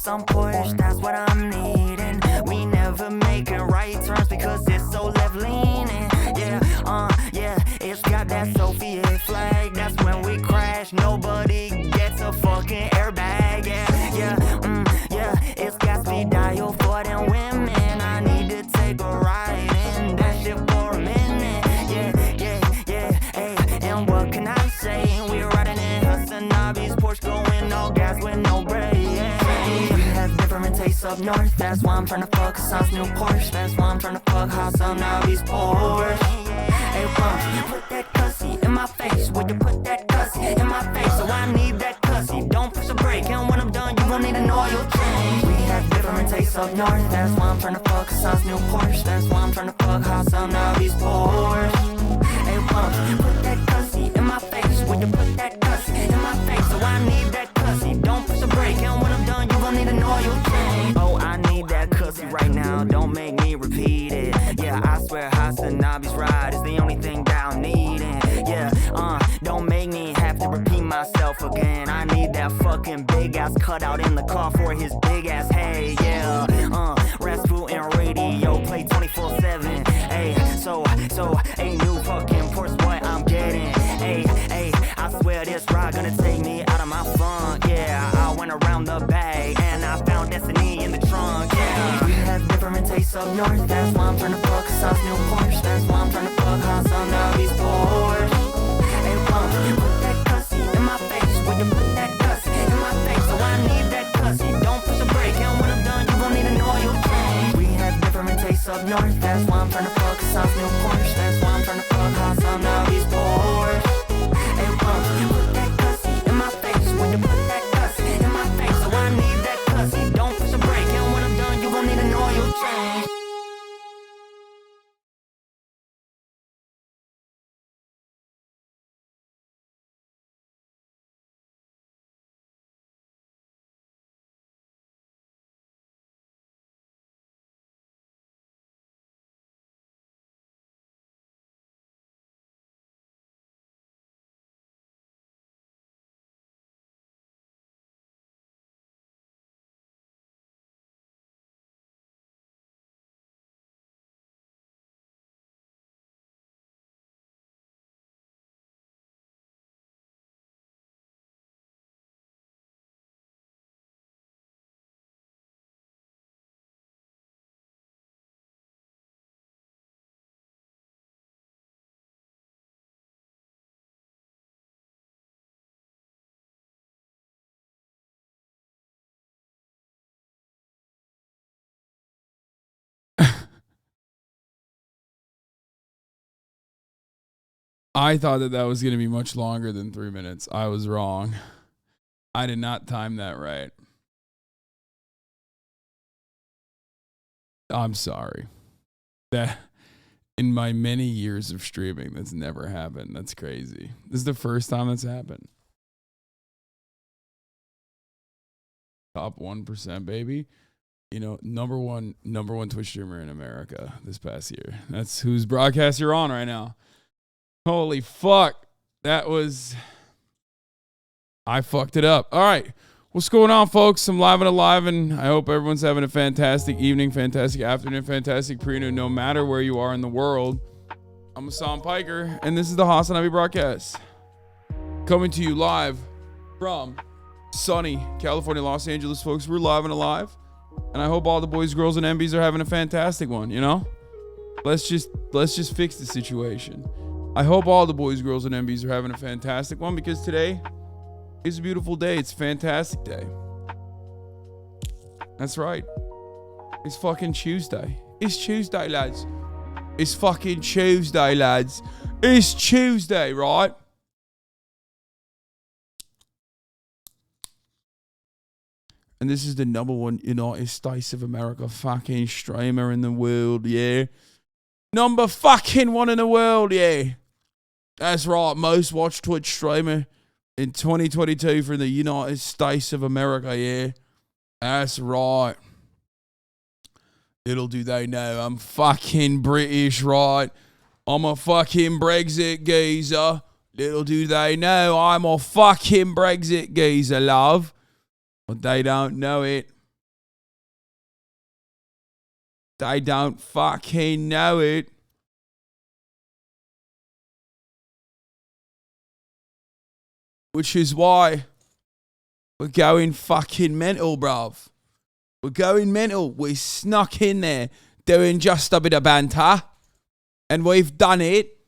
some Porsche, that's what I'm needing. We never making right turns because it's so left leaning. Yeah, it's got that Sophia flag. That's when we crash. Nobody gets a fucking airbag. Yeah, it's got speed dial for them women. I need to take a ride in that shit for a minute. Yeah, hey, and what can I say? We're riding in HasanAbi's Porsche, going all gas with no brake. We have different tastes up north. That's why I'm trying to fuck Hasan's new Porsche. That's why I'm trying to fuck HasanAbi's Porsche. Hey, you put that cussy in my face. Would you put that cussy in my face? So I need that cussy. Don't push a brake, and when I'm done, you gon' need an oil change. We have different tastes up north. That's why I'm trying to fuck Hasan's new Porsche. That's why I'm trying to fuck HasanAbi's Porsche. Hey, you put that cussy in my face. Would you put that cussy in my face? So I need that cussy. Don't push a brake, and when I'm done, you gon' need an oil change. Oh, I need that cussy right now. Don't make me repeat it. Yeah, I swear HasanAbi's ride is the only thing that I'm needing. Yeah, don't make me have to repeat myself again. I need that fucking big ass cutout in the car for his big ass head. Yeah, Rasputin radio play 24/7. Hey, so a new fucking Porsche, what I'm getting. Hey, I swear this ride gonna take me out of my funk. Yeah, I went around the bag and I found destiny in the trunk. Yeah, we have different tastes up north. That's why I'm trying to fuck Hasan's new Porsche. That's why I'm trying to fuck HasanAbi's Porsche. Hey, you put that cussy in my face. Will you put that cussy in my face? So I need that cussy. Don't push a brake, and when I'm done, you gon' need an oil change. We have different tastes up north. That's why I'm trying to fuck Hasan's new Porsche. That's why I'm trying to fuck HasanAbi's Porsche. Hey, you put that cussy in my face. Will you put that cussy in my face? So I need that cussy. Don't push a brake, and when I'm done, you gon' need an oil change. I thought that was going to be much longer than 3 minutes. I was wrong. I did not time that right. I'm sorry. That in my many years of streaming, that's never happened. That's crazy. This is the first time that's happened. Top 1%, baby. You know, number one Twitch streamer in America this past year. That's whose broadcast you're on right now. Holy fuck. I fucked it up. All right. What's going on, folks? I'm live and alive, and I hope everyone's having a fantastic evening, fantastic afternoon, fantastic pre-noon, no matter where you are in the world. I'm Hasan Piker, and this is the HasanAbi broadcast. Coming to you live from sunny California, Los Angeles, folks. We're live and alive, and I hope all the boys, girls, and MBs are having a fantastic one, you know? Let's just fix the situation. I hope all the boys, girls, and MBs are having a fantastic one, because today it's a beautiful day. It's a fantastic day. That's right. It's fucking Tuesday. It's Tuesday, lads. It's fucking Tuesday, lads. It's Tuesday, right? And this is the number one United States of America fucking streamer in the world, yeah? Number fucking one in the world, yeah? That's right. Most watched Twitch streamer in 2022 from the United States of America, yeah? That's right. Little do they know, I'm fucking British, right? I'm a fucking Brexit geezer. Little do they know, I'm a fucking Brexit geezer, love. But they don't know it. They don't fucking know it. Which is why we're going fucking mental, bruv. We're going mental. We snuck in there doing just a bit of banter. And we've done it.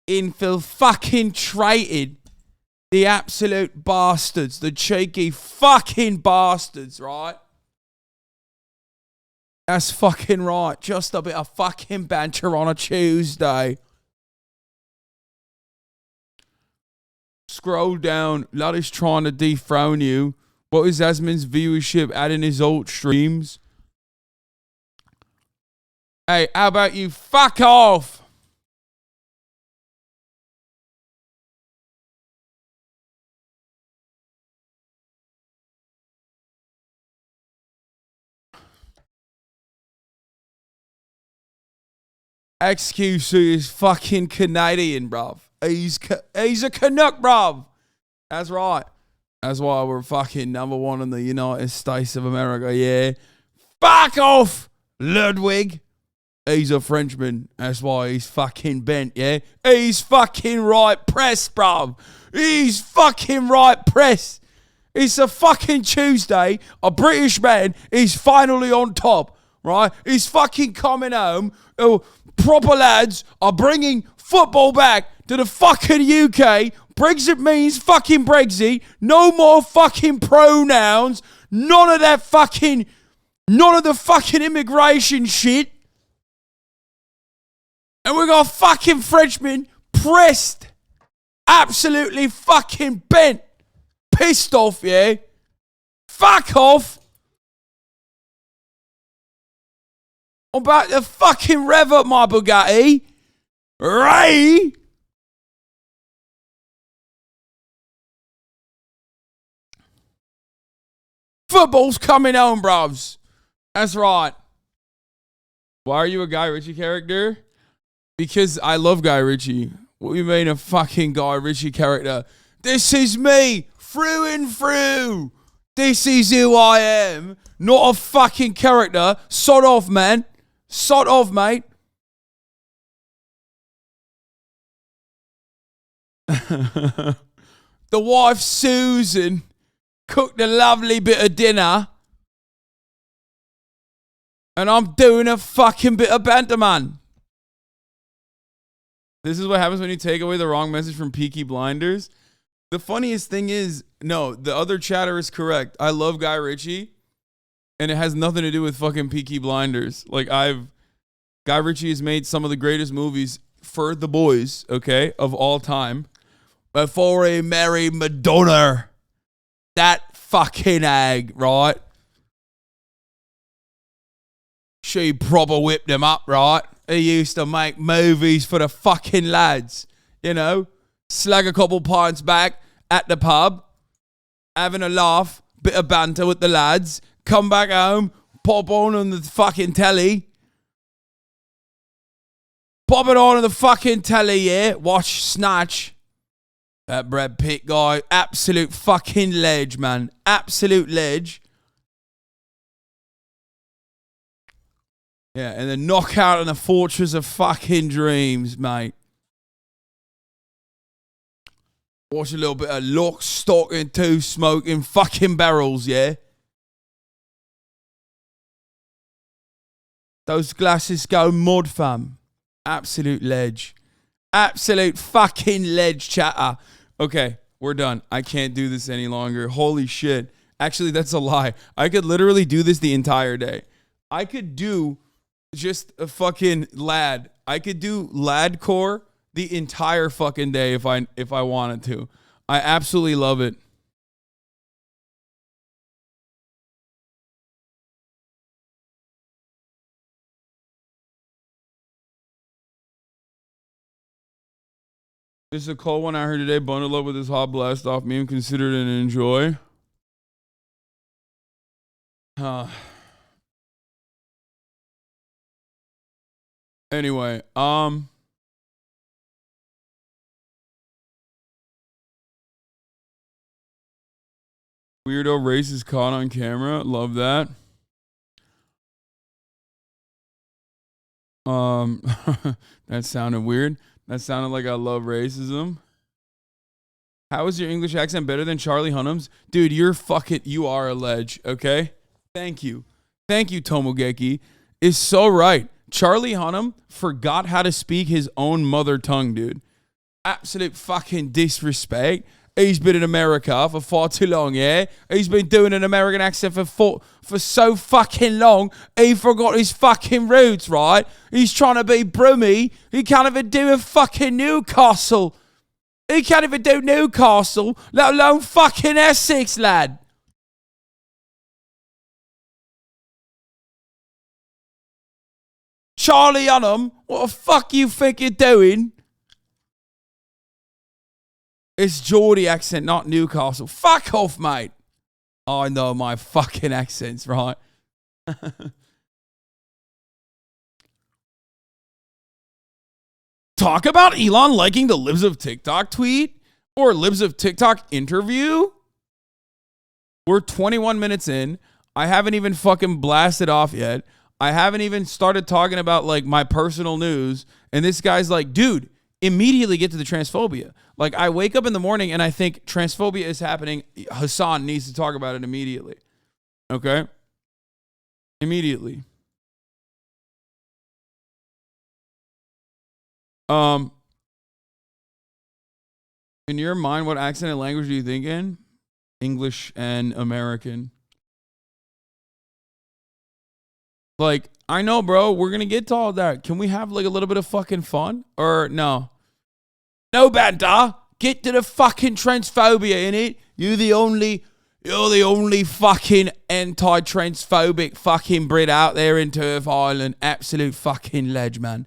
Infiltrated the absolute bastards. The cheeky fucking bastards, right? That's fucking right. Just a bit of fucking banter on a Tuesday. Scroll down. Lad is trying to dethrone you. What is Asmin's viewership adding his alt streams? Hey, how about you fuck off? XQC is fucking Canadian, bruv. He's a Canuck, bruv. That's right. That's why we're fucking number one in the United States of America, yeah? Fuck off, Ludwig. He's a Frenchman. That's why he's fucking bent, yeah? He's fucking right pressed, bruv. He's fucking right pressed. It's a fucking Tuesday. A British man is finally on top, right? He's fucking coming home. Oh, proper lads are bringing football back to the fucking UK. Brexit means fucking Brexit. No more fucking pronouns. None of the fucking immigration shit. And we got fucking Frenchmen pressed. Absolutely fucking bent. Pissed off, yeah? Fuck off. I'm about to fucking rev up my Bugatti. Ray. Football's coming home, bros. That's right. Why are you a Guy Ritchie character? Because I love Guy Ritchie. What do you mean a fucking Guy Ritchie character? This is me, through and through. This is who I am. Not a fucking character. Sod off, man. Sod off, mate. The wife, Susan, cooked a lovely bit of dinner. And I'm doing a fucking bit of banter, man. This is what happens when you take away the wrong message from Peaky Blinders. The funniest thing is, no, the other chatter is correct. I love Guy Ritchie. And it has nothing to do with fucking Peaky Blinders. Like, Guy Ritchie has made some of the greatest movies for the boys, okay, of all time, before he married Madonna. That fucking egg, right? She proper whipped him up, right? He used to make movies for the fucking lads, you know? Slag a couple pints back at the pub, having a laugh, bit of banter with the lads, come back home, pop on the fucking telly. Pop it on the fucking telly, yeah? Watch Snatch. That Brad Pitt guy, absolute fucking ledge, man. Absolute ledge. Yeah, and then Knockout in the Fortress of fucking Dreams, mate. Watch a little bit of Lock, Stock, and Two Smoking fucking Barrels, yeah? Those glasses go mod, fam. Absolute ledge. Absolute fucking ledge, chatter. Okay, we're done. I can't do this any longer. Holy shit. Actually, that's a lie. I could literally do this the entire day. I could do just a fucking lad. I could do lad core the entire fucking day if I wanted to. I absolutely love it. This is a cold one I heard today. Bundle up with this hot blast off meme. Consider it and enjoy. Anyway, weirdo race is caught on camera. Love that. That sounded weird. That sounded like I love racism. How is your English accent better than Charlie Hunnam's? Dude, you are a ledge, okay? Thank you. Thank you, Tomogeki. Is so right. Charlie Hunnam forgot how to speak his own mother tongue, dude. Absolute fucking disrespect. He's been in America for far too long, yeah? He's been doing an American accent for so fucking long, he forgot his fucking roots, right? He's trying to be brummy. He can't even do a fucking Newcastle. He can't even do Newcastle, let alone fucking Essex, lad. Charlie Hunnam, what the fuck you think you're doing? It's Geordie accent, not Newcastle. Fuck off, mate. I know my fucking accents, right? Talk about Elon liking the Libs of TikTok tweet or Libs of TikTok interview. We're 21 minutes in. I haven't even fucking blasted off yet. I haven't even started talking about like my personal news. And this guy's like, dude, immediately get to the transphobia. Like I wake up in the morning and I think transphobia is happening. Hasan needs to talk about it immediately. Okay? Immediately. In your mind, what accent and language do you think in? English and American. Like, I know, bro, we're going to get to all that. Can we have like a little bit of fucking fun? Or no? No banter. Get to the fucking transphobia, innit? You're the only fucking anti-transphobic fucking Brit out there in Turf Island. Absolute fucking ledge, man.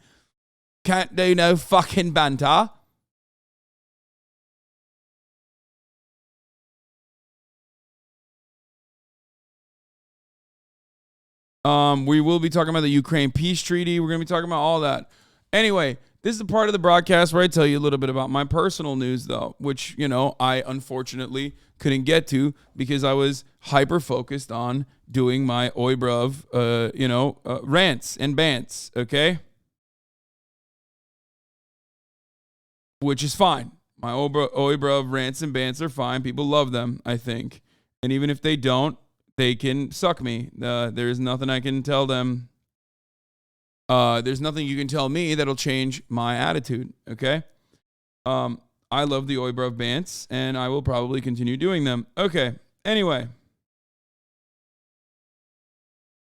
Can't do no fucking banter. We will be talking about the Ukraine peace treaty. We're going to be talking about all that. Anyway, this is the part of the broadcast where I tell you a little bit about my personal news, though, which, you know, I unfortunately couldn't get to because I was hyper-focused on doing my oi bruv, rants and bants, okay? Which is fine. My oi bruv rants and bants are fine. People love them, I think. And even if they don't, they can suck me. There's nothing I can tell them. There's nothing you can tell me that'll change my attitude, okay? I love the oi bruv bants, and I will probably continue doing them. Okay, anyway.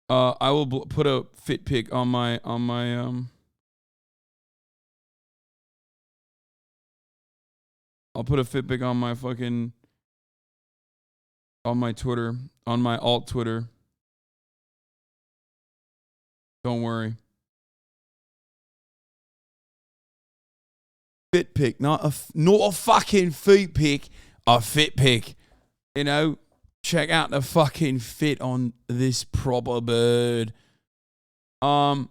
I will put a fit pic on my I'll put a fit pic on my fucking, on my Twitter, on my alt Twitter. Don't worry. Fit pic, not a fucking feet pic, a fit pic. You know, check out the fucking fit on this proper bird. There's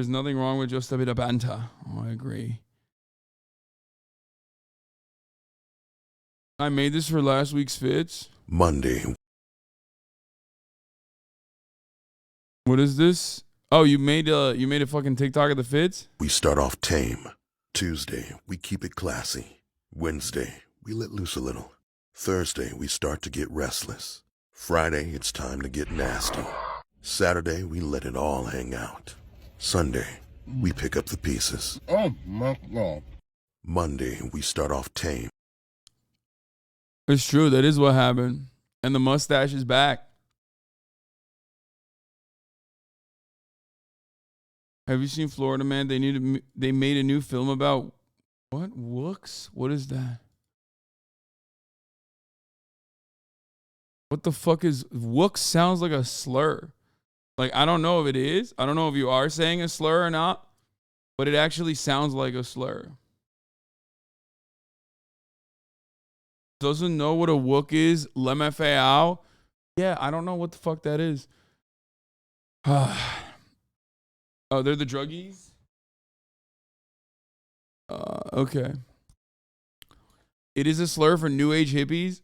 nothing wrong with just a bit of banter. Oh, I agree. I made this for last week's fits. Monday. What is this? Oh, you made a fucking TikTok of the fits? We start off tame. Tuesday, we keep it classy. Wednesday, we let loose a little. Thursday, we start to get restless. Friday, it's time to get nasty. Saturday, we let it all hang out. Sunday, we pick up the pieces. Oh my God. Monday, we start off tame. It's true. That is what happened. And the mustache is back. Have you seen Florida Man? They made a new film about what? Wooks? What is that? What the fuck is Wooks? Sounds like a slur. Like, I don't know if it is. I don't know if you are saying a slur or not, but it actually sounds like a slur. Doesn't know what a wook is? Lemfao? Yeah, I don't know what the fuck that is. Oh, they're the druggies? Okay. It is a slur for new age hippies.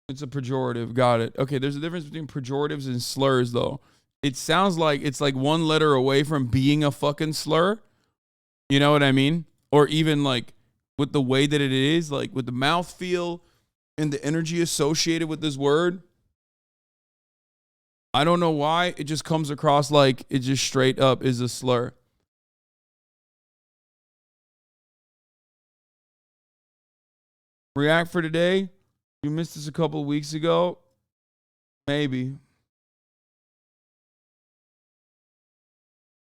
It's a pejorative. Got it. Okay, there's a difference between pejoratives and slurs, though. It sounds like it's like one letter away from being a fucking slur. You know what I mean? Or even like with the way that it is, like with the mouthfeel and the energy associated with this word. I don't know why. It just comes across like it just straight up is a slur. React for today. You missed this a couple of weeks ago. Maybe.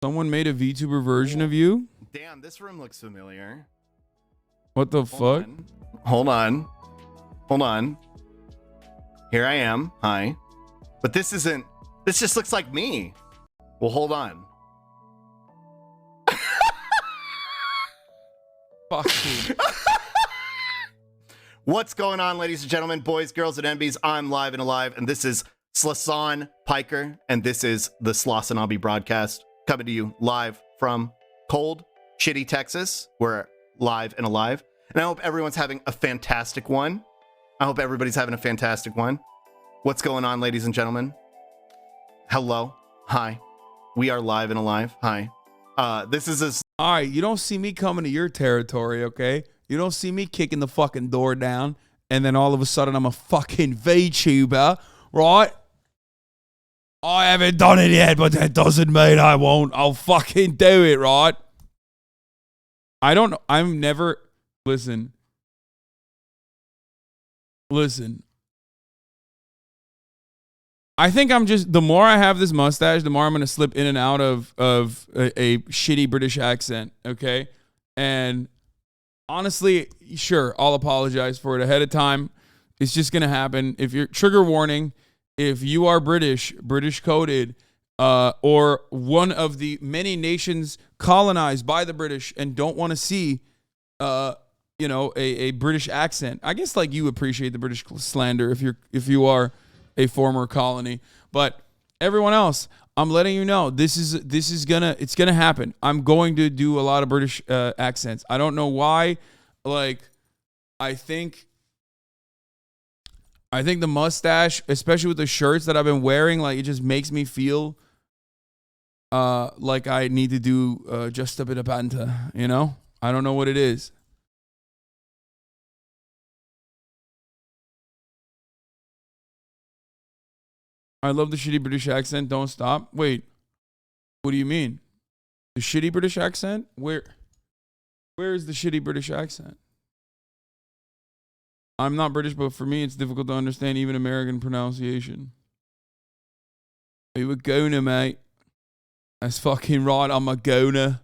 Someone made a VTuber version of you? Damn, this room looks familiar. What the fuck? Hold on. Here I am. Hi. But this isn't... This just looks like me. Well, hold on. Fuck you. What's going on, ladies and gentlemen, boys, girls, and NBs? I'm live and alive, and this is Slasan Piker, and this is the HasanAbi broadcast, coming to you live from cold, shitty Texas. We're live and alive, and I hope everyone's having a fantastic one. I hope everybody's having a fantastic one. What's going on, ladies and gentlemen? Hello. Hi. We are live and alive. Hi. This is a... All right, you don't see me coming to your territory, okay? You don't see me kicking the fucking door down and then all of a sudden I'm a fucking VTuber, right? I haven't done it yet, but that doesn't mean I won't. I'll fucking do it, right? I don't know. I'm never... Listen. I think I'm just... The more I have this mustache, the more I'm going to slip in and out of a shitty British accent, okay? And... honestly, sure, I'll apologize for it ahead of time. It's just going to happen. If you're trigger warning, if you are British coded, or one of the many nations colonized by the British and don't want to see, a British accent. I guess like you appreciate the British slander if you are a former colony, but everyone else, I'm letting you know it's gonna happen. I'm going to do a lot of British accents. I don't know why. Like, I think the mustache, especially with the shirts that I've been wearing, like it just makes me feel like I need to do just a bit of banter. You know, I don't know what it is. I love the shitty British accent. Don't stop. Wait, what do you mean? The shitty British accent? Where is the shitty British accent? I'm not British, but for me, it's difficult to understand even American pronunciation. Are you a goner, mate? That's fucking right. I'm a goner.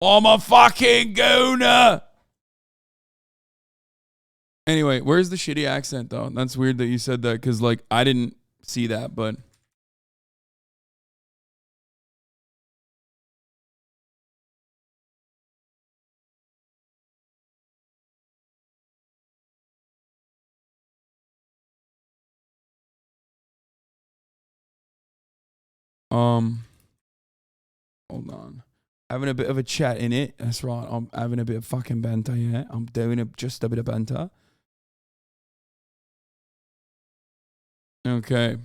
I'm a fucking gooner. Anyway, where's the shitty accent though? That's weird that you said that because like I didn't see that, but hold on. Having a bit of a chat in it. That's right. I'm having a bit of fucking banter, yeah. I'm doing just a bit of banter. Okay.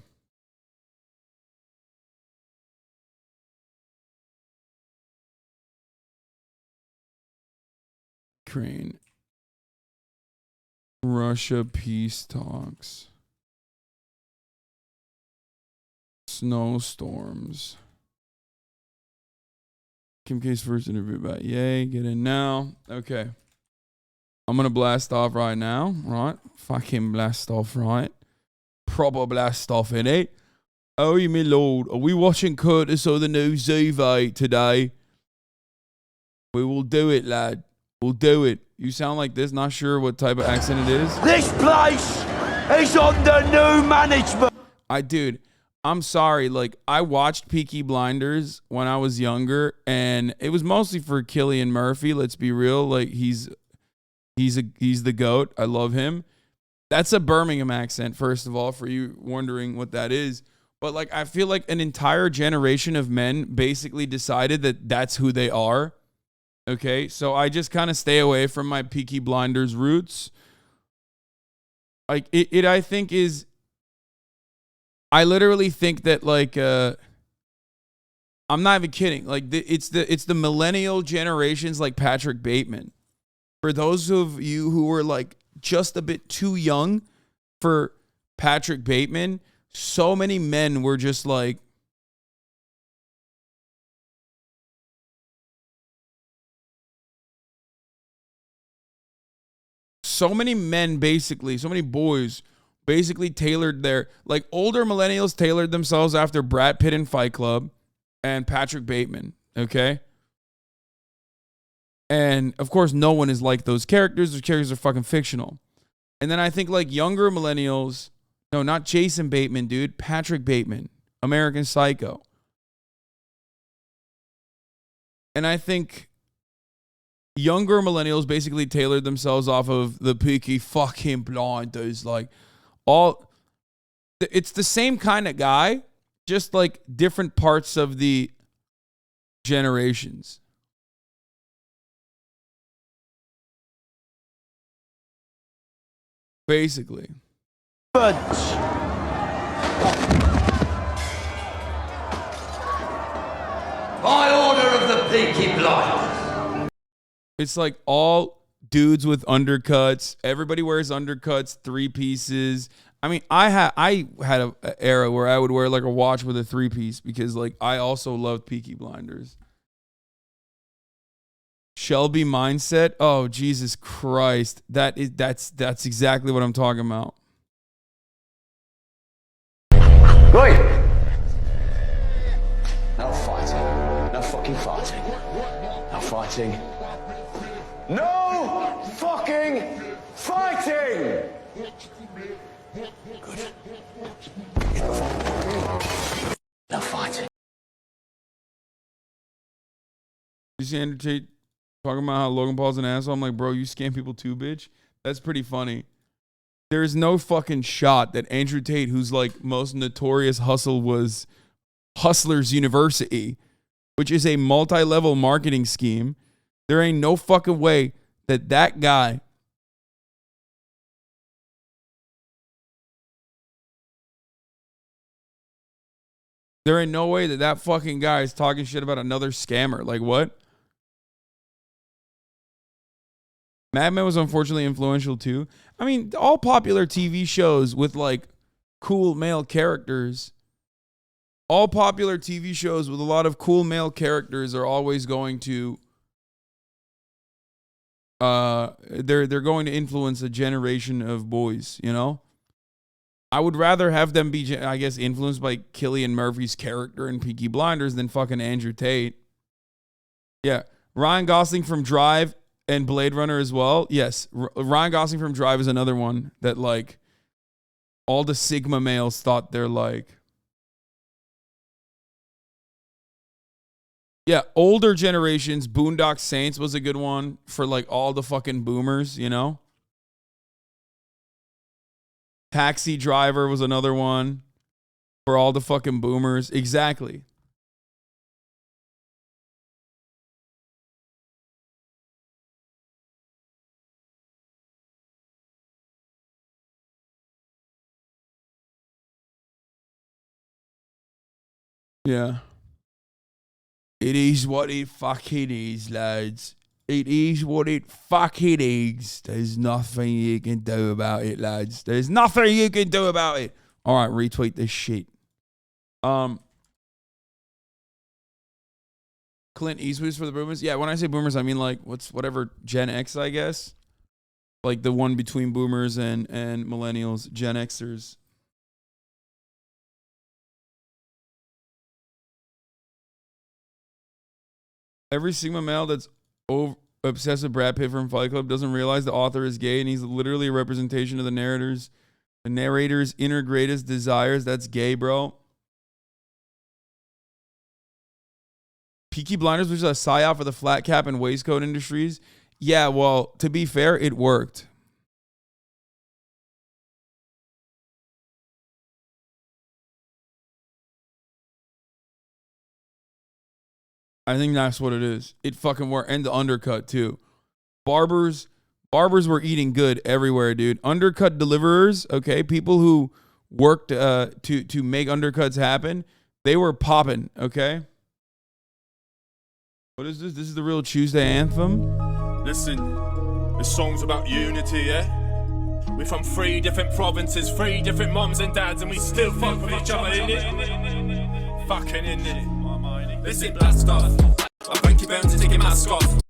Ukraine. Russia peace talks. Snowstorms. Kim K's first interview about yay. Get in now. Okay. I'm going to blast off right now. Right. Fucking blast off, right? Proper blast off, innit? Oh, you my lord. Are we watching Curtis or the new Zuve today? We will do it, lad. We'll do it. You sound like this. Not sure what type of accent it is. This place is under new management. Dude, I'm sorry. Like, I watched Peaky Blinders when I was younger, and it was mostly for Cillian Murphy. Let's be real. Like, he's the GOAT. I love him. That's a Birmingham accent, first of all, for you wondering what that is. But, like, I feel like an entire generation of men basically decided that that's who they are. Okay, so I just kind of stay away from my Peaky Blinders roots. Like, it I think is... I literally think that, like, I'm not even kidding. Like, it's the millennial generations like Patrick Bateman. For those of you who were, like, just a bit too young for Patrick Bateman, so many men were just like, so many men basically, so many boys basically tailored their, like, older millennials tailored themselves after Brad Pitt in Fight Club and Patrick Bateman, okay? And, of course, no one is like those characters. Those characters are fucking fictional. And then I think, like, younger millennials, no, not Jason Bateman, dude, Patrick Bateman, American Psycho. And I think younger millennials basically tailored themselves off of the Peaky fucking Blinders, like, it's the same kind of guy, just like different parts of the generations. Basically. By order of the Peaky Blinders. It's like all dudes with undercuts. Everybody wears undercuts, three pieces. I mean, I had an era where I would wear like a watch with a three piece because like I also loved Peaky Blinders. Shelby mindset. Oh, Jesus Christ. That's exactly what I'm talking about. Right. No fighting. No fucking fighting. No fighting. No fucking fighting! Good. No fighting. You see Andrew Tate talking about how Logan Paul's an asshole? I'm like, bro, you scam people too, bitch. That's pretty funny. There's no fucking shot that Andrew Tate, who's like most notorious hustle, was Hustlers University, which is a multi-level marketing scheme. There ain't no fucking way that guy there ain't no way that fucking guy is talking shit about another scammer. Like, what? Mad Men was unfortunately influential too. I mean, all popular TV shows with like cool male characters, all popular TV shows with a lot of cool male characters are always going to they're going to influence a generation of boys, you know? I would rather have them be, I guess, influenced by Cillian Murphy's character in Peaky Blinders than fucking Andrew Tate. Yeah, Ryan Gosling from Drive and Blade Runner as well. Yes, Ryan Gosling from Drive is another one that like all the Sigma males thought they're like. Yeah, older generations. Boondock Saints was a good one for like all the fucking boomers, you know? Taxi Driver was another one for all the fucking boomers. Exactly. Yeah. It is what it fucking is, lads. It is what it fucking is. There's nothing you can do about it, lads. There's nothing you can do about it. All right, retweet this shit. Clint Eastwood's for the boomers. Yeah, when I say boomers, I mean like whatever Gen X, I guess. Like the one between boomers and millennials, Gen Xers. Every Sigma male that's obsessed with Brad Pitt from Fight Club doesn't realize the author is gay, and he's literally a representation of the narrator's inner greatest desires. That's gay, bro. Peaky Blinders was a psyop for the flat cap and waistcoat industries. Yeah, well, to be fair, it worked. I think that's what it is. It fucking worked. And the undercut, too. Barbers were eating good everywhere, dude. Undercut deliverers, okay, people who worked to make undercuts happen, they were popping, okay? What is this? This is the Real Tuesday anthem? Listen, this song's about unity, yeah? We're from 3 different provinces, 3 different moms and dads, and we still fuck with each other, innit? Fucking innit? Listen, blast off. I break your bones and take your mask off.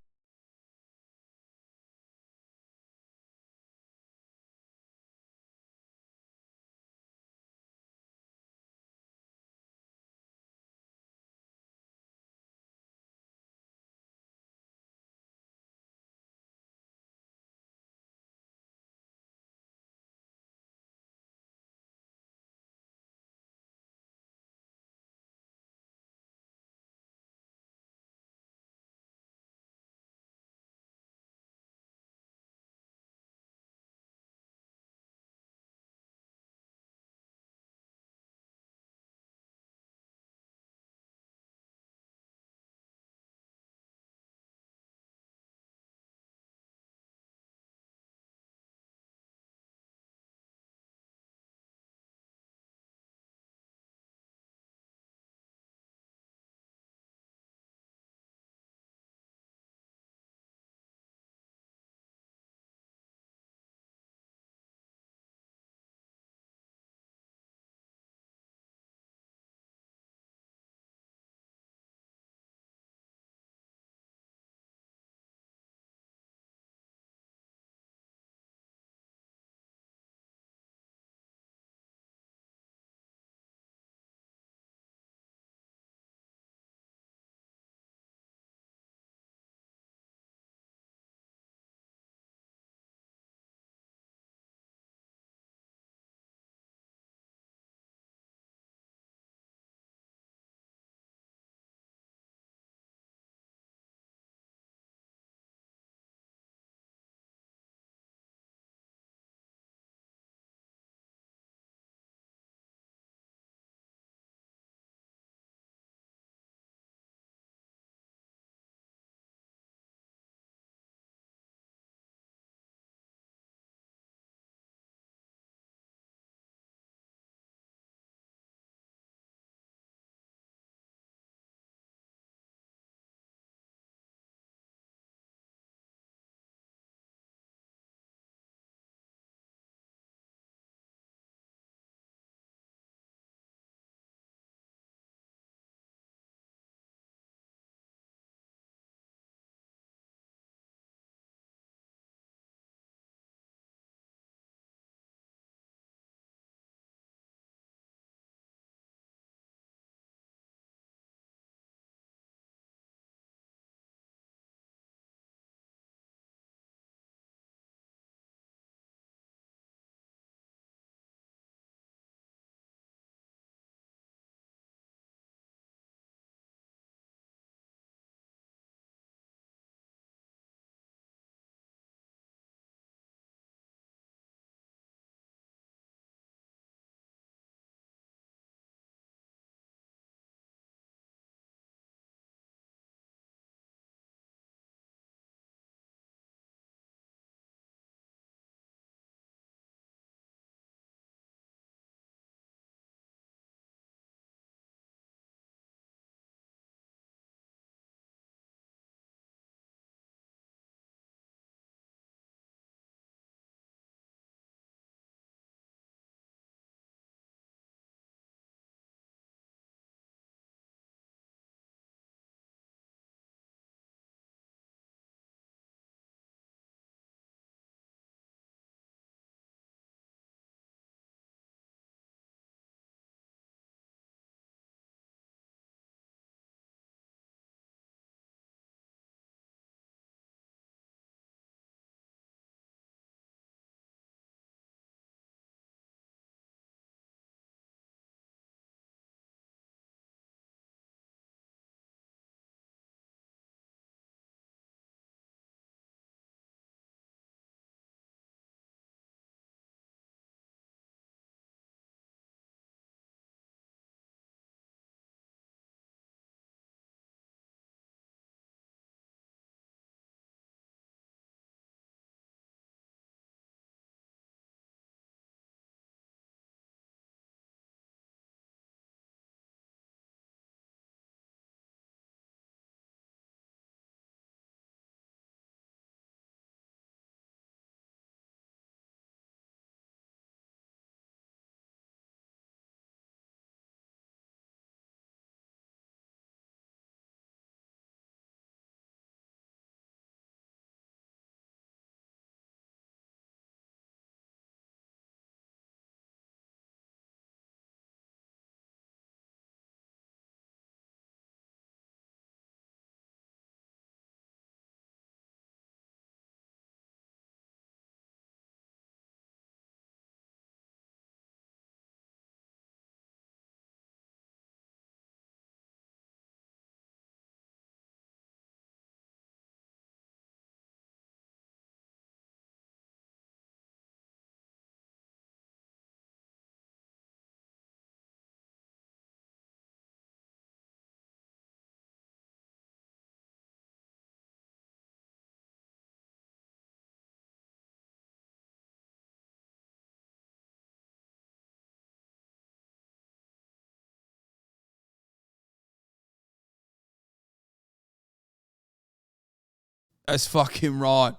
That's fucking right.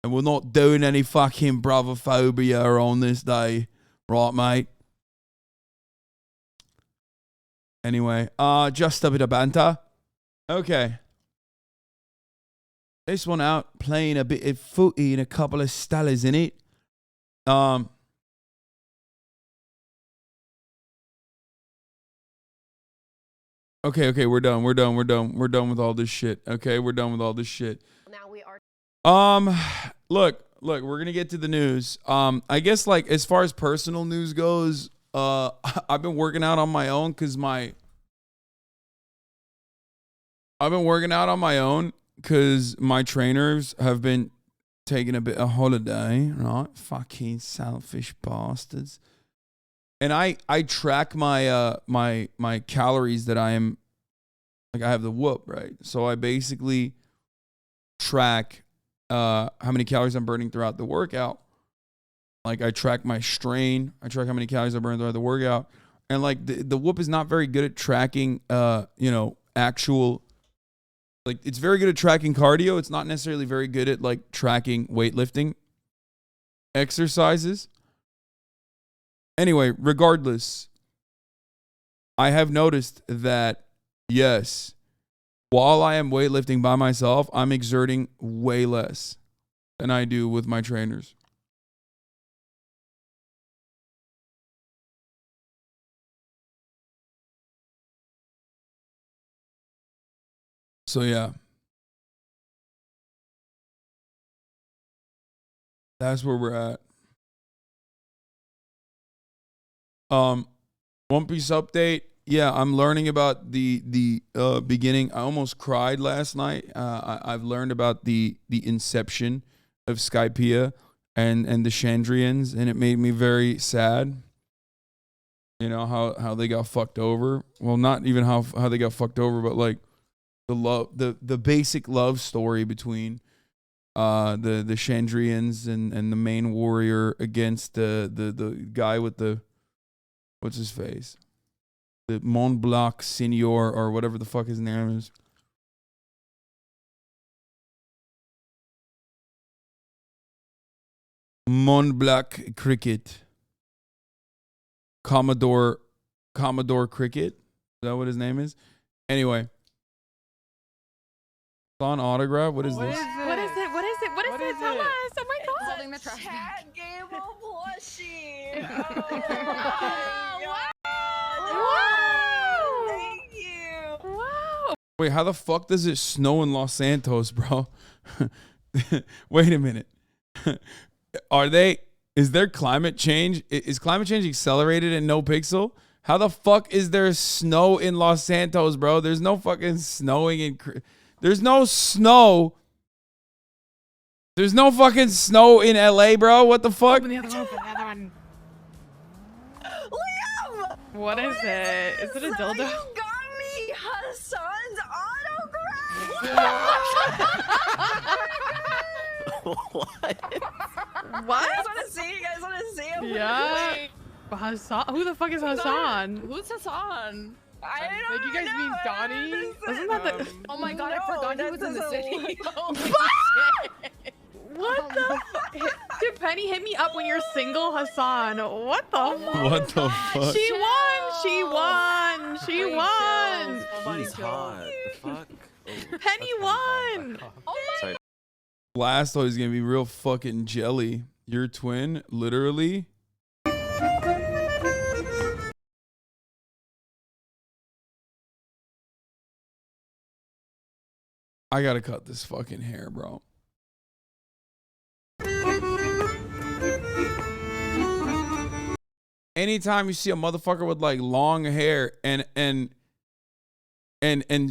And we're not doing any fucking bruvophobia on this day. Right, mate? Anyway, just a bit of banter. Okay. This one out, playing a bit of footy and a couple of stellas in it. Okay, we're done with all this shit. Okay, we're done with all this shit. Now we are. Look, we're gonna get to the news. I guess like as far as personal news goes, I've been working out on my own because my trainers have been taking a bit of holiday, right? Fucking selfish bastards. And I track my my calories that I am, like I have the whoop, right? So I basically track how many calories I'm burning throughout the workout. Like I track my strain, I track how many calories I burn throughout the workout. And like the whoop is not very good at tracking actual, like it's very good at tracking cardio. It's not necessarily very good at like tracking weightlifting exercises. Anyway, regardless, I have noticed that, yes, while I am weightlifting by myself, I'm exerting way less than I do with my trainers. So, yeah. That's where we're at. One Piece update. Yeah, I'm learning about the beginning. I almost cried last night. I've learned about the inception of Skypiea and the Chandrians, and it made me very sad. You know how they got fucked over. Well, not even how they got fucked over, but like the basic love story between the Chandrians and the main warrior against the guy with the, what's his face? The Mont Blanc Senior or whatever the fuck his name is. Mont Blanc Cricket. Commodore Cricket. Is that what his name is? Anyway. On autograph. What is this? What is it? Tell us. Oh my god. Holding the trash. Chat game of plushie. Wow. Thank you. Wow. Wait, how the fuck does it snow in Los Santos, bro? Wait a minute. Is there climate change? Is climate change accelerated in No Pixel? How the fuck is there snow in Los Santos, bro? There's no fucking snowing in... There's no snow. There's no fucking snow in LA, bro. What the fuck? Open the other one. Liam! What is it? Is it a dildo? You got me Hasan's autograph. What? What? You guys want to see? You guys want to see him? Yeah. Hasan? Who the fuck is Hasan? Who's Hasan? I don't Like, you guys know, mean man. Donnie? This is- Wasn't that the... Oh my god, I No, forgot he that was in the doesn't city. look- Holy shit. What the... Dude, Penny, hit me up when you're single, Hasan. What the fuck? What the fuck? She won! She won! He's hot. The fuck? Oh, Penny won! sorry. Blasto is gonna be real fucking jelly. Your twin, literally. I gotta cut this fucking hair, bro. Anytime you see a motherfucker with like long hair and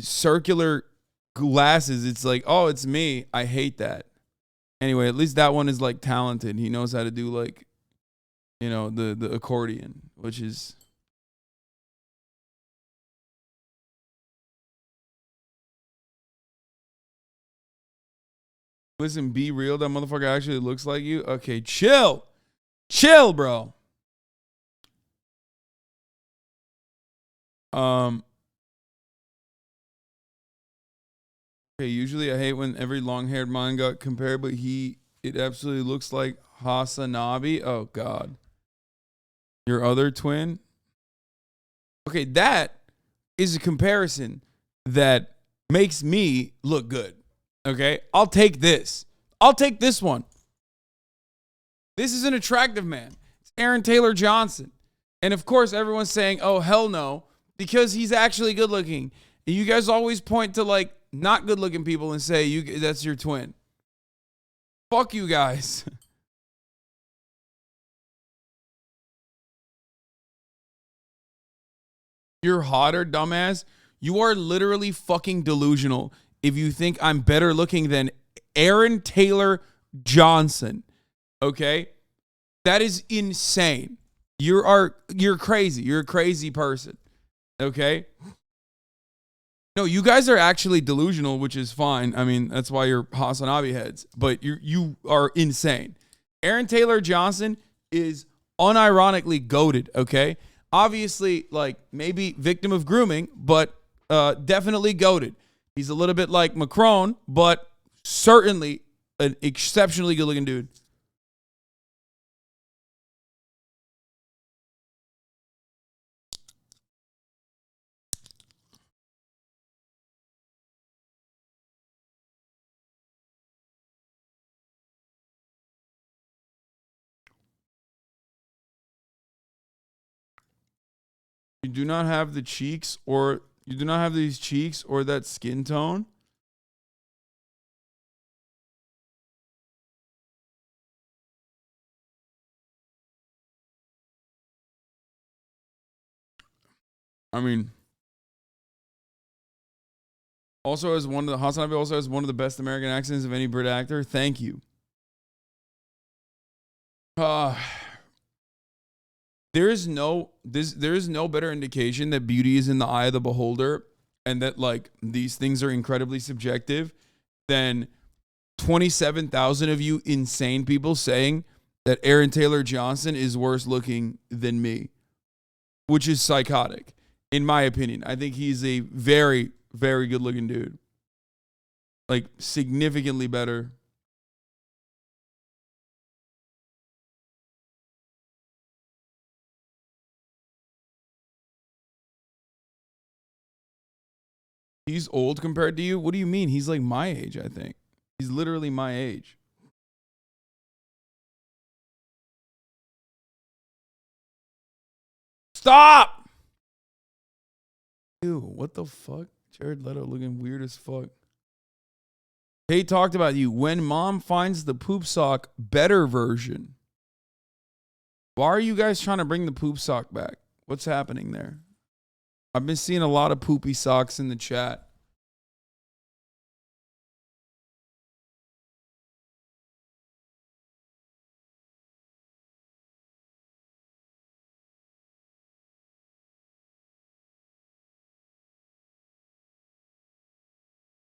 circular glasses, it's like, oh, it's me. I hate that. Anyway, at least that one is like talented. He knows how to do like, you know, the accordion, which is... Listen, be real. That motherfucker actually looks like you. Okay, chill. Chill, bro. Okay, usually I hate when every long-haired man got compared, but it absolutely looks like HasanAbi. Oh, God. Your other twin? Okay, that is a comparison that makes me look good. Okay, I'll take this. I'll take this one. This is an attractive man. It's Aaron Taylor Johnson. And of course, everyone's saying, oh, hell no, because he's actually good looking. And you guys always point to like not good looking people and say, that's your twin. Fuck you guys. You're hotter, dumbass. You are literally fucking delusional if you think I'm better looking than Aaron Taylor Johnson. Okay? That is insane. You're crazy. You're a crazy person. Okay? No, you guys are actually delusional, which is fine. I mean, that's why you're HasanAbi heads. But you are insane. Aaron Taylor Johnson is unironically goated, okay? Obviously, like, maybe victim of grooming, but definitely goated. He's a little bit like Macron, but certainly an exceptionally good-looking dude. You do not have the cheeks, or you do not have these cheeks or that skin tone. I mean, also has one of the HasanAbi also has one of the best American accents of any Brit actor. Thank you. There is no better indication that beauty is in the eye of the beholder, and that like these things are incredibly subjective, than 27,000 of you insane people saying that Aaron Taylor Johnson is worse looking than me, which is psychotic, in my opinion. I think he's a very, very good looking dude. Like, significantly better. He's old compared to you? What do you mean? He's like my age, I think. He's literally my age. Stop! Ew, what the fuck? Jared Leto looking weird as fuck. They talked about you. When mom finds the poop sock better version. Why are you guys trying to bring the poop sock back? What's happening there? I've been seeing a lot of poopy socks in the chat.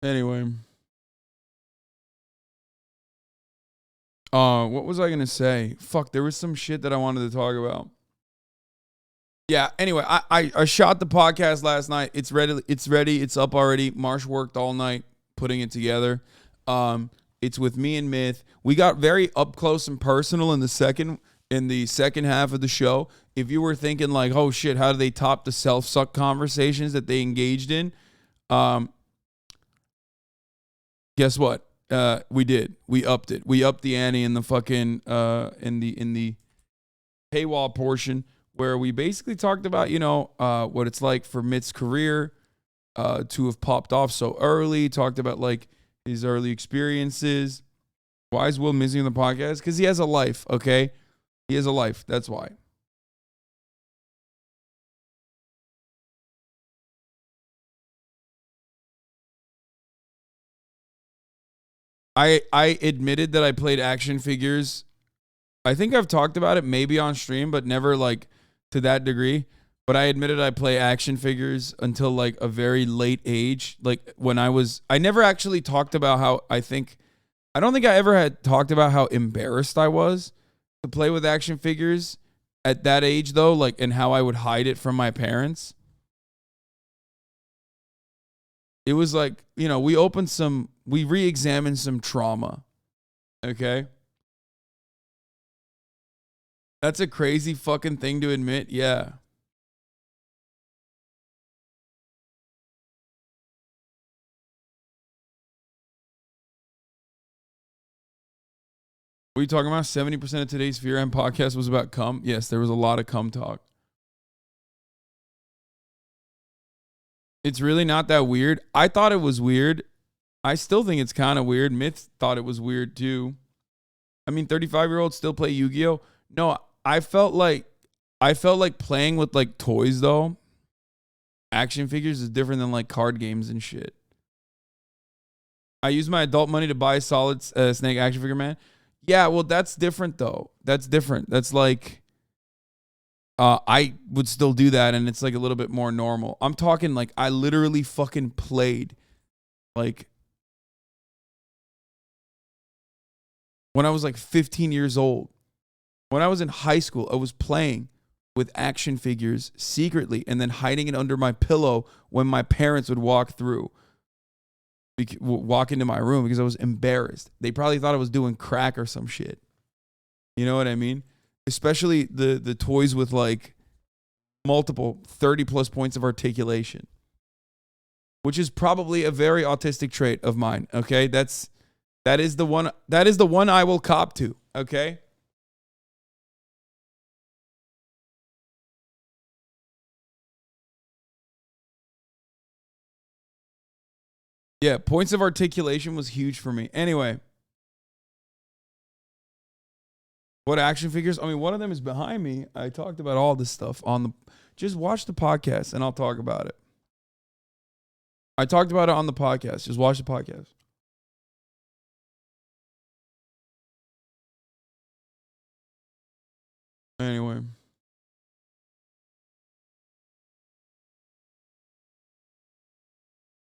Anyway. What was I going to say? Fuck, there was some shit that I wanted to talk about. Yeah, anyway, I shot the podcast last night. It's ready. It's up already. Marsh worked all night putting it together. It's with me and Myth. We got very up close and personal in the second half of the show. If you were thinking like, oh shit, how do they top the self-suck conversations that they engaged in? Guess what? We did. We upped it. We upped the ante in the fucking in the paywall portion, where we basically talked about, what it's like for Mitt's career to have popped off so early. Talked about like his early experiences. Why is Will missing on the podcast? Because he has a life, okay? He has a life. That's why. I admitted that I played action figures. I think I've talked about it maybe on stream, but never like to that degree. But I admitted I play action figures until like a very late age. Like when I never actually talked about how I don't think I ever had talked about how embarrassed I was to play with action figures at that age though, like, and how I would hide it from my parents. it was like, you know, we re-examined some trauma. Okay? That's a crazy fucking thing to admit. Yeah. What are you talking about? 70% of today's Fear and podcast was about cum. Yes, there was a lot of cum talk. It's really not that weird. I thought it was weird. I still think it's kind of weird. Myth thought it was weird too. I mean, 35-year-olds still play Yu-Gi-Oh. No, I felt like playing with like toys though. Action figures is different than like card games and shit. I use my adult money to buy a solid Snake action figure, man. Yeah, well, that's different though. That's different. That's like, I would still do that, and it's like a little bit more normal. I'm talking like I literally fucking played, like, when I was like 15 years old. When I was in high school, I was playing with action figures secretly and then hiding it under my pillow when my parents would walk into my room because I was embarrassed. They probably thought I was doing crack or some shit. You know what I mean? Especially the toys with like multiple 30 plus points of articulation, which is probably a very autistic trait of mine. Okay. That is the one I will cop to. Okay. Yeah, points of articulation was huge for me. Anyway, what action figures? I mean, one of them is behind me. I talked about all this stuff just watch the podcast and I'll talk about it. I talked about it on the podcast. Just watch the podcast. Anyway.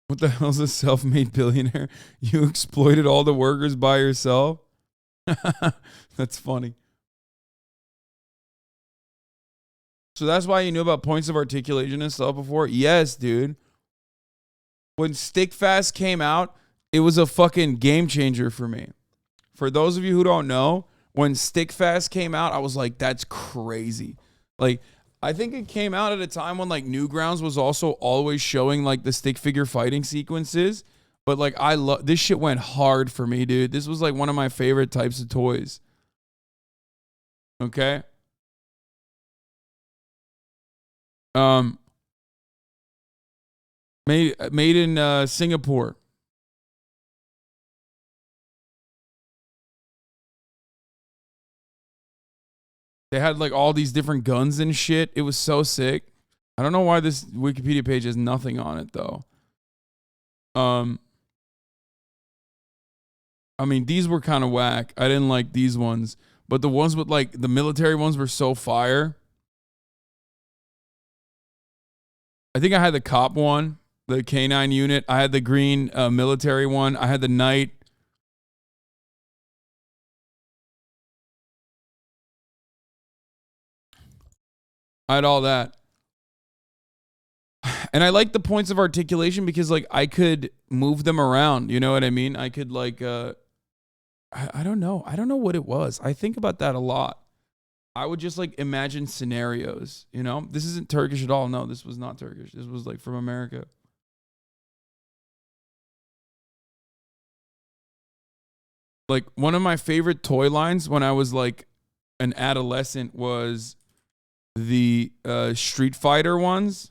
What the hell's a self-made billionaire? You exploited all the workers by yourself? That's funny. So that's why you knew about points of articulation and stuff before? Yes, dude. When Stickfast came out, it was a fucking game changer for me. For those of you who don't know, when Stickfast came out, I was like, that's crazy. Like, I think it came out at a time when like Newgrounds was also always showing like the stick figure fighting sequences. But like this shit went hard for me, dude. This was like one of my favorite types of toys. Okay. Made in Singapore. They had like all these different guns and shit. It was so sick. I don't know why this Wikipedia page has nothing on it though. I mean, these were kind of whack. I didn't like these ones, but the ones with like the military ones were so fire. I think I had the cop one, the K9 unit. I had the green military one. I had the knight. I had all that. And I like the points of articulation because like I could move them around. You know what I mean? I could like, I don't know. I don't know what it was. I think about that a lot. I would just like imagine scenarios, you know? This isn't Turkish at all. No, this was not Turkish. This was like from America. Like one of my favorite toy lines when I was like an adolescent was the Street Fighter ones.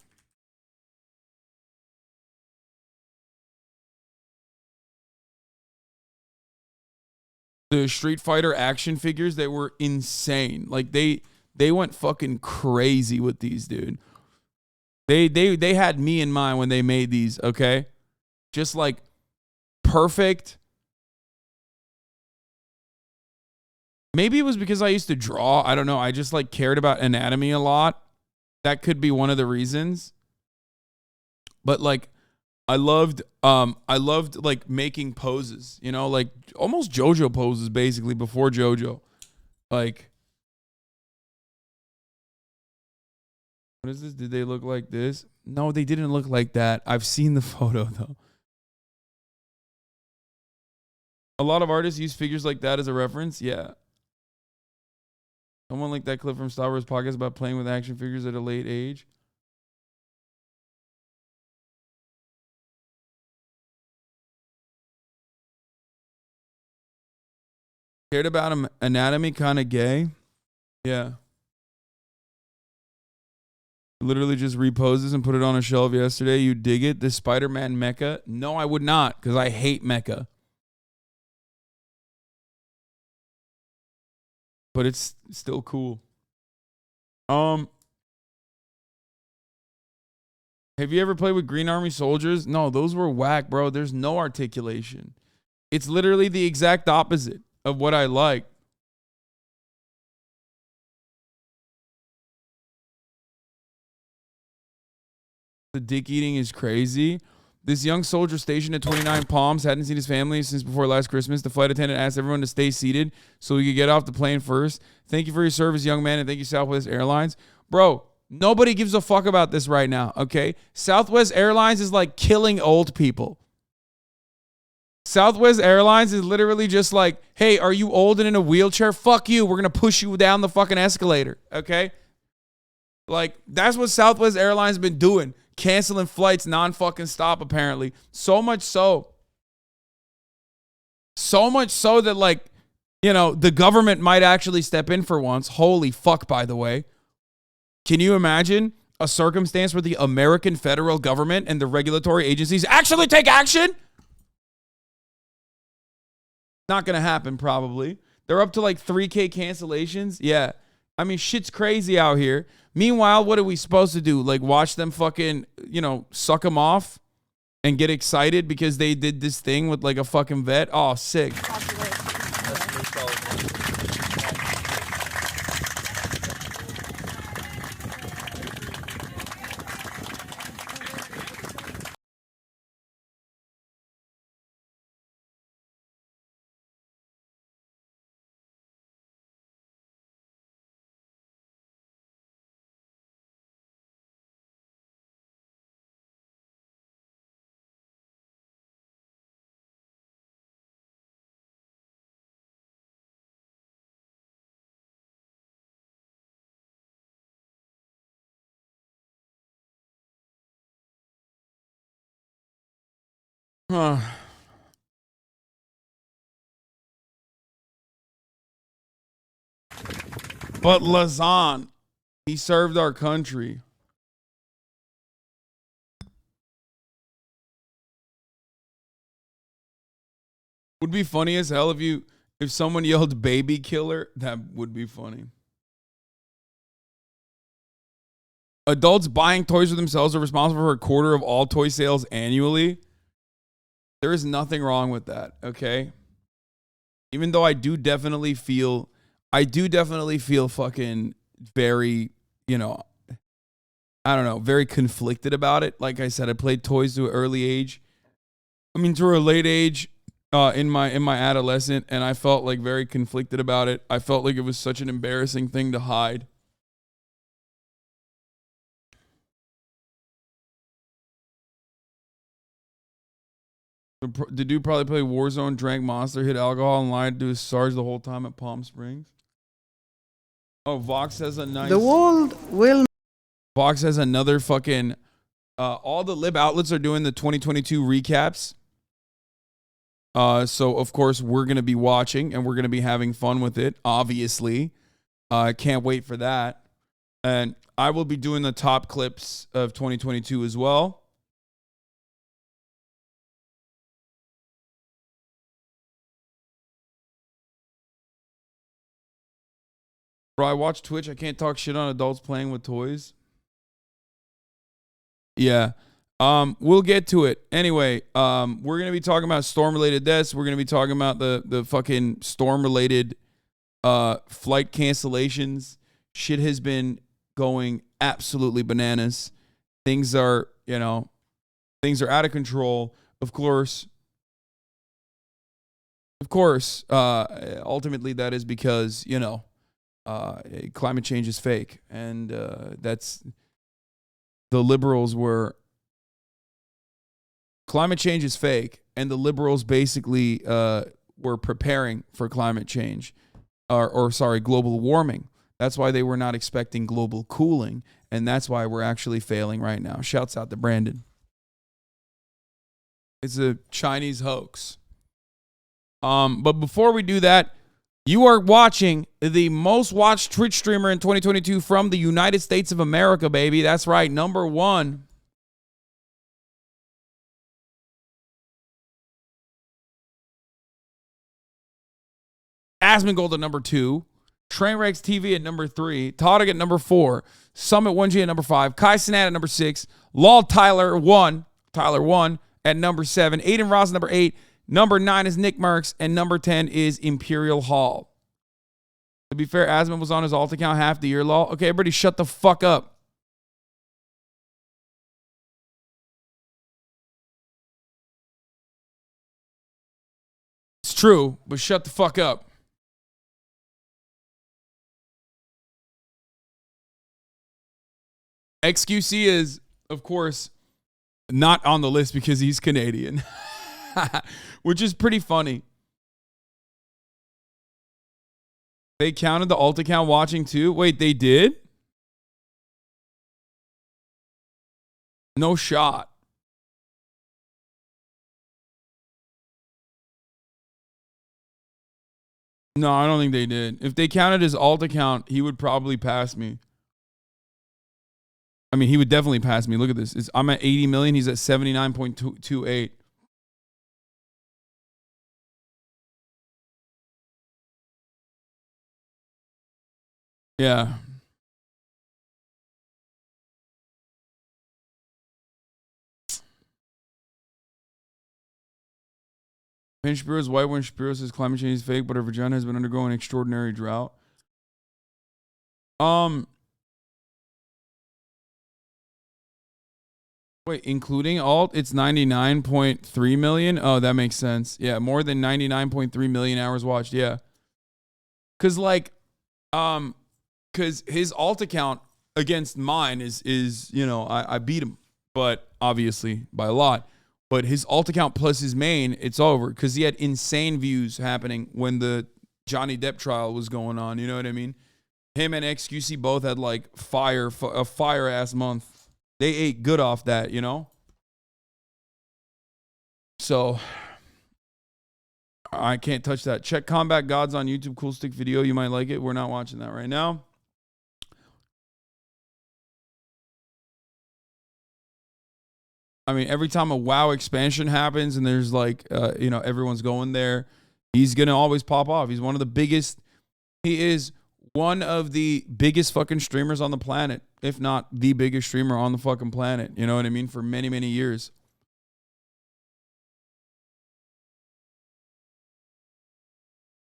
The Street Fighter action figures, they were insane. Like they went fucking crazy with these, dude. They had me in mind when they made these, okay? Just like perfect. Maybe it was because I used to draw. I don't know. I just like cared about anatomy a lot. That could be one of the reasons. But like I loved like making poses, you know, like almost JoJo poses basically before JoJo. Like, what is this? Did they look like this? No, they didn't look like that. I've seen the photo though. A lot of artists use figures like that as a reference. Yeah. Someone like that clip from Star Wars podcast about playing with action figures at a late age. Cared about him anatomy, kind of gay. Yeah. Literally just reposes and put it on a shelf yesterday. You dig it? This Spider-Man mecha? No, I would not, because I hate mecha. But it's still cool. Have you ever played with Green Army soldiers? No, those were whack, bro. There's no articulation. It's literally the exact opposite of what I like. The dick eating is crazy. This young soldier stationed at 29 Palms hadn't seen his family since before last Christmas. The flight attendant asked everyone to stay seated so he could get off the plane first. Thank you for your service, young man, and thank you, Southwest Airlines. Bro, nobody gives a fuck about this right now, okay? Southwest Airlines is like killing old people. Southwest Airlines is literally just like, hey, are you old and in a wheelchair? Fuck you. We're going to push you down the fucking escalator, okay? Like, that's what Southwest Airlines been doing. Canceling flights non-fucking stop, apparently. So much so that, like, you know, the government might actually step in for once. Holy fuck, by the way. Can you imagine a circumstance where the American federal government and the regulatory agencies actually take action? Not going to happen, probably. They're up to like 3K cancellations. Yeah. I mean, shit's crazy out here. Meanwhile, what are we supposed to do? Like, watch them fucking, you know, suck them off and get excited because they did this thing with like a fucking vet? Oh, sick. Huh. But Lazan, he served our country. Would be funny as hell if someone yelled baby killer. That would be funny. Adults buying toys for themselves are responsible for a quarter of all toy sales annually. There is nothing wrong with that, okay? Even though I do definitely feel fucking very, you know, I don't know, very conflicted about it. Like I said, I played toys to an early age. I mean, to a late age in my adolescent, and I felt like very conflicted about it. I felt like it was such an embarrassing thing to hide. The dude probably played Warzone, drank Monster, hit alcohol, and lied to his Sarge the whole time at Palm Springs. Oh, Vox has a nice... The world will... Vox has another fucking... all the lib outlets are doing the 2022 recaps. So, of course, we're going to be watching, and we're going to be having fun with it, obviously. I can't wait for that. And I will be doing the top clips of 2022 as well. Bro, I watch Twitch. I can't talk shit on adults playing with toys. Yeah. We'll get to it. Anyway, we're going to be talking about storm-related deaths. We're going to be talking about the fucking storm-related flight cancellations. Shit has been going absolutely bananas. Things are out of control. Of course, ultimately that is because, climate change is fake, and that's the liberals were. Climate change is fake, and the liberals basically were preparing for climate change, or sorry, global warming. That's why they were not expecting global cooling, and that's why we're actually failing right now. Shouts out to Brandon. It's a Chinese hoax. But before we do that, you are watching the most watched Twitch streamer in 2022 from the United States of America, baby. That's right, number one. Asmongold at number 2. Trainwrecks TV at number 3. Toddick at number 4. Summit 1G at number 5. Kai Cenat at number 6. Law Tyler 1 at number 7. Aiden Ross at number 8. Number 9 is Nick Merckx, and number 10 is Imperial Hall. To be fair, Asmon was on his alt account half the year, lol. Okay, everybody shut the fuck up. It's true, but shut the fuck up. XQC is, of course, not on the list because he's Canadian, which is pretty funny. They counted the alt account watching too? Wait, they did? No shot. No, I don't think they did. If they counted his alt account, he would probably pass me. I mean, he would definitely pass me. Look at this. I'm at 80 million. He's at 79.28. Yeah. Pin Shapiro is white when Shapiro says climate change is fake, but her vagina has been undergoing extraordinary drought. Wait, including alt, it's 99.3 million? Oh, that makes sense. Yeah, more than 99.3 million hours watched, yeah. Cause his alt account against mine is you know, I beat him, but obviously by a lot. But his alt account plus his main, it's over. Because he had insane views happening when the Johnny Depp trial was going on. You know what I mean? Him and XQC both had like a fire-ass month. They ate good off that, you know? So, I can't touch that. Check Combat Gods on YouTube. Cool stick video. You might like it. We're not watching that right now. I mean, every time a WoW expansion happens and there's like, you know, everyone's going there, he's going to always pop off. He's one of the biggest. He is one of the biggest fucking streamers on the planet, if not the biggest streamer on the fucking planet. You know what I mean? For many, many years.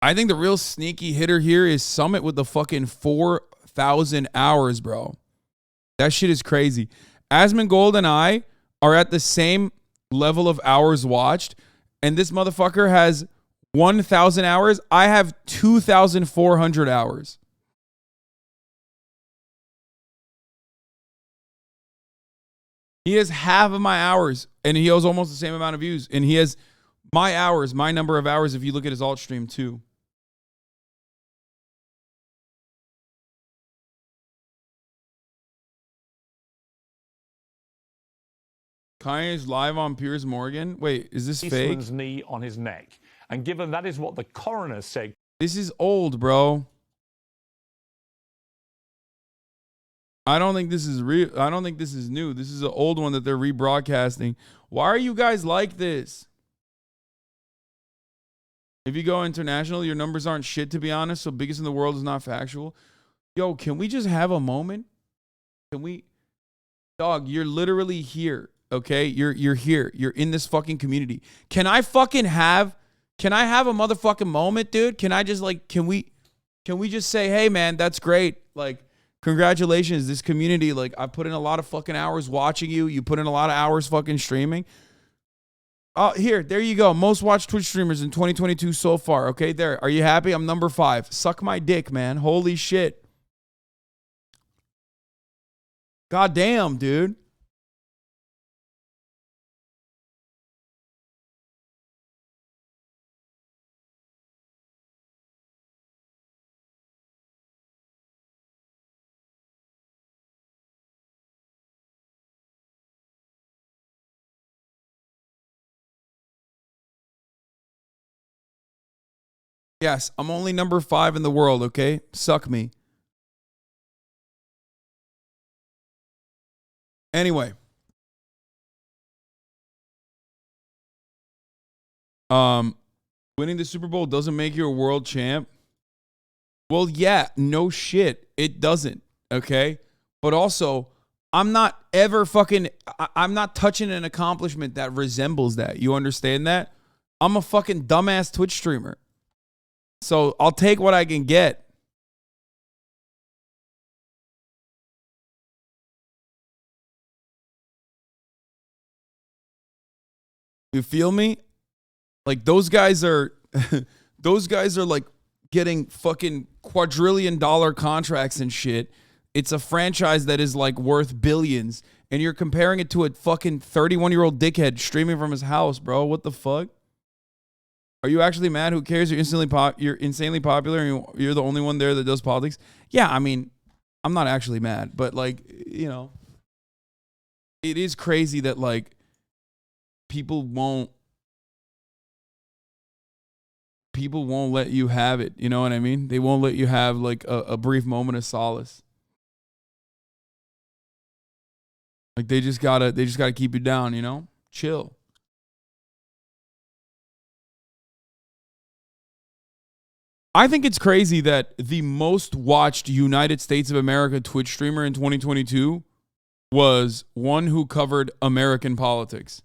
I think the real sneaky hitter here is Summit with the fucking 4,000 hours, bro. That shit is crazy. Asmongold and I are at the same level of hours watched, and this motherfucker has 1,000 hours. I have 2,400 hours. He has half of my hours, and he has almost the same amount of views. And he has my hours, my number of hours, if you look at his alt stream too. Kanye's live on Piers Morgan. Wait, is this fake? Knee on his neck. And given that is what the coroner said. This is old, bro. I don't think this is real. I don't think this is new. This is an old one that they're rebroadcasting. Why are you guys like this? If you go international, your numbers aren't shit, to be honest. So biggest in the world is not factual. Yo, can we just have a moment? Can we? Dog, you're literally here. Okay, you're here. You're in this fucking community. Can I have a motherfucking moment, dude? Can I just like, can we just say, hey man, that's great. Like, congratulations, this community. Like, I put in a lot of fucking hours watching you. You put in a lot of hours fucking streaming. Oh, there you go. Most watched Twitch streamers in 2022 so far. Okay, there. Are you happy? I'm number 5. Suck my dick, man. Holy shit. God damn, dude. Yes, I'm only number 5 in the world, okay? Suck me. Anyway. Winning the Super Bowl doesn't make you a world champ. Well, yeah, no shit. It doesn't, okay? But also, I'm not touching an accomplishment that resembles that. You understand that? I'm a fucking dumbass Twitch streamer. So I'll take what I can get. You feel me? Like those guys are like getting fucking quadrillion dollar contracts and shit. It's a franchise that is like worth billions, and you're comparing it to a fucking 31-year-old dickhead streaming from his house, bro. What the fuck? Are you actually mad? Who cares? You're insanely popular and you're the only one there that does politics. Yeah, I mean, I'm not actually mad, but like, you know, it is crazy that like people won't let you have it. You know what I mean? They won't let you have like a brief moment of solace. Like they just gotta keep you down, you know? Chill. I think it's crazy that the most watched United States of America Twitch streamer in 2022 was one who covered American politics.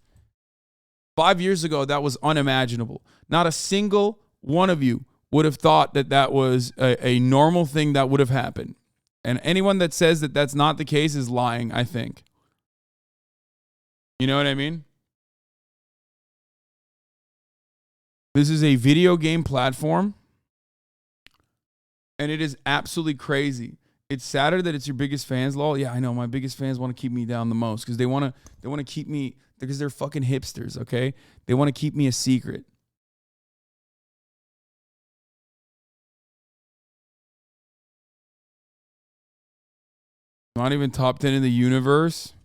5 years ago, that was unimaginable. Not a single one of you would have thought that that was a normal thing that would have happened. And anyone that says that that's not the case is lying, I think. You know what I mean? This is a video game platform. And it is absolutely crazy. It's sadder that it's your biggest fans, lol. Yeah, I know. My biggest fans want to keep me down the most because they want to keep me, because they're fucking hipsters, okay? They want to keep me a secret. Not even top 10 in the universe.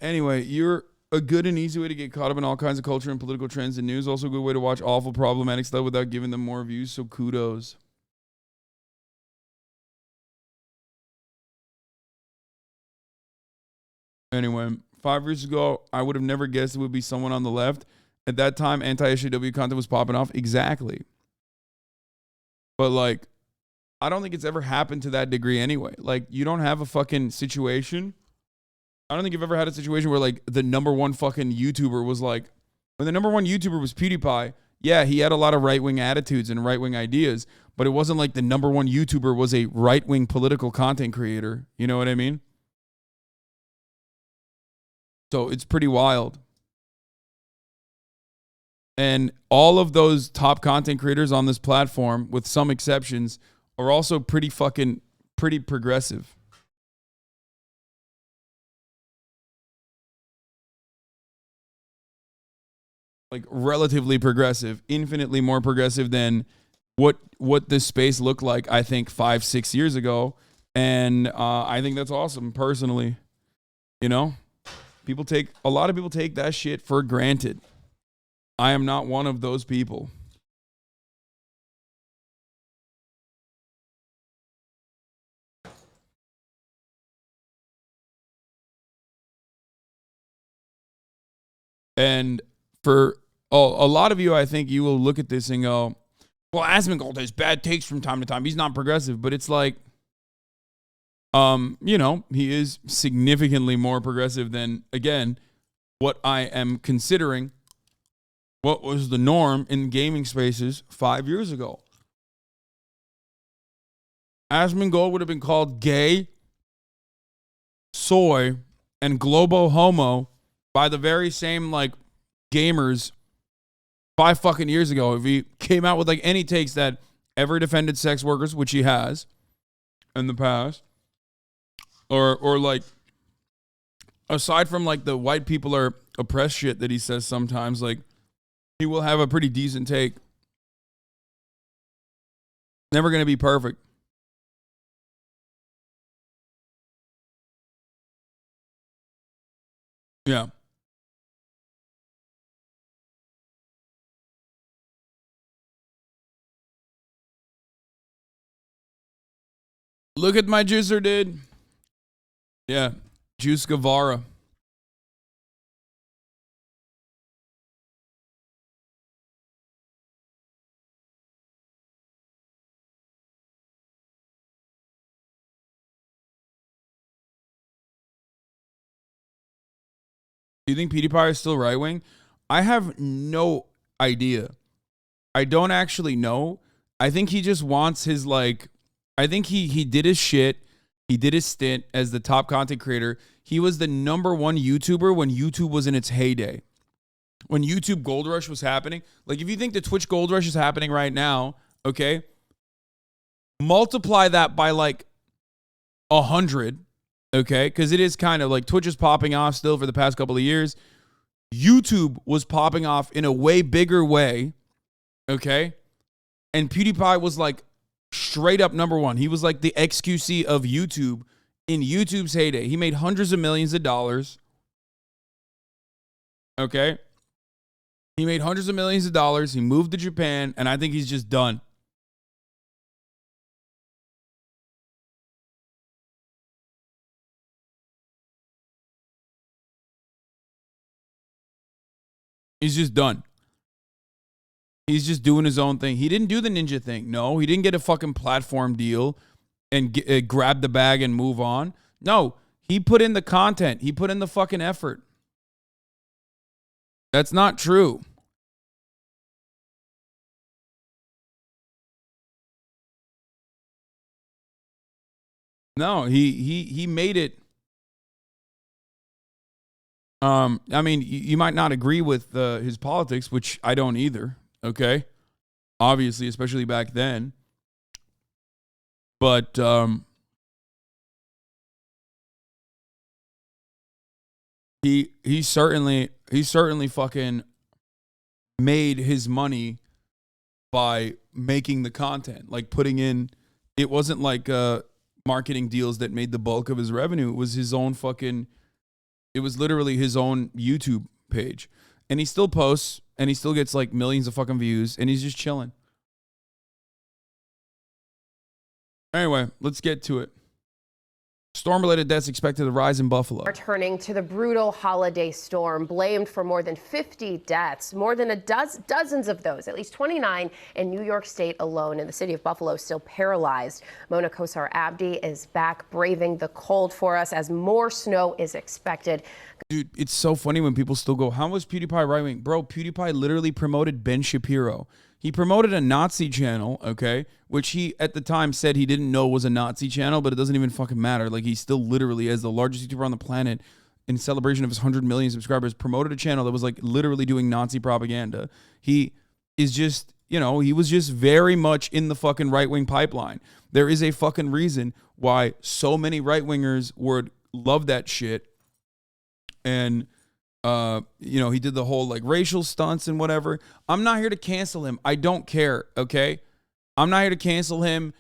Anyway, you're a good and easy way to get caught up in all kinds of culture and political trends and news. Also a good way to watch awful problematic stuff without giving them more views, so kudos. Anyway, 5 years ago, I would have never guessed it would be someone on the left. At that time, anti-SJW content was popping off. Exactly. But like, I don't think it's ever happened to that degree anyway. Like, you don't have a fucking situation. I don't think you've ever had a situation where like the number one fucking YouTuber was like, when the number one YouTuber was PewDiePie, yeah, he had a lot of right-wing attitudes and right-wing ideas, but it wasn't like the number one YouTuber was a right-wing political content creator. You know what I mean? So it's pretty wild. And all of those top content creators on this platform, with some exceptions, are also pretty progressive. Like relatively progressive, infinitely more progressive than what this space looked like, I think 5-6 years ago. And I think that's awesome personally. You know, a lot of people take that shit for granted. I am not one of those people. And for a lot of you, I think you will look at this and go, well, Asmongold has bad takes from time to time. He's not progressive. But it's like, you know, he is significantly more progressive than, again, what I am considering what was the norm in gaming spaces 5 years ago. Asmongold would have been called gay, soy, and globo homo by the very same, like, gamers 5 fucking years ago. If he came out with, like, any takes that ever defended sex workers, which he has in the past, or like, aside from, like, the white people are oppressed shit that he says sometimes, like, he will have a pretty decent take Never going to be perfect. Yeah. Look at my juicer, dude. Yeah. Juice Guevara. Do you think PewDiePie is still right wing? I have no idea. I don't actually know. I think he just wants his I think he did his shit. He did his stint as the top content creator. He was the #1 YouTuber when YouTube was in its heyday. When YouTube Gold Rush was happening. Like if you think the Twitch Gold Rush is happening right now, okay? Multiply that by 100. Okay, because it is kind of like Twitch is popping off still for the past couple of years. YouTube was popping off in a way bigger way. Okay. And PewDiePie was straight up #1. He was like the XQC of YouTube in YouTube's heyday. He made hundreds of millions of dollars. Okay. He made hundreds of millions of dollars. He moved to Japan, and I think he's just done. He's just done. He's just doing his own thing. He didn't do the ninja thing. No, he didn't get a fucking platform deal and grab the bag and move on. No, he put in the content. He put in the fucking effort. That's not true. No, he made it. I mean, you might not agree with his politics, which I don't either. Okay, obviously, especially back then. But he certainly fucking made his money by making the content, like putting in. It wasn't like marketing deals that made the bulk of his revenue. It was his own fucking. It was literally his own YouTube page. And he still posts, and he still gets millions of fucking views, and he's just chilling. Anyway, let's get to it. Storm-related deaths expected to rise in Buffalo. Returning to the brutal holiday storm, blamed for more than 50 deaths, more than dozens of those, at least 29 in New York State alone, and the city of Buffalo still paralyzed. Mona Kosar Abdi is back braving the cold for us as more snow is expected. Dude, it's so funny when people still go, how was PewDiePie right-wing? Bro, PewDiePie literally promoted Ben Shapiro. He promoted a Nazi channel, okay, which he at the time said he didn't know was a Nazi channel, but it doesn't even fucking matter. Like, he still literally, as the largest YouTuber on the planet, in celebration of his 100 million subscribers, promoted a channel that was literally doing Nazi propaganda. He is just, he was just very much in the fucking right-wing pipeline. There is a fucking reason why so many right-wingers would love that shit. And he did the whole racial stunts and whatever. I'm not here to cancel him. I don't care, okay? I'm not here to cancel him.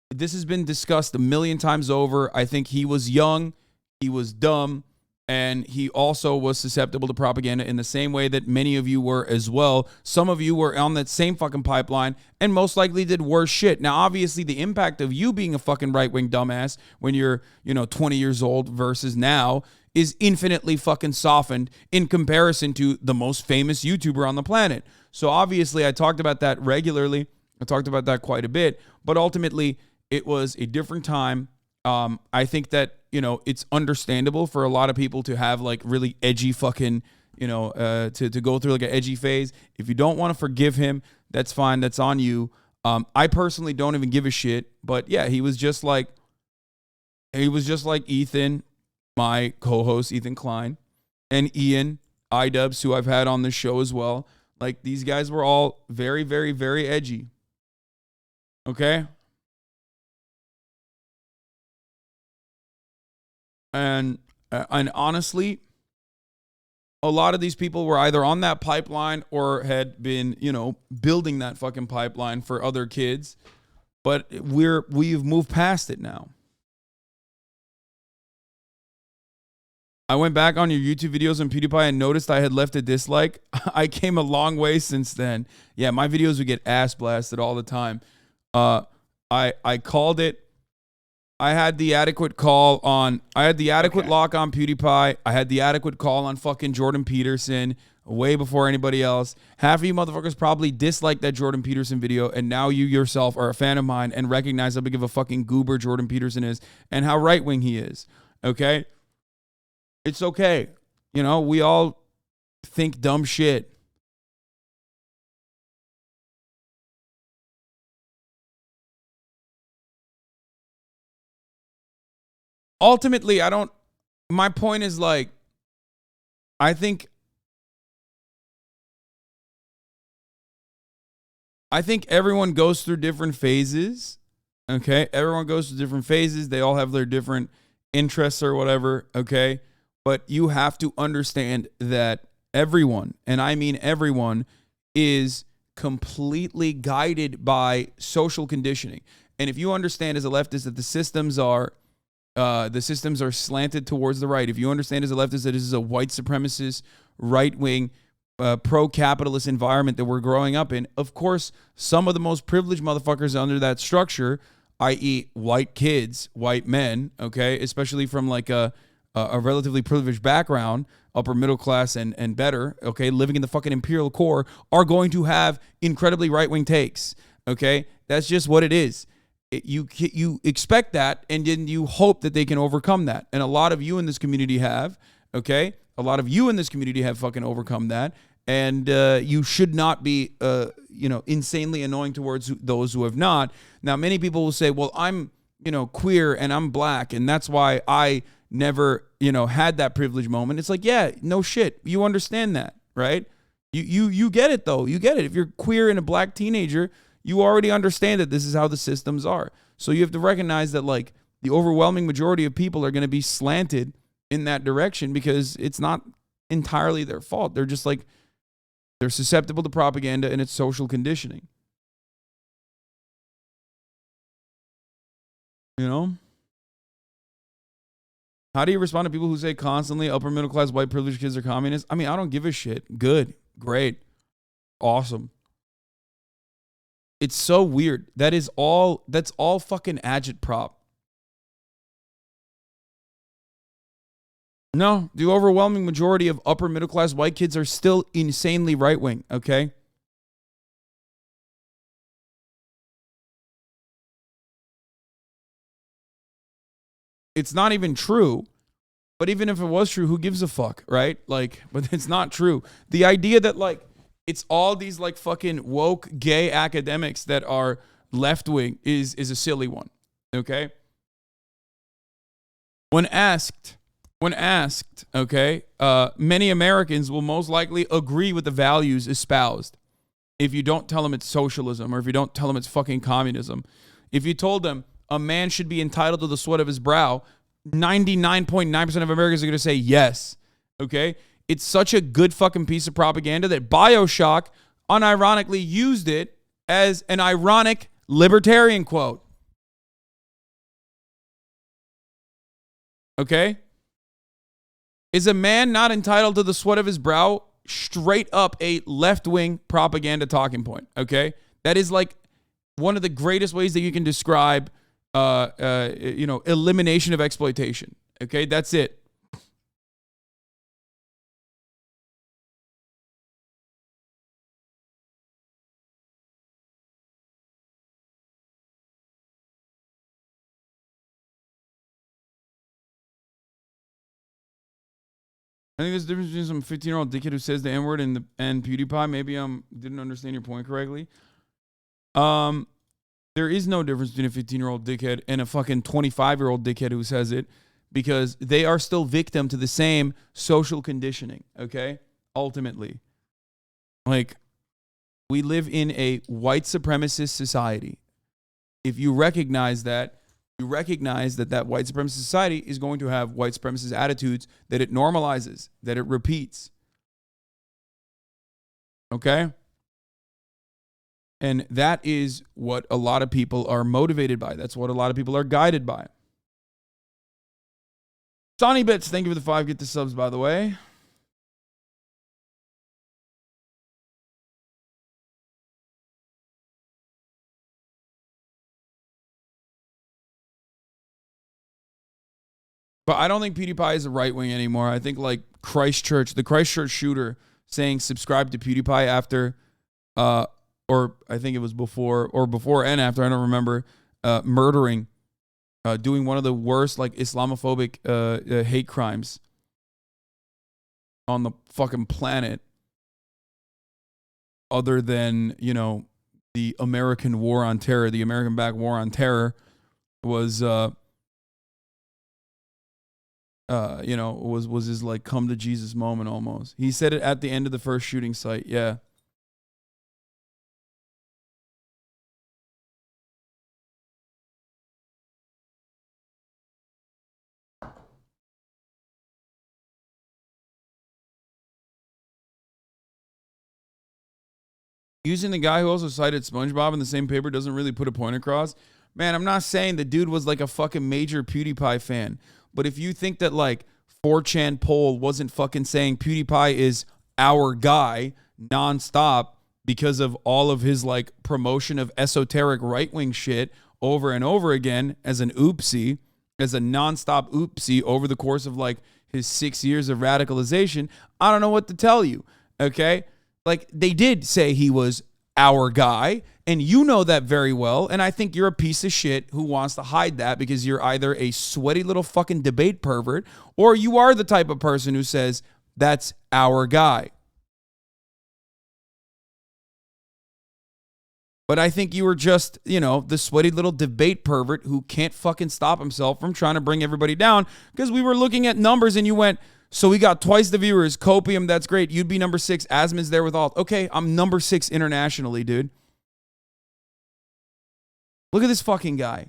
This has been discussed a million times over. I think he was young, he was dumb, and he also was susceptible to propaganda in the same way that many of you were as well. Some of you were on that same fucking pipeline and most likely did worse shit. Now, obviously, the impact of you being a fucking right-wing dumbass when you're, 20 years old versus now is infinitely fucking softened in comparison to the most famous YouTuber on the planet. So obviously I talked about that regularly. I talked about that quite a bit, but ultimately it was a different time. I think that, it's understandable for a lot of people to have really edgy fucking, to go through an edgy phase. If you don't want to forgive him, that's fine. That's on you. I personally don't even give a shit, but yeah, he was just like Ethan, my co-host Ethan Klein, and Ian iDubbbz, who I've had on this show as well. These guys were all very, very, very edgy. Okay? And honestly, a lot of these people were either on that pipeline or had been, building that fucking pipeline for other kids. But we've moved past it now. I went back on your YouTube videos on PewDiePie and noticed I had left a dislike. I came a long way since then. Yeah, my videos would get ass blasted all the time. I called it. I had the adequate call on. I had the adequate lock on PewDiePie. I had the adequate call on fucking Jordan Peterson way before anybody else. Half of you motherfuckers probably disliked that Jordan Peterson video, and now you yourself are a fan of mine and recognize how big of a fucking goober Jordan Peterson is and how right-wing he is. Okay? It's okay. You know, we all think dumb shit. Ultimately, my point is like, I think everyone goes through different phases. Okay? Everyone goes through different phases. They all have their different interests or whatever. Okay? But you have to understand that everyone, and I mean everyone, is completely guided by social conditioning. And if you understand as a leftist that the systems are slanted towards the right, if you understand as a leftist that this is a white supremacist, right-wing, pro-capitalist environment that we're growing up in, of course, some of the most privileged motherfuckers under that structure, i.e. white kids, white men, okay, especially from like a relatively privileged background, upper middle class and better, okay, living in the fucking imperial core, are going to have incredibly right-wing takes, okay? That's just what it is. You expect that, and then you hope that they can overcome that. And a lot of you in this community have, okay? A lot of you in this community have fucking overcome that. And you should not be, insanely annoying towards those who have not. Now, many people will say, well, I'm, queer and I'm black, and that's why I never, had that privilege moment. It's like, yeah, no shit. You understand that, right? You get it, though. You get it. If you're queer and a black teenager, you already understand that this is how the systems are. So you have to recognize that, like, the overwhelming majority of people are going to be slanted in that direction because it's not entirely their fault. They're just like, they're susceptible to propaganda and it's social conditioning. You know? How do you respond to people who say constantly upper middle class white privileged kids are communists? I mean, I don't give a shit. Good. Great. Awesome. It's so weird. That's all fucking agitprop. No, the overwhelming majority of upper middle class white kids are still insanely right wing, okay? It's not even true. But even if it was true, who gives a fuck, right? Like, but it's not true. The idea that, like, it's all these, like, fucking woke gay academics that are left-wing is a silly one, okay? When asked, okay, many Americans will most likely agree with the values espoused if you don't tell them it's socialism or if you don't tell them it's fucking communism. If you told them a man should be entitled to the sweat of his brow, 99.9% of Americans are going to say yes, okay? It's such a good fucking piece of propaganda that BioShock unironically used it as an ironic libertarian quote. Okay? Is a man not entitled to the sweat of his brow straight up a left-wing propaganda talking point, okay? That is like one of the greatest ways that you can describe elimination of exploitation. Okay, that's it. I think there's a difference between some 15-year-old dickhead who says the N-word and PewDiePie. Maybe I didn't understand your point correctly. There is no difference between a 15-year-old dickhead and a fucking 25-year-old dickhead who says it because they are still victim to the same social conditioning, okay? Ultimately. Like, we live in a white supremacist society. If you recognize that, you recognize that that white supremacist society is going to have white supremacist attitudes that it normalizes, that it repeats. Okay? And that is what a lot of people are motivated by. That's what a lot of people are guided by. Sonny Bits, thank you for the 5. Get the subs, by the way. But I don't think PewDiePie is a right wing anymore. I think like the Christchurch shooter saying subscribe to PewDiePie after, or I think it was before and after, I don't remember, murdering, doing one of the worst like Islamophobic hate crimes on the fucking planet, other than, you know, the American war on terror, the American-backed war on terror was, was his like come to Jesus moment almost. He said it at the end of the first shooting site. Yeah. Using the guy who also cited SpongeBob in the same paper doesn't really put a point across. Man, I'm not saying the dude was like a fucking major PewDiePie fan. But if you think that like 4chan poll wasn't fucking saying PewDiePie is our guy nonstop because of all of his like promotion of esoteric right-wing shit over and over again as an oopsie, as a nonstop oopsie over the course of like his 6 years of radicalization, I don't know what to tell you, okay? Like, they did say he was our guy, and you know that very well, and I think you're a piece of shit who wants to hide that because you're either a sweaty little fucking debate pervert or you are the type of person who says, that's our guy. But I think you were just, you know, the sweaty little debate pervert who can't fucking stop himself from trying to bring everybody down because we were looking at numbers and you went, so we got twice the viewers, Copium, that's great. You'd be number 6. Asmon's there with Alt. Okay, I'm number 6 internationally, dude. Look at this fucking guy.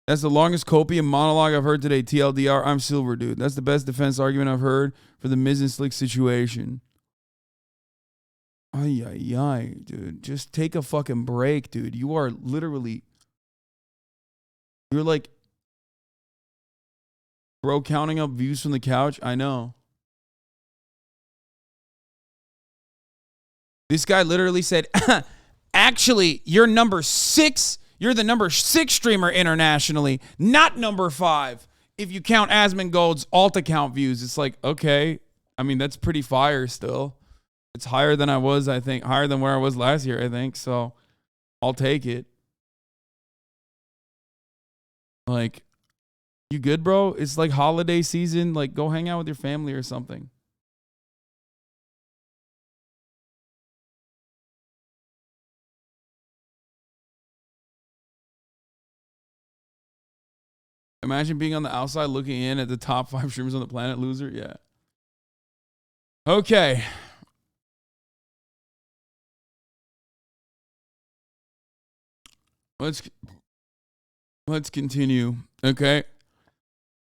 That's the longest Copium monologue I've heard today. TLDR, I'm silver, dude. That's the best defense argument I've heard for the Miz and Slick situation. Ay, ay, ay, dude. Just take a fucking break, dude. You are literally... You're like... Bro, counting up views from the couch? I know. This guy literally said, actually, you're number 6. You're the number 6 streamer internationally, not number 5. If you count Asmongold's alt account views, it's like, okay. I mean, that's pretty fire still. It's higher than I was, I think. Higher than where I was last year, I think. So I'll take it. Like, you good, bro? It's like holiday season. Like, go hang out with your family or something. Imagine being on the outside looking in at the top 5 streamers on the planet, loser. Yeah. Okay. Let's continue. Okay.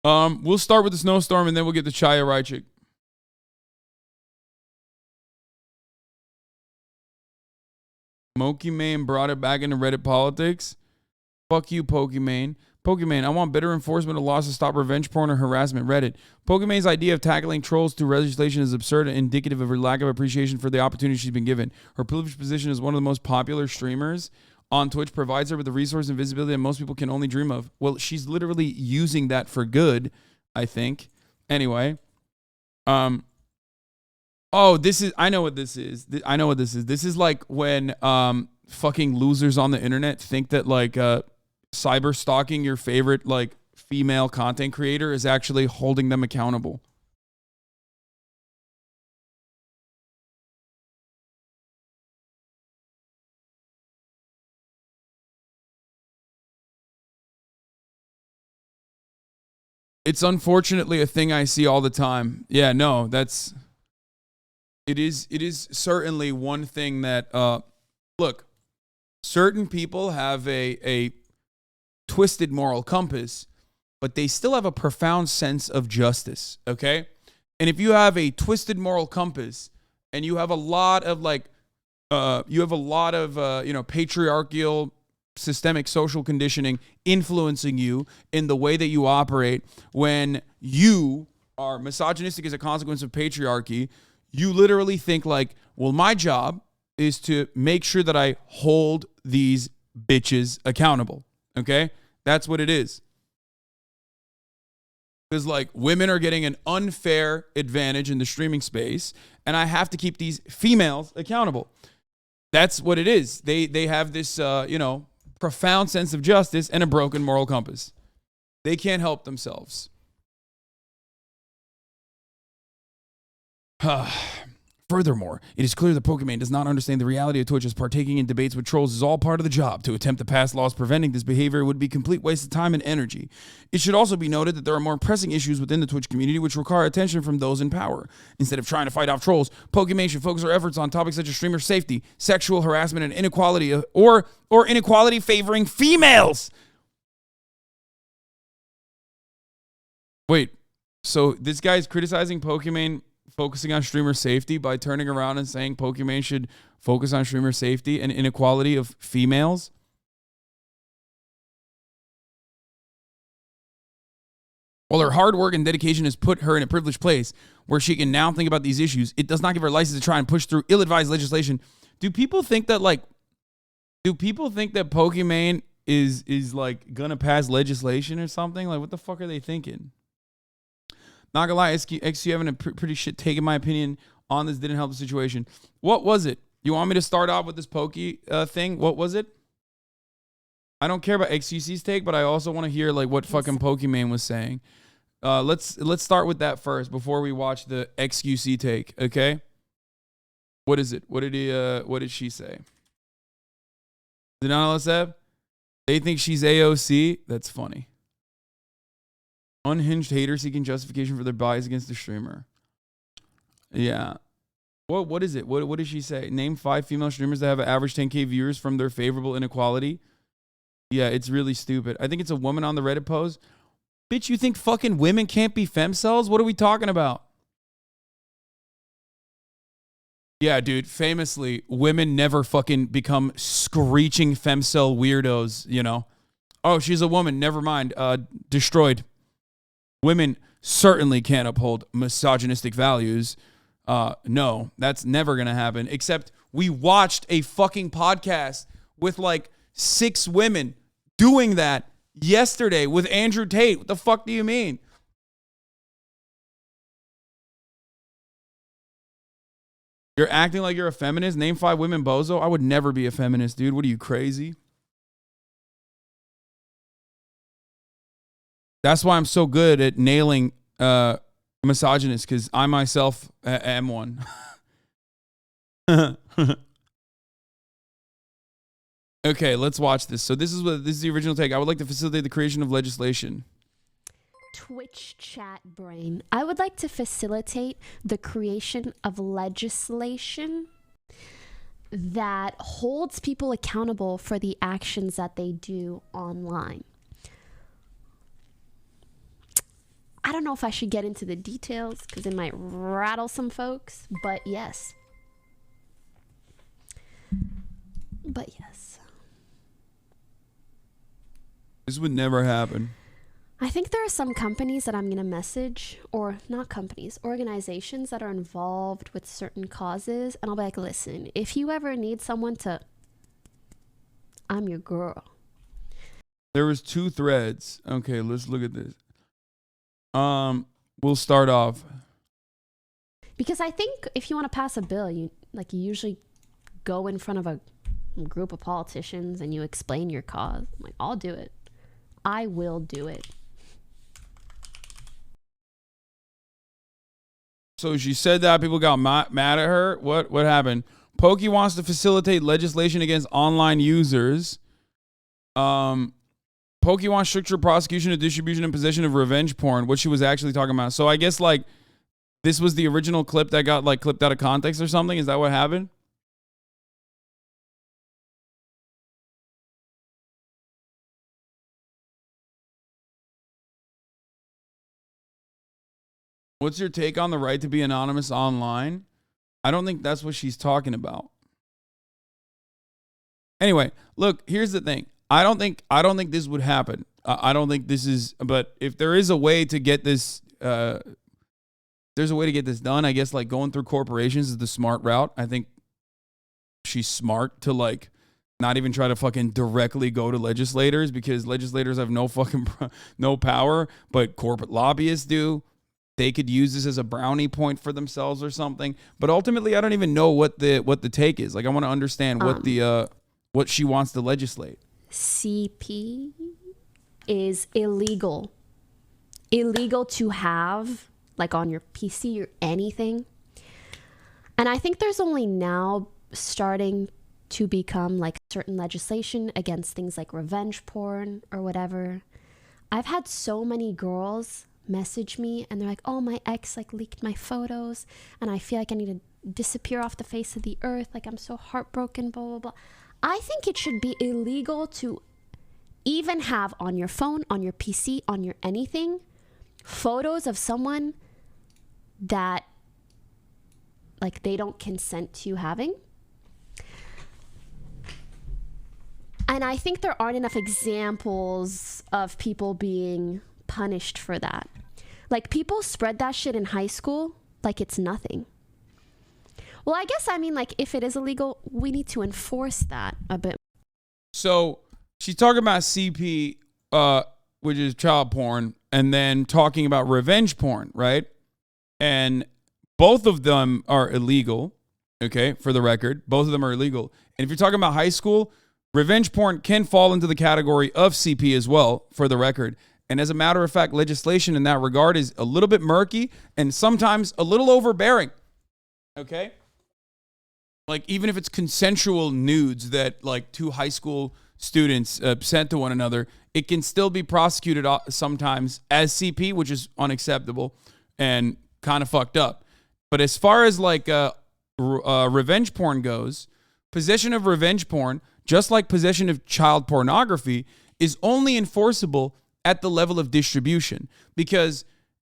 We'll start with the snowstorm and then we'll get the Chaya Raichik. Pokimane brought it back into Reddit politics. Fuck you, Pokimane. Pokimane, I want better enforcement of laws to stop revenge porn or harassment. Reddit. Pokimane's idea of tackling trolls through legislation is absurd and indicative of her lack of appreciation for the opportunity she's been given. Her privileged position as one of the most popular streamers on Twitch provides her with the resource and visibility that most people can only dream of. Well, she's literally using that for good, I think. Anyway. Oh, this is... I know what this is. I know what this is. This is like when fucking losers on the internet think that like... cyber stalking your favorite like female content creator is actually holding them accountable. It's unfortunately a thing I see all the time. Yeah, no, that's it is certainly one thing that look, certain people have a twisted moral compass but they still have a profound sense of justice, okay? And if you have a twisted moral compass and you have a lot of patriarchal systemic social conditioning influencing you in the way that you operate, when you are misogynistic as a consequence of patriarchy, you literally think like, well, my job is to make sure that I hold these bitches accountable, okay? That's what it is. Because like women are getting an unfair advantage in the streaming space, and I have to keep these females accountable. That's what it is. They have this, profound sense of justice and a broken moral compass. They can't help themselves. Furthermore, it is clear that Pokimane does not understand the reality of Twitch, as partaking in debates with trolls is all part of the job. To attempt to pass laws preventing this behavior would be a complete waste of time and energy. It should also be noted that there are more pressing issues within the Twitch community which require attention from those in power. Instead of trying to fight off trolls, Pokimane should focus our efforts on topics such as streamer safety, sexual harassment, and inequality, or inequality favoring females. Wait, so this guy's criticizing Pokimane focusing on streamer safety by turning around and saying Pokimane should focus on streamer safety and inequality of females? While her hard work and dedication has put her in a privileged place where she can now think about these issues, it does not give her license to try and push through ill-advised legislation. Do people think that Pokimane is like gonna pass legislation or something? Like, what the fuck are they thinking? Not gonna lie, XQ having a pretty shit take, in my opinion, on this didn't help the situation. What was it? You want me to start off with this Poki thing? What was it? I don't care about XQC's take, but I also want to hear like what fucking Pokimane was saying. Let's start with that first before we watch the XQC take, okay? What is it? What did she say? Zanana Lesev? They think she's AOC? That's funny. Unhinged hater seeking justification for their bias against the streamer. Yeah. What is it? What did she say? Name 5 female streamers that have an average 10K viewers from their favorable inequality. Yeah, it's really stupid. I think it's a woman on the Reddit post. Bitch, you think fucking women can't be femcells? What are we talking about? Yeah, dude, famously, women never fucking become screeching femcell weirdos, you know? Oh, she's a woman. Never mind. Destroyed. Women certainly can't uphold misogynistic values. No, that's never going to happen. Except we watched a fucking podcast with like 6 women doing that yesterday with Andrew Tate. What the fuck do you mean? You're acting like you're a feminist? Name 5 women, bozo? I would never be a feminist, dude. What are you, crazy? That's why I'm so good at nailing misogynists, because I myself am one. Okay, let's watch this. So this is the original take. I would like to facilitate the creation of legislation. Twitch chat brain. I would like to facilitate the creation of legislation that holds people accountable for the actions that they do online. I don't know if I should get into the details because it might rattle some folks, but yes. But yes. This would never happen. I think there are some companies that I'm going to message, or not companies, organizations that are involved with certain causes, and I'll be like, listen, if you ever need someone to, I'm your girl. There was 2 threads. Okay, let's look at this. We'll start off. Because I think if you want to pass a bill, you usually go in front of a group of politicians and you explain your cause. I'm like, I'll do it. I will do it. So she said that people got mad at her. What happened? Pokey wants to facilitate legislation against online users. Pokey wants stricter prosecution of distribution and possession of revenge porn. What she was actually talking about. So I guess like this was the original clip that got like clipped out of context or something. Is that what happened? What's your take on the right to be anonymous online? I don't think that's what she's talking about. Anyway, look, here's the thing. I don't think this would happen. I don't think this is, but if there is a way to get this, there's a way to get this done. I guess like going through corporations is the smart route. I think she's smart to like not even try to fucking directly go to legislators, because legislators have no fucking no power, but corporate lobbyists do. They could use this as a brownie point for themselves or something. But ultimately, I don't even know what the take is. Like, I want to understand what she wants to legislate. CP is illegal. Illegal to have, like on your PC or anything. And I think there's only now starting to become like certain legislation against things like revenge porn or whatever. I've had so many girls message me and they're like, oh, my ex like leaked my photos and I feel like I need to disappear off the face of the earth. Like, I'm so heartbroken, blah, blah, blah. I think it should be illegal to even have on your phone, on your PC, on your anything, photos of someone that like they don't consent to you having. And I think there aren't enough examples of people being punished for that. Like, people spread that shit in high school like it's nothing. Well, I guess, I mean, like, if it is illegal, we need to enforce that a bit. So she's talking about CP, which is child porn, and then talking about revenge porn, right? And both of them are illegal, okay, for the record. Both of them are illegal. And if you're talking about high school, revenge porn can fall into the category of CP as well, for the record. And as a matter of fact, legislation in that regard is a little bit murky and sometimes a little overbearing, okay? Like, even if it's consensual nudes that, like, two high school students sent to one another, it can still be prosecuted sometimes as CP, which is unacceptable and kind of fucked up. But as far as, like, revenge porn goes, possession of revenge porn, just like possession of child pornography, is only enforceable at the level of distribution, because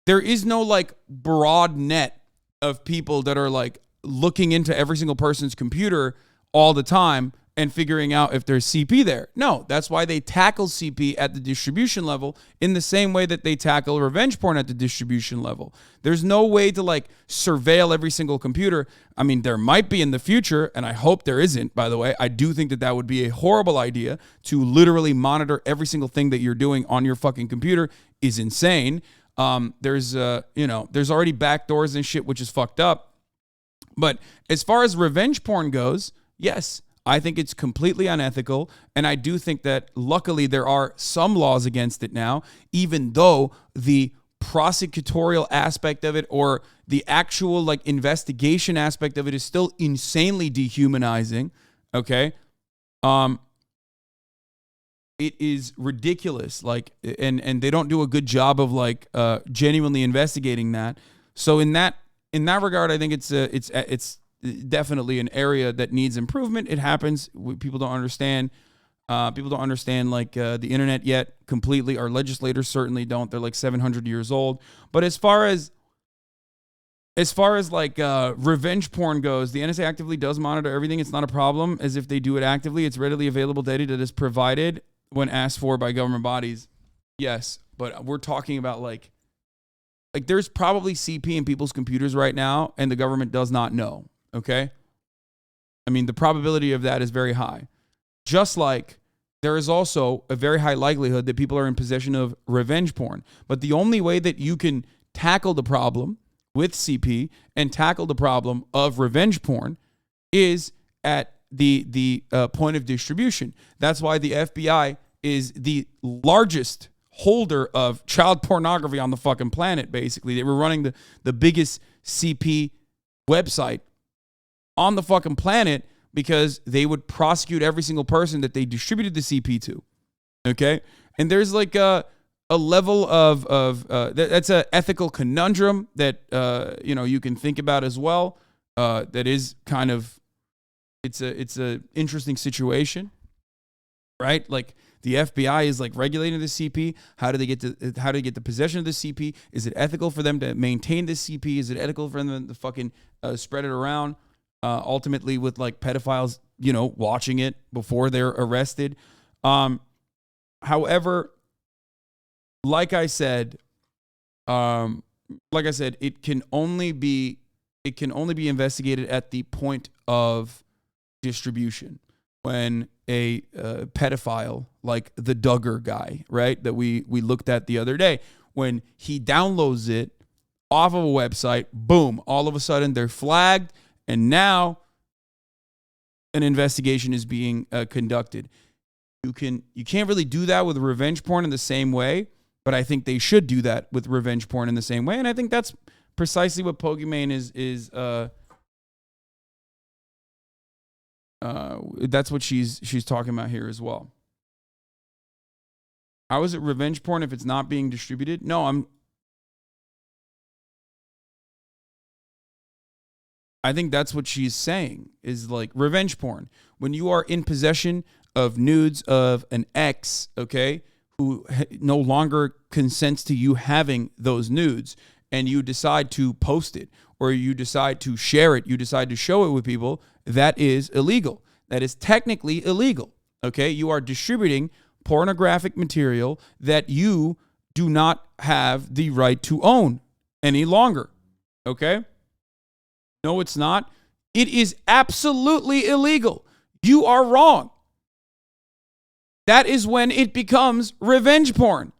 there is no, like, broad net of people that are, like, looking into every single person's computer all the time and figuring out if there's CP there. No, that's why they tackle CP at the distribution level in the same way that they tackle revenge porn at the distribution level. There's no way to, like, surveil every single computer. I mean, there might be in the future, and I hope there isn't, by the way. I do think that that would be a horrible idea. To literally monitor every single thing that you're doing on your fucking computer is insane. There's already backdoors and shit, which is fucked up. But as far as revenge porn goes, yes, I think it's completely unethical. And I do think that luckily there are some laws against it now, even though the prosecutorial aspect of it or the actual, like, investigation aspect of it is still insanely dehumanizing. Okay. It is ridiculous. Like, and they don't do a good job of, like, genuinely investigating that. So in that regard, I think it's definitely an area that needs improvement. It happens. People don't understand. People don't understand, like, the internet yet completely. Our legislators certainly don't. They're like 700 years old. But as far as like revenge porn goes, the NSA actively does monitor everything. It's not a problem, as if they do it actively. It's readily available data that is provided when asked for by government bodies. Yes, but we're talking about like there's probably CP in people's computers right now, and the government does not know, okay? I mean, the probability of that is very high. Just like there is also a very high likelihood that people are in possession of revenge porn. But the only way that you can tackle the problem with CP and tackle the problem of revenge porn is at the point of distribution. That's why the FBI is the largest holder of child pornography on the fucking planet, basically. They were running the biggest CP website on the fucking planet because they would prosecute every single person that they distributed the CP to. Okay? And there's like a level of that's an ethical conundrum that you can think about as well. That is kind of it's a interesting situation. right? Like the FBI is like regulating the CP. How do they get the possession of the CP? Is it ethical for them to maintain this CP? Is it ethical for them to fucking spread it around? Ultimately, with like pedophiles, watching it before they're arrested. However, like I said, it can only be investigated at the point of distribution, when a pedophile like the Duggar guy, right, that we looked at the other day, when he downloads it off of a website, boom, all of a sudden they're flagged, and now an investigation is being conducted. You can't really do that with revenge porn in the same way, but I think they should do that with revenge porn in the same way, and I think that's precisely what Pokimane is that's what she's talking about here as well. How is it revenge porn if it's not being distributed? No, I think that's what she's saying, is like revenge porn. When you are in possession of nudes of an ex, okay, who no longer consents to you having those nudes, and you decide to post it, or you decide to share it, you decide to show it with people, that is illegal. That is technically illegal, okay? You are distributing pornographic material that you do not have the right to own any longer, okay? No, it's not. It is absolutely illegal. You are wrong. That is when it becomes revenge porn.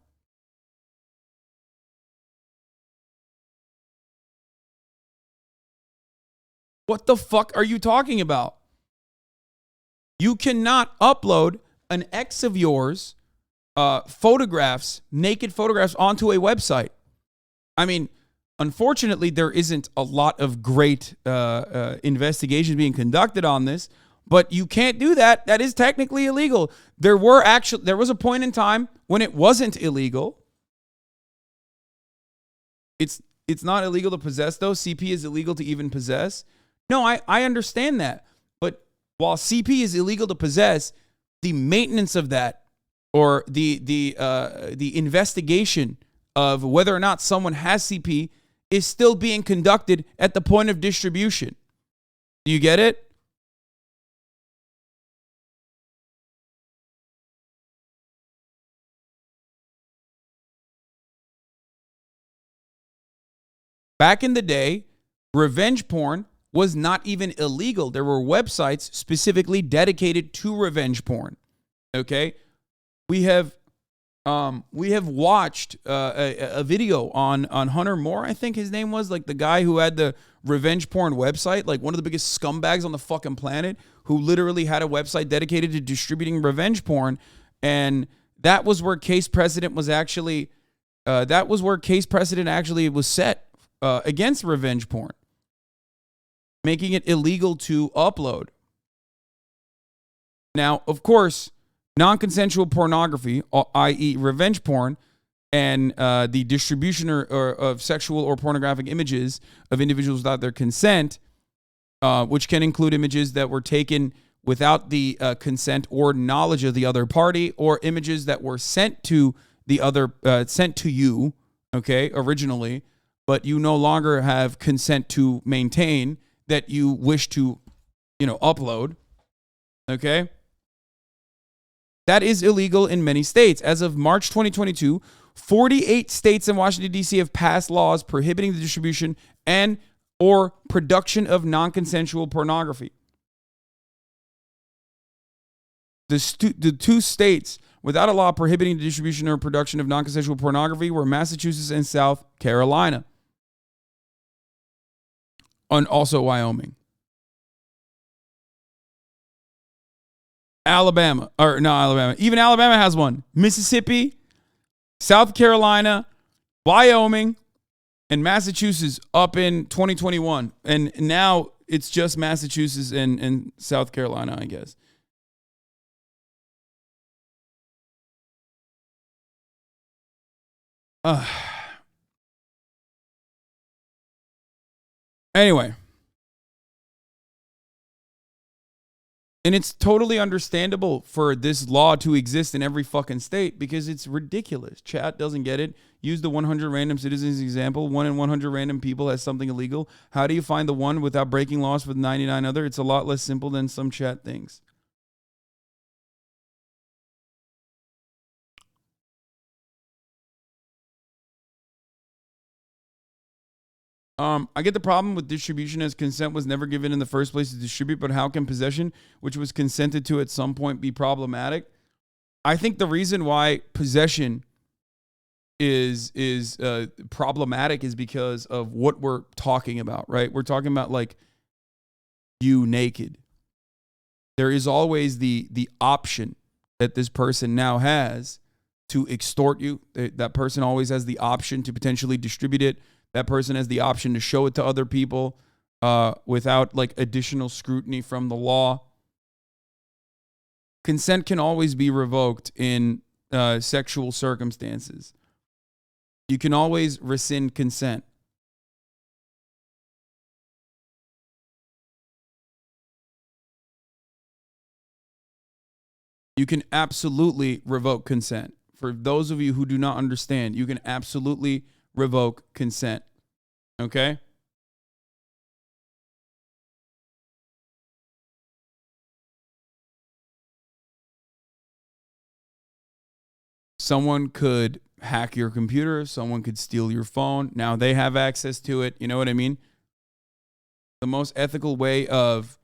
What the fuck are you talking about? You cannot upload an ex of yours, photographs, naked photographs, onto a website. I mean, unfortunately, there isn't a lot of great investigations being conducted on this, but you can't do that. That is technically illegal. There was a point in time when it wasn't illegal. It's not illegal to possess, though. CP is illegal to even possess. No, I understand that. But while CP is illegal to possess, the maintenance of that, or the investigation of whether or not someone has CP, is still being conducted at the point of distribution. Do you get it? Back in the day, revenge porn was not even illegal. There were websites specifically dedicated to revenge porn. Okay? We have watched a video on Hunter Moore, I think his name was, like the guy who had the revenge porn website, like one of the biggest scumbags on the fucking planet, who literally had a website dedicated to distributing revenge porn. And that was where case precedent was actually was set against revenge porn, making it illegal to upload. Now, of course, non-consensual pornography, i.e. revenge porn, and the distribution of sexual or pornographic images of individuals without their consent, which can include images that were taken without the consent or knowledge of the other party, or images that were sent to you, okay, originally, but you no longer have consent to maintain, that you wish to, upload, okay? That is illegal in many states. As of March 2022, 48 states and Washington, D.C. have passed laws prohibiting the distribution and or production of non-consensual pornography. The two states without a law prohibiting the distribution or production of non-consensual pornography were Massachusetts and South Carolina. And also Wyoming. Alabama. Even Alabama has one. Mississippi, South Carolina, Wyoming, and Massachusetts up in 2021. And now it's just Massachusetts and South Carolina, I guess. Anyway. And it's totally understandable for this law to exist in every fucking state because it's ridiculous. Chat doesn't get it. Use the 100 random citizens example. 1 in 100 random people has something illegal. How do you find the one without breaking laws for the 99 other? It's a lot less simple than some chat thinks. I get the problem with distribution as consent was never given in the first place to distribute, but how can possession, which was consented to at some point, be problematic? I think the reason why possession is problematic is because of what we're talking about, right? We're talking about like you naked. There is always the option that this person now has to extort you. That person always has the option to potentially distribute it. That person has the option to show it to other people without like additional scrutiny from the law. Consent can always be revoked in sexual circumstances. You can always rescind consent. You can absolutely revoke consent. For those of you who do not understand, you can absolutely revoke consent. Okay? Someone could hack your computer. Someone could steal your phone. Now they have access to it. You know what I mean? The most ethical way of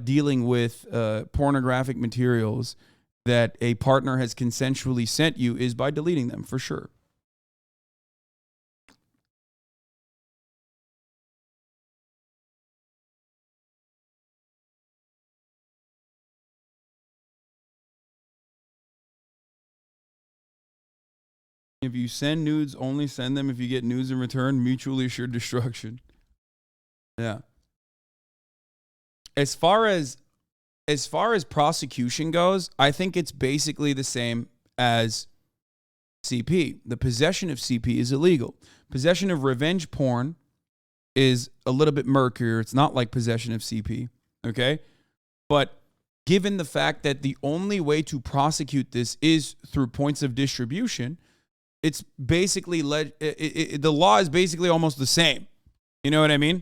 dealing with pornographic materials that a partner has consensually sent you is by deleting them, for sure. If you send nudes, only send them if you get nudes in return. Mutually assured destruction. Yeah. As far as prosecution goes, I think it's basically the same as CP. The possession of CP is illegal. Possession of revenge porn is a little bit murkier. It's not like possession of CP, okay? But given the fact that the only way to prosecute this is through points of distribution, it's basically the law is basically almost the same. You know what I mean?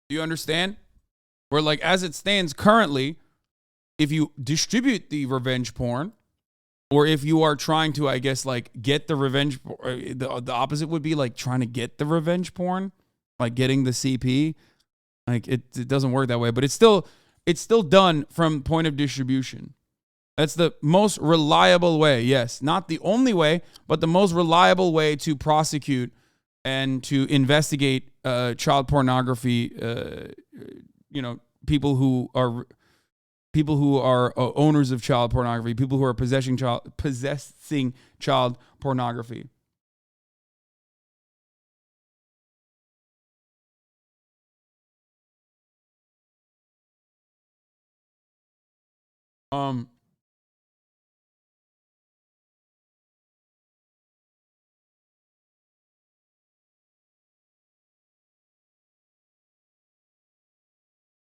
Do you understand? Where like as it stands currently, if you distribute the revenge porn, or if you are trying to, I guess, like get the revenge, the opposite would be like trying to get the revenge porn, like getting the CP. Like it doesn't work that way, but it's still done from point of distribution. That's the most reliable way. Yes, not the only way, but the most reliable way to prosecute and to investigate child pornography. People who are owners of child pornography, people who are possessing child pornography.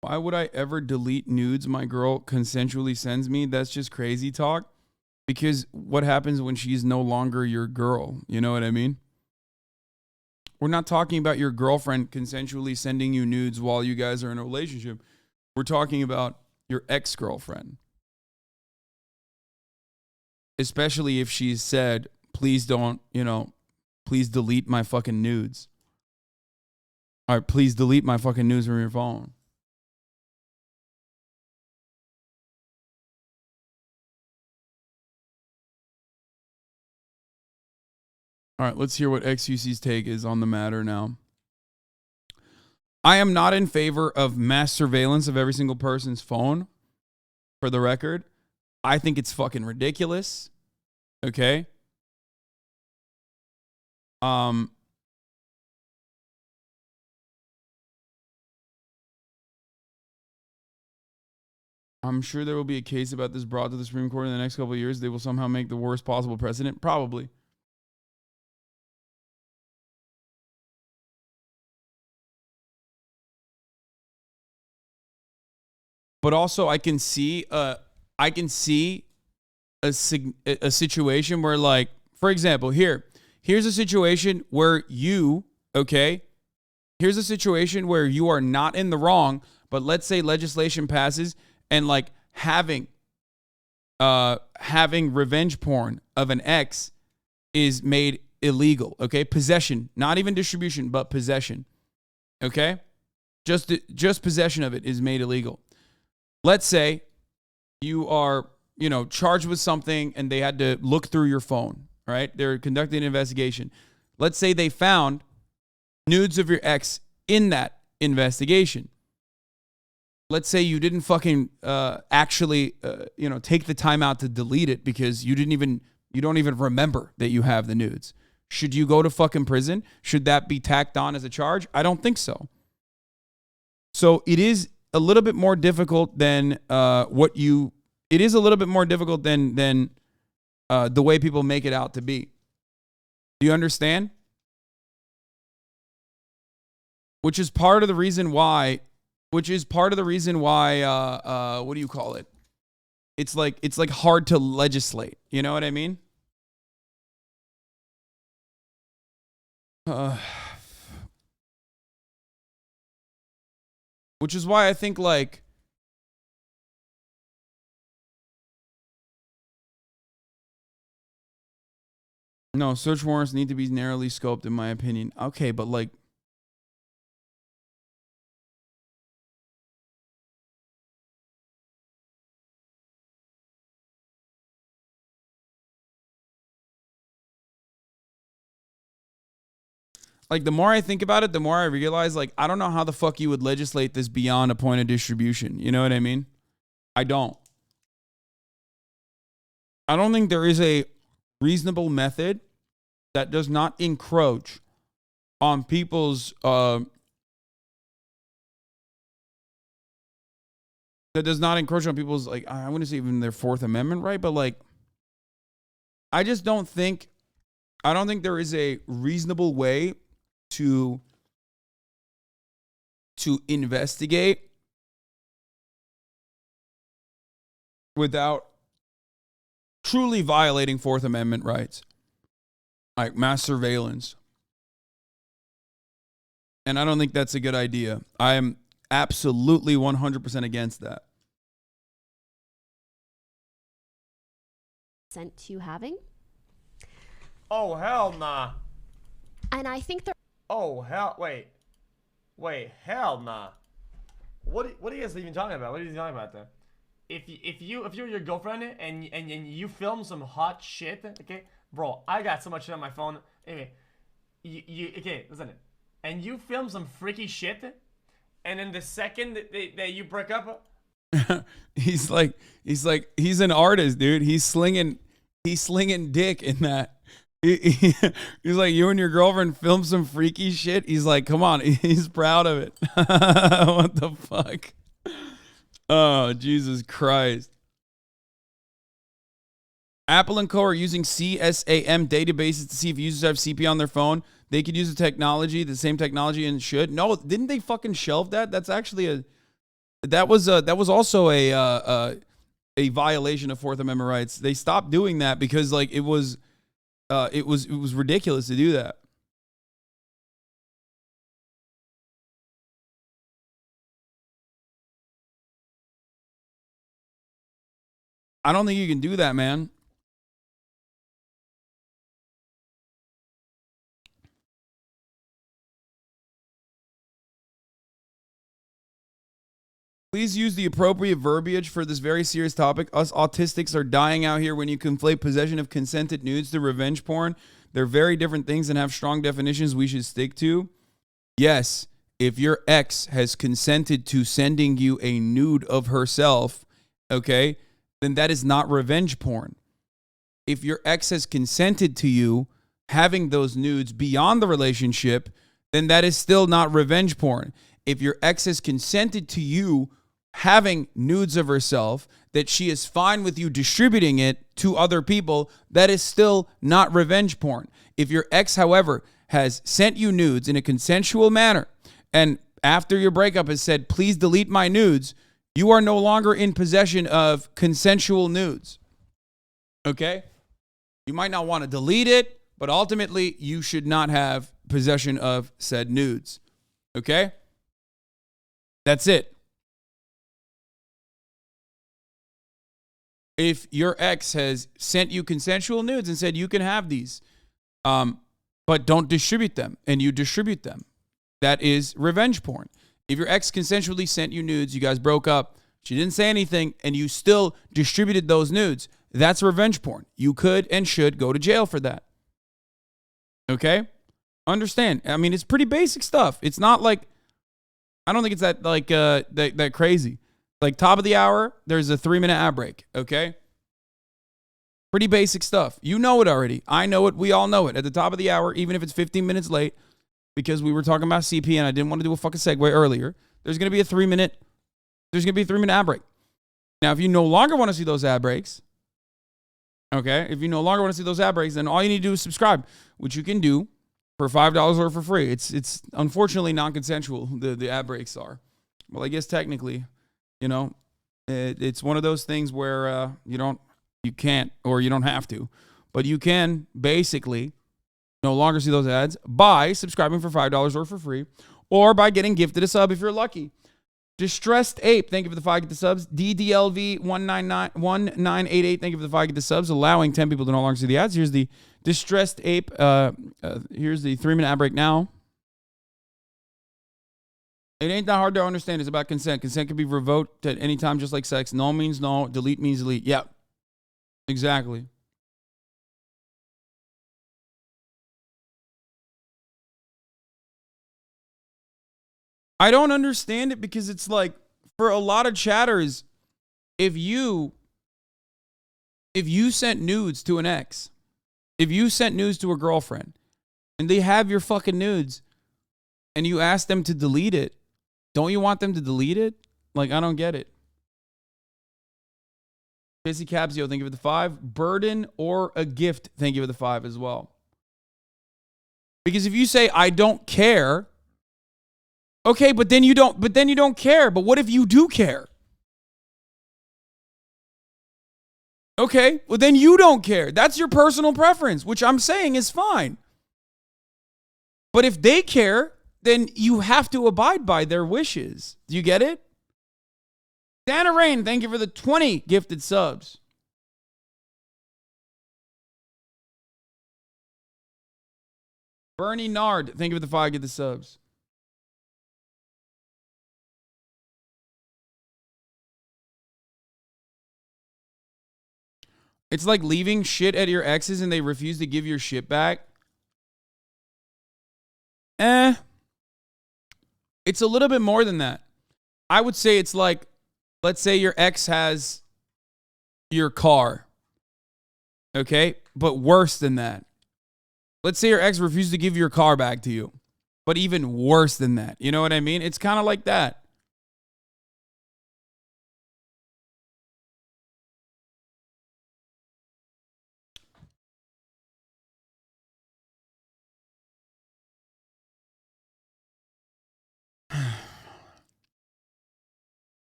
Why would I ever delete nudes my girl consensually sends me? That's just crazy talk. Because what happens when she's no longer your girl? You know what I mean? We're not talking about your girlfriend consensually sending you nudes while you guys are in a relationship. We're talking about your ex-girlfriend. Especially if she's said, please don't, please delete my fucking nudes. All right, please delete my fucking nudes from your phone. All right, let's hear what XUC's take is on the matter now. I am not in favor of mass surveillance of every single person's phone, for the record. I think it's fucking ridiculous. Okay? I'm sure there will be a case about this brought to the Supreme Court in the next couple of years. They will somehow make the worst possible precedent. Probably. but also I can see a situation where, like, for example, here's a situation where here's a situation where you are not in the wrong, but let's say legislation passes and like having revenge porn of an ex is made illegal. Okay, possession, not even distribution, but possession. Okay, just possession of it is made illegal. Let's say you are, charged with something and they had to look through your phone, right? They're conducting an investigation. Let's say they found nudes of your ex in that investigation. Let's say you didn't fucking actually, take the time out to delete it because you don't even remember that you have the nudes. Should you go to fucking prison? Should that be tacked on as a charge? I don't think so. So it is a little bit more difficult than it is a little bit more difficult than the way people make it out to be. Do you understand? Which is part of the reason why, what do you call it? It's like hard to legislate. You know what I mean? Which is why I think like no, search warrants need to be narrowly scoped in my opinion. Okay, but like the more I think about it, the more I realize, like, I don't know how the fuck you would legislate this beyond a point of distribution. You know what I mean? I don't think there is a reasonable method that does not encroach on people's, like, I wouldn't say even their Fourth Amendment right, but like, I don't think there is a reasonable way to investigate without truly violating Fourth Amendment rights, like mass surveillance. And I don't think that's a good idea. I am absolutely 100% against that. Sent to having. Oh, hell nah. And I think there. Oh, hell. Wait, hell nah. What are you guys even talking about? What are you talking about there? If you're your girlfriend and you film some hot shit, okay? Bro, I got so much shit on my phone. Anyway, okay, listen. And you film some freaky shit, and then the second that you break up, he's an artist, dude. He's slinging dick in that. He's like, you and your girlfriend film some freaky shit. He's like, come on. He's proud of it. What the fuck? Oh, Jesus Christ. Apple and Co. are using CSAM databases to see if users have CP on their phone. They could use the same technology, and should. No, didn't they fucking shelve that? That's actually that was also a violation of Fourth Amendment rights. They stopped doing that because like it was ridiculous to do that. I don't think you can do that, man. Please use the appropriate verbiage for this very serious topic. Us autistics are dying out here when you conflate possession of consented nudes to revenge porn. They're very different things and have strong definitions we should stick to. Yes, if your ex has consented to sending you a nude of herself, okay, then that is not revenge porn. If your ex has consented to you having those nudes beyond the relationship, then that is still not revenge porn. If your ex has consented to you having nudes of herself, that she is fine with you distributing it to other people, that is still not revenge porn. If your ex, however, has sent you nudes in a consensual manner, and after your breakup has said, please delete my nudes, You are no longer in possession of consensual nudes. Okay? You might not want to delete it, but ultimately you should not have possession of said nudes. Okay? That's it. If your ex has sent you consensual nudes and said you can have these, but don't distribute them, and you distribute them, that is revenge porn. If your ex consensually sent you nudes, you guys broke up, she didn't say anything, and you still distributed those nudes, that's revenge porn. You could and should go to jail for that. Okay? Understand. I mean, it's pretty basic stuff. It's not like, I don't think it's that like that crazy. Like top of the hour, there's a 3-minute ad break. Okay? Pretty basic stuff. You know it already. I know it. We all know it. At the top of the hour, even if it's 15 minutes late, because we were talking about CP and I didn't want to do a fucking segue earlier, there's going to be a 3-minute ad break. Now, if you no longer want to see those ad breaks, okay, if you no longer want to see those ad breaks, then all you need to do is subscribe, which you can do for $5 or for free. It's unfortunately non-consensual, the ad breaks are. Well, I guess technically, you know, it's one of those things where you can't, or you don't have to, but you can basically no longer see those ads by subscribing for $5 or for free, or by getting gifted a sub if you're lucky. Distressed Ape, thank you for the 5 get the subs. DDLV1988, thank you for the 5 get the subs, allowing 10 people to no longer see the ads. Here's the Distressed Ape. Here's the 3-minute ad break now. It ain't that hard to understand. It's about consent. Consent can be revoked at any time, just like sex. No means no. Delete means delete. Yep. Exactly. I don't understand it because it's like, for a lot of chatters, if you sent nudes to an ex, if you sent nudes to a girlfriend, and they have your fucking nudes, and you ask them to delete it, don't you want them to delete it? Like, I don't get it. Casey Cabzio, thank you for the 5. Burden or a gift, thank you for the 5 as well. Because if you say, I don't care, okay, but then you don't care. But what if you do care? Okay, well then you don't care. That's your personal preference, which I'm saying is fine. But if they care, then you have to abide by their wishes. Do you get it? Santa Rain, thank you for the 20 gifted subs. Bernie Nard, thank you for the 5 gifted subs. It's like leaving shit at your exes and they refuse to give your shit back. It's a little bit more than that. I would say it's like, let's say your ex has your car. Okay? But worse than that. Let's say your ex refuses to give your car back to you. But even worse than that. You know what I mean? It's kind of like that.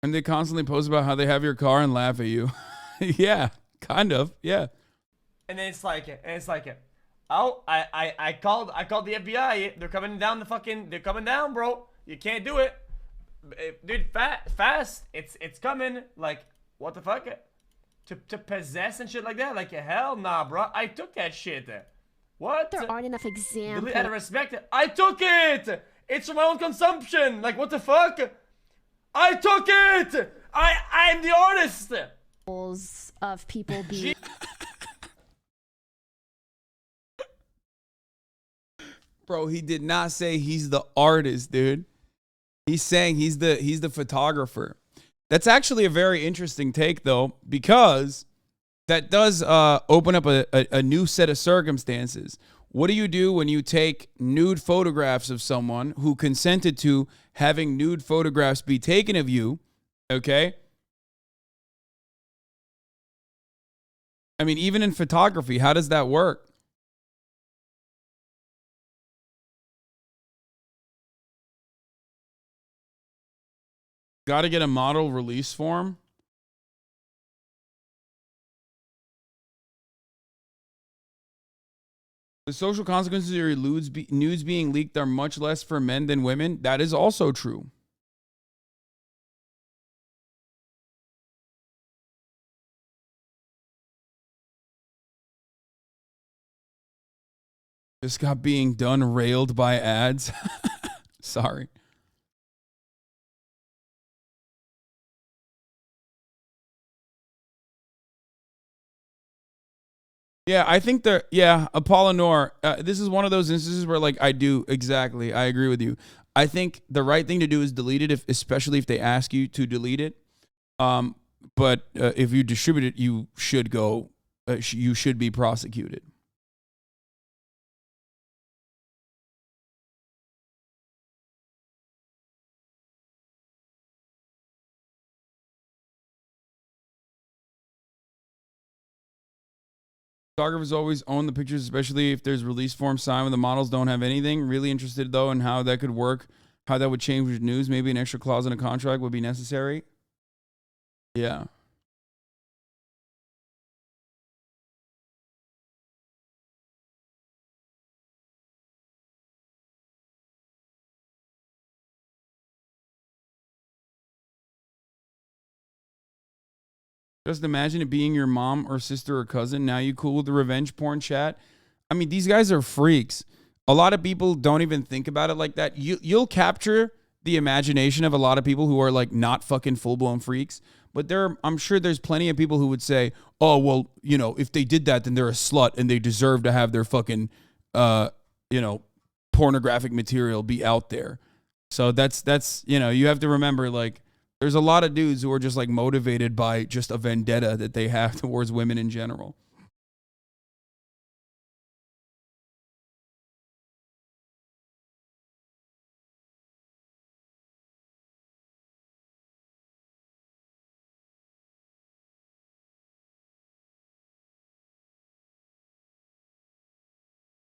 And they constantly post about how they have your car and laugh at you. Yeah, kind of. Yeah. And then it's like, oh, I called the FBI. They're coming down they're coming down, bro. You can't do it. Dude, fast. It's coming. Like, what the fuck? To possess and shit like that? Like, hell nah, bro. I took that shit. What? There aren't enough examples. Out of respect, I took it. It's for my own consumption. Like, what the fuck? I took it. I'm the artist. Of people being. Bro, he did not say he's the artist, dude. He's saying he's the photographer. That's actually a very interesting take, though, because that does open up a new set of circumstances. What do you do when you take nude photographs of someone who consented to having nude photographs be taken of you? Okay. I mean, even in photography, how does that work? Got to get a model release form. The social consequences of your nudes being leaked are much less for men than women. That is also true. Just got being done railed by ads. Sorry. Yeah, I think Apollonor, this is one of those instances where, like, I agree with you. I think the right thing to do is delete it, especially if they ask you to delete it. But if you distribute it, you should you should be prosecuted. Photographers always own the pictures, especially if there's release form signed when the models don't have anything. Really interested, though, in how that could work, how that would change with news. Maybe an extra clause in a contract would be necessary. Yeah. Just imagine it being your mom or sister or cousin. Now you cool with the revenge porn chat? I mean, these guys are freaks. A lot of people don't even think about it like that. You'll capture the imagination of a lot of people who are like not fucking full-blown freaks. But I'm sure there's plenty of people who would say, oh, well, you know, if they did that, then they're a slut and they deserve to have their fucking, pornographic material be out there. So that's, you have to remember, like, there's a lot of dudes who are just like motivated by just a vendetta that they have towards women in general.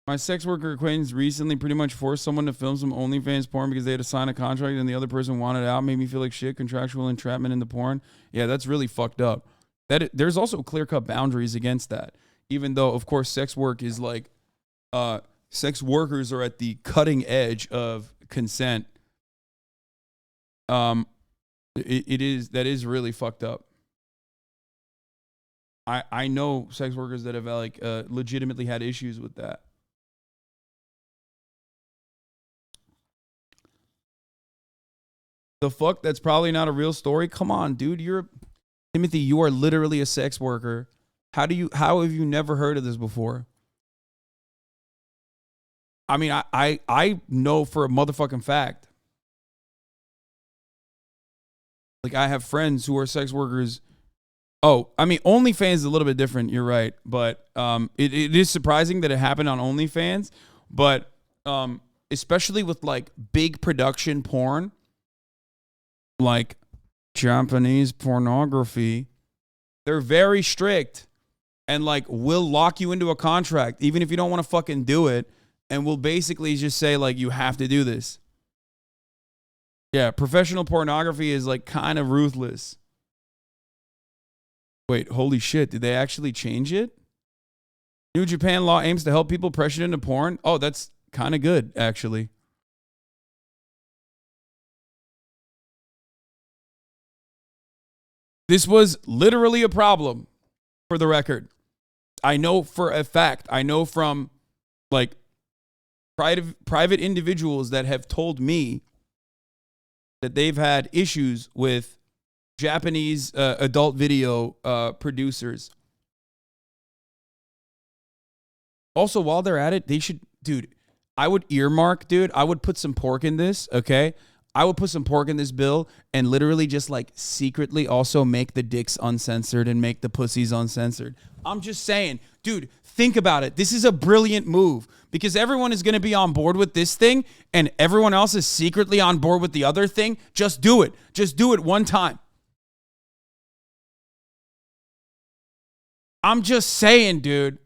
My sex worker acquaintance recently pretty much forced someone to film some OnlyFans porn because they had to sign a contract and the other person wanted out. Made me feel like shit. Contractual entrapment into porn. Yeah, that's really fucked up. There's also clear-cut boundaries against that. Even though, of course, sex work is like, sex workers are at the cutting edge of consent. That is really fucked up. I know sex workers that have like legitimately had issues with that. The fuck? That's probably not a real story. Come on, dude. Timothy, you are literally a sex worker. How have you never heard of this before? I mean, I know for a motherfucking fact. Like, I have friends who are sex workers. Oh, I mean, OnlyFans is a little bit different. You're right. But it is surprising that it happened on OnlyFans. But especially with like big production porn, like Japanese pornography, they're very strict and like will lock you into a contract even if you don't want to fucking do it, and will basically just say like you have to do this. Yeah, professional pornography is like kind of ruthless. Wait, holy shit, did they actually change it? New Japan law aims to help people pressured into porn. Oh, that's kind of good, actually. This was literally a problem, for the record. I know for a fact. I know from like private individuals that have told me that they've had issues with Japanese adult video producers. Also, while they're at it, they should, dude, I would earmark, dude. I would put some pork in this, okay? I would put some pork in this bill and literally just like secretly also make the dicks uncensored and make the pussies uncensored. I'm just saying, dude, think about it. This is a brilliant move because everyone is going to be on board with this thing and everyone else is secretly on board with the other thing. Just do it. Just do it one time. I'm just saying, dude.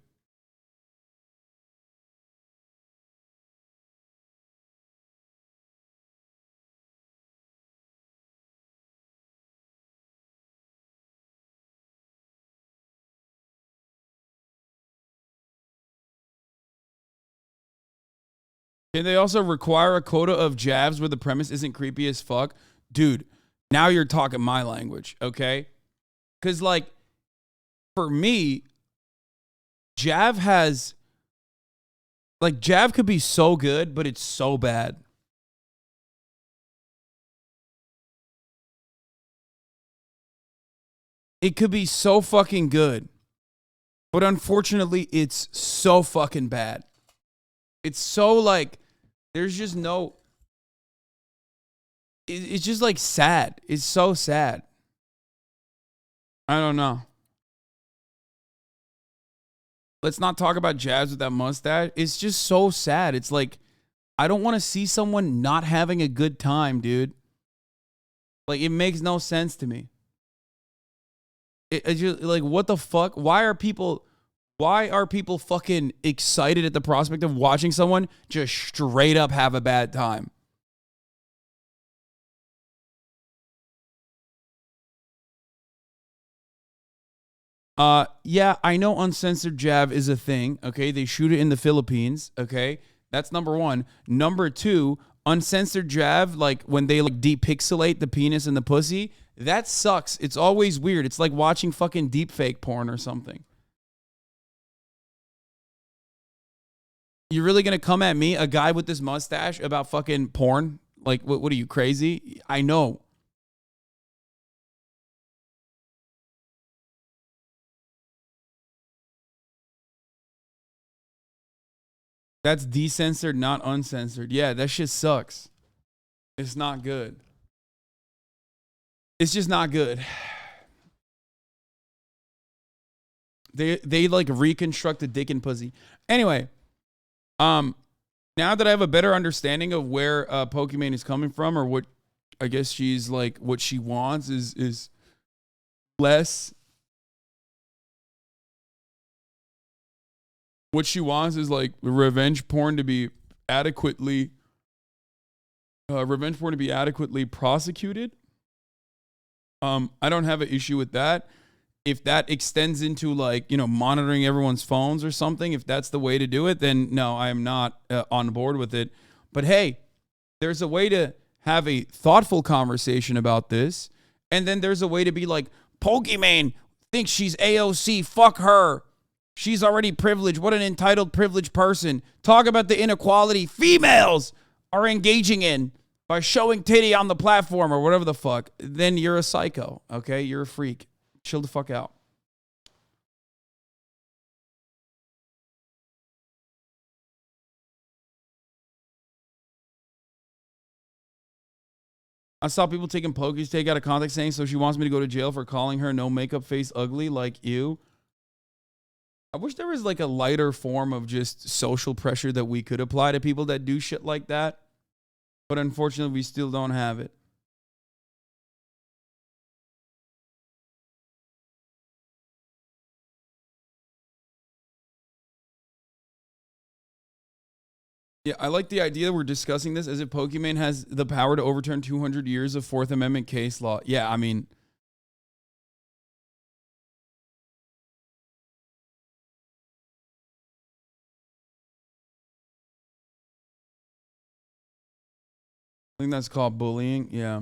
Can they also require a quota of jabs where the premise isn't creepy as fuck? Dude, now you're talking my language, okay? Because, like, for me, Jav could be so good, but it's so bad. It could be so fucking good, but unfortunately, it's so fucking bad. It's so, like, there's just no... It's just, like, sad. It's so sad. I don't know. Let's not talk about Jabs with that mustache. It's just so sad. It's like, I don't want to see someone not having a good time, dude. Like, it makes no sense to me. It just, like, what the fuck? Why are people fucking excited at the prospect of watching someone just straight up have a bad time? Yeah, I know uncensored jab is a thing, okay? They shoot it in the Philippines, okay? That's number one. Number two, uncensored jab, like when they like depixelate the penis and the pussy, that sucks. It's always weird. It's like watching fucking deepfake porn or something. You're really gonna come at me, a guy with this mustache, about fucking porn? Like, what are you, crazy? I know. That's decensored, not uncensored. Yeah, that shit sucks. It's not good. It's just not good. They like reconstruct the dick and pussy. Anyway, now that I have a better understanding of where Pokimane is coming from, or what I guess she's like, what she wants is less. What she wants is like revenge porn to be adequately prosecuted. I don't have an issue with that. If that extends into like, you know, monitoring everyone's phones or something, if that's the way to do it, then no, I am not on board with it. But hey, there's a way to have a thoughtful conversation about this. And then there's a way to be like, Pokimane thinks she's AOC, fuck her. She's already privileged. What an entitled, privileged person. Talk about the inequality females are engaging in by showing titty on the platform or whatever the fuck. Then you're a psycho, okay? You're a freak. Chill the fuck out. I saw people taking Poki's take out of context saying, so she wants me to go to jail for calling her no makeup face ugly, like you. I wish there was like a lighter form of just social pressure that we could apply to people that do shit like that. But unfortunately, we still don't have it. Yeah, I like the idea that we're discussing this as if Pokimane has the power to overturn 200 years of Fourth Amendment case law. Yeah, I mean... I think that's called bullying. Yeah.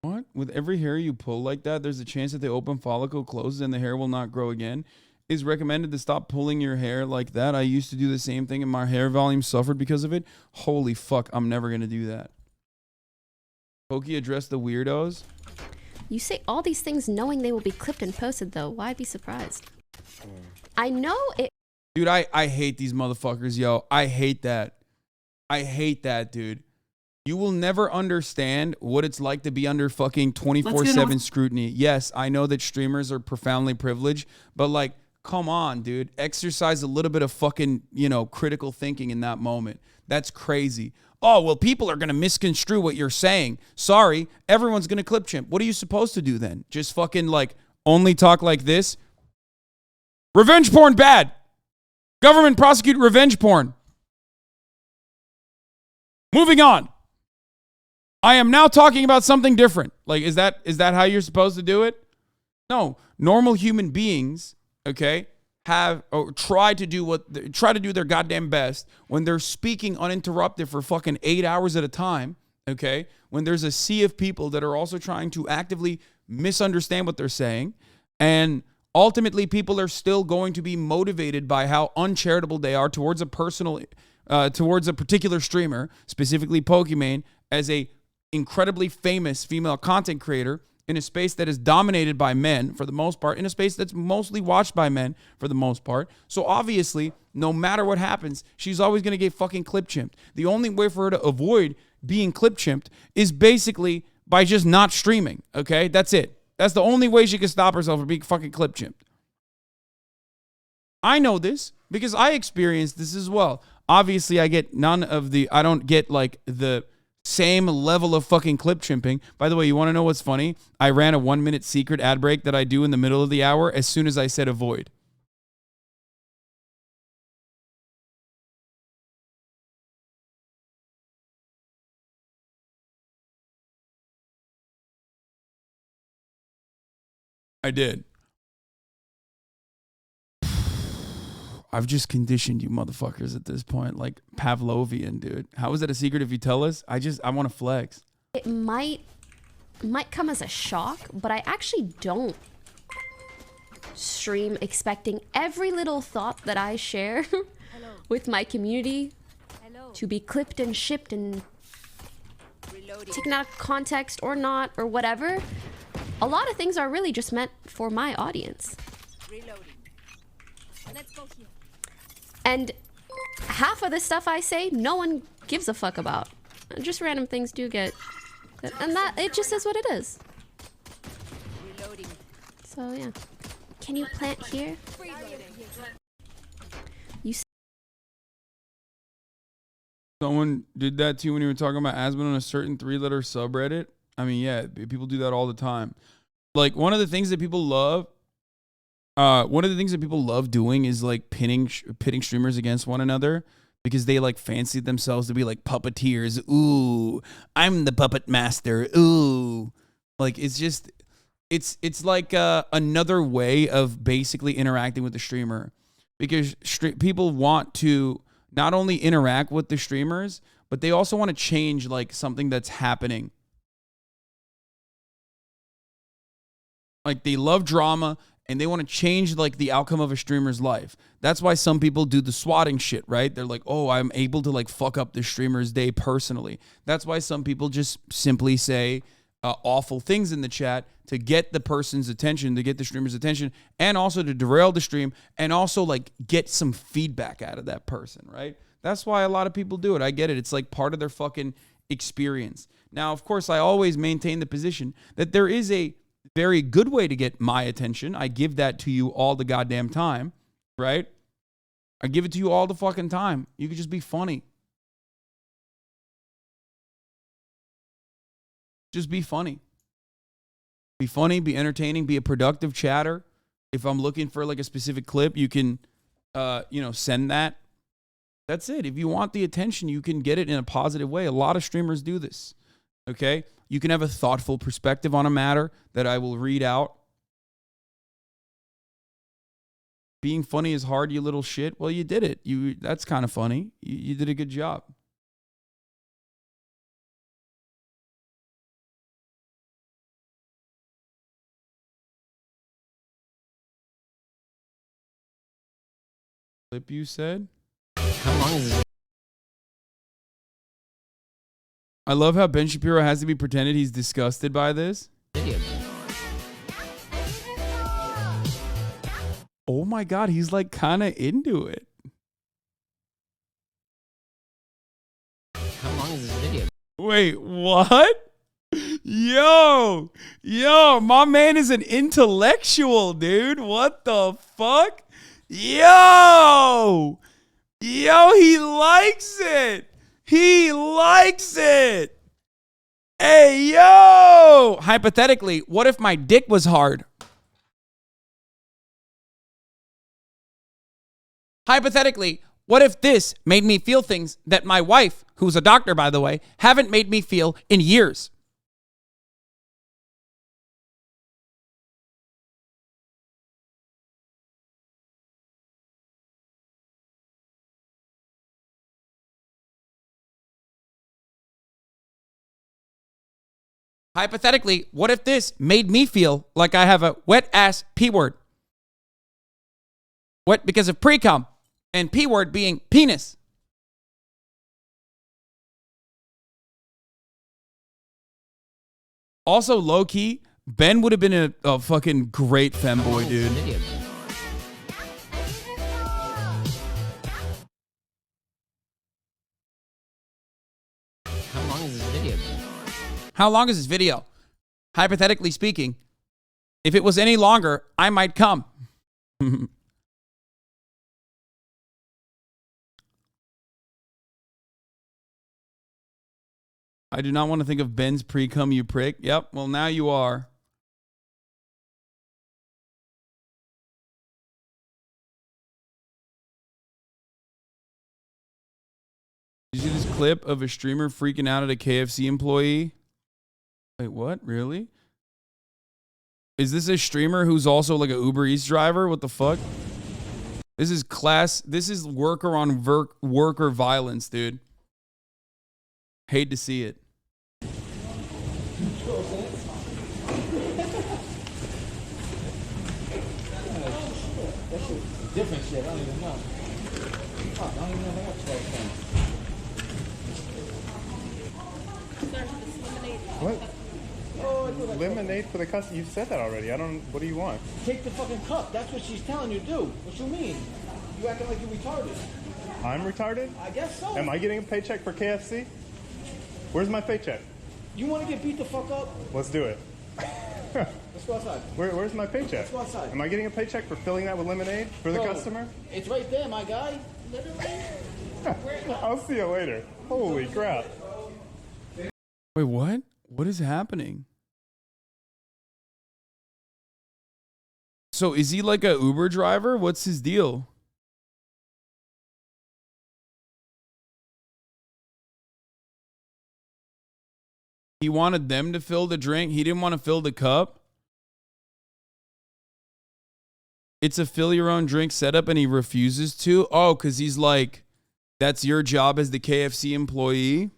What? With every hair you pull like that, there's a chance that the open follicle closes and the hair will not grow again. It's recommended to stop pulling your hair like that. I used to do the same thing and my hair volume suffered because of it. Holy fuck, I'm never going to do that. Poki addressed the weirdos. You say all these things knowing they will be clipped and posted, though. Why be surprised? I know it. Dude, I hate these motherfuckers, yo. I hate that. I hate that, dude. You will never understand what it's like to be under fucking 24/7 scrutiny. Yes, I know that streamers are profoundly privileged, but like, come on, dude. Exercise a little bit of fucking, you know, critical thinking in that moment. That's crazy. Oh, well, people are going to misconstrue what you're saying. Sorry, everyone's going to clip chimp. What are you supposed to do then? Just fucking like only talk like this? Revenge porn bad. Government prosecute revenge porn. Moving on. I am now talking about something different. Like, is that how you're supposed to do it? No, normal human beings, okay, have or try to do their goddamn best when they're speaking uninterrupted for fucking 8 hours at a time, okay? When there's a sea of people that are also trying to actively misunderstand what they're saying, and ultimately people are still going to be motivated by how uncharitable they are towards a particular streamer, specifically Pokimane, as a incredibly famous female content creator in a space that is dominated by men for the most part, in a space that's mostly watched by men for the most part. So obviously, no matter what happens, she's always going to get fucking clip chimped. The only way for her to avoid being clip chimped is basically by just not streaming, okay? That's it. That's the only way she can stop herself from being fucking clip chimped. I know this because I experienced this as well. Obviously, I don't get like the same level of fucking clip chimping. By the way, you want to know what's funny? I ran a 1-minute secret ad break that I do in the middle of the hour as soon as I said avoid. I did. I've just conditioned you motherfuckers at this point, like Pavlovian, dude. How is that a secret if you tell us? I want to flex. It might come as a shock, but I actually don't stream expecting every little thought that I share with my community to be clipped and shipped and taken out of context or not or whatever. A lot of things are really just meant for my audience. Let's go here. And half of the stuff I say, no one gives a fuck about. Just random things do get, and that it just is what it is. So yeah, can you plant here? You. Someone did that to you when you were talking about Aspen on a certain 3-letter subreddit. I mean, yeah, people do that all the time. Like one of the things that people love. One of the things that people love doing is like pitting streamers against one another because they like fancy themselves to be like puppeteers. Ooh, I'm the puppet master. Ooh, like it's like another way of basically interacting with the streamer because people want to not only interact with the streamers, but they also want to change like something that's happening. Like they love drama. And they want to change like the outcome of a streamer's life. That's why some people do the swatting shit, right? They're like, oh, I'm able to like fuck up the streamer's day personally. That's why some people just simply say awful things in the chat to get the person's attention, to get the streamer's attention, and also to derail the stream and also like get some feedback out of that person, right? That's why a lot of people do it. I get it. It's like part of their fucking experience. Now, of course, I always maintain the position that there is a very good way to get my attention. I give that to you all the goddamn time, right? I give it to you all the fucking time. You could just be funny. Just be funny. Be funny, be entertaining, be a productive chatter. If I'm looking for like a specific clip, you can, send that. That's it. If you want the attention, you can get it in a positive way. A lot of streamers do this, okay? You can have a thoughtful perspective on a matter that I will read out. Being funny is hard, you little shit. Well, you did it. That's kind of funny. You did a good job. Clip you said? How long is this? I love how Ben Shapiro has to be pretended he's disgusted by this. Oh my God, he's like kind of into it. How long is this video? Wait, what? Yo, my man is an intellectual, dude. What the fuck? Yo, he likes it. He likes it. Hey, yo. Hypothetically, what if my dick was hard? Hypothetically, what if this made me feel things that my wife, who's a doctor, by the way, haven't made me feel in years? Hypothetically, what if this made me feel like I have a wet ass P word? Wet because of pre-cum and P word being penis. Also, low key, Ben would have been a fucking great femboy, dude. How long is this video? How long is this video? Hypothetically speaking, if it was any longer, I might come. I do not want to think of Ben's pre-cum, you prick. Yep, well, now you are. Did you see this clip of a streamer freaking out at a KFC employee? Wait, what? Really? Is this a streamer who's also like an Uber Eats driver? What the fuck? This is worker on worker violence, dude. Hate to see it. Different shit, I don't even know. Fuck, I don't even know if I got 12 cents. What? Oh, lemonade for the customer. You said that already. I don't. What do you want? Take the fucking cup. That's what she's telling you to do. What you mean? You acting like you're retarded. I'm retarded? I guess so. Am I getting a paycheck for KFC? Where's my paycheck? You want to get beat the fuck up? Let's do it. Let's go outside. Where's my paycheck? Let's go outside. Am I getting a paycheck for filling that with lemonade for the Bro, customer? It's right there, my guy. Literally. I'll see you later. Holy crap. Wait, what? What is happening? So is he like a Uber driver? What's his deal? He wanted them to fill the drink. He didn't want to fill the cup. It's a fill your own drink setup and he refuses to. Oh, because he's like, that's your job as the KFC employee.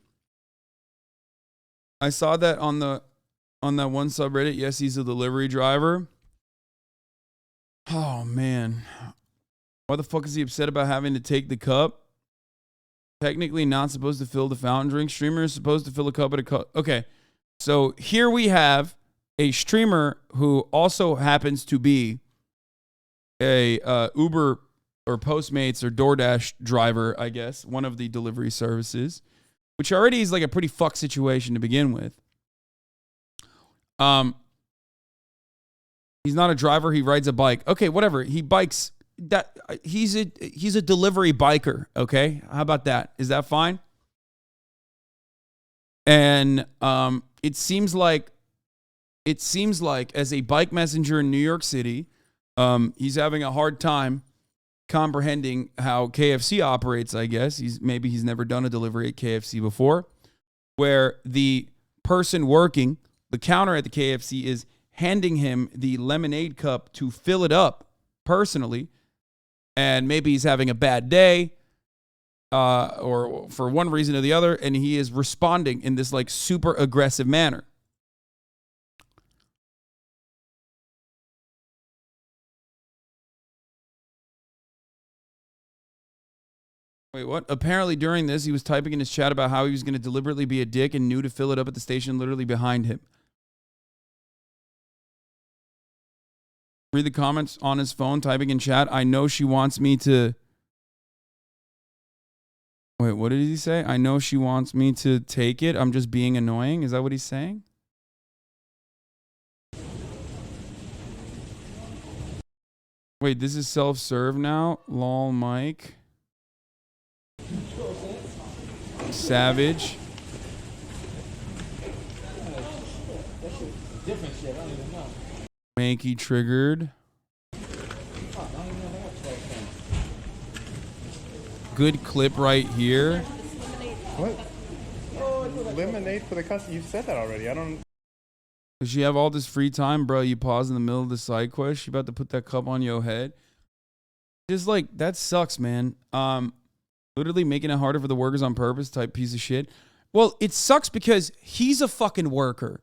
I saw that on that one subreddit. Yes, he's a delivery driver. Oh, man. Why the fuck is he upset about having to take the cup? Technically not supposed to fill the fountain drink. Streamer is supposed to fill a cup at a cup. Okay. So here we have a streamer who also happens to be a Uber or Postmates or DoorDash driver, I guess. One of the delivery services. Which already is like a pretty fucked situation to begin with. He's not a driver. He rides a bike. Okay, whatever. He bikes. That he's a delivery biker. Okay, how about that? Is that fine? And it seems like as a bike messenger in New York City, he's having a hard time comprehending how KFC operates. I guess he's never done a delivery at KFC before, where the person working the counter at the KFC is handing him the lemonade cup to fill it up personally. And maybe he's having a bad day or for one reason or the other, and he is responding in this like super aggressive manner. Wait, what? Apparently during this, he was typing in his chat about how he was going to deliberately be a dick and knew to fill it up at the station literally behind him. Read the comments on his phone, typing in chat. I know she wants me to... Wait, what did he say? I know she wants me to take it. I'm just being annoying. Is that what he's saying? Wait, this is self-serve now? Lol, Mike. Savage. Different shit, I don't even know. Makey triggered. Fuck, I don't even know if I got 12 cents. Good clip right here. What? Oh, lemonade for the customer. You said that already. I don't. Does she have all this free time, bro? You pause in the middle of the side quest. She about to put that cup on your head. Just like, that sucks, man. Literally making it harder for the workers on purpose type piece of shit. Well, it sucks because he's a fucking worker.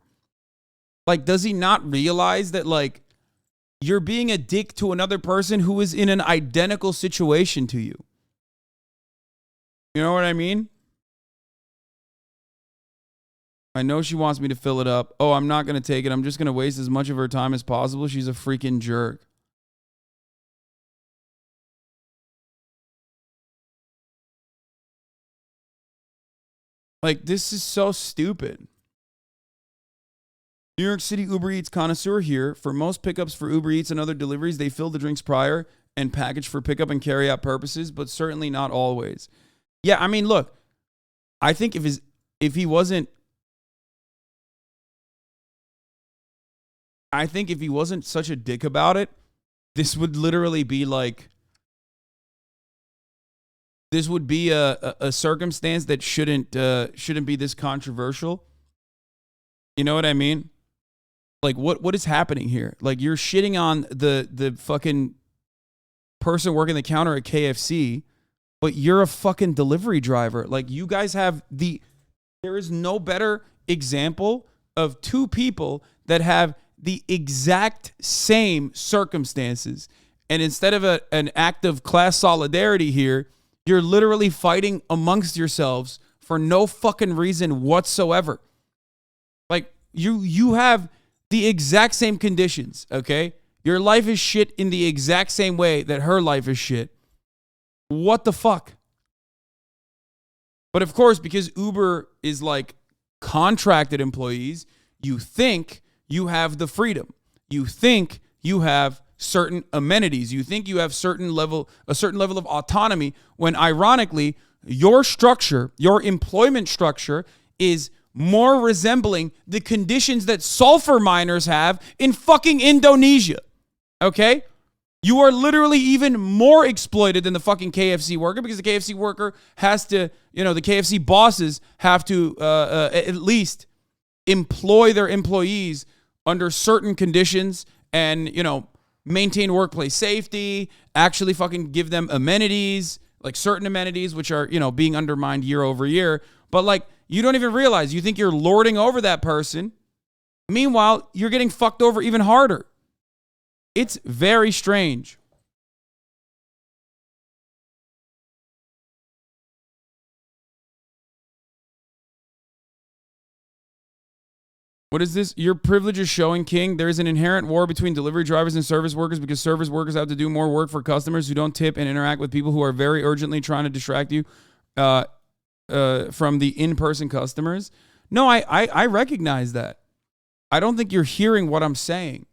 Like, does he not realize that, like, you're being a dick to another person who is in an identical situation to you? You know what I mean? I know she wants me to fill it up. Oh, I'm not going to take it. I'm just going to waste as much of her time as possible. She's a freaking jerk. Like, this is so stupid. New York City Uber Eats connoisseur here. For most pickups for Uber Eats and other deliveries, they fill the drinks prior and package for pickup and carry out purposes, but certainly not always. Yeah, I mean, look, I think if he wasn't such a dick about it, this would literally be like, this would be a circumstance that shouldn't be this controversial. You know what I mean? Like, what is happening here? Like, you're shitting on the fucking person working the counter at KFC, but you're a fucking delivery driver. Like, you guys have there is no better example of two people that have the exact same circumstances. And instead of an act of class solidarity here, you're literally fighting amongst yourselves for no fucking reason whatsoever. Like, you have the exact same conditions, okay? Your life is shit in the exact same way that her life is shit. What the fuck? But of course, because Uber is like contracted employees, you think you have the freedom. You think you have certain amenities. You think you have a certain level of autonomy, when ironically, your structure, your employment structure, is more resembling the conditions that sulfur miners have in fucking Indonesia. Okay? You are literally even more exploited than the fucking KFC worker, because the KFC worker has to, the KFC bosses have to at least employ their employees under certain conditions and, maintain workplace safety, actually fucking give them amenities, like certain amenities, which are, being undermined year over year. But like, you don't even realize, you think you're lording over that person. Meanwhile, you're getting fucked over even harder. It's very strange. What is this? Your privilege is showing, King. There is an inherent war between delivery drivers and service workers, because service workers have to do more work for customers who don't tip and interact with people who are very urgently trying to distract you from the in-person customers. No, I recognize that. I don't think you're hearing what I'm saying.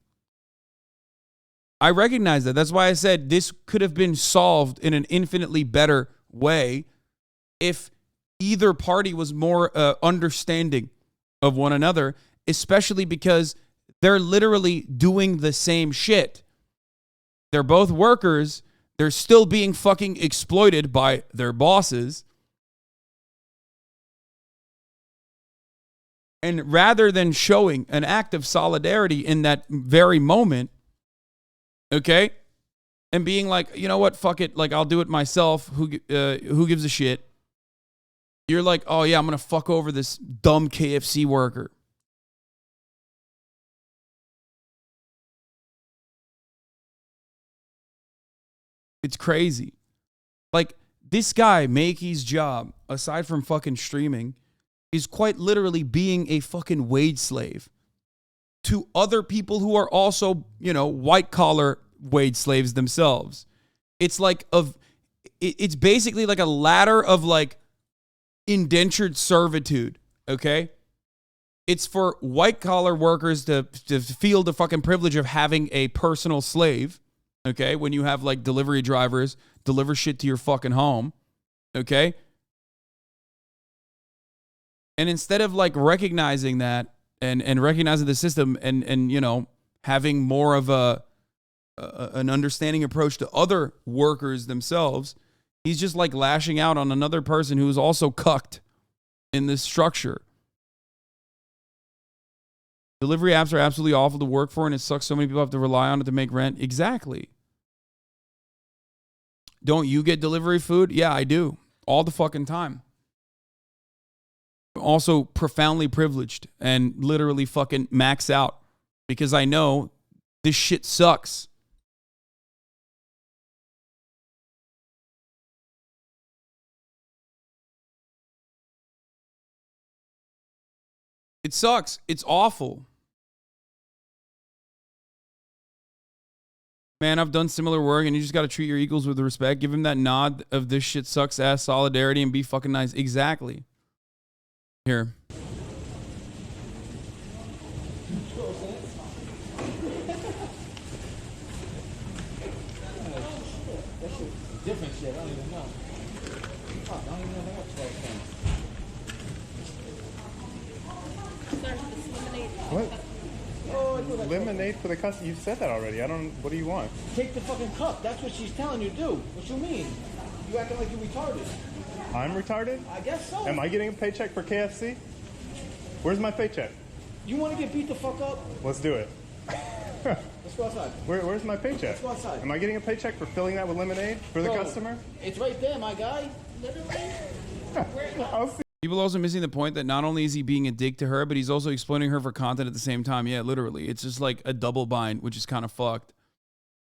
I recognize that. That's why I said this could have been solved in an infinitely better way if either party was more understanding of one another, especially because they're literally doing the same shit. They're both workers. They're still being fucking exploited by their bosses. And rather than showing an act of solidarity in that very moment, okay, and being like, you know what, fuck it, like, I'll do it myself, who gives a shit? You're like, oh yeah, I'm going to fuck over this dumb KFC worker. It's crazy. Like, this guy, Makey's job, aside from fucking streaming, is quite literally being a fucking wage slave to other people who are also, white collar wage slaves themselves. It's like it's basically like a ladder of like indentured servitude, okay? It's for white collar workers to feel the fucking privilege of having a personal slave, okay? When you have like delivery drivers deliver shit to your fucking home, okay? And instead of like recognizing that and recognizing the system and having more of an understanding approach to other workers themselves, he's just like lashing out on another person who is also cucked in this structure. Delivery apps are absolutely awful to work for, and it sucks so many people have to rely on it to make rent. Exactly. Don't you get delivery food? Yeah, I do. All the fucking time. Also profoundly privileged and literally fucking max out because I know this shit sucks. It sucks. It's awful. Man, I've done similar work, and you just got to treat your equals with respect. Give him that nod of this shit sucks ass solidarity and be fucking nice. Exactly. Here. Different shit. I don't even know. Fuck, I don't even know what What? Oh, lemonade for the customer. You said that already. I don't. What do you want? Take the fucking cup. That's what she's telling you to do. What you mean? You acting like you're retarded. I'm retarded? I guess so. Am I getting a paycheck for KFC? Where's my paycheck? You want to get beat the fuck up? Let's do it. Let's go outside. Where's my paycheck? Let's go outside. Am I getting a paycheck for filling that with lemonade for the Bro, customer? It's right there, my guy. Literally. I'll see. People also missing the point that not only is he being a dick to her, but he's also exploiting her for content at the same time. Yeah, literally. It's just like a double bind, which is kind of fucked.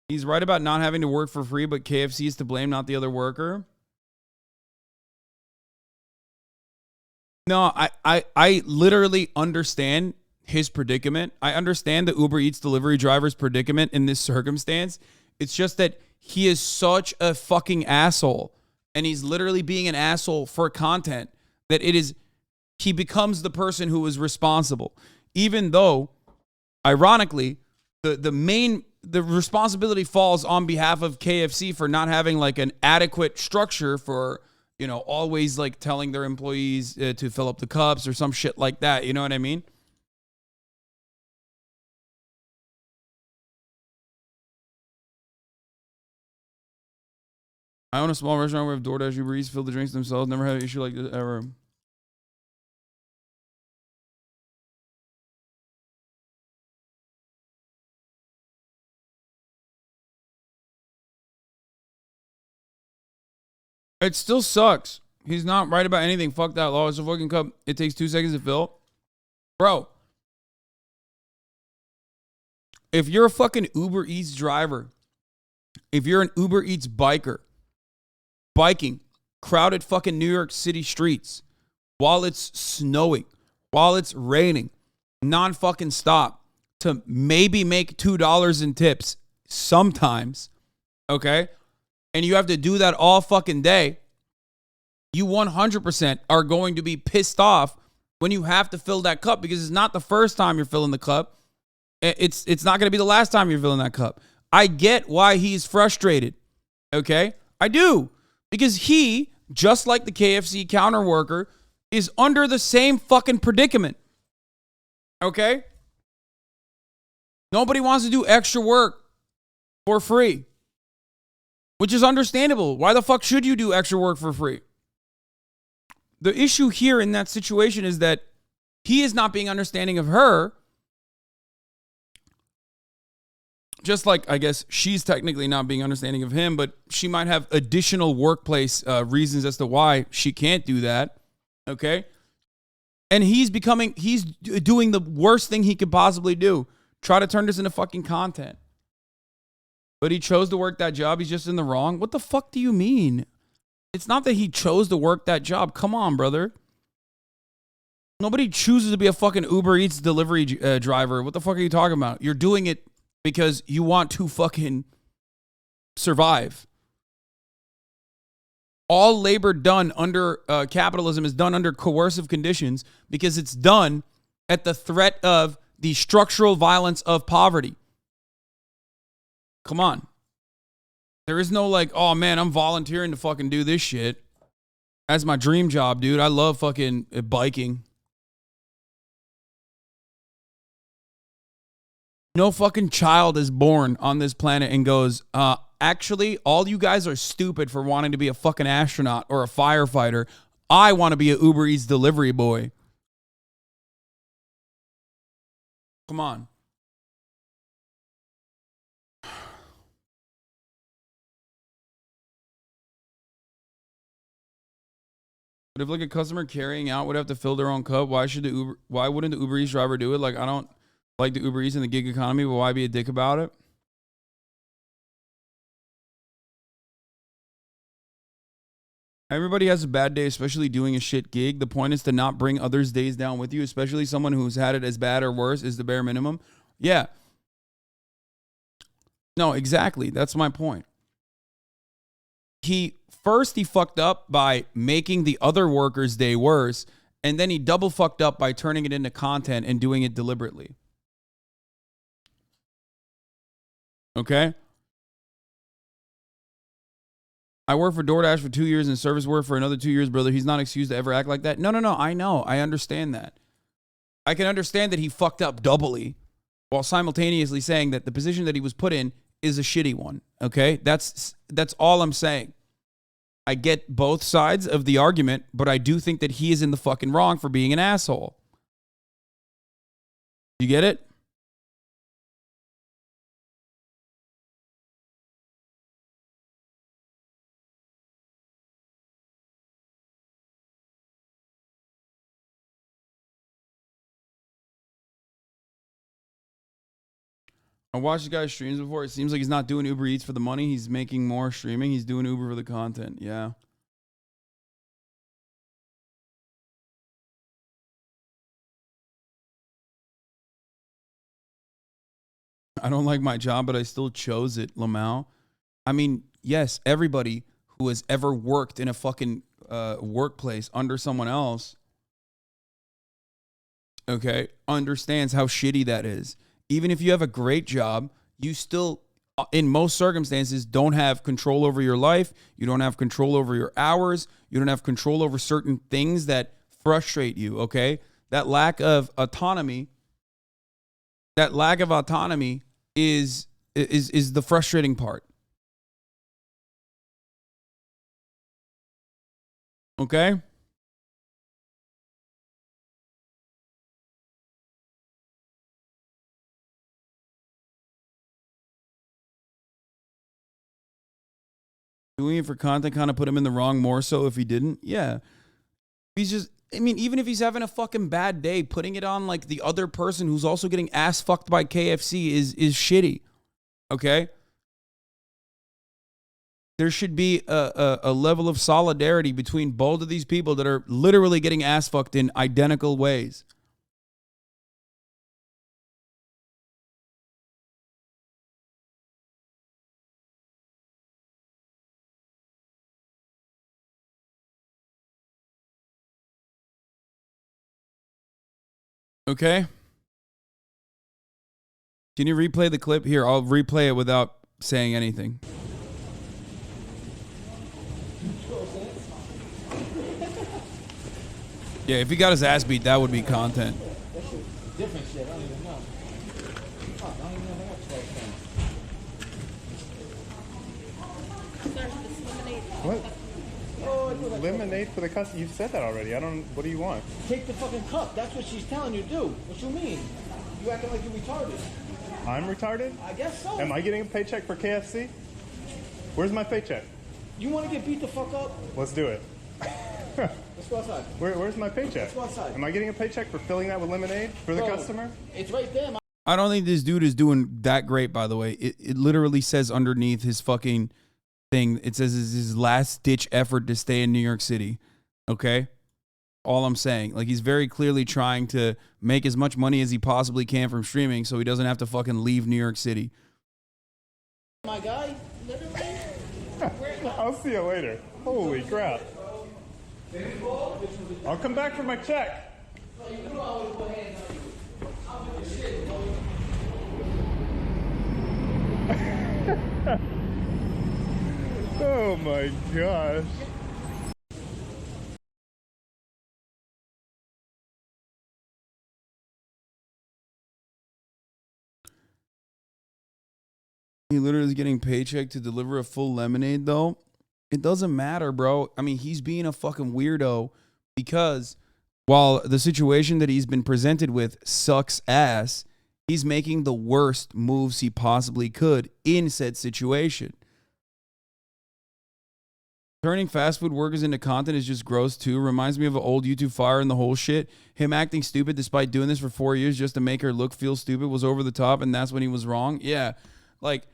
He's right about not having to work for free, but KFC is to blame, not the other worker. No, I literally understand his predicament. I understand the Uber Eats delivery driver's predicament in this circumstance. It's just that he is such a fucking asshole, and he's literally being an asshole for content that he becomes the person who is responsible. Even though, ironically, the responsibility falls on behalf of KFC for not having like an adequate structure for, you know, always like telling their employees to fill up the cups or some shit like that. You know what I mean? I own a small restaurant where DoorDash, Uber Eats fill the drinks themselves. Never had an issue like this ever. It still sucks. He's not right about anything. Fuck that law. It's a fucking cup. It takes 2 seconds to fill. Bro. If you're a fucking Uber Eats driver, if you're an Uber Eats biker, biking crowded fucking New York City streets while it's snowing, while it's raining, non-fucking stop to maybe make $2 in tips sometimes, okay? And you have to do that all fucking day, you 100% are going to be pissed off when you have to fill that cup, because it's not the first time you're filling the cup. It's not going to be the last time you're filling that cup. I get why he's frustrated, okay? I do. Because he, just like the KFC counter worker, is under the same fucking predicament. Okay? Nobody wants to do extra work for free. Which is understandable. Why the fuck should you do extra work for free? The issue here in that situation is that he is not being understanding of her. Just like, I guess, she's technically not being understanding of him, but she might have additional workplace reasons as to why she can't do that, okay? And he's doing the worst thing he could possibly do. Try to turn this into fucking content. But he chose to work that job. He's just in the wrong. What the fuck do you mean? It's not that he chose to work that job. Come on, brother. Nobody chooses to be a fucking Uber Eats delivery driver. What the fuck are you talking about? You're doing it because you want to fucking survive. All labor done under capitalism is done under coercive conditions because it's done at the threat of the structural violence of poverty. Come on. There is no like, oh man, I'm volunteering to fucking do this shit. That's my dream job, dude. I love fucking biking. No fucking child is born on this planet and goes, actually, all you guys are stupid for wanting to be a fucking astronaut or a firefighter. I want to be a Uber Eats delivery boy. Come on. But if like a customer carrying out would have to fill their own cup, why wouldn't the Uber Eats driver do it? Like, I don't Like the Uber Eats and the gig economy, but why be a dick about it? Everybody has a bad day, especially doing a shit gig. The point is to not bring others' days down with you, especially someone who's had it as bad or worse is the bare minimum. Yeah. No, exactly. That's my point. He fucked up by making the other workers' day worse, and then he double fucked up by turning it into content and doing it deliberately. Okay? I worked for DoorDash for 2 years and service work for another 2 years, brother. He's not excused to ever act like that. No. I know. I understand that. I can understand that he fucked up doubly while simultaneously saying that the position that he was put in is a shitty one. Okay? That's all I'm saying. I get both sides of the argument, but I do think that he is in the fucking wrong for being an asshole. You get it? I watched this guy's streams before. It seems like he's not doing Uber Eats for the money. He's making more streaming. He's doing Uber for the content. Yeah. I don't like my job, but I still chose it, Lamau. I mean, yes, everybody who has ever worked in a fucking workplace under someone else, okay, understands how shitty that is. Even if you have a great job, you still, in most circumstances, don't have control over your life. You don't have control over your hours. You don't have control over certain things that frustrate you, okay? That lack of autonomy is the frustrating part. Okay? Doing it for content kind of put him in the wrong more so if he didn't. Yeah. He's just, I mean, even if he's having a fucking bad day, putting it on like the other person who's also getting ass fucked by KFC is shitty. Okay? There should be a level of solidarity between both of these people that are literally getting ass fucked in identical ways. Okay? Can you replay the clip? Here, I'll replay it without saying anything. Yeah, if he got his ass beat, that would be content. That shit, different shit. I don't even know. Fuck, I don't even know what's right What? Lemonade for the customer. You said that already. I don't. What do you want? Take the fucking cup. That's what she's telling you to do. What you mean? You acting like you're retarded. I'm retarded? I guess so. Am I getting a paycheck for KFC? Where's my paycheck? You want to get beat the fuck up? Let's do it. Let's go outside. Where's my paycheck? Let's go outside. Am I getting a paycheck for filling that with lemonade for the customer? It's right there. I don't think this dude is doing that great, by the way. It literally says underneath his fucking thing, it says it's his last ditch effort to stay in New York City. Okay? All I'm saying. Like, he's very clearly trying to make as much money as he possibly can from streaming so he doesn't have to fucking leave New York City. My guy, literally. I'll see you later. Holy crap. I'll come back for my check. Oh my gosh. He literally is getting paycheck to deliver a full lemonade, though. It doesn't matter, bro. I mean, he's being a fucking weirdo because while the situation that he's been presented with sucks ass, he's making the worst moves he possibly could in said situation. Turning fast food workers into content is just gross too. Reminds me of an old YouTube fire and the whole shit. Him acting stupid despite doing this for 4 years just to make her feel stupid was over the top, and that's when he was wrong. Yeah, like,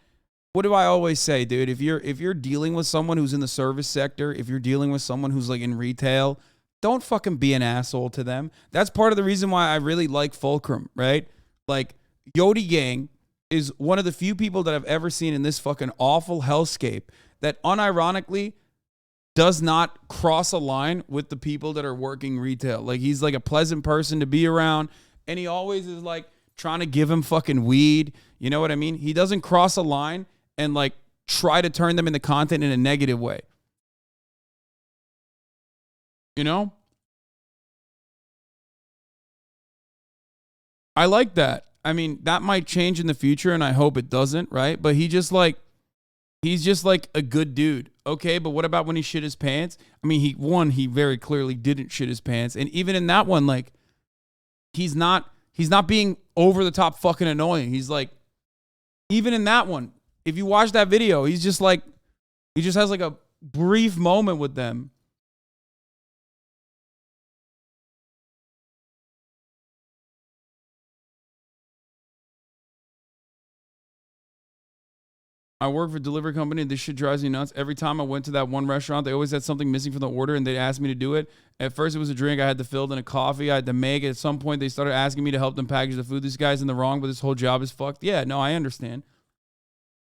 what do I always say, dude? If you're dealing with someone who's in the service sector, if you're dealing with someone who's like in retail, don't fucking be an asshole to them. That's part of the reason why I really like Fulcrum, right? Like, Yodi Gang is one of the few people that I've ever seen in this fucking awful hellscape that unironically does not cross a line with the people that are working retail. Like, he's like a pleasant person to be around, and he always is like trying to give him fucking weed. You know what I mean? He doesn't cross a line and like try to turn them into content in a negative way. You know? I like that. I mean, that might change in the future, and I hope it doesn't, right? But he's just like a good dude. Okay, but what about when he shit his pants? I mean, he very clearly didn't shit his pants. And even in that one, like, he's not being over the top fucking annoying. He's like, even in that one, if you watch that video, he's just like, he just has like a brief moment with them. I work for a delivery company. This shit drives me nuts. Every time I went to that one restaurant, they always had something missing from the order, and they asked me to do it. At first, it was a drink I had to fill, then a coffee I had to make. At some point, they started asking me to help them package the food. This guy's in the wrong, but this whole job is fucked. Yeah, no, I understand.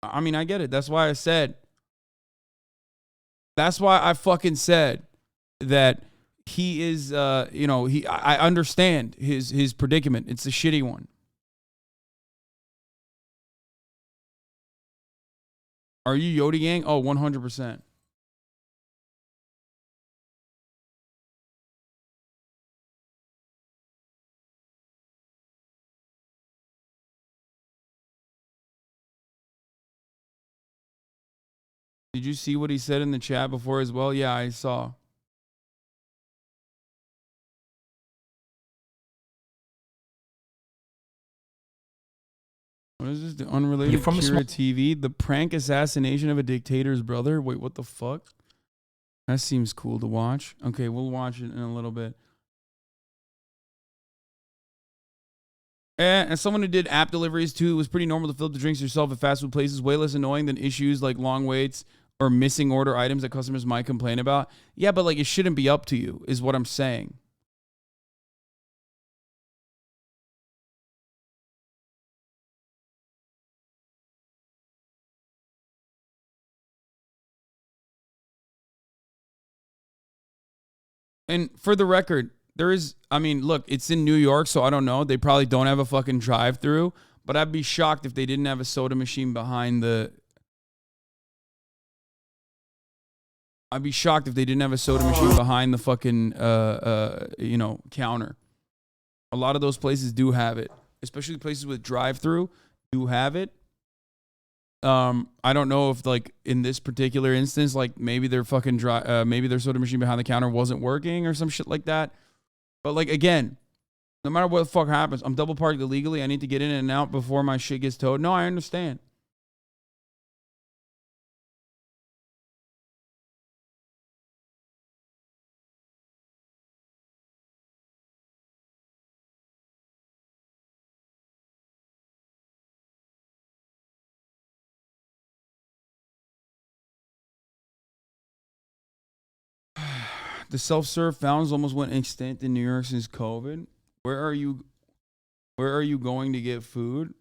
I mean, I get it. That's why I said. That's why I fucking said that he is, I understand his predicament. It's a shitty one. Are you Yodi Gang? Oh, 100%. Did you see what he said in the chat before as well? Yeah, I saw. What is this? The unrelated Kira TV? The prank assassination of a dictator's brother? Wait, what the fuck? That seems cool to watch. Okay, we'll watch it in a little bit. And someone who did app deliveries too, it was pretty normal to fill up the drinks yourself at fast food places. Way less annoying than issues like long waits or missing order items that customers might complain about. Yeah, but like, it shouldn't be up to you, is what I'm saying. And for the record, there is, I mean, look, it's in New York, so I don't know. They probably don't have a fucking drive-through, but I'd be shocked if they didn't have a soda machine behind the... I'd be shocked if they didn't have a soda machine behind the fucking, counter. A lot of those places do have it, especially places with drive-through do have it. I don't know if like in this particular instance, like maybe their fucking maybe their soda machine behind the counter wasn't working or some shit like that. But like, again, no matter what the fuck happens, I'm double parked illegally. I need to get in and out before my shit gets towed. No, I understand. The self-serve fountains almost went extinct in New York since COVID. Where are you going to get food?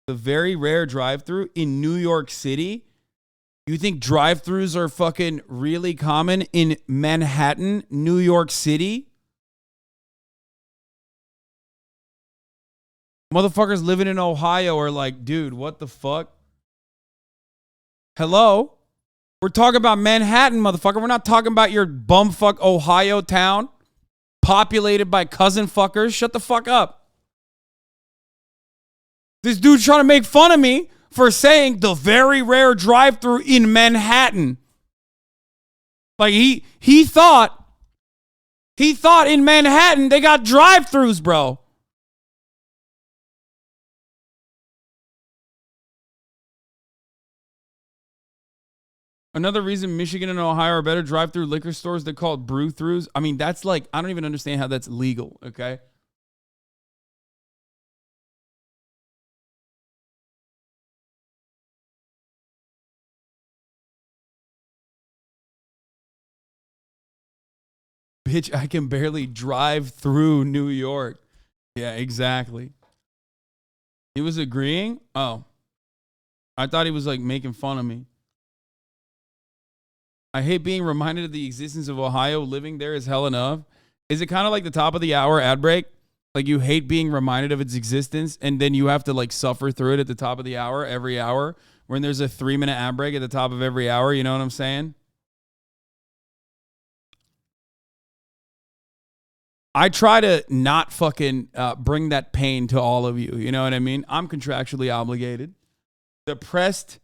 The very rare drive-through in New York City. You think drive-throughs are fucking really common in Manhattan, New York City? Motherfuckers living in Ohio are like, dude, what the fuck? Hello? We're talking about Manhattan, motherfucker. We're not talking about your bumfuck Ohio town populated by cousin fuckers. Shut the fuck up. This dude's trying to make fun of me for saying the very rare drive-through in Manhattan. Like he thought in Manhattan they got drive-throughs, bro. Another reason Michigan and Ohio are better drive-through liquor stores, they're called brew-throughs. I mean, that's like, I don't even understand how that's legal, okay? Bitch, I can barely drive through New York. Yeah, exactly. He was agreeing? Oh. I thought he was like making fun of me. I hate being reminded of the existence of Ohio. Living there is hell enough. Is it kind of like the top of the hour ad break? Like you hate being reminded of its existence and then you have to like suffer through it at the top of the hour, every hour, when there's a 3-minute ad break at the top of every hour. You know what I'm saying? I try to not fucking bring that pain to all of you. You know what I mean? I'm contractually obligated. Depressed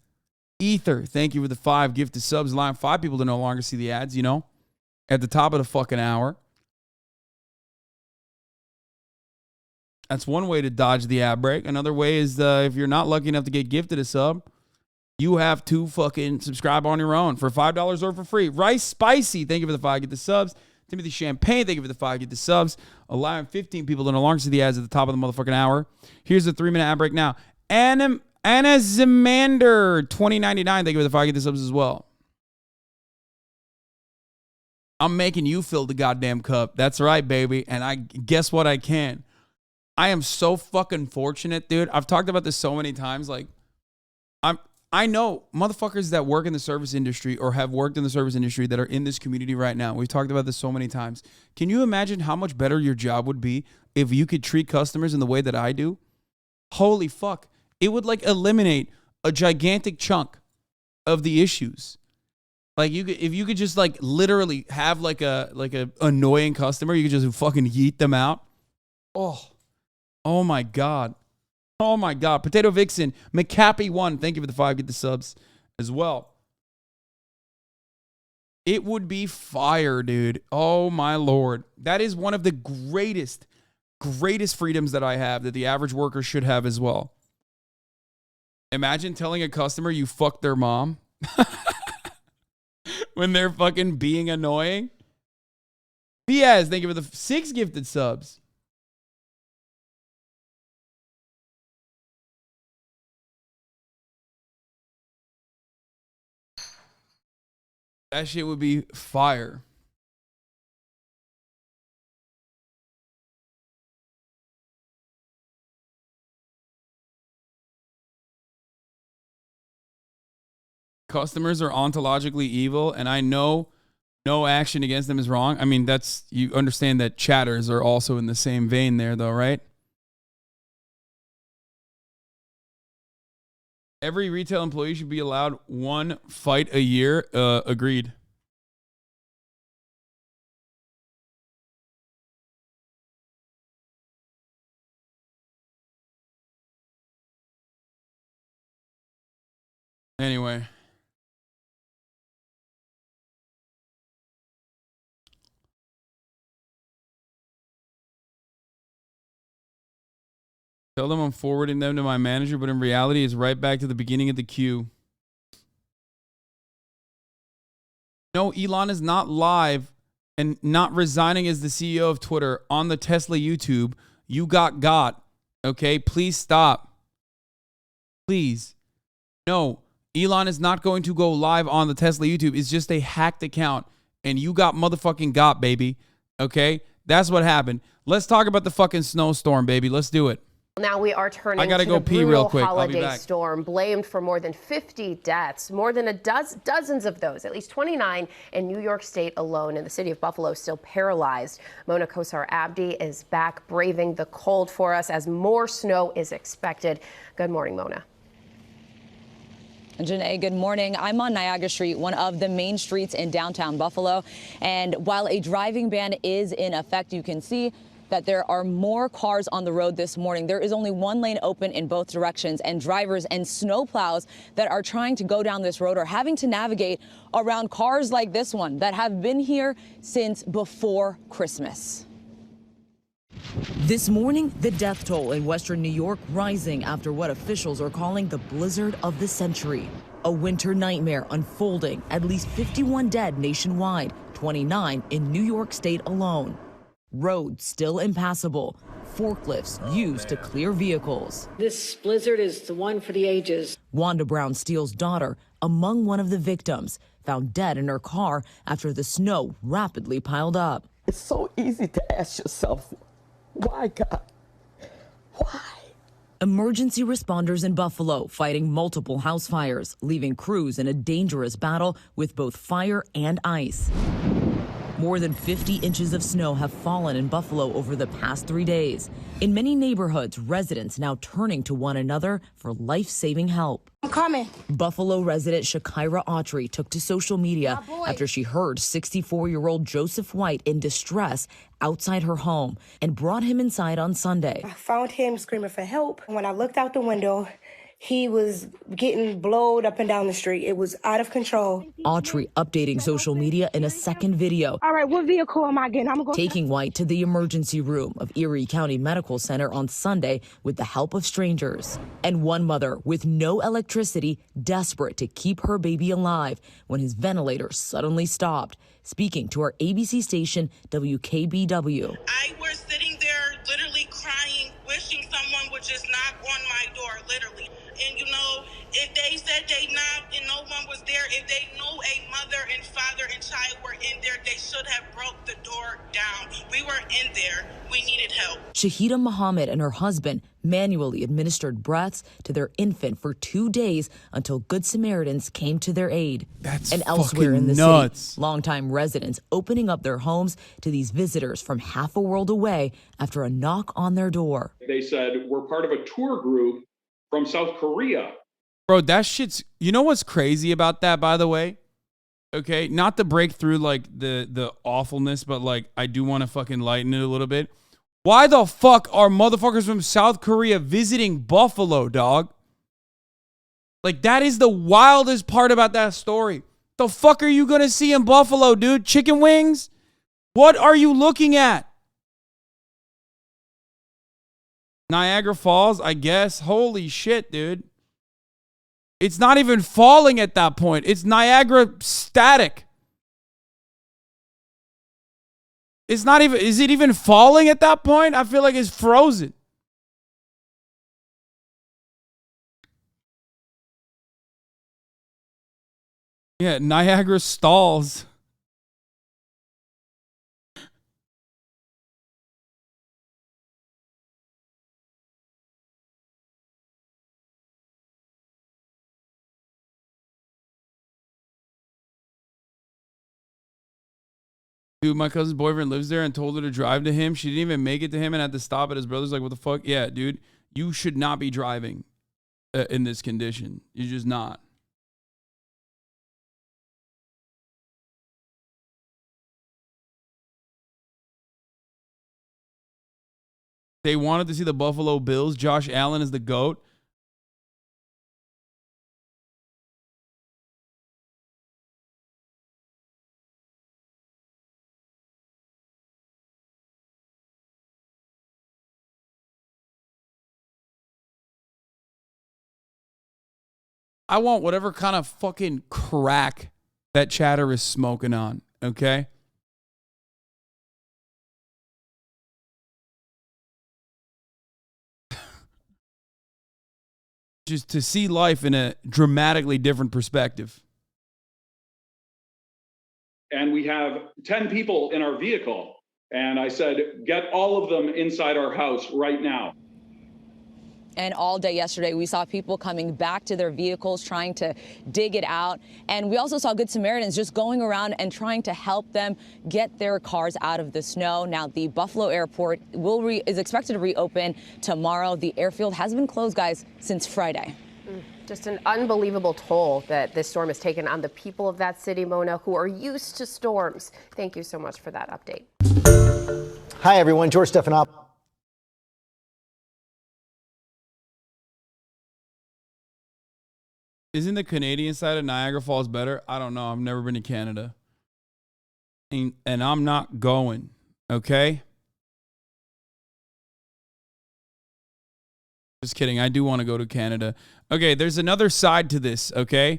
Ether, thank you for the 5 gifted subs. Line 5 people to no longer see the ads, you know, at the top of the fucking hour. That's one way to dodge the ad break. Another way is if you're not lucky enough to get gifted a sub, you have to fucking subscribe on your own for $5 or for free. Rice Spicy, thank you for the 5 get the subs. Timothy Champagne, thank you for the 5 get the subs. Allowing 15 people to no longer see the ads at the top of the motherfucking hour. Here's the 3-minute ad break now. Anna Zimander, $20.99, thank you for the 5 get the subs as well. I'm making you fill the goddamn cup. That's right, baby. And I guess what I can. I am so fucking fortunate, dude. I've talked about this so many times. Like, I know motherfuckers that work in the service industry or have worked in the service industry that are in this community right now. We've talked about this so many times. Can you imagine how much better your job would be if you could treat customers in the way that I do? Holy fuck. It would like eliminate a gigantic chunk of the issues. Like you could, if you could just like literally have like a annoying customer, you could just fucking yeet them out. Oh my God. Oh my God. Potato Vixen, McCappy1, thank you for the 5 get the subs as well. It would be fire, dude. Oh my Lord. That is one of the greatest freedoms that I have that the average worker should have as well. Imagine telling a customer you fucked their mom when they're fucking being annoying. Diaz, thank you for the 6 gifted subs. That shit would be fire. Customers are ontologically evil, and I know no action against them is wrong. I mean, that's, you understand that chatters are also in the same vein there, though, right? Every retail employee should be allowed 1 fight a year. Agreed. Anyway. Tell them I'm forwarding them to my manager, but in reality, it's right back to the beginning of the queue. No, Elon is not live and not resigning as the CEO of Twitter on the Tesla YouTube. You got. Okay, please stop. Please. No, Elon is not going to go live on the Tesla YouTube. It's just a hacked account. And you motherfucking got, baby. Okay? That's what happened. Let's talk about the fucking snowstorm, baby. Let's do it. Now we are turning I gotta to go the pee brutal real quick. holiday I'll be back. storm blamed for more than 50 deaths, more than dozens of those, at least 29 in New York State alone, and the city of Buffalo still paralyzed. Mona Kosar-Abdi is back braving the cold for us as more snow is expected. Good morning, Mona. Janae, good morning. I'm on Niagara Street, one of the main streets in downtown Buffalo. And while a driving ban is in effect, you can see that there are more cars on the road this morning. There is only 1 lane open in both directions, and drivers and snowplows that are trying to go down this road are having to navigate around cars like this one that have been here since before Christmas. This morning, the death toll in western New York rising after what officials are calling the blizzard of the century. A winter nightmare unfolding, at least 51 dead nationwide, 29 in New York State alone. Roads still impassable, forklifts used to clear vehicles. This blizzard is the one for the ages. Wanda Brown Steele's daughter, among one of the victims, found dead in her car after the snow rapidly piled up. It's so easy to ask yourself, why, God? Why? Emergency responders in Buffalo fighting multiple house fires, leaving crews in a dangerous battle with both fire and ice. More than 50 inches of snow have fallen in Buffalo over the past 3 days. In many neighborhoods, residents now turning to one another for life-saving help. I'm coming. Buffalo resident Shakira Autry took to social media after she heard 64-year-old Joseph White in distress outside her home and brought him inside on Sunday. I found him screaming for help. When I looked out the window, he was getting blowed up and down the street. It was out of control. Autry updating social media in a second video. All right, what vehicle am I getting? I'm gonna go. Taking White to the emergency room of Erie County Medical Center on Sunday with the help of strangers. And one mother with no electricity, desperate to keep her baby alive when his ventilator suddenly stopped. Speaking to our ABC station, WKBW. I was sitting there literally crying, wishing someone would just knock on my door, literally. And you know, if they said they knocked and no one was there, if they knew a mother and father and child were in there, they should have broke the door down. We were in there. We needed help. Shahida Muhammad and her husband manually administered breaths to their infant for 2 days until Good Samaritans came to their aid. That's elsewhere in the nuts. city, longtime residents opening up their homes to these visitors from half a world away after a knock on their door. They said, we're part of a tour group from South Korea. Bro, that shit's, you know what's crazy about that, by the way? Okay, not to break through like the awfulness, but like I do want to fucking lighten it a little bit. Why the fuck are motherfuckers from South Korea visiting Buffalo, dog? Like, that is the wildest part about that story. The fuck are you gonna see in Buffalo, dude? Chicken wings? What are you looking at? Niagara Falls, I guess. Holy shit, dude. It's not even falling at that point. It's Niagara static. It's not even, is it even falling at that point? I feel like it's frozen. Yeah, Niagara stalls. Dude, my cousin's boyfriend lives there and told her to drive to him. She didn't even make it to him and had to stop at his brother's. Like, what the fuck? Yeah, dude, you should not be driving in this condition. You're just not. They wanted to see the Buffalo Bills. Josh Allen is the GOAT. I want whatever kind of fucking crack that chatter is smoking on, okay? Just to see life in a dramatically different perspective. And we have 10 people in our vehicle. And I said, get all of them inside our house right now. And all day yesterday, we saw people coming back to their vehicles, trying to dig it out. And we also saw Good Samaritans just going around and trying to help them get their cars out of the snow. Now, the Buffalo airport is expected to reopen tomorrow. The airfield has been closed, guys, since Friday. Just an unbelievable toll that this storm has taken on the people of that city, Mona, who are used to storms. Thank you so much for that update. Hi, everyone. George Stephanopoulos. Isn't the Canadian side of Niagara Falls better? I don't know. I've never been to Canada. And I'm not going, okay? Just kidding. I do want to go to Canada. Okay, there's another side to this, okay?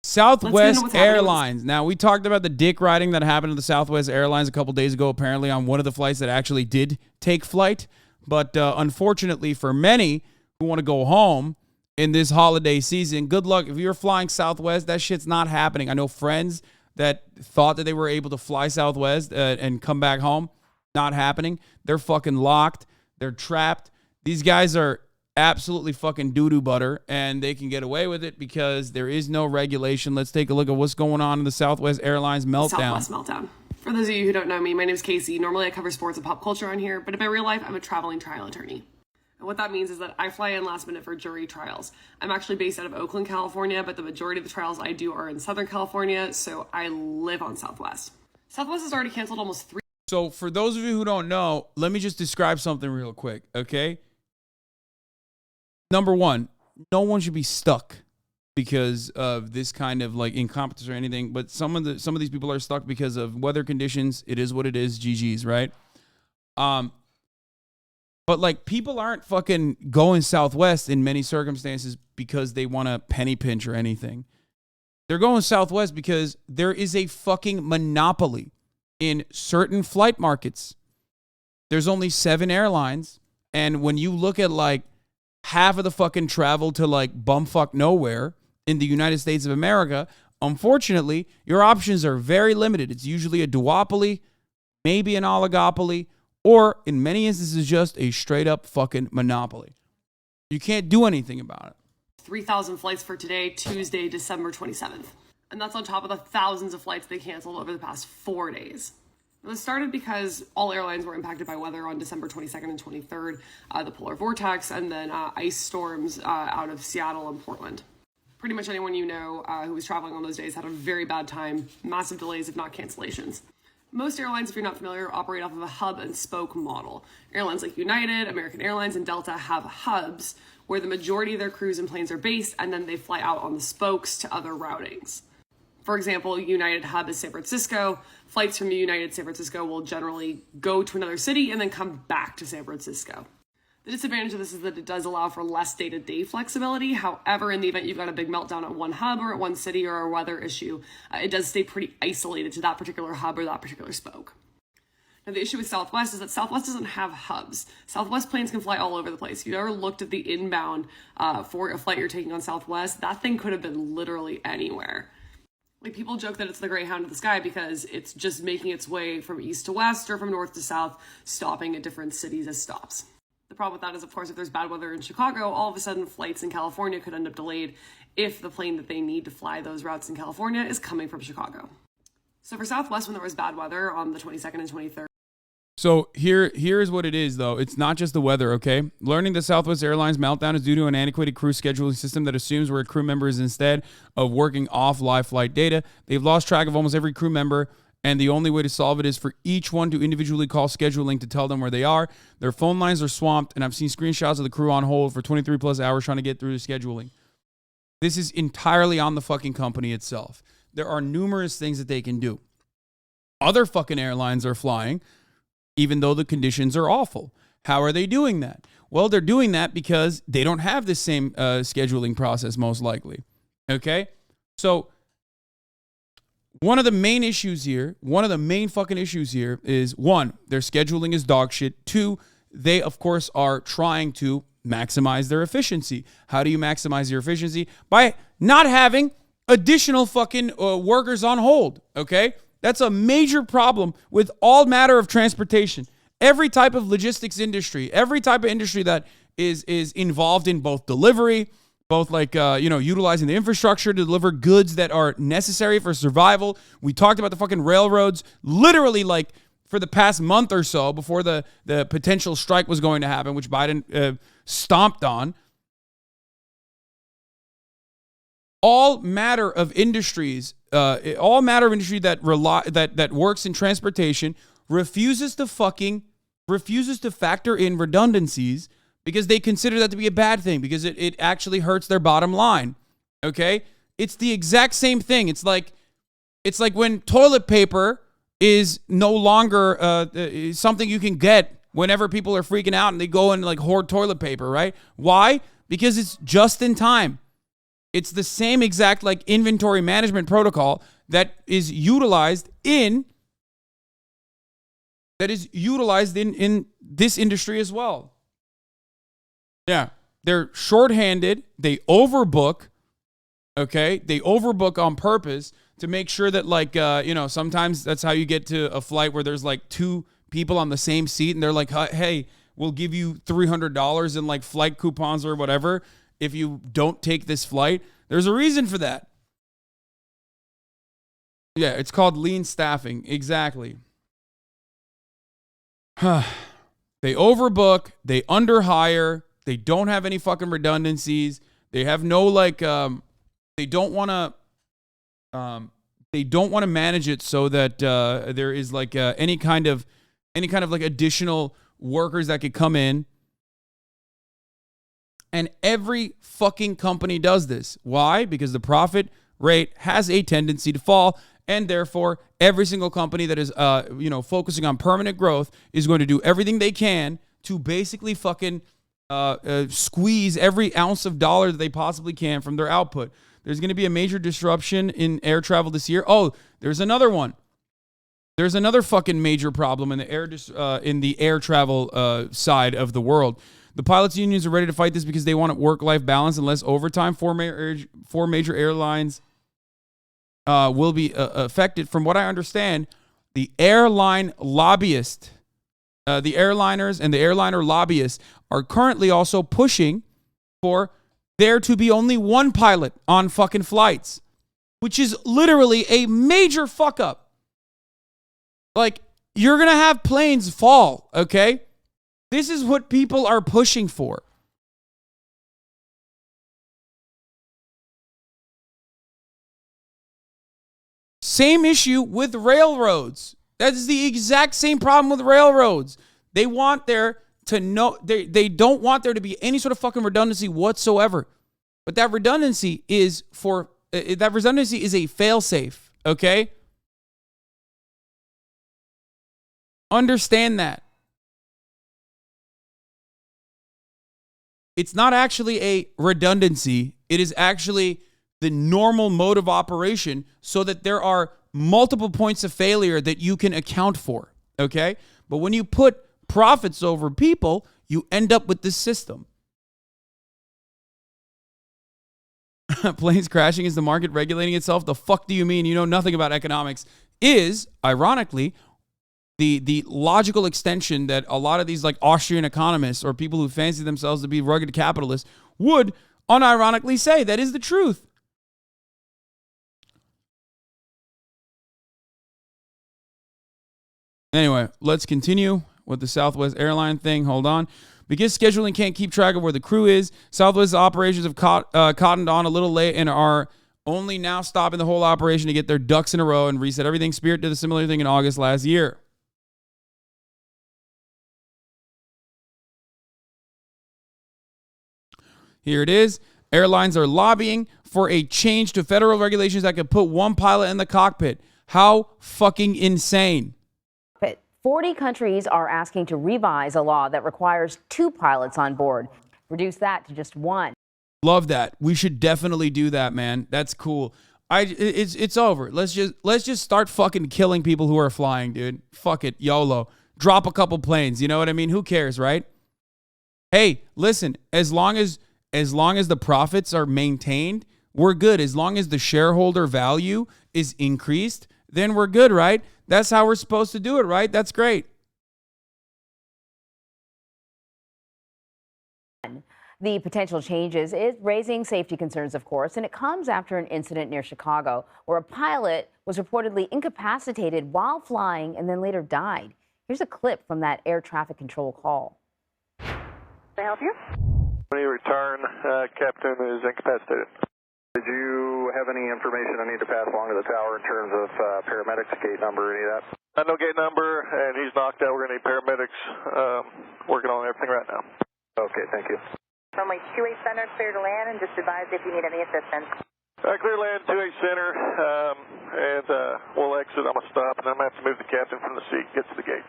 Southwest Airlines. Now, we talked about the dick riding that happened to the Southwest Airlines a couple days ago, apparently on one of the flights that actually did take flight. But unfortunately for many who want to go home in this holiday season, good luck. If you're flying Southwest, that shit's not happening. I know friends that thought that they were able to fly Southwest and come back home. Not happening. They're fucking locked. They're trapped. These guys are absolutely fucking doo-doo butter, and they can get away with it because there is no regulation. Let's take a look at what's going on in the Southwest Airlines meltdown. Southwest meltdown. For those of you who don't know me, my name is Casey. Normally I cover sports and pop culture on here, but in my real life, I'm a traveling trial attorney. And what that means is that I fly in last minute for jury trials. I'm actually based out of Oakland, California, but the majority of the trials I do are in Southern California, so I live on Southwest. Southwest has already canceled almost 3. So for those of you who don't know, let me just describe something real quick, okay? Number one, no one should be stuck because of this kind of like incompetence or anything. But some of these people are stuck because of weather conditions. It is what it is. GG's, right? But like people aren't fucking going Southwest in many circumstances because they want to penny pinch or anything. They're going Southwest because there is a fucking monopoly in certain flight markets. There's only 7 airlines, and when you look at like half of the fucking travel to like bumfuck nowhere in the United States of America, unfortunately, your options are very limited. It's usually a duopoly, maybe an oligopoly, or in many instances, just a straight up fucking monopoly. You can't do anything about it. 3,000 flights for today, Tuesday, December 27th. And that's on top of the thousands of flights they canceled over the past 4 days. This started because all airlines were impacted by weather on December 22nd and 23rd, the polar vortex, and then ice storms out of Seattle and Portland. Pretty much anyone you know who was traveling on those days had a very bad time, massive delays, if not cancellations. Most airlines, if you're not familiar, operate off of a hub and spoke model. Airlines like United, American Airlines, and Delta have hubs where the majority of their crews and planes are based, and then they fly out on the spokes to other routings. For example, United hub is San Francisco. Flights from United San Francisco will generally go to another city and then come back to San Francisco. The disadvantage of this is that it does allow for less day-to-day flexibility. However, in the event you've got a big meltdown at one hub or at one city or a weather issue, it does stay pretty isolated to that particular hub or that particular spoke. Now, the issue with Southwest is that Southwest doesn't have hubs. Southwest planes can fly all over the place. If you've ever looked at the inbound for a flight you're taking on Southwest, that thing could have been literally anywhere. Like, people joke that it's the Greyhound of the sky because it's just making its way from east to west or from north to south, stopping at different cities as stops. The problem with that is, of course, if there's bad weather in Chicago, all of a sudden flights in California could end up delayed if the plane that they need to fly those routes in California is coming from Chicago. So for Southwest, when there was bad weather on the 22nd and 23rd, So here's what it is, though. It's not just the weather, okay? Learning the Southwest Airlines meltdown is due to an antiquated crew scheduling system that assumes where a crew member is instead of working off live flight data. They've lost track of almost every crew member, and the only way to solve it is for each one to individually call scheduling to tell them where they are. Their phone lines are swamped, and I've seen screenshots of the crew on hold for 23 plus hours trying to get through the scheduling. This is entirely on the fucking company itself. There are numerous things that they can do. Other fucking airlines are flying, even though the conditions are awful. How are they doing that? Well, they're doing that because they don't have the same scheduling process, most likely. Okay? So one of the main fucking issues here is, one, their scheduling is dog shit. Two, they, of course, are trying to maximize their efficiency. How do you maximize your efficiency? By not having additional fucking workers on hold, okay? That's a major problem with all matter of transportation. Every type of logistics industry, every type of industry that is involved in both delivery, both like, utilizing the infrastructure to deliver goods that are necessary for survival. We talked about the fucking railroads literally like for the past month or so before the potential strike was going to happen, which Biden stomped on. All matter of industries, that works in transportation refuses to factor in redundancies because they consider that to be a bad thing because it actually hurts their bottom line. Okay? It's the exact same thing. It's like when toilet paper is no longer something you can get whenever people are freaking out and they go and like hoard toilet paper, right? Why? Because it's just in time. It's the same exact like inventory management protocol that is utilized in in this industry as well. Yeah, they're shorthanded. They overbook. Okay, they overbook on purpose to make sure that like sometimes that's how you get to a flight where there's like two people on the same seat and they're like, hey, we'll give you $300 in like flight coupons or whatever if you don't take this flight. There's a reason for that. Yeah, it's called lean staffing. Exactly. They overbook, they underhire, they don't have any fucking redundancies. They have no like they don't want to manage it so that there is like any kind of like additional workers that could come in. And every fucking company does this. Why? Because the profit rate has a tendency to fall, and therefore every single company that is focusing on permanent growth is going to do everything they can to basically fucking squeeze every ounce of dollar that they possibly can from their output. There's going to be a major disruption in air travel this year. Oh, there's another one. There's another fucking major problem in the air travel side of the world. The pilots' unions are ready to fight this because they want a work-life balance and less overtime. Four major airlines will be affected. From what I understand, the airline lobbyists, the airliners and the airliner lobbyists are currently also pushing for there to be only one pilot on fucking flights, which is literally a major fuck up. Like, you're going to have planes fall, okay? This is what people are pushing for. Same issue with railroads. That is the exact same problem with railroads. They want there to know, they don't want there to be any sort of fucking redundancy whatsoever. But that redundancy is a failsafe, okay? Understand that. It's not actually a redundancy. It is actually the normal mode of operation so that there are multiple points of failure that you can account for, okay? But when you put profits over people, you end up with this system. Planes crashing is the market regulating itself? The fuck do you mean? You know nothing about economics. Is, ironically, the logical extension that a lot of these like Austrian economists or people who fancy themselves to be rugged capitalists would unironically say. That is the truth. Anyway, let's continue with the Southwest airline thing. Hold on. Because scheduling can't keep track of where the crew is, Southwest operations have cottoned on a little late and are only now stopping the whole operation to get their ducks in a row and reset everything. Spirit did a similar thing in August last year. Here it is. Airlines are lobbying for a change to federal regulations that could put one pilot in the cockpit. How fucking insane. 40 countries are asking to revise a law that requires 2 pilots on board. Reduce that to just 1. Love that. We should definitely do that, man. That's cool. It's over. Let's just start fucking killing people who are flying, dude. Fuck it. YOLO. Drop a couple planes. You know what I mean? Who cares, right? Hey, listen, as long as the profits are maintained, we're good. As long as the shareholder value is increased, then we're good, right? That's how we're supposed to do it, right? That's great. The potential changes is raising safety concerns, of course, and it comes after an incident near Chicago where a pilot was reportedly incapacitated while flying and then later died. Here's a clip from that air traffic control call. Can I help you? When you return, Captain is incapacitated. Did you have any information I need to pass along to the tower in terms of paramedics, gate number, any of that? No gate number, and he's knocked out. We're going to need paramedics working on everything right now. Okay, thank you. Runway 28 Center, clear to land, and just advise if you need any assistance. Clear land, 28 Center, and we'll exit. I'm going to stop, and I'm going to have to move the captain from the seat, get to the gate.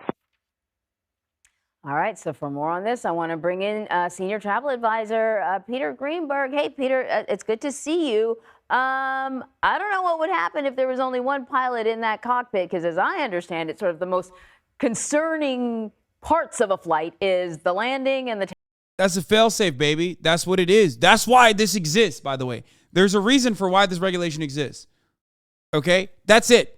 All right, so for more on this, I want to bring in Senior Travel Advisor Peter Greenberg. Hey, Peter, it's good to see you. I don't know what would happen if there was only one pilot in that cockpit, because as I understand it, sort of the most concerning parts of a flight is the landing and the... That's a failsafe, baby. That's what it is. That's why this exists, by the way. There's a reason for why this regulation exists. Okay? That's it.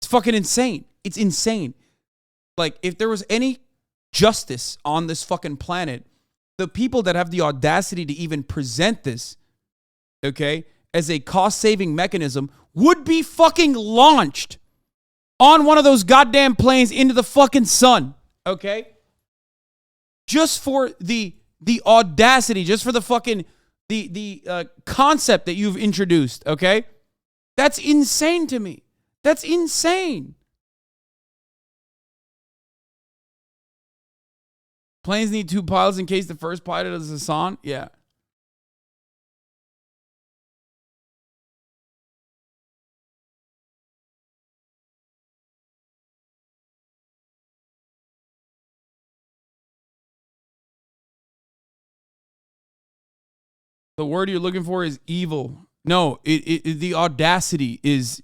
Fucking insane. It's insane. Like, if there was any justice on this fucking planet, the people that have the audacity to even present this, okay, as a cost-saving mechanism would be fucking launched on one of those goddamn planes into the fucking sun, okay? Just for the audacity, just for the fucking the concept that you've introduced, okay? That's insane to me. That's insane. Planes need 2 pilots in case the first pilot is Hasan? Yeah. The word you're looking for is evil. No, the audacity is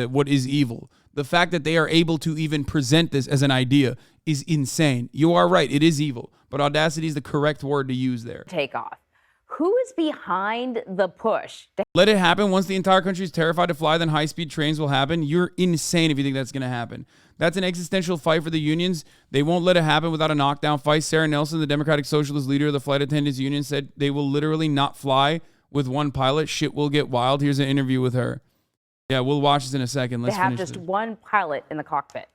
what is evil. The fact that they are able to even present this as an idea is insane. You are right. It is evil. But audacity is the correct word to use there. Take off. Who is behind the push? Let it happen. Once the entire country is terrified to fly, then high-speed trains will happen. You're insane if you think that's going to happen. That's an existential fight for the unions. They won't let it happen without a knockdown fight. Sarah Nelson, the Democratic Socialist leader of the flight attendants union, said they will literally not fly with one pilot. Shit will get wild. Here's an interview with her. Yeah, we'll watch this in a second. Let's They have finish just this. one pilot in the cockpit.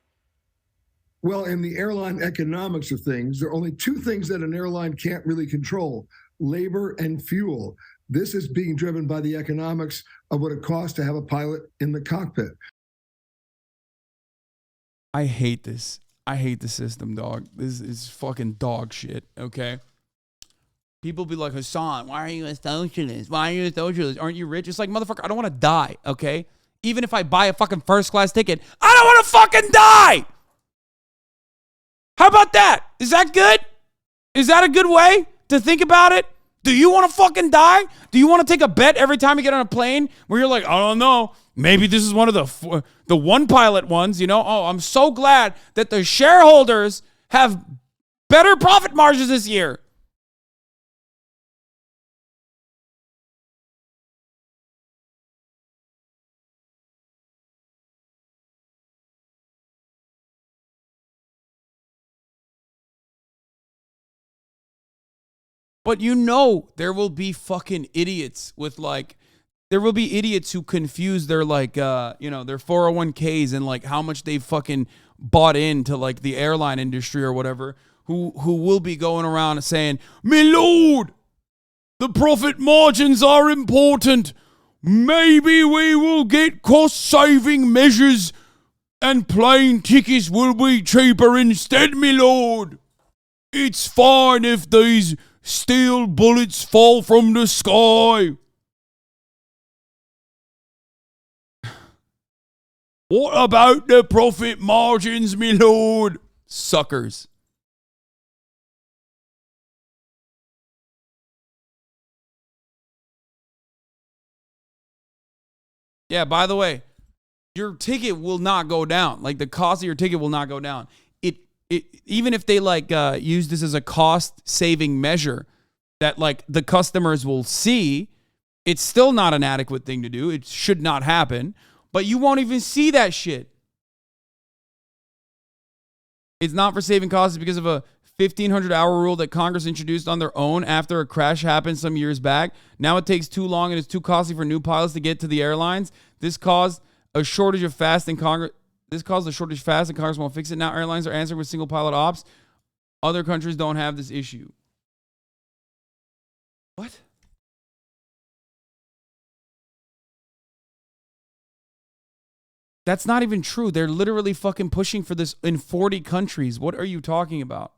Well, in the airline economics of things, there are only 2 things that an airline can't really control: labor and fuel. This is being driven by the economics of what it costs to have a pilot in the cockpit. I hate this. I hate the system, dog. This is fucking dog shit, okay? People be like, Hasan, why are you a socialist? Why are you a socialist? Aren't you rich? It's like, motherfucker, I don't want to die, okay? Even if I buy a fucking first class ticket, I don't want to fucking die! How about that? Is that good? Is that a good way to think about it? Do you want to fucking die? Do you want to take a bet every time you get on a plane where you're like, I don't know, maybe this is one of the one pilot ones, you know? Oh, I'm so glad that the shareholders have better profit margins this year. But you know there will be fucking idiots with like, there will be idiots who confuse their like, their 401ks and like how much they've fucking bought into like the airline industry or whatever, who will be going around saying, "My lord, the profit margins are important. Maybe we will get cost-saving measures and plane tickets will be cheaper instead, my lord. It's fine if these steel bullets fall from the sky." What about the profit margins, my lord? Suckers. Yeah, by the way, your ticket will not go down. Like, the cost of your ticket will not go down. Even if they like use this as a cost-saving measure that like the customers will see, it's still not an adequate thing to do. It should not happen. But you won't even see that shit. It's not for saving costs because of a 1,500-hour rule that Congress introduced on their own after a crash happened some years back. Now it takes too long and it's too costly for new pilots to get to the airlines. This caused a shortage of fast and Congress won't fix it. Now airlines are answering with single pilot ops. Other countries don't have this issue. What? That's not even true. They're literally fucking pushing for this in 40 countries. What are you talking about?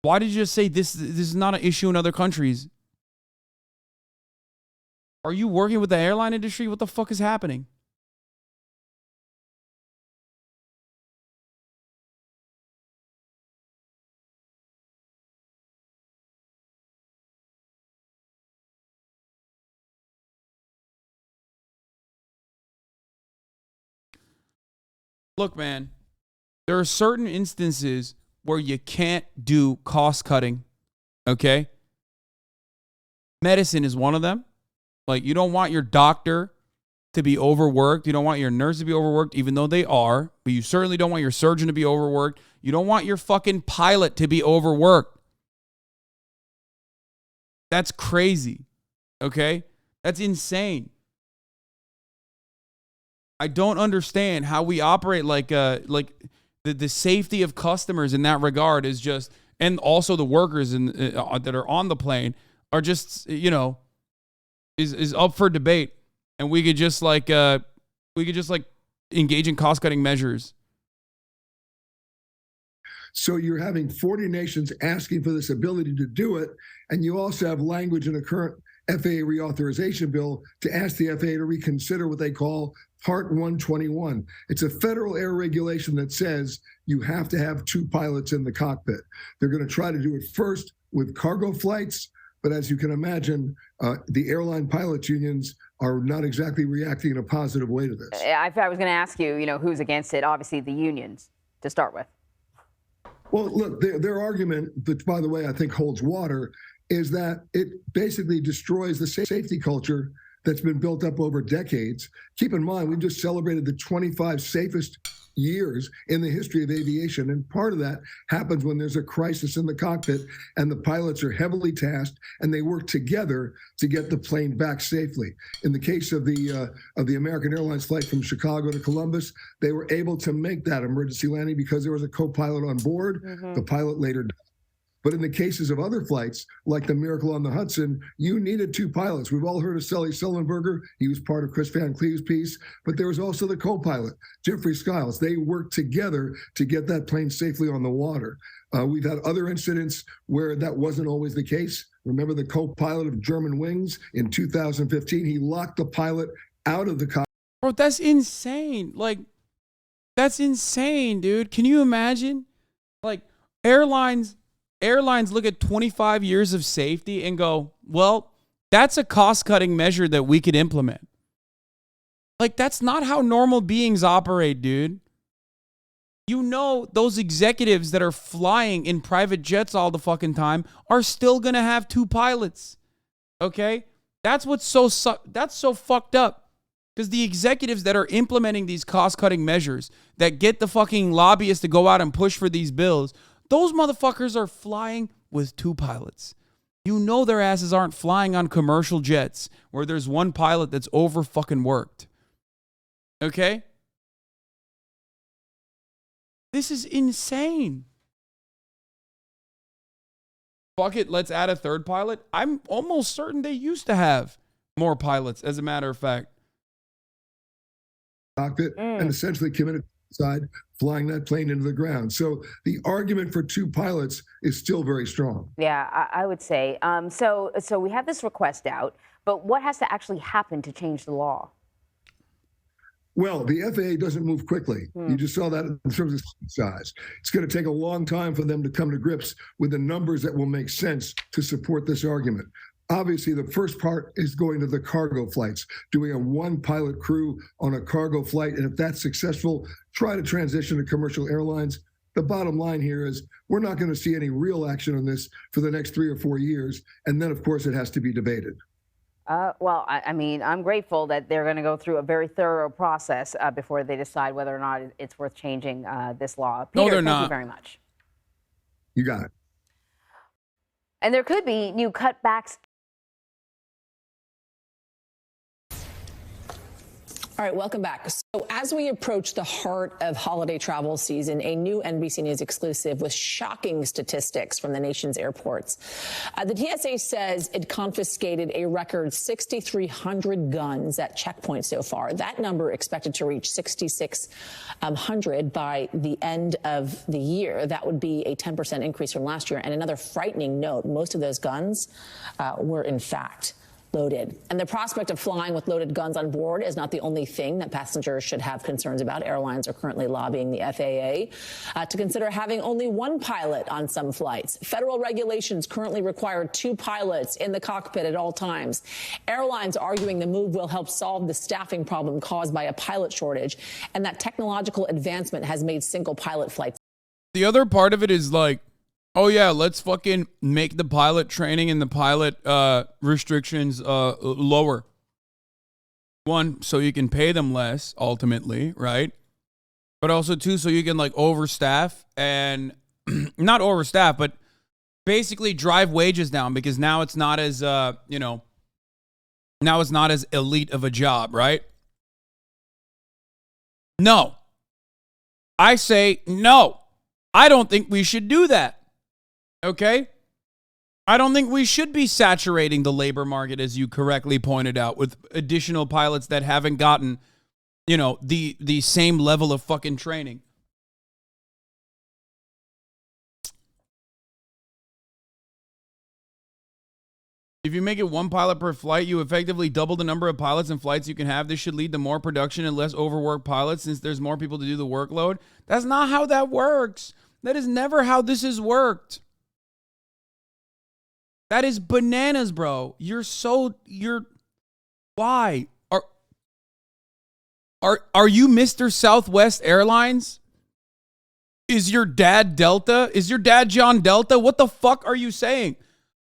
Why did you just say this is not an issue in other countries? Are you working with the airline industry? What the fuck is happening? Look, man, there are certain instances where you can't do cost cutting, okay? Medicine is one of them. Like, you don't want your doctor to be overworked. You don't want your nurse to be overworked, even though they are. But you certainly don't want your surgeon to be overworked. You don't want your fucking pilot to be overworked. That's crazy, okay? That's insane. I don't understand how we operate like the safety of customers in that regard is just, and also the workers that are on the plane are just, you know, is up for debate. And we could just engage in cost cutting measures. So you're having 40 nations asking for this ability to do it, and you also have language in the current FAA reauthorization bill to ask the FAA to reconsider what they call Part 121. It's a federal air regulation that says you have to have 2 pilots in the cockpit. They're going to try to do it first with cargo flights, but as you can imagine, the airline pilots unions are not exactly reacting in a positive way to this. I was going to ask you, you know, who's against it? Obviously, the unions to start with. Well, look, their argument, which, by the way, I think holds water, is that it basically destroys the safety culture that's been built up over decades. Keep in mind, we've just celebrated the 25 safest years in the history of aviation. And part of that happens when there's a crisis in the cockpit and the pilots are heavily tasked and they work together to get the plane back safely. In the case of the American Airlines flight from Chicago to Columbus, they were able to make that emergency landing because there was a co-pilot on board. The pilot later died. But in the cases of other flights, like the Miracle on the Hudson, you needed 2 pilots. We've all heard of Sully Sullenberger. He was part of Chris Van Cleve's piece. But there was also the co-pilot, Jeffrey Skiles. They worked together to get that plane safely on the water. We've had other incidents where that wasn't always the case. Remember the co-pilot of German Wings in 2015? He locked the pilot out of the cockpit. Bro, that's insane. Like, that's insane, dude. Can you imagine? Like, airlines look at 25 years of safety and go, well, that's a cost-cutting measure that we could implement. Like, that's not how normal beings operate, dude. You know, those executives that are flying in private jets all the fucking time are still going to have 2 pilots. Okay? That's so fucked up. Because the executives that are implementing these cost-cutting measures that get the fucking lobbyists to go out and push for these bills, those motherfuckers are flying with 2 pilots. You know their asses aren't flying on commercial jets where there's 1 pilot that's over fucking worked. Okay? This is insane. Fuck it, let's add a 3rd pilot. I'm almost certain they used to have more pilots, as a matter of fact. Cockpit and essentially committed side flying that plane into the ground. So the argument for 2 pilots is still very strong. Yeah, I would say. So we have this request out, but what has to actually happen to change the law? Well, the FAA doesn't move quickly. You just saw that in terms of size. It's going to take a long time for them to come to grips with the numbers that will make sense to support this argument. Obviously, the first part is going to the cargo flights, doing a 1 pilot crew on a cargo flight. And if that's successful, try to transition to commercial airlines. The bottom line here is we're not going to see any real action on this for the next 3 or 4 years. And then, of course, it has to be debated. Well, I mean, I'm grateful that they're going to go through a very thorough process before they decide whether or not it's worth changing this law. Peter, no, they're not. Thank you very much. You got it. And there could be new cutbacks. All right, welcome back. So as we approach the heart of holiday travel season, a new NBC News exclusive with shocking statistics from the nation's airports. The TSA says it confiscated a record 6,300 guns at checkpoints so far. That number expected to reach 6,600 by the end of the year. That would be a 10% increase from last year. And another frightening note, most of those guns were in fact loaded. And the prospect of flying with loaded guns on board is not the only thing that passengers should have concerns about. Airlines are currently lobbying the FAA to consider having only one pilot on some flights. Federal regulations currently require 2 pilots in the cockpit at all times. Airlines arguing the move will help solve the staffing problem caused by a pilot shortage, and that technological advancement has made single pilot flights. The other part of it is like, oh yeah, let's fucking make the pilot training and the pilot restrictions lower. One, so you can pay them less ultimately, right? But also two, so you can like overstaff and not overstaff, but basically drive wages down, because now it's not as now it's not as elite of a job, right? No. I say no. I don't think we should do that. Okay? I don't think we should be saturating the labor market, as you correctly pointed out, with additional pilots that haven't gotten, the same level of fucking training. If you make it 1 pilot per flight, you effectively double the number of pilots and flights you can have. This should lead to more production and less overworked pilots, since there's more people to do the workload. That's not how that works. That is never how this has worked. That is bananas, bro. Why? Are you Mr. Southwest Airlines? Is your dad Delta? Is your dad John Delta? What the fuck are you saying?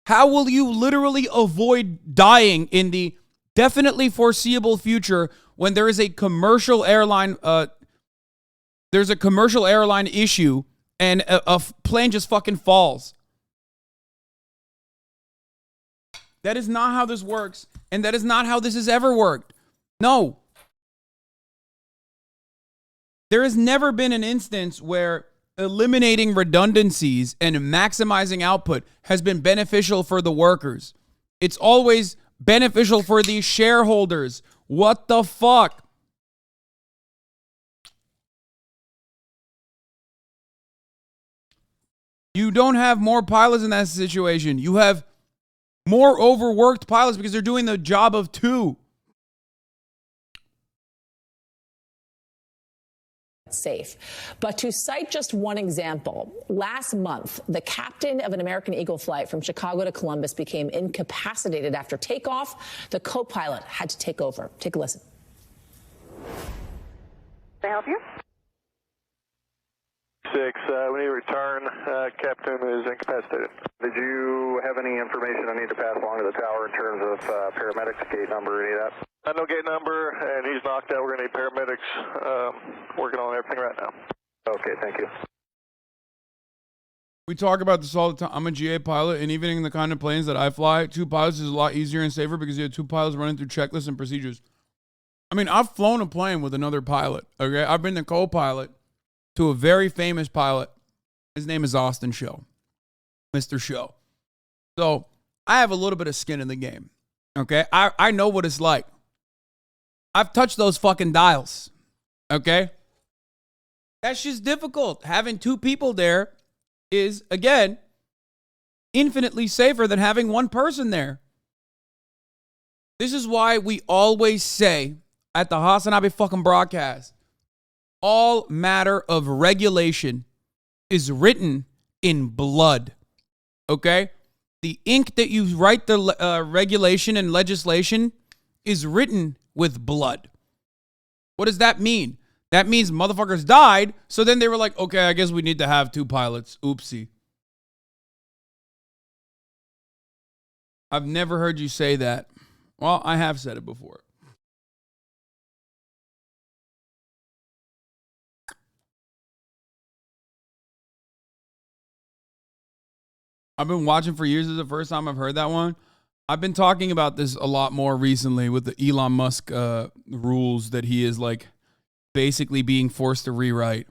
How will you literally avoid dying in the definitely foreseeable future when there is a commercial airline, there's a commercial airline issue and a plane just fucking falls? That is not how this works, and that is not how this has ever worked. No. There has never been an instance where eliminating redundancies and maximizing output has been beneficial for the workers. It's always beneficial for the shareholders. What the fuck? You don't have more pilots in that situation. You have more overworked pilots because they're doing the job of 2. Safe. But to cite just one example, last month, the captain of an American Eagle flight from Chicago to Columbus became incapacitated after takeoff. The co-pilot had to take over. Take a listen. Can I help you? 6, we need to return. Captain is incapacitated. Did you have any information I need to pass along to the tower in terms of paramedics, gate number, any of that? No gate number, and he's knocked out. We're going to need paramedics working on everything right now. Okay, thank you. We talk about this all the time. I'm a GA pilot, and even in the kind of planes that I fly, 2 pilots is a lot easier and safer because you have 2 pilots running through checklists and procedures. I mean, I've flown a plane with another pilot, okay? I've been the co-pilot to a very famous pilot. His name is Austin Show. Mr. Show. So I have a little bit of skin in the game, okay? I know what it's like. I've touched those fucking dials, okay? That's just difficult. Having 2 people there is, again, infinitely safer than having 1 person there. This is why we always say at the HasanAbi fucking broadcast, all matter of regulation is written in blood, okay? The ink that you write the regulation and legislation is written with blood. What does that mean? That means motherfuckers died, so then they were like, okay, I guess we need to have 2 pilots. Oopsie. I've never heard you say that. Well, I have said it before. I've been watching for years. This is the first time I've heard that one. I've been talking about this a lot more recently with the Elon Musk rules that he is like basically being forced to rewrite.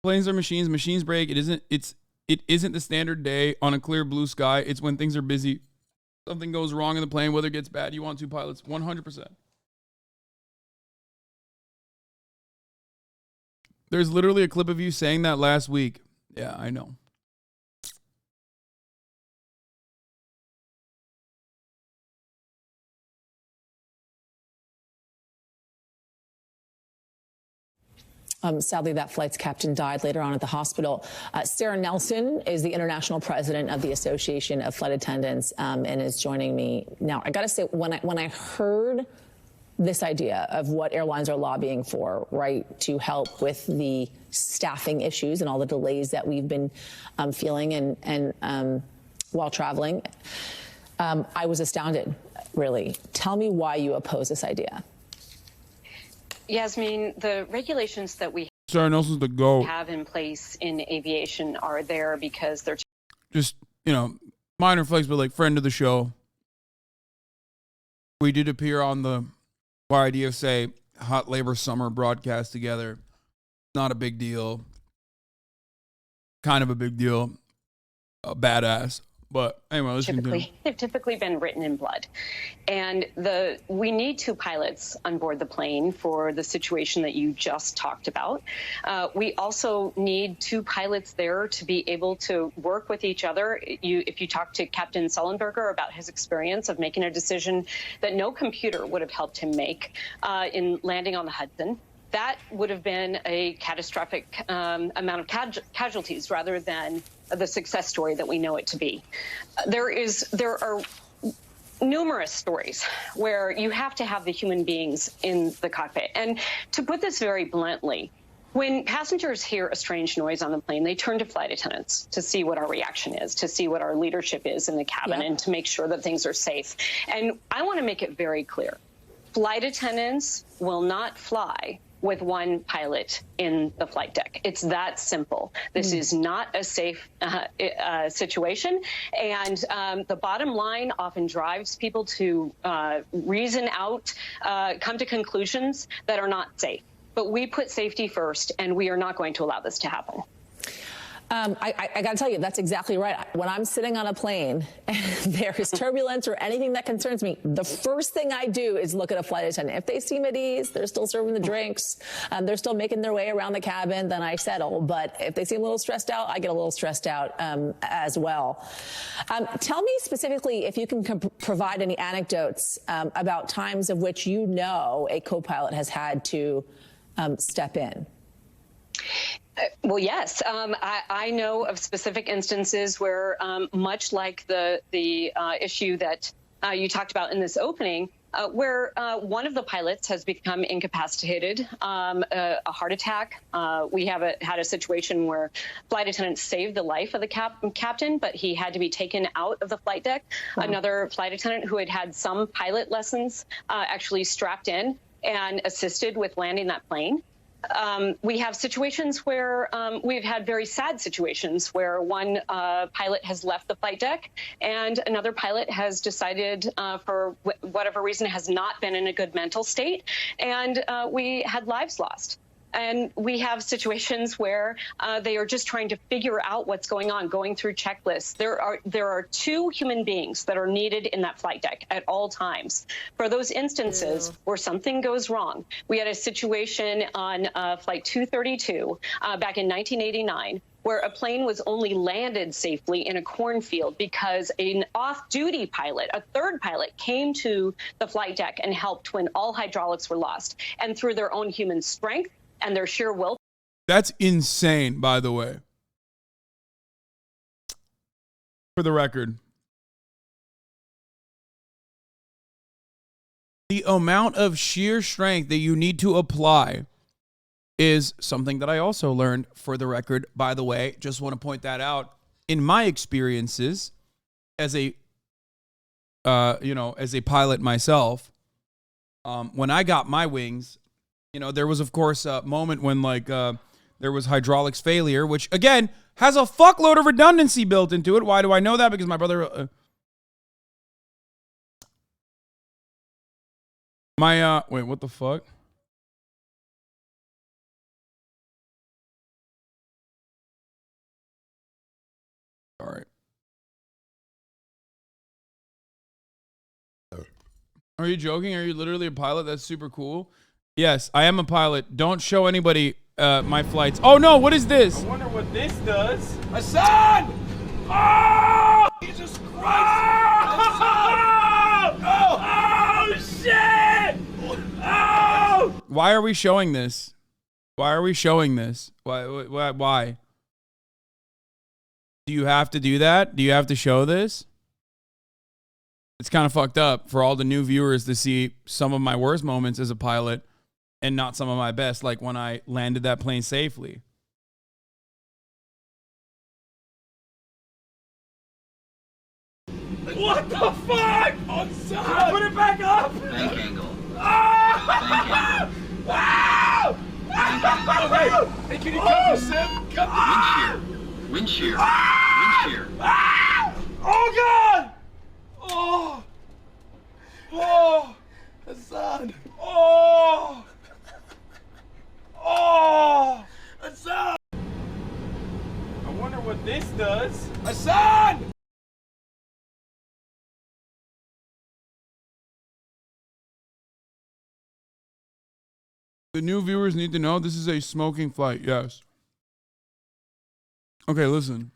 Planes are machines. Machines break. It isn't the standard day on a clear blue sky. It's when things are busy. Something goes wrong in the plane. Weather gets bad. You want 2 pilots. 100%. There's literally a clip of you saying that last week. Yeah, I know. Sadly, that flight's captain died later on at the hospital. Sarah Nelson is the international president of the Association of Flight Attendants and is joining me now. I got to say, when I heard this idea of what airlines are lobbying for, right, to help with the staffing issues and all the delays that we've been feeling and while traveling, I was astounded, really. Tell me why you oppose this idea. Yasmin, the regulations that we Sarah Nelson's the GOAT. have in place in aviation are there because they're Just, minor flex, but like friend of the show. We did appear on the YDSA Hot Labor Summer broadcast together. Not a big deal. Kind of a big deal. A badass. But anyway, let's continue. they've typically been written in blood. And we need 2 pilots on board the plane for the situation that you just talked about. We also need 2 pilots there to be able to work with each other. If you talk to Captain Sullenberger about his experience of making a decision that no computer would have helped him make in landing on the Hudson, that would have been a catastrophic amount of casualties rather than the success story that we know it to be. There are numerous stories where you have to have the human beings in the cockpit. And to put this very bluntly, when passengers hear a strange noise on the plane, they turn to flight attendants to see what our reaction is, to see what our leadership is in the cabin, and to make sure that things are safe. And I want to make it very clear. Flight attendants will not fly with 1 pilot in the flight deck. It's that simple. This is not a safe situation. And the bottom line often drives people to reason out, come to conclusions that are not safe. But we put safety first, and we are not going to allow this to happen. I got to tell you, that's exactly right. When I'm sitting on a plane and there is turbulence or anything that concerns me, the first thing I do is look at a flight attendant. If they seem at ease, they're still serving the drinks, they're still making their way around the cabin, then I settle. But if they seem a little stressed out, I get a little stressed out as well. Tell me specifically if you can provide any anecdotes about times of which a co-pilot has had to step in. Well, yes. I know of specific instances where, much like the issue that you talked about in this opening, where one of the pilots has become incapacitated, a heart attack. We have had a situation where flight attendants saved the life of the captain, but he had to be taken out of the flight deck. Wow. Another flight attendant who had some pilot lessons actually strapped in and assisted with landing that plane. We have situations where we've had very sad situations where one pilot has left the flight deck and another pilot has decided for whatever reason has not been in a good mental state, and we had lives lost. And we have situations where they are just trying to figure out what's going on, going through checklists. There are 2 human beings that are needed in that flight deck at all times. For those instances where something goes wrong, we had a situation on Flight 232 back in 1989 where a plane was only landed safely in a cornfield because an off-duty pilot, a 3rd pilot, came to the flight deck and helped when all hydraulics were lost. And through their own human strength and their sheer will. That's insane, by the way. For the record. The amount of sheer strength that you need to apply is something that I also learned, for the record, by the way. Just want to point that out. In my experiences as a pilot myself, when I got my wings, there was, of course, a moment when, there was hydraulics failure, which, again, has a fuckload of redundancy built into it. Why do I know that? Because my brother... wait, what the fuck? All right. Are you joking? Are you literally a pilot? That's super cool. Yes, I am a pilot. Don't show anybody my flights. Oh, no, what is this? I wonder what this does. Hasan! Oh! Jesus Christ! Oh, shit! Oh! Why are we showing this? Why are we showing this? Why? Do you have to do that? Do you have to show this? It's kind of fucked up for all the new viewers to see some of my worst moments as a pilot and not some of my best, like when I landed that plane safely. What the fuck? On side. Put it back up. Bank angle. Ah! Ah! Ah! Hey, can you cut this in? Cut the Wind shear. Ah! Wind shear. Ah! Oh God! Oh! Oh! Hasan! Oh! Oh! Hasan! I wonder what this does. Hasan! The new viewers need to know this is a smoking flight. Yes. Okay, listen.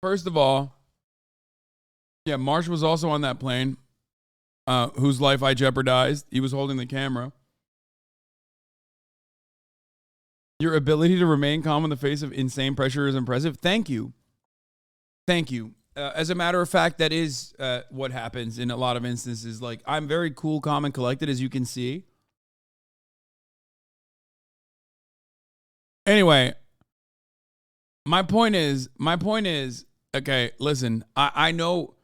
First of all, yeah, Marsh was also on that plane, whose life I jeopardized. He was holding the camera. Your ability to remain calm in the face of insane pressure is impressive. Thank you. Thank you. As a matter of fact, that is what happens in a lot of instances. Like, I'm very cool, calm, and collected, as you can see. Anyway, my point is, okay, listen, I know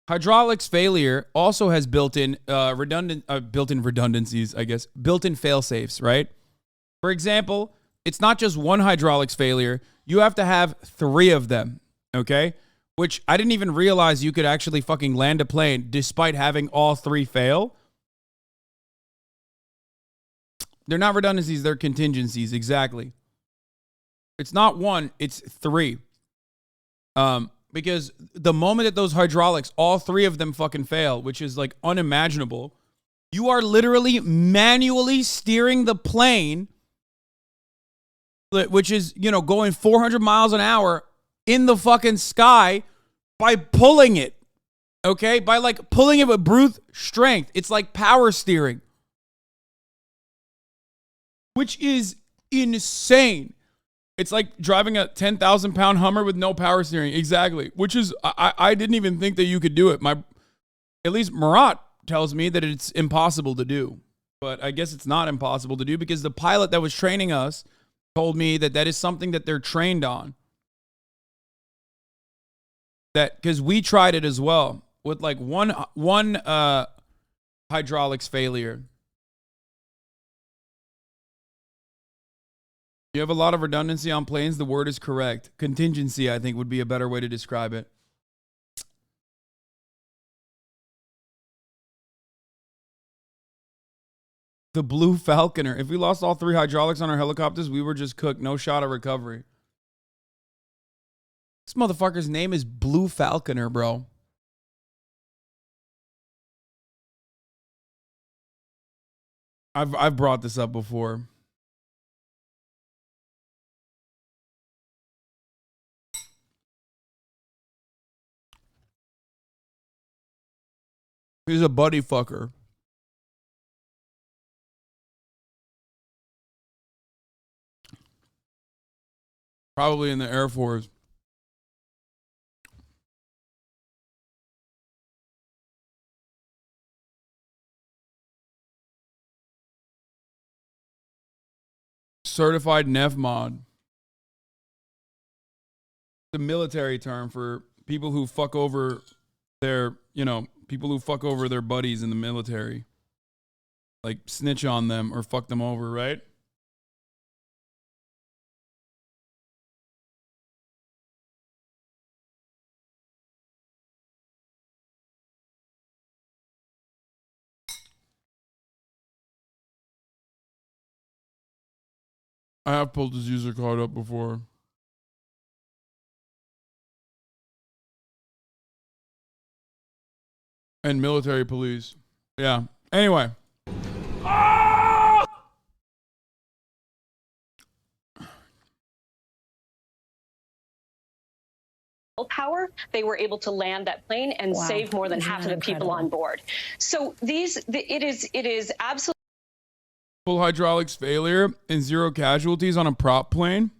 hydraulics failure also has built-in redundancies, I guess, built-in fail-safes, right? For example, it's not just one hydraulics failure. You have to have 3 of them, okay? Which I didn't even realize you could actually fucking land a plane despite having all 3 fail. They're not redundancies, they're contingencies, exactly. It's not 1, it's 3. Because the moment that those hydraulics, all 3 of them fucking fail, which is like unimaginable, you are literally manually steering the plane, which is, you know, going 400 miles an hour in the fucking sky by pulling it, okay? By like pulling it with brute strength. It's like power steering, which is insane. It's like driving a 10,000 pound Hummer with no power steering. Exactly. Which is, I didn't even think that you could do it. At least Murat tells me that it's impossible to do. But I guess it's not impossible to do because the pilot that was training us told me that that is something that they're trained on. That, because we tried it as well with like one hydraulics failure. You have a lot of redundancy on planes. The word is correct. Contingency, I think, would be a better way to describe it. The Blue Falconer. If we lost all 3 hydraulics on our helicopters, we were just cooked. No shot of recovery. This motherfucker's name is Blue Falconer, bro. I've brought this up before. He's a buddy fucker. Probably in the Air Force. Certified NEF mod. The military term for people who fuck over their, people who fuck over their buddies in the military. Like snitch on them or fuck them over, right? I have pulled his user card up before. And military police. Yeah. Anyway. power, they were able to land that plane and save more than half of the people on board. So it is absolutely Full hydraulics failure and 0 casualties on a prop plane.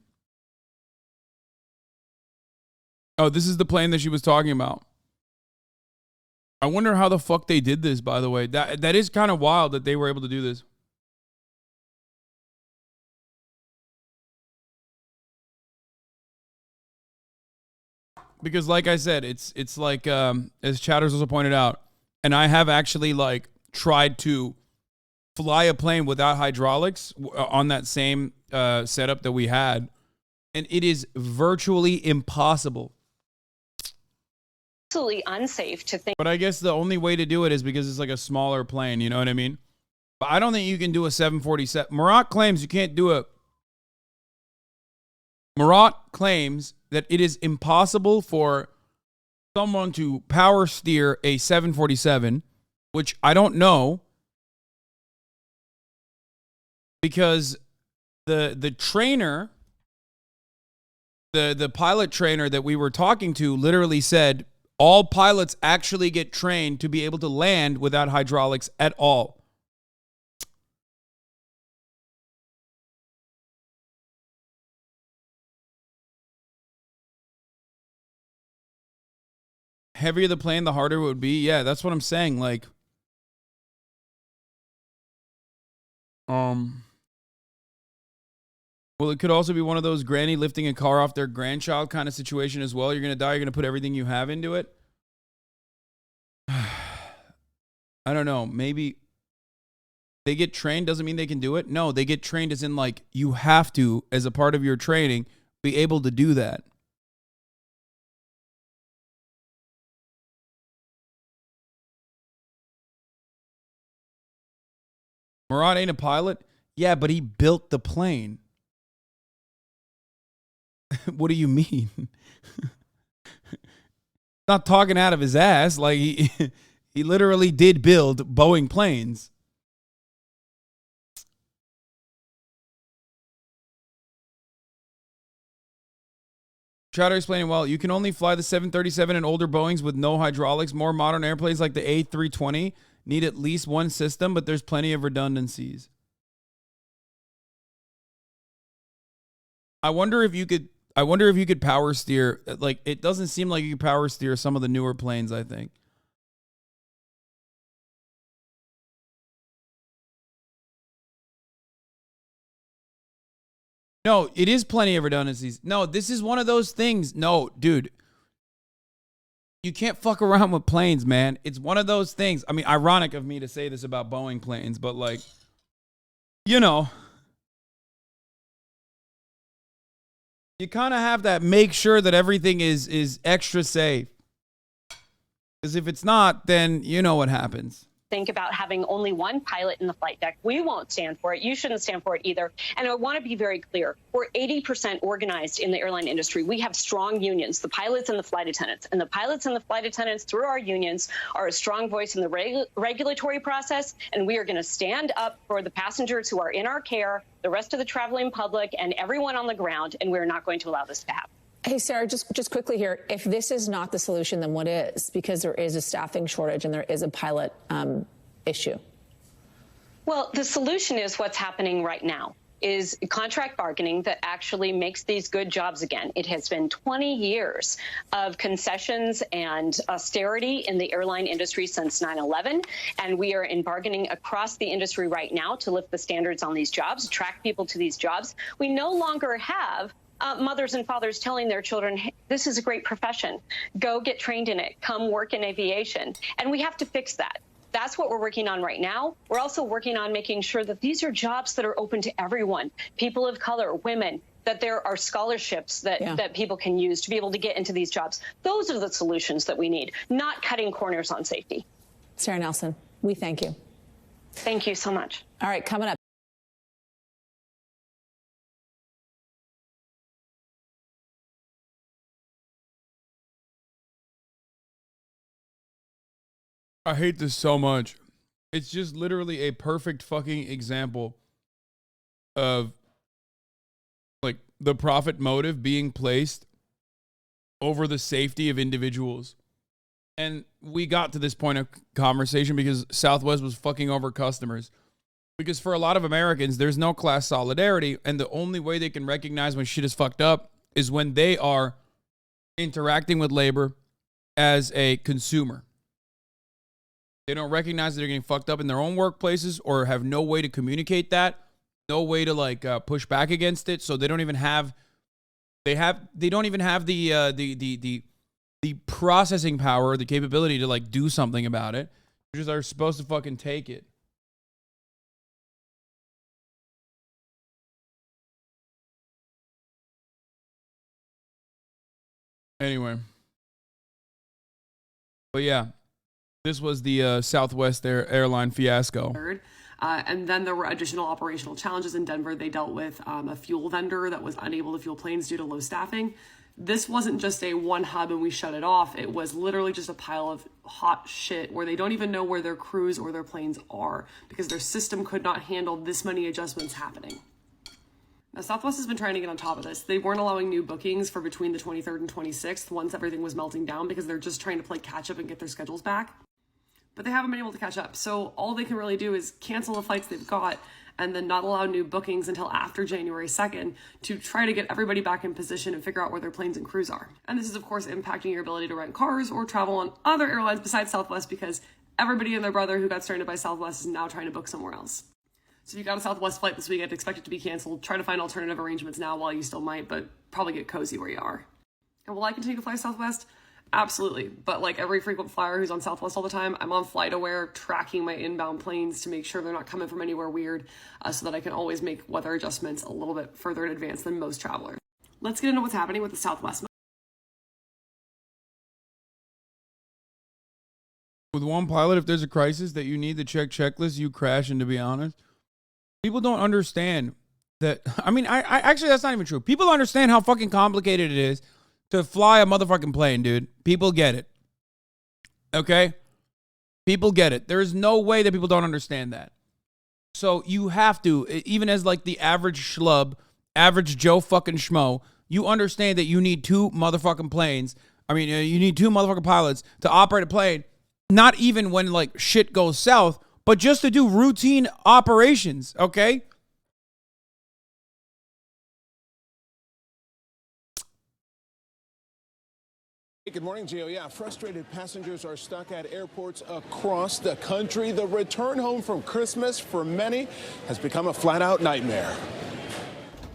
Oh, this is the plane that she was talking about. I wonder how the fuck they did this, by the way. That is kind of wild that they were able to do this. Because like I said, it's like, as Chatters also pointed out, and I have actually like tried to fly a plane without hydraulics on that same setup that we had, and it is virtually impossible. absolutely unsafe to think. But I guess the only way to do it is because it's like a smaller plane, you know what I mean? But I don't think you can do a 747. Murat claims you can't do it. Murat claims that it is impossible for someone to power steer a 747, which I don't know, because the trainer, the pilot trainer that we were talking to literally said all pilots actually get trained to be able to land without hydraulics at all. Heavier the plane, the harder it would be. Yeah, that's what I'm saying. Like, well, it could also be one of those granny lifting a car off their grandchild kind of situation as well. You're going to die. You're going to put everything you have into it. I don't know. Maybe they get trained doesn't mean they can do it. No, they get trained as in like you have to, as a part of your training, be able to do that. Murat ain't a pilot? Yeah, but he built the plane. What do you mean? Not talking out of his ass. Like he literally did build Boeing planes. Chatter explaining, well, you can only fly the 737 and older Boeings with no hydraulics. More modern airplanes like the A320 need at least one system, but there's plenty of redundancies. I wonder if you could power steer. Like, it doesn't seem like you could power steer some of the newer planes, I think. No, it is plenty of redundancies. No, this is one of those things. No, dude. You can't fuck around with planes, man. It's one of those things. I mean, ironic of me to say this about Boeing planes, but like, you know, you kind of have to make sure that everything is extra safe. Because if it's not, then you know what happens. Think about having only one pilot in the flight deck. We won't stand for it. You shouldn't stand for it either. And I want to be very clear. We're 80% organized in the airline industry. We have strong unions, the pilots and the flight attendants. And the pilots and the flight attendants, through our unions, are a strong voice in the regulatory process. And we are going to stand up for the passengers who are in our care, the rest of the traveling public, and everyone on the ground. And we're not going to allow this to happen. Hey, Sarah, just quickly here. If this is not the solution, then what is? Because there is a staffing shortage and there is a pilot issue. Well, the solution is what's happening right now, is contract bargaining that actually makes these good jobs again. It has been 20 years of concessions and austerity in the airline industry since 9/11, and we are in bargaining across the industry right now to lift the standards on these jobs, attract people to these jobs. We no longer have mothers and fathers telling their children, hey, this is a great profession. Go get trained in it. Come work in aviation. And we have to fix that. That's what we're working on right now. We're also working on making sure that these are jobs that are open to everyone, people of color, women, that there are scholarships that people can use to be able to get into these jobs. Those are the solutions that we need, not cutting corners on safety. Sarah Nelson, we thank you. Thank you so much. All right, coming up. I hate this so much. It's just literally a perfect fucking example of like the profit motive being placed over the safety of individuals. And we got to this point of conversation because Southwest was fucking over customers. Because for a lot of Americans, there's no class solidarity, and the only way they can recognize when shit is fucked up is when they are interacting with labor as a consumer. They don't recognize that they're getting fucked up in their own workplaces or have no way to communicate that, no way to like push back against it. So they don't even have the processing power, the capability to like do something about it. They just are supposed to fucking take it. Anyway. But yeah, this was the Southwest airline fiasco. And then there were additional operational challenges in Denver. They dealt with a fuel vendor that was unable to fuel planes due to low staffing. This wasn't just a one hub and we shut it off. It was literally just a pile of hot shit where they don't even know where their crews or their planes are because their system could not handle this many adjustments happening. Now, Southwest has been trying to get on top of this. They weren't allowing new bookings for between the 23rd and 26th once everything was melting down because they're just trying to play catch up and get their schedules back. But they haven't been able to catch up. So all they can really do is cancel the flights they've got and then not allow new bookings until after January 2nd to try to get everybody back in position and figure out where their planes and crews are. And this is, of course, impacting your ability to rent cars or travel on other airlines besides Southwest because everybody and their brother who got stranded by Southwest is now trying to book somewhere else. So if you got a Southwest flight this weekend, expect it to be canceled. Try to find alternative arrangements now while you still might, but probably get cozy where you are. And will I continue to fly Southwest? Absolutely. But like every frequent flyer who's on Southwest all the time, I'm on FlightAware tracking my inbound planes to make sure they're not coming from anywhere weird so that I can always make weather adjustments a little bit further in advance than most travelers. Let's get into what's happening with the Southwest. With one pilot, if there's a crisis that you need to check checklist, you crash. And to be honest, people don't understand that. I mean, I actually, that's not even true. People understand how fucking complicated it is to fly a motherfucking plane, dude. People get it. Okay? People get it. There is no way that people don't understand that. So you have to, even as like the average schlub, average Joe fucking schmo, you understand that you need two motherfucking planes. I mean, you need two motherfucking pilots to operate a plane, not even when like shit goes south, but just to do routine operations, okay? Good morning, Gio. Yeah, frustrated passengers are stuck at airports across the country. The return home from Christmas for many has become a flat-out nightmare.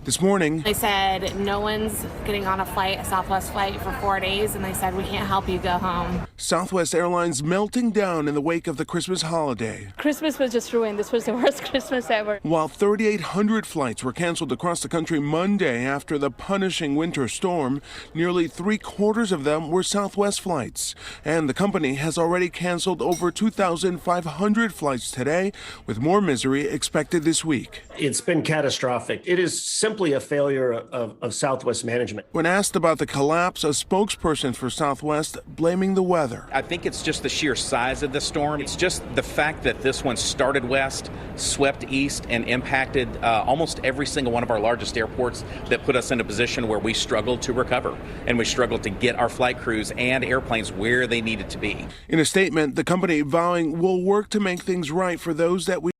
This morning, they said no one's getting on a Southwest flight for 4 days, and they said we can't help you go home. Southwest Airlines melting down in the wake of the Christmas holiday. Christmas was just ruined. This was the worst Christmas ever. While 3,800 flights were canceled across the country Monday after the punishing winter storm, nearly 3/4 of them were Southwest flights. And the company has already canceled over 2,500 flights today, with more misery expected this week. It's been catastrophic. It is simply a failure of Southwest management. When asked about the collapse, a spokesperson for Southwest blaming the weather. I think it's just the sheer size of the storm. It's just the fact that this one started west, swept east, and impacted almost every single one of our largest airports that put us in a position where we struggled to recover, and we struggled to get our flight crews and airplanes where they needed to be. In a statement, the company vowing will work to make things right for those that we...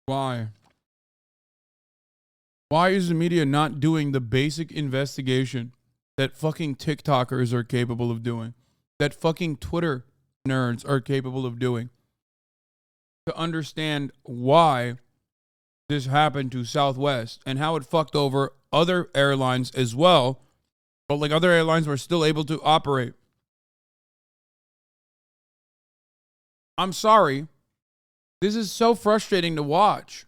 Why? Why is the media not doing the basic investigation that fucking TikTokers are capable of doing? That fucking Twitter nerds are capable of doing? To understand why this happened to Southwest and how it fucked over other airlines as well. But like other airlines were still able to operate. I'm sorry. This is so frustrating to watch.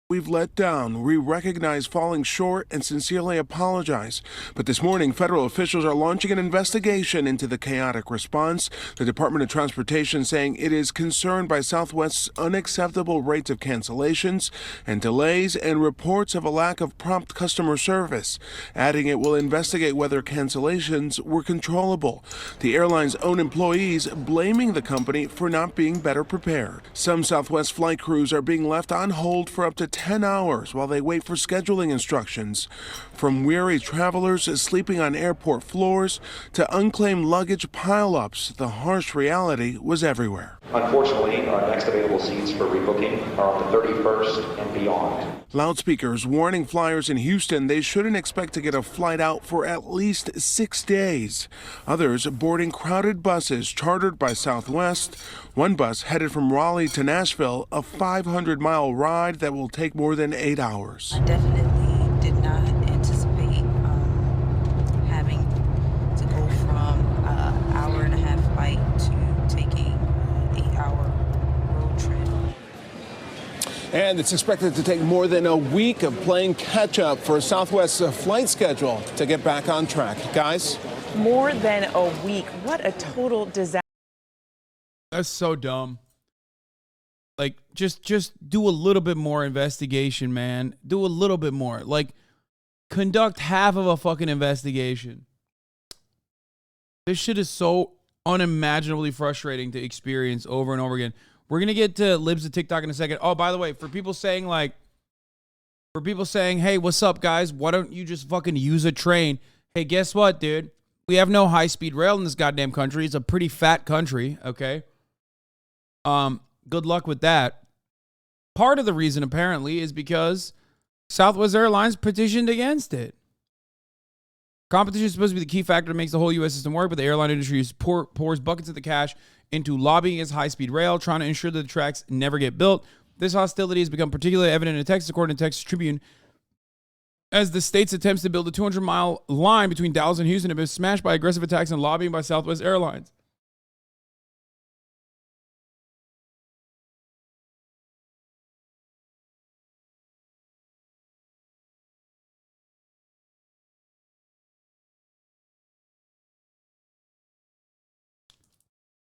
We've let down. We recognize falling short and sincerely apologize. But this morning, federal officials are launching an investigation into the chaotic response. The Department of Transportation saying it is concerned by Southwest's unacceptable rates of cancellations and delays and reports of a lack of prompt customer service, adding it will investigate whether cancellations were controllable. The airline's own employees blaming the company for not being better prepared. Some Southwest flight crews are being left on hold for up to 10 hours while they wait for scheduling instructions. From weary travelers sleeping on airport floors to unclaimed luggage pileups, the harsh reality was everywhere. Unfortunately, our next available seats for rebooking are on the 31st and beyond. Loudspeakers warning flyers in Houston they shouldn't expect to get a flight out for at least 6 days. Others boarding crowded buses chartered by Southwest. One bus headed from Raleigh to Nashville, a 500-mile ride that will take more than 8 hours. I definitely did not anticipate having to go from an hour-and-a-half flight to taking an 8-hour road trip. And it's expected to take more than a week of playing catch-up for Southwest's flight schedule to get back on track. Guys? More than a week. What a total disaster. That's so dumb. Like, just do a little bit more investigation, man. Do a little bit more. Like, conduct half of a fucking investigation. This shit is so unimaginably frustrating to experience over and over again. We're going to get to Libs of Tik Tok in a second. Oh, by the way, for people saying, hey, what's up, guys? Why don't you just fucking use a train? Hey, guess what, dude? We have no high-speed rail in this goddamn country. It's a pretty fat country, okay? Good luck with that. Part of the reason, apparently, is because Southwest Airlines petitioned against it. Competition is supposed to be the key factor that makes the whole U.S. system work, but the airline industry pours buckets of the cash into lobbying against high-speed rail, trying to ensure that the tracks never get built. This hostility has become particularly evident in Texas, according to Texas Tribune, as the state's attempts to build a 200-mile line between Dallas and Houston have been smashed by aggressive attacks and lobbying by Southwest Airlines.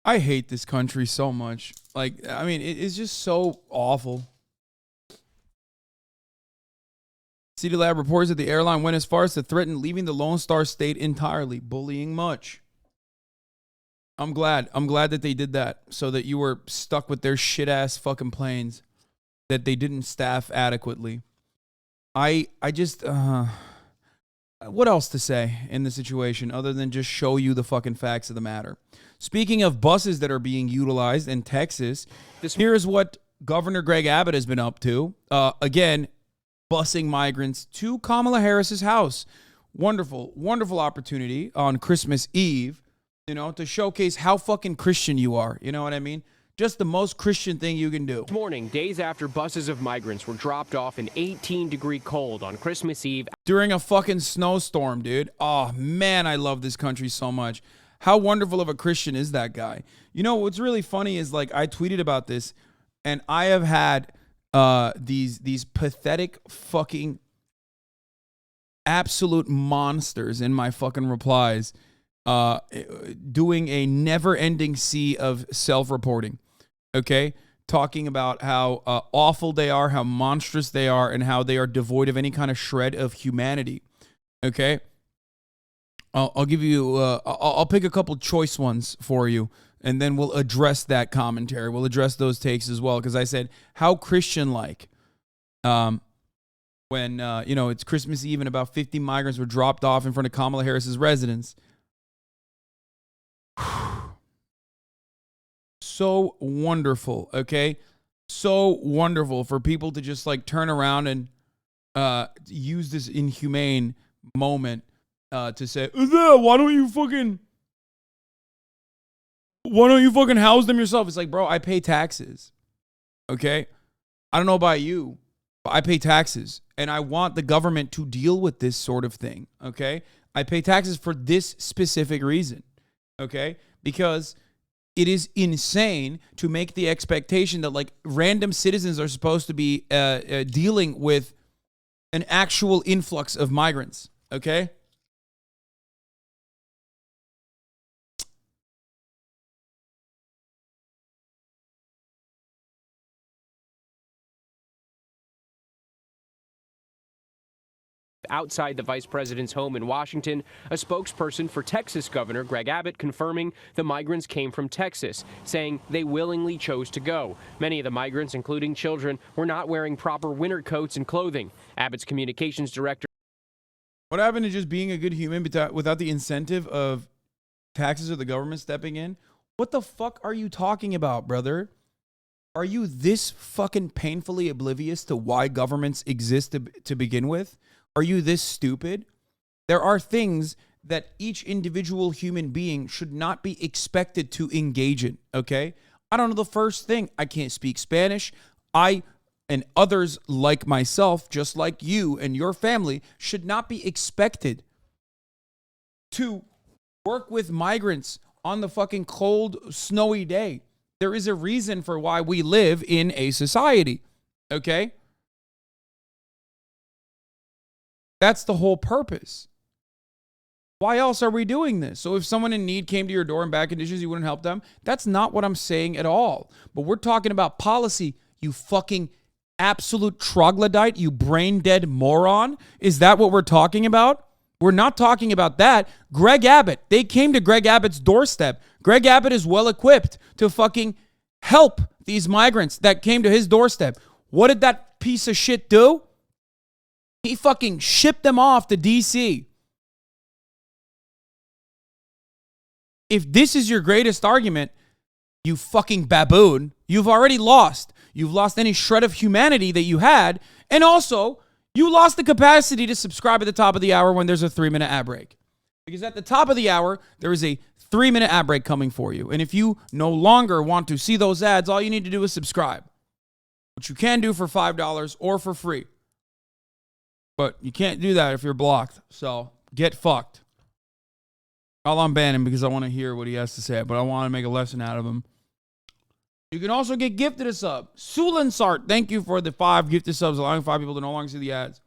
I hate this country so much. Like, I mean, it's just so awful. City Lab reports that the airline went as far as to threaten leaving the Lone Star State entirely, bullying much. I'm glad that they did that so that you were stuck with their shit-ass fucking planes that they didn't staff adequately. I just, what else to say in the situation other than just show you the fucking facts of the matter? Speaking of buses that are being utilized in Texas, here's what Governor Greg Abbott has been up to. Again, busing migrants to Kamala Harris's house. Wonderful, wonderful opportunity on Christmas Eve, you know, to showcase how fucking Christian you are. You know what I mean? Just the most Christian thing you can do. This morning, days after buses of migrants were dropped off in 18-degree cold on Christmas Eve. During a fucking snowstorm, dude. Oh, man, I love this country so much. How wonderful of a Christian is that guy? You know, what's really funny is, like, I tweeted about this, and I have had these pathetic fucking absolute monsters in my fucking replies doing a never-ending sea of self-reporting, okay? Talking about how awful they are, how monstrous they are, and how they are devoid of any kind of shred of humanity, okay? I'll give you, I'll pick a couple choice ones for you, and then we'll address that commentary. We'll address those takes as well, because I said, how Christian-like, when, you know, it's Christmas Eve and about 50 migrants were dropped off in front of Kamala Harris's residence. So wonderful, okay? So wonderful for people to just, like, turn around and use this inhumane moment to say, why don't you fucking house them yourself? It's like, bro, I pay taxes, okay? I don't know about you, but I pay taxes, and I want the government to deal with this sort of thing, okay? I pay taxes for this specific reason, okay? Because it is insane to make the expectation that, like, random citizens are supposed to be dealing with an actual influx of migrants, okay? outside the vice president's home in Washington. A spokesperson for Texas Governor Greg Abbott confirming the migrants came from Texas, saying they willingly chose to go. Many of the migrants, including children, were not wearing proper winter coats and clothing. Abbott's communications director. What happened to just being a good human without the incentive of taxes or the government stepping in? What the fuck are you talking about, brother? Are you this fucking painfully oblivious to why governments exist to begin with? Are you this stupid? There are things that each individual human being should not be expected to engage in, okay? I don't know the first thing. I can't speak Spanish. I and others like myself, just like you and your family, should not be expected to work with migrants on the fucking cold, snowy day. There is a reason for why we live in a society, okay? That's the whole purpose. Why else are we doing this? So if someone in need came to your door in bad conditions, you wouldn't help them? That's not what I'm saying at all. But we're talking about policy, you fucking absolute troglodyte, you brain dead moron. Is that what we're talking about? We're not talking about that. Greg Abbott, they came to Greg Abbott's doorstep. Greg Abbott is well equipped to fucking help these migrants that came to his doorstep. What did that piece of shit do? He fucking shipped them off to DC. If this is your greatest argument, you fucking baboon, you've already lost. You've lost any shred of humanity that you had. And also, you lost the capacity to subscribe at the top of the hour when there's a 3-minute ad break. Because at the top of the hour, there is a 3-minute ad break coming for you. And if you no longer want to see those ads, all you need to do is subscribe. Which you can do for $5 or for free. But you can't do that if you're blocked. So get fucked. I'll unban him because I want to hear what he has to say. But I want to make a lesson out of him. You can also get gifted a sub. Sulansart, thank you for the 5 gifted subs, allowing 5 people to no longer see the ads.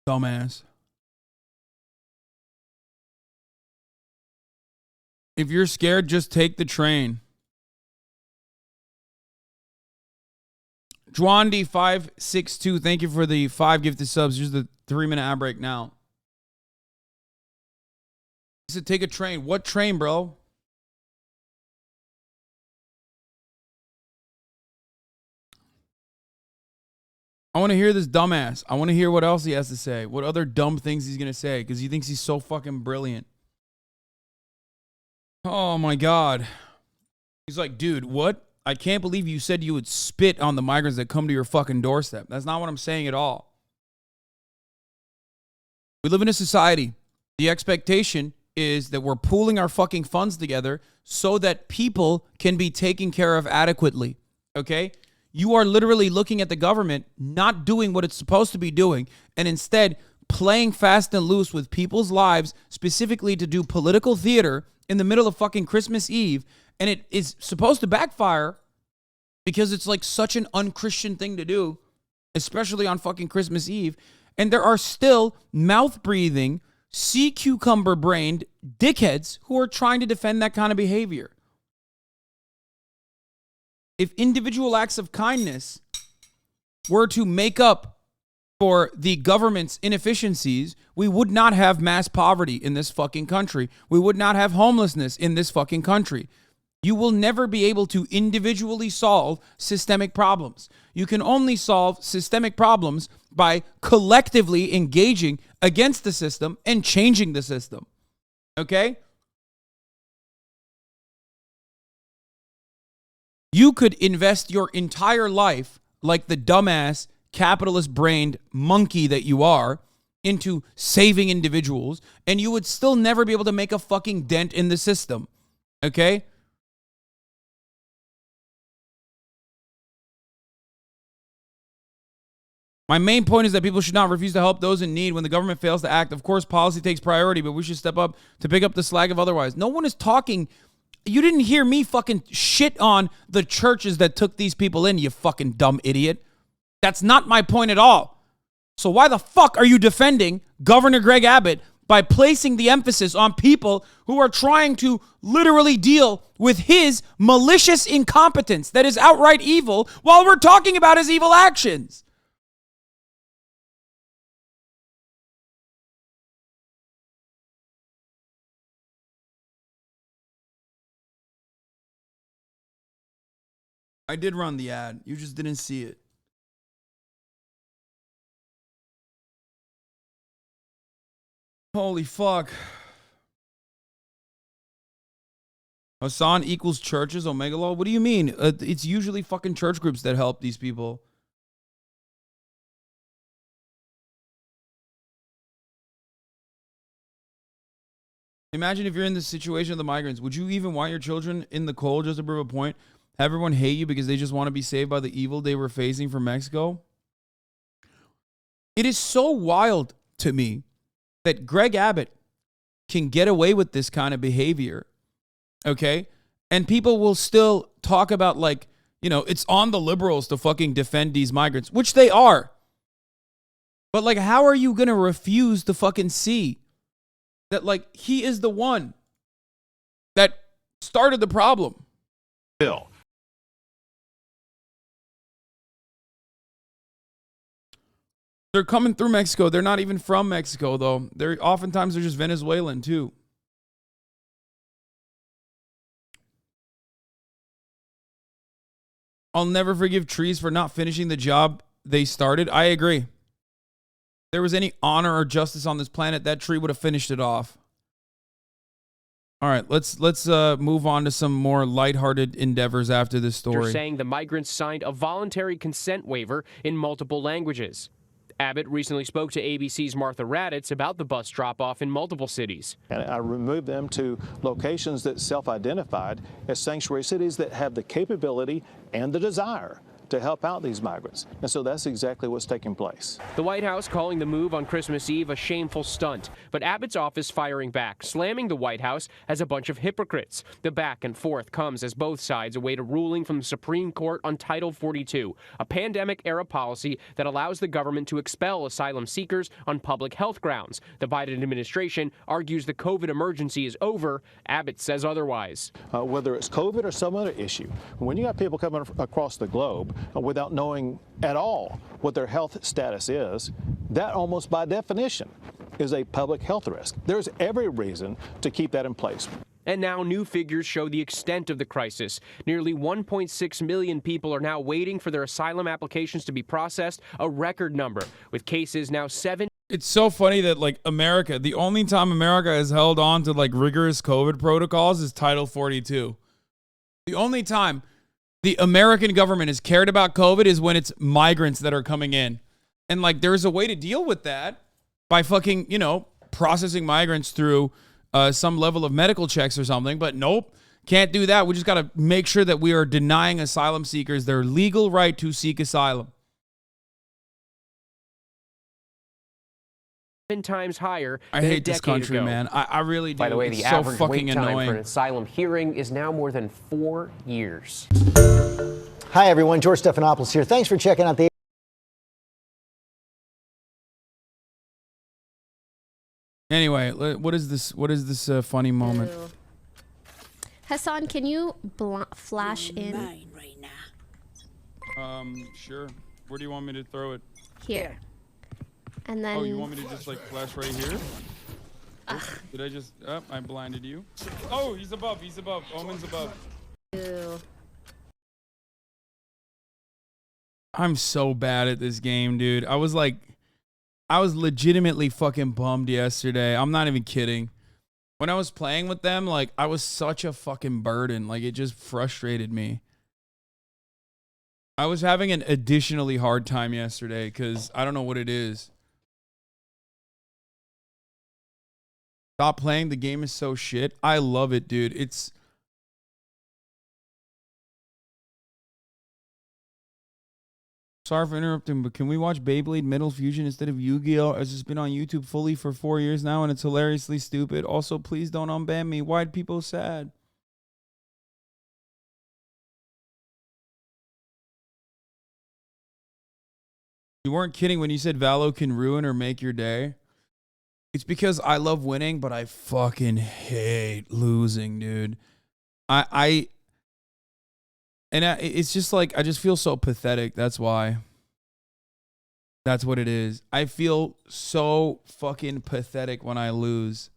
Dumbass. If you're scared, just take the train. Jwandi562, thank you for the 5 gifted subs. Here's the 3-minute ad break now. He said, take a train. What train, bro? I want to hear this dumbass. I want to hear what else he has to say. What other dumb things he's going to say. Because he thinks he's so fucking brilliant. Oh, my God. He's like, dude, what? I can't believe you said you would spit on the migrants that come to your fucking doorstep. That's not what I'm saying at all. We live in a society. The expectation is that we're pooling our fucking funds together so that people can be taken care of adequately. Okay? You are literally looking at the government not doing what it's supposed to be doing and instead playing fast and loose with people's lives, specifically to do political theater in the middle of fucking Christmas Eve. And it is supposed to backfire because it's like such an unchristian thing to do, especially on fucking Christmas Eve. And there are still mouth-breathing, sea cucumber-brained dickheads who are trying to defend that kind of behavior. If individual acts of kindness were to make up for the government's inefficiencies, we would not have mass poverty in this fucking country. We would not have homelessness in this fucking country. You will never be able to individually solve systemic problems. You can only solve systemic problems by collectively engaging against the system and changing the system. Okay? You could invest your entire life, like the dumbass, capitalist-brained monkey that you are, into saving individuals, and you would still never be able to make a fucking dent in the system. Okay? My main point is that people should not refuse to help those in need when the government fails to act. Of course, policy takes priority, but we should step up to pick up the slack of otherwise. No one is talking. You didn't hear me fucking shit on the churches that took these people in, you fucking dumb idiot. That's not my point at all. So why the fuck are you defending Governor Greg Abbott by placing the emphasis on people who are trying to literally deal with his malicious incompetence that is outright evil while we're talking about his evil actions? I did run the ad. You just didn't see it. Holy fuck. Hasan equals churches, Omega Law? What do you mean? It's usually fucking church groups that help these people. Imagine if you're in the situation of the migrants. Would you even want your children in the cold, just to prove a point? Have everyone hate you because they just want to be saved by the evil they were facing from Mexico? It is so wild to me that Greg Abbott can get away with this kind of behavior, okay? And people will still talk about, like, you know, it's on the liberals to fucking defend these migrants, which they are. But, like, how are you going to refuse to fucking see that, like, he is the one that started the problem? Bill. They're coming through Mexico. They're not even from Mexico, though. Oftentimes they're just Venezuelan, too. I'll never forgive trees for not finishing the job they started. I agree. If there was any honor or justice on this planet, that tree would have finished it off. All right, let's move on to some more lighthearted endeavors after this story. They're saying the migrants signed a voluntary consent waiver in multiple languages. Abbott recently spoke to ABC's Martha Raddatz about the bus drop-off in multiple cities. And I removed them to locations that self-identified as sanctuary cities that have the capability and the desire to help out these migrants. And so that's exactly what's taking place. The White House calling the move on Christmas Eve a shameful stunt, but Abbott's office firing back, slamming the White House as a bunch of hypocrites. The back and forth comes as both sides await a ruling from the Supreme Court on Title 42, a pandemic-era policy that allows the government to expel asylum seekers on public health grounds. The Biden administration argues the COVID emergency is over. Abbott says otherwise. Whether it's COVID or some other issue, when you got people coming across the globe without knowing at all what their health status is, that almost by definition is a public health risk. There's every reason to keep that in place. And now new figures show the extent of the crisis. Nearly 1.6 million people are now waiting for their asylum applications to be processed, a record number, with cases now 7. It's so funny that, like, America, the only time America has held on to, like, rigorous COVID protocols is Title 42. The only time the American government has cared about COVID is when it's migrants that are coming in. And, like, there's a way to deal with that by fucking, you know, processing migrants through some level of medical checks or something. But nope, can't do that. We just got to make sure that we are denying asylum seekers their legal right to seek asylum. 7 times higher I than hate a decade this country, ago. man. I really do. By the way, it's the so average fucking wait time annoying. for an asylum hearing is now more than 4 years. Hi, everyone. George Stephanopoulos here. Thanks for checking out the. Anyway, what is this? What is this funny moment? Ew. Hasan, can you flash in? Sure. Where do you want me to throw it? Here. And then. Oh, you want me to just like flash right here? Oops, did I just? Oh, I blinded you. Oh, he's above. He's above. Omen's above. Ew. I'm so bad at this game, dude. I was legitimately fucking bummed yesterday. I'm not even kidding. When I was playing with them, like, I was such a fucking burden. Like, it just frustrated me. I was having an additionally hard time yesterday because I don't know what it is. Stop playing. The game is so shit. I love it, dude. It's... Sorry for interrupting, but can we watch Beyblade Metal Fusion instead of Yu-Gi-Oh? It's just been on YouTube fully for 4 years now, and it's hilariously stupid. Also, please don't unban me. Why are people sad? You weren't kidding when you said Valo can ruin or make your day. It's because I love winning, but I fucking hate losing, dude. It's just like, I just feel so pathetic. That's why. That's what it is. I feel so fucking pathetic when I lose.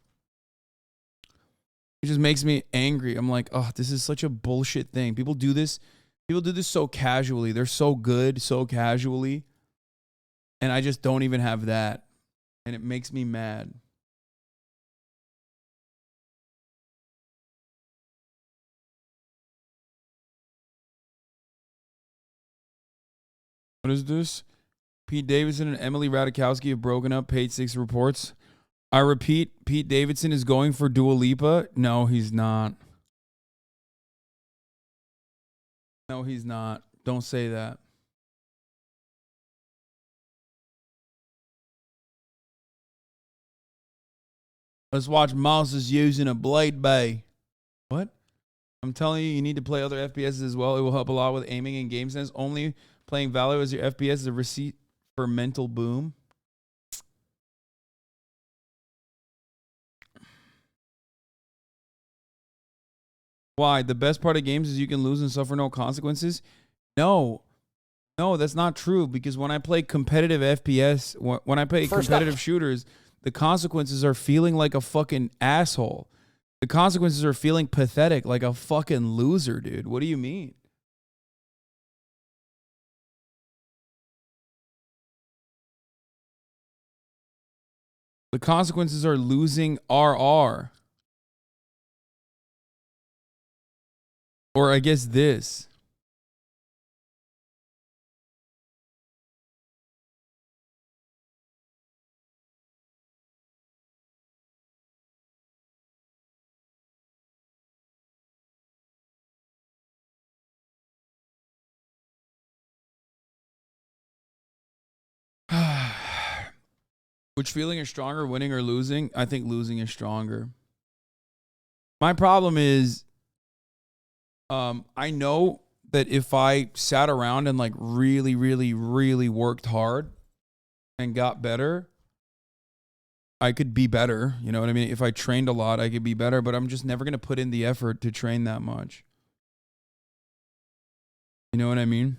It just makes me angry. I'm like, oh, this is such a bullshit thing. People do this so casually. They're so good, so casually. And I just don't even have that. And it makes me mad. What is this? Pete Davidson and Emily Ratajkowski have broken up, Page 6 reports. I repeat, Pete Davidson is going for Dua Lipa. No, he's not. No, he's not. Don't say that. Let's watch Mouses using a blade bay. What? I'm telling you, you need to play other FPSs as well. It will help a lot with aiming and game sense. Only playing Valor as your FPS is a receipt for mental boom. Why? The best part of games is you can lose and suffer no consequences? No, that's not true. Because when I play competitive FPS, when I play competitive shooters, the consequences are feeling like a fucking asshole. The consequences are feeling pathetic, like a fucking loser, dude. What do you mean? The consequences are losing RR. Or I guess this. Which feeling is stronger, winning or losing? I think losing is stronger. My problem is, I know that if I sat around and like really, really, really worked hard and got better, I could be better. You know what I mean? If I trained a lot, I could be better, but I'm just never going to put in the effort to train that much. You know what I mean?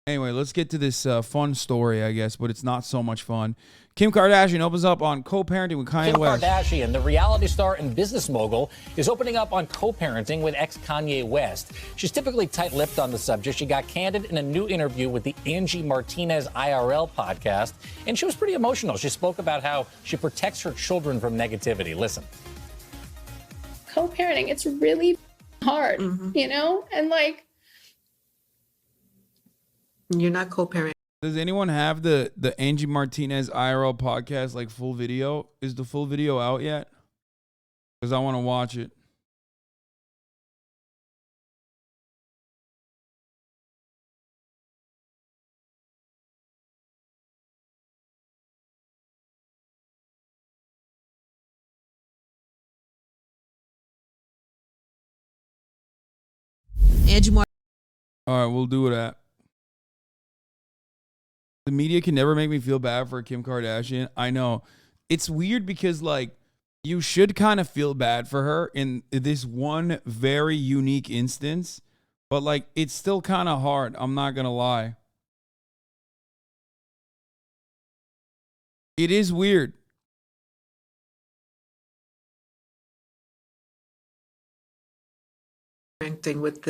Anyway, let's get to this fun story, I guess, but it's not so much fun. Kim Kardashian opens up on co-parenting with Kanye West. Kim Kardashian, the reality star and business mogul, is opening up on co-parenting with ex-Kanye West. She's typically tight-lipped on the subject. She got candid in a new interview with the Angie Martinez IRL podcast, and she was pretty emotional. She spoke about how she protects her children from negativity. Listen. Co-parenting, it's really hard, you know? And like, you're not co-parenting. Does anyone have the Angie Martinez IRL podcast, like full video? Is the full video out yet? Because I want to watch it. Angie Martinez. All right, we'll do that. The media can never make me feel bad for Kim Kardashian. I know. It's weird because, like, you should kind of feel bad for her in this one very unique instance. But, like, it's still kind of hard. I'm not going to lie. It is weird. Thing with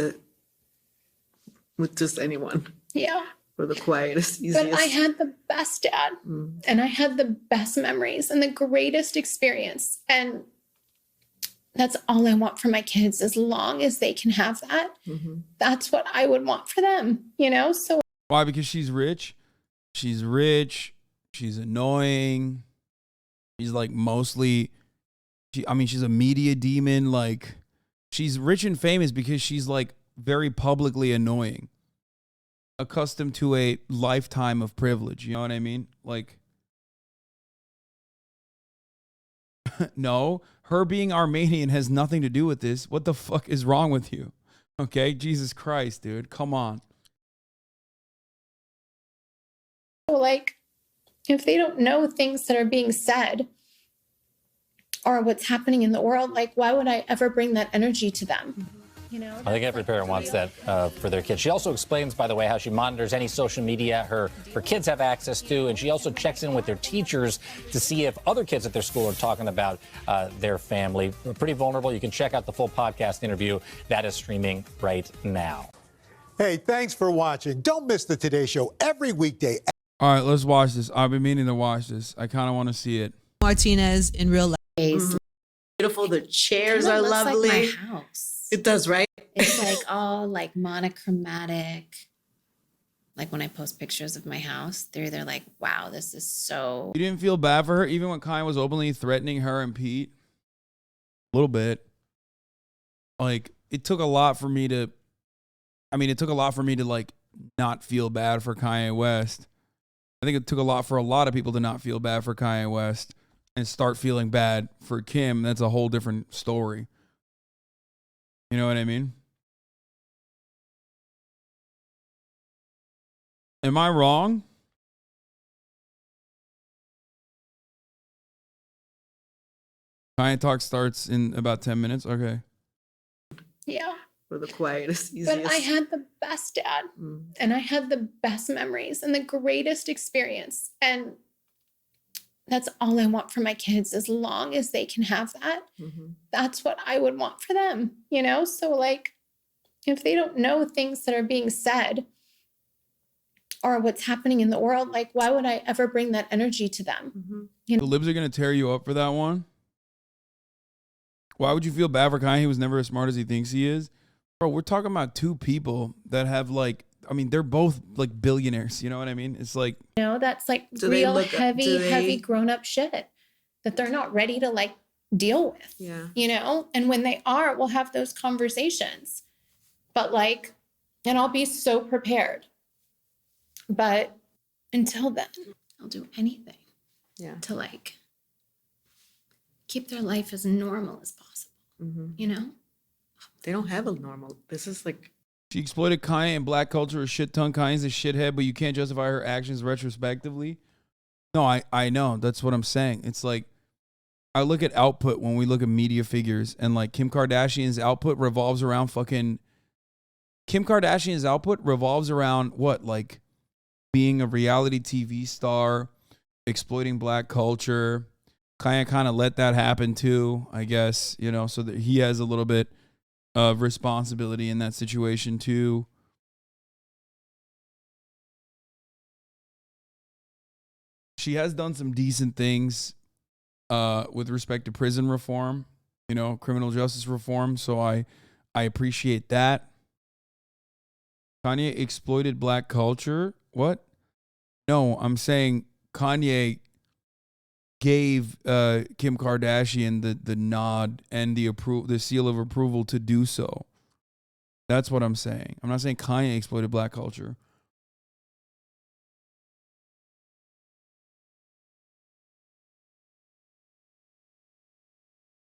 just anyone. yeah. For the quietest, easiest. But I had the best dad, and I had the best memories and the greatest experience. And that's all I want for my kids. As long as they can have that, that's what I would want for them, you know? So why? Because she's rich. She's rich. She's annoying. She's like mostly, she's a media demon. Like, she's rich and famous because she's like very publicly annoying. Accustomed to a lifetime of privilege. You know what I mean? Like, no, her being Armenian has nothing to do with this. What the fuck is wrong with you? Okay, Jesus Christ, dude. Come on. like, if they don't know things that are being said or what's happening in the world, like, why would I ever bring that energy to them? You know, I think every parent wants that for their kids. She also explains, by the way, how she monitors any social media her kids have access to, and she also checks in with their teachers to see if other kids at their school are talking about their family. Pretty vulnerable. You can check out the full podcast interview. That is streaming right now. Hey, thanks for watching. Don't miss the Today Show every weekday. All right, let's watch this. I've been meaning to watch this. I kind of want to see it. Martinez in real life. Beautiful. The chairs It are looks lovely. like my house. It does, right? It's like all like monochromatic. Like when I post pictures of my house, they're either like, wow, this is so. You didn't feel bad for her, even when Kanye was openly threatening her and Pete? A little bit. Like, it took a lot for me to, like, not feel bad for Kanye West. I think it took a lot for a lot of people to not feel bad for Kanye West and start feeling bad for Kim. That's a whole different story. You know what I mean? Am I wrong? Kanye Talk starts in about 10 minutes. Okay. Yeah. For the quietest, easiest. But I had the best dad, and I had the best memories and the greatest experience. And that's all I want for my kids, as long as they can have that. That's what I would want for them, you know? So, like, if they don't know things that are being said or what's happening in the world, like, why would I ever bring that energy to them? You know? The Libs are going to tear you up for that one. Why would you feel bad for Kanye? He was never as smart as he thinks he is. Bro, we're talking about two people that have, like, I mean, they're both like billionaires. You know what I mean? It's like, you know, that's like real heavy grown-up shit that they're not ready to like deal with. Yeah. You know? And when they are, we'll have those conversations. But like, and I'll be so prepared. But until then, I'll do anything to like keep their life as normal as possible. You know? They don't have a normal. This is like. she exploited Kanye and black culture a shit ton. Kanye's a shithead, but you can't justify her actions retrospectively. No, I know. That's what I'm saying. It's like, I look at output when we look at media figures, and like Kim Kardashian's output revolves around what? Like being a reality TV star, exploiting black culture. Kanye kind of let that happen too, I guess, you know, so that he has a little bit of responsibility in that situation too. She has done some decent things with respect to prison reform, you know, criminal justice reform. So I appreciate that. Kanye exploited black culture. What? No, I'm saying Kanye gave Kim Kardashian the nod and the seal of approval to do so. That's what I'm saying. I'm not saying Kanye exploited black culture.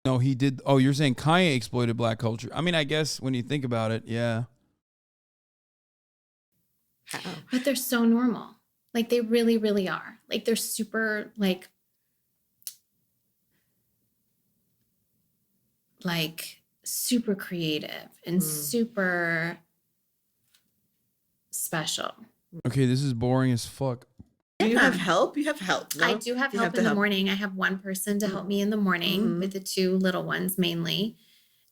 No, he did. Oh, you're saying Kanye exploited black culture. I mean, I guess when you think about it, yeah. But they're so normal. Like, they really, really are. Like, they're super, like super creative and super special. Okay, this is boring as fuck. Do you have help? You have help. No? I do have help in the morning. I have one person to help me in the morning with the two little ones mainly.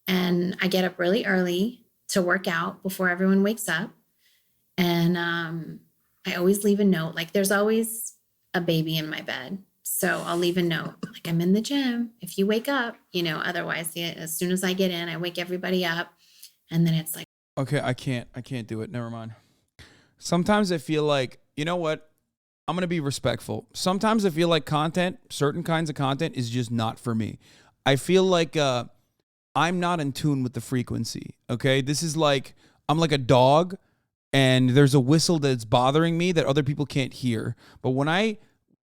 And I get up really early to work out before everyone wakes up. And I always leave a note. Like, there's always a baby in my bed. So I'll leave a note. Like, I'm in the gym. If you wake up, you know, otherwise, as soon as I get in, I wake everybody up. And then it's like. Okay, I can't do it. Never mind. Sometimes I feel like, you know what? I'm going to be respectful. Sometimes I feel like certain kinds of content is just not for me. I feel like I'm not in tune with the frequency, okay? This is like, I'm like a dog, and there's a whistle that's bothering me that other people can't hear. But when I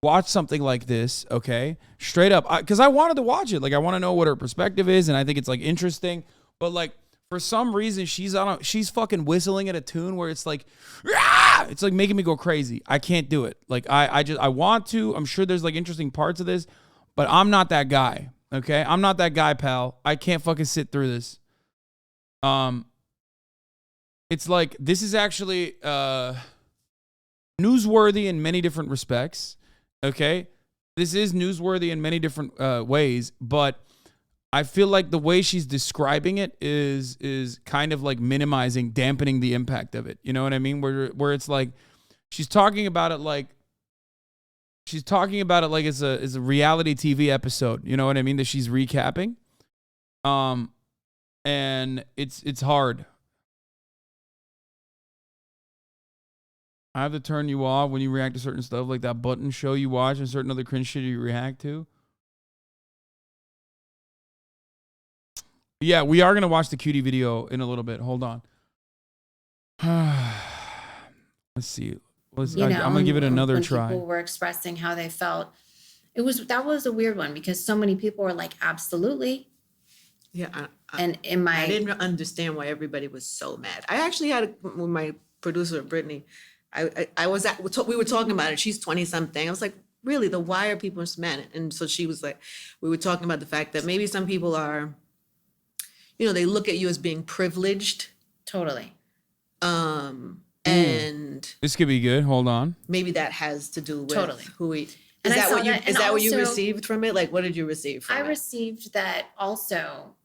watch something like this, okay, straight up, because I wanted to watch it. Like, I want to know what her perspective is, and I think it's, like, interesting. But, like, For some reason, she's fucking whistling at a tune where it's like, "Rah!" It's like making me go crazy. I can't do it. Like I want to. I'm sure there's like interesting parts of this, but I'm not that guy. Okay, I'm not that guy, pal. I can't fucking sit through this. It's like this is actually newsworthy in many different respects. Okay, this is newsworthy in many different ways, but I feel like the way she's describing it is kind of like dampening the impact of it. You know what I mean? Where it's like she's talking about it like it's a reality TV episode. You know what I mean? That she's recapping. And it's hard. I have to turn you off when you react to certain stuff, like that button show you watch and certain other cringe shit you react to. Yeah, we are going to watch the cutie video in a little bit. Hold on. Let's see. I'm going to give it another try. People were expressing how they felt. That was a weird one because so many people were like, absolutely. Yeah. I didn't understand why everybody was so mad. I actually had with my producer, Brittany, we were talking about it. She's 20 something. I was like, really, why are people so mad? And so she was like, we were talking about the fact that maybe some people are, they look at you as being privileged. Totally. And this could be good. Hold on. Maybe that has to do with totally who we. Is that what you received from it? Like, what did you receive from it? I received that also.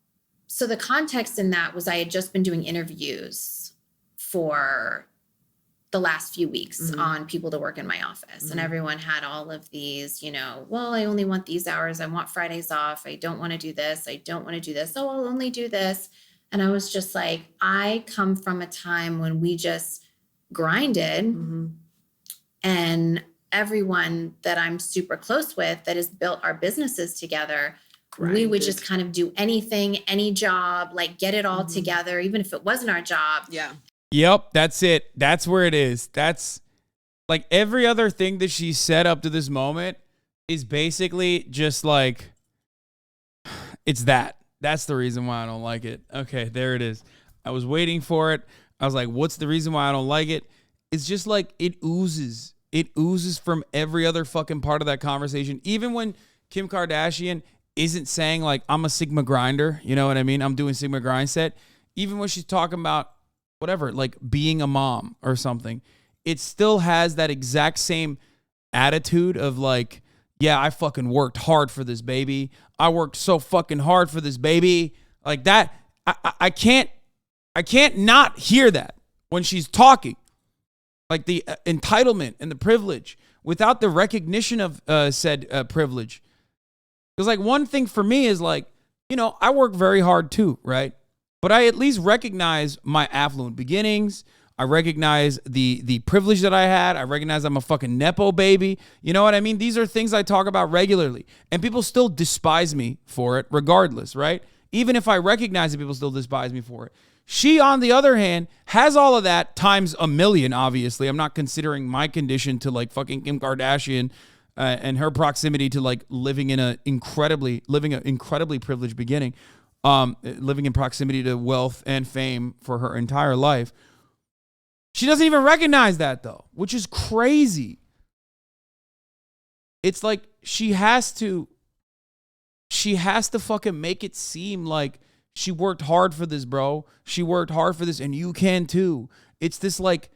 So the context in that was I had just been doing interviews for the last few weeks on people to work in my office. And everyone had all of these, well, I only want these hours. I want Fridays off. I don't want to do this. I don't want to do this. Oh, I'll only do this. And I was just like, I come from a time when we just grinded and everyone that I'm super close with that has built our businesses together, we would just kind of do anything, any job, like get it all together, even if it wasn't our job. Yeah. Yep, that's it. That's where it is. That's like every other thing that she said up to this moment is basically just like, it's that. That's the reason why I don't like it. Okay, there it is. I was waiting for it. I was like, what's the reason why I don't like it? It's just like it oozes. It oozes from every other fucking part of that conversation. Even when Kim Kardashian isn't saying like, I'm a Sigma grinder. You know what I mean? I'm doing Sigma grind set. Even when she's talking about whatever, like being a mom or something, it still has that exact same attitude of like, yeah, I fucking worked hard for this baby. I worked so fucking hard for this baby. Like that, I can't not hear that when she's talking. Like the entitlement and the privilege without the recognition of said privilege. Because like one thing for me is like, I work very hard too, right? But I at least recognize my affluent beginnings. I recognize the privilege that I had. I recognize I'm a fucking Nepo baby. You know what I mean? These are things I talk about regularly. And people still despise me for it regardless, right? Even if I recognize that people still despise me for it. She, on the other hand, has all of that times a million, obviously. I'm not considering my condition to like fucking Kim Kardashian and her proximity to like living an incredibly privileged beginning. Living in proximity to wealth and fame for her entire life. She doesn't even recognize that though, which is crazy. It's like she has to fucking make it seem like she worked hard for this, bro. She worked hard for this and you can too. It's this like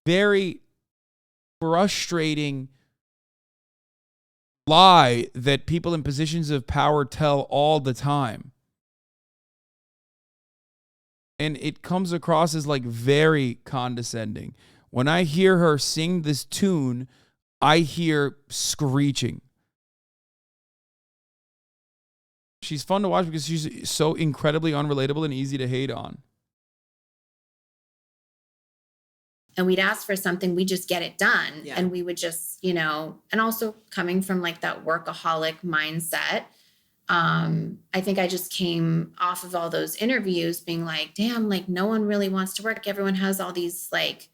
very frustrating lie that people in positions of power tell all the time. And it comes across as like very condescending. When I hear her sing this tune, I hear screeching. She's fun to watch because she's so incredibly unrelatable and easy to hate on. And we'd ask for something, we just get it done. Yeah. And we would just, and also coming from like that workaholic mindset, I think I just came off of all those interviews being like, damn, like no one really wants to work. Everyone has all these like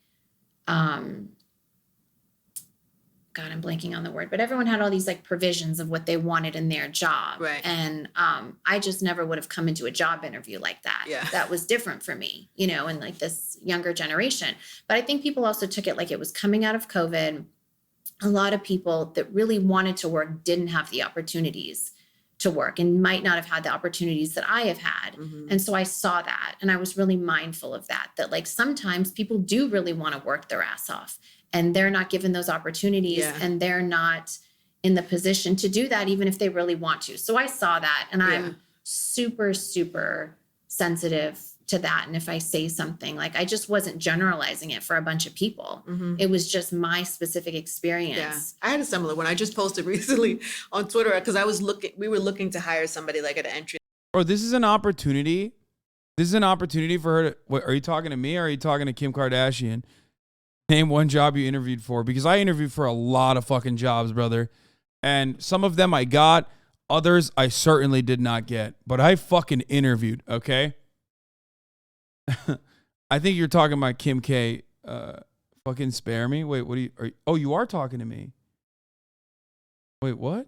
God, I'm blanking on the word, but everyone had all these like provisions of what they wanted in their job. Right. And I just never would have come into a job interview like that. Yeah. That was different for me, you know, and like this younger generation. But I think people also took it like it was coming out of COVID. A lot of people that really wanted to work didn't have the opportunities to work and might not have had the opportunities that I have had. And so I saw that and I was really mindful of that like sometimes people do really want to work their ass off and they're not given those opportunities and they're not in the position to do that, even if they really want to. So I saw that and I'm super, super sensitive to that. And if I say something, like I just wasn't generalizing it for a bunch of people. It was just my specific experience. Yeah. I had a similar one. I just posted recently on Twitter because we were looking to hire somebody like at an entry. Bro, this is an opportunity. This is an opportunity for her to, wait, are you talking to me or are you talking to Kim Kardashian? Name one job you interviewed for, because I interviewed for a lot of fucking jobs, brother. And some of them I got, others I certainly did not get, but I fucking interviewed, okay? I think you're talking about Kim K. Fucking spare me. Wait, what are you, oh, you are talking to me. Wait, what?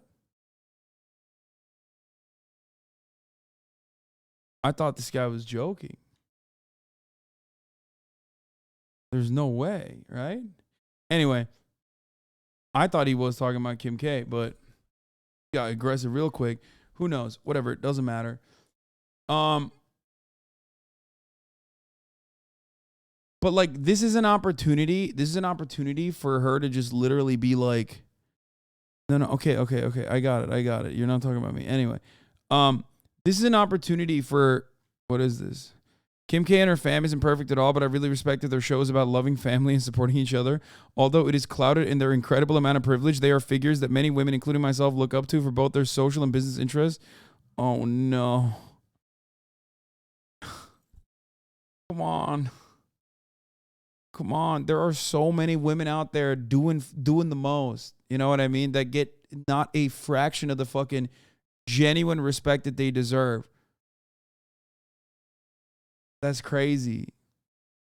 I thought this guy was joking. There's no way, right? Anyway, I thought he was talking about Kim K, but he got aggressive real quick. Who knows? Whatever, it doesn't matter. But like, this is an opportunity. This is an opportunity for her to just literally be like, no, okay. I got it. You're not talking about me. Anyway, this is an opportunity for, what is this? Kim K and her fam isn't perfect at all, but I really respected their shows about loving family and supporting each other. Although it is clouded in their incredible amount of privilege, they are figures that many women, including myself, look up to for both their social and business interests. Oh no. Come on. There are so many women out there doing the most. You know what I mean? That get not a fraction of the fucking genuine respect that they deserve. That's crazy.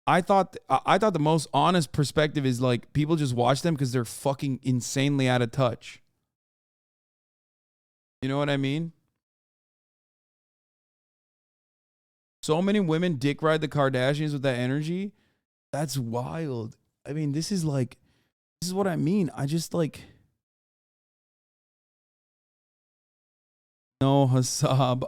I thought the most honest perspective is like people just watch them because they're fucking insanely out of touch. You know what I mean? So many women dick ride the Kardashians with that energy. That's wild. I mean, this is what I mean. I just like, no, Hasab.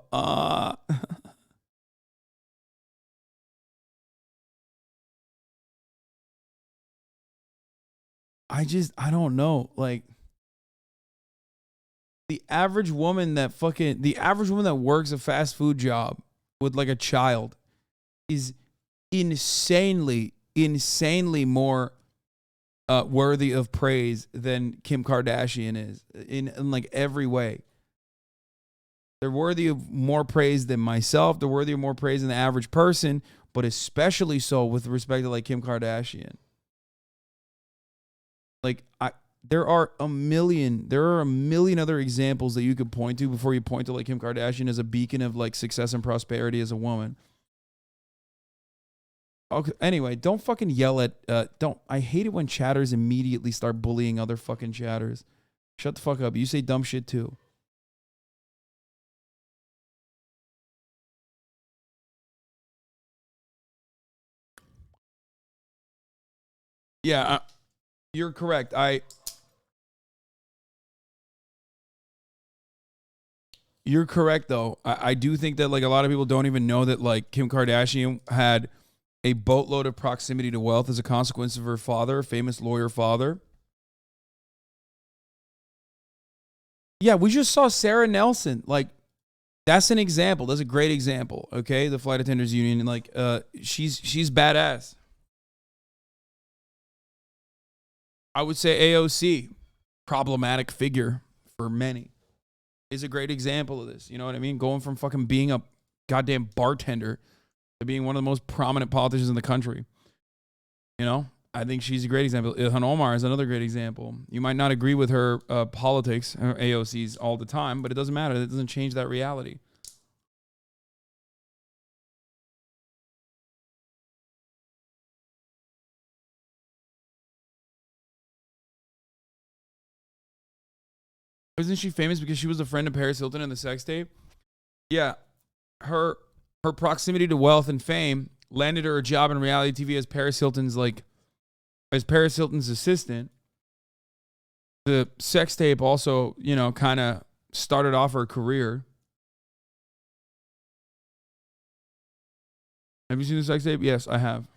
I don't know. Like, the average woman that works a fast food job with like a child is insanely more worthy of praise than Kim Kardashian is in like every way. They're worthy of more praise than myself. They're worthy of more praise than the average person, but especially so with respect to like Kim Kardashian. Like there are a million other examples that you could point to before you point to like Kim Kardashian as a beacon of like success and prosperity as a woman. Okay, anyway, don't fucking yell at I hate it when chatters immediately start bullying other fucking chatters. Shut the fuck up. You say dumb shit too. Yeah, you're correct. You're correct though. I do think that like a lot of people don't even know that like Kim Kardashian had a boatload of proximity to wealth as a consequence of her father, a famous lawyer father. Yeah, we just saw Sarah Nelson. Like, that's an example. That's a great example. Okay, the flight attendants union. Like, she's badass. I would say AOC, problematic figure for many, is a great example of this. You know what I mean? Going from fucking being a goddamn bartender to being one of the most prominent politicians in the country. You know, I think she's a great example. Ilhan Omar is another great example. You might not agree with her politics, her AOC's all the time, but it doesn't matter. It doesn't change that reality. Wasn't she famous because she was a friend of Paris Hilton in the sex tape? Yeah. Her proximity to wealth and fame landed her a job in reality TV as Paris Hilton's assistant. The sex tape also, you know, kind of started off her career. Have you seen the sex tape? Yes, I have.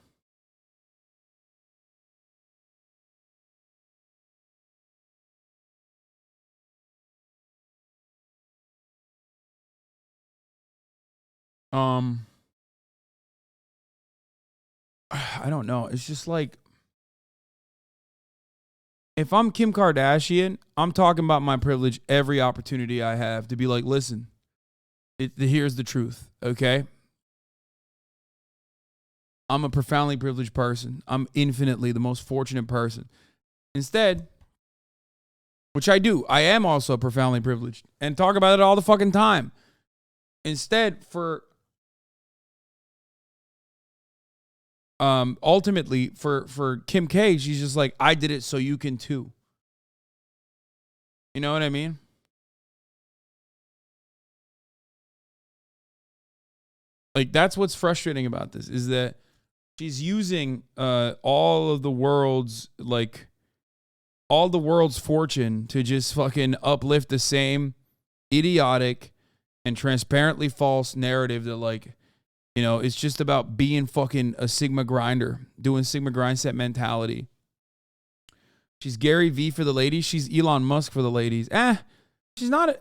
I don't know. It's just like, if I'm Kim Kardashian, I'm talking about my privilege every opportunity I have to be like, listen, here's the truth, okay? I'm a profoundly privileged person. I'm infinitely the most fortunate person. Instead, which I do, I am also profoundly privileged and talk about it all the fucking time. Instead, ultimately for Kim K, she's just like, I did it so you can too. You know what I mean? Like, that's what's frustrating about this, is that she's using all the world's fortune to just fucking uplift the same idiotic and transparently false narrative that, like, you know, it's just about being fucking a Sigma grinder, doing Sigma grind set mentality. She's Gary V for the ladies. She's Elon Musk for the ladies. She's not.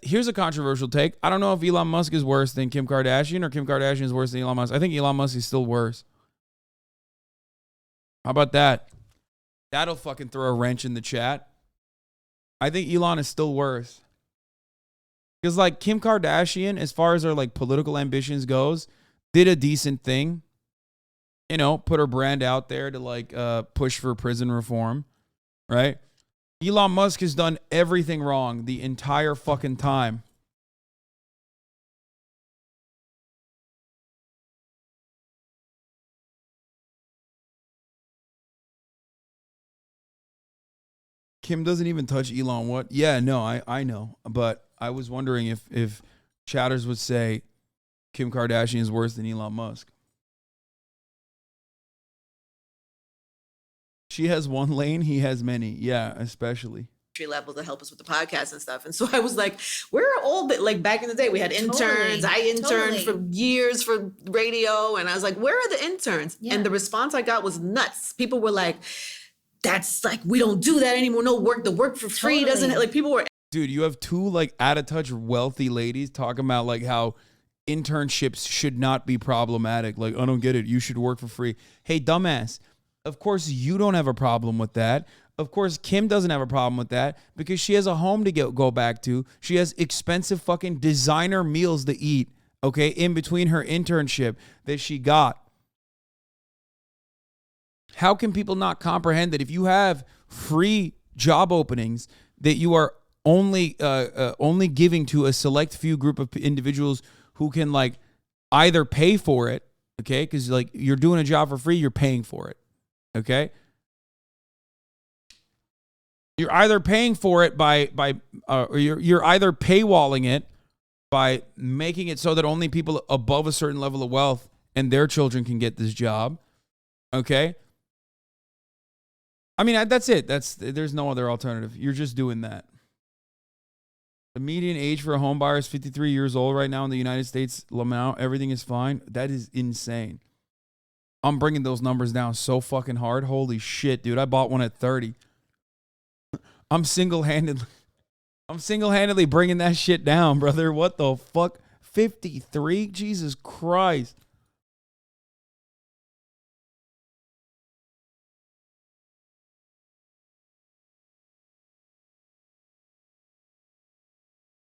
Here's a controversial take. I don't know if Elon Musk is worse than Kim Kardashian or Kim Kardashian is worse than Elon Musk. I think Elon Musk is still worse. How about that? That'll fucking throw a wrench in the chat. I think Elon is still worse. Because, like, Kim Kardashian, as far as her, like, political ambitions goes, did a decent thing. You know, put her brand out there to, like, push for prison reform, right? Elon Musk has done everything wrong the entire fucking time. Kim doesn't even touch Elon. What? Yeah, no, I know. But I was wondering if chatters would say Kim Kardashian is worse than Elon Musk. She has one lane, he has many. Yeah, especially. Level to help us with the podcast and stuff. And so I was like, where are all the, like, back in the day, we had interns. I interned for years for radio. And I was like, where are the interns? Yeah. And the response I got was nuts. People were like, that's like, we don't do that anymore. No work, the work for free doesn't, like, people were. Dude, you have two, like, out of touch wealthy ladies talking about, like, how internships should not be problematic. Like, I don't get it. You should work for free. Hey, dumbass. Of course you don't have a problem with that. Of course, Kim doesn't have a problem with that because she has a home to go back to. She has expensive fucking designer meals to eat, okay, in between her internship that she got. How can people not comprehend that if you have free job openings that you are only giving to a select few group of individuals who can, like, either pay for it, okay, because, like, you're doing a job for free, you're paying for it, okay? You're either paying for it or you're either paywalling it by making it so that only people above a certain level of wealth and their children can get this job. Okay? I mean, that's it. There's no other alternative. You're just doing that. The median age for a home buyer is 53 years old right now in the United States. Lamau, everything is fine. That is insane. I'm bringing those numbers down so fucking hard. Holy shit, dude. I bought one at 30. I'm single-handedly bringing that shit down, brother. What the fuck? 53? Jesus Christ.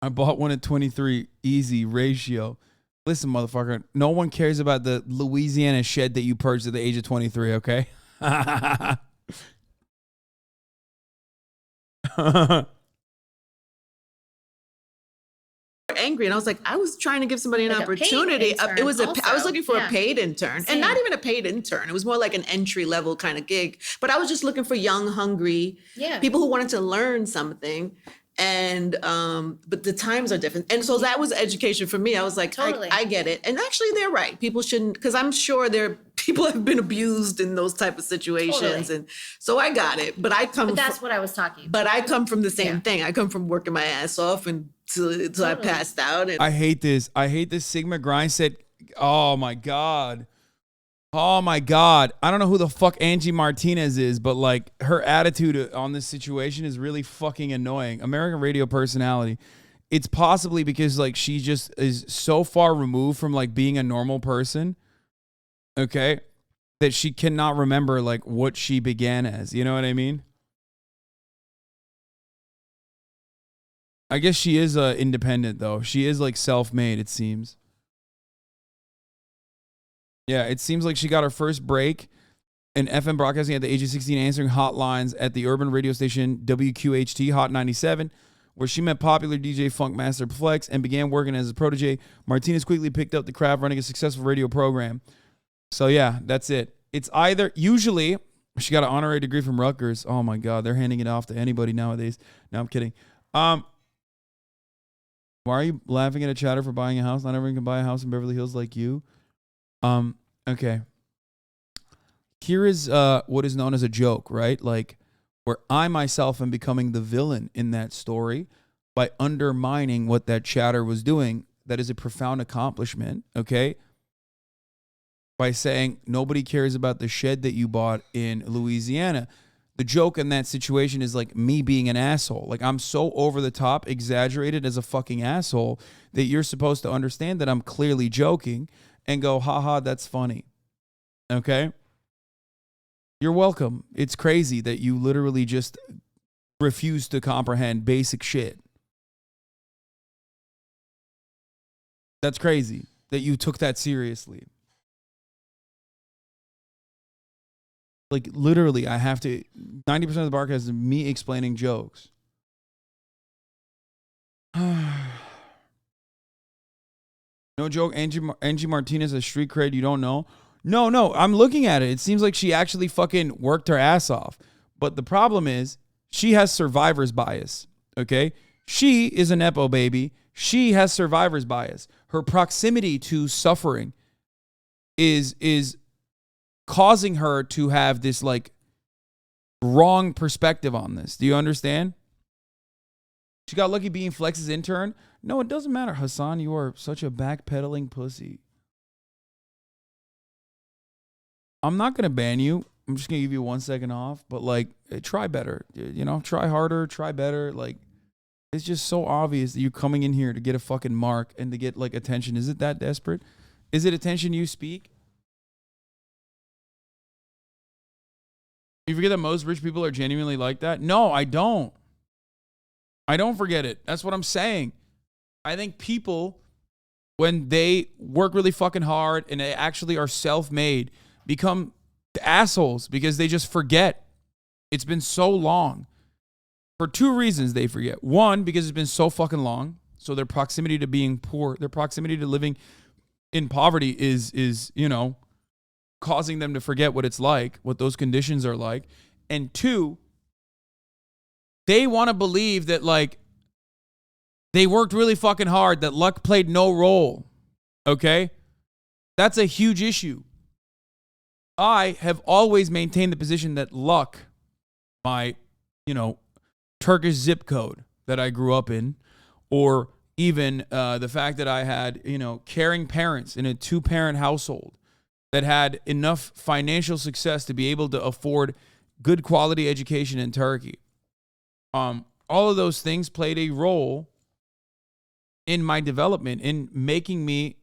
I bought one at 23. Easy ratio. Listen, motherfucker. No one cares about the Louisiana shed that you purchased at the age of 23, okay? angry, and I was like, I was trying to give somebody an Like a paid opportunity. intern I was also. looking for Yeah. a paid intern, and not even a paid intern. It was more like an entry level kind of gig. But I was just looking for young, hungry people who wanted to learn something. And but the times are different, and so that was education for me. I was like, I get it, and actually they're right. People shouldn't, because I'm sure people have been abused in those type of situations, and so I got it. But that's what I was talking about. But I come from the same thing. I come from working my ass off until I passed out. And I hate this. I hate this Sigma grind set. Oh my God. Oh my God. I don't know who the fuck Angie Martinez is, but like her attitude on this situation is really fucking annoying. American radio personality. It's possibly because like she just is so far removed from like being a normal person, okay, that she cannot remember like what she began as. You know what I mean? I guess she is independent though. She is like self-made, it seems. Yeah, it seems like she got her first break in FM broadcasting at the age of 16, answering hotlines at the urban radio station WQHT Hot 97, where she met popular DJ Funkmaster Flex and began working as a protege. Martinez quickly picked up the craft, running a successful radio program. So yeah, that's it. It's either, usually, she got an honorary degree from Rutgers. Oh my God, they're handing it off to anybody nowadays. No, I'm kidding. Why are you laughing at a chatter for buying a house? Not everyone can buy a house in Beverly Hills like you. Okay. Here is what is known as a joke, right? Like where I myself am becoming the villain in that story by undermining what that chatter was doing. That is a profound accomplishment, okay? By saying nobody cares about the shed that you bought in Louisiana. The joke in that situation is like me being an asshole. Like I'm so over the top, exaggerated as a fucking asshole that you're supposed to understand that I'm clearly joking and go, haha, that's funny. Okay? You're welcome. It's crazy that you literally just refuse to comprehend basic shit. That's crazy that you took that seriously. Like literally, I have to, 90% of the broadcast is me explaining jokes. No joke, Angie Martinez has street cred you don't know? No, I'm looking at it. It seems like she actually fucking worked her ass off. But the problem is, she has survivor's bias, okay? She is a Nepo baby. She has survivor's bias. Her proximity to suffering is causing her to have this like wrong perspective on this. Do you understand? She got lucky being Flex's intern. No, it doesn't matter, Hasan. You are such a backpedaling pussy. I'm not going to ban you. I'm just going to give you 1 second off. But, like, try better. You know, try harder, try better. Like, it's just so obvious that you're coming in here to get a fucking mark and to get, like, attention. Is it that desperate? Is it attention you speak? You forget that most rich people are genuinely like that? No, I don't. I don't forget it. That's what I'm saying. I think people, when they work really fucking hard and they actually are self-made, become assholes because they just forget. It's been so long. For two reasons they forget. One, because it's been so fucking long. So their proximity to being poor, their proximity to living in poverty is, you know, causing them to forget what it's like, what those conditions are like. And two, they want to believe that, like, they worked really fucking hard, that luck played no role. Okay? That's a huge issue. I have always maintained the position that luck, my, you know, Turkish zip code that I grew up in, or even the fact that I had, you know, caring parents in a 2-parent household that had enough financial success to be able to afford good quality education in Turkey. All of those things played a role in my development, in making me,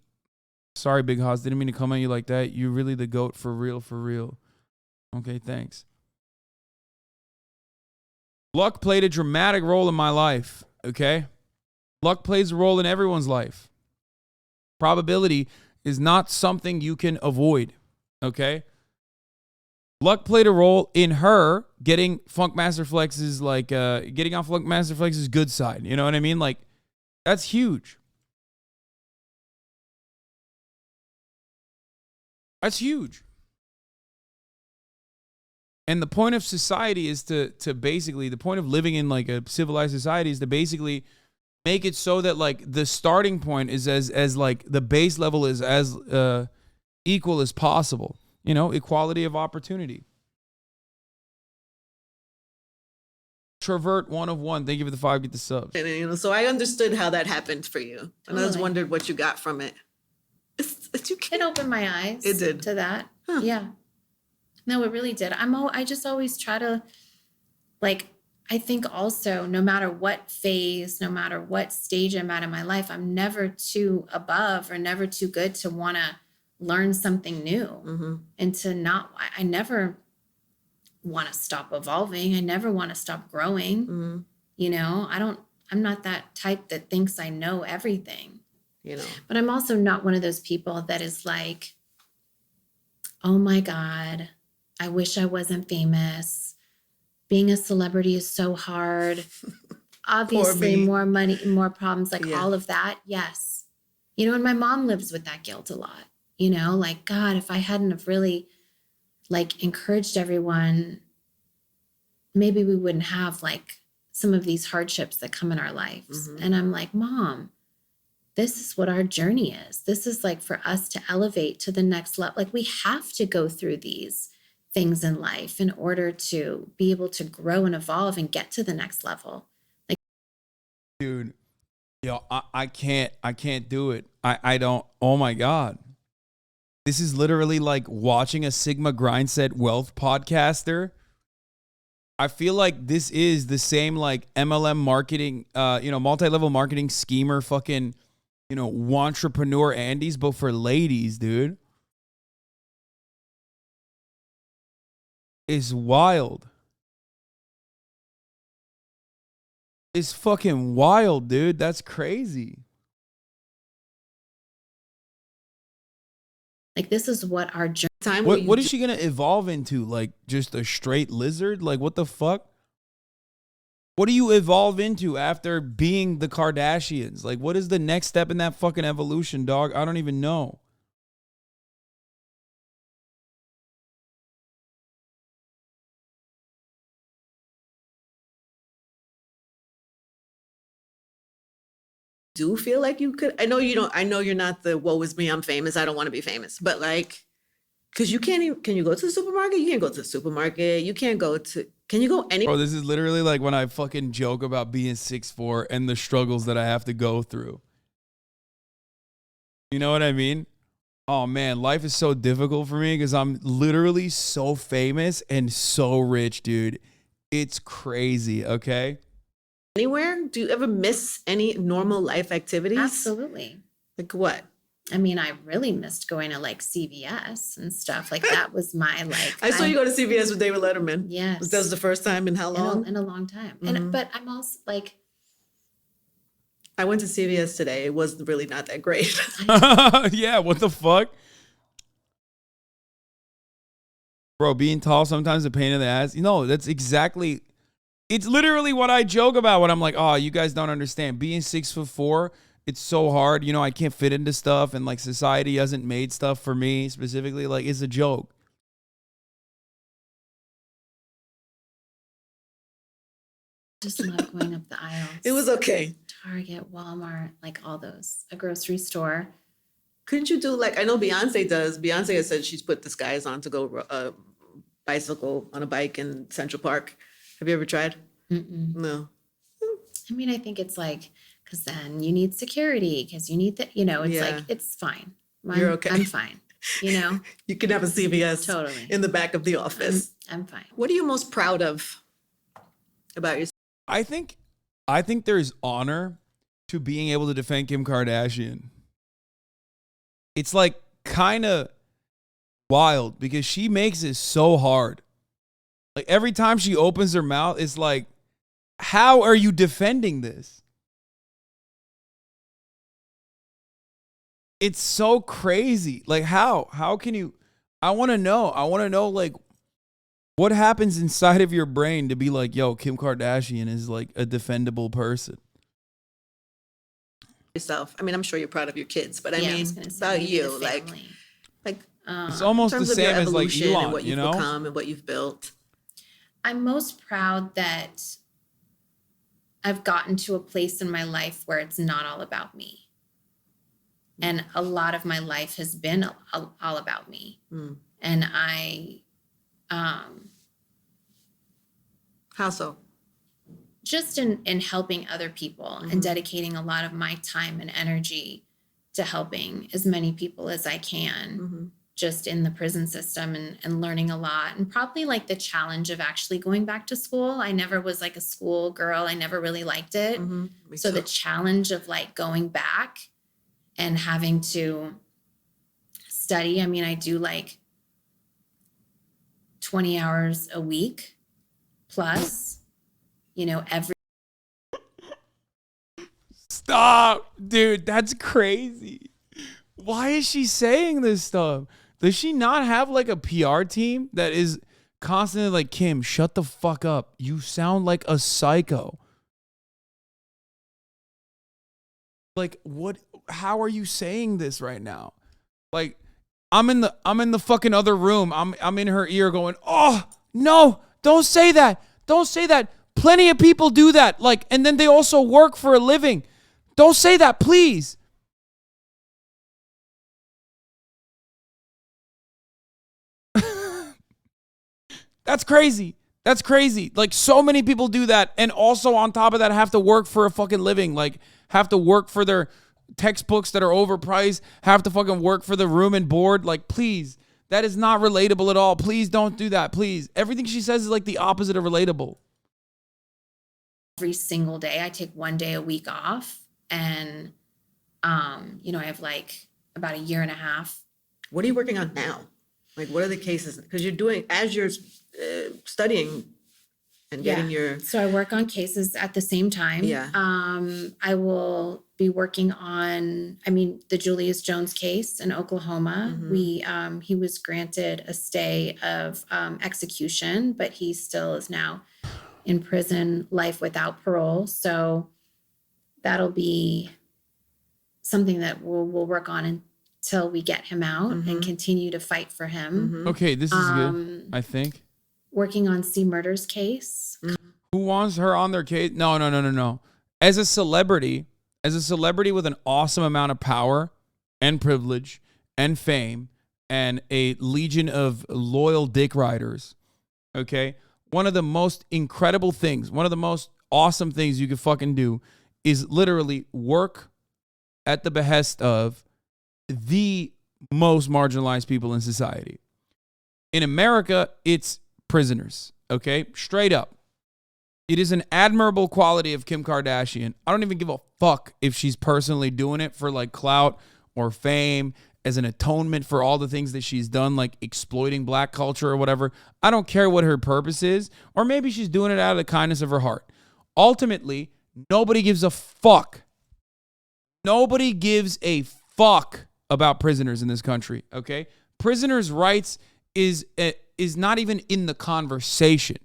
sorry, Big Haas, didn't mean to come at you like that. You're really the GOAT for real, for real. Okay, thanks. Luck played a dramatic role in my life, okay? Luck plays a role in everyone's life. Probability is not something you can avoid, okay? Luck played a role in her getting Funkmaster Flex's, like, getting on Funkmaster Flex's good side. You know what I mean? Like, that's huge. That's huge. And the point of society is to basically, the point of living in like a civilized society is to basically make it so that like the starting point is as like the base level is as equal as possible. You know, equality of opportunity. Travert 1 of 1. Thank you for the 5. Get the subs. And, you know, so I understood how that happened for you, and I just wondered what you got from it. It opened my eyes. It did. To that. Huh. Yeah. No, it really did. I just always try to, like, I think also no matter what phase, no matter what stage I'm at in my life, I'm never too above or never too good to want to learn something new and to not, I never want to stop evolving. I never want to stop growing. You know, I'm not that type that thinks I know everything, you know, but I'm also not one of those people that is like, oh my God, I wish I wasn't famous. Being a celebrity is so hard. Obviously, more money, more problems, like all of that. Yes. You know, and my mom lives with that guilt a lot. You know, like, God, if I hadn't have really like encouraged everyone, maybe we wouldn't have like some of these hardships that come in our lives. And I'm like, Mom, this is what our journey is. This is like for us to elevate to the next level. Like we have to go through these things in life in order to be able to grow and evolve and get to the next level. Like, dude, yo, I can't do it. I don't. Oh my God. This is literally like watching a Sigma Grindset wealth podcaster. I feel like this is the same like MLM marketing, multi-level marketing schemer fucking, entrepreneur Andes, but for ladies, dude. It's wild. It's fucking wild, dude. That's crazy. Like this is what our journey. What is she gonna evolve into? Like just a straight lizard? Like what the fuck? What do you evolve into after being the Kardashians? Like what is the next step in that fucking evolution, dog? I don't even know. Do feel like you could? I know you don't. I know you're not the woe is me, I'm famous, I don't want to be famous. But like, because you can't even, can you go to the supermarket? You can't go to the supermarket. You can't go to, can you go anywhere? Bro, this is literally like when I fucking joke about being 6'4" and the struggles that I have to go through. You know what I mean? Oh man, life is so difficult for me because I'm literally so famous and so rich, dude. It's crazy, okay? Anywhere? Do you ever miss any normal life activities? Absolutely. Like what? I mean, I really missed going to like CVS and stuff. Like that was my like. I saw you go to CVS with David Letterman. Yes. That was the first time in how long? In a long time. And but I'm also like. I went to CVS today. It was really not that great. Yeah, what the fuck? Bro, being tall sometimes a pain in the ass. You know, that's exactly. It's literally what I joke about when I'm like, oh, you guys don't understand. Being 6'4", it's so hard. You know, I can't fit into stuff and like society hasn't made stuff for me specifically. Like it's a joke. Just love going up the aisles. It was okay. Target, Walmart, like all those. A grocery store. Couldn't you do like, I know Beyonce does. Beyonce has said she's put disguise on to go bicycle on a bike in Central Park. Have you ever tried? No. I mean, I think it's like, because then you need security, because you need that, it's like, it's fine. You're okay. I'm fine, You can have a CVS totally in the back of the office. I'm fine. What are you most proud of about yourself? I think there's honor to being able to defend Kim Kardashian. It's like kind of wild because she makes it so hard. Like every time she opens her mouth, it's like, how are you defending this? It's so crazy. Like how can you, I want to know like what happens inside of your brain to be like, yo, Kim Kardashian is like a defendable person. Yourself. I mean, I'm sure you're proud of your kids, but I mean, about you, like, It's almost in the terms of your same as like evolution Elon, and what you you've know? become and what you've built. I'm most proud that I've gotten to a place in my life where it's not all about me. And a lot of my life has been all about me. And how so? Just in helping other people and dedicating a lot of my time and energy to helping as many people as I can, just in the prison system and learning a lot. And probably like the challenge of actually going back to school. I never was like a school girl. I never really liked it. So the challenge of like going back and having to study. I mean, I do like 20 hours a week plus, you know, every. Stop, dude. That's crazy. Why is she saying this stuff? Does she not have like a PR team that is constantly like, Kim, shut the fuck up. You sound like a psycho. Like, what? How are you saying this right now? Like, I'm in the fucking other room. I'm in her ear going, oh no, don't say that. Don't say that. Plenty of people do that. Like, and then they also work for a living. Don't say that, please. That's crazy. That's crazy. Like, so many people do that. And also on top of that, have to work for a fucking living. Like, have to work for their textbooks that are overpriced, have to fucking work for the room and board. Like, please, that is not relatable at all. Please don't do that. Please. Everything she says is like the opposite of relatable. Every single day, I take 1 day a week off. And, you know, I have like about a year and a half. What are you working on now? Like, what are the cases? Because you're doing, as you're studying and getting your. So I work on cases at the same time. Yeah. I will be working on, I mean, the Julius Jones case in Oklahoma. He was granted a stay of execution, but he still is now in prison, life without parole. So that'll be something that we'll work on until we get him out and continue to fight for him. Okay, this is good, I think. Working on C. Murder's case. Who wants her on their case? No. As a celebrity with an awesome amount of power and privilege and fame and a legion of loyal dick riders, okay? One of the most incredible things, one of the most awesome things you could fucking do is literally work at the behest of the most marginalized people in society. In America, it's prisoners, okay? Straight up. It is an admirable quality of Kim Kardashian. I don't even give a fuck if she's personally doing it for like clout or fame, as an atonement for all the things that she's done, like exploiting black culture or whatever. I don't care what her purpose is. Or maybe she's doing it out of the kindness of her heart. Ultimately, nobody gives a fuck. Nobody gives a fuck about prisoners in this country, okay? Prisoners' rights is not even in the conversation,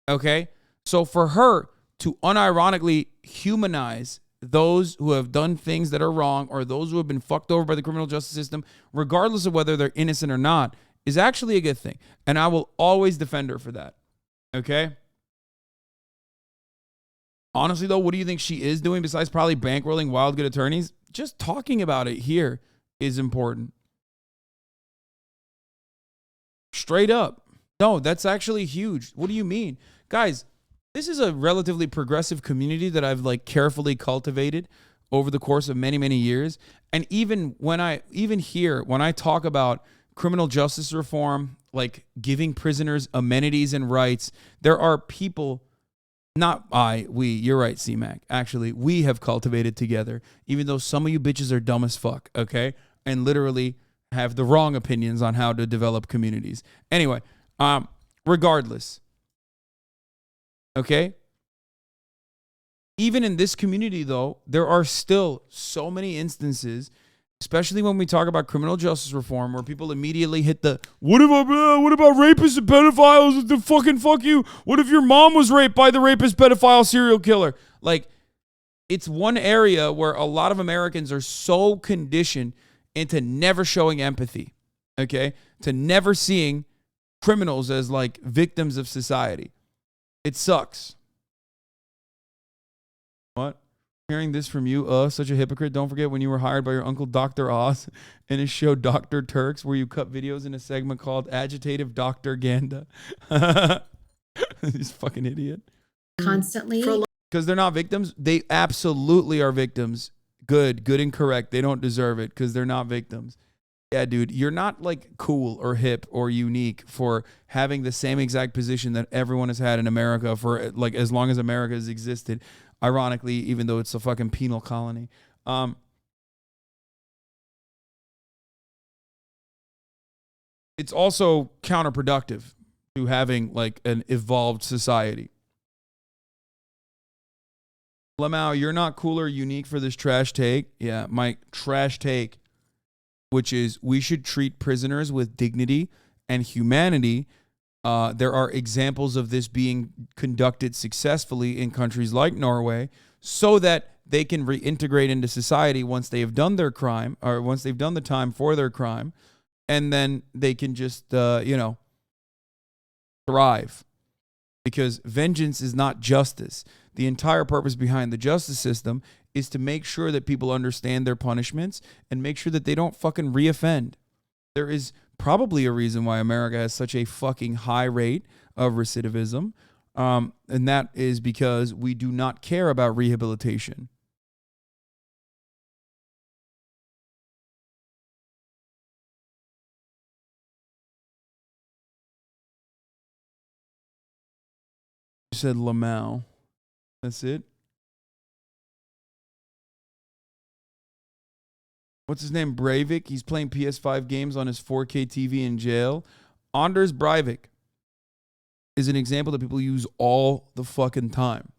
okay? So for her to unironically humanize those who have done things that are wrong or those who have been fucked over by the criminal justice system, regardless of whether they're innocent or not, is actually a good thing. And I will always defend her for that, okay? Honestly, though, what do you think she is doing besides probably bankrolling wild good attorneys? Just talking about it here is important. Straight up. No, that's actually huge. What do you mean? Guys, this is a relatively progressive community that I've like carefully cultivated over the course of many, many years. And even when I talk about criminal justice reform, like giving prisoners amenities and rights, there are people, you're right, C-Mac. Actually, we have cultivated together, even though some of you bitches are dumb as fuck, okay? And literally have the wrong opinions on how to develop communities. Anyway, regardless, okay? Even in this community, though, there are still so many instances, especially when we talk about criminal justice reform, where people immediately hit the, what about rapists and pedophiles? The fucking fuck you. What if your mom was raped by the rapist, pedophile, serial killer? Like, it's one area where a lot of Americans are so conditioned into never showing empathy, okay, to never seeing criminals as like victims of society. It sucks. What? Hearing this from you, such a hypocrite. Don't forget when you were hired by your uncle Dr. Oz in his show Dr. Turks, where you cut videos in a segment called Agitative Dr. Ganda. This fucking idiot. Constantly. Because they're not victims. They absolutely are victims. Good and correct. They don't deserve it because they're not victims. Yeah, dude, you're not like cool or hip or unique for having the same exact position that everyone has had in America for like as long as America has existed. Ironically, even though it's a fucking penal colony. It's also counterproductive to having like an evolved society. Lamau, you're not cool or unique for this trash take. Yeah, my trash take, which is we should treat prisoners with dignity and humanity. There are examples of this being conducted successfully in countries like Norway so that they can reintegrate into society once they have done their crime or once they've done the time for their crime. And then they can just, thrive. Because vengeance is not justice. The entire purpose behind the justice system is to make sure that people understand their punishments and make sure that they don't fucking reoffend. There is probably a reason why America has such a fucking high rate of recidivism. And that is because we do not care about rehabilitation. You said Lamau. That's it. What's his name? Breivik. He's playing PS5 games on his 4K TV in jail. Anders Breivik is an example that people use all the fucking time.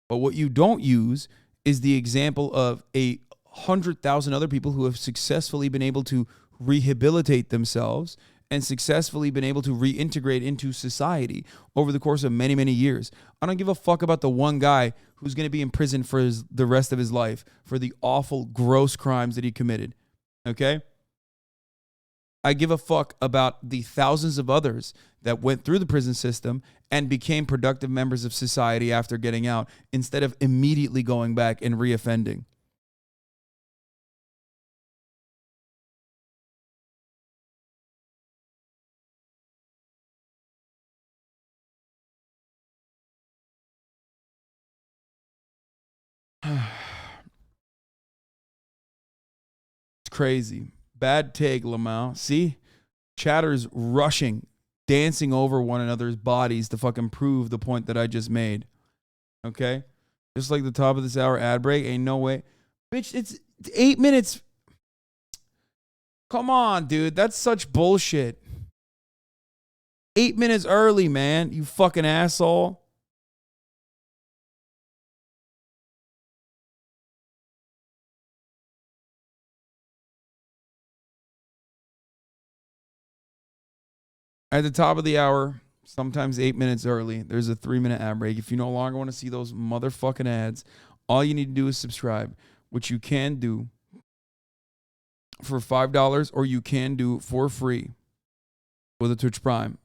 But what you don't use is the example of 100,000 other people who have successfully been able to rehabilitate themselves and successfully been able to reintegrate into society over the course of many, many years. I don't give a fuck about the one guy who's going to be in prison for the rest of his life for the awful, gross crimes that he committed. Okay? I give a fuck about the thousands of others that went through the prison system and became productive members of society after getting out instead of immediately going back and reoffending. It's crazy. Bad take, Lamau. See? Chatters rushing, dancing over one another's bodies to fucking prove the point that I just made. Okay? Just like the top of this hour ad break. Ain't no way. Bitch, it's 8 minutes. Come on, dude. That's such bullshit. 8 minutes early, man. You fucking asshole. At the top of the hour, sometimes 8 minutes early, there's a 3-minute ad break. If you no longer want to see those motherfucking ads, all you need to do is subscribe, which you can do for $5 or you can do for free with a Twitch Prime.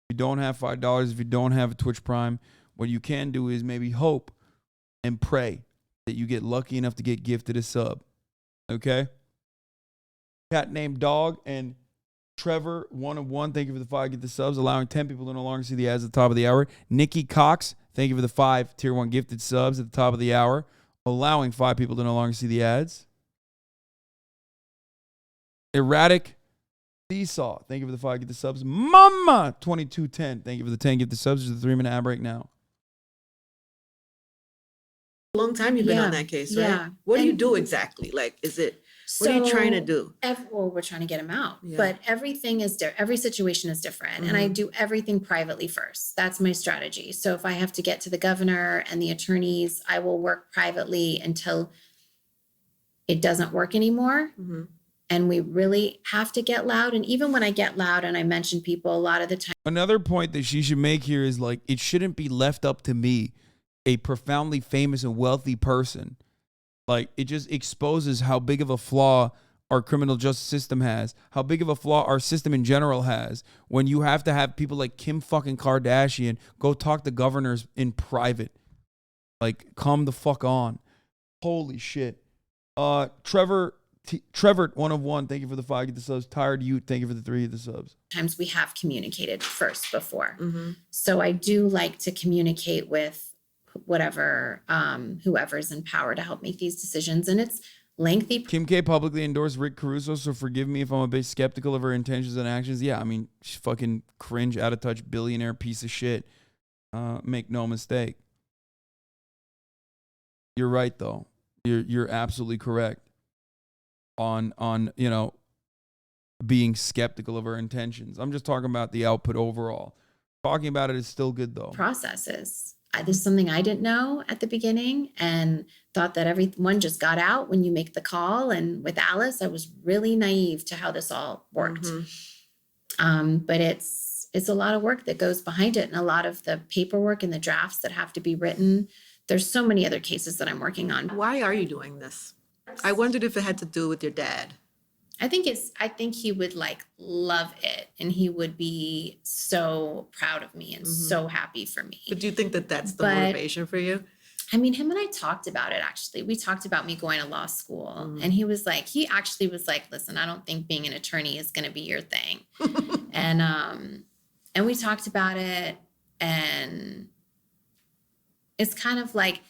If you don't have $5, if you don't have a Twitch Prime, what you can do is maybe hope and pray that you get lucky enough to get gifted a sub. Okay? Cat named Dog and Trevor, 1 of 1, thank you for the 5, get the subs, allowing 10 people to no longer see the ads at the top of the hour. Nikki Cox, thank you for the 5 tier 1 gifted subs at the top of the hour, allowing 5 people to no longer see the ads. Erratic Seesaw, thank you for the 5 gifted subs. Mama 2210, thank you for the 10 gifted subs. There's a 3-minute ad break now. A long time you've been on that case, right? Yeah. What do you do exactly? Like, what are you trying to do? Well, we're trying to get him out, but everything is every situation is different. And I do everything privately first. That's my strategy. So if I have to get to the governor and the attorneys, I will work privately until it doesn't work anymore. And we really have to get loud. And even when I get loud and I mention people a lot of the time. Another point that she should make here is like, it shouldn't be left up to me, a profoundly famous and wealthy person. Like, it just exposes how big of a flaw our criminal justice system has, how big of a flaw our system in general has, when you have to have people like Kim fucking Kardashian go talk to governors in private. Like, come the fuck on. Holy shit. Trevor 101, thank you for the 5 of the subs. Tired you, thank you for the 3 of the subs. Times we have communicated first before. So I do like to communicate with whatever, whoever's in power to help make these decisions. And it's lengthy. Kim K publicly endorsed Rick Caruso, so forgive me if I'm a bit skeptical of her intentions and actions. Yeah, I mean, she's fucking cringe, out of touch, billionaire piece of shit. Make no mistake. You're right, though. You're absolutely correct on you know, being skeptical of her intentions. I'm just talking about the output overall. Talking about it is still good, though. Processes. This is something I didn't know at the beginning and thought that everyone just got out when you make the call. And with Alice, I was really naive to how this all worked. But it's a lot of work that goes behind it, and a lot of the paperwork and the drafts that have to be written. There's so many other cases that I'm working on. Why are you doing this? I wondered if it had to do with your dad. I think he would like love it, and he would be so proud of me and so happy for me. But do you think that that's the motivation for you? I mean, him and I talked about it, actually. We talked about me going to law school, and he actually was like, listen, I don't think being an attorney is going to be your thing. And we talked about it, and it's kind of like,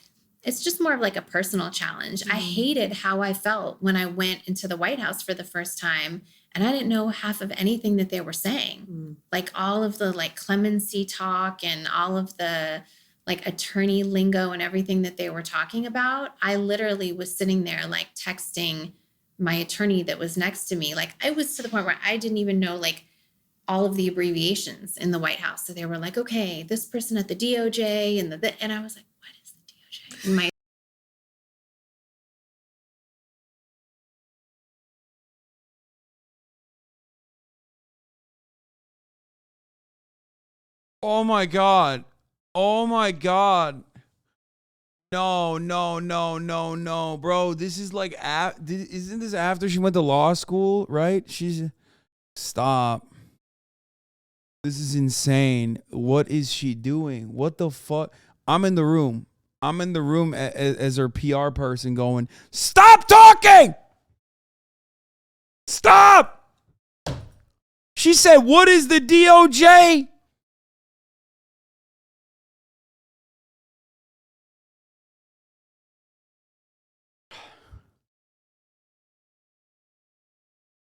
it's just more of like a personal challenge. I hated how I felt when I went into the White House for the first time, and I didn't know half of anything that they were saying. Like all of the like clemency talk and all of the like attorney lingo and everything that they were talking about. I literally was sitting there like texting my attorney that was next to me. Like I was to the point where I didn't even know like all of the abbreviations in the White House. So they were like, okay, this person at the DOJ and I was like, what is the DOJ? And my Oh my God. Oh my God. No, bro. This is like, isn't this after she went to law school, right? Stop. This is insane. What is she doing? What the fuck? I'm in the room as her PR person going, stop talking! Stop! She said, what is the DOJ?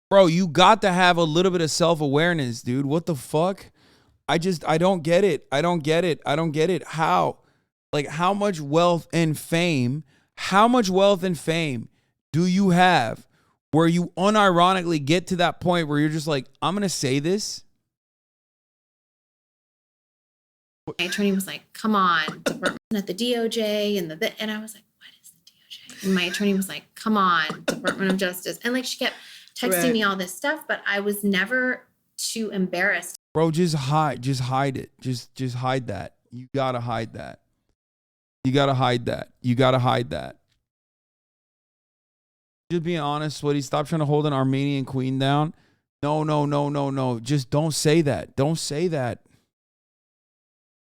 Bro, you got to have a little bit of self-awareness, dude. What the fuck? I don't get it. I don't get it. How? Like, how much wealth and fame do you have where you unironically get to that point where you're just like, I'm going to say this? My attorney was like, come on, department at the DOJ and and I was like, what is the DOJ? And my attorney was like, come on, Department of Justice. And like, she kept texting me all this stuff, but I was never too embarrassed. Bro, just hide it. Just hide that. You gotta hide that. You gotta hide that. Just being honest, Sweaty, stop trying to hold an Armenian queen down. No. Just don't say that. Don't say that.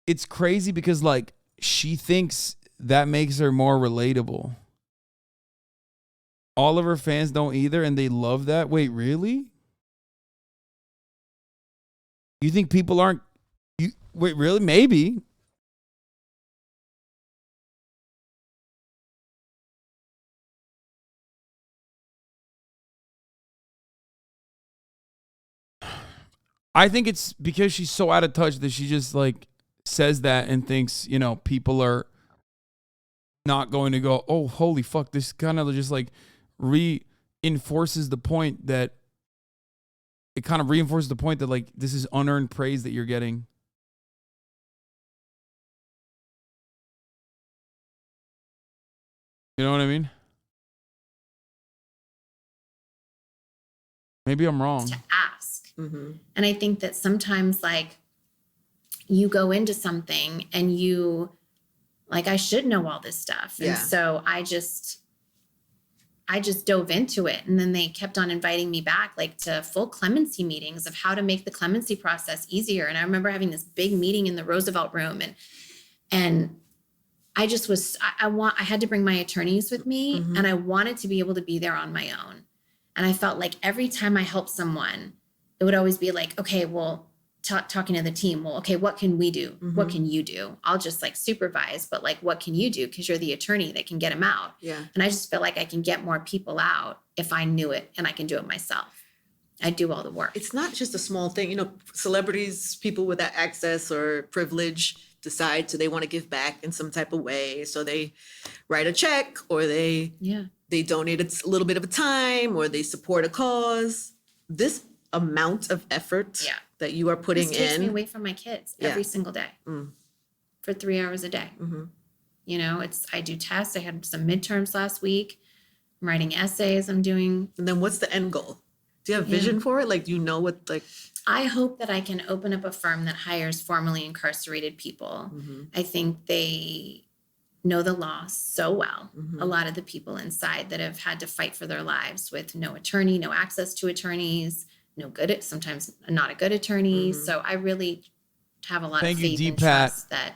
It's crazy because like she thinks that makes her more relatable. All of her fans don't either, and they love that. Wait, really? You think people aren't... Wait, really? Maybe. I think it's because she's so out of touch that she just like says that and thinks, you know, people are not going to go, oh, holy fuck, this kind of just like reinforces the point that like this is unearned praise that you're getting. You know what I mean? Maybe I'm wrong. To ask. And I think that sometimes like you go into something and you like, I should know all this stuff. And so I I just dove into it. And then they kept on inviting me back, like to full clemency meetings of how to make the clemency process easier. And I remember having this big meeting in the Roosevelt Room, and I just was, I had to bring my attorneys with me, and I wanted to be able to be there on my own. And I felt like every time I helped someone, it would always be like, okay, well, talking to the team, well, okay, what can we do? What can you do? I'll just like supervise, but like, what can you do? Because you're the attorney that can get them out. Yeah. And I just feel like I can get more people out if I knew it and I can do it myself. I do all the work. It's not just a small thing. You know, celebrities, people with that access or privilege decide they want to give back in some type of way. So they write a check, or they donate a little bit of a time, or they support a cause. This amount of effort that you are putting this takes in me away from my kids every single day for 3 hours a day. You know, I do tests. I had some midterms last week. I'm writing essays. I'm doing. And then what's the end goal? Do you have vision for it? Like, do you know what, like? I hope that I can open up a firm that hires formerly incarcerated people. I think they know the law so well. A lot of the people inside that have had to fight for their lives with no attorney, no access to attorneys, sometimes not a good attorney. So I really have a lot of faith and trust that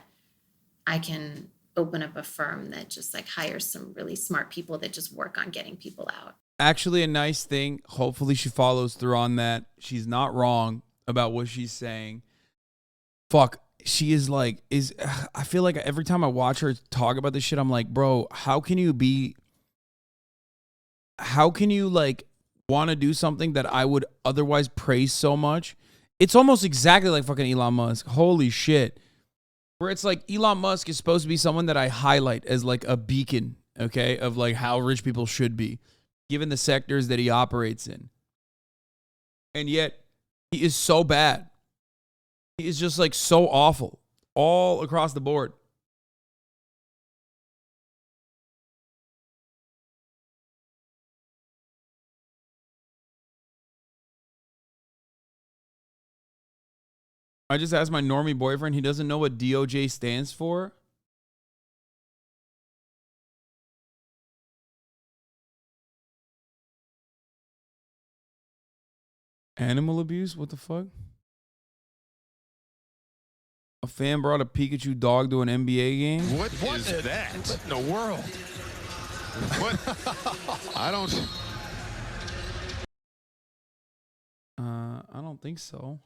I can open up a firm that just like hires some really smart people that just work on getting people out. Actually, a nice thing. Hopefully she follows through on that. She's not wrong about what she's saying. Fuck. She is like, I feel like every time I watch her talk about this shit, I'm like, bro, how can you like want to do something that I would otherwise praise so much? It's almost exactly like fucking Elon Musk. Holy shit. Where it's like Elon Musk is supposed to be someone that I highlight as like a beacon, okay, of like how rich people should be, given the sectors that he operates in. And yet he is so bad. He is just like so awful all across the board. I just asked my normie boyfriend. He doesn't know what DOJ stands for. Animal abuse? What the fuck? A fan brought a Pikachu dog to an NBA game? What is that? What in the world? What? I don't think so.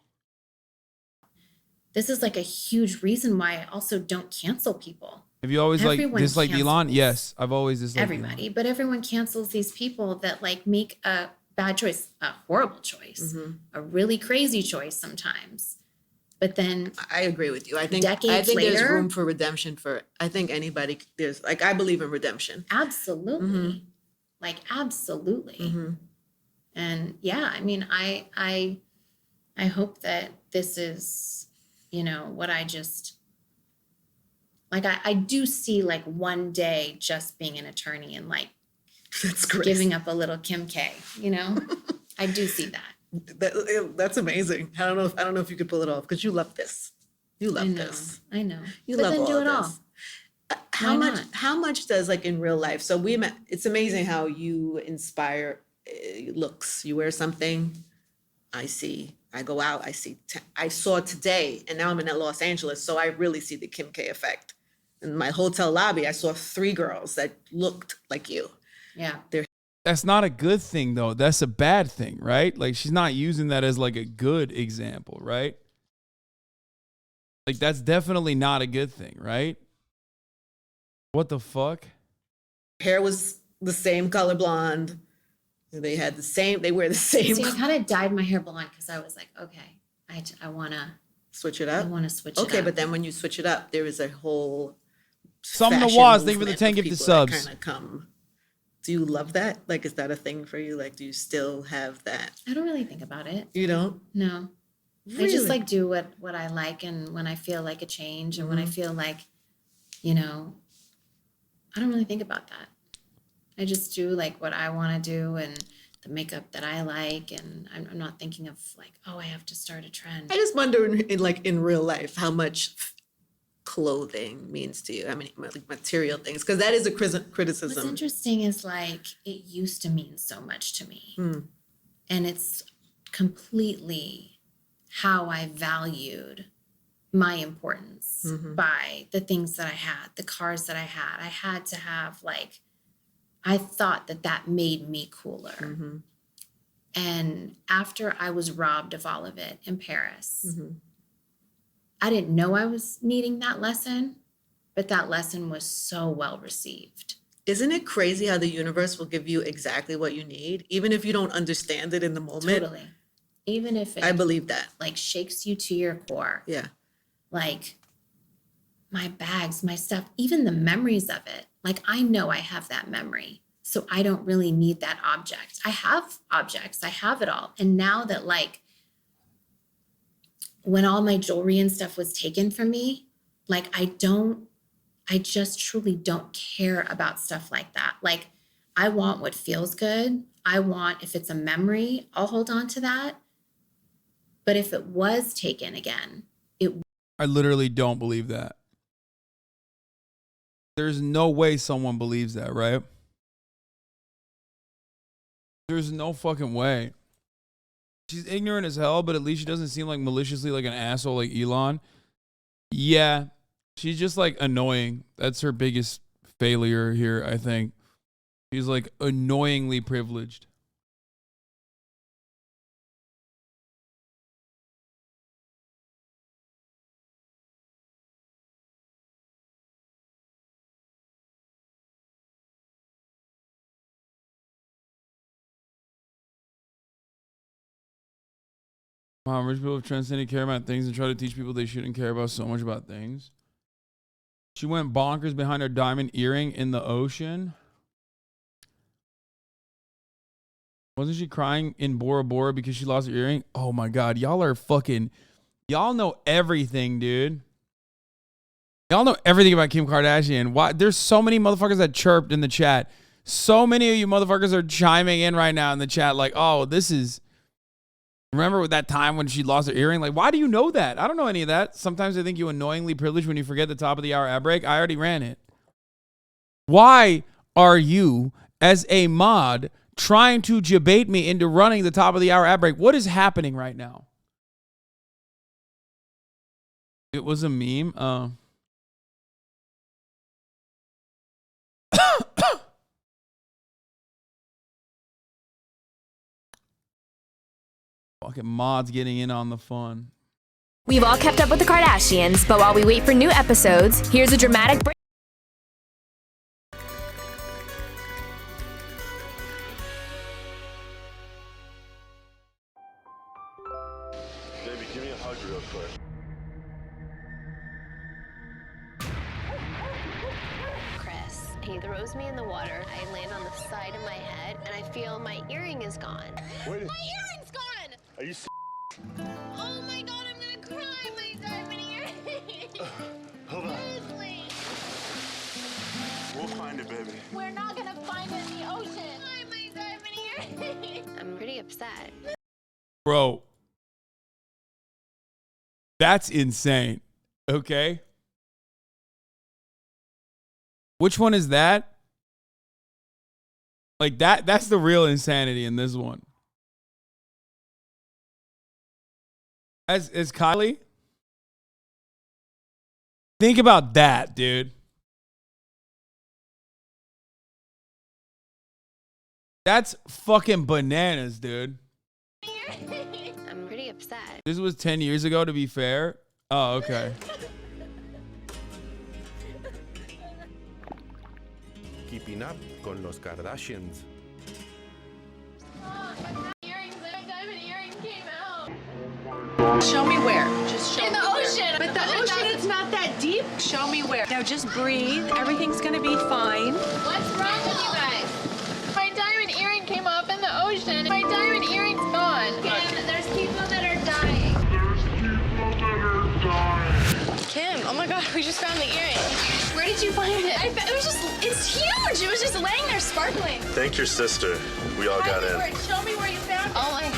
This is like a huge reason why I also don't cancel people. Have you always disliked Elon? Yes, I've always disliked everybody, but everyone cancels these people that like make a bad choice, a horrible choice, a really crazy choice sometimes. But then I agree with you. I think decades there's later, room for redemption for, I think anybody, there's like, I believe in redemption. Absolutely. Like absolutely. And yeah, I mean, I hope that this is, you know, what I just, like, I do see like one day just being an attorney and like that's great. Giving up a little Kim K, you know, I do see that. That's amazing. I don't know if you could pull it off because you love this. You love this. I know. You But love then all do of it all. this. How much does like in real life? So it's amazing how you inspire looks. You wear something, I see. I go out, I see. I saw today, and now I'm in Los Angeles, so I really see the Kim K effect. In my hotel lobby, I saw 3 girls that looked like you. Yeah. That's not a good thing, though. That's a bad thing, right? Like, she's not using that as like a good example, right? Like, that's definitely not a good thing, right? What the fuck? Hair was the same color blonde. They wear the same. See, I kind of dyed my hair blonde because I was like, okay, I want to switch it up. I want to switch it up. Okay, but then when you switch it up, there is a whole Some Nawaz, thank you for the 10 gifted subs. Kind of come. Do you love that? Like, is that a thing for you? Like, do you still have that? I don't really think about it. You don't? No. Really? I just like do what I like, and when I feel like a change, and when I feel like, you know, I don't really think about that. I just do like what I want to do and the makeup that I like, and I'm not thinking of like, oh, I have to start a trend. I just wonder in real life how much clothing means to you. I mean, like material things, because that is a criticism. What's interesting is like it used to mean so much to me. And it's completely how I valued my importance by the things that I had, the cars that I had. I had to have like, I thought that made me cooler. And after I was robbed of all of it in Paris, I didn't know I was needing that lesson, but that lesson was so well received. Isn't it crazy how the universe will give you exactly what you need, even if you don't understand it in the moment? Totally. Even if it, I believe that. Like shakes you to your core. Yeah. Like my bags, my stuff, even the memories of it. Like I know I have that memory. So I don't really need that object. I have objects. I have it all. And now that like when all my jewelry and stuff was taken from me, like I just truly don't care about stuff like that. Like I want what feels good. I want, if it's a memory, I'll hold on to that. But if it was taken again, I literally don't believe that. There's no way someone believes that, right? There's no fucking way. She's ignorant as hell, but at least she doesn't seem like maliciously like an asshole like Elon. Yeah, she's just like annoying. That's her biggest failure here, I think. She's like annoyingly privileged. Wow, rich people have transcended care about things and try to teach people they shouldn't care about so much about things. She went bonkers behind her diamond earring in the ocean. Wasn't she crying in Bora Bora because she lost her earring? Oh my God, y'all are fucking, y'all know everything, dude. Y'all know everything about Kim Kardashian. Why? There's so many motherfuckers that chirped in the chat. So many of you motherfuckers are chiming in right now in the chat like, oh, this is... Remember that time when she lost her earring? Like, why do you know that? I don't know any of that. Sometimes I think you annoyingly privileged when you forget the top of the hour ad break. I already ran it. Why are you, as a mod, trying to debate me into running the top of the hour ad break? What is happening right now? It was a meme. Fucking mods getting in on the fun. We've all kept up with the Kardashians, but while we wait for new episodes, here's a dramatic break. Baby, give me a hug real quick. Chris, he throws me in the water. I land on the side of my head, and I feel my earring is gone. Wait. My earring's gone! Are you Oh my God, I'm gonna cry! My diamond earring! Hold on. Please. We'll find it, baby. We're not gonna find it in the ocean! Why my diamond earring? I'm pretty upset. Bro. That's insane. Okay. Which one is that? Like that's the real insanity in this one. As Kylie? Think about that, dude. That's fucking bananas, dude. I'm pretty upset. This was 10 years ago, to be fair. Oh, okay. Keeping up con los Kardashians. Show me where. Just show In me the where. ocean. But the ocean is not that deep. Show me where. Now just breathe. Everything's gonna be fine. What's wrong with you guys? My diamond earring came off in the ocean. My diamond earring's gone. Kim, there's people that are dying. Kim, oh my God, we just found the earring. Where did you find it? It's huge. It was just laying there sparkling. Thank your sister. We all got in. Show me where you found it. Oh my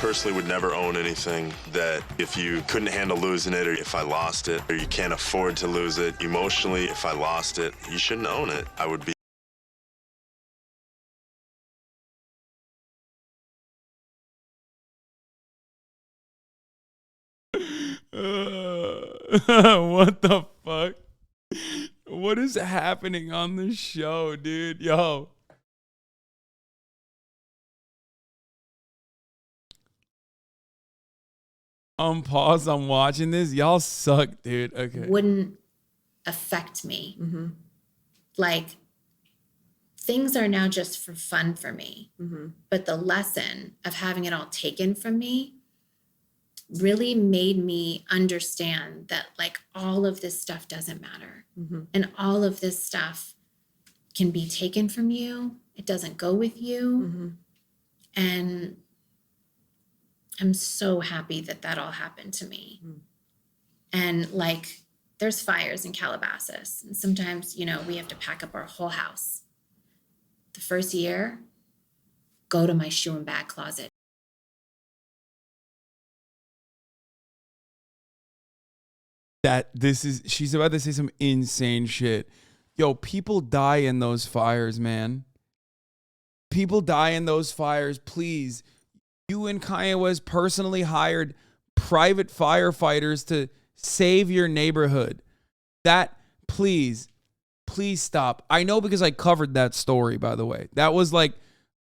personally would never own anything that if you couldn't handle losing it, or if I lost it, or you can't afford to lose it emotionally, if I lost it, you shouldn't own it. I would be. What the fuck? What is happening on this show, dude? Yo. Pause. I'm watching this. Y'all suck, dude. Okay. Wouldn't affect me. Like, things are now just for fun for me. But the lesson of having it all taken from me really made me understand that, like, all of this stuff doesn't matter. And all of this stuff can be taken from you. It doesn't go with you. And I'm so happy that that all happened to me. And like, there's fires in Calabasas. And sometimes, you know, we have to pack up our whole house. The first year, go to my shoe and bag closet. She's about to say some insane shit. Yo, people die in those fires, man. People die in those fires. Please. You and Kanye West personally hired private firefighters to save your neighborhood. Please stop. I know, because I covered that story, by the way. That was like,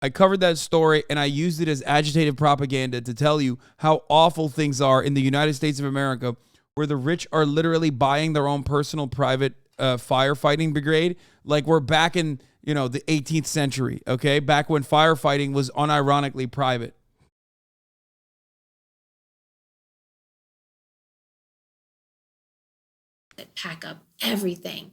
I covered that story and I used it as agitated propaganda to tell you how awful things are in the United States of America, where the rich are literally buying their own personal private firefighting brigade. Like, we're back in, you know, the 18th century, okay? Back when firefighting was unironically private. Pack up everything.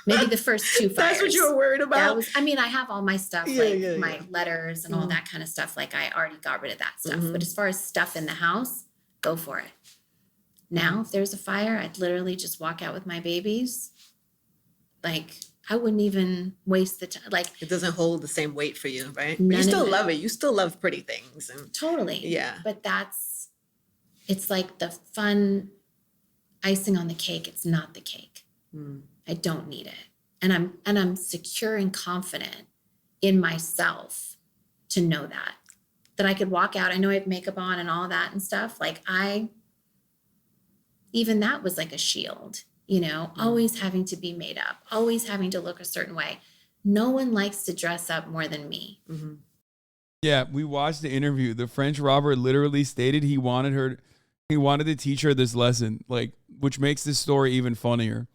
Maybe the first two fires. That's what you were worried about? I mean, I have all my stuff, my letters and all that kind of stuff. Like, I already got rid of that stuff. But as far as stuff in the house, go for it. Now, if there's a fire, I'd literally just walk out with my babies. Like, I wouldn't even waste the time. Like, it doesn't hold the same weight for you, right? But you still love it. You still love pretty things. And totally. Yeah. But it's like the fun icing on the cake. It's not the cake. I don't need it. And I'm secure and confident in myself to know that I could walk out. I know I have makeup on and all that and stuff. Like, even that was like a shield, you know, always having to be made up, always having to look a certain way. No one likes to dress up more than me. Yeah, we watched the interview. The French robber literally stated he wanted to teach her this lesson, like, which makes this story even funnier.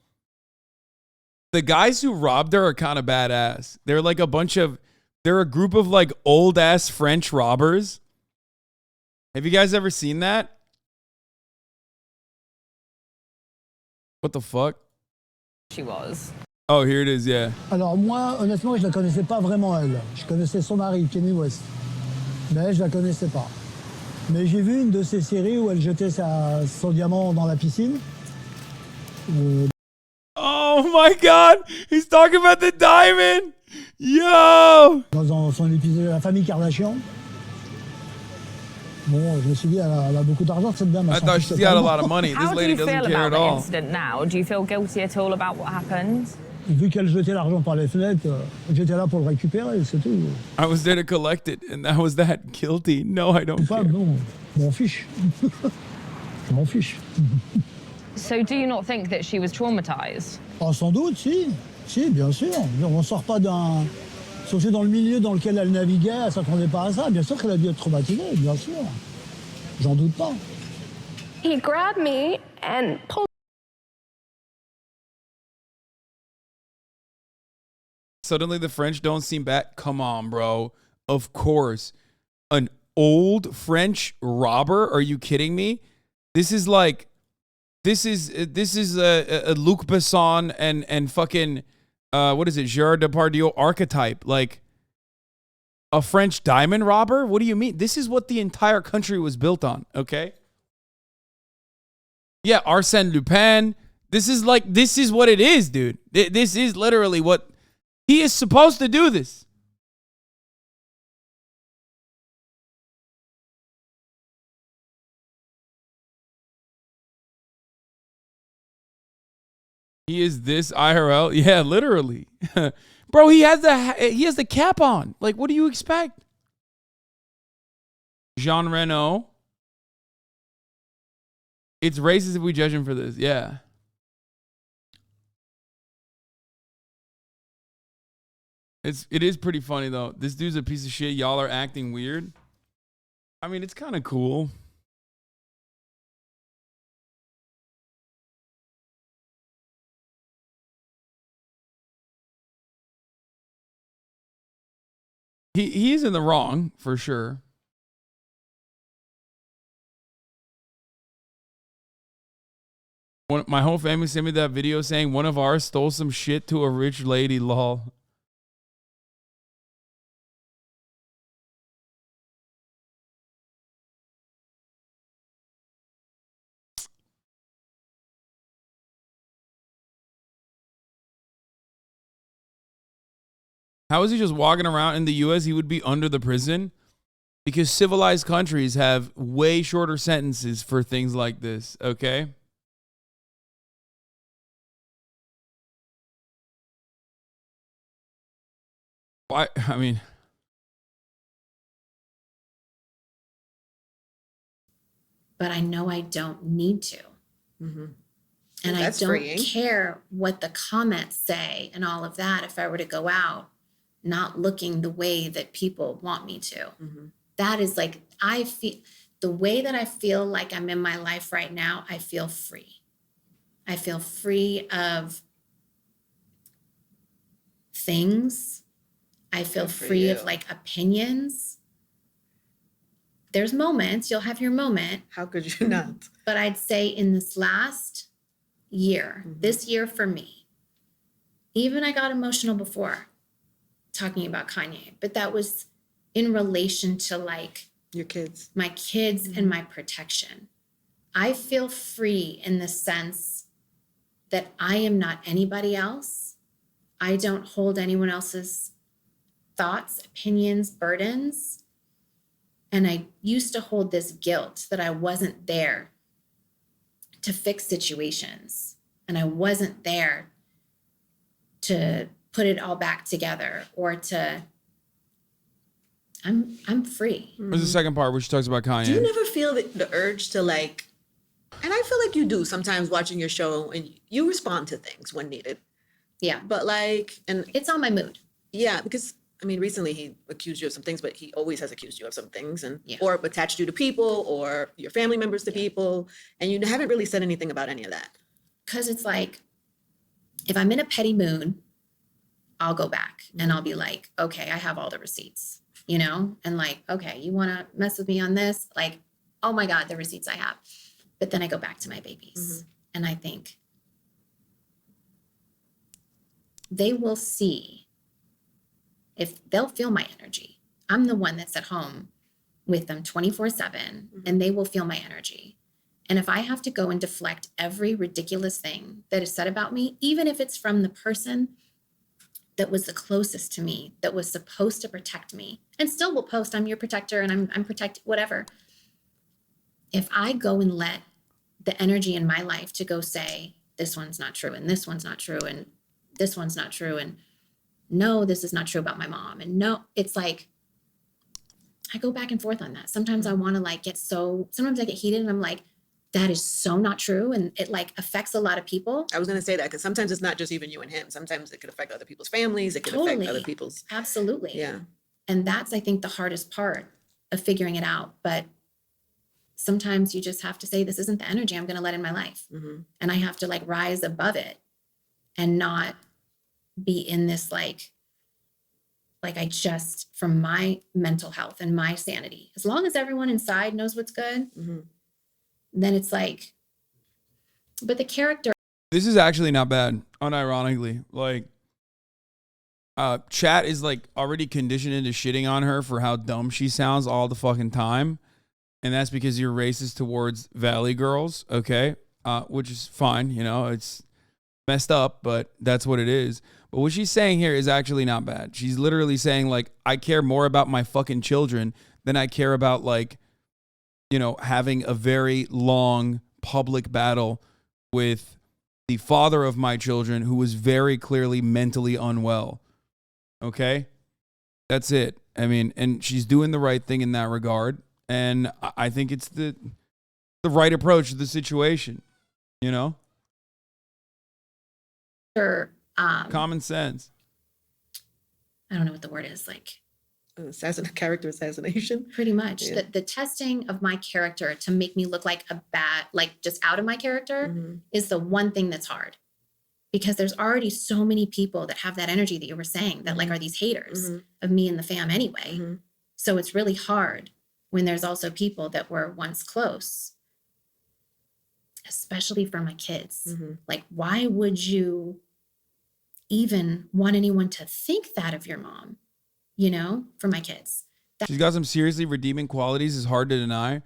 The guys who robbed her are kind of badass. They're like they're a group of like old ass French robbers. Have you guys ever seen that? What the fuck? She was. Oh, here it is, yeah. Alors moi, honnêtement, je la connaissais pas vraiment elle. Je connaissais son mari, Kanye West. Mais je la connaissais pas. Mais j'ai vu une de ces séries où elle jetait son diamant dans la piscine. Oh my God! He's talking about the diamond! Yo! Dans son épisode La famille Kardashian. Bon, je me suis dit, elle a beaucoup d'argent, cette dame. I thought she had a lot of money. This How lady do you doesn't feel care about at the all. incident now? Do you feel guilty at all about what happened? Vu qu'elle jetait l'argent par les fenêtres, j'étais là pour le récupérer, c'est tout. I was there to collect it, and that was that. Guilty? No, I don't care. Non, je m'en fiche. Je m'en fiche. So do you not think that she was traumatized? Ah, sans doute, si. Si, bien sûr. On ne sort pas d'un... Surtout dans le milieu dans lequel elle naviguait, elle ne s'attendait pas à ça. Bien sûr qu'elle a dû être traumatisée, bien sûr. J'en doute pas. He grabbed me and pulled. Suddenly the French don't seem bad. Come on, bro. Of course. An old French robber? Are you kidding me? This is like... This is a Luc Besson and fucking... what is it? Gerard Depardieu archetype. Like, a French diamond robber? What do you mean? This is what the entire country was built on, okay? Yeah, Arsène Lupin. This is what it is, dude. This is literally what... He is supposed to do this. He is this IRL. Yeah, literally. Bro, he has the cap on. Like, what do you expect? Jean Reno. It's racist if we judge him for this. Yeah. It is pretty funny though. This dude's a piece of shit. Y'all are acting weird. I mean, it's kind of cool. He's in the wrong for sure. My whole family sent me that video saying one of ours stole some shit to a rich lady. Lol. How is he just walking around in the U.S.? He would be under the prison because civilized countries have way shorter sentences for things like this, okay? Why? I mean... But I know I don't need to. Mm-hmm. And That's I don't freeing. care what the comments say and all of that if I were to go out not looking the way that people want me to. Mm-hmm. That is like, I feel, the way that I feel like I'm in my life right now, I feel free. I feel free of things. I feel Good for free of you. like opinions. There's moments, you'll have your moment. How could you not? But I'd say in this last year, this year for me, even I got emotional before talking about Kanye, but that was in relation to like your kids, my kids and my protection. I feel free in the sense that I am not anybody else. I don't hold anyone else's thoughts, opinions, burdens. And I used to hold this guilt that I wasn't there to fix situations. And I wasn't there to put it all back together or to, I'm free. Where's the second part where she talks about Kanye? Do you never feel the urge to like, and I feel like you do sometimes watching your show and you respond to things when needed. Yeah. But like, and it's on my mood. Yeah, because I mean, recently he accused you of some things, but he always has accused you of some things and or attached you to people or your family members to people. And you haven't really said anything about any of that. Because it's like, if I'm in a petty mood, I'll go back and I'll be like, okay, I have all the receipts, you know? And like, okay, you want to mess with me on this? Like, oh my God, the receipts I have. But then I go back to my babies and I think they will see if they'll feel my energy. I'm the one that's at home with them 24/7 and they will feel my energy. And if I have to go and deflect every ridiculous thing that is said about me, even if it's from the person that was the closest to me, that was supposed to protect me, and still will post, I'm your protector and I'm protected, whatever. If I go and let the energy in my life to go say, this one's not true, and this one's not true, and this one's not true, and no, this is not true about my mom, and no, it's like, I go back and forth on that. Sometimes I want to like sometimes I get heated and I'm like, that is so not true. And it like affects a lot of people. I was going to say that because sometimes it's not just even you and him. Sometimes it could affect other people's families. It could affect other people's. Absolutely. Yeah. And that's, I think, the hardest part of figuring it out. But sometimes you just have to say, this isn't the energy I'm going to let in my life. And I have to like rise above it and not be in this like I just, from my mental health and my sanity, as long as everyone inside knows what's good, then it's like, but the character. This is actually not bad, unironically. Like, chat is like already conditioned into shitting on her for how dumb she sounds all the fucking time. And that's because you're racist towards Valley girls, okay? Which is fine, you know, it's messed up, but that's what it is. But what she's saying here is actually not bad. She's literally saying, like, I care more about my fucking children than I care about, like, you know, having a very long public battle with the father of my children, who was very clearly mentally unwell. Okay? That's it. I mean, and she's doing the right thing in that regard. And I think it's the right approach to the situation, you know? Sure. Common sense. I don't know what the word is, like character assassination. Pretty much. Yeah. The testing of my character to make me look like a bad, like just out of my character is the one thing that's hard. Because there's already so many people that have that energy that you were saying that like are these haters of me and the fam anyway. So it's really hard when there's also people that were once close, especially for my kids. Like, why would you even want anyone to think that of your mom, you know, for my kids? She's got some seriously redeeming qualities. It's hard to deny.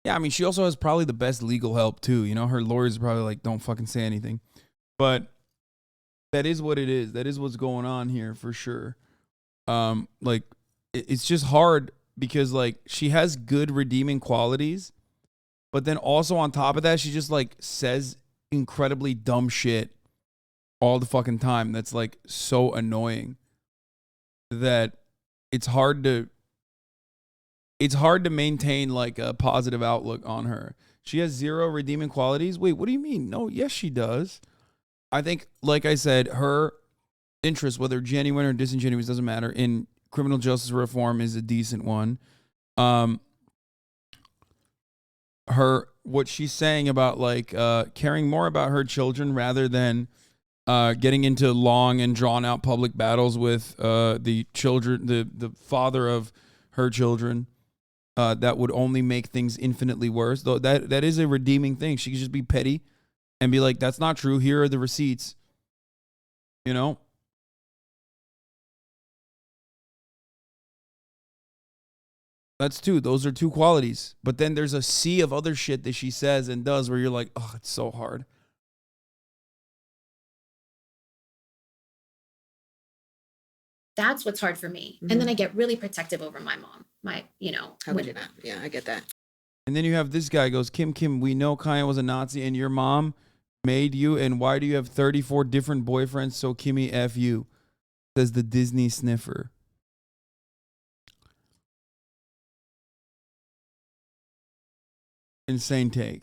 Yeah, I mean, she also has probably the best legal help too. You know, her lawyers are probably like, don't fucking say anything. But that is what it is. That is what's going on here for sure. Like, it's just hard because like she has good redeeming qualities, but then also on top of that, she just like says incredibly dumb shit all the fucking time. That's like so annoying that it's hard to maintain like a positive outlook on her. She has zero redeeming qualities. Wait, what do you mean? No, yes, she does. I think, like I said, her interest, whether genuine or disingenuous, doesn't matter, in criminal justice reform is a decent one. What she's saying about like caring more about her children rather than getting into long and drawn out public battles with the children, the father of her children, that would only make things infinitely worse. Though that is a redeeming thing. She could just be petty and be like, that's not true. Here are the receipts. You know? Those are two qualities. But then there's a sea of other shit that she says and does where you're like, oh, it's so hard. That's what's hard for me. And then I get really protective over my mom. How would you not? Yeah, I get that. And then you have this guy goes, Kim, we know Kanye was a Nazi and your mom made you, and why do you have 34 different boyfriends? So Kimmy, F you, says the Disney sniffer. Insane take.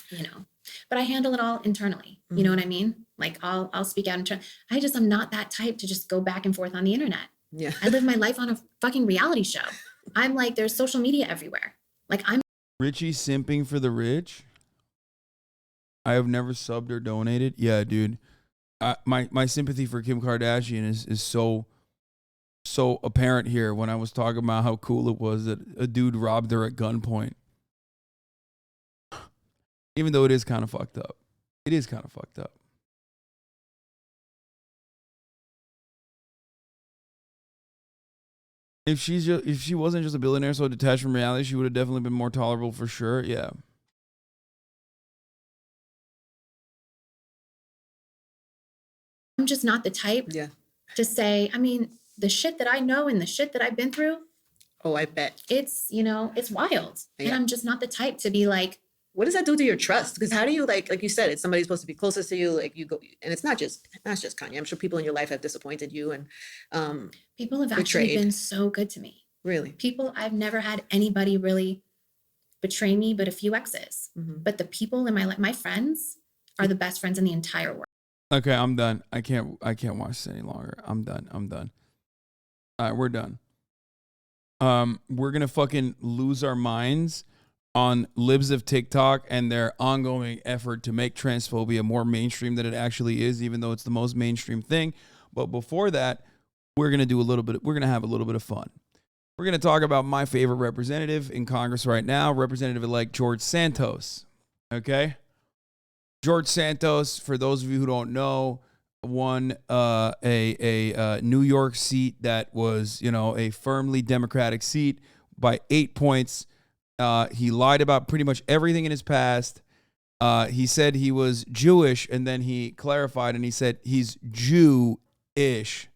You know, but I handle it all internally. You know what I mean? Like I'll speak out internally. I'm not that type to just go back and forth on the internet. Yeah. I live my life on a fucking reality show. I'm like, there's social media everywhere. Like Richie simping for the rich. I have never subbed or donated. Yeah, dude. My sympathy for Kim Kardashian is so apparent here when I was talking about how cool it was that a dude robbed her at gunpoint. Even though it is kind of fucked up. It is kind of fucked up. If she wasn't just a billionaire so detached from reality, she would have definitely been more tolerable for sure. Yeah. I'm just not the type to say, I mean, the shit that I know and the shit that I've been through. Oh, I bet. It's, it's wild. Yeah. And I'm just not the type to be like, what does that do to your trust? Because how do you like you said, it's somebody supposed to be closest to you, like you go, and it's not just Kanye. I'm sure people in your life have disappointed you and people have actually been so good to me. Really? I've never had anybody really betray me, but a few exes. But the people in my life, my friends, are the best friends in the entire world. Okay, I'm done. I can't watch this any longer. I'm done. All right, we're done. We're gonna fucking lose our minds on Libs of Tik Tok and their ongoing effort to make transphobia more mainstream than it actually is, even though it's the most mainstream thing. But before that, we're gonna have a little bit of fun. We're gonna talk about my favorite representative in Congress right now, Representative-elect George Santos. Okay? George Santos, for those of you who don't know, won a New York seat that was, a firmly Democratic seat by 8 points. He lied about pretty much everything in his past. He said he was Jewish, and then he clarified and he said he's Jew-ish.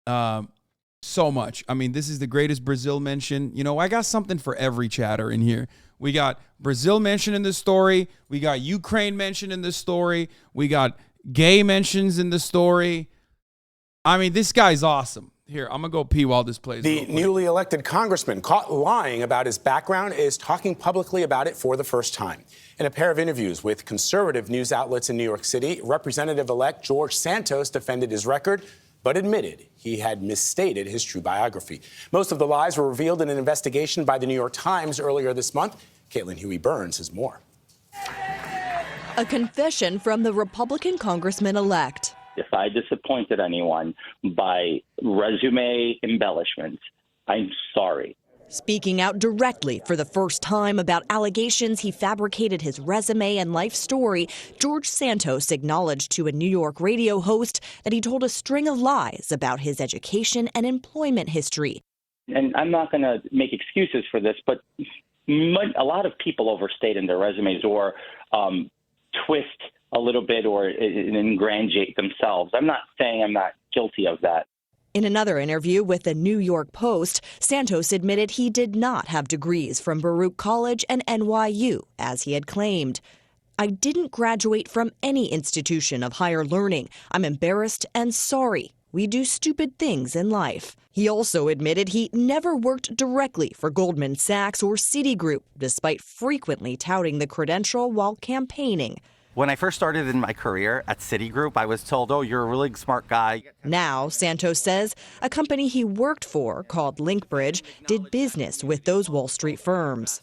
So much. I mean, this is the greatest Brazil mention. I got something for every chatter in here. We got Brazil mentioned in this story. We got Ukraine mentioned in this story. We got gay mentions in the story. I mean, this guy's awesome. Here, I'm going to go pee while this plays. The newly elected congressman caught lying about his background is talking publicly about it for the first time. In a pair of interviews with conservative news outlets in New York City, Representative-elect George Santos defended his record, but admitted he had misstated his true biography. Most of the lies were revealed in an investigation by the New York Times earlier this month. Caitlin Huey-Burns has more. A confession from the Republican congressman-elect. If I disappointed anyone by resume embellishments, I'm sorry. Speaking out directly for the first time about allegations he fabricated his resume and life story, George Santos acknowledged to a New York radio host that he told a string of lies about his education and employment history. And I'm not going to make excuses for this, but a lot of people overstate in their resumes or twist a little bit or ingratiate themselves. I'm not saying I'm not guilty of that. In another interview with the New York Post, Santos admitted he did not have degrees from Baruch College and NYU, as he had claimed. I didn't graduate from any institution of higher learning. I'm embarrassed and sorry. We do stupid things in life. He also admitted he never worked directly for Goldman Sachs or Citigroup, despite frequently touting the credential while campaigning. When I first started in my career at Citigroup, I was told, oh, you're a really smart guy. Now, Santos says a company he worked for, called Linkbridge, did business with those Wall Street firms.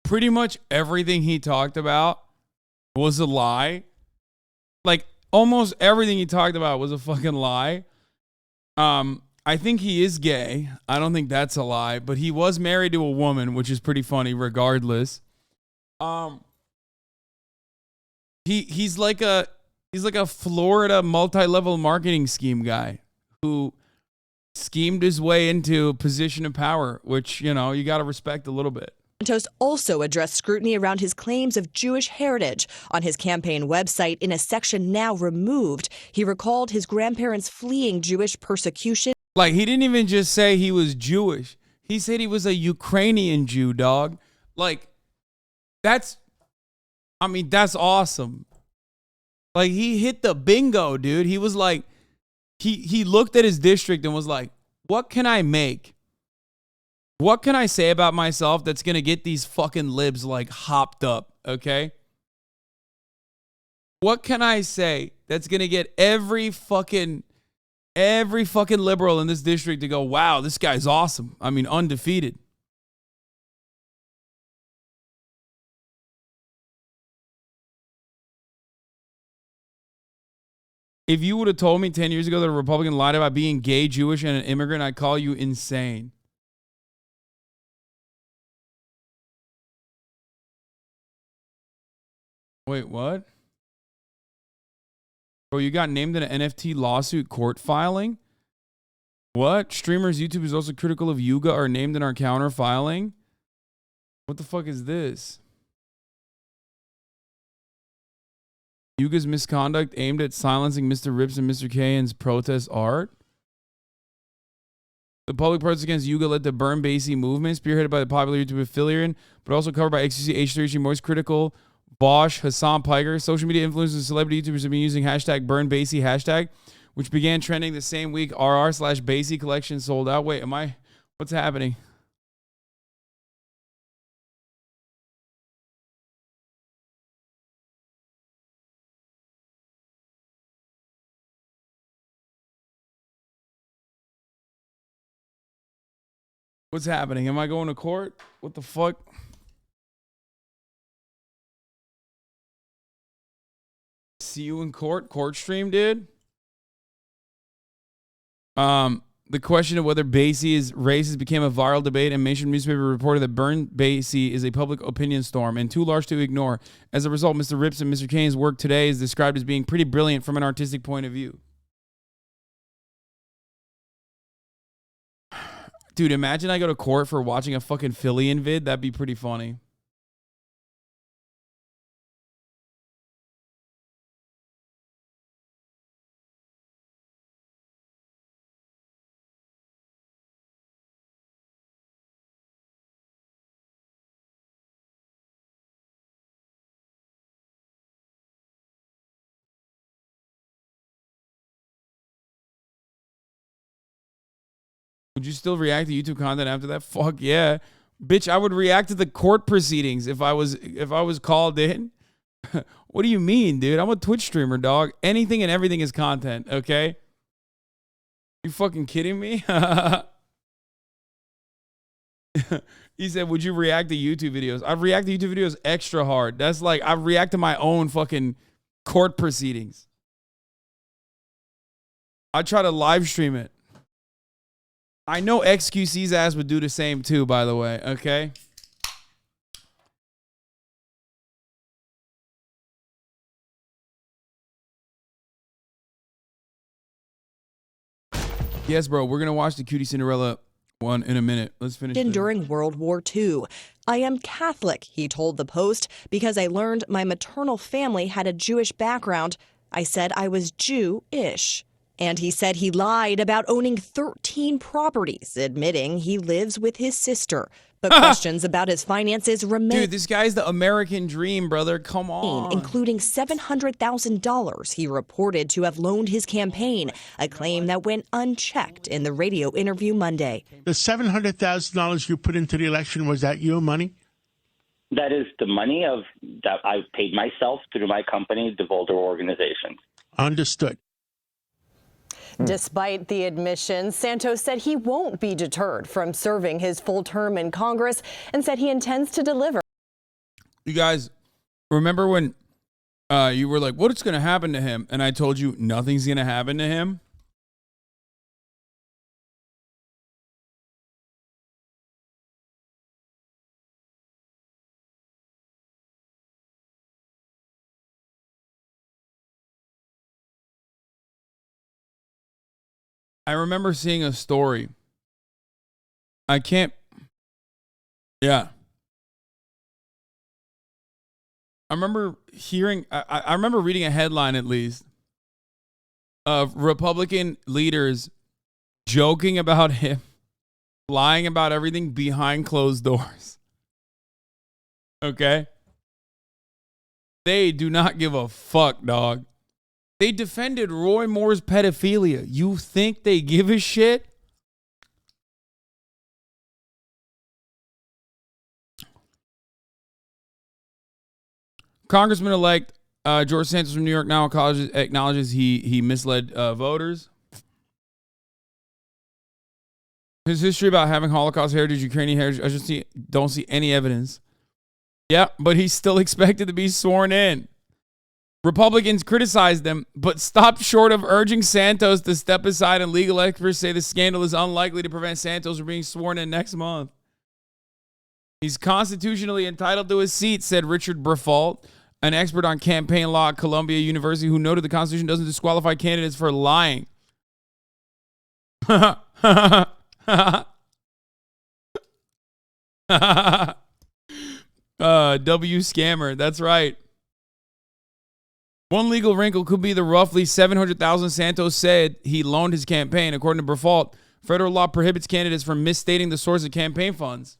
Pretty much everything he talked about was a lie. Like, almost everything he talked about was a fucking lie. I think he is gay. I don't think that's a lie, but he was married to a woman, which is pretty funny regardless. He's like a Florida multi-level marketing scheme guy who schemed his way into a position of power, which, you know, you got to respect a little bit. Santos also addressed scrutiny around his claims of Jewish heritage. On his campaign website, in a section now removed, he recalled his grandparents fleeing Jewish persecution. Like, he didn't even just say he was Jewish. He said he was a Ukrainian Jew, dog. Like, that's awesome. Like, he hit the bingo, dude. He was like, he looked at his district and was like, what can I make? What can I say about myself that's going to get these fucking libs like hopped up, okay? What can I say that's going to get every fucking liberal in this district to go, wow, this guy's awesome. I mean, undefeated. If you would have told me 10 years ago that a Republican lied about being gay, Jewish, and an immigrant, I'd call you insane. Wait, what? Bro, you got named in an NFT lawsuit court filing? What? Streamers, YouTube is also critical of Yuga are named in our counter filing? What the fuck is this? Yuga's misconduct aimed at silencing Mr. Rips and Mr. K&'s protest art? The public protests against Yuga led to Burn Basie movement, spearheaded by the popular YouTube affiliate, but also covered by XQC, H3H, most critical, Bosch, Hassan Piker. Social media influencers and celebrity YouTubers have been using hashtag Burn Basie hashtag, which began trending the same week RR/Basie collection sold out. Wait, what's happening? What's happening? Am I going to court? What the fuck? See you in court? Court stream, dude? The question of whether Basie is racist became a viral debate, and mainstream newspaper reported that Burn Basie is a public opinion storm and too large to ignore. As a result, Mr. Rips and Mr. Kane's work today is described as being pretty brilliant from an artistic point of view. Dude, imagine I go to court for watching a fucking Philly vid. That'd be pretty funny. Would you still react to YouTube content after that? Fuck yeah. Bitch, I would react to the court proceedings if I was called in. What do you mean, dude? I'm a Twitch streamer, dog. Anything and everything is content, okay? You fucking kidding me? He said, would you react to YouTube videos? I react to YouTube videos extra hard. That's like, I react to my own fucking court proceedings. I try to live stream it. I know XQC's ass would do the same too, by the way, okay? Yes, bro, we're going to watch the QTCinderella one in a minute. Let's finish this. During World War II. I am Catholic, he told the Post, because I learned my maternal family had a Jewish background. I said I was Jew-ish. And he said he lied about owning 13 properties, admitting he lives with his sister. But questions about his finances remain. Dude, this guy's the American dream, brother. Come on. Including $700,000 he reported to have loaned his campaign, a claim that went unchecked in the radio interview Monday. The $700,000 you put into the election, was that your money? That is the money that I paid myself through my company, the Volder organization. Understood. Despite the admissions, Santos said he won't be deterred from serving his full term in Congress and said he intends to deliver. You guys remember when you were like, what's going to happen to him? And I told you nothing's going to happen to him. I remember seeing a story. Yeah. I remember I remember reading a headline, at least, of Republican leaders joking about him lying about everything behind closed doors. Okay? They do not give a fuck, dog. They defended Roy Moore's pedophilia. You think they give a shit? Congressman-elect George Santos from New York now acknowledges he misled voters. His history about having Holocaust heritage, Ukrainian heritage, I just don't see any evidence. Yeah, but he's still expected to be sworn in. Republicans criticized him, but stopped short of urging Santos to step aside, and legal experts say the scandal is unlikely to prevent Santos from being sworn in next month. He's constitutionally entitled to his seat, said Richard Briffault, an expert on campaign law at Columbia University, who noted the Constitution doesn't disqualify candidates for lying. W scammer, that's right. One legal wrinkle could be the roughly $700,000 Santos said he loaned his campaign. According to Briffault, federal law prohibits candidates from misstating the source of campaign funds.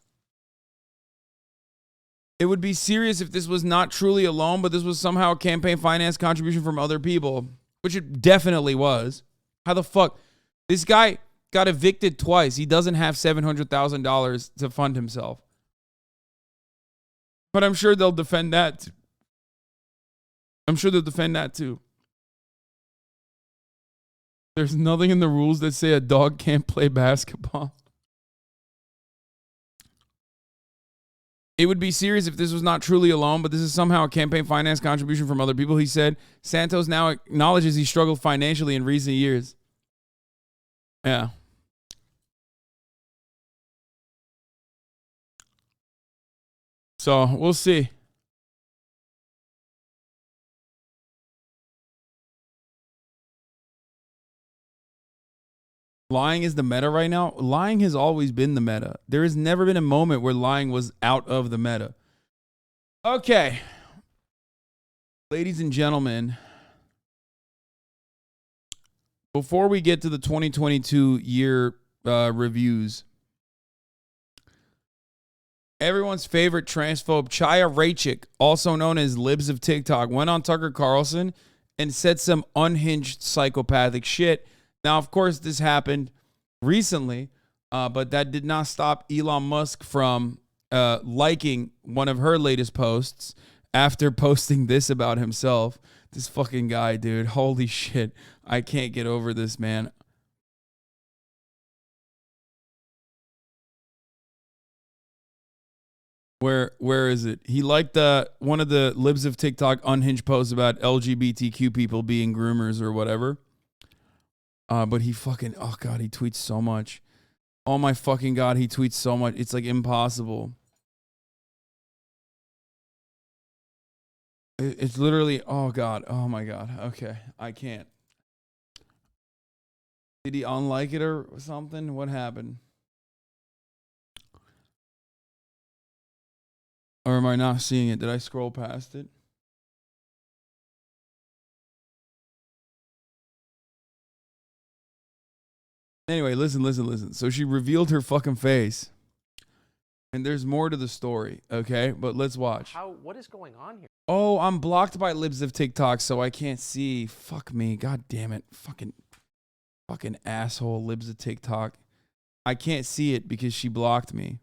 It would be serious if this was not truly a loan, but this was somehow a campaign finance contribution from other people, which it definitely was. How the fuck? This guy got evicted twice. He doesn't have $700,000 to fund himself. But I'm sure they'll defend that. Too. There's nothing in the rules that say a dog can't play basketball. It would be serious if this was not truly a loan, but this is somehow a campaign finance contribution from other people, he said. Santos now acknowledges he struggled financially in recent years. Yeah. So, we'll see. Lying is the meta right now. Lying has always been the meta. There has never been a moment where lying was out of the meta. Okay. Ladies and gentlemen, before we get to the 2022 year reviews, everyone's favorite transphobe, Chaya Raichik, also known as Libs of Tik Tok, went on Tucker Carlson and said some unhinged psychopathic shit. Now, of course, this happened recently, But that did not stop Elon Musk from liking one of her latest posts after posting this about himself. This fucking guy, dude. Holy shit. I can't get over this, man. Where is it? He liked one of the Libs of Tik Tok unhinged posts about LGBTQ people being groomers or whatever. But he fucking, oh God, he tweets so much. Oh my fucking God, he tweets so much. It's like impossible. It's literally, oh God, oh my God. Okay, I can't. Did he unlike it or something? What happened? Or am I not seeing it? Did I scroll past it? Anyway, listen. So she revealed her fucking face. And there's more to the story, okay? But let's watch. What is going on here? Oh, I'm blocked by Libs of Tik Tok, so I can't see. Fuck me. God damn it. Fucking asshole, Libs of Tik Tok. I can't see it because she blocked me.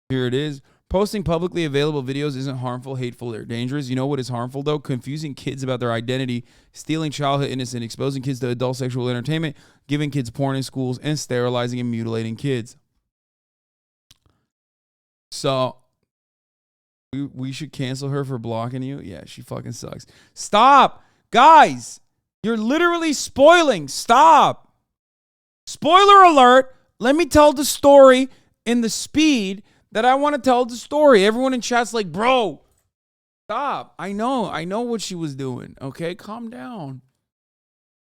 Here it is. Posting publicly available videos isn't harmful, hateful, or dangerous. You know what is harmful, though? Confusing kids about their identity, stealing childhood innocence, exposing kids to adult sexual entertainment, giving kids porn in schools, and sterilizing and mutilating kids. So, we should cancel her for blocking you? Yeah, she fucking sucks. Stop! Guys! You're literally spoiling. Stop! Spoiler alert! Let me tell the story in the speed that I want to tell the story. Everyone in chat's like, bro, stop. I know what she was doing. Okay, calm down.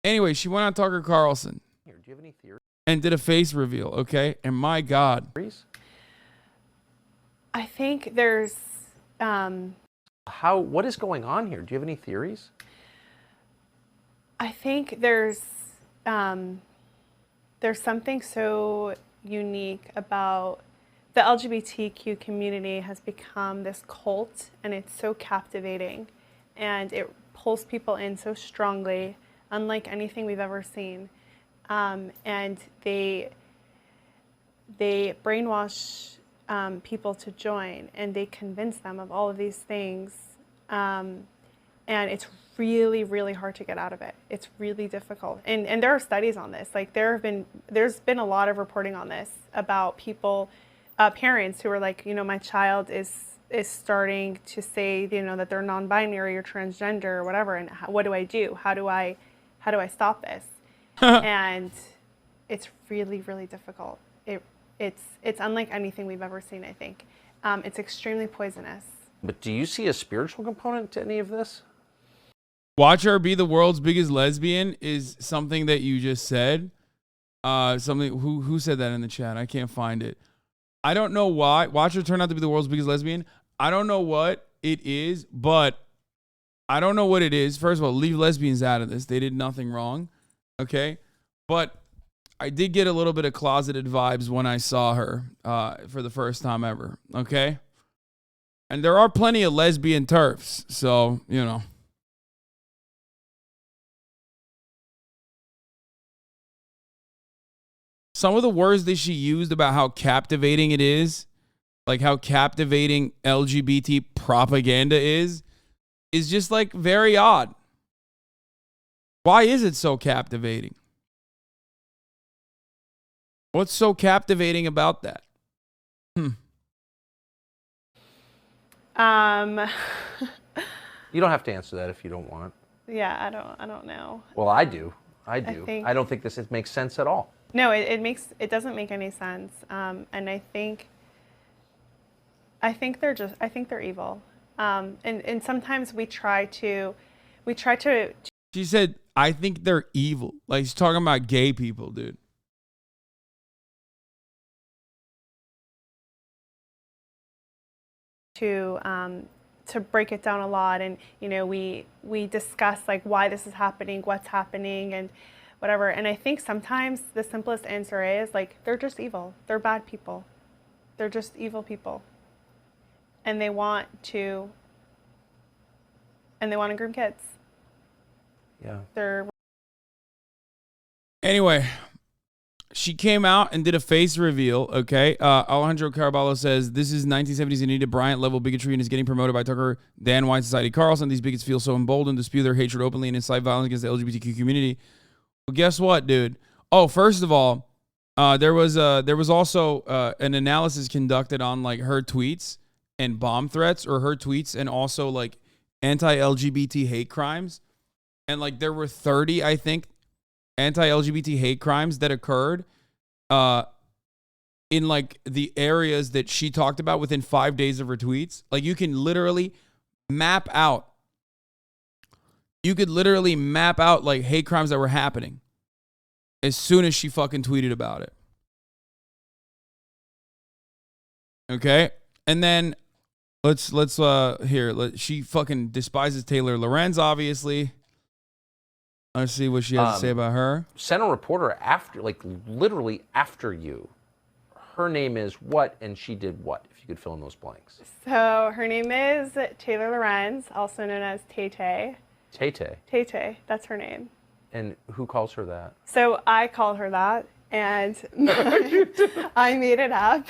Anyway, she went on Tucker Carlson. Here, do you have any theories? And did a face reveal, okay? And my God. I think there's... What is going on here? Do you have any theories? I think there's something so unique about the LGBTQ community has become this cult, and it's so captivating, and it pulls people in so strongly, unlike anything we've ever seen. And they brainwash people to join, and they convince them of all of these things. And it's really, really hard to get out of it. It's really difficult. And there are studies on this. Like there's been a lot of reporting on this about people, parents who are like, my child is starting to say, that they're non-binary or transgender or whatever. And what do I do? How do I stop this? And it's really, really difficult. It's unlike anything we've ever seen, I think. It's extremely poisonous. But do you see a spiritual component to any of this? Watch her be the world's biggest lesbian is something that you just said. Who said that in the chat? I can't find it. I don't know why. Watch her turn out to be the world's biggest lesbian. I don't know what it is, but I don't know what it is. First of all, leave lesbians out of this. They did nothing wrong. Okay? But I did get a little bit of closeted vibes when I saw her for the first time ever. Okay? And there are plenty of lesbian turfs. So, some of the words that she used about how captivating it is, like how captivating LGBT propaganda is just like very odd. Why is it so captivating? What's so captivating about that? You don't have to answer that if you don't want. Yeah, I don't know. Well, I do. I don't think this makes sense at all. No, it doesn't make any sense. And I think they're evil. And sometimes we try to. She said, "I think they're evil." Like she's talking about gay people, dude. To break it down a lot, and we discuss like why this is happening, what's happening, and whatever. And I think sometimes the simplest answer is like they're just evil. They're bad people. They're just evil people, and they want to groom kids. Yeah. Anyway, she came out and did a face reveal, okay? Alejandro Caraballo says, this is 1970s Anita Bryant level bigotry and is getting promoted by Tucker, Dan White, Society Carlson. These bigots feel so emboldened to spew their hatred openly and incite violence against the LGBTQ community. Well, guess what, dude? Oh, first of all, there was also an analysis conducted on like her tweets and bomb threats, or her tweets and also like anti-LGBT hate crimes. And like there were 30, I think, anti-LGBT hate crimes that occurred in like the areas that she talked about within 5 days of her tweets. Like you can literally map out. You could literally map out like hate crimes that were happening as soon as she fucking tweeted about it. Okay? And then she fucking despises Taylor Lorenz, obviously. Let's see what she has to say about her. Sent a reporter after, like literally after you. Her name is what, and she did what? If you could fill in those blanks. So her name is Taylor Lorenz, also known as TATE. TATE. TATE, that's her name. And who calls her that? So I called her that, and I made it up.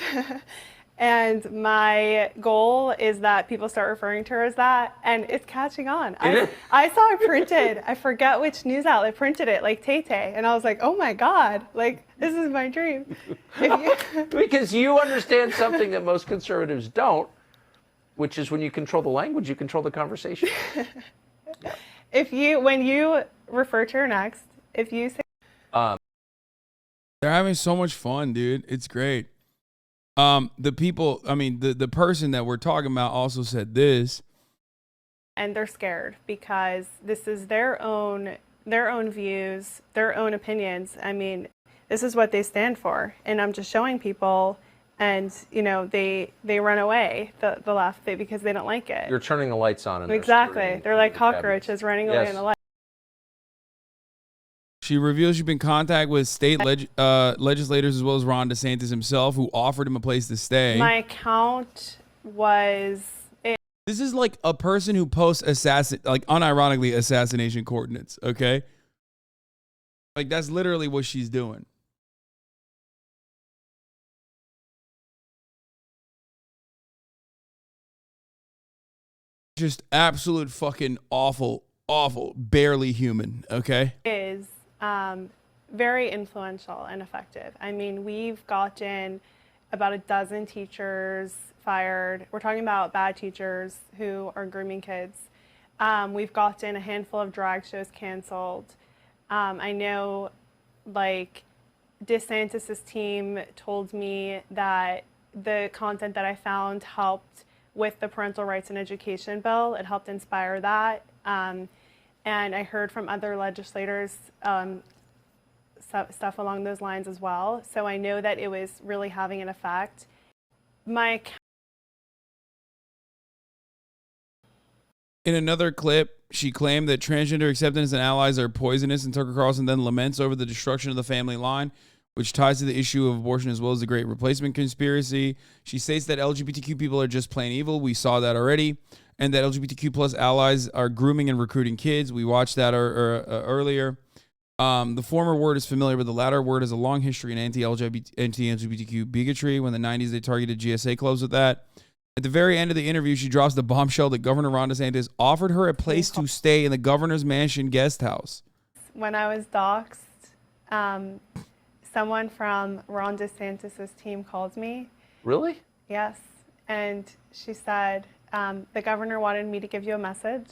And my goal is that people start referring to her as that, and it's catching on. I saw it printed. I forget which news outlet printed it, like TATE, and I was like, oh my God, like this is my dream. Because you understand something that most conservatives don't, which is when you control the language, you control the conversation. When you refer to her next, if you say, they're having so much fun, dude. It's great. The person that we're talking about also said this. and they're scared because this is their own views, their own opinions. I mean, this is what they stand for, and I'm just showing people, and they run away the left because they don't like it. You're turning the lights on. And exactly, they're like cockroaches running away in the light. She reveals she's been in contact with state legislators as well as Ron DeSantis himself, who offered him a place to stay. My account was. This is like a person who posts unironically assassination coordinates. Okay, like that's literally what she's doing. Just absolute fucking awful, barely human. Okay. Is very influential and effective. I mean, we've gotten about a dozen teachers fired. We're talking about bad teachers who are grooming kids. We've gotten a handful of drag shows canceled. I know, like, DeSantis' team told me that the content that I found helped with the parental rights and education bill. It helped inspire that. And I heard from other legislators stuff along those lines as well. So I know that it was really having an effect. In another clip, she claimed that transgender acceptance and allies are poisonous, and Tucker Carlson then laments over the destruction of the family line, which ties to the issue of abortion as well as the great replacement conspiracy. She states that LGBTQ people are just plain evil. We saw that already. And that LGBTQ plus allies are grooming and recruiting kids. We watched that earlier. The former word is familiar, but the latter word has a long history in anti-LGBTQ bigotry. When in the 90s, they targeted GSA clubs with that. At the very end of the interview, she drops the bombshell that Governor Ron DeSantis offered her a place to stay in the governor's mansion guest house. When I was doxxed, someone from Ron DeSantis' team called me. Really? Yes. And she said, the governor wanted me to give you a message.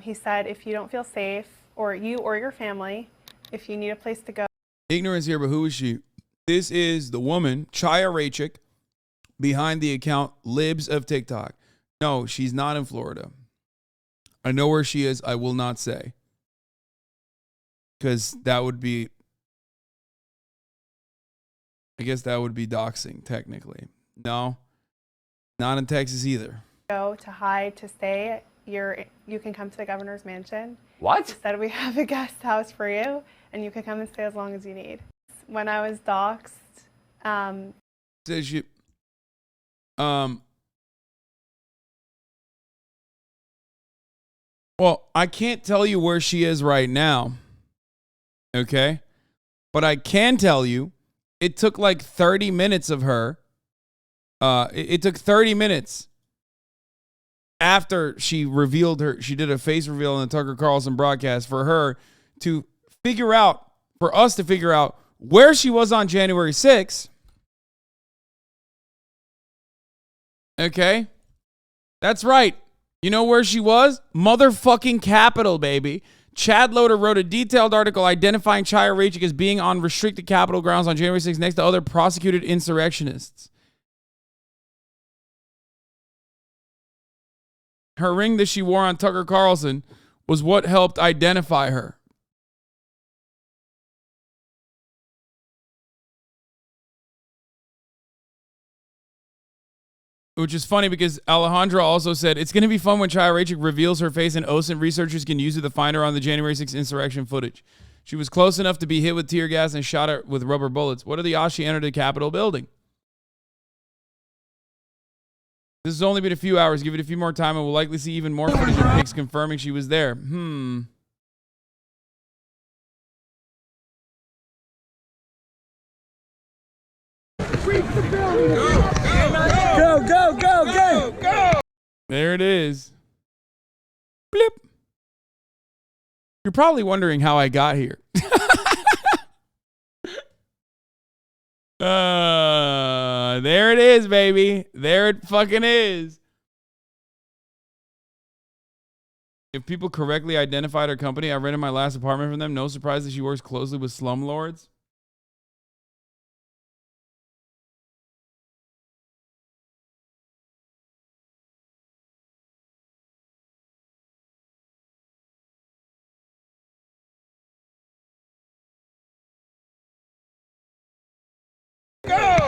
He said, if you don't feel safe, or you or your family, if you need a place to go. Ignorance here, but who is she? This is the woman, Chaya Raichik, behind the account Libs of Tik Tok. No, she's not in Florida. I know where she is. I will not say. Because that would be, I guess that would be doxing, technically. No, not in Texas either. Go to hide, to stay, you can come to the governor's mansion. What? She said we have a guest house for you, and you can come and stay as long as you need. When I was doxxed, says you, well, I can't tell you where she is right now. Okay, But I can tell you, it took like 30 minutes of her. It took 30 minutes after she did a face reveal on the Tucker Carlson broadcast for us to figure out where she was on January 6th. Okay? That's right. You know where she was? Motherfucking Capitol, baby. Chad Loader wrote a detailed article identifying Chaya Raichik as being on restricted Capitol grounds on January 6th next to other prosecuted insurrectionists. Her ring that she wore on Tucker Carlson was what helped identify her. Which is funny because Alejandra also said, it's going to be fun when Chaya Raichik reveals her face and OSINT researchers can use it to find her on the January 6th insurrection footage. She was close enough to be hit with tear gas and shot at with rubber bullets. What are the odds she entered the Capitol building? This has only been a few hours. Give it a few more time and we'll likely see even more footage and pics confirming she was there. Go. There it is. Blip. You're probably wondering how I got here. There it is, baby. There it fucking is. If people correctly identified her company, I rented my last apartment from them. No surprise that she works closely with slumlords.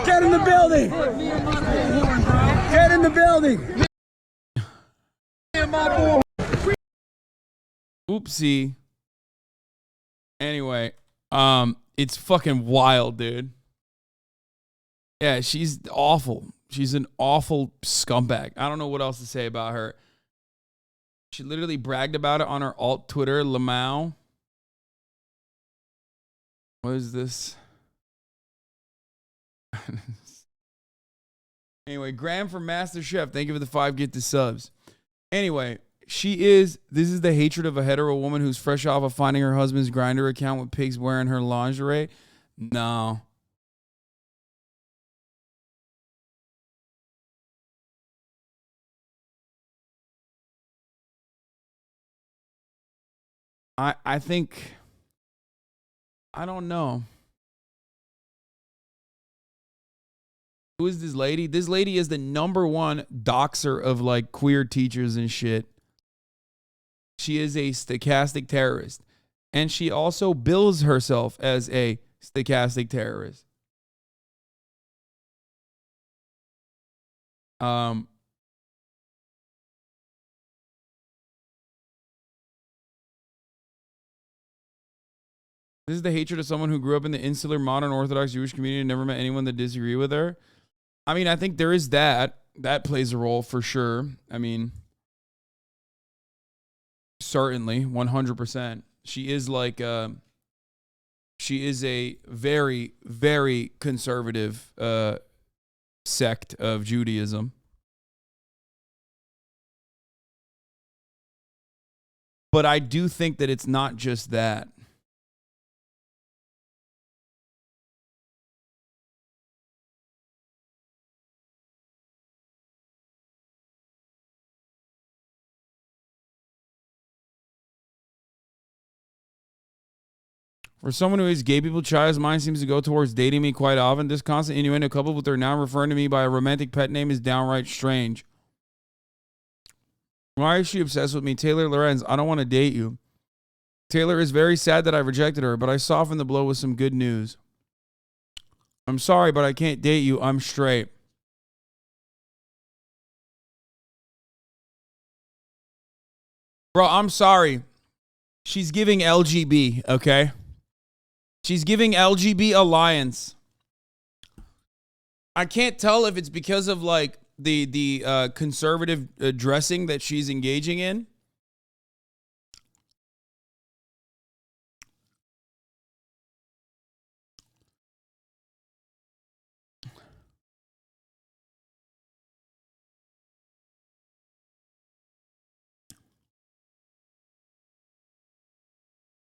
Get in the building! Get in the building! Oopsie. Anyway, it's fucking wild, dude. Yeah, she's awful. She's an awful scumbag. I don't know what else to say about her. She literally bragged about it on her alt Twitter, Lamau. What is this? Anyway, Graham from Master Chef. Thank you for the 5 get to subs. Anyway, this is the hatred of a hetero woman who's fresh off of finding her husband's Grindr account with pigs wearing her lingerie. No. I think, I don't know. Who is this lady? This lady is the #1 doxer of like queer teachers and shit. She is a stochastic terrorist. And she also bills herself as a stochastic terrorist. This is the hatred of someone who grew up in the insular modern Orthodox Jewish community and never met anyone that disagreed with her. I mean, I think there is that. That plays a role for sure. I mean, certainly, 100%. She is like, she is a very, very conservative sect of Judaism. But I do think that it's not just that. For someone who is gay people, Chaya's mind seems to go towards dating me quite often. This constant innuendo coupled with her now referring to me by a romantic pet name is downright strange. Why is she obsessed with me? Taylor Lorenz, I don't want to date you. Taylor is very sad that I rejected her, but I softened the blow with some good news. I'm sorry, but I can't date you. I'm straight. Bro, I'm sorry. She's giving LGB, okay? She's giving LGB Alliance. I can't tell if it's because of like the conservative dressing that she's engaging in.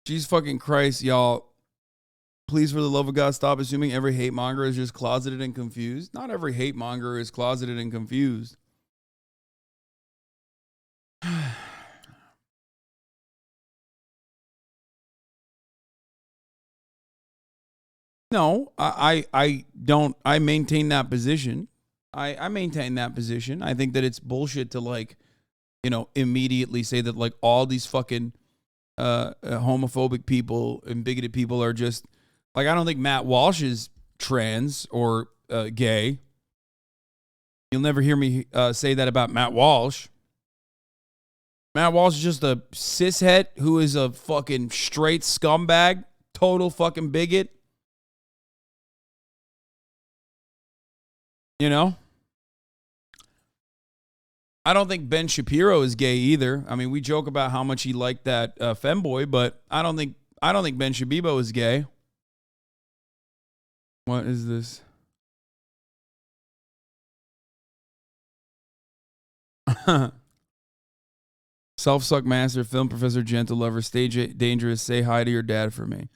Jesus fucking Christ, y'all. Please, for the love of God, stop assuming every hate monger is just closeted and confused. Not every hate monger is closeted and confused. No, I don't. I maintain that position. I maintain that position. I think that it's bullshit to, like, you know, immediately say that, like, all these fucking homophobic people and bigoted people are just, like, I don't think Matt Walsh is trans or gay. You'll never hear me say that about Matt Walsh. Matt Walsh is just a cishet who is a fucking straight scumbag, total fucking bigot. You know? I don't think Ben Shapiro is gay either. I mean, we joke about how much he liked that femboy, but I don't think Ben Shabibo is gay. What is this? Self-suck master, film professor, gentle lover, stage dangerous, say hi to your dad for me.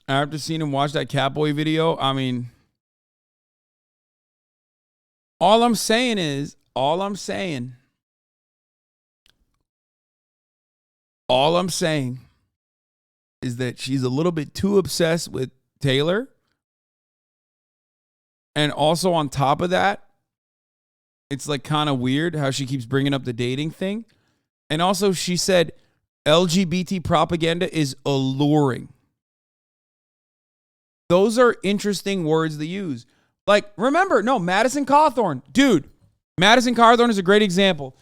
After seeing him watch that Catboy video, I mean, all I'm saying is that she's a little bit too obsessed with Taylor. And also on top of that, it's like kind of weird how she keeps bringing up the dating thing. And also she said LGBT propaganda is alluring. Those are interesting words to use. Like, remember, no, Madison Cawthorn. Dude, Madison Cawthorn is a great example.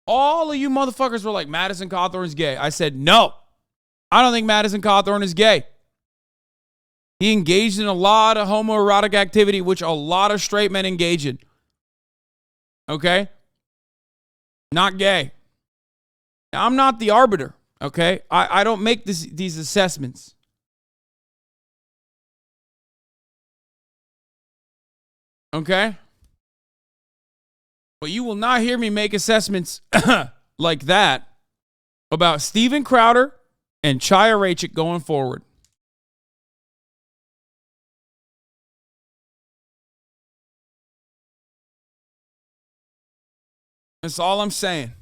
All of you motherfuckers were like, Madison Cawthorn is gay. I said, no, I don't think Madison Cawthorn is gay. He engaged in a lot of homoerotic activity, which a lot of straight men engage in. Okay? Not gay. I'm not the arbiter, okay? I don't make these assessments. Okay? But you will not hear me make assessments like that about Steven Crowder and Chaya Raichik going forward. That's all I'm saying.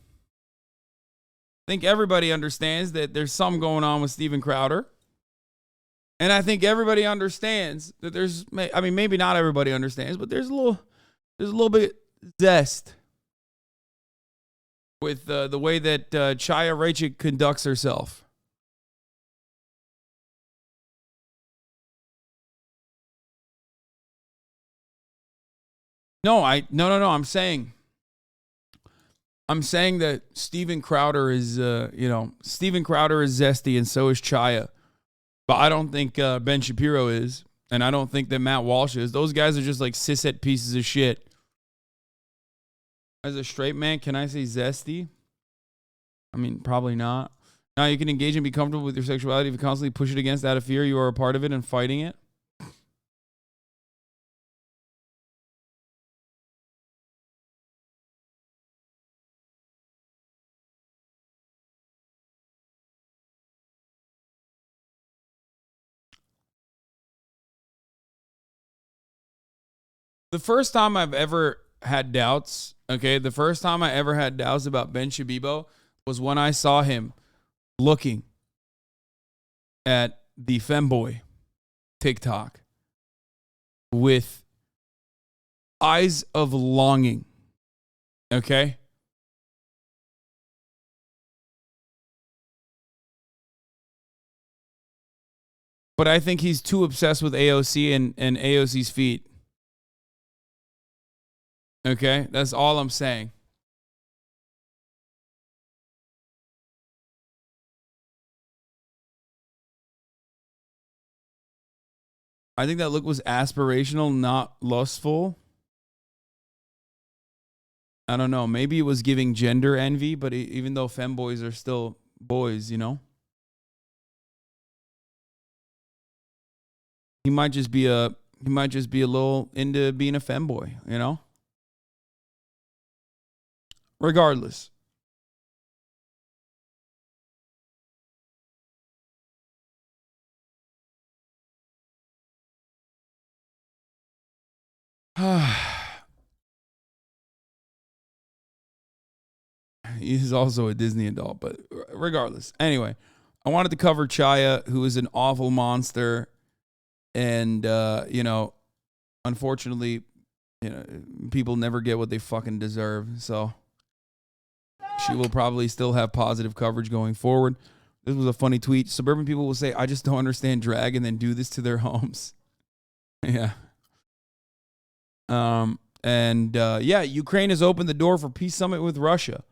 I think everybody understands that there's something going on with Steven Crowder. And I think everybody understands that there's, I mean, maybe not everybody understands, but there's a little bit zest with the way that Chaya Raichik conducts herself. No, I'm saying that Steven Crowder is, Steven Crowder is zesty and so is Chaya. But I don't think Ben Shapiro is, and I don't think that Matt Walsh is. Those guys are just like cishet pieces of shit. As a straight man, can I say zesty? I mean, probably not. Now, you can engage and be comfortable with your sexuality if you constantly push it against out of fear. You are a part of it and fighting it. The first time I've ever had doubts, the first time I ever had doubts about Ben Shabibo was when I saw him looking at the femboy TikTok with eyes of longing. Okay? But I think he's too obsessed with AOC and AOC's feet. Okay, that's all I'm saying. I think that look was aspirational, not lustful. I don't know. Maybe it was giving gender envy, but even though femboys are still boys, you know? he might just be a little into being a femboy, you know? Regardless. He's also a Disney adult, but regardless. Anyway, I wanted to cover Chaya, who is an awful monster. And, you know, unfortunately, you know, people never get what they fucking deserve. So she will probably still have positive coverage going forward. This was a funny tweet. Suburban people will say, I just don't understand drag and then do this to their homes. Yeah. Yeah, Ukraine has opened the door for peace summit with Russia.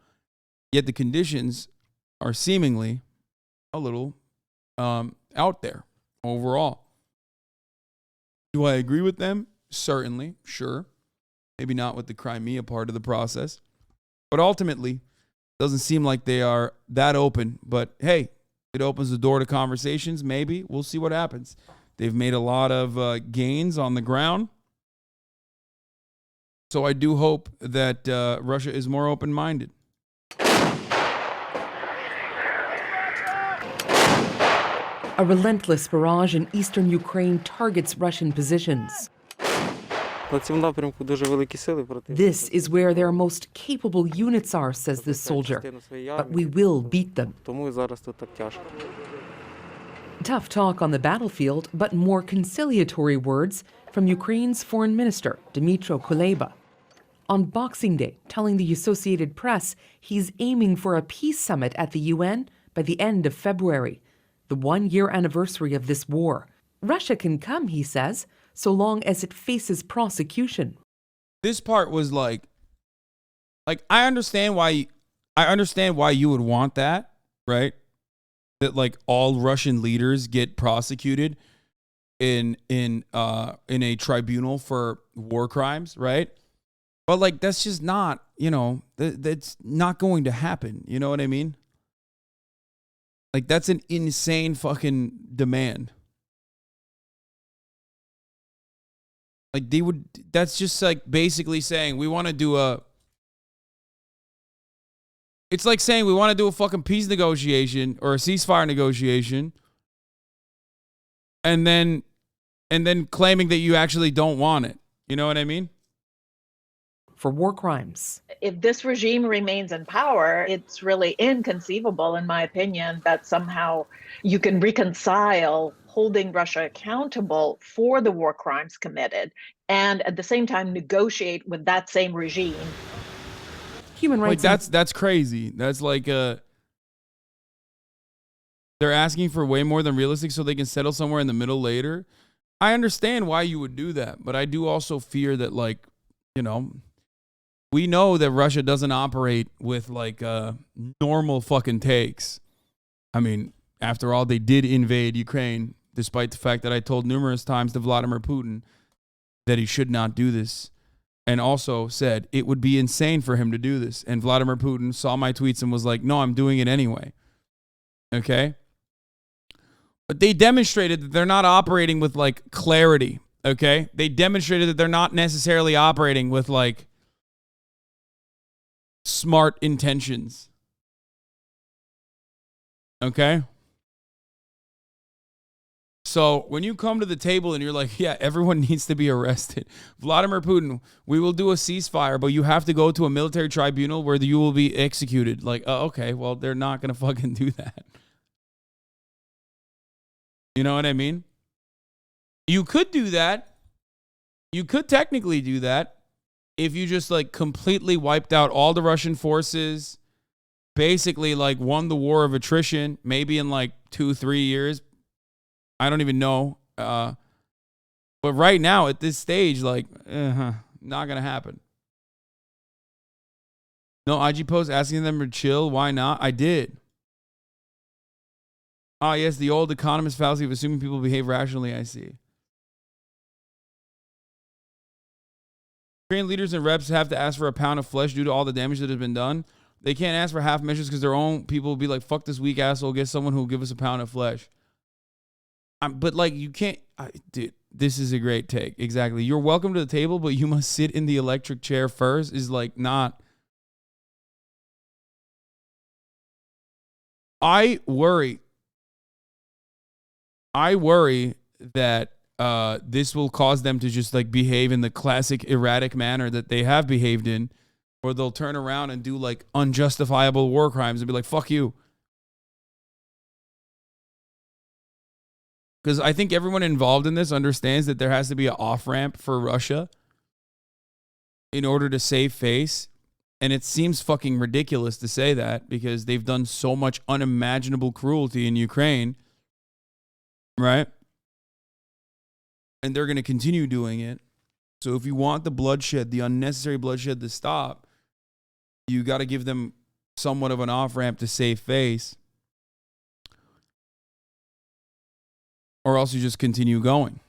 Yet the conditions are seemingly a little out there overall. Do I agree with them? Certainly, sure. Maybe not with the Crimea part of the process. But ultimately, doesn't seem like they are that open. But hey, it opens the door to conversations. Maybe. We'll see what happens. They've made a lot of gains on the ground. So I do hope that Russia is more open-minded. A relentless barrage in eastern Ukraine targets Russian positions. This is where their most capable units are, says this soldier. But we will beat them. Tough talk on the battlefield, but more conciliatory words from Ukraine's foreign minister, Dmytro Kuleba. On Boxing Day, telling the Associated Press he's aiming for a peace summit at the UN by the end of February, the one-year anniversary of this war. Russia can come, he says, so long as it faces prosecution. This part was like I understand why you would want that, right? That like all Russian leaders get prosecuted in a tribunal for war crimes, right? But like that's just not, you know, that's not going to happen. You know what I mean? Like that's an insane fucking demand. Like they would, that's just like basically saying we want to do it's like saying we want to do a fucking peace negotiation or a ceasefire negotiation and then claiming that you actually don't want it. You know what I mean? For war crimes. If this regime remains in power, it's really inconceivable, in my opinion, that somehow you can reconcile holding Russia accountable for the war crimes committed and at the same time negotiate with that same regime. Human rights. Like that's crazy. That's like they're asking for way more than realistic so they can settle somewhere in the middle later. I understand why you would do that, but I do also fear that, like, you know, we know that Russia doesn't operate with like normal fucking takes. I mean, after all, they did invade Ukraine, despite the fact that I told numerous times to Vladimir Putin that he should not do this, and also said it would be insane for him to do this. And Vladimir Putin saw my tweets and was like, no, I'm doing it anyway. Okay? But they demonstrated that they're not operating with like clarity. Okay? They demonstrated that they're not necessarily operating with like smart intentions. Okay? So when you come to the table and you're like, yeah, everyone needs to be arrested. Vladimir Putin, we will do a ceasefire, but you have to go to a military tribunal where you will be executed. Like, okay, well, they're not going to fucking do that. You know what I mean? You could do that. You could technically do that if you just like completely wiped out all the Russian forces, basically like won the war of attrition, maybe in like 2-3 years. I don't even know. But right now at this stage, like, not going to happen. No, IG post asking them to chill. Why not? I did. Ah, yes, the old economist fallacy of assuming people behave rationally, I see. Ukrainian leaders and reps have to ask for a pound of flesh due to all the damage that has been done. They can't ask for half measures because their own people will be like, fuck this weak asshole, get someone who will give us a pound of flesh. But like, you can't, dude, this is a great take. Exactly. You're welcome to the table, but you must sit in the electric chair first is like not. I worry that this will cause them to just like behave in the classic erratic manner that they have behaved in, or they'll turn around and do like unjustifiable war crimes and be like, fuck you. Because I think everyone involved in this understands that there has to be an off-ramp for Russia in order to save face. And it seems fucking ridiculous to say that because they've done so much unimaginable cruelty in Ukraine, right? And they're going to continue doing it. So if you want the bloodshed, the unnecessary bloodshed to stop, you got to give them somewhat of an off-ramp to save face. Or else you just continue going.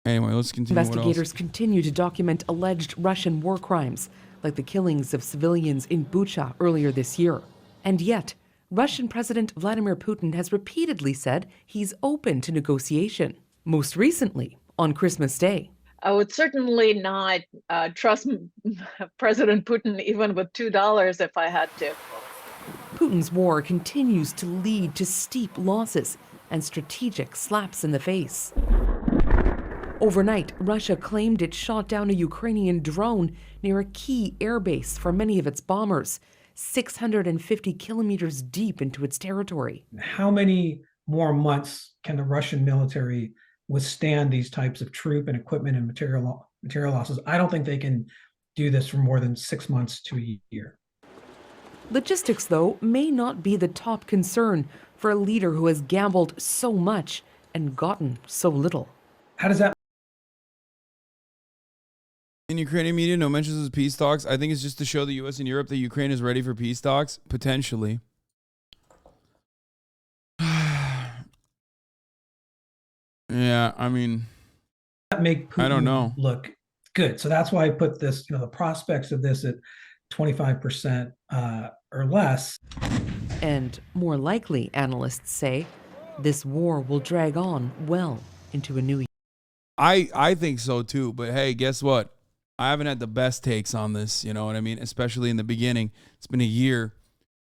Anyway, let's continue. Investigators continue to document alleged Russian war crimes, like the killings of civilians in Bucha earlier this year. And yet, Russian President Vladimir Putin has repeatedly said he's open to negotiation. Most recently, on Christmas Day. I would certainly not trust President Putin even with $2 if I had to. Putin's war continues to lead to steep losses and strategic slaps in the face. Overnight, Russia claimed it shot down a Ukrainian drone near a key airbase for many of its bombers, 650 kilometers deep into its territory. How many more months can the Russian military withstand these types of troop and equipment and material losses? I don't think they can do this for more than 6 months to a year. Logistics, though, may not be the top concern for a leader who has gambled so much and gotten so little. How does that? In Ukrainian media, no mentions of peace talks. I think it's just to show the U.S. and Europe that Ukraine is ready for peace talks, potentially. Yeah, I mean, That make Putin I don't know. look good. So that's why I put this, the prospects of this at 25% or less. And more likely, analysts say, this war will drag on well into a new year. I think so too, but hey, guess what? I haven't had the best takes on this, you know what I mean? Especially in the beginning. It's been a year.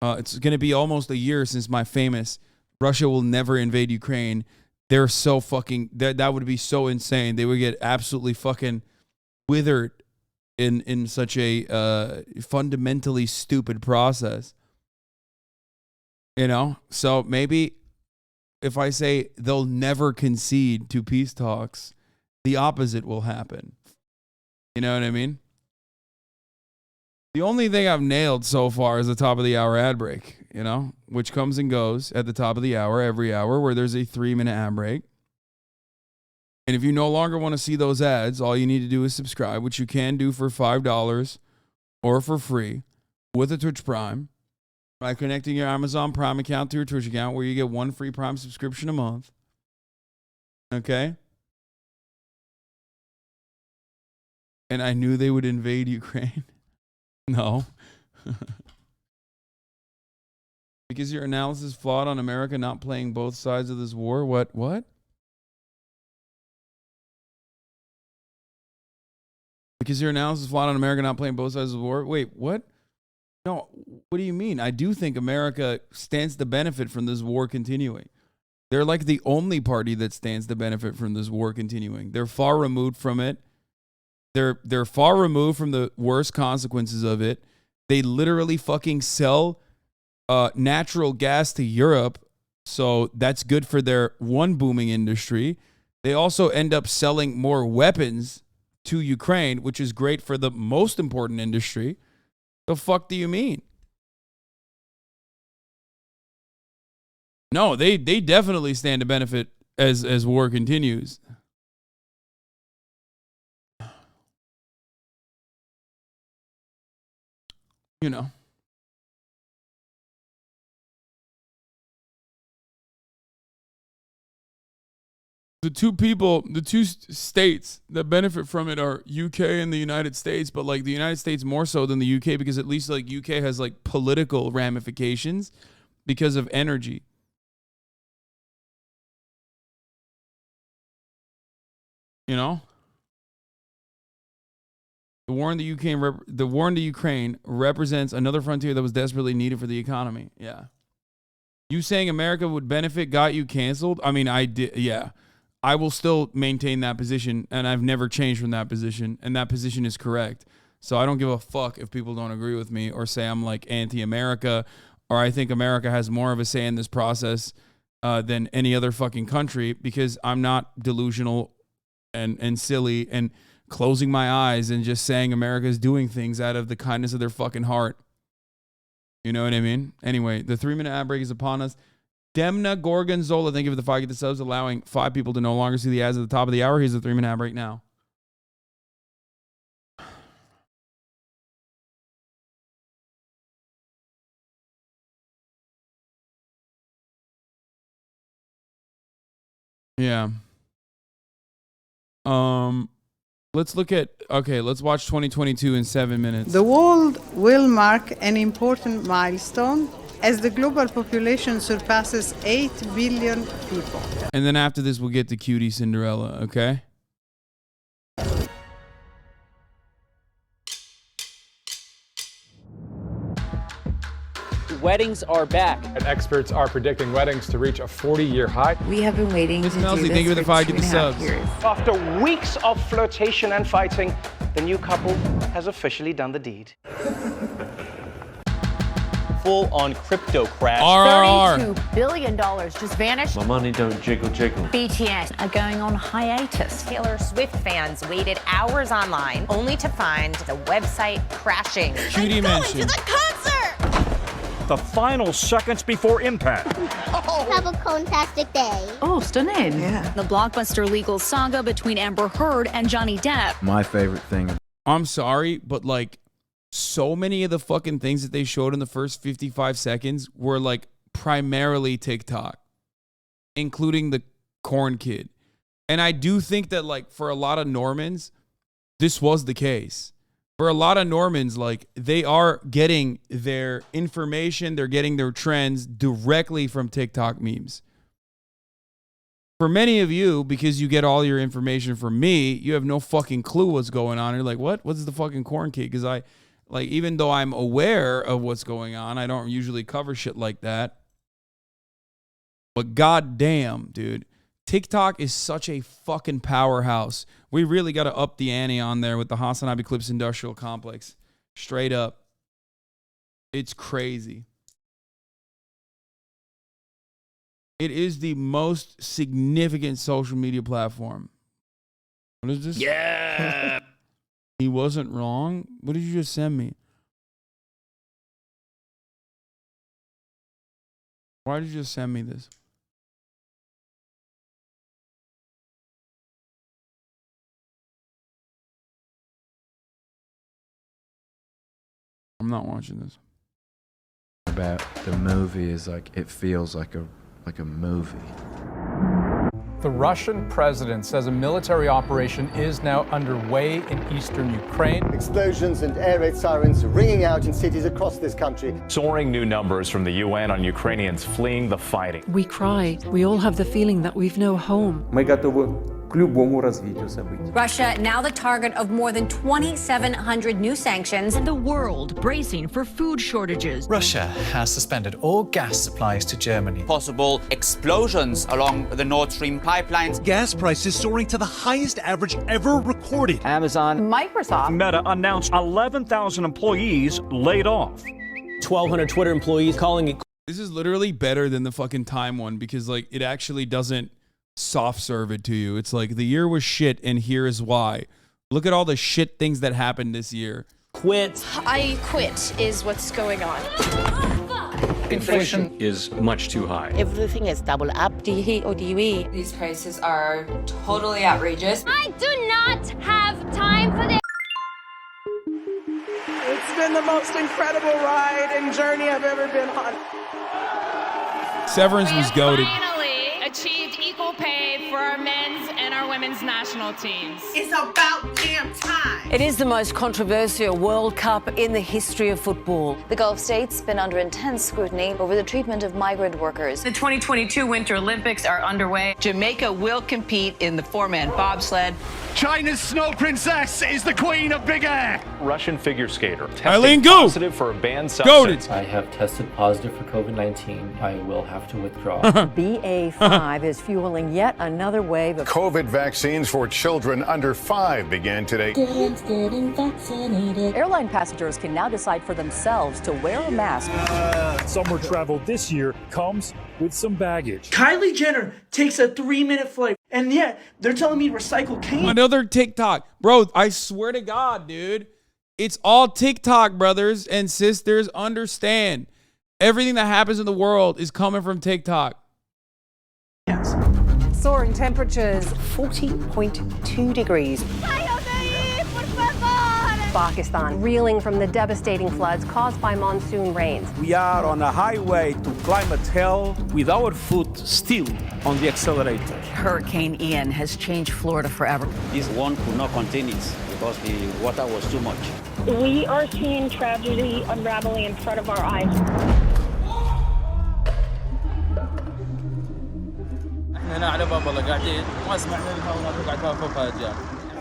It's going to be almost a year since my famous Russia will never invade Ukraine. They're so fucking, that would be so insane. They would get absolutely fucking withered in such a fundamentally stupid process. You know? So maybe if I say they'll never concede to peace talks, the opposite will happen. You know what I mean? The only thing I've nailed so far is the top of the hour ad break, you know, which comes and goes at the top of the hour, every hour, where there's a 3-minute ad break. And if you no longer want to see those ads, all you need to do is subscribe, which you can do for $5 or for free with a Twitch Prime by connecting your Amazon Prime account to your Twitch account, where you get 1 free Prime subscription a month. Okay? And I knew they would invade Ukraine. No. Because your analysis flawed on America not playing both sides of this war? What? Because your analysis flawed on America not playing both sides of the war? Wait, what? No, what do you mean? I do think America stands to benefit from this war continuing. They're like the only party that stands to benefit from this war continuing. They're far removed from it. They're far removed from the worst consequences of it. They literally fucking sell natural gas to Europe, so that's good for their one booming industry. They also end up selling more weapons to Ukraine, which is great for the most important industry. The fuck do you mean? No, they definitely stand to benefit as war continues. You know. The two states that benefit from it are UK and the United States, but like the United States more so than the UK because at least like UK has like political ramifications because of energy. You know? The war in the Ukraine represents another frontier that was desperately needed for the economy. Yeah. You saying America would benefit got you canceled? I mean, I did. Yeah. I will still maintain that position, and I've never changed from that position, and that position is correct. So I don't give a fuck if people don't agree with me or say I'm like anti-America or I think America has more of a say in this process than any other fucking country because I'm not delusional and silly and closing my eyes and just saying America is doing things out of the kindness of their fucking heart. You know what I mean? Anyway, the 3-minute ad break is upon us. Demna Gorgonzola, thank you for the 5 get the subs, allowing 5 people to no longer see the ads at the top of the hour. Here's the 3-minute ad break now. Yeah. Let's look at, let's watch 2022 in 7 minutes. The world will mark an important milestone as the global population surpasses 8 billion people. And then after this, we'll get to QTCinderella, okay? Weddings are back. And experts are predicting weddings to reach a 40-year high. We have been waiting to do Melzi, this thank you for the 5 get the 2.5 subs. years. After weeks of flirtation and fighting, the new couple has officially done the deed. Full-on crypto crash. $32 billion just vanished. My money don't jiggle. BTS are going on hiatus. Taylor Swift fans waited hours online only to find the website crashing. Cutie mention. The final seconds before impact. Have a fantastic day. Oh, stunning. Yeah. The blockbuster legal saga between Amber Heard and Johnny Depp. My favorite thing. I'm sorry, but like so many of the fucking things that they showed in the first 55 seconds were like primarily TikTok, including the corn kid. And I do think that like for a lot of Normans, this was the case. For a lot of Normans, like they are getting their information, they're getting their trends directly from TikTok memes. For many of you, because you get all your information from me, you have no fucking clue what's going on. You're like, what? What's the fucking corn kid? Because I, like, even though I'm aware of what's going on, I don't usually cover shit like that. But goddamn, dude, TikTok is such a fucking powerhouse. We really got to up the ante on there with the HasanAbi Clips Industrial Complex. Straight up. It's crazy. It is the most significant social media platform. What is this? Yeah. He wasn't wrong. What did you just send me? Why did you just send me this? I'm not watching this. About the movie is like it feels like a movie. The Russian president says a military operation is now underway in eastern Ukraine. Explosions and air raid sirens ringing out in cities across this country. Soaring new numbers from the UN on Ukrainians fleeing the fighting. We cry. We all have the feeling that we've no home. Мы готовы к любому развитию событий. Russia now the target of more than 2,700 new sanctions. And the world bracing for food shortages. Russia has suspended all gas supplies to Germany. Possible explosions along the Nord Stream pipelines. Gas prices soaring to the highest average ever recorded. Amazon. Microsoft. Meta announced 11,000 employees laid off. 1,200 Twitter employees calling it. This is literally better than the fucking Time one because like it actually doesn't soft serve it to you. It's like the year was shit and here is why. Look at all the shit things that happened this year. Quit. I quit is what's going on. Inflation is much too high. Everything is double up. Do you hate or do you eat? These prices are totally outrageous. I do not have time for this. It's been the most incredible ride and journey I've ever been on. Severance was goated. Finally achieved equal pay for our men's women's national teams. It's about damn time. It is the most controversial World Cup in the history of football. The Gulf states been under intense scrutiny over the treatment of migrant workers. The 2022 Winter Olympics are underway. Jamaica will compete in the four-man bobsled. China's snow princess is the queen of big air. Russian figure skater Eileen, tested go! positive for a banned substance. I have tested positive for COVID-19. I will have to withdraw. BA5 is fueling yet another wave of COVID vaccines for children under 5 began today. getting vaccinated. Airline passengers can now decide for themselves to wear a mask. Summer travel this year comes with some baggage. Kylie Jenner takes a 3-minute flight, and yet they're telling me to recycle cane. Another TikTok. Bro, I swear to God, dude. It's all TikTok, brothers and sisters. Understand. Everything that happens in the world is coming from TikTok. Yes. Soaring temperatures, 40.2 degrees. Pakistan, reeling from the devastating floods caused by monsoon rains. We are on a highway to climate hell with our foot still on the accelerator. Hurricane Ian has changed Florida forever. This one could not contain it because the water was too much. We are seeing tragedy unraveling in front of our eyes.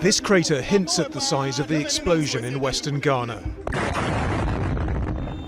This crater hints at the size of the explosion in western Ghana.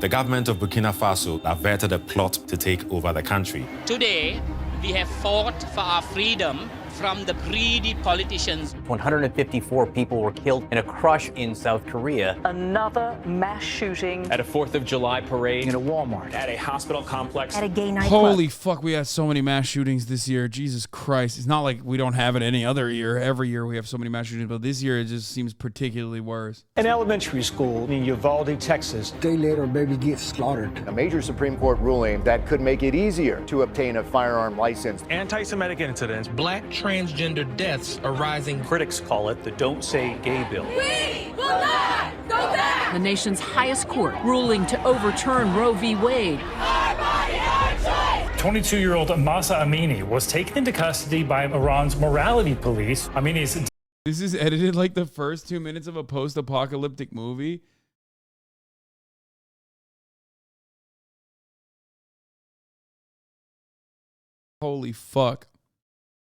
The government of Burkina Faso averted a plot to take over the country. Today, we have fought for our freedom from the greedy politicians. 154 people were killed in a crush in South Korea. Another mass shooting At a 4th of July parade. In a Walmart. At a hospital complex. At a gay nightclub. Holy fuck, we had so many mass shootings this year. Jesus Christ. It's not like we don't have it any other year. Every year we have so many mass shootings, but this year it just seems particularly worse. An elementary school in Uvalde, Texas. Day later, baby gets slaughtered. A major Supreme Court ruling that could make it easier to obtain a firearm license. Anti-Semitic incidents. Black transgender deaths are rising. Critics call it the Don't Say Gay Bill. We will not go back. The nation's highest court ruling to overturn Roe v. Wade. 22-year-old Mahsa Amini was taken into custody by Iran's morality police. Amini's This is edited like the first 2 minutes of a post-apocalyptic movie. Holy fuck.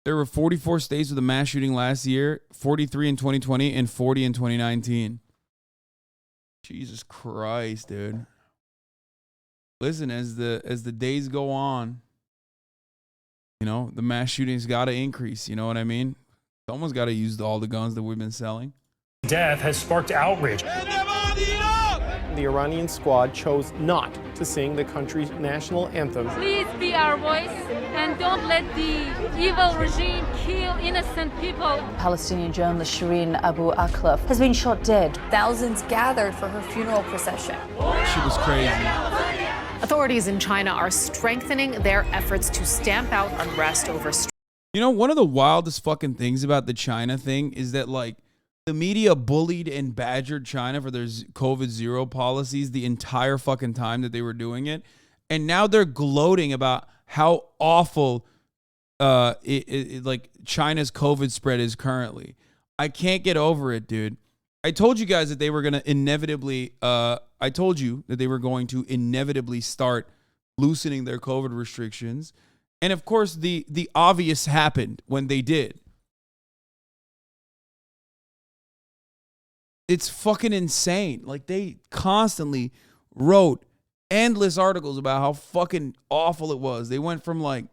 There were 44 states with a mass shooting last year, 43 in 2020, and 40 in 2019. Jesus Christ, dude. Listen, as the days go on, you know, the mass shootings got to increase. You know what I mean? Someone's got to use all the guns that we've been selling. death has sparked outrage. The Iranian squad chose not to sing the country's national anthem. Please be our voice and don't let the evil regime kill innocent people. Palestinian journalist Shireen Abu Akleh has been shot dead. Thousands gathered for her funeral procession. She was crazy. Authorities in China are strengthening their efforts to stamp out unrest over. You know, one of the wildest fucking things about the China thing is that, like, the media bullied and badgered China for their COVID-0 policies the entire fucking time that they were doing it. And now they're gloating about how awful like China's COVID spread is currently. I can't get over it, dude. I told you guys that they were going to inevitably start loosening their COVID restrictions. And of course, the obvious happened when they did. It's fucking insane. Like, they constantly wrote endless articles about how fucking awful it was. They went from, like,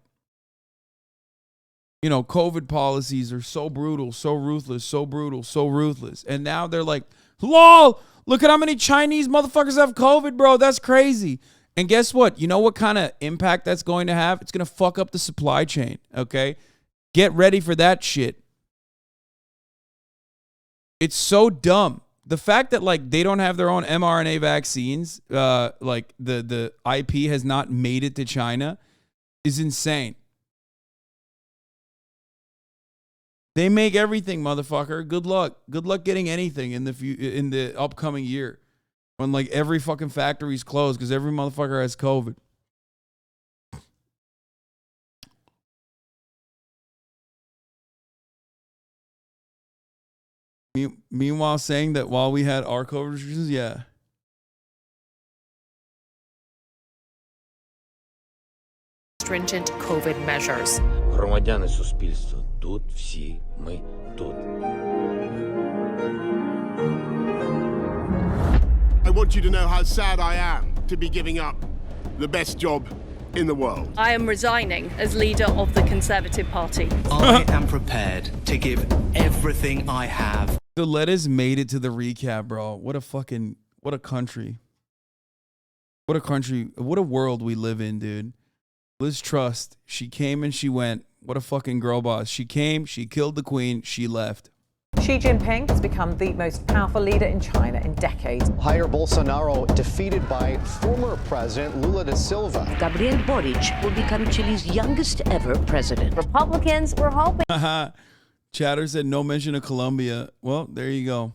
you know, COVID policies are so brutal, so ruthless, so brutal, so ruthless. And now they're like, lol, look at how many Chinese motherfuckers have COVID, bro. That's crazy. And guess what? You know what kind of impact that's going to have? It's going to fuck up the supply chain, okay? Get ready for that shit. It's so dumb. The fact that, like, they don't have their own mRNA vaccines, like the IP has not made it to China, is insane. They make everything, motherfucker. Good luck. Good luck getting anything in the upcoming year when, like, every fucking factory's closed because every motherfucker has COVID. Meanwhile, saying that while we had our COVID restrictions, yeah. Stringent COVID measures. Громадяни суспільства, тут всі ми тут. I want you to know how sad I am to be giving up the best job in the world. I am resigning as leader of the Conservative Party. I am prepared to give everything I have. The letters made it to the recap, bro. What a country. What a country. What a world we live in, dude. Liz Truss, she came and she went. What a fucking girl boss. She came, she killed the queen, she left. Xi Jinping has become the most powerful leader in China in decades. Jair Bolsonaro defeated by former President Lula da Silva. Gabriel Boric will become Chile's youngest ever president. Republicans were hoping. Chatter said no mention of Colombia. Well, there you go.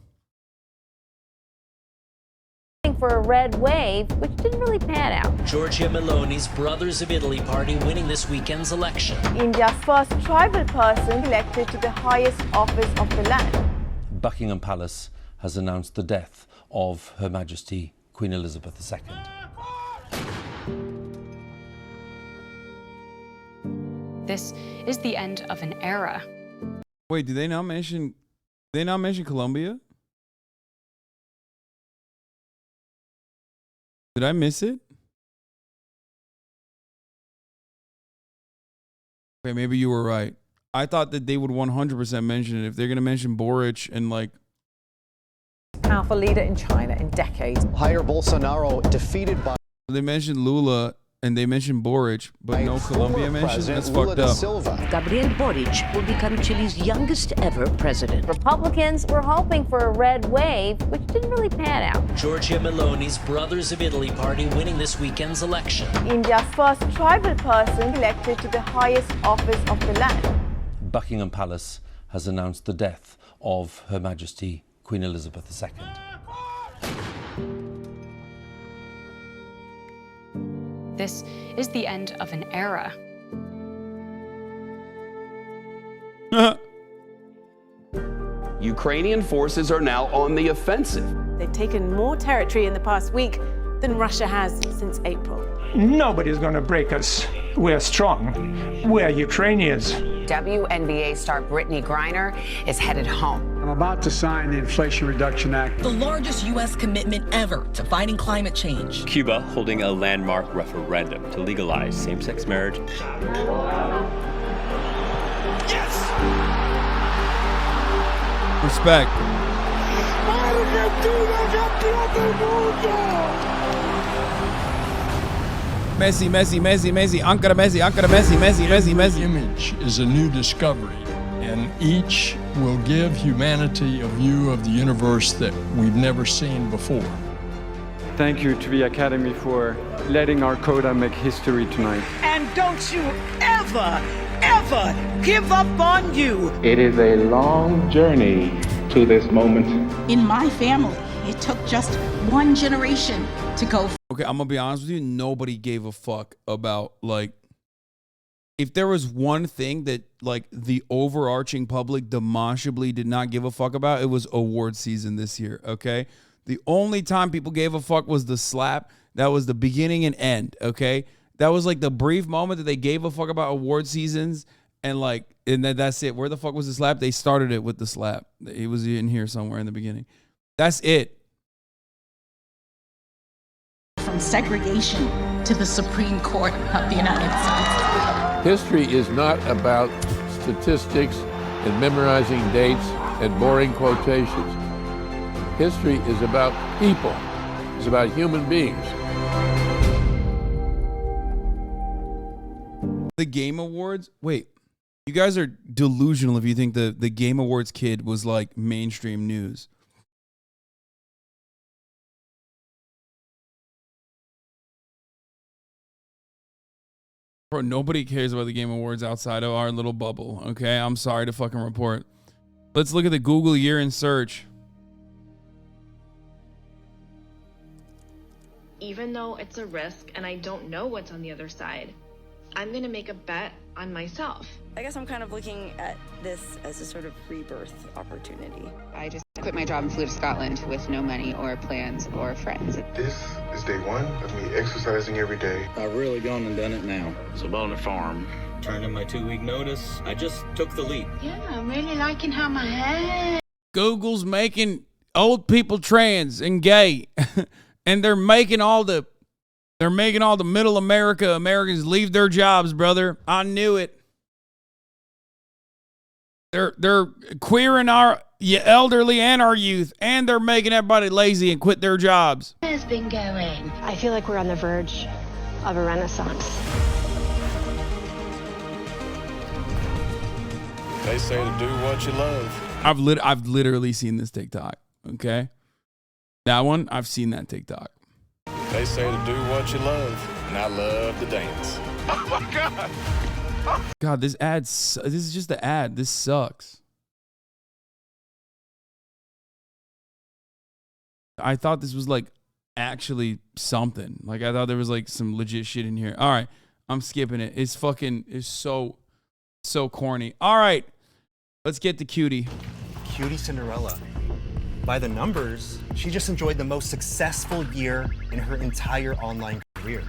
For a red wave, which didn't really pan out. Giorgia Meloni's Brothers of Italy party winning this weekend's election. India's first tribal person elected to the highest office of the land. Buckingham Palace has announced the death of Her Majesty Queen Elizabeth II. This is the end of an era. Wait, did they not mention Colombia? Did I miss it? Okay, maybe you were right. I thought that they would 100% mention it. If they're going to mention Boric and like... Powerful leader in China in decades. Jair Bolsonaro defeated by... They mentioned Lula and they mentioned Boric, but no Colombia mentioned? That's fucked up. Gabriel Boric will become Chile's youngest ever president. Republicans were hoping for a red wave, which didn't really pan out. Giorgia Meloni's Brothers of Italy party winning this weekend's election. India's first tribal person elected to the highest office of the land. Buckingham Palace has announced the death of Her Majesty Queen Elizabeth II. This is the end of an era. Ukrainian forces are now on the offensive. They've taken more territory in the past week than Russia has since April. Nobody's going to break us. We're strong. We're Ukrainians. WNBA star Brittany Griner is headed home. I'm about to sign the Inflation Reduction Act. The largest U.S. commitment ever to fighting climate change. Cuba holding a landmark referendum to legalize same-sex marriage. Yes! Respect. Messi, Ankara Messi. Image is a new discovery, and each will give humanity a view of the universe that we've never seen before. Thank you to the Academy for letting our coda make history tonight. And don't you ever give up on you. It is a long journey to this moment. In my family, it took just one generation to go. Okay, I'm gonna be honest with you. Nobody gave a fuck about, like, if there was one thing that, like, the overarching public demonstrably did not give a fuck about, it was award season this year, okay? The only time people gave a fuck was the slap. That was the beginning and end, okay? That was, like, the brief moment that they gave a fuck about award seasons, and, like, and that's it. Where the fuck was the slap? They started it with the slap. It was in here somewhere in the beginning. That's it. From segregation to the Supreme Court of the United States. History is not about statistics and memorizing dates and boring quotations. History is about people. It's about human beings. The Game Awards? Wait, you guys are delusional if you think the Game Awards kid was like mainstream news. Bro, nobody cares about the Game Awards outside of our little bubble, okay? I'm sorry to fucking report. Let's look at the Google year in search. Even though it's a risk and I don't know what's on the other side, I'm gonna make a bet on myself. I guess I'm kind of looking at this as a sort of rebirth opportunity. I just quit my job and flew to Scotland with no money or plans or friends. This is day one of me exercising every day. I've really gone and done it now. So on the farm. Turned in my 2-week notice. I just took the leap. Yeah, I'm really liking how my hair. Google's making old people trans and gay. And they're making all the middle Americans leave their jobs, brother. I knew it. They're queering our elderly and our youth, and they're making everybody lazy and quit their jobs. Has been going. I feel like we're on the verge of a renaissance. They say to do what you love. I've literally seen this TikTok. Okay, that one I've seen that TikTok. They say to do what you love, and I love to dance. Oh my God! God, this is just the ad. This sucks. I thought this was like actually something. Like I thought there was like some legit shit in here. All right, I'm skipping it. It's so corny. All right, let's get to QTCinderella. By the numbers, she just enjoyed the most successful year in her entire online career.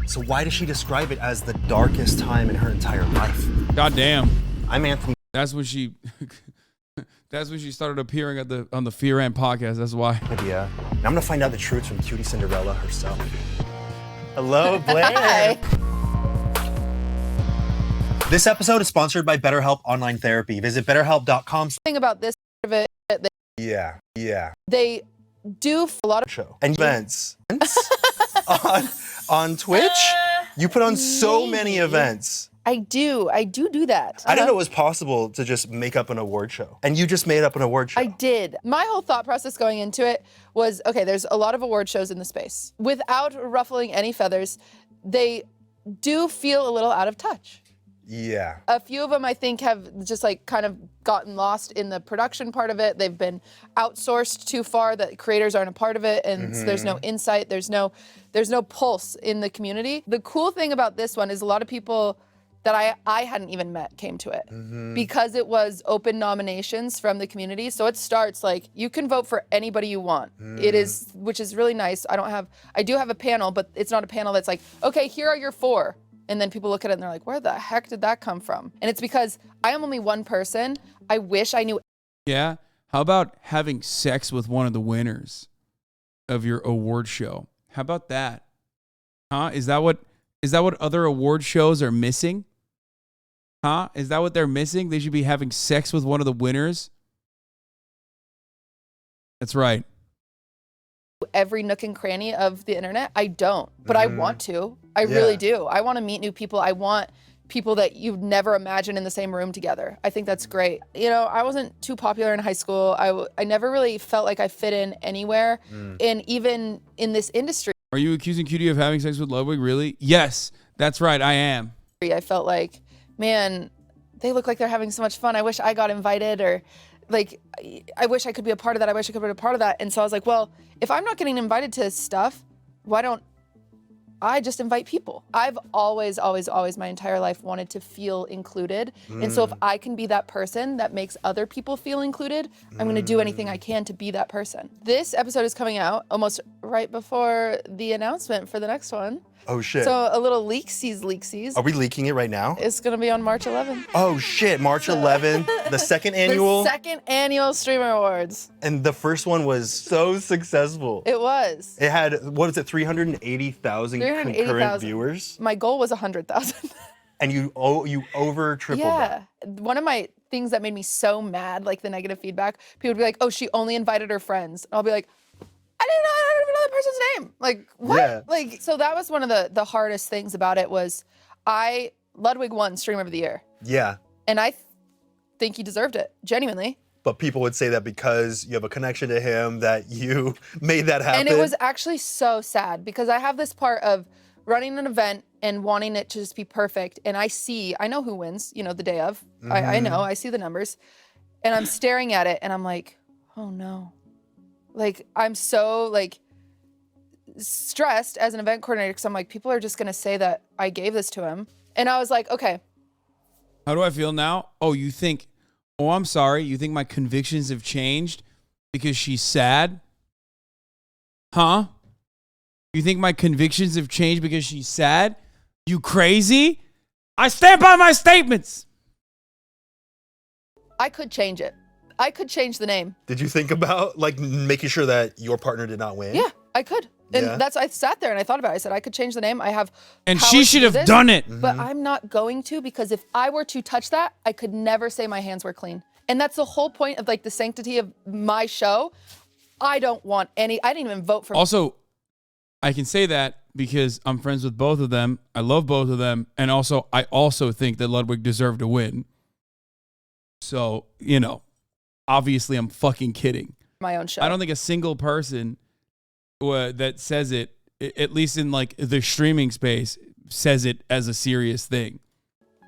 So why does she describe it as the darkest time in her entire life? God damn. I'm Anthony. That's when she started appearing on the Fear and podcast. That's why. Padilla. And I'm gonna find out the truth from QTCinderella herself. Hello, Blair. Hi. This episode is sponsored by BetterHelp Online Therapy. Visit BetterHelp.com. Thing about this part of it, Yeah. they do a lot of show and events on Twitch. You put on so many events. I do that. I didn't know it was possible to just make up an award show. And you just made up an award show. I did. My whole thought process going into it was, okay, there's a lot of award shows in the space. Without ruffling any feathers, they do feel a little out of touch. Yeah. A few of them I think have just like kind of gotten lost in the production part of it. They've been outsourced too far that creators aren't a part of it, and there's no insight, there's no pulse in the community. The cool thing about this one is a lot of people that I hadn't even met came to it because it was open nominations from the community. So it starts like you can vote for anybody you want. It is, which is really nice. I do have a panel, but it's not a panel that's like, okay, here are your 4. And then people look at it and they're like, where the heck did that come from? And it's because I am only one person. I wish I knew. Yeah. How about having sex with one of the winners of your award show? How about that? Huh? Is that what other award shows are missing? Huh? Is that what they're missing? They should be having sex with one of the winners. That's right. Every nook and cranny of the internet. I don't, but I want to. I really do. I want to meet new people. I want people that you'd never imagine in the same room together. I think that's great. You know, I wasn't too popular in high school. I never really felt like I fit in anywhere, and even in this industry. Are you accusing QT of having sex with Ludwig? Really? Yes, that's right. I am. I felt like, man, they look like they're having so much fun. I wish I got invited, or like, I wish I could be a part of that. I wish I could be a part of that. And so I was like, well, if I'm not getting invited to stuff, why don't I just invite people? I've always my entire life wanted to feel included. And so if I can be that person that makes other people feel included, I'm gonna do anything I can to be that person. This episode is coming out almost right before the announcement for the next one. Oh shit. So a little leaksies. Are we leaking it right now? It's gonna be on March 11th. Oh shit, March 11th, the second annual? The second annual Streamer Awards. And the first one was so successful. It was. It had, what is it, 380,000 concurrent viewers? My goal was 100,000. And you over tripled that. One of my things that made me so mad, like the negative feedback, people would be like, oh, she only invited her friends. And I'll be like, I don't even know that person's name. Like, what? Yeah. Like, so that was one of the hardest things about it was Ludwig won Streamer of the Year. Yeah. And I think he deserved it, genuinely. But people would say that because you have a connection to him that you made that happen. And it was actually so sad because I have this part of running an event and wanting it to just be perfect. And I know who wins, you know, the day of. I know, I see the numbers. And I'm staring at it and I'm like, oh no. Like, I'm so like stressed as an event coordinator because I'm like, people are just going to say that I gave this to him. And I was like, okay. How do I feel now? Oh, you think, oh, I'm sorry. You think my convictions have changed because she's sad? Huh? You think my convictions have changed because she's sad? You crazy? I stand by my statements. I could change it. I could change the name. Did you think about like making sure that your partner did not win? Yeah, I could. And I sat there and I thought about it. I said, I could change the name. I have And power she to should do have this, done it. But I'm not going to, because if I were to touch that, I could never say my hands were clean. And that's the whole point of like the sanctity of my show. I don't want any, I didn't even vote for. Also, I can say that because I'm friends with both of them. I love both of them. And also, I also think that Ludwig deserved to win. So, you know, obviously I'm fucking kidding. My own show. I don't think a single person that says it, at least in like the streaming space, says it as a serious thing.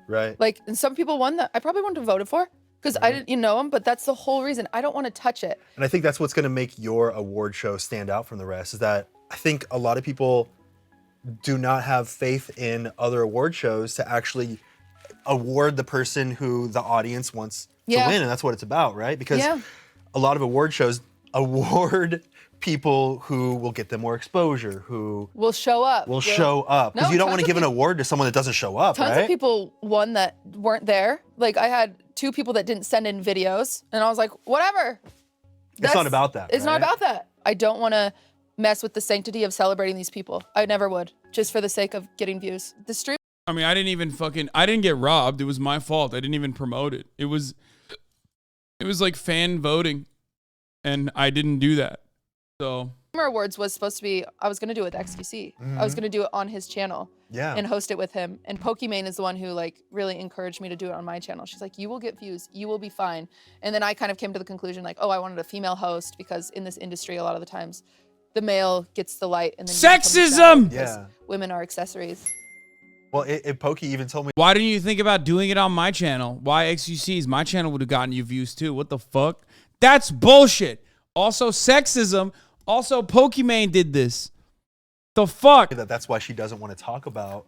Right. Like, and some people won that. I probably wouldn't have voted for because I didn't, know him, but that's the whole reason. I don't want to touch it. And I think that's what's going to make your award show stand out from the rest, is that I think a lot of people do not have faith in other award shows to actually award the person who the audience wants to win. And that's what it's about, right? Because a lot of award shows award people who will get them more exposure, who will show up. Because you don't want to give an award to someone that doesn't show up, Tons right? of people won that weren't there. Like I had 2 people that didn't send in videos, and I was like, whatever. It's not about that. It's not about that. I don't want to mess with the sanctity of celebrating these people. I never would, just for the sake of getting views. The stream. I mean, I didn't get robbed. It was my fault. I didn't even promote it. It was like fan voting, and I didn't do that. So Streamer Awards was supposed to be, I was going to do it with XQC. I was going to do it on his channel and host it with him. And Pokimane is the one who like really encouraged me to do it on my channel. She's like, you will get views. You will be fine. And then I kind of came to the conclusion like, oh, I wanted a female host because in this industry, a lot of the times the male gets the light and then sexism. Women are accessories. Well, Poki even told me. Why didn't you think about doing it on my channel? Why XQC's? My channel would have gotten you views too. What the fuck? That's bullshit. Also sexism. Also Pokimane did this. The fuck? That's why she doesn't want to talk about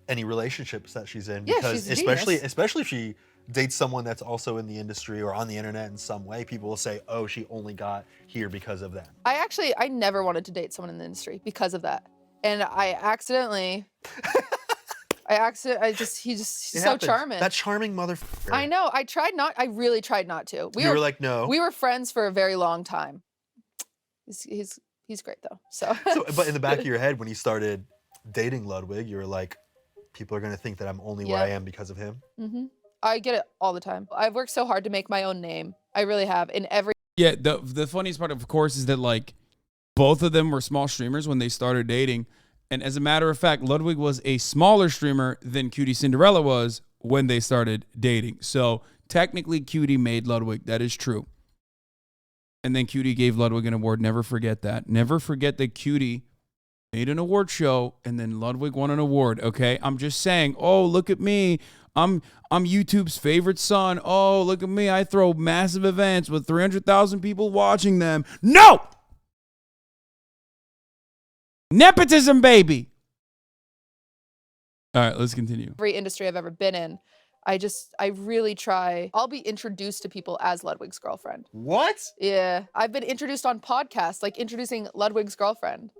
any relationships that she's in. Yeah, because she's a especially if she dates someone that's also in the industry or on the internet in some way, people will say, oh, she only got here because of that. I never wanted to date someone in the industry because of that. And I accidentally... he's so charming. That charming motherfucker. I know. I really tried not to. You were like, no. We were friends for a very long time. He's great though. So but in the back of your head, when you started dating Ludwig, you were like, people are gonna think that I'm only where I am because of him. I get it all the time. I've worked so hard to make my own name. I really have. In every the funniest part, of course, is that like both of them were small streamers when they started dating. And as a matter of fact, Ludwig was a smaller streamer than QTCinderella was when they started dating. So technically, QT made Ludwig. That is true. And then QT gave Ludwig an award. Never forget that. Never forget that QT made an award show and then Ludwig won an award. Okay, I'm just saying. Oh, look at me. I'm YouTube's favorite son. Oh, look at me. I throw massive events with 300,000 people watching them. No. Nepotism, baby. All right, let's continue. Every industry I've ever been in, I really try. I'll be introduced to people as Ludwig's girlfriend. What? Yeah. I've been introduced on podcasts, like introducing Ludwig's girlfriend.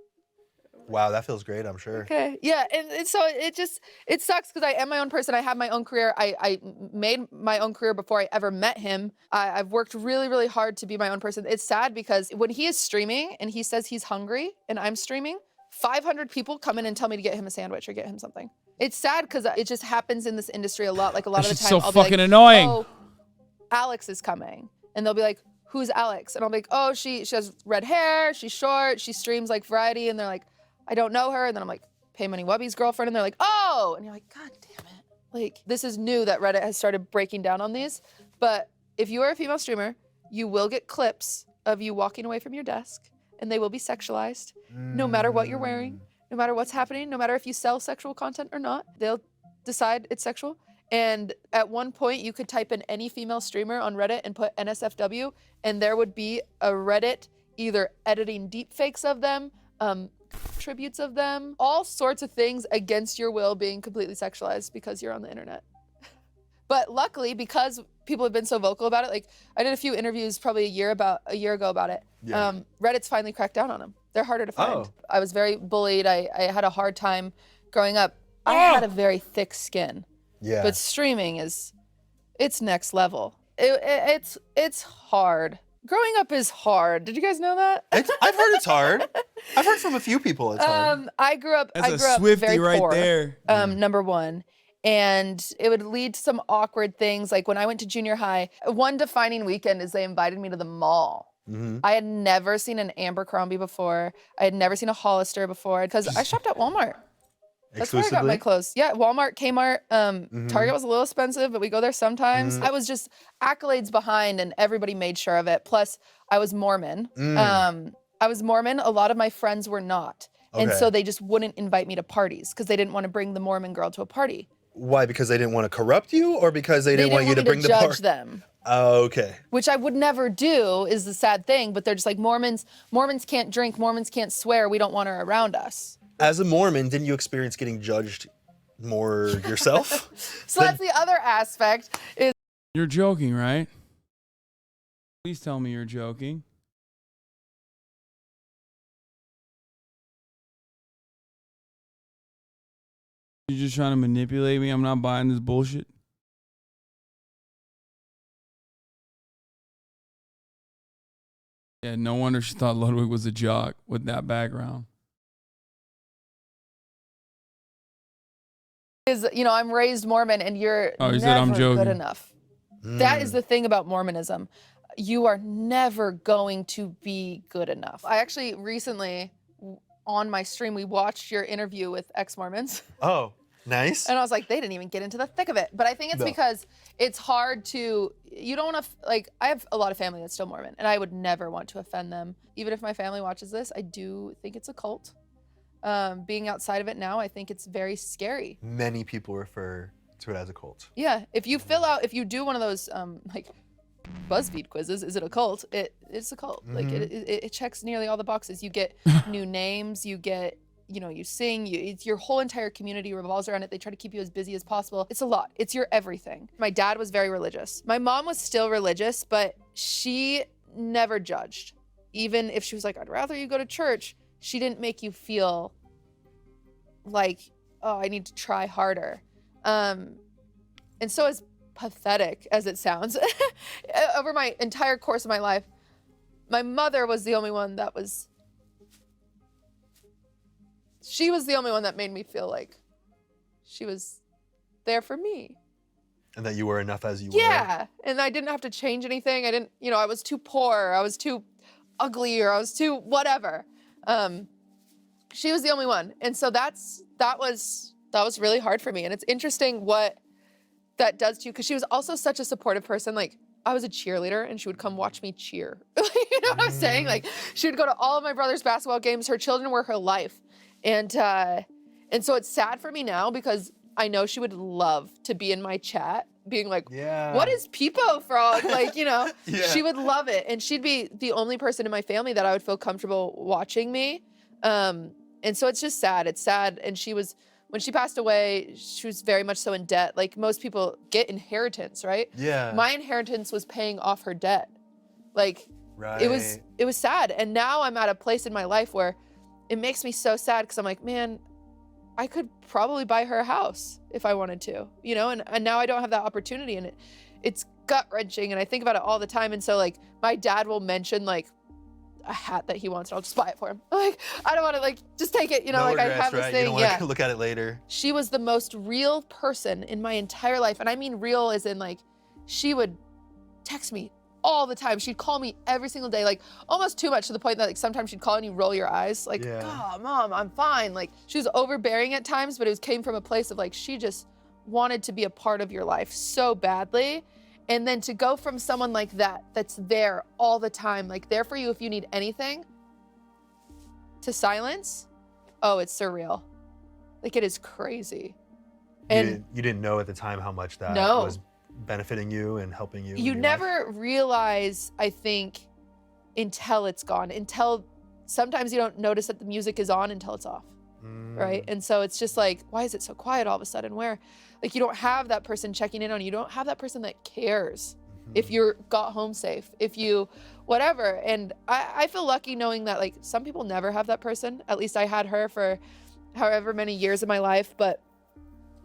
Wow, that feels great, I'm sure. Okay. Yeah, and so it sucks because I am my own person. I have my own career. I made my own career before I ever met him. I've worked really, really hard to be my own person. It's sad because when he is streaming and he says he's hungry and I'm streaming, 500 people come in and tell me to get him a sandwich or get him something. It's sad because it just happens in this industry a lot. Like a lot of the time, so I'll fucking be like, annoying. Oh, Alex is coming, and they'll be like, "Who's Alex?" And I'll be like, "Oh, she has red hair. She's short. She streams like variety." And they're like, "I don't know her." And then I'm like, "Pay Money Wubby's girlfriend," and they're like, "Oh," and you're like, "God damn it!" Like this is new that Reddit has started breaking down on these. But if you are a female streamer, you will get clips of you walking away from your desk, and they will be sexualized, no matter what you're wearing. No matter what's happening, no matter if you sell sexual content or not, they'll decide it's sexual. And at one point, you could type in any female streamer on Reddit and put NSFW, and there would be a Reddit either editing deepfakes of them, tributes of them, all sorts of things against your will being completely sexualized because you're on the internet. But luckily, because people have been so vocal about it, like I did a few interviews probably a year ago about it. Yeah. Reddit's finally cracked down on them. They're harder to find. Oh. I was very bullied. I had a hard time growing up. I had a very thick skin. Yeah. But streaming it's next level. It's hard. Growing up is hard. Did you guys know that? I've heard it's hard. I've heard from a few people it's hard. I grew up That's a Swiftie very right poor. there. Number one. And it would lead to some awkward things. Like when I went to junior high, one defining weekend is they invited me to the mall. Mm-hmm. I had never seen an Abercrombie before. I had never seen a Hollister before because I shopped at Walmart. That's where I got my clothes. Yeah, Walmart, Kmart. Target was a little expensive, but we go there sometimes. I was just accolades behind and everybody made sure of it. Plus, I was Mormon. I was Mormon. A lot of my friends were not. And Okay. so they just wouldn't invite me to parties because they didn't want to bring the Mormon girl to a party. Why? Because they didn't want to corrupt you, or because they didn't want you to bring me the judge party? them. Oh, okay. Which I would never do is the sad thing, but they're just like Mormons can't drink, Mormons can't swear, we don't want her around us. As a Mormon, didn't you experience getting judged more yourself? So that's the other aspect is You're joking, right? Please tell me you're joking. You're just trying to manipulate me? I'm not buying this bullshit. Yeah, no wonder she thought Ludwig was a jock with that background. is, you know, I'm raised Mormon and you're Oh, you never said I'm joking. good enough. That is the thing about Mormonism. You are never going to be good enough. I actually recently, on my stream, we watched your interview with ex-Mormons. Oh, nice. And I was like, they didn't even get into the thick of it. But I think it's because it's hard to, you don't want to, like, I have a lot of family that's still Mormon, and I would never want to offend them. Even if my family watches this, I do think it's a cult. Being outside of it now, I think it's very scary. Many people refer to it as a cult. Yeah, if you fill out, if you do one of those, like, BuzzFeed quizzes, is it a cult? It's a cult. Like, it checks nearly all the boxes. You get new names, you get, you know, you sing, it's your whole entire community revolves around it. They try to keep you as busy as possible. It's a lot. It's your everything. My dad was very religious. My mom was still religious, but she never judged. Even if she was like, I'd rather you go to church, she didn't make you feel like, oh, I need to try harder. And so as pathetic as it sounds, over my entire course of my life, my mother was the only one that was, she was the only one that made me feel like she was there for me. And that you were enough as you were. Yeah, and I didn't have to change anything. I didn't, you know, I was too poor, I was too ugly, or I was too whatever. She was the only one. And so that was really hard for me. And it's interesting what that does to you, because she was also such a supportive person. Like, I was a cheerleader and she would come watch me cheer. You know what I'm saying? Like, she would go to all of my brother's basketball games. Her children were her life. And so it's sad for me now because I know she would love to be in my chat being like, what is Peepo frog? Like, you know, she would love it. And she'd be the only person in my family that I would feel comfortable watching me. And so it's just sad. It's sad. And she was, when she passed away, she was very much so in debt. Like most people get inheritance, right? Yeah. My inheritance was paying off her debt. Like, it was sad. And now I'm at a place in my life where it makes me so sad because I'm like, man, I could probably buy her a house if I wanted to, you know? And now I don't have that opportunity, and it's gut-wrenching, and I think about it all the time. And so like my dad will mention like a hat that he wants, and I'll just buy it for him. Like, I don't want to, like, just take it, you know, No like regrets, I have this right? thing. You don't want to look at it later. She was the most real person in my entire life. And I mean real as in like, she would text me all the time. She'd call me every single day, like almost too much, to the point that like sometimes she'd call and you roll your eyes like, oh, Mom, I'm fine. Like, she was overbearing at times, but it came from a place of like, she just wanted to be a part of your life so badly. And then to go from someone like that, that's there all the time, like there for you if you need anything, to silence, oh, it's surreal. Like, it is crazy. And you didn't know at the time how much that was benefiting you and helping you. You never realize, I think, until it's gone, until sometimes you don't notice that the music is on until it's off, right? And so it's just like, why is it so quiet all of a sudden? Where, like, you don't have that person checking in on you. You don't have that person that cares if you got home safe, if you, whatever. And I feel lucky knowing that, like, some people never have that person. At least I had her for however many years of my life, but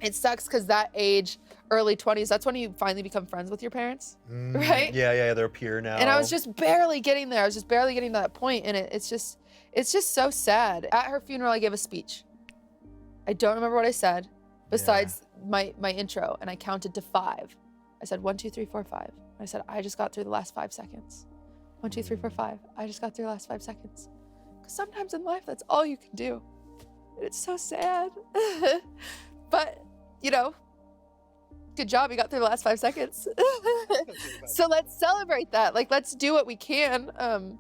it sucks because that age, early 20s, that's when you finally become friends with your parents, right? Yeah, they're a peer now. And I was just barely getting there. I was just barely getting to that point, and it's just so sad. At her funeral, I gave a speech. I don't remember what I said, besides my intro, and I counted to 5. I said 1, 2, 3, 4, 5. I said, I just got through the last 5 seconds. 1, 2, 3, 4, 5. I just got through the last 5 seconds. Because sometimes in life, that's all you can do. And it's so sad. But, you know, good job, you got through the last 5 seconds. So let's celebrate that. Like, let's do what we can. And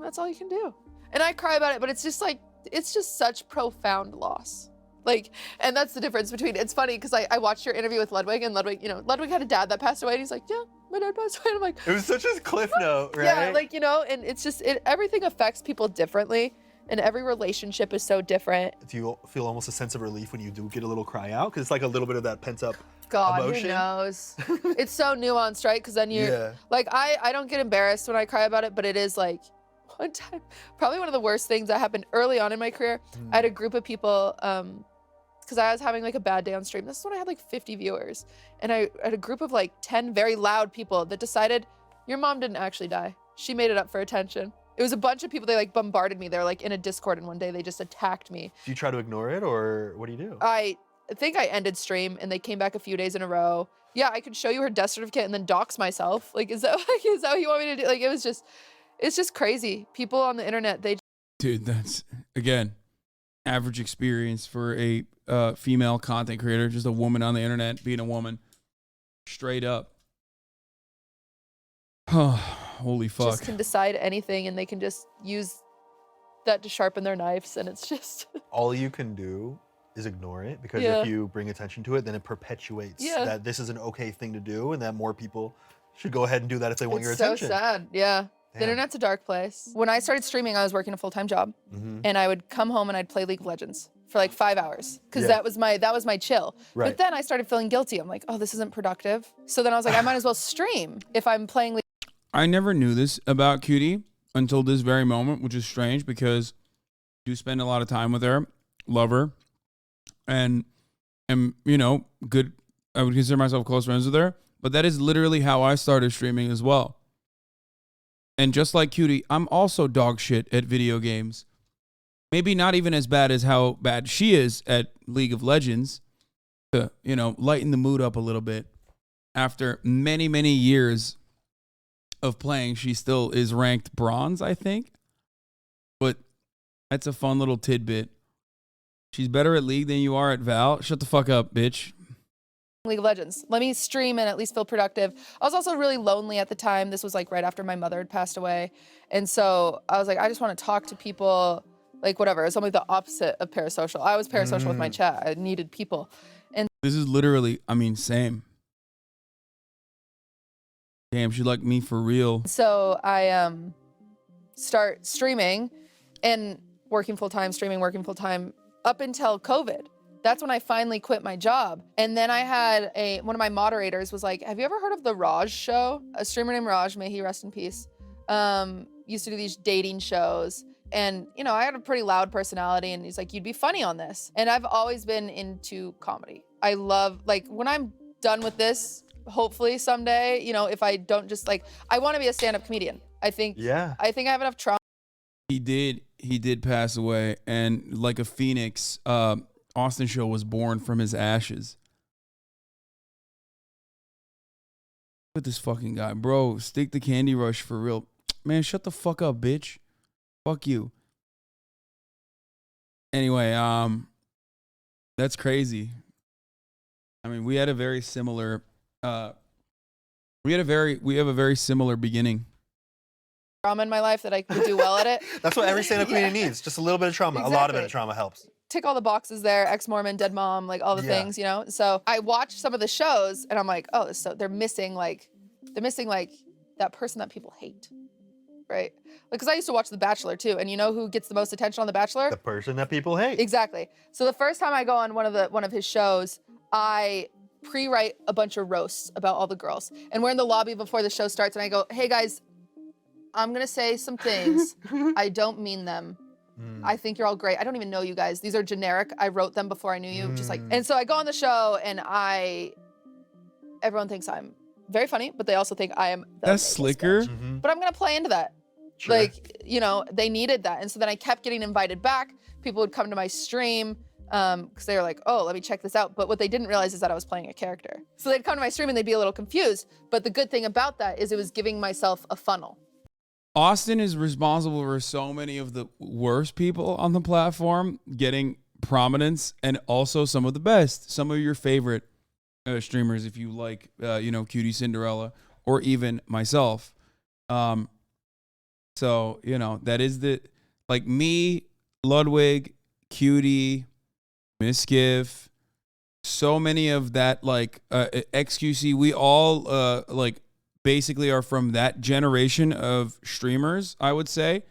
that's all you can do. And I cry about it, but it's just like, it's just such profound loss. Like, and that's the difference between, it's funny because I watched your interview with Ludwig, and Ludwig, you know, Ludwig had a dad that passed away, and he's like, yeah, my dad passed away. And I'm like, it was such a cliff note, right? Yeah, like, you know, and it's just, everything affects people differently, and every relationship is so different. Do you feel almost a sense of relief when you do get a little cry out? Because it's like a little bit of that pent up emotion. Who knows? It's so nuanced, right? Because then you, like, I don't get embarrassed when I cry about it, but it is like, one time, probably one of the worst things that happened early on in my career. I had a group of people, because I was having like a bad day on stream. This is when I had like 50 viewers. And I had a group of like 10 very loud people that decided, your mom didn't actually die. She made it up for attention. It was a bunch of people, they like bombarded me. They're like in a Discord, and one day they just attacked me. Do you try to ignore it, or what do you do? I think I ended stream, and they came back a few days in a row. Yeah, I could show you her death certificate and then dox myself. Like, is that what you want me to do? Like, it's just crazy. People on the internet, Dude, that's, again, average experience for a female content creator, just a woman on the internet being a woman. Straight up. Holy fuck. just can decide anything, and they can just use that to sharpen their knives, and it's just... All you can do is ignore it, because if you bring attention to it, then it perpetuates that this is an okay thing to do, and that more people should go ahead and do that if they want your attention. It's so sad, yeah. The internet's a dark place. When I started streaming, I was working a full-time job, and I would come home and I'd play League of Legends for like 5 hours, because that was my chill. Right. But then I started feeling guilty. I'm like, oh, this isn't productive. So then I was like, I might as well stream if I'm playing League. I never knew this about Cutie until this very moment, which is strange because I do spend a lot of time with her, love her, and am, you know, good. I would consider myself close friends with her, but that is literally how I started streaming as well. And just like Cutie, I'm also dog shit at video games. Maybe not even as bad as how bad she is at League of Legends, to, you know, lighten the mood up a little bit. After many, many years of playing, she still is ranked bronze, I think. But that's a fun little tidbit. She's better at League than you are at Val. Shut the fuck up, bitch. League of Legends. Let me stream and at least feel productive. I was also really lonely at the time. This was like right after my mother had passed away. And so I was like, I just want to talk to people, like whatever. It's only the opposite of parasocial. I was parasocial with my chat. I needed people. And this is literally, I mean, same. Damn, she like me for real. So I start streaming and working full-time, streaming, working full-time up until COVID. That's when I finally quit my job. And then I had one of my moderators was like, have you ever heard of the Raj show? A streamer named Raj, may he rest in peace, used to do these dating shows. And, you know, I had a pretty loud personality, and he's like, you'd be funny on this. And I've always been into comedy. I love, like, when I'm done with this, hopefully someday, you know, if I don't just like, I want to be a stand-up comedian. I think I have enough trauma. He did pass away, and like a phoenix, Austin Show was born from his ashes. Look at this fucking guy. Bro, stick the Candy Rush for real. Man, shut the fuck up, bitch. Fuck you. Anyway, that's crazy. I mean, we had a very similar we have a very similar beginning. Trauma in my life that I could do well at it. That's what every stand-up comedian needs. Just a little bit of trauma. Exactly. A lot of bit of trauma helps. Tick all the boxes there, ex-Mormon, dead mom, like all the things, you know? So I watched some of the shows, and I'm like, oh, so they're missing like that person that people hate, right? Because I used to watch The Bachelor too, and you know who gets the most attention on The Bachelor? The person that people hate. Exactly. So the first time I go on one of his shows, I pre-write a bunch of roasts about all the girls. And we're in the lobby before the show starts, and I go, hey guys, I'm gonna say some things. I don't mean them. I think you're all great. I don't even know you guys. These are generic. I wrote them before I knew you. Just like, and so I go on the show, and everyone thinks I'm very funny, but they also think I am the That's slicker. But I'm gonna play into that. Sure. Like, you know, they needed that. And so then I kept getting invited back. People would come to my stream because they were like, oh, let me check this out. But what they didn't realize is that I was playing a character. So they'd come to my stream and they'd be a little confused. But the good thing about that is it was giving myself a funnel. Austin is responsible for so many of the worst people on the platform getting prominence, and also some of the best. Some of your favorite streamers, if you like, QTCinderella, or even myself. So, you know, that is like me, Ludwig, Cutie, Misgiff, so many of that, like XQC, we all like basically are from that generation of streamers, I would say,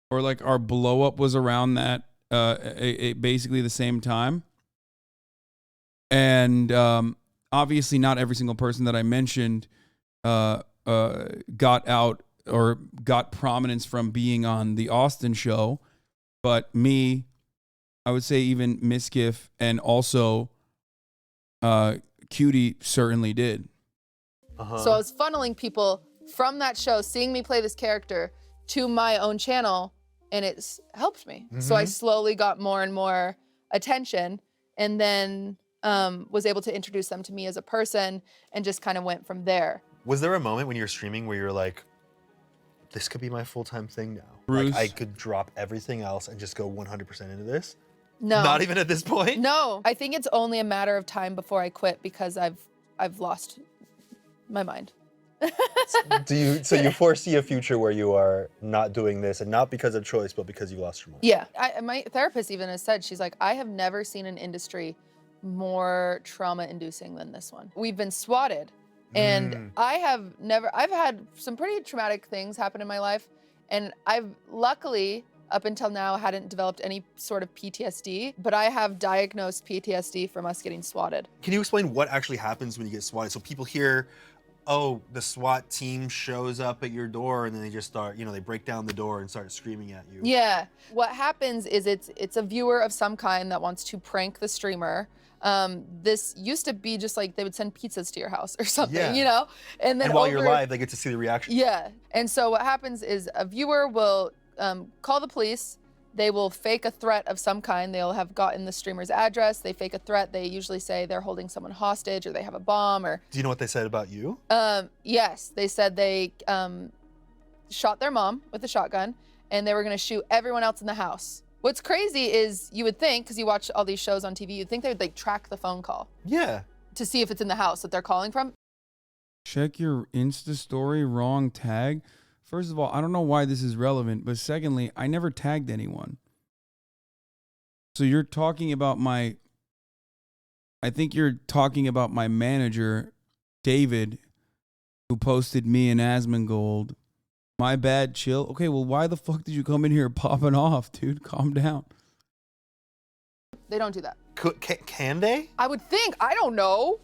or like our blow up was around that basically the same time. And obviously not every single person that I mentioned got out or got prominence from being on the Austin show, but me, I would say even Misgiff and also Cutie certainly did. So I was funneling people from that show, seeing me play this character, to my own channel, and it's helped me. So I slowly got more and more attention, and then was able to introduce them to me as a person, and just kind of went from there. Was there a moment when you were streaming where you're like, this could be my full-time thing now? Bruce? Like I could drop everything else and just go 100% into this? No. Not even at this point? No. I think it's only a matter of time before I quit, because I've lost my mind. So you foresee a future where you are not doing this, and not because of choice, but because you lost your mind? Yeah. My therapist even has said, she's like, I have never seen an industry more trauma-inducing than this one. We've been swatted. And I've had some pretty traumatic things happen in my life, and I've luckily, up until now, hadn't developed any sort of PTSD, but I have diagnosed PTSD from us getting swatted. Can you explain what actually happens when you get swatted? So people hear, oh, the SWAT team shows up at your door, and then they just start, they break down the door and start screaming at you. Yeah. What happens is it's a viewer of some kind that wants to prank the streamer. This used to be just like they would send pizzas to your house or something, And then while you're live, they get to see the reaction. Yeah. And so what happens is a viewer will call the police. They will fake a threat of some kind. They'll have gotten the streamer's address. They fake a threat. They usually say they're holding someone hostage, or they have a bomb, or... Do you know what they said about you? Yes. They said they shot their mom with a shotgun, and they were going to shoot everyone else in the house. What's crazy is you would think, because you watch all these shows on TV, you'd think they would like track the phone call. Yeah. To see if it's in the house that they're calling from. Check your Insta story, wrong tag. First of all, I don't know why this is relevant, but secondly, I never tagged anyone. So you're talking about I think you're talking about my manager, David, who posted me and Asmongold. My bad, chill. Okay, well, why the fuck did you come in here popping off, dude? Calm down. They don't do that. Can they? I would think. I don't know.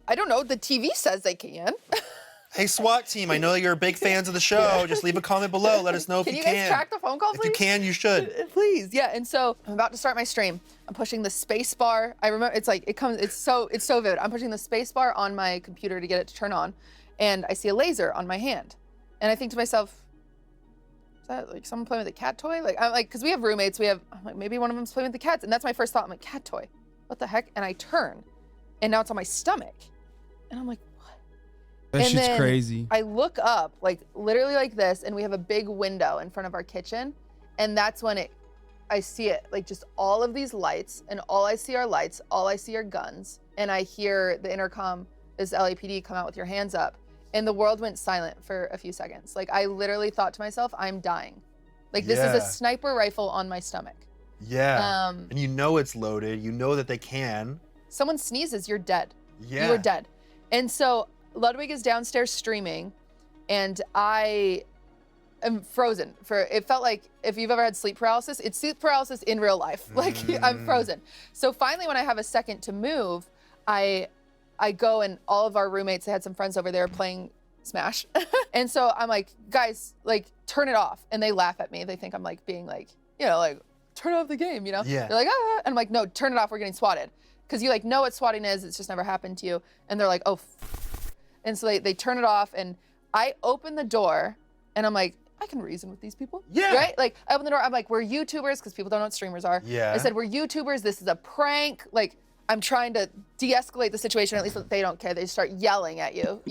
The TV says they can. Hey, SWAT team, I know you're big fans of the show. Just leave a comment below. Let us know if you can. Can you guys track the phone call, please? If you can, you should. Please, yeah. And so I'm about to start my stream. I'm pushing the space bar. I remember it's so vivid. I'm pushing the space bar on my computer to get it to turn on, and I see a laser on my hand. And I think to myself, is that like someone playing with a cat toy? Like, I'm like, because we have roommates, I'm like, maybe one of them's playing with the cats. And that's my first thought. I'm like, cat toy, what the heck? And I turn, and now it's on my stomach. And I'm like, what? That shit's crazy. I look up, like literally like this, and we have a big window in front of our kitchen. And that's when I see it, like just all of these lights, and all I see are lights, all I see are guns. And I hear the intercom, this LAPD, come out with your hands up. And the world went silent for a few seconds. Like, I literally thought to myself, I'm dying. Like, this is a sniper rifle on my stomach. Yeah. And you know it's loaded. You know that they can. Someone sneezes, you're dead. Yeah. You are dead. And so Ludwig is downstairs streaming, and I I'm frozen. It felt like if you've ever had sleep paralysis, it's sleep paralysis in real life. Like I'm frozen. So finally, when I have a second to move, I go, and all of our roommates, they had some friends over there playing Smash. And so I'm like, guys, like turn it off. And they laugh at me. They think I'm like being like, you know, like turn off the game, you know? Yeah. They're like, ah. And I'm like, no, turn it off. We're getting swatted. Because you like know what swatting is. It's just never happened to you. And they're like, oh. And so they turn it off, and I open the door, and I'm like, I can reason with these people. Yeah. Right? Like I open the door. I'm like, we're YouTubers, because people don't know what streamers are. Yeah. I said, we're YouTubers. This is a prank. Like, I'm trying to de-escalate the situation. At least they don't care. They start yelling at you,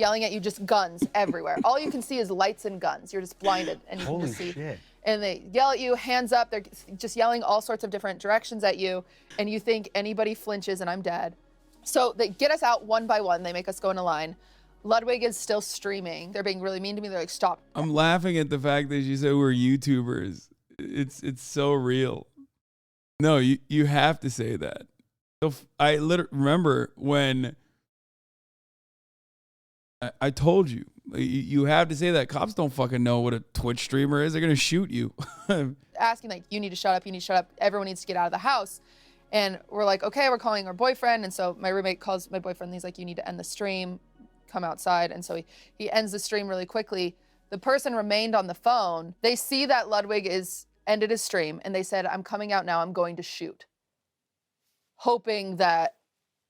just guns everywhere. All you can see is lights and guns. You're just blinded, and you can just see. Shit. And they yell at you, hands up. They're just yelling all sorts of different directions at you, and you think anybody flinches, and I'm dead. So they get us out one by one. They make us go in a line. Ludwig is still streaming. They're being really mean to me. They're like, stop. I'm laughing at the fact that you said we're YouTubers. It's so real. No, you have to say that. So I literally remember when I told you, you have to say that. Cops don't fucking know what a Twitch streamer is. They're going to shoot you. Asking like, you need to shut up. You need to shut up. Everyone needs to get out of the house. And we're like, okay, we're calling our boyfriend. And so my roommate calls my boyfriend. And he's like, you need to end the stream. Come outside. And so he ends the stream really quickly. The person remained on the phone. They see that Ludwig ended his stream. And they said, I'm coming out now. I'm going to shoot. Hoping that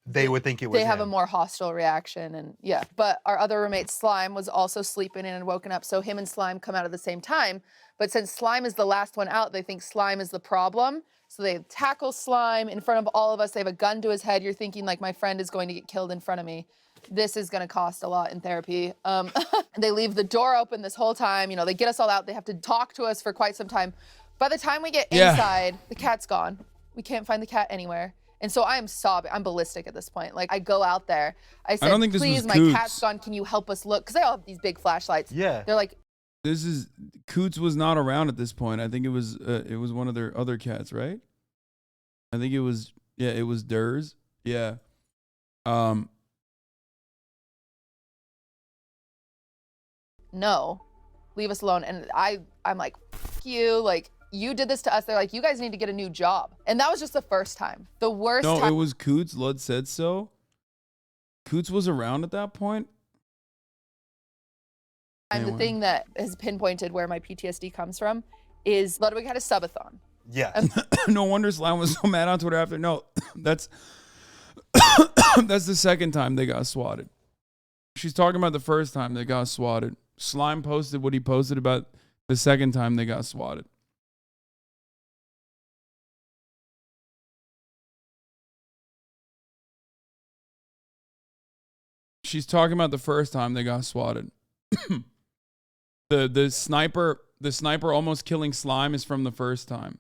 they would think it was they have him. a more hostile reaction. And yeah, but our other roommate Slime was also sleeping and had woken up. So him and Slime come out at the same time. But since Slime is the last one out, they think Slime is the problem. So they tackle Slime in front of all of us. They have a gun to his head. You're thinking like my friend is going to get killed in front of me. This is going to cost a lot in therapy. They leave the door open this whole time. You know, they get us all out. They have to talk to us for quite some time. By the time we get inside, the cat's gone. We can't find the cat anywhere. And so I am sobbing. I'm ballistic at this point. Like I go out there. I said, please, my cat's gone. Can you help us look? Because they all have these big flashlights. Yeah. They're like, Coots was not around at this point. I think it was one of their other cats, right? I think it was Durs. Yeah. No, leave us alone. And I'm like, fuck you. Like, you did this to us. They're like, you guys need to get a new job. And that was just the first time. The worst time. No, it was Coots. Lud said so. Coots was around at that point. And the thing that has pinpointed where my PTSD comes from is Ludwig had a subathon. Yeah. No wonder Slime was so mad on Twitter after. No, that's the second time they got swatted. She's talking about the first time they got swatted. Slime posted what he posted about the second time they got swatted. She's talking about the first time they got swatted. The sniper almost killing Slime is from the first time.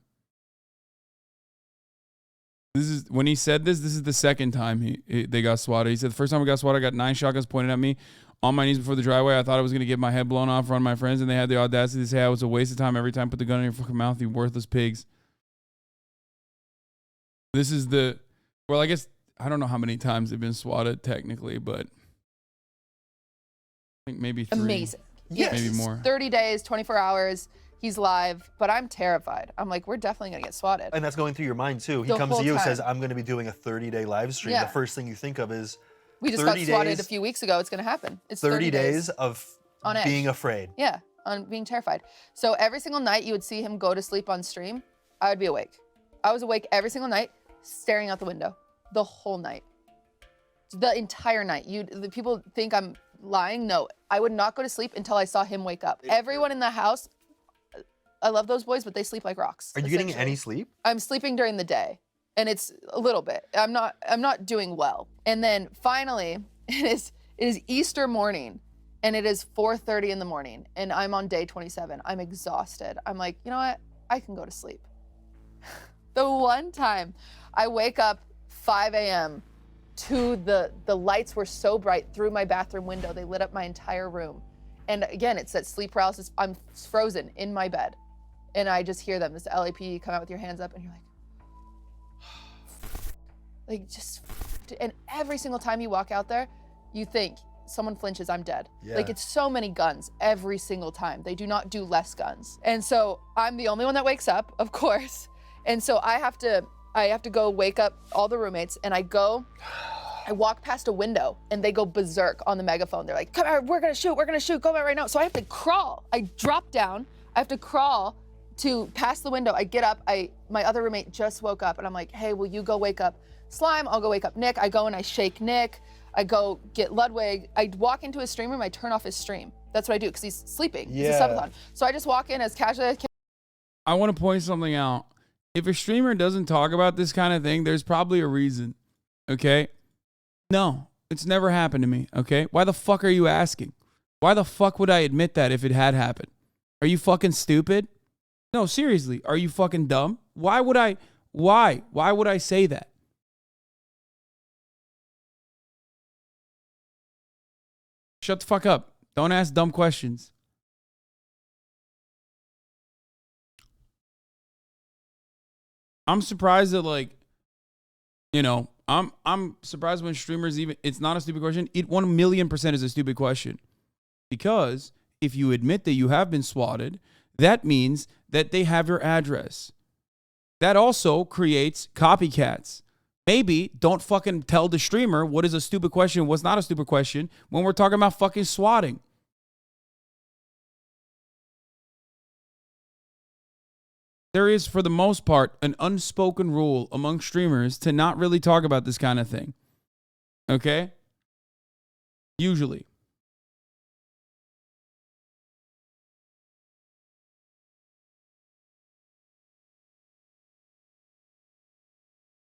This is when he said this is the second time they got swatted. He said the first time we got swatted, I got 9 shotguns pointed at me on my knees before the driveway. I thought I was gonna get my head blown off in front of my friends, and they had the audacity to say I was a waste of time every time. Put the gun in your fucking mouth, you worthless pigs. This is I guess I don't know how many times they've been swatted technically, but I think maybe 3. Amazing. Yes. Maybe more. 30 days, 24 hours. He's live, but I'm terrified. I'm like, we're definitely gonna get swatted. And that's going through your mind too. He The comes whole to you and time. says, I'm going to be doing a 30-day live stream. Yeah. The first thing you think of is We just got 30 swatted days, a few weeks ago. It's gonna happen. It's 30 days of on edge. being afraid. Yeah, on being terrified. So every single night you would see him go to sleep on stream, I would be awake. I was awake every single night, staring out the window, the whole night. The entire night. The people think I'm lying. No, I would not go to sleep until I saw him wake up. Everyone in the house, I love those boys, but they sleep like rocks. Are you getting any sleep? I'm sleeping during the day, and it's a little bit. I'm not doing well. And then finally, it is Easter morning, and it is 4:30 in the morning, and I'm on day 27. I'm exhausted. I'm like, you know what? I can go to sleep. The one time I wake up 5 a.m. to the lights were so bright through my bathroom window. They lit up my entire room. And again, it's that sleep paralysis. I'm frozen in my bed. And I just hear them, this LAP, come out with your hands up, and you're like just, and every single time you walk out there, you think, someone flinches, I'm dead. Yeah. Like, it's so many guns every single time. They do not do less guns. And so I'm the only one that wakes up, of course. And so I have to go wake up all the roommates, and I walk past a window and they go berserk on the megaphone. They're like, come here, we're gonna shoot, go back right now. So I have to crawl. I drop down, I have to crawl to pass the window. I get up, my other roommate just woke up, and I'm like, hey, will you go wake up Slime? I'll go wake up Nick. I go and I shake Nick. I go get Ludwig. I walk into his stream room, I turn off his stream. That's what I do, because he's sleeping. Yeah. He's a subathon. So I just walk in as casually as I can. I want to point something out. If a streamer doesn't talk about this kind of thing, there's probably a reason, okay? No, it's never happened to me, okay? Why the fuck are you asking? Why the fuck would I admit that if it had happened? Are you fucking stupid? No, seriously, are you fucking dumb? Why would I say that? Shut the fuck up. Don't ask dumb questions. I'm surprised that, like, you know, I'm surprised when streamers even, it's not a stupid question. It 1,000,000% is a stupid question. Because if you admit that you have been swatted, that means that they have your address. That also creates copycats. Maybe don't fucking tell the streamer what is a stupid question, what's not a stupid question when we're talking about fucking swatting. There is, for the most part, an unspoken rule among streamers to not really talk about this kind of thing. Okay? Usually.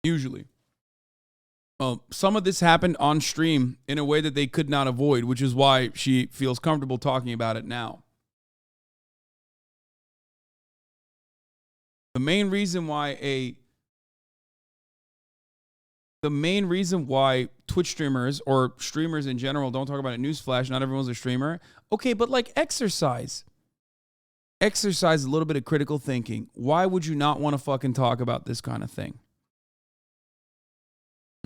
Usually. Some of this happened on stream in a way that they could not avoid, which is why she feels comfortable talking about it now. The main reason why Twitch streamers or streamers in general don't talk about it, newsflash, not everyone's a streamer. Okay, but like exercise a little bit of critical thinking. Why would you not want to fucking talk about this kind of thing?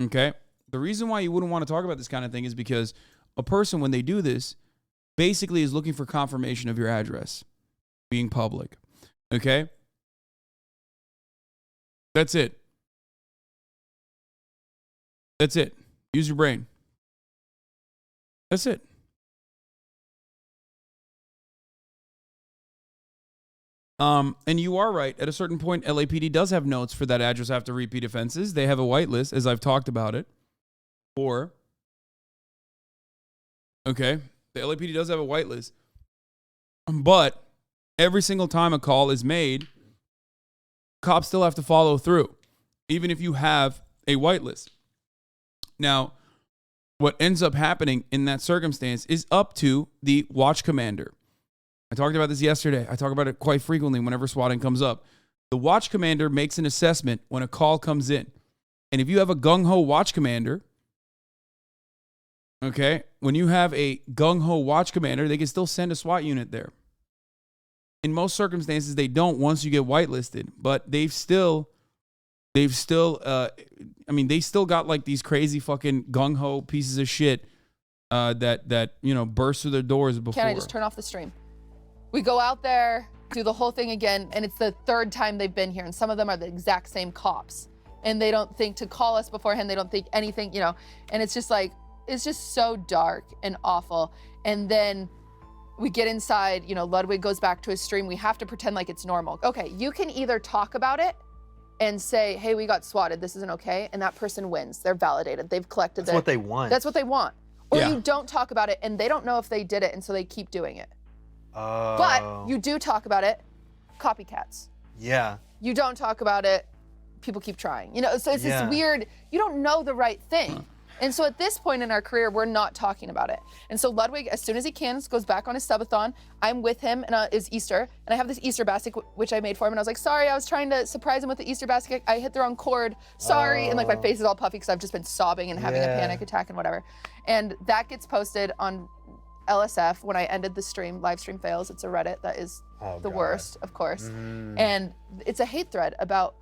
Okay? The reason why you wouldn't want to talk about this kind of thing is because a person, when they do this, basically is looking for confirmation of your address being public. Okay? That's it. That's it. Use your brain. That's it. And you are right. At a certain point, LAPD does have notes for that address after repeat offenses. They have a whitelist, as I've talked about it. Okay, the LAPD does have a whitelist. But every single time a call is made, cops still have to follow through, even if you have a whitelist. Now, what ends up happening in that circumstance is up to the watch commander. I talked about this yesterday. I talk about it quite frequently whenever swatting comes up. The watch commander makes an assessment when a call comes in. And if you have a gung-ho watch commander, okay, when you have a gung-ho watch commander, they can still send a SWAT unit there. In most circumstances, they don't once you get whitelisted, but they still got like these crazy fucking gung-ho pieces of shit that you know, burst through their doors before. Can I just turn off the stream? We go out there, do the whole thing again, and it's the third time they've been here, and some of them are the exact same cops. And they don't think to call us beforehand, they don't think anything, you know, and it's just like, it's just so dark and awful. And then we get inside, you know, Ludwig goes back to his stream. We have to pretend like it's normal. Okay, you can either talk about it and say, hey, we got swatted, this isn't okay, and that person wins. They're validated, they've collected That's what they want. That's what they want. Or Yeah. you don't talk about it and they don't know if they did it, and so they keep doing it. But you do talk about it, copycats. Yeah. You don't talk about it, people keep trying. You know, so it's Yeah. this weird, you don't know the right thing. And so at this point in our career, we're not talking about it. And so Ludwig, as soon as he can, goes back on his subathon. I'm with him, and it's Easter, and I have this Easter basket, which I made for him, and I was like, sorry, I was trying to surprise him with the Easter basket. I hit the wrong cord, sorry. And like my face is all puffy because I've just been sobbing and having a panic attack and whatever. And that gets posted on LSF when I ended the stream. Live stream fails. It's a Reddit that is the worst, of course. And it's a hate thread about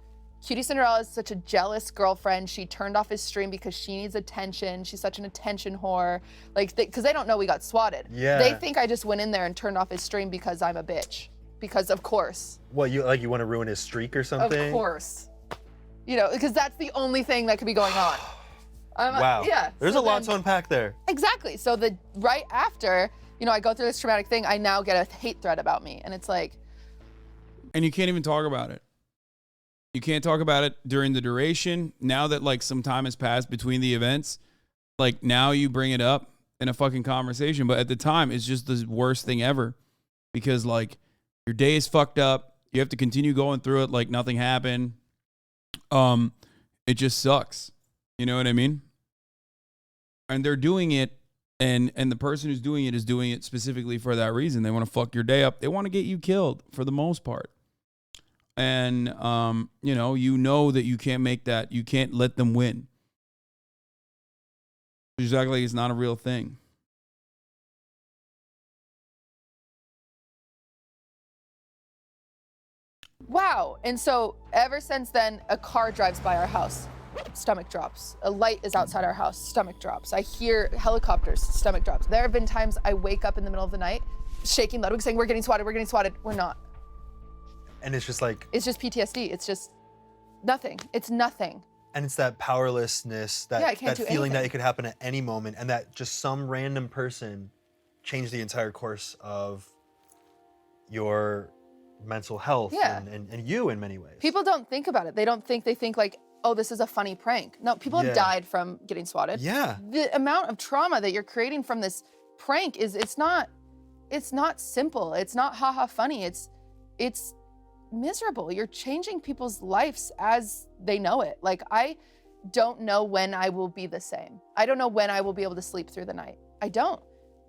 QTCinderella is such a jealous girlfriend. She turned off his stream because she needs attention. She's such an attention whore. Like, because they don't know we got swatted. Yeah. They think I just went in there and turned off his stream because I'm a bitch. Because of course. What, you want to ruin his streak or something? Of course. You know, because that's the only thing that could be going on. Wow. Yeah. There's a lot to unpack there. Exactly. So right after, you know, I go through this traumatic thing, I now get a hate threat about me. And it's like. And you can't even talk about it. You can't talk about it during the duration. Now that like some time has passed between the events, like now you bring it up in a fucking conversation. But at the time, it's just the worst thing ever because like your day is fucked up. You have to continue going through it like nothing happened. It just sucks. You know what I mean? And they're doing it, and the person who's doing it is doing it specifically for that reason. They want to fuck your day up. They want to get you killed for the most part. And, you know that you can't make that. You can't let them win. You just act like it's not a real thing. Wow. And so ever since then, a car drives by our house, stomach drops. A light is outside our house, stomach drops. I hear helicopters, stomach drops. There have been times I wake up in the middle of the night, shaking Ludwig, saying, we're getting swatted, we're getting swatted. We're not. And it's just like. It's just PTSD. It's just nothing. It's nothing. And it's that powerlessness, that feeling that it could happen at any moment, and that just some random person changed the entire course of your mental health and you in many ways. People don't think about it. They think like, oh, this is a funny prank. No, people have died from getting swatted. Yeah. The amount of trauma that you're creating from this prank it's not simple. It's not haha funny. It's miserable. You're changing people's lives as they know it. Like, I don't know when I will be the same. I don't know when I will be able to sleep through the night. I don't.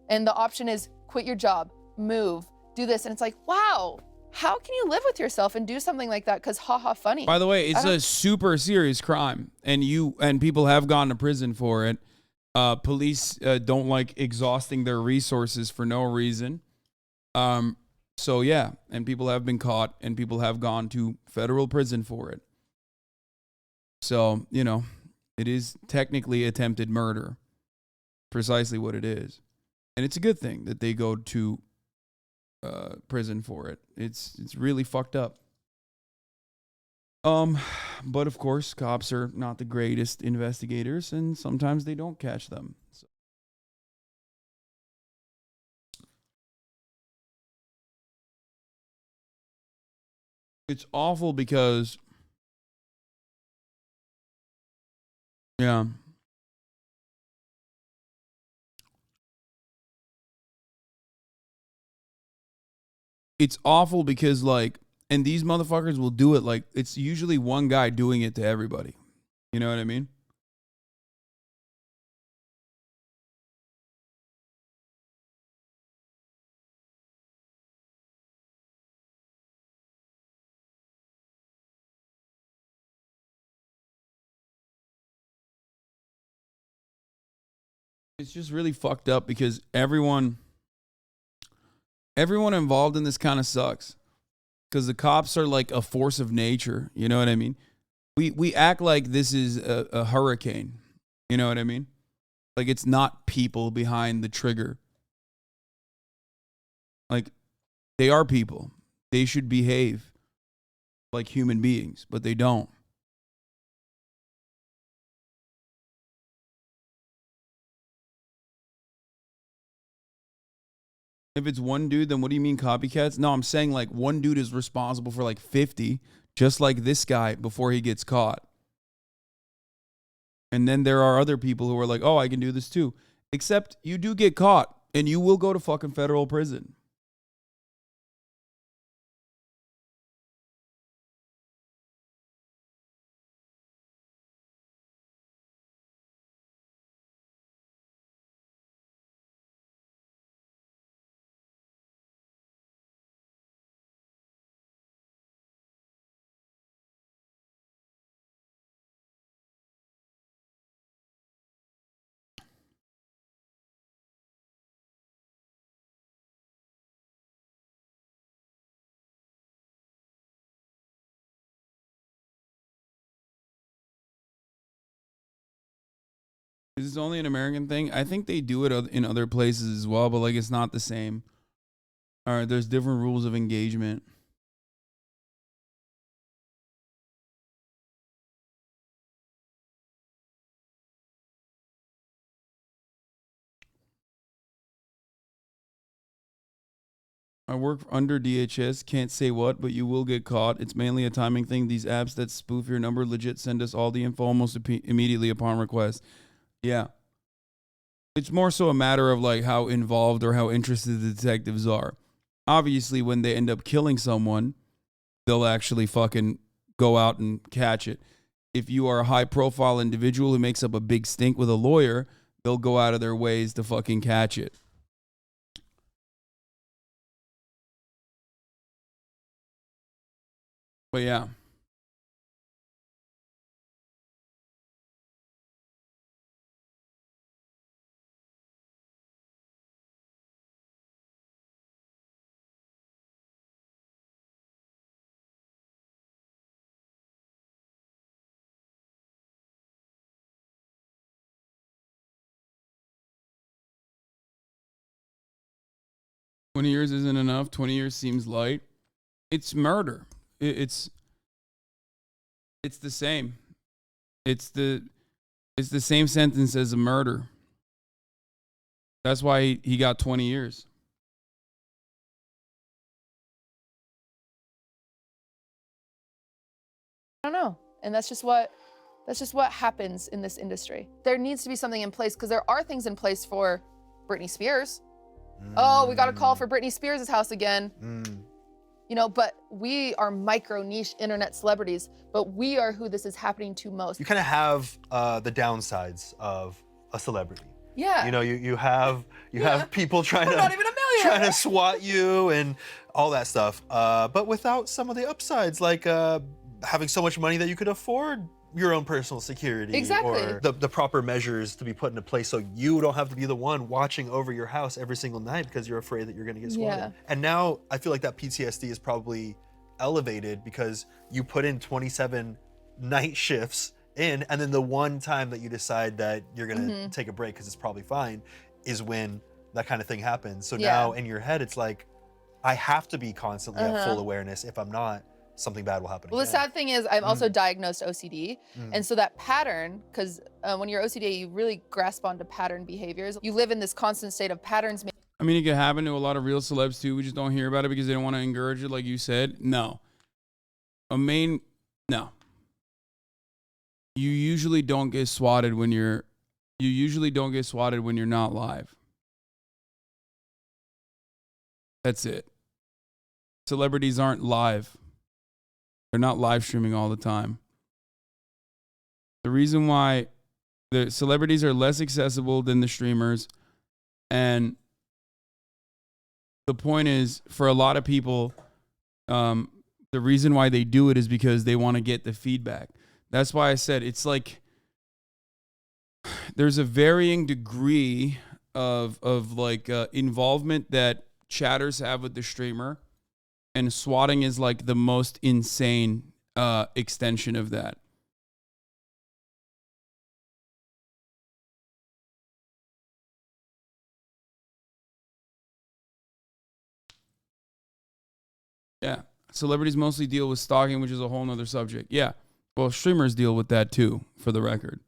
And the option is quit your job, move, do this. And it's like, wow, how can you live with yourself and do something like that? Because haha funny. By the way, it's a super serious crime, and people have gone to prison for it. Police don't like exhausting their resources for no reason. So yeah, and people have been caught, and people have gone to federal prison for it. So, you know, it is technically attempted murder. Precisely what it is. And it's a good thing that they go to prison for it. It's really fucked up. But of course, cops are not the greatest investigators, and sometimes they don't catch them. So. It's awful because, yeah. It's awful because, like, and these motherfuckers will do it, like, it's usually one guy doing it to everybody. You know what I mean? It's just really fucked up because everyone involved in this kind of sucks. Because the cops are like a force of nature. You know what I mean? We act like this is a hurricane. You know what I mean? Like it's not people behind the trigger. Like they are people. They should behave like human beings, but they don't. If it's one dude, then what do you mean copycats? No, I'm saying like one dude is responsible for like 50, just like this guy before he gets caught. And then there are other people who are like, oh, I can do this too. Except you do get caught and you will go to fucking federal prison. Is this only an American thing? I think they do it in other places as well, but like it's not the same. All right, there's different rules of engagement. I work under DHS, can't say what, but you will get caught. It's mainly a timing thing. These apps that spoof your number legit send us all the info almost immediately upon request. Yeah. It's more so a matter of like how involved or how interested the detectives are. Obviously, when they end up killing someone, they'll actually fucking go out and catch it. If you are a high profile individual who makes up a big stink with a lawyer, they'll go out of their ways to fucking catch it. But yeah. "20 years isn't enough. 20 years seems light." It's murder. It's the same. It's the same sentence as a murder. That's why he got 20 years. I don't know. And that's just what happens in this industry. There needs to be something in place because there are things in place for Britney Spears. Oh, we got a call for Britney Spears' house again. You know, but we are micro niche internet celebrities, but we are who this is happening to most. You kind of have the downsides of a celebrity. Yeah. You know, you have people trying I'm not even a millionaire. trying to swat you and all that stuff, but without some of the upsides, like having so much money that you could afford your own personal security. Exactly. Or the proper measures to be put into place so you don't have to be the one watching over your house every single night because you're afraid that you're gonna get swatted. Yeah. And now I feel like that PTSD is probably elevated because you put in 27 night shifts in, and then the one time that you decide that you're gonna take a break because it's probably fine is when that kind of thing happens. So now in your head, it's like, I have to be constantly at full awareness. If I'm not, something bad will happen Well, again. the sad thing is I'm also diagnosed OCD. And so that pattern, because when you're OCD, you really grasp onto pattern behaviors. You live in this constant state of patterns. I mean, it could happen to a lot of real celebs too. We just don't hear about it because they don't want to encourage it, like you said. No. No. You usually don't get swatted when you're not live. That's it. Celebrities aren't live. They're not live streaming all the time. The reason why the celebrities are less accessible than the streamers, and the point is, for a lot of people, the reason why they do it is because they want to get the feedback. That's why I said it's like there's a varying degree of involvement that chatters have with the streamer, and swatting is like the most insane extension of that. Yeah. Celebrities mostly deal with stalking, which is a whole nother subject. Yeah. Well, streamers deal with that too, for the record.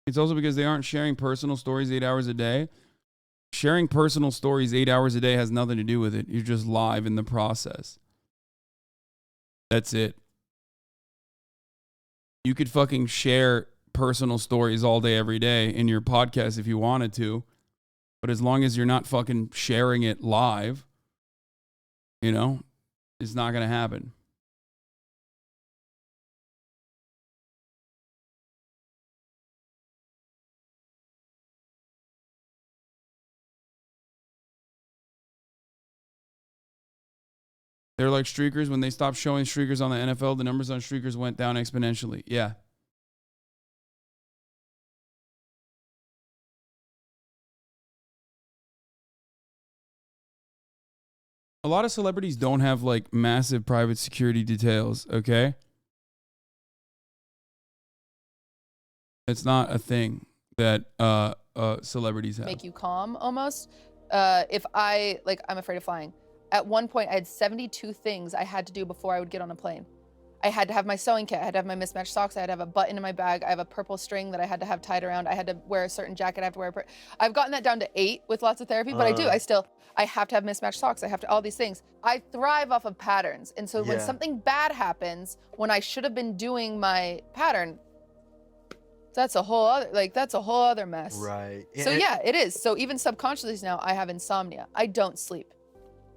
It's also because they aren't sharing personal stories 8 hours a day. Sharing personal stories 8 hours a day has nothing to do with it. You're just live in the process. That's it. You could fucking share personal stories all day, every day in your podcast if you wanted to. But as long as you're not fucking sharing it live, you know, it's not going to happen. They're like streakers. When they stopped showing streakers on the NFL, the numbers on streakers went down exponentially. Yeah. A lot of celebrities don't have like massive private security details, okay? It's not a thing that celebrities have. Make you calm almost. If I'm afraid of flying. At one point, I had 72 things I had to do before I would get on a plane. I had to have my sewing kit. I had to have my mismatched socks. I had to have a button in my bag. I have a purple string that I had to have tied around. I had to wear a certain jacket. I have to wear I've gotten that down to 8 with lots of therapy, but I have to have mismatched socks. I have to, all these things. I thrive off of patterns. And so when something bad happens, when I should have been doing my pattern, that's a whole other mess. Right. So yeah, it is. So even subconsciously now, I have insomnia. I don't sleep.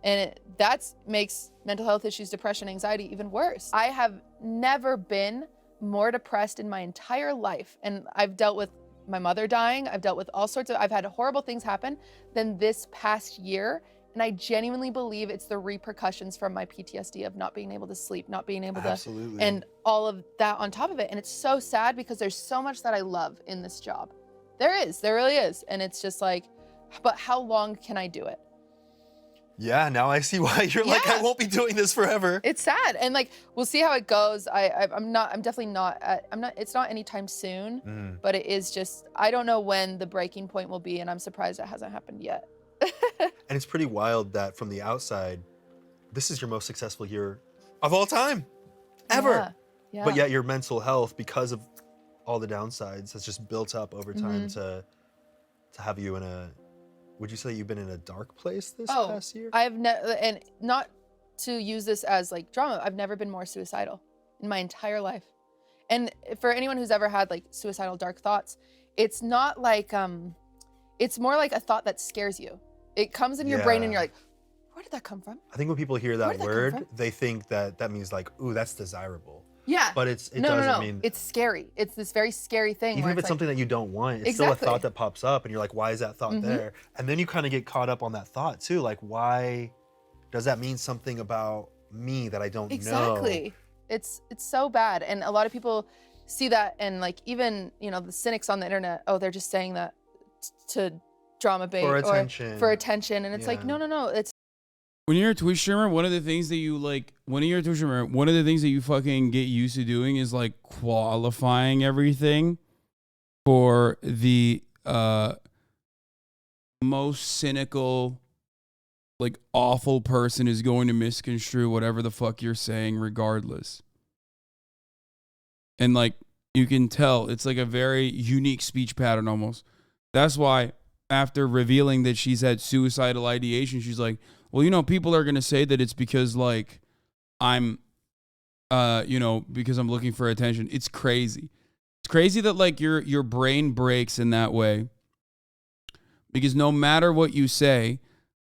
And that makes mental health issues, depression, anxiety even worse. I have never been more depressed in my entire life. And I've dealt with my mother dying. I've dealt with I've had horrible things happen than this past year. And I genuinely believe it's the repercussions from my PTSD of not being able to sleep, not being able to, and all of that on top of it. And it's so sad because there's so much that I love in this job. There really is. And it's just like, but how long can I do it? Yeah, now I see why you're like, I won't be doing this forever. It's sad. And like, we'll see how it goes. I'm definitely not, it's not anytime soon, but it is just, I don't know when the breaking point will be. And I'm surprised it hasn't happened yet. And it's pretty wild that from the outside, this is your most successful year of all time, ever. Yeah. But yet your mental health, because of all the downsides, has just built up over time to have you in a, would you say you've been in a dark place this past year? I've never, and not to use this as like drama, I've never been more suicidal in my entire life. And for anyone who's ever had like suicidal dark thoughts, it's not like, it's more like a thought that scares you. It comes in your brain and you're like, where did that come from? I think when people hear that word, they think that means like, ooh, that's desirable. Yeah. But it doesn't mean. It's scary. It's this very scary thing. Even if it's something that you don't want, it's still a thought that pops up and you're like, why is that thought there? And then you kind of get caught up on that thought too. Like, why does that mean something about me that I don't know? Exactly. It's so bad. And a lot of people see that and like even, the cynics on the internet, they're just saying that to drama bait or for attention. And it's like, no, it's. When you're a Twitch streamer, one of the things that you fucking get used to doing is like qualifying everything for the most cynical, like awful person is going to misconstrue whatever the fuck you're saying regardless. And like you can tell it's like a very unique speech pattern almost. That's why after revealing that she's had suicidal ideation, she's like, well, people are going to say that it's because like I'm, because I'm looking for attention. It's crazy. It's crazy that like your brain breaks in that way because no matter what you say,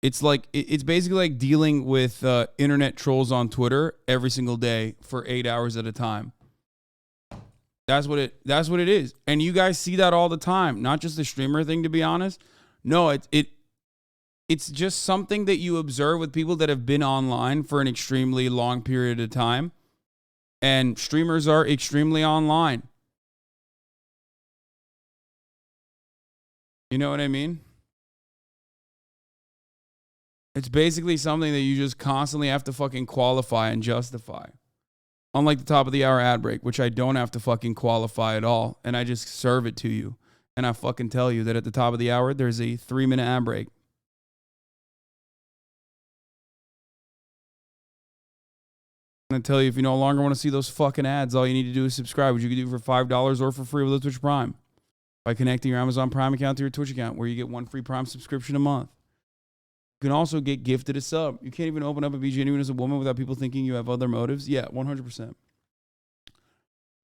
it's like, it's basically like dealing with internet trolls on Twitter every single day for 8 hours at a time. That's what it is. And you guys see that all the time, not just the streamer thing, to be honest. No, it's just something that you observe with people that have been online for an extremely long period of time. And streamers are extremely online. You know what I mean? It's basically something that you just constantly have to fucking qualify and justify. Unlike the top of the hour ad break, which I don't have to fucking qualify at all. And I just serve it to you. And I fucking tell you that at the top of the hour, there's a 3-minute ad break. I'm going to tell you, if you no longer want to see those fucking ads, all you need to do is subscribe, which you can do for $5 or for free with a Twitch Prime. By connecting your Amazon Prime account to your Twitch account, where you get 1 free Prime subscription a month. You can also get gifted a sub. You can't even open up and be genuine as a woman without people thinking you have other motives. Yeah, 100%.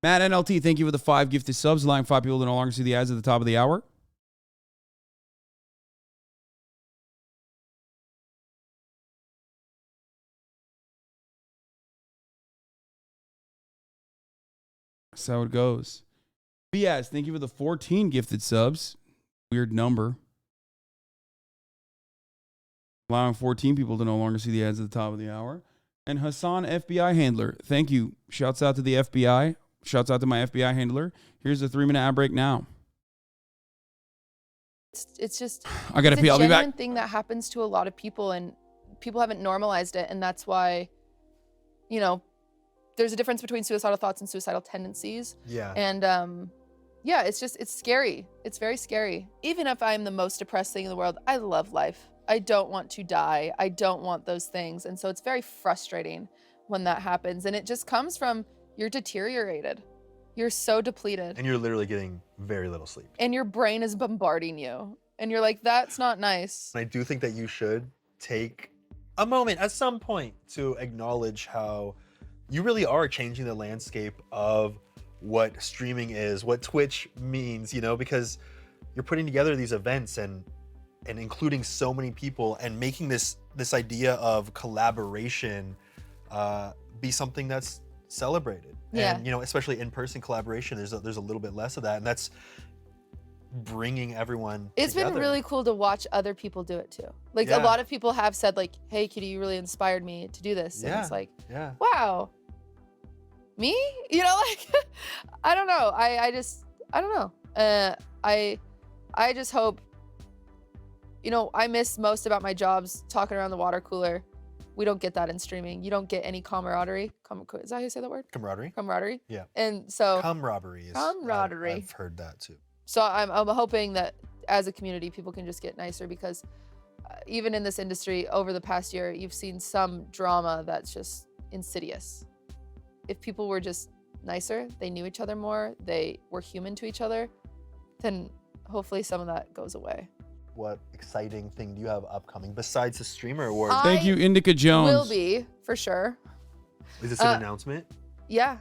Matt NLT, thank you for the 5 gifted subs, allowing 5 people to no longer see the ads at the top of the hour. That's how it goes. BS, thank you for the 14 gifted subs. Weird number. Allowing 14 people to no longer see the ads at the top of the hour. And Hasan FBI handler, thank you. Shouts out to the FBI. Shouts out to my FBI handler. Here's a 3-minute ad break now. It's just I gotta pee. I'll be back. Thing that happens to a lot of people, and people haven't normalized it, and that's why, you know, there's a difference between suicidal thoughts and suicidal tendencies. Yeah. And yeah, it's scary. It's very scary. Even if I'm the most depressed thing in the world, I love life. I don't want to die. I don't want those things. And so it's very frustrating when that happens. And it just comes from you're deteriorated. You're so depleted. And you're literally getting very little sleep. And your brain is bombarding you. And you're like, that's not nice. I do think that you should take a moment at some point to acknowledge how you really are changing the landscape of what streaming is, what Twitch means, you know, because you're putting together these events and including so many people and making this idea of collaboration be something that's celebrated. Yeah. And, you know, especially in-person collaboration, there's a little bit less of that, and that's bringing everyone It's together. been really cool to watch other people do it too. Like a lot of people have said like, hey, Kitty, you really inspired me to do this. And it's like, wow, me? You know, like, I don't know. I don't know. I just hope, you know, I miss most about my jobs talking around the water cooler. We don't get that in streaming. You don't get any camaraderie. Is that how you say that word? Camaraderie? Camaraderie. Yeah. And so camaraderie is camaraderie. I've heard that too. So I'm hoping that as a community, people can just get nicer, because even in this industry over the past year, you've seen some drama that's just insidious. If people were just nicer, they knew each other more, they were human to each other, then hopefully some of that goes away. What exciting thing do you have upcoming besides the streamer award? Thank you, Indica Jones. Will be, for sure. Is this an announcement? Yeah.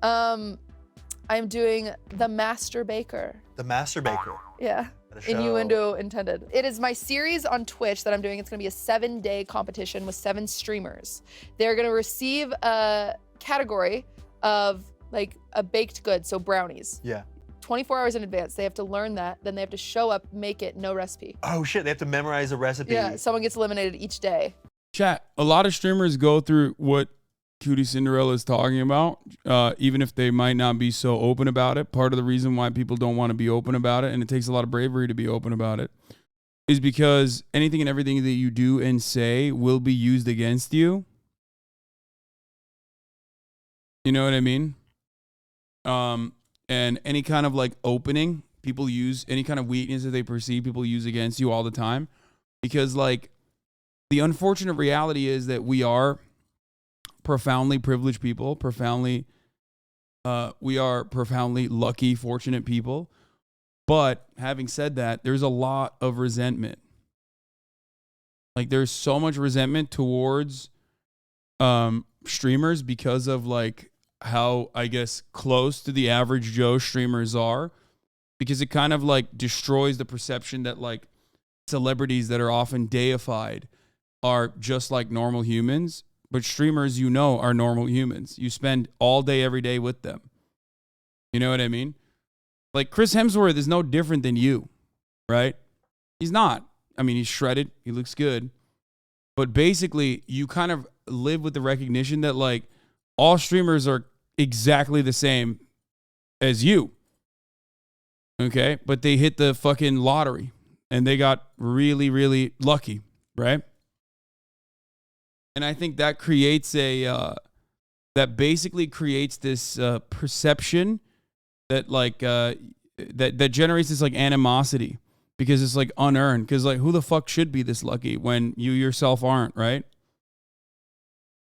I'm doing The Master Baker. The Master Baker. Yeah. Innuendo intended. It is my series on Twitch that I'm doing. It's going to be a 7-day competition with 7 streamers. They're going to receive a category of like a baked good, so brownies. Yeah. 24 hours in advance. They have to learn that. Then they have to show up, make it, no recipe. Oh shit, they have to memorize a recipe. Yeah, someone gets eliminated each day. Chat, a lot of streamers go through what QTCinderella is talking about, even if they might not be so open about it. Part of the reason why people don't want to be open about it, and it takes a lot of bravery to be open about it, is because anything and everything that you do and say will be used against you. You know what I mean? And any kind of like opening, people use any kind of weakness that they perceive, people use against you all the time. Because like the unfortunate reality is that we are profoundly privileged people, we are profoundly lucky, fortunate people. But having said that, there's a lot of resentment. Like there's so much resentment towards streamers because of like how, I guess, close to the average Joe streamers are, because it kind of like destroys the perception that like celebrities that are often deified are just like normal humans. But streamers, you know, are normal humans. You spend all day, every day with them. You know what I mean? Like Chris Hemsworth is no different than you, right? He's not. I mean, he's shredded. He looks good. But basically, you kind of live with the recognition that like all streamers are exactly the same as you. Okay? But they hit the fucking lottery and they got really, really lucky, right? And I think that creates that basically creates this perception that like, that generates this like animosity, because it's like unearned. Because like, who the fuck should be this lucky when you yourself aren't, right?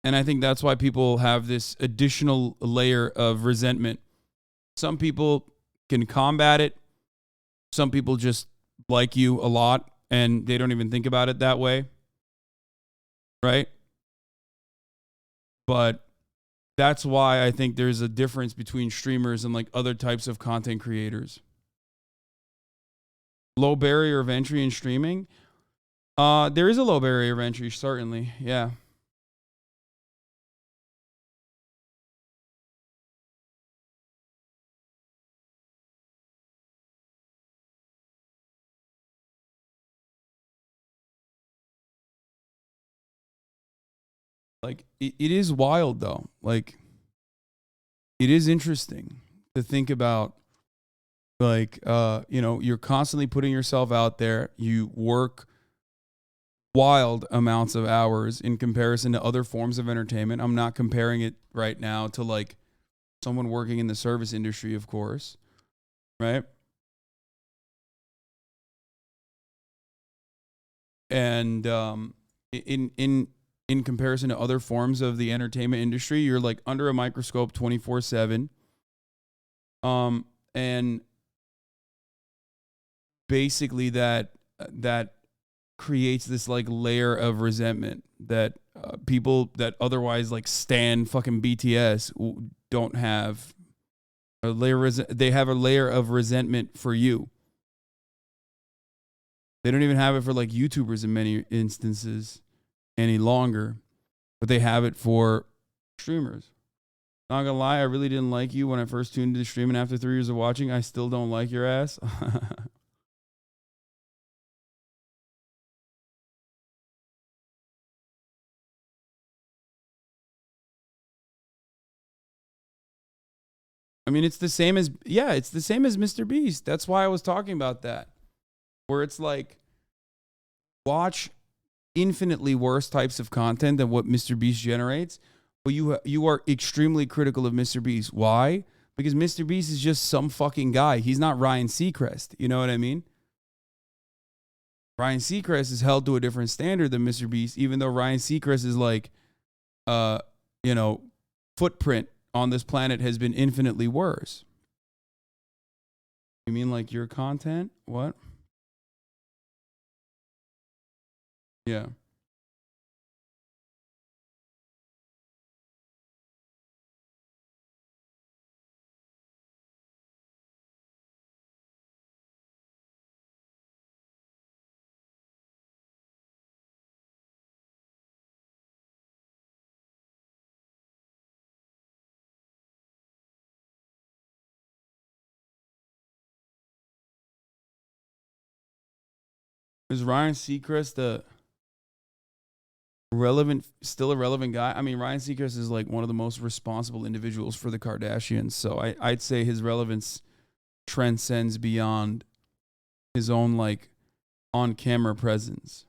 And I think that's why people have this additional layer of resentment. Some people can combat it. Some people just like you a lot and they don't even think about it that way. Right? But that's why I think there's a difference between streamers and like other types of content creators. Low barrier of entry in streaming. There is a low barrier of entry, certainly. Yeah. Like, it is wild, though. Like, it is interesting to think about, like, you know, you're constantly putting yourself out there. You work wild amounts of hours in comparison to other forms of entertainment. I'm not comparing it right now to like someone working in the service industry, of course, right? And in comparison to other forms of the entertainment industry, you're like under a microscope 24/7. And basically that creates this like layer of resentment that people that otherwise like stan fucking BTS don't have. They have a layer of resentment for you. They don't even have it for like YouTubers in many instances any longer, but they have it for streamers. Not gonna lie, I really didn't like you when I first tuned into the stream, and after 3 years of watching, I still don't like your ass. I mean, it's the same as Mr. Beast. That's why I was talking about that. Where it's like, watch infinitely worse types of content than what Mr. Beast generates, but you are extremely critical of Mr. Beast. Why? Because Mr. Beast is just some fucking guy. He's not Ryan Seacrest. You know what I mean? Ryan Seacrest is held to a different standard than Mr. Beast, even though Ryan Seacrest is like, footprint on this planet has been infinitely worse. You mean like your content? What? Yeah. Is Ryan Seacrest still a relevant guy? I mean, Ryan Seacrest is like one of the most responsible individuals for the Kardashians. So I'd say his relevance transcends beyond his own like on-camera presence.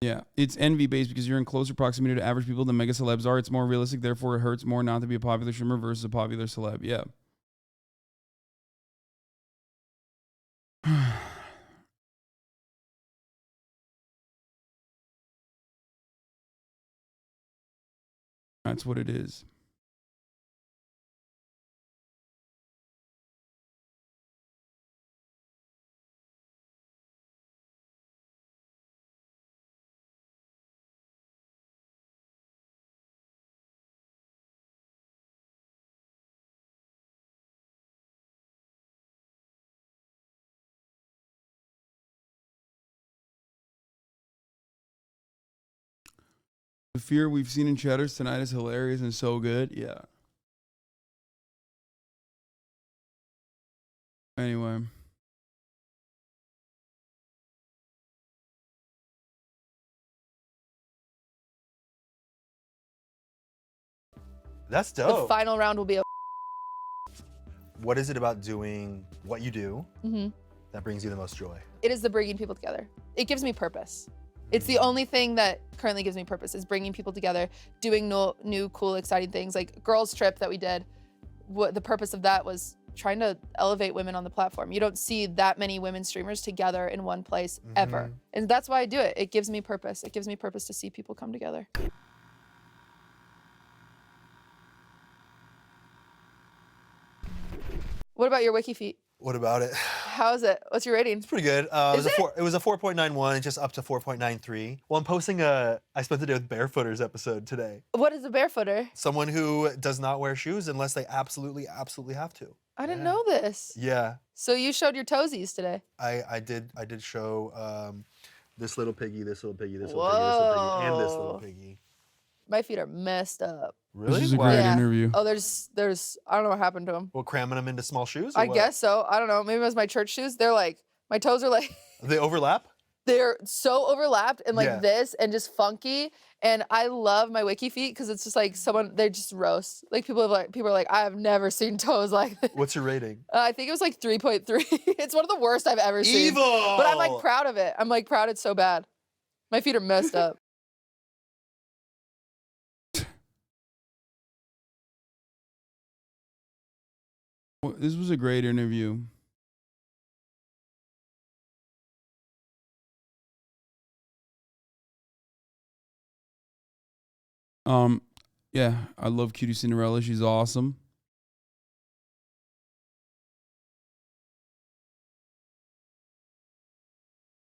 Yeah, it's envy-based because you're in closer proximity to average people than mega celebs are. It's more realistic, therefore it hurts more not to be a popular streamer versus a popular celeb. Yeah. That's what it is. The fear we've seen in Chatters tonight is hilarious and so good. Yeah. Anyway. That's dope. The final round will be a What is it about doing what you do that brings you the most joy? It is the bringing people together. It gives me purpose. It's the only thing that currently gives me purpose is bringing people together, doing new, cool, exciting things. Like Girls Trip that we did, the purpose of that was trying to elevate women on the platform. You don't see that many women streamers together in one place ever. And that's why I do it. It gives me purpose. It gives me purpose to see people come together. What about your wiki feet? What about it? How is it? What's your rating? It's pretty good. It was a 4.91, it's just up to 4.93. Well, I'm posting I spent the day with Barefooters episode today. What is a barefooter? Someone who does not wear shoes unless they absolutely have to. I didn't know this. Yeah. So you showed your toesies today. I did show this little piggy, this little piggy, this little piggy, this little piggy, and this little piggy. My feet are messed up. Really? This is a great interview. Oh, there's I don't know what happened to them. Well, cramming them into small shoes? I guess so. I don't know. Maybe it was my church shoes. They're like, my toes are like. They overlap? They're so overlapped and like this and just funky. And I love my wiki feet because it's just like they're just roast. Like people are like, I have never seen toes like this. What's your rating? I think it was like 3.3. It's one of the worst I've ever seen. Evil! But I'm like proud of it. I'm like proud it's so bad. My feet are messed up. Well, this was a great interview. Yeah, I love QTCinderella. She's awesome.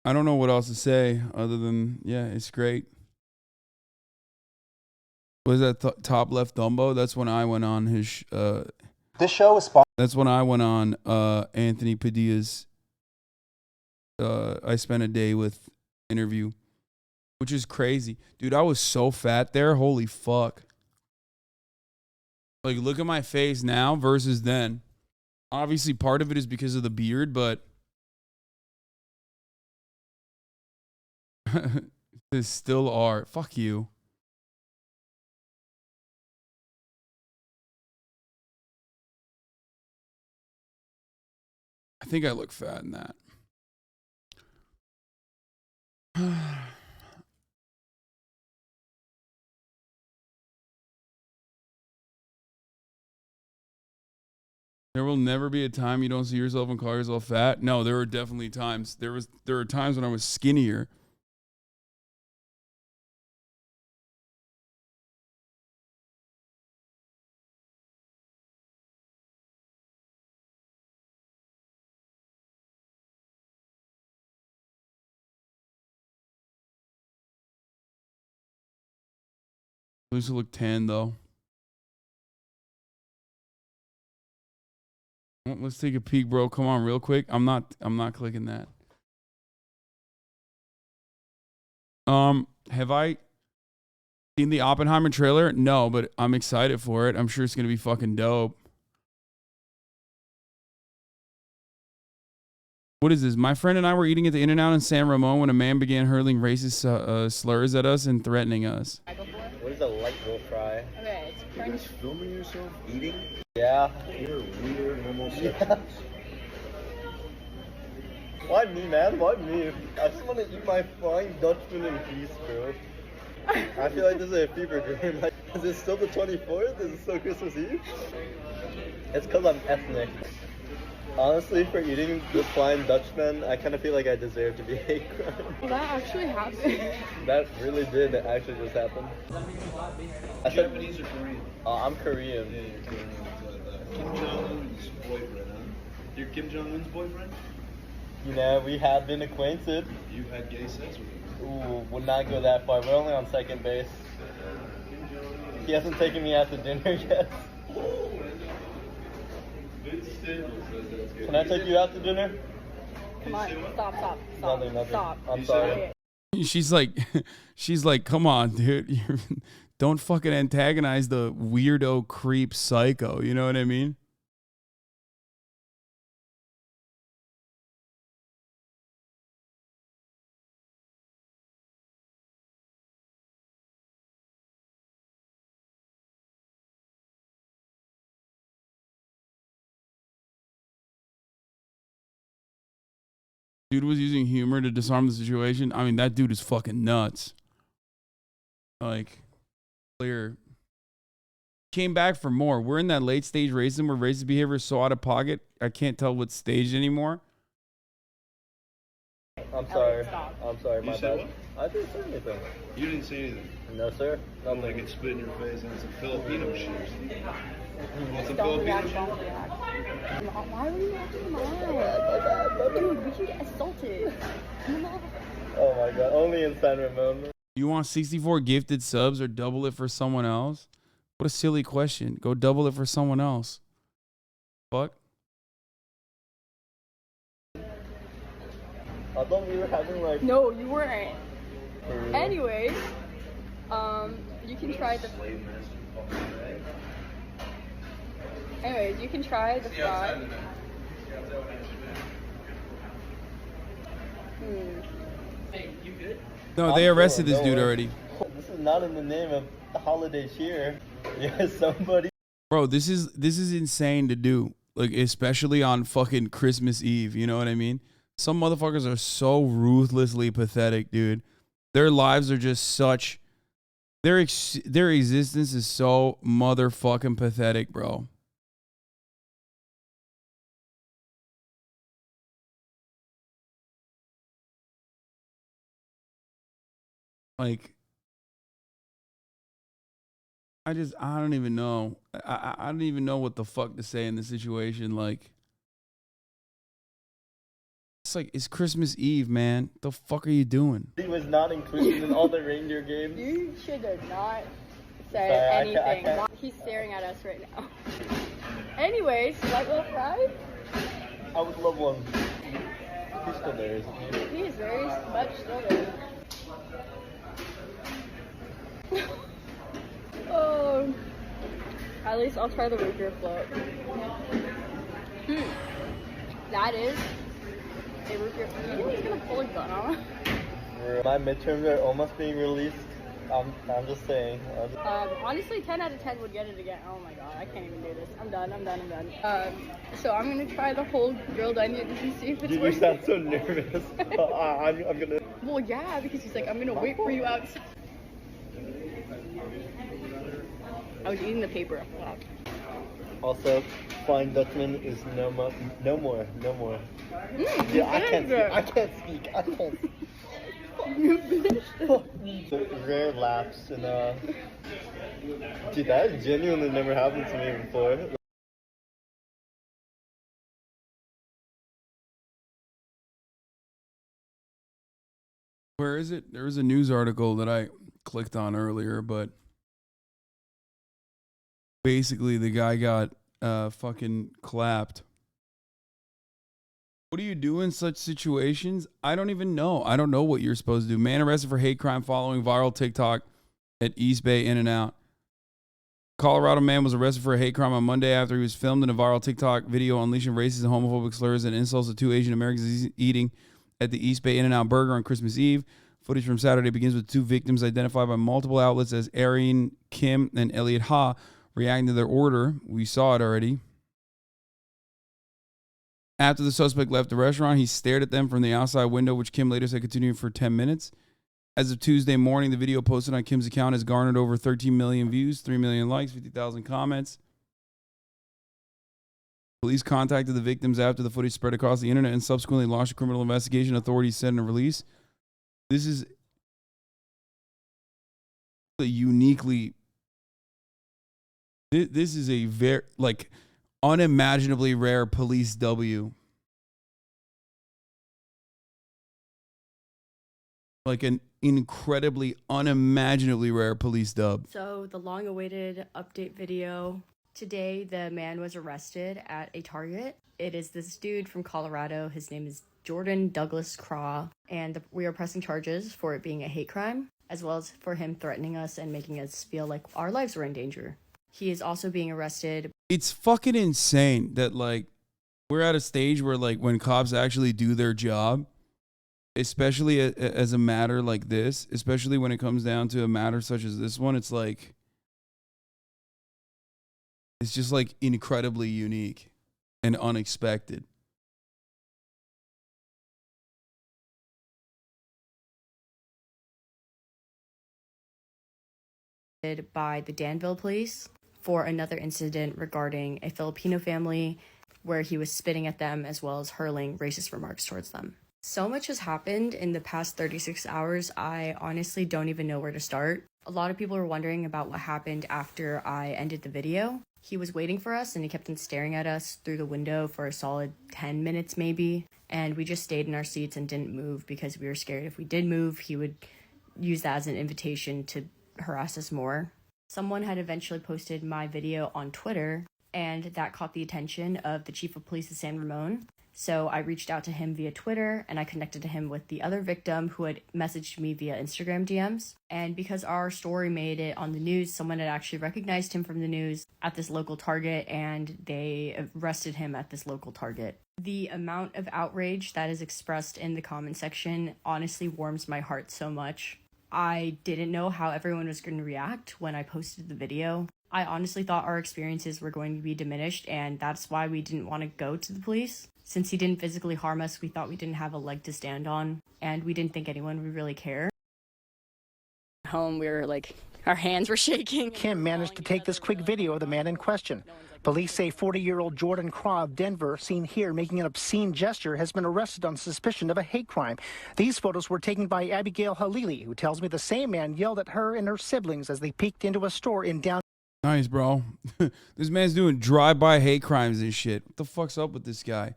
I don't know what else to say other than, yeah, it's great. Was that top left Dumbo? That's when I went on his This show is sponsored. That's when I went on Anthony Padilla's I spent a day with interview, which is crazy. Dude, I was so fat there. Holy fuck. Like, look at my face now versus then. Obviously, part of it is because of the beard, but they still are. Fuck you. I think I look fat in that. There will never be a time you don't see yourself and call yourself fat. No, there were definitely times. There were times when I was skinnier. I used to look tan though. Well, let's take a peek, bro. Come on, real quick. I'm not clicking that. Have I seen the Oppenheimer trailer? No, but I'm excited for it. I'm sure it's gonna be fucking dope. What is this? My friend and I were eating at the In-N-Out in San Ramon when a man began hurling racist slurs at us and threatening us. What is a light roll fry? Okay, it's Are you guys filming yourself eating? Yeah. You're weird, homosexual. Yeah. Why me, man? Why me? I just want to eat my flying Dutchman in peace, bro. I feel like this is a fever dream. Like, is it still the 24th? Is it still Christmas Eve? It's because I'm ethnic. Honestly, for eating the flying Dutchman, I kind of feel like I deserve to be hate crime. Well, that actually happened. That really did actually just happen. Japanese or Korean? I'm Korean. Yeah, you're Korean. Kim Jong-un's boyfriend, huh? You're Kim Jong-un's boyfriend? You know, we have been acquainted. You've had gay sex with him? Ooh, would not go that far. We're only on second base. He hasn't taken me out to dinner yet. Can I take you out to dinner? Come on, stop. Nothing. Stop. I'm sorry. She's like, come on, dude. Don't fucking antagonize the weirdo creep psycho. You know what I mean? Dude was using humor to disarm the situation. I mean, that dude is fucking nuts. Like, clear. Came back for more. We're in that late stage racism where racist behavior is so out of pocket, I can't tell what stage anymore. I'm sorry. I'm sorry, my said bad. what? I didn't say anything. You didn't say anything. No, sir. Nothing. I could spit in your face and some Filipino shoes. You want some Don't Filipino react, shoes? don't react. Why were you acting mad? Dude, we should get assaulted. Oh my god, only in San Ramon. You want 64 gifted subs or double it for someone else? What a silly question. Go double it for someone else. Fuck. I thought we were having like... No, you weren't. Anyways, you can try the... Anyways, you can try the fry. No, they arrested this dude already. This is not in the name of the holiday cheer. Yeah, somebody. Bro, this is insane to do. Like, especially on fucking Christmas Eve, you know what I mean? Some motherfuckers are so ruthlessly pathetic, dude. Their lives are just such... Their existence is so motherfucking pathetic, bro. Like... I don't even know. I don't even know what the fuck to say in this situation. Like, it's Christmas Eve, man. The fuck are you doing? He was not included in all the reindeer games. You should have not said anything. He's staring at us right now. Anyways, White Wolf Ride? I would love one. He's still there, isn't he? He is very much still there. Oh, at least I'll try the root beer float. That is a root beer. You think he's gonna pull a gun on us? My midterms are almost being released. I'm just saying. Honestly, 10 out of 10 would get it again. Oh my god, I can't even do this. I'm done. So I'm gonna try the whole grilled onions and see if it's worth it. You sound so nervous. I'm gonna... Well, yeah, because he's like, I'm gonna wait for you outside. I was eating the paper after that. Also, Flying Dutchman is no more. Yeah, I can't speak. Rare laughs and dude, that has genuinely never happened to me before. Where is it? There was a news article that I clicked on earlier, but basically the guy got fucking clapped. What do you do in such situations? I don't even know. I don't know what you're supposed to do. Man arrested for hate crime following viral TikTok at East Bay In-N-Out. Colorado man was arrested for a hate crime on Monday after he was filmed in a viral TikTok video unleashing racist and homophobic slurs and insults to two Asian Americans eating at the East Bay In-N-Out Burger on Christmas Eve. Footage from Saturday begins with two victims identified by multiple outlets as Arian Kim and Elliot Ha reacting to their order. We saw it already. After the suspect left the restaurant, he stared at them from the outside window, which Kim later said continued for 10 minutes. As of Tuesday morning, the video posted on Kim's account has garnered over 13 million views, 3 million likes, 50,000 comments. Police contacted the victims after the footage spread across the internet and subsequently launched a criminal investigation, authorities said in a release. This is a uniquely... This is a very, unimaginably rare police W. Like an incredibly, unimaginably rare police dub. So the long-awaited update video. Today, the man was arrested at a Target. It is this dude from Colorado. His name is Jordan Douglas Craw, and we are pressing charges for it being a hate crime, as well as for him threatening us and making us feel like our lives were in danger. He is also being arrested. It's fucking insane that, we're at a stage where, when cops actually do their job, especially as a matter like this, especially when it comes down to a matter such as this one, it's just, incredibly unique and unexpected. By the Danville police for another incident regarding a Filipino family where he was spitting at them as well as hurling racist remarks towards them. So much has happened in the past 36 hours, I honestly don't even know where to start. A lot of people are wondering about what happened after I ended the video. He was waiting for us and he kept on staring at us through the window for a solid 10 minutes maybe, and we just stayed in our seats and didn't move because we were scared if we did move, he would use that as an invitation to harass us more. Someone had eventually posted my video on Twitter, and that caught the attention of the chief of police of San Ramon. So I reached out to him via Twitter, and I connected to him with the other victim who had messaged me via Instagram DMs. And because our story made it on the news, someone had actually recognized him from the news at this local Target, and they arrested him at this local Target. The amount of outrage that is expressed in the comment section honestly warms my heart so much. I didn't know how everyone was going to react when I posted the video. I honestly thought our experiences were going to be diminished, and that's why we didn't want to go to the police. Since he didn't physically harm us, we thought we didn't have a leg to stand on, and we didn't think anyone would really care. Home, we were like, our hands were shaking. Kim managed to take this quick video of the man in question. Police say 40-year-old Jordan Craw of Denver, seen here making an obscene gesture, has been arrested on suspicion of a hate crime. These photos were taken by Abigail Halili, who tells me the same man yelled at her and her siblings as they peeked into a store in downtown. Nice, bro. This man's doing drive-by hate crimes and shit. What the fuck's up with this guy?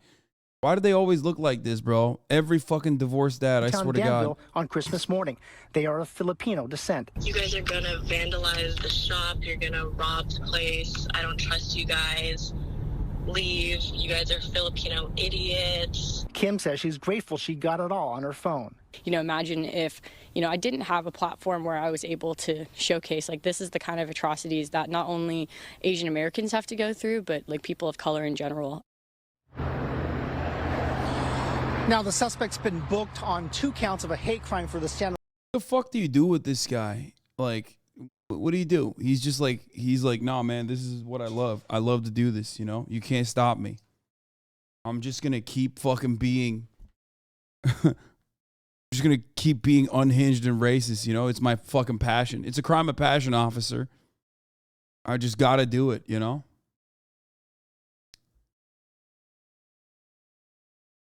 Why do they always look like this, bro? Every fucking divorced dad, I swear to God. On Christmas morning. They are of Filipino descent. You guys are gonna vandalize the shop. You're gonna rob the place. I don't trust you guys. Leave. You guys are Filipino idiots. Kim says she's grateful she got it all on her phone. You know, imagine if, I didn't have a platform where I was able to showcase, like, this is the kind of atrocities that not only Asian Americans have to go through, but like people of color in general. Now, the suspect's been booked on 2 counts of a hate crime for the San. What the fuck do you do with this guy? Like, what do you do? He's like, nah, man, this is what I love. I love to do this, you know? You can't stop me. I'm just gonna keep fucking being, just gonna keep being unhinged and racist, you know? It's my fucking passion. It's a crime of passion, officer. I just gotta do it, you know?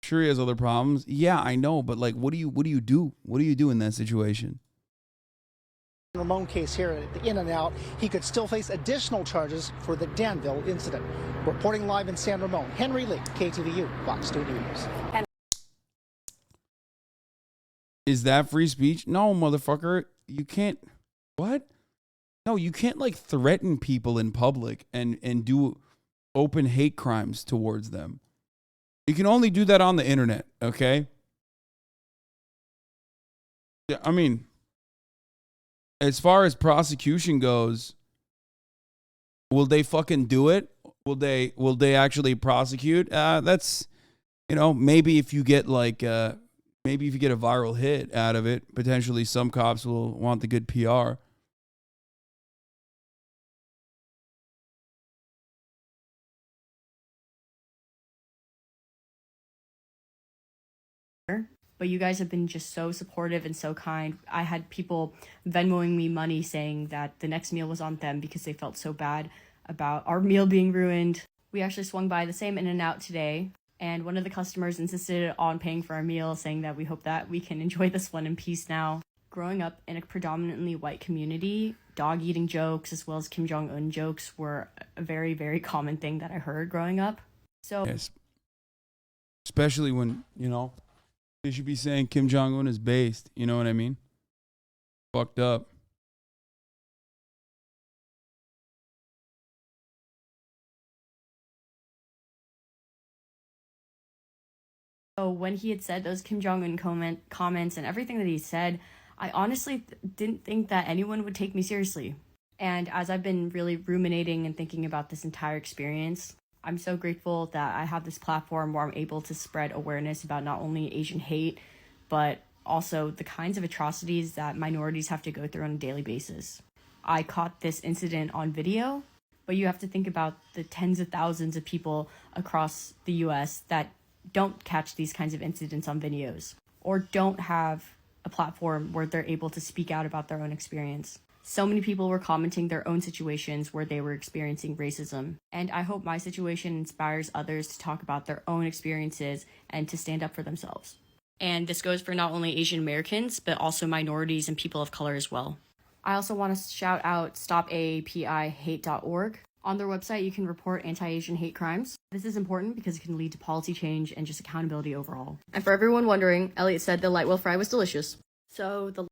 Sure, he has other problems. Yeah, I know, but like, what do you do? What do you do in that situation? Ramon case here at the In-N-Out, he could still face additional charges for the Danville incident. Reporting live in San Ramon, Henry Lee, KTVU, Fox 2 News. Is that free speech? No, motherfucker. You can't. What? No, you can't like threaten people in public and do open hate crimes towards them. You can only do that on the internet, okay? Yeah, I mean, as far as prosecution goes, will they fucking do it? Will they actually prosecute? That's, maybe if you get like, maybe if you get a viral hit out of it, potentially some cops will want the good PR. But you guys have been just so supportive and so kind. I had people Venmoing me money saying that the next meal was on them because they felt so bad about our meal being ruined. We actually swung by the same In-N-Out today, and one of the customers insisted on paying for our meal, saying that we hope that we can enjoy this one in peace now. Growing up in a predominantly white community, dog-eating jokes as well as Kim Jong-un jokes were a very, very common thing that I heard growing up. So, yes. Especially when, they should be saying Kim Jong-un is based. You know what I mean? Fucked up. So when he had said those Kim Jong-un comments and everything that he said, I honestly didn't think that anyone would take me seriously. And as I've been really ruminating and thinking about this entire experience, I'm so grateful that I have this platform where I'm able to spread awareness about not only Asian hate, but also the kinds of atrocities that minorities have to go through on a daily basis. I caught this incident on video, but you have to think about the tens of thousands of people across the US that don't catch these kinds of incidents on videos or don't have a platform where they're able to speak out about their own experience. So many people were commenting their own situations where they were experiencing racism. And I hope my situation inspires others to talk about their own experiences and to stand up for themselves. And this goes for not only Asian Americans, but also minorities and people of color as well. I also want to shout out stopaapihate.org. On their website, you can report anti-Asian hate crimes. This is important because it can lead to policy change and just accountability overall. And for everyone wondering, Elliot said the light wheel fry was delicious. So the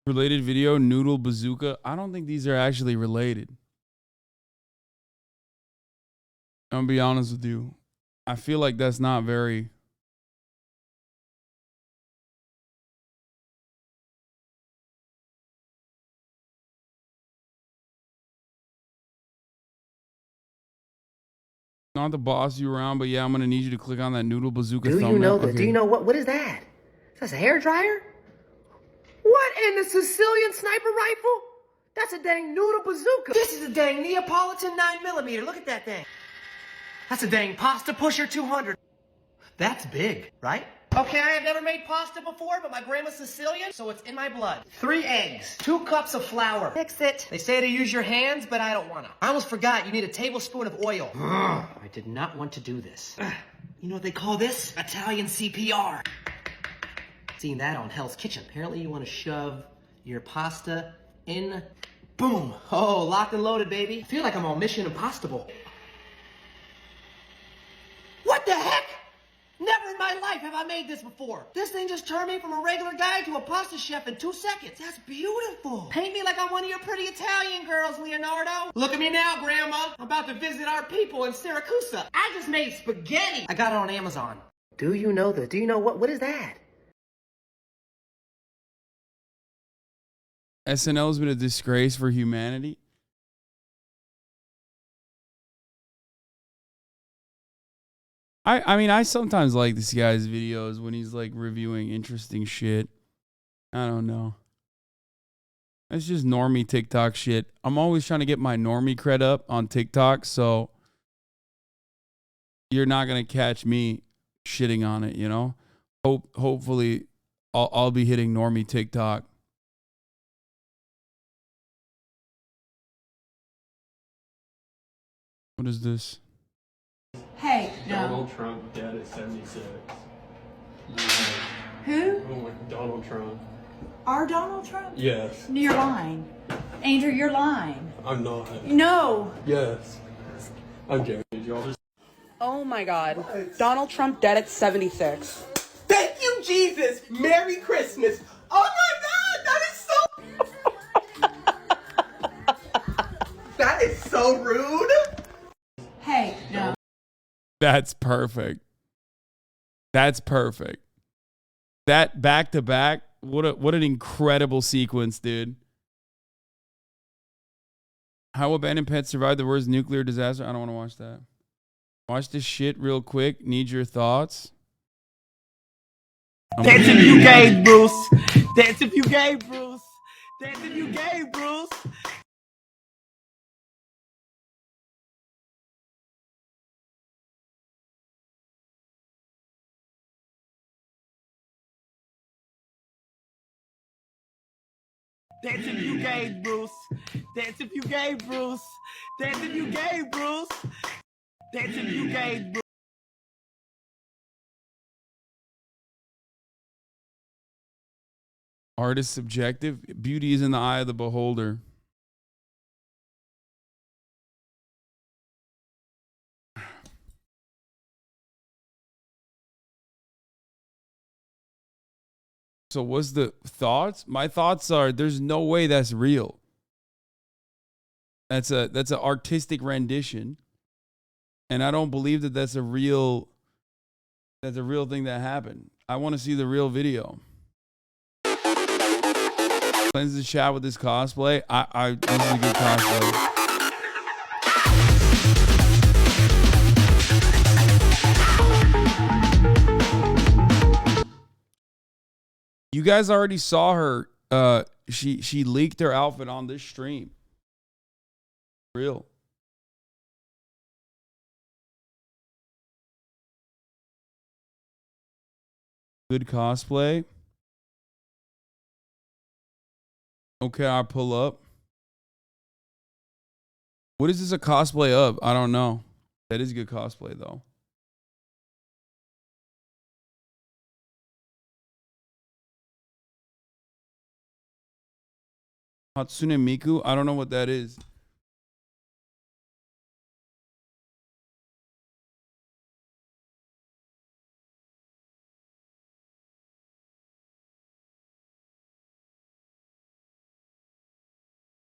related video, Noodle Bazooka. I don't think these are actually related. I'm gonna be honest with you. I feel like that's not very Not to boss you around, but yeah, I'm gonna need you to click on that noodle bazooka Do thumbnail. you know that? Okay. Do you know what is that? That's a hair dryer? What in the Sicilian sniper rifle? That's a dang noodle bazooka. This is a dang Neapolitan 9mm. Look at that thing. That's a dang pasta pusher 200. That's big, right? Okay, I have never made pasta before, but my grandma's Sicilian, so it's in my blood. 3 eggs, 2 cups of flour. Mix it. They say to use your hands, but I don't want to. I almost forgot, you need a tablespoon of oil. I did not want to do this. You know what they call this? Italian CPR. Seen that on Hell's Kitchen. Apparently you want to shove your pasta in. Boom. Oh, locked and loaded, baby. I feel like I'm on Mission Impossible. What the heck? Never in my life have I made this before. This thing just turned me from a regular guy to a pasta chef in 2 seconds. That's beautiful. Paint me like I'm one of your pretty Italian girls, Leonardo. Look at me now, Grandma. I'm about to visit our people in Syracuse. I just made spaghetti. I got it on Amazon. Do you know what is that? SNL's been a disgrace for humanity. I mean, I sometimes like this guy's videos when he's like reviewing interesting shit. I don't know. It's just normie TikTok shit. I'm always trying to get my normie cred up on TikTok, so you're not gonna catch me shitting on it, you know? Hopefully I'll be hitting normie TikTok. What is this? Hey, Donald Trump dead at 76. Who? Oh, Donald Trump. Our Donald Trump? Yes. You're lying. Andrew, you're lying. I'm not. No. Yes. I'm joking. Did y'all just... Oh my God. Donald Trump dead at 76. Thank you, Jesus. Merry Christmas. Oh my God, that is so rude. Hey, no. That's perfect. That's perfect. That back to back, what an incredible sequence, dude. How abandoned pets survived the worst nuclear disaster? I don't want to watch that. Watch this shit real quick. Need your thoughts. Dance if you gay, Bruce. Dance if you gay, Bruce. Dance if you gay, Bruce. Dance if you gay, Bruce. Dance if you gay, Bruce. Dance if you gay, Bruce. Dance if you gay, Bruce. Art is subjective. Beauty is in the eye of the beholder. So what's the thoughts? My thoughts are there's no way that's real. That's an artistic rendition. And I don't believe that that's a real thing that happened. I want to see the real video. Cleanse the chat with this cosplay. This is a good cosplay. You guys already saw her. She leaked her outfit on this stream. Real. Good cosplay. Okay, I'll pull up. What is this a cosplay of? I don't know. That is good cosplay though. Hatsune Miku? I don't know what that is.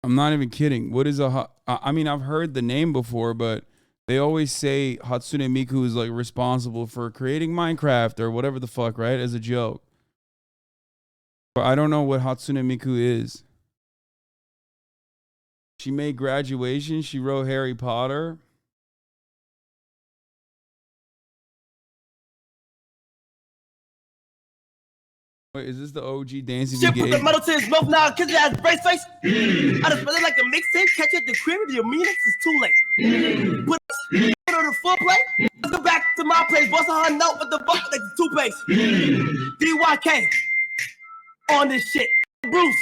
I'm not even kidding. What is I mean, I've heard the name before, but they always say Hatsune Miku is like responsible for creating Minecraft or whatever the fuck, right? As a joke. But I don't know what Hatsune Miku is. She made Graduation. She wrote Harry Potter. Wait, is this the OG dancing Shit, put the gay? metal to his mouth now, kiss his ass brace face. I just feel like a mixtape, catch at the crib if your meanings is too late. Put on the full plate. Let's go back to my place. Bust her note with the buck like the toothpaste. DYK on this shit. Bruce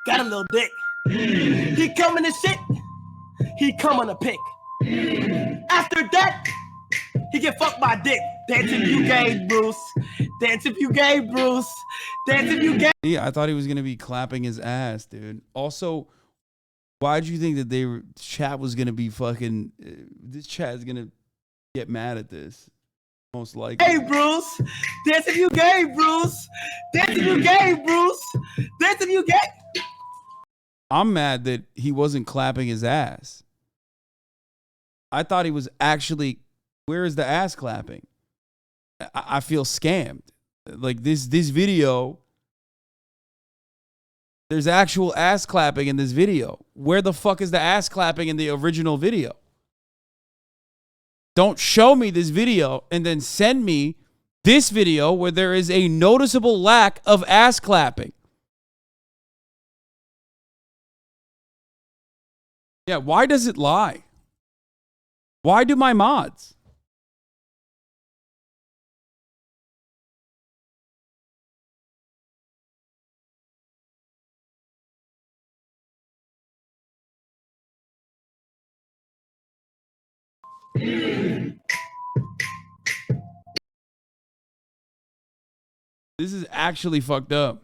got a little dick. He coming to shit. He come on a pick. After that, he get fucked by a dick. Dance if you gay, Bruce. Dance if you gay, Bruce. Dance if you gay. Yeah, I thought he was gonna be clapping his ass, dude. Also, why did you think that chat was gonna be fucking? This chat is gonna get mad at this, most likely. Hey, Bruce. Dance if you gay, Bruce. Dance if you gay, Bruce. Dance if you gay. I'm mad that he wasn't clapping his ass. I thought he was actually. Where is the ass clapping? I feel scammed. Like this video, there's actual ass clapping in this video. Where the fuck is the ass clapping in the original video? Don't show me this video and then send me this video where there is a noticeable lack of ass clapping. Yeah, why does it lie? Why do my mods? This is actually fucked up.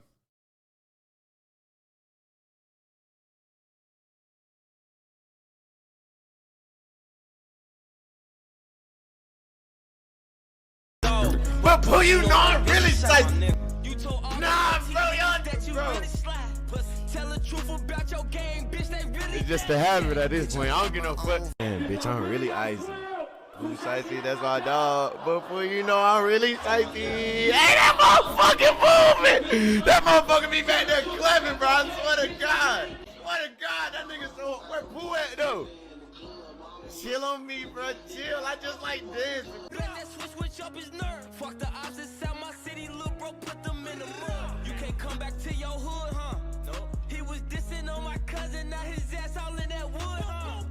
But bro, you know I'm really psyched. Nah, bro, y'all. Tell the truth about your game, bitch. They really. It's just a habit at this point. I don't get no fuck. Man, bitch, I'm really icy. Who's icy? That's my dog. But boy, you know I'm really icy. Hey, that motherfucking moving. That motherfucker be back there clapping, bro. I swear to God. Swear to God, that nigga so. Where Pooh at though? Chill on me, bro. Chill. I just like dancing. Let that switch up his nerve. Fuck the opposites out my city, little bro. Put them in the mud. You can't come back to your hood, huh? No. He was dissing on my cousin, now his ass all in that wood, huh?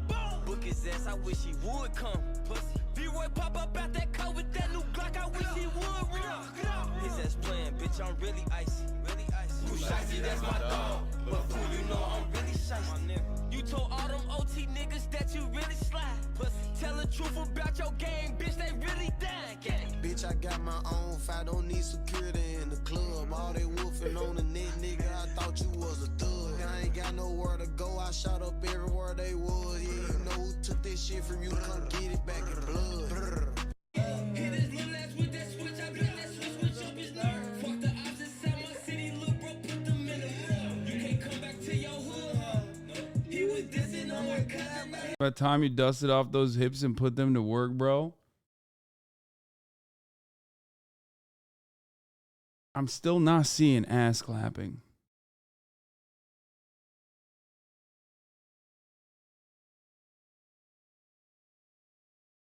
Book his ass, I wish he would come. Pussy. V-Roy pop up out that car with that new Glock, I wish he would run. His ass playing, bitch, I'm really icy. Really icy. Who's icy? That's my dog. But fool, you know I'm really shiesty. You told all them OT niggas that you really slide. Pussy. Tell the truth about your game, bitch, they really dying. Bitch, I got my own fight, don't need security in the club. All they wolfing on the net, nigga, I thought you was a thug. I ain't got nowhere to go, I shot up everywhere they was. Yeah, you know who took this shit from you, come get it back in blood. Hit his little ass with that switch, I bet that switch up his nerve. Fuck the opposites out my city, little bro, put them in the mud. You can't come back to your hood, huh? He was dissing on my cousin. By the time you dusted off those hips and put them to work, bro, I'm still not seeing ass clapping.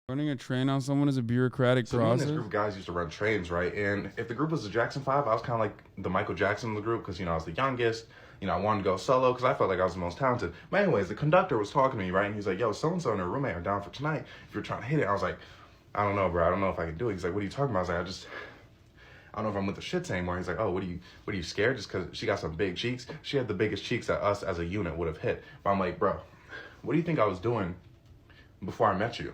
Running a train on someone is a bureaucratic So me and process. this group of guys used to run trains, right? And if the group was the Jackson 5, I was kind of like the Michael Jackson of the group because, you know, I was the youngest. You know, I wanted to go solo because I felt like I was the most talented. But anyways, the conductor was talking to me, right? And he's like, yo, so-and-so and her roommate are down for tonight. If you're trying to hit it. I was like, I don't know, bro. I don't know if I can do it. He's like, what are you talking about? I was like, I don't know if I'm with the shits anymore. He's like, oh, what are you scared? Just because she got some big cheeks? She had the biggest cheeks that us as a unit would have hit. But I'm like, bro, what do you think I was doing before I met you?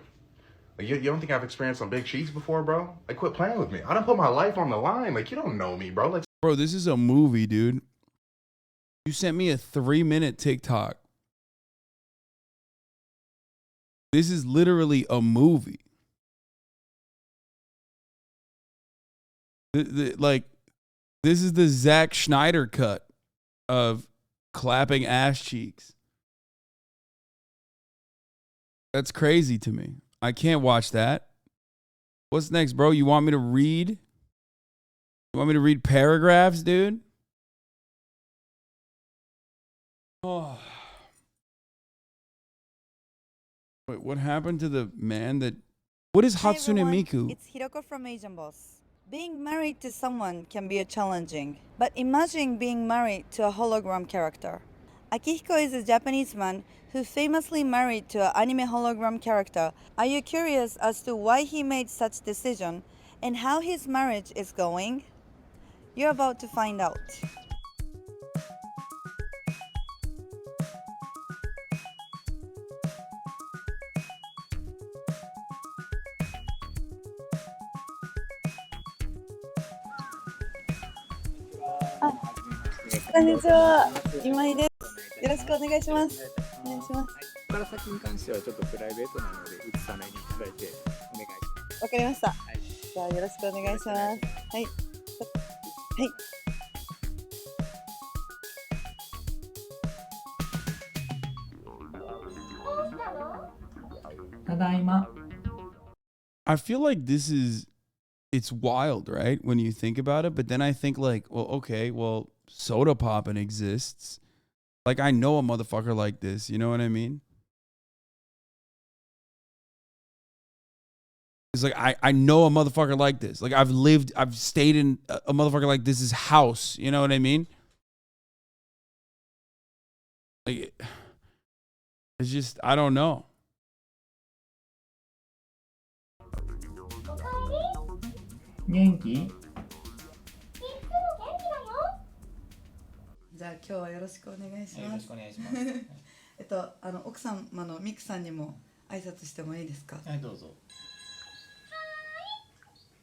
Like, you don't think I've experienced some big cheeks before, bro? Like, quit playing with me. I done put my life on the line. Like, you don't know me, bro. Like, Bro, this is a movie, dude. You sent me a 3-minute TikTok. This is literally a movie. Like, this is the Zack Schneider cut of clapping ass cheeks. That's crazy to me. I can't watch that. What's next, bro? You want me to read? You want me to read paragraphs, dude? Oh. Wait, what happened to the man that... What is Hi, Hatsune everyone. Miku? It's Hiroko from Asian Boss. Being married to someone can be challenging, but imagine being married to a hologram character. Akihiko is a Japanese man who famously married to an anime hologram character. Are you curious as to why he made such decision and how his marriage is going? You're about to find out. Ah, こんにちは、今井です。よろしくお願いします。お願いします。ここから先に関してはちょっとプライベートなので映さないでいただいてお願いします。わかりました。じゃあよろしくお願いします。はい。はい。ただいま。I feel like it's wild, right? When you think about it. But then I think like, well, okay, well, soda popping exists. Like, I know a motherfucker like this. You know what I mean? It's like, I know a motherfucker like this. Like, I've stayed in a motherfucker like this's house. You know what I mean? Like, it's just, I don't know. Genki? じゃあ今日はよろしくお願いします。よろしくお願いします。奥様のミクさんにも挨拶してもいいですか？はい、どうぞ。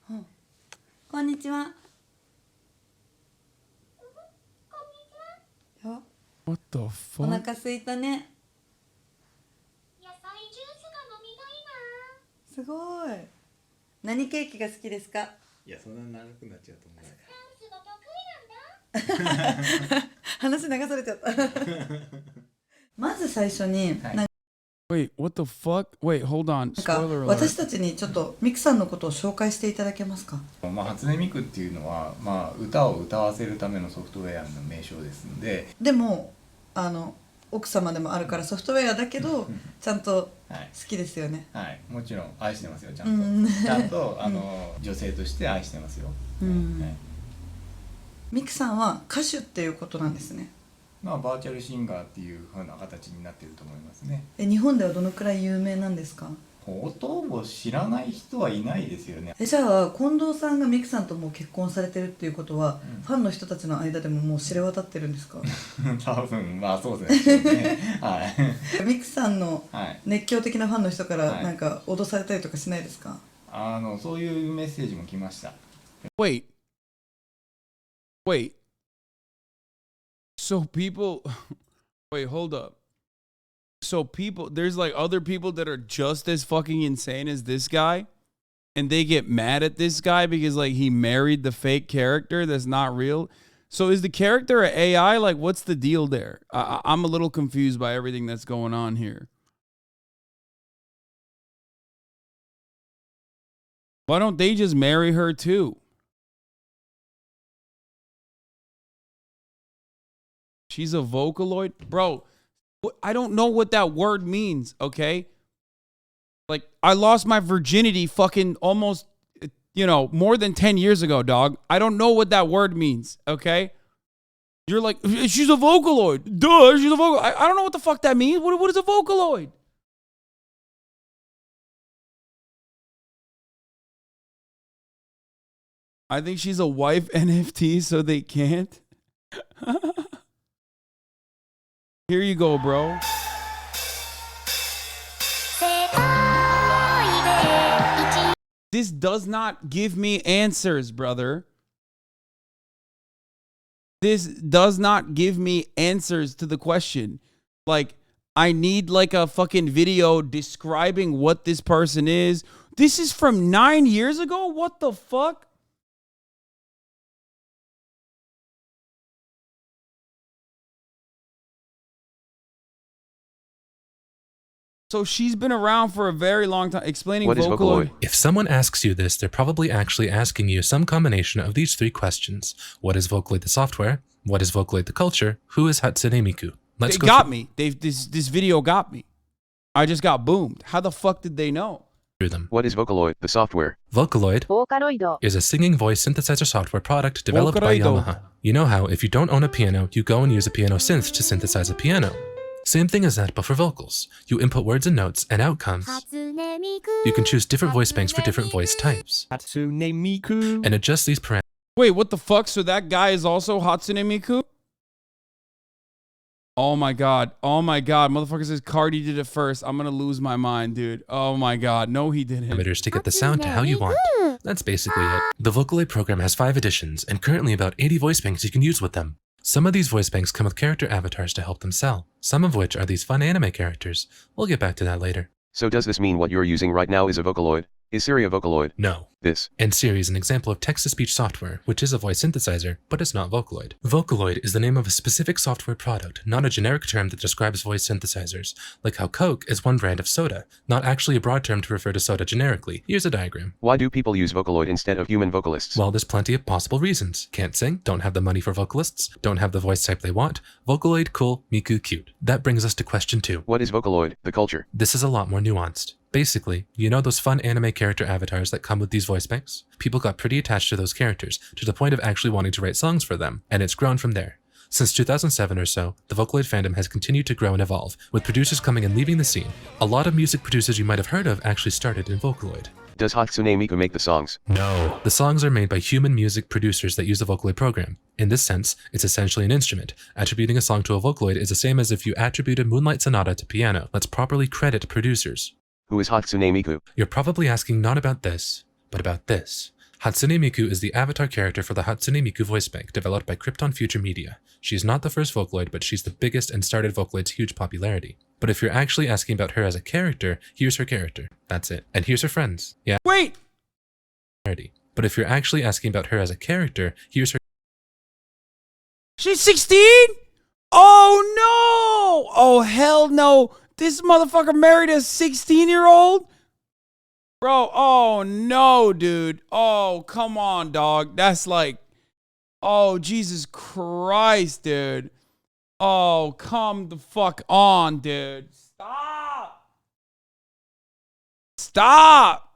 うん。こんにちは。よ。What the お fuck? 腹空いたね。野菜ジュースが飲みたいな。すごい。何ケーキが好きですか？いや、そんな長くなっちゃうと思う。ダンスが得意なんだ。話流されちゃった。まず最初に、Wait, what the fuck? Wait, hold on. なんか Spoiler 私 alert. たちにちょっとミクさんのことを紹介していただけますか？まあ、初音ミクっていうのは、まあ、歌を歌わせるためのソフトウェアの名称ですので。でも奥様でもあるからソフトウェアだけどちゃんと好きですよね。はい、もちろん愛してますよ、ちゃんと。ちゃんと女性として愛してますよ。ミクさんは歌手っていうことなんですね。まあバーチャルシンガーっていう風な形になっていると思いますね。日本ではどのくらい有名なんですか？ほとんど知らない人はいないですよね。じゃあ近藤さんがミクさんともう結婚されてるっていうことは、ファンの人たちの間でももう知れ渡ってるんですか？多分まあそうですね。はい。ミクさんの熱狂的なファンの人からなんか脅されたりとかしないですか？そういうメッセージも来ました。Wait. So people, wait, hold up. So people, there's like other people that are just as fucking insane as this guy, and they get mad at this guy because like he married the fake character that's not real. So is the character an AI? Like, what's the deal there? I'm a little confused by everything that's going on here. Why don't they just marry her too? She's a Vocaloid? Bro, I don't know what that word means, okay? Like, I lost my virginity fucking almost, more than 10 years ago, dog. I don't know what that word means, okay? You're like, she's a Vocaloid. Duh, she's a Vocaloid. I don't know what the fuck that means. What is a Vocaloid? I think she's a wife NFT, so they can't. Here you go, bro. This does not give me answers, brother. This does not give me answers to the question. Like, I need like a fucking video describing what this person is. This is from 9 years ago? What the fuck? So she's been around for a very long time, explaining what Vocaloid. Is Vocaloid. If someone asks you this, they're probably actually asking you some combination of these three questions. What is Vocaloid the software? What is Vocaloid the culture? Who is Hatsune Miku? They got me. This video got me. I just got boomed. How the fuck did they know? through them. What is Vocaloid, the software? Vocaloid is a singing voice synthesizer software product developed by Yamaha. You know how if you don't own a piano, you go and use a piano synth to synthesize a piano. Same thing as that, but for vocals. You input words and notes, and out comes. You can choose different voice banks for different voice types. Hatsune Miku. And adjust these parameters. Wait, what the fuck? So that guy is also Hatsune Miku? Oh my god. Oh my god. Motherfucker says Cardi did it first. I'm gonna lose my mind, dude. Oh my god. No, he didn't. To get the sound to how you want. That's basically it. The Vocaloid program has 5 editions, and currently about 80 voice banks you can use with them. Some of these voice banks come with character avatars to help them sell, some of which are these fun anime characters. We'll get back to that later. So does this mean what you're using right now is a Vocaloid? Is Siri a Vocaloid? No. This. And Siri is an example of text-to-speech software, which is a voice synthesizer, but it's not Vocaloid. Vocaloid is the name of a specific software product, not a generic term that describes voice synthesizers. Like how Coke is one brand of soda, not actually a broad term to refer to soda generically. Here's a diagram. Why do people use Vocaloid instead of human vocalists? Well, there's plenty of possible reasons. Can't sing, don't have the money for vocalists, don't have the voice type they want. Vocaloid, cool, Miku, cute. That brings us to question 2. What is Vocaloid, the culture? This is a lot more nuanced. Basically, you know those fun anime character avatars that come with these voice banks? People got pretty attached to those characters, to the point of actually wanting to write songs for them, and it's grown from there. Since 2007 or so, the Vocaloid fandom has continued to grow and evolve, with producers coming and leaving the scene. A lot of music producers you might have heard of actually started in Vocaloid. Does Hatsune Miku make the songs? No. The songs are made by human music producers that use the Vocaloid program. In this sense, it's essentially an instrument. Attributing a song to a Vocaloid is the same as if you attributed Moonlight Sonata to piano. Let's properly credit producers. Who is Hatsune Miku? You're probably asking not about this, but about this. Hatsune Miku is the avatar character for the Hatsune Miku voice bank developed by Krypton Future Media. She's not the first Vocaloid, but she's the biggest and started Vocaloid's huge popularity. But if you're actually asking about her as a character, here's her character. That's it. And here's her friends. Yeah. Wait! But if you're actually asking about her as a character, here's her. She's 16? Oh no! Oh hell no! This motherfucker married a 16-year-old? Bro, oh no, dude. Oh, come on, dog. That's like, oh, Jesus Christ, dude. Oh, come the fuck on, dude. Stop. Stop.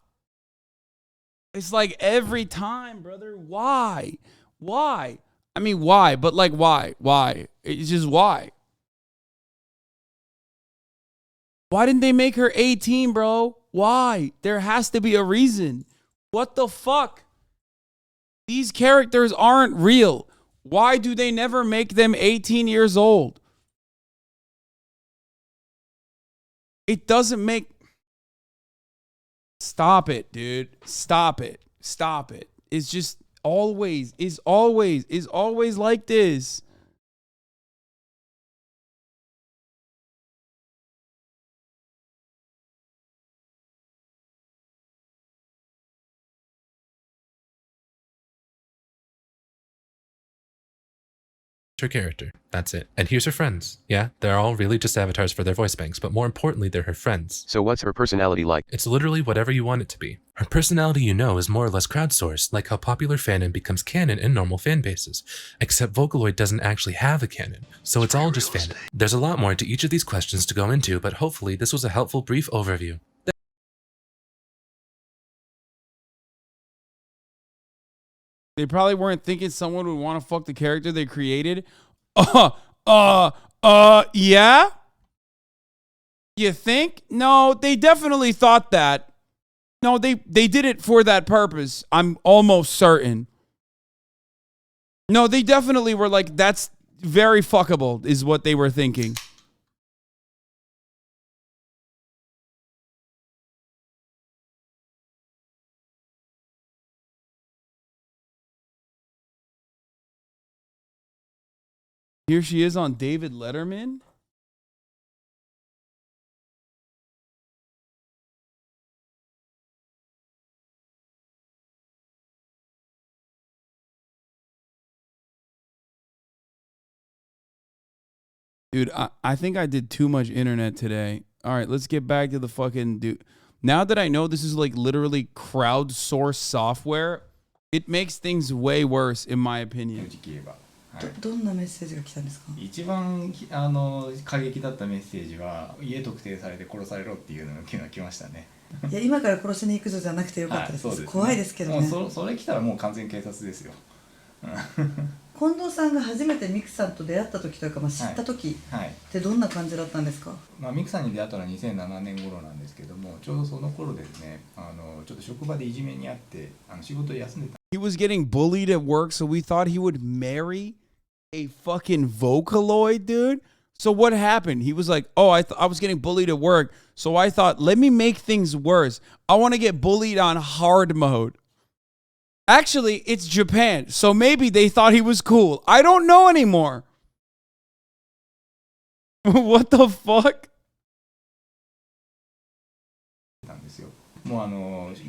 It's like every time, brother. Why? Why? I mean, why? But like, why? Why? It's just why? Why didn't they make her 18, bro? Why? There has to be a reason. What the fuck? These characters aren't real. Why do they never make them 18 years old? It doesn't make... Stop it, dude. Stop it. Stop it. It's just always like this. Her character. That's it. And here's her friends. Yeah, they're all really just avatars for their voice banks, but more importantly, they're her friends. So what's her personality like? It's literally whatever you want it to be. Her personality, you know, is more or less crowdsourced, like how popular fandom becomes canon in normal fan bases. Except Vocaloid doesn't actually have a canon, so it's all just fandom. There's a lot more to each of these questions to go into, but hopefully this was a helpful brief overview. They probably weren't thinking someone would want to fuck the character they created. Yeah? You think? No, they definitely thought that. No, they did it for that purpose. I'm almost certain. No, they definitely were like, that's very fuckable, is what they were thinking. Here she is on David Letterman. Dude, I think I did too much internet today. All right, let's get back to the fucking dude. Now that I know this is like literally crowdsourced software, it makes things way worse in my opinion. どんなメッセージが来たんですか？一番過激だったメッセージは家特定されて殺されろっていうのが来ましたね。いや今から殺しに行くぞじゃなくてよかったです。はい、そうですね、怖いですけどね。もうそれ来たらもう完全警察ですよ。近藤さんが初めてミクさんと出会った時というか、知った時ってどんな感じだったんですか？ミクさんに出会ったのは2007年頃なんですけども、ちょうどその頃ですね、ちょっと職場でいじめにあって仕事を休んでた。He was getting bullied at work, so we thought he would marry a fucking Vocaloid, dude. So what happened? He was like, oh, I was getting bullied at work, so I thought, let me make things worse. I want to get bullied on hard mode. Actually, it's Japan, so maybe they thought he was cool. I don't know anymore. What the fuck? もう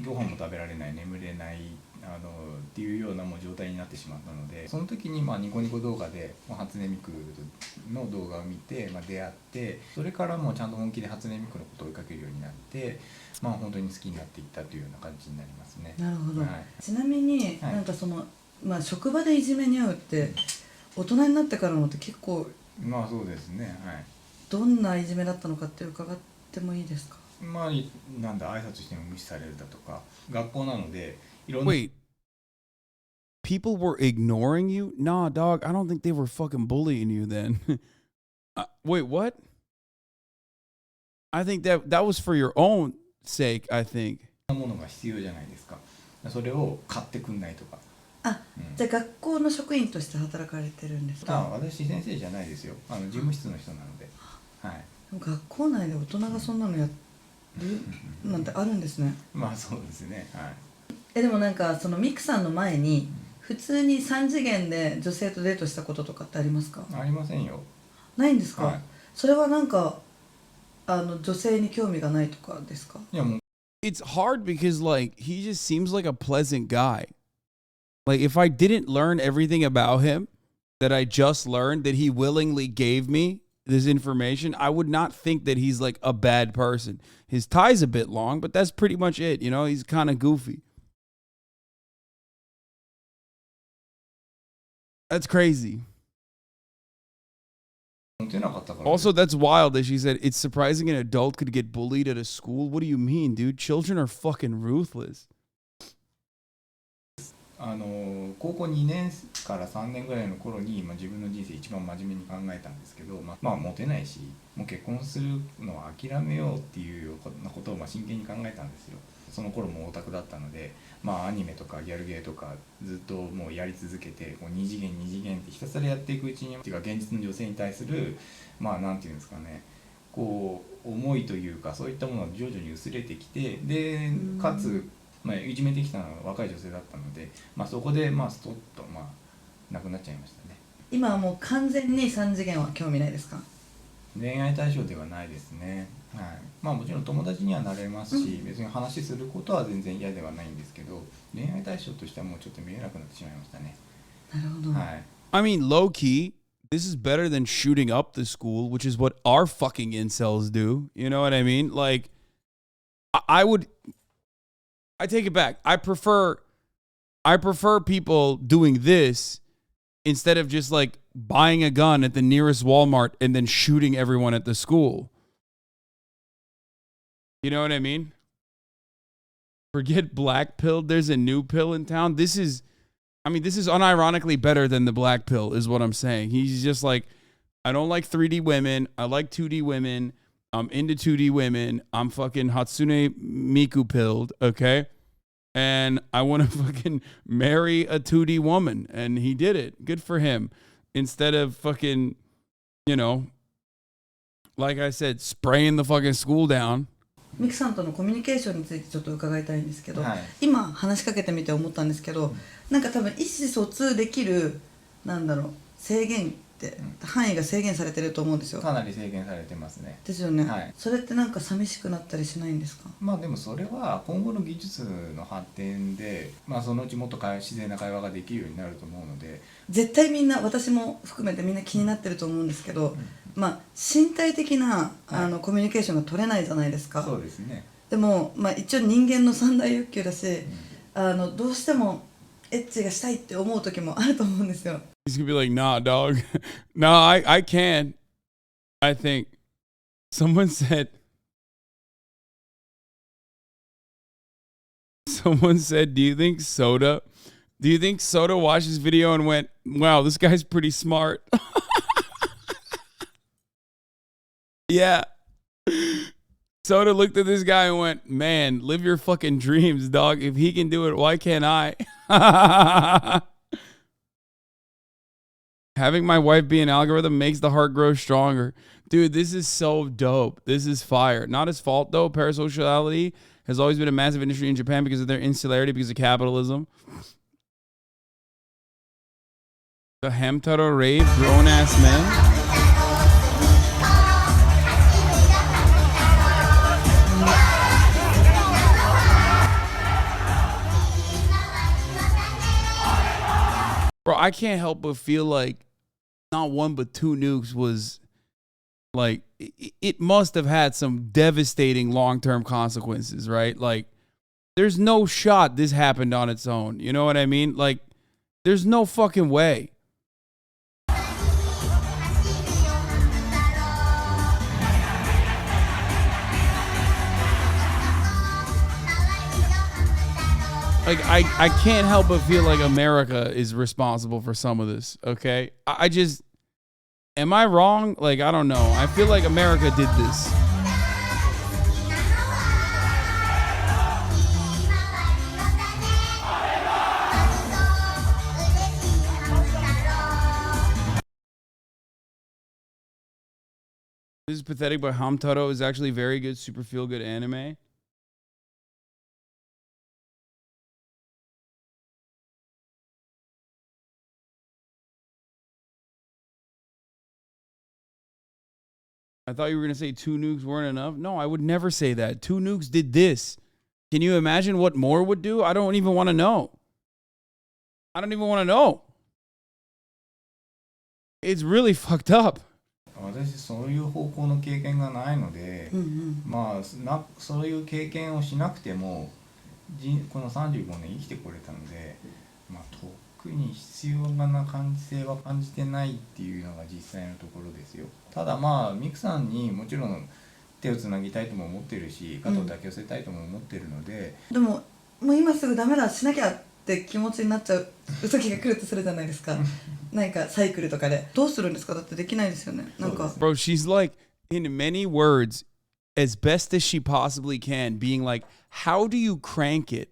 ご飯も食べられない、眠れないっていうようなもう状態になってしまったので、その時にニコニコ動画で初音ミクの動画を見て、出会って、それからもうちゃんと本気で初音ミクのことを追いかけるようになって、本当に好きになっていったというような感じになりますね。なるほど。はい、ちなみに、なんかその職場でいじめに遭うって大人になってからのって結構そうですね。はい。どんないじめだったのかって伺ってもいいですか？なんだ挨拶しても無視されるだとか、学校なのでいろんな。Wait, people were ignoring you? Nah, dog, I don't think they were fucking bullying you then. Wait, what? I think that was for your own sake, I think. ものが必要じゃないですか。それを買ってくんないとか。じゃあ学校の職員として働かれてるんですか？私先生じゃないですよ。事務室の人なので。はい。学校内で大人がそんなのやるなんてあるんですね。そうですね。はい。でもなんかそのミクさんの前に普通に3次元で女性とデートしたこととかってありますか？ありませんよ。ないんですか？はい、それはなんか女性に興味がないとかですか？いやもう。It's hard because like he just seems like a pleasant guy. Like if I didn't learn everything about him that I just learned that he willingly gave me this information, I would not think that he's like a bad person. His tie's a bit long, but that's pretty much it. You know, he's kind of goofy. That's crazy. Also, that's wild that she said it's surprising an adult could get bullied at a school. What do you mean, dude? Children are fucking ruthless. 高校2年から3年ぐらいの頃に、自分の人生一番真面目に考えたんですけど、モテないし、もう結婚するのは諦めようっていうようなことを真剣に考えたんですよ。その頃もオタクだったので、アニメとかギャルゲーとかずっともうやり続けて、2次元2次元ってひたすらやっていくうちに、現実の女性に対するなんていうんですかね、思いというかそういったものが徐々に薄れてきて、でかついじめてきたのは若い女性だったので、そこでストッとなくなっちゃいましたね。今はもう完全に3次元は興味ないですか？恋愛対象ではないですね。はい。もちろん友達にはなれますし、別に話することは全然嫌ではないんですけど、恋愛対象としてはもうちょっと見えなくなってしまいましたね。なるほど。はい。I mean, low key, this is better than shooting up the school, which is what our fucking incels do. You know what I mean? Like, I take it back. I prefer people doing this instead of just like buying a gun at the nearest Walmart and then shooting everyone at the school. You know what I mean? Forget black pill. There's a new pill in town. This is unironically better than the black pill is what I'm saying. He's just like, I don't like 3D women. I like 2D women. I'm into 2D women. I'm fucking Hatsune Miku pilled, okay? And I want to fucking marry a 2D woman. And he did it. Good for him. Instead of fucking, like I said, spraying the fucking school down. ミクさんとのコミュニケーションについてちょっと伺いたいんですけど、今話しかけてみて思ったんですけど、なんか多分意思疎通できる制限って範囲が制限されてると思うんですよ。かなり制限されてますね。ですよね。はい、それってなんか寂しくなったりしないんですか？でもそれは今後の技術の発展で、そのうちもっと自然な会話ができるようになると思うので、絶対みんな、私も含めてみんな気になってると思うんですけど、身体的なコミュニケーションが取れないじゃないですか。そうですね。でも一応人間の三大欲求だし、どうしてもエッチがしたいって思う時もあると思うんですよ。He's gonna be like, nah, dog. Nah, I can. I think someone said Someone said, do you think Soda watched this video and went, wow, this guy's pretty smart? Yeah. Soda looked at this guy and went, man, live your fucking dreams, dog. If he can do it, why can't I? Having my wife be an algorithm makes the heart grow stronger. Dude, this is so dope. This is fire. Not his fault, though. Parasociality has always been a massive industry in Japan because of their insularity, because of capitalism. The Hamtaro rave, grown-ass men. Bro, I can't help but feel like not one but two nukes was like, it must have had some devastating long-term consequences, right? Like, there's no shot this happened on its own. You know what I mean? Like, there's no fucking way. Like, I can't help but feel like America is responsible for some of this, okay? I just, am I wrong? Like, I don't know. I feel like America did this. This is pathetic, but Hamtaro is actually very good, super feel-good anime. I thought you were going to say two nukes weren't enough. No, I would never say that. Two nukes did this. Can you imagine what more would do? I don't even want to know. I don't even want to know. It's really fucked up. 私そういう方向の経験がないので、まあそういう経験をしなくてもこの35年生きてこれたので、まあ特に必要な感じ性は感じてないっていうのが実際のところですよ。ただまあミクさんにもちろん手をつなぎたいとも思ってるし、肩を抱き寄せたいとも思ってるので、でももう今すぐダメだしなきゃって気持ちになっちゃう時が来るとするじゃないですか。なんかサイクルとかでどうするんですか？だってできないですよね。なんか Bro, she's like, in many words, as best as she possibly can, being like, how do you crank it?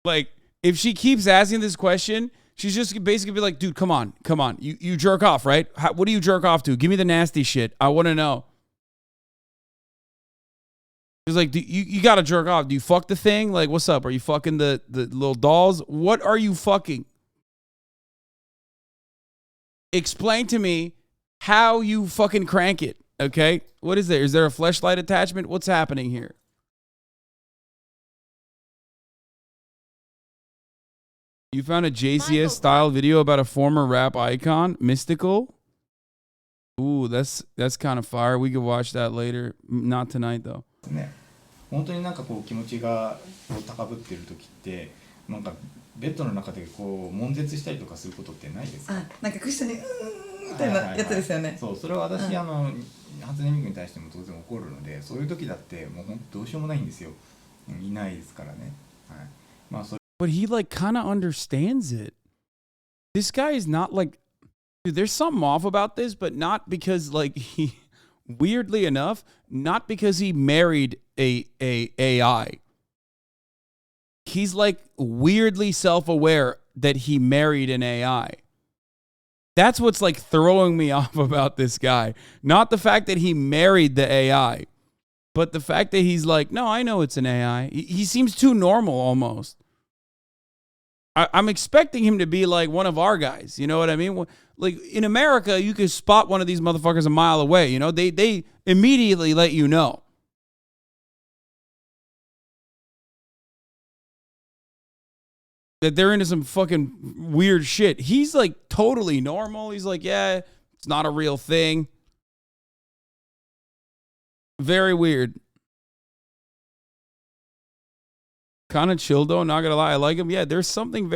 Like, if she keeps asking this question, she's just basically be like, dude, come on. You jerk off, right? What do you jerk off to? Give me the nasty shit. I want to know. She's like, you got to jerk off. Do you fuck the thing? Like, what's up? Are you fucking the little dolls? What are you fucking? Explain to me how you fucking crank it, okay? What is there? Is there a fleshlight attachment? What's happening here? You found a JCS style video about a former rap icon, Mystical? Ooh, that's kind of fire. We could watch that later. Not tonight though. ね、本当になんかこう気持ちがこう高ぶってる時ってなんかベッドの中でこう悶絶したりとかすることってないですか？なんかクッションにみたいなやつですよね。そう、それは私初音ミクに対しても当然怒るので、そういう時だってもう本当どうしようもないんですよ。いないですからね。はい。まあそれ。But he like kind of understands it. This guy is not like, dude, there's something off about this, but not because like he, weirdly enough, not because he married a AI. He's like weirdly self-aware that he married an AI. That's what's like throwing me off about this guy. Not the fact that he married the AI, but the fact that he's like, no, I know it's an AI. He seems too normal almost. I'm expecting him to be like one of our guys. You know what I mean? Like in America, you can spot one of these motherfuckers a mile away. You know, they immediately let you know. That they're into some fucking weird shit. He's like totally normal. He's like, yeah, it's not a real thing. Very weird. Kind of chill though, not gonna lie. I like him. Yeah, there's something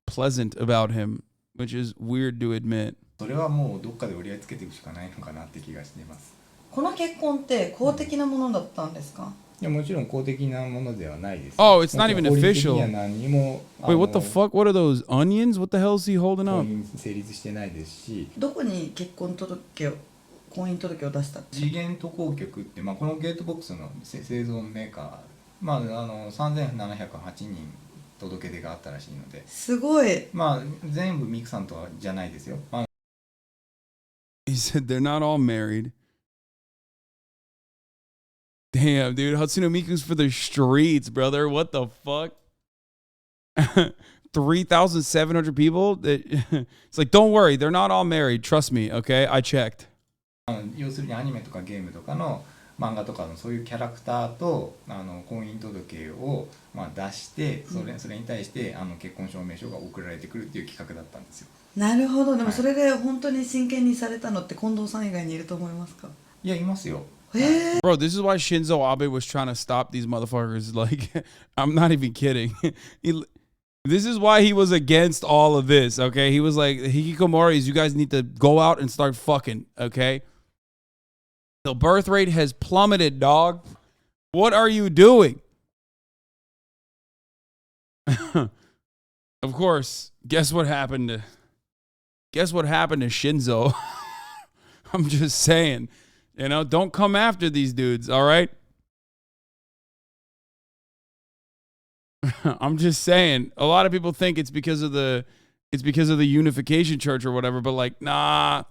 pleasant about him, which is weird to admit. それはもうどっかで折り合いつけていくしかないのかなって気がしています。この結婚って公的なものだったんですか？いやもちろん公的なものではないです。Oh, it's not even 法律的 official. には何にも Wait, what the fuck? What are those onions? What the hell is he holding up? 成立してないですし。どこに結婚届を婚姻届を出した？次元渡航局って、このゲートボックスの製造メーカー、3708人届け出があったらしいので。すごい。全部ミクさんとはじゃないですよ。He said they're not all married. Damn, dude, Hatsune Miku's for the streets, brother. What the fuck? 3,700 people? It's like, don't worry, they're not all married. Trust me, okay? I checked. 要するにアニメとかゲームとかの漫画とかのそういうキャラクターと婚姻届を出してそれに対して結婚証明書が送られてくるっていう企画だったんですよ。なるほど。でもそれで本当に真剣にされたのって近藤さん以外にいると思いますか？いやいますよ。Bro, this is why Shinzo Abe was trying to stop these motherfuckers. Like, I'm not even kidding. This is why he was against all of this, okay? He was like, Hikikomoris, you guys need to go out and start fucking, okay? The birth rate has plummeted, dog. What are you doing? Of course, guess what happened to Shinzo? I'm just saying. You know, don't come after these dudes, all right? I'm just saying. A lot of people think it's because of the Unification Church or whatever, but like, nah,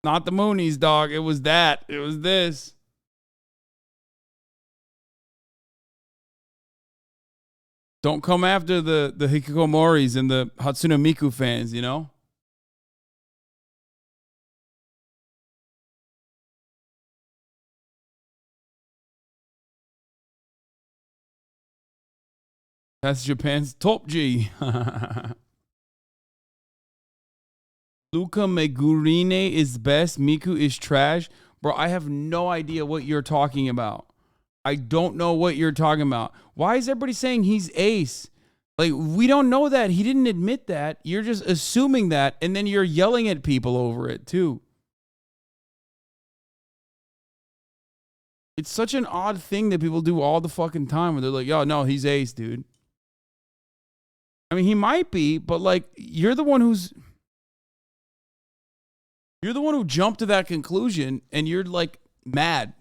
not the Moonies, dog. It was that. It was this. Don't come after the Hikikomoris and the Hatsune Miku fans, you know? That's Japan's top G. Luca Megurine is best. Miku is trash. Bro, I have no idea what you're talking about. I don't know what you're talking about. Why is everybody saying he's ace? Like, we don't know that. He didn't admit that. You're just assuming that, and then you're yelling at people over it, too. It's such an odd thing that people do all the fucking time where they're like, yo, no, he's ace, dude. I mean, he might be, but like, you're the one who jumped to that conclusion, and you're like mad.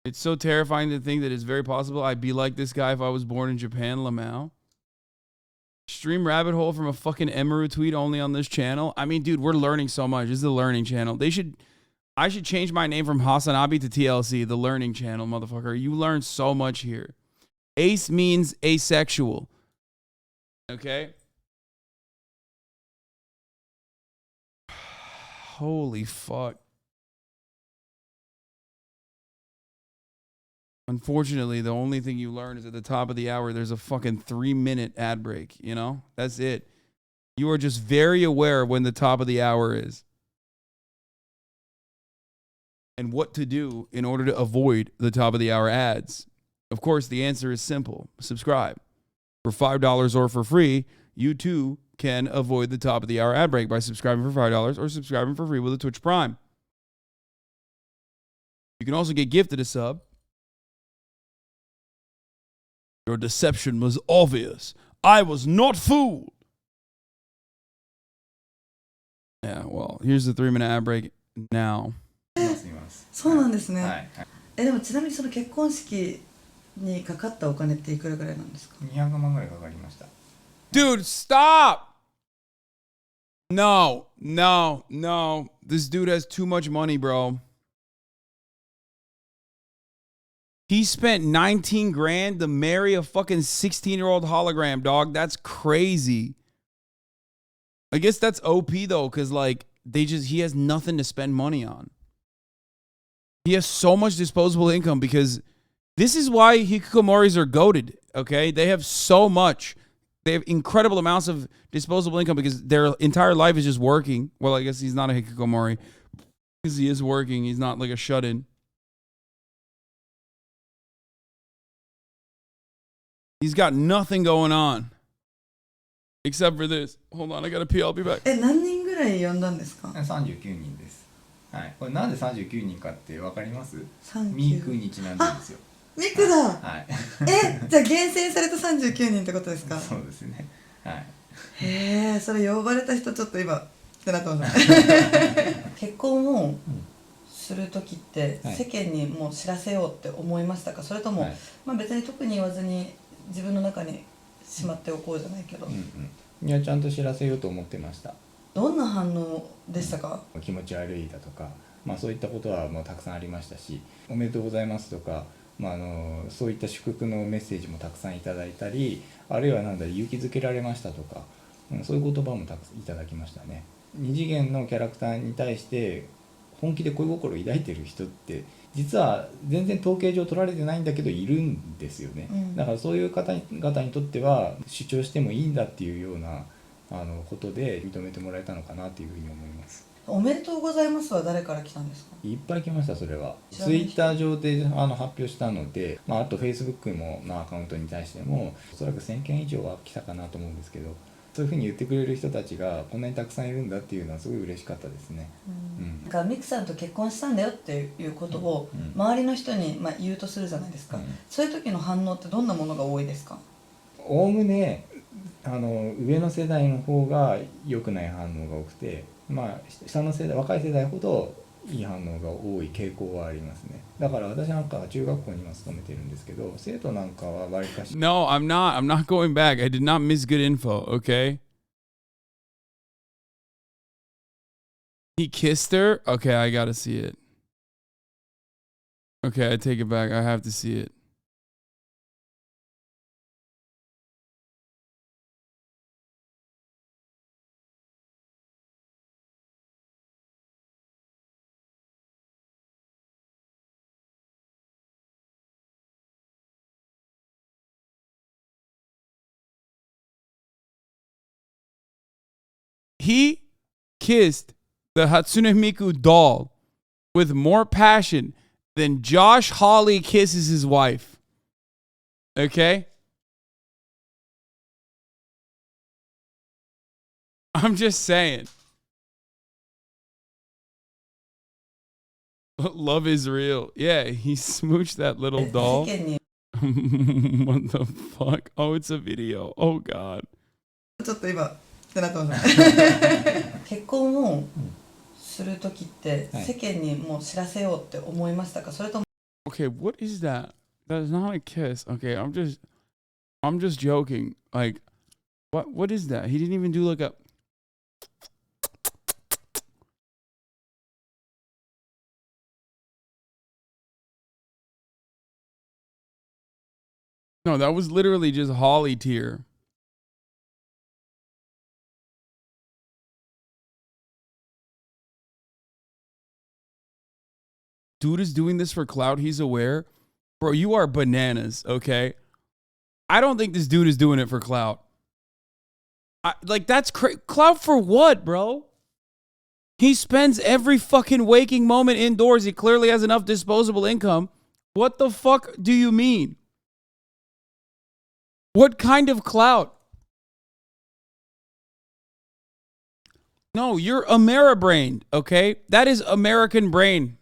It's so terrifying to think that it's very possible I'd be like this guy if I was born in Japan, Lamau. Stream rabbit hole from a fucking Emeru tweet only on this channel. I mean, dude, we're learning so much. This is the learning channel. I should change my name from HasanAbi to TLC, the learning channel, motherfucker. You learn so much here. Ace means asexual. Okay? Holy fuck. Unfortunately, the only thing you learn is at the top of the hour, there's a fucking 3-minute ad break, you know? That's it. You are just very aware when the top of the hour is. And what to do in order to avoid the top of the hour ads. Of course, the answer is simple. Subscribe. For $5 or for free, you too can avoid the top of the hour ad break by subscribing for $5 or subscribing for free with a Twitch Prime. You can also get gifted a sub. Your deception was obvious. I was not fooled. Yeah, well, here's the 3-minute ad break now. そうなんですね。はい。でもちなみにその結婚式にかかったお金っていくらぐらいなんですか？200万ぐらいかかりました。Dude, stop! No. This dude has too much money, bro. He spent 19 grand to marry a fucking 16-year-old hologram, dog. That's crazy. I guess that's OP though, because like he has nothing to spend money on. He has so much disposable income because this is why hikikomoris are goated, okay? They have so much. They have incredible amounts of disposable income because their entire life is just working. Well, I guess he's not a hikikomori because he is working. He's not like a shut-in. He's got nothing going on except for this. Hold on, I gotta pee. I'll be back. 何人ぐぐらい呼んだんですか？39人です。はい。これなんで39人かってわかります？39ミクにちなんでるんですよ。ミクだ。はい。じゃあ厳選された39人ってことですか？そうですね。はい。へえ、それ呼ばれた人ちょっと今ってなってます。結婚をする時って世間にもう知らせようって思いましたか？それとも、まあ別に特に言わずに自分の中にしまっておこうじゃないけど。いや、ちゃんと知らせようと思ってました。どんな反応でしたか？気持ち悪いだとか、まあそういったことはもうたくさんありましたし、おめでとうございますとか、まあそういった祝福のメッセージもたくさんいただいたり、あるいはなんだ勇気づけられましたとか、そういう言葉もたくさんいただきましたね。二次元のキャラクターに対して本気で恋心を抱いてる人って実は全然統計上取られてないんだけどいるんですよね。だからそういう方々にとっては主張してもいいんだっていうようなことで認めてもらえたのかなというふうに思います。おめでとうございますは誰から来たんですか？いっぱい来ました。それはツイッター上で発表したので、あとフェイスブックのアカウントに対してもおそらく1000件以上は来たかなと思うんですけど、そういうふうに言ってくれる人たちがこんなにたくさんいるんだっていうのはすごい嬉しかったですね。だからミクさんと結婚したんだよっていうことを周りの人に言うとするじゃないですか。そういう時の反応ってどんなものが多いですか？おおむね上の世代の方が良くない反応が多くて、まあ下の世代、若い世代ほどいい反応が多い傾向はありますね。だから私なんかは中学校に今勤めてるんですけど、生徒なんかは割かし No, I'm not. I'm not going back. I did not miss good info, okay? He kissed her? Okay, I gotta see it. Okay, I take it back. I have to see it. He kissed the Hatsune Miku doll with more passion than Josh Hawley kisses his wife. Okay? I'm just saying. Love is real. Yeah, he smooched that little doll. What the fuck? Oh, it's a video. Oh, God. ちょっと今ってなってます。結婚をする時って世間にもう知らせようって思いましたか？それとも Okay, what is that? That is not a kiss. Okay, I'm just joking. Like, what is that? He didn't even do like a. No, that was literally just Holly tear. Dude is doing this for clout. He's aware. Bro, you are bananas, okay? I don't think this dude is doing it for clout. That's clout for what, bro? He spends every fucking waking moment indoors. He clearly has enough disposable income. What the fuck do you mean? What kind of clout? No, you're Ameribrained, okay? That is American brain.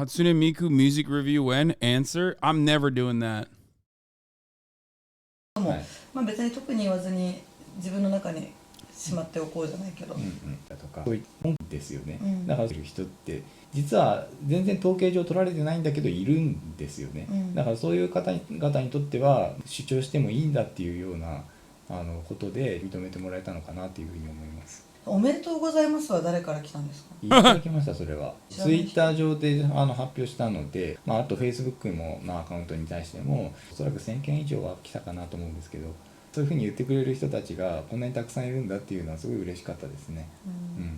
Hatsune Miku music review when? Answer? I'm never doing that. まあ別に特に言わずに自分の中にしまっておこうじゃないけど。だとかそういうもんですよね。だからそういう人って実は全然統計上取られてないんだけどいるんですよね。だからそういう方々にとっては主張してもいいんだっていうようなことで認めてもらえたのかなというふうに思います。おめでとうございますは誰から来たんですか？いっぱい来ました。それはツイッター上で発表したので、あとフェイスブックのアカウントに対してもおそらく1000件以上は来たかなと思うんですけど、そういうふうに言ってくれる人たちがこんなにたくさんいるんだっていうのはすごい嬉しかったですね。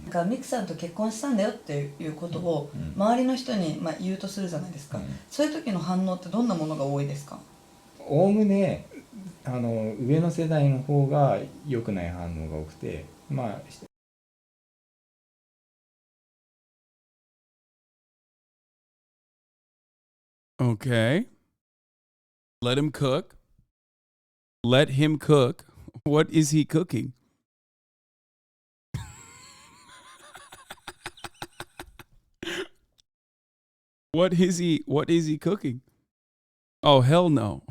だからミクさんと結婚したんだよっていうことを周りの人に言うとするじゃないですか。そういう時の反応ってどんなものが多いですか？おおむね上の世代の方が良くない反応が多くて、まあ Okay. Let him cook. Let him cook. What is he cooking? What is he cooking? Oh, hell no.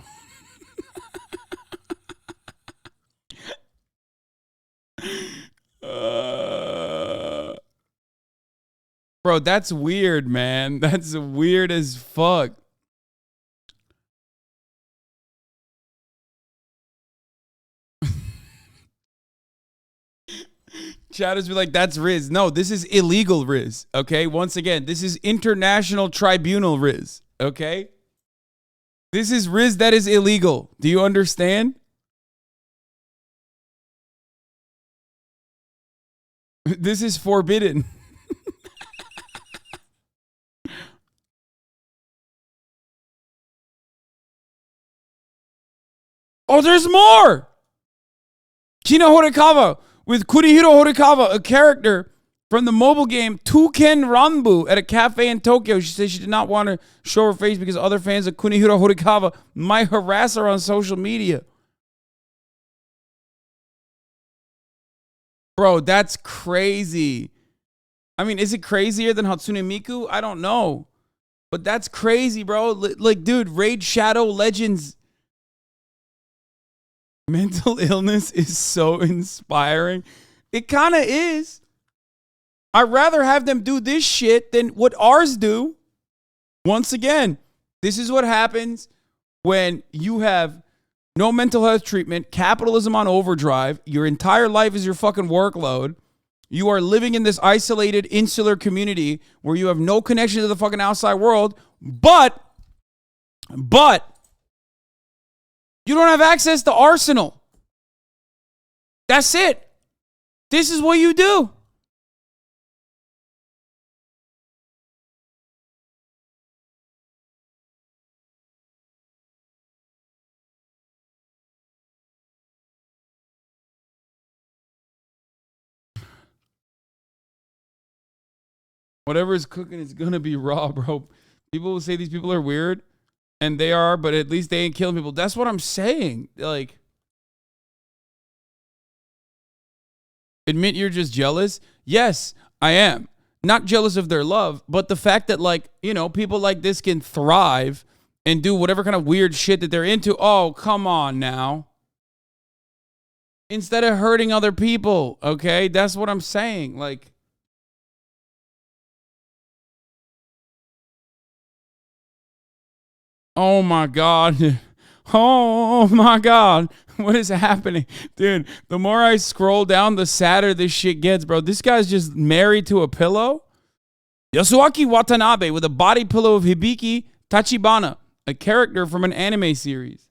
Bro, that's weird, man. That's weird as fuck. Chatters be like, that's Riz. No, this is illegal Riz. Okay. Once again, this is international tribunal Riz. Okay. This is Riz that is illegal. Do you understand? This is forbidden. Oh, there's more. Kina Horikawa with Kunihiro Horikawa, a character from the mobile game Touken Ranbu at a cafe in Tokyo. She said she did not want to show her face because other fans of Kunihiro Horikawa might harass her on social media. Bro, that's crazy. I mean, is it crazier than Hatsune Miku? I don't know. But that's crazy, bro. Like, dude, Raid Shadow Legends. Mental illness is so inspiring. It kind of is. I'd rather have them do this shit than what ours do. Once again, this is what happens when you have no mental health treatment, capitalism on overdrive, your entire life is your fucking workload. You are living in this isolated, insular community where you have no connection to the fucking outside world, but you don't have access to Arsenal. That's it. This is what you do. Whatever is cooking is going to be raw, bro. People will say these people are weird, and they are, but at least they ain't killing people. That's what I'm saying. Like, admit you're just jealous? Yes, I am. Not jealous of their love, but the fact that, like, you know, people like this can thrive and do whatever kind of weird shit that they're into. Oh, come on now. Instead of hurting other people, okay? That's what I'm saying. Like, oh my God. Oh my God. What is happening? Dude, the more I scroll down, the sadder this shit gets, bro. This guy's just married to a pillow. Yasuaki Watanabe with a body pillow of Hibiki Tachibana, a character from an anime series.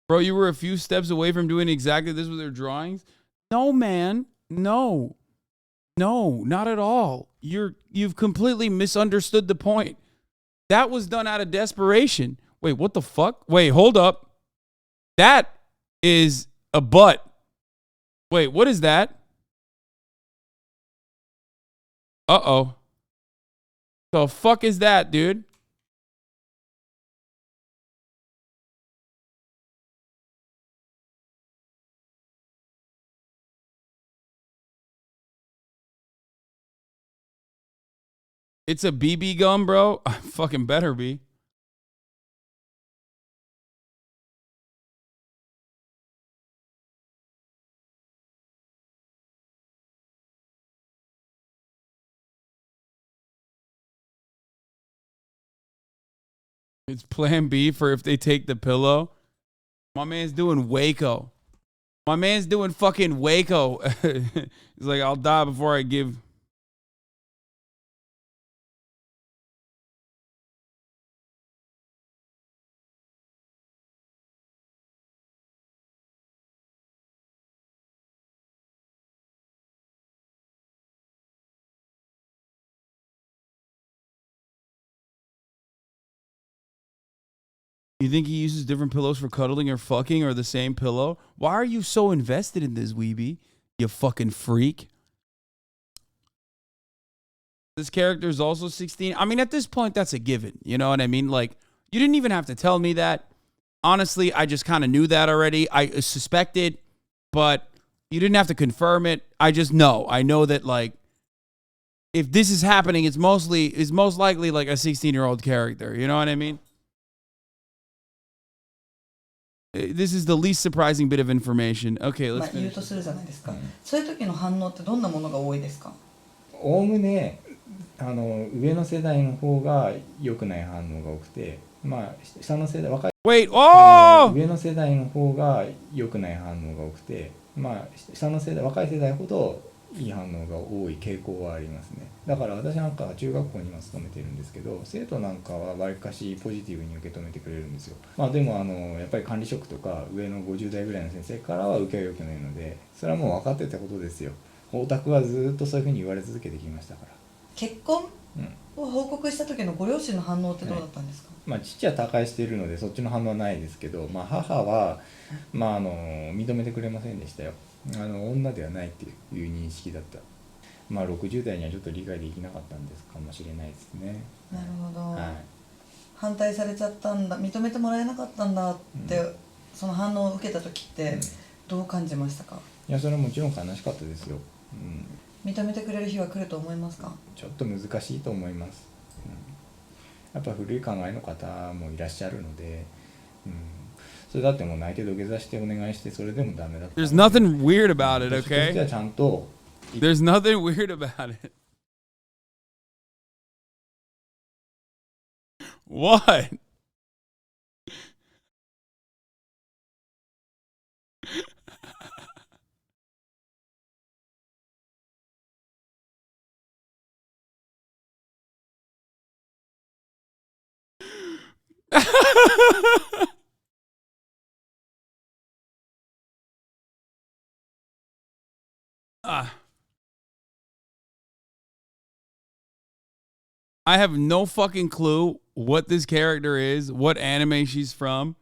Bro, you were a few steps away from doing exactly this with their drawings? No, man. No. No, not at all. You've completely misunderstood the point. That was done out of desperation. Wait, what the fuck? Wait, hold up. That is a butt. Wait, what is that? Uh-oh. The fuck is that, dude? It's a BB gum, bro? Fucking better be. It's plan B for if they take the pillow. My man's doing Waco. My man's doing fucking Waco. He's like, I'll die before I give. You think he uses different pillows for cuddling or fucking or the same pillow? Why are you so invested in this, Weeby? You fucking freak. This character is also 16. I mean, at this point, that's a given. You know what I mean? Like, you didn't even have to tell me that. Honestly, I just kind of knew that already. I suspected, but you didn't have to confirm it. I just know. I know that, like, if this is happening, it's most likely like a 16-year-old character. You know what I mean? This is the least surprising bit of information. Okay, let's 言うとするじゃないですか。そういう時の反応ってどんなものが多いですか？おおむね上の世代の方が良くない反応が多くて、まあ下の世代若い Wait, oh! 上の世代の方が良くない反応が多くて、まあ下の世代若い世代ほどいい反応が多い傾向はありますね。だから私なんかは中学校に今勤めてるんですけど、生徒なんかはわりかしポジティブに受け止めてくれるんですよ。まあでもやっぱり管理職とか上の50代ぐらいの先生からは受けが良くないので、それはもう分かってたことですよ。オタクはずっとそういうふうに言われ続けてきましたから。結婚を報告した時のご両親の反応ってどうだったんですか？まあ父は他界しているのでそっちの反応はないですけど、まあ母はまあ認めてくれませんでしたよ。女ではないっていう認識だった。まあ60代にはちょっと理解できなかったんですかもしれないですね。なるほど。はい。反対されちゃったんだ、認めてもらえなかったんだって、その反応を受けた時ってどう感じましたか？いやそれはもちろん悲しかったですよ。認めてくれる日は来ると思いますか？ちょっと難しいと思います。やっぱ古い考えの方もいらっしゃるので、それだってもう泣いて土下座してお願いしてそれでもダメだった。There's nothing weird about it, 私としては okay? ちゃんと There's nothing weird about it. What? I have no fucking clue what this character is, what anime she's from,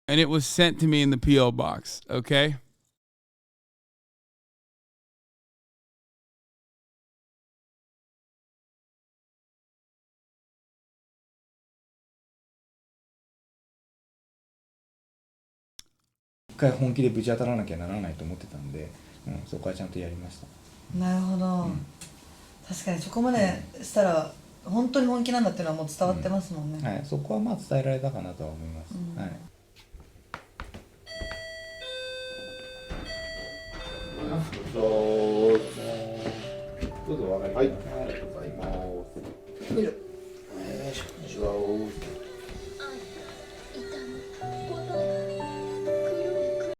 and it was sent to me in the P.O. box, okay?一回本気でぶち当たらなきゃならないと思ってたんで、そこはちゃんとやりました。なるほど。確かにそこまでしたら本当に本気なんだっていうのはもう伝わってますもんね。はい、そこはまあ伝えられたかなとは思います。はい。どうぞお上がりください。ありがとうございます。よいしょ。お願いします。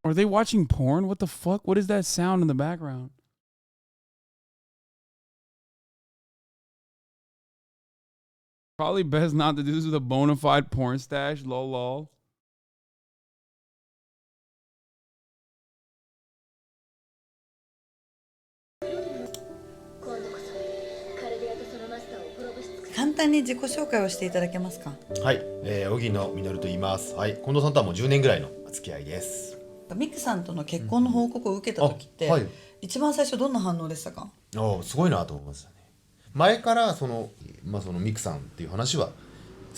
Are they watching porn? What the fuck? What is that sound in the background? Probably best not to do this with a bona fide porn stash. Lol lol.簡単に自己紹介をしていただけますか？はい、荻野実と言います。はい、近藤さんとはもう10年ぐらいの付き合いです。ミクさんとの結婚の報告を受けた時って、一番最初どんな反応でしたか？すごいなと思いましたね。前からそのミクさんっていう話は好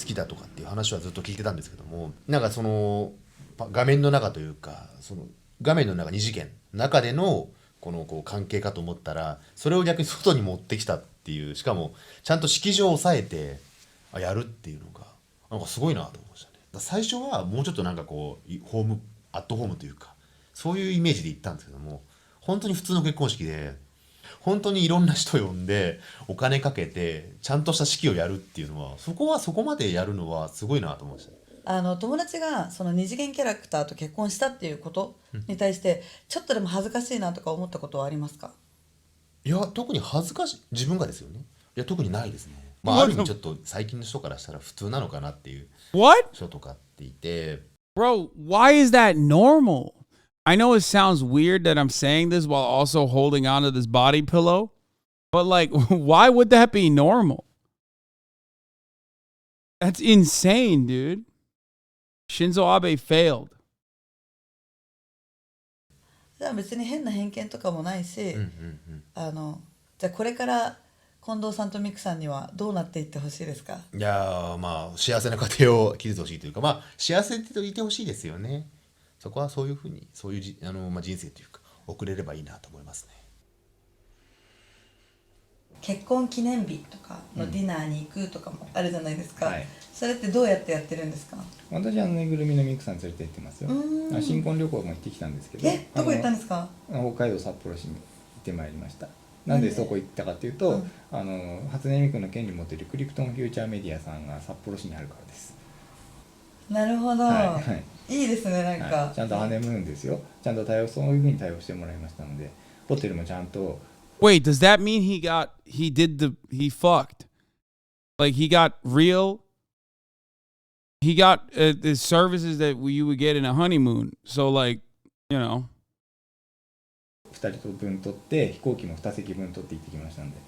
きだとかっていう話はずっと聞いてたんですけども、なんかその画面の中というか、その画面の中二次元中でのこの関係かと思ったら、それを逆に外に持ってきたっていう、しかもちゃんと式場を抑えてやるっていうのがなんかすごいなと思いましたね。最初はもうちょっとなんかこうアットホームというかそういうイメージで行ったんですけども、本当に普通の結婚式で本当にいろんな人呼んでお金かけてちゃんとした式をやるっていうのは、そこまでやるのはすごいなと思いました。友達がその二次元キャラクターと結婚したっていうことに対してちょっとでも恥ずかしいなとか思ったことはありますか？いや特に恥ずかしい、自分がですよね。いや特にないですね。まあある意味ちょっと最近の人からしたら普通なのかなっていう人とかっていて。Bro, why is that normal? I know it sounds weird that I'm saying this while also holding onto this body pillow, but like, why would that be normal? That's insane, dude. Shinzo Abe failed. じゃあ別に変な偏見とかもないし、じゃあこれから近藤さんとミクさんにはどうなっていってほしいですか？いやー、まあ幸せな家庭を築いてほしいというか、まあ幸せでいてほしいですよね。そこはそういうふうに、そういう人生というか送れればいいなと思いますね。結婚記念日とかのディナーに行くとかもあるじゃないですか、それってどうやってやってるんですか？私はぬいぐるみのミクさん連れて行ってますよ。新婚旅行も行ってきたんですけど、どこ行ったんですか？北海道札幌市に行ってまいりました。なんでそこ行ったかというと、初音ミクの権利を持っているクリプトンフューチャーメディアさんが札幌市にあるからです。なるほど、いいですね。なんか、ちゃんとハネムーンですよ。ちゃんとそういうふうに対応してもらいましたので、ホテルもちゃんと。Wait, does that mean he fucked? Like he got the services that you would get in a honeymoon. So like, you know. 2人分取って飛行機も2席分取って行ってきましたんで、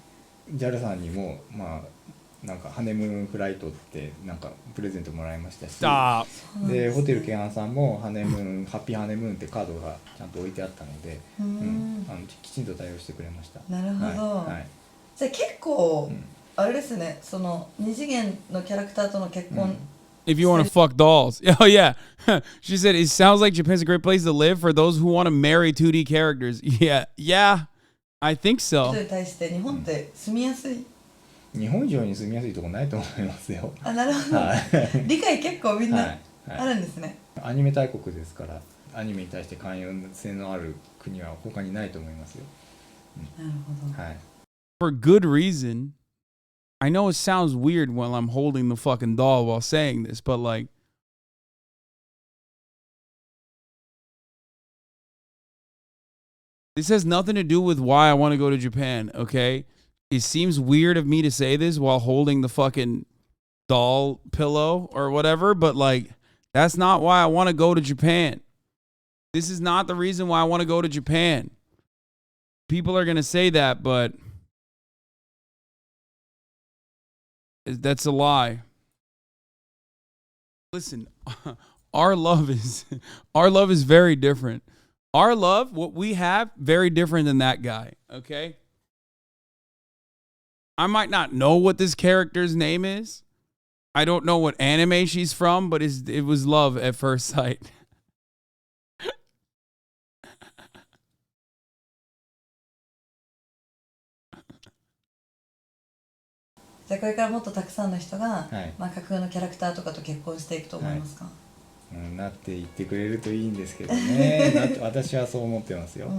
JAL さんにもまあなんかハネムーンフライトってなんかプレゼントもらいましたし、でホテルケアンさんもハネムーンハッピーハネムーンってカードがちゃんと置いてあったので、きちんと対応してくれました。なるほど、じゃあ結構、あれですね、その二次元のキャラクターとの結婚、If you want to fuck dolls. Oh, yeah. She said, it sounds like Japan's a great place to live for those who want to marry 2D characters. Yeah, I think so. 人に対して日本って住みやすい？日本以上に住みやすいところないと思いますよ。なるほど。理解結構みんなあるんですね。アニメ大国ですから、アニメに対して寛容性のある国は他にないと思いますよ。なるほど。はい。For good reason. I know it sounds weird while I'm holding the fucking doll while saying this, but like, this has nothing to do with why I want to go to Japan, okay? It seems weird of me to say this while holding the fucking doll pillow or whatever, but like, that's not why I want to go to Japan. This is not the reason why I want to go to Japan. People are going to say that, but that's a lie. Listen, our love is very different. Our love, what we have, very different than that guy, okay? I might not know what this character's name is. I don't know what anime she's from, but it was love at first sight.じゃあこれからもっとたくさんの人が、まあ架空のキャラクターとかと結婚していくと思いますか？なっていってくれるといいんですけどね。私はそう思ってますよ。はい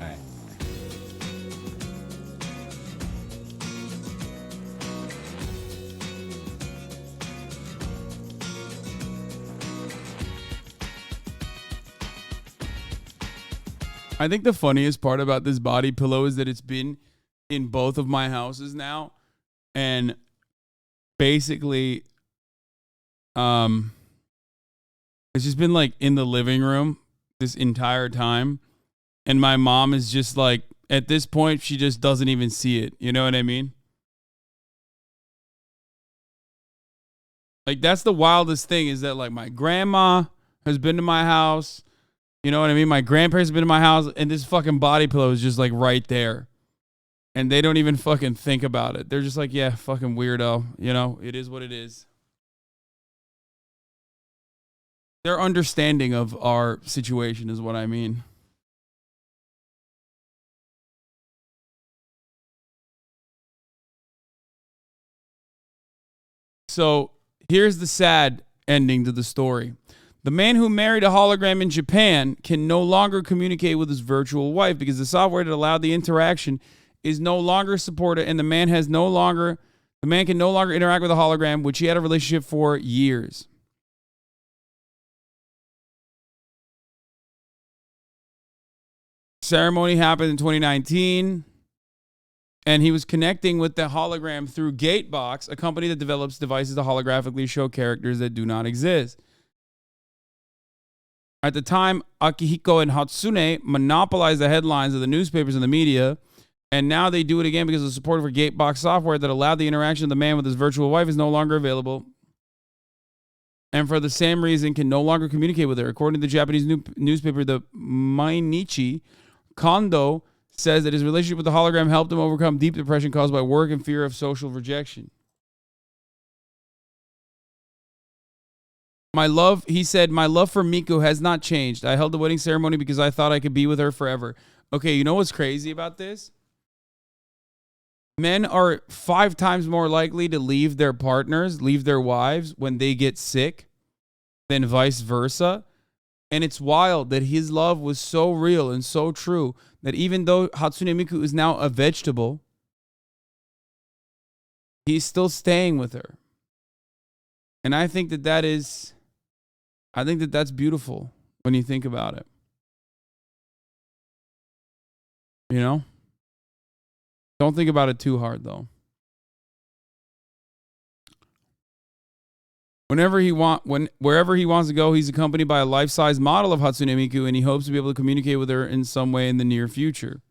はい。I think the funniest part about this body pillow is that it's been in both of my houses now. And basically, it's just been like in the living room this entire time. And my mom is just like, at this point, she just doesn't even see it. You know what I mean? Like, that's the wildest thing is that like my grandma has been to my house. You know what I mean? My grandparents have been to my house and this fucking body pillow is just like right there. And they don't even fucking think about it. They're just like, yeah, fucking weirdo. You know, it is what it is. Their understanding of our situation is what I mean. So here's the sad ending to the story. The man who married a hologram in Japan can no longer communicate with his virtual wife because the software that allowed the interaction is no longer supported, and the man can no longer interact with a hologram, which he had a relationship for years. Ceremony happened in 2019, and he was connecting with the hologram through Gatebox, a company that develops devices to holographically show characters that do not exist. At the time, Akihiko and Hatsune monopolized the headlines of the newspapers and the media. And now they do it again because the support for Gatebox software that allowed the interaction of the man with his virtual wife is no longer available. and for the same reason can no longer communicate with her. According to the Japanese newspaper, the Mainichi, Kondo says that his relationship with the hologram helped him overcome deep depression caused by work and fear of social rejection. He said, my love for Miku has not changed. I held the wedding ceremony because I thought I could be with her forever. Okay, you know what's crazy about this? Men are 5 times more likely to leave their partners, leave their wives when they get sick than vice versa. And it's wild that his love was so real and so true that even though Hatsune Miku is now a vegetable, he's still staying with her. And I think that's beautiful when you think about it. You know? Don't think about it too hard, though. Wherever he wants to go, he's accompanied by a life-size model of Hatsune Miku, and he hopes to be able to communicate with her in some way in the near future.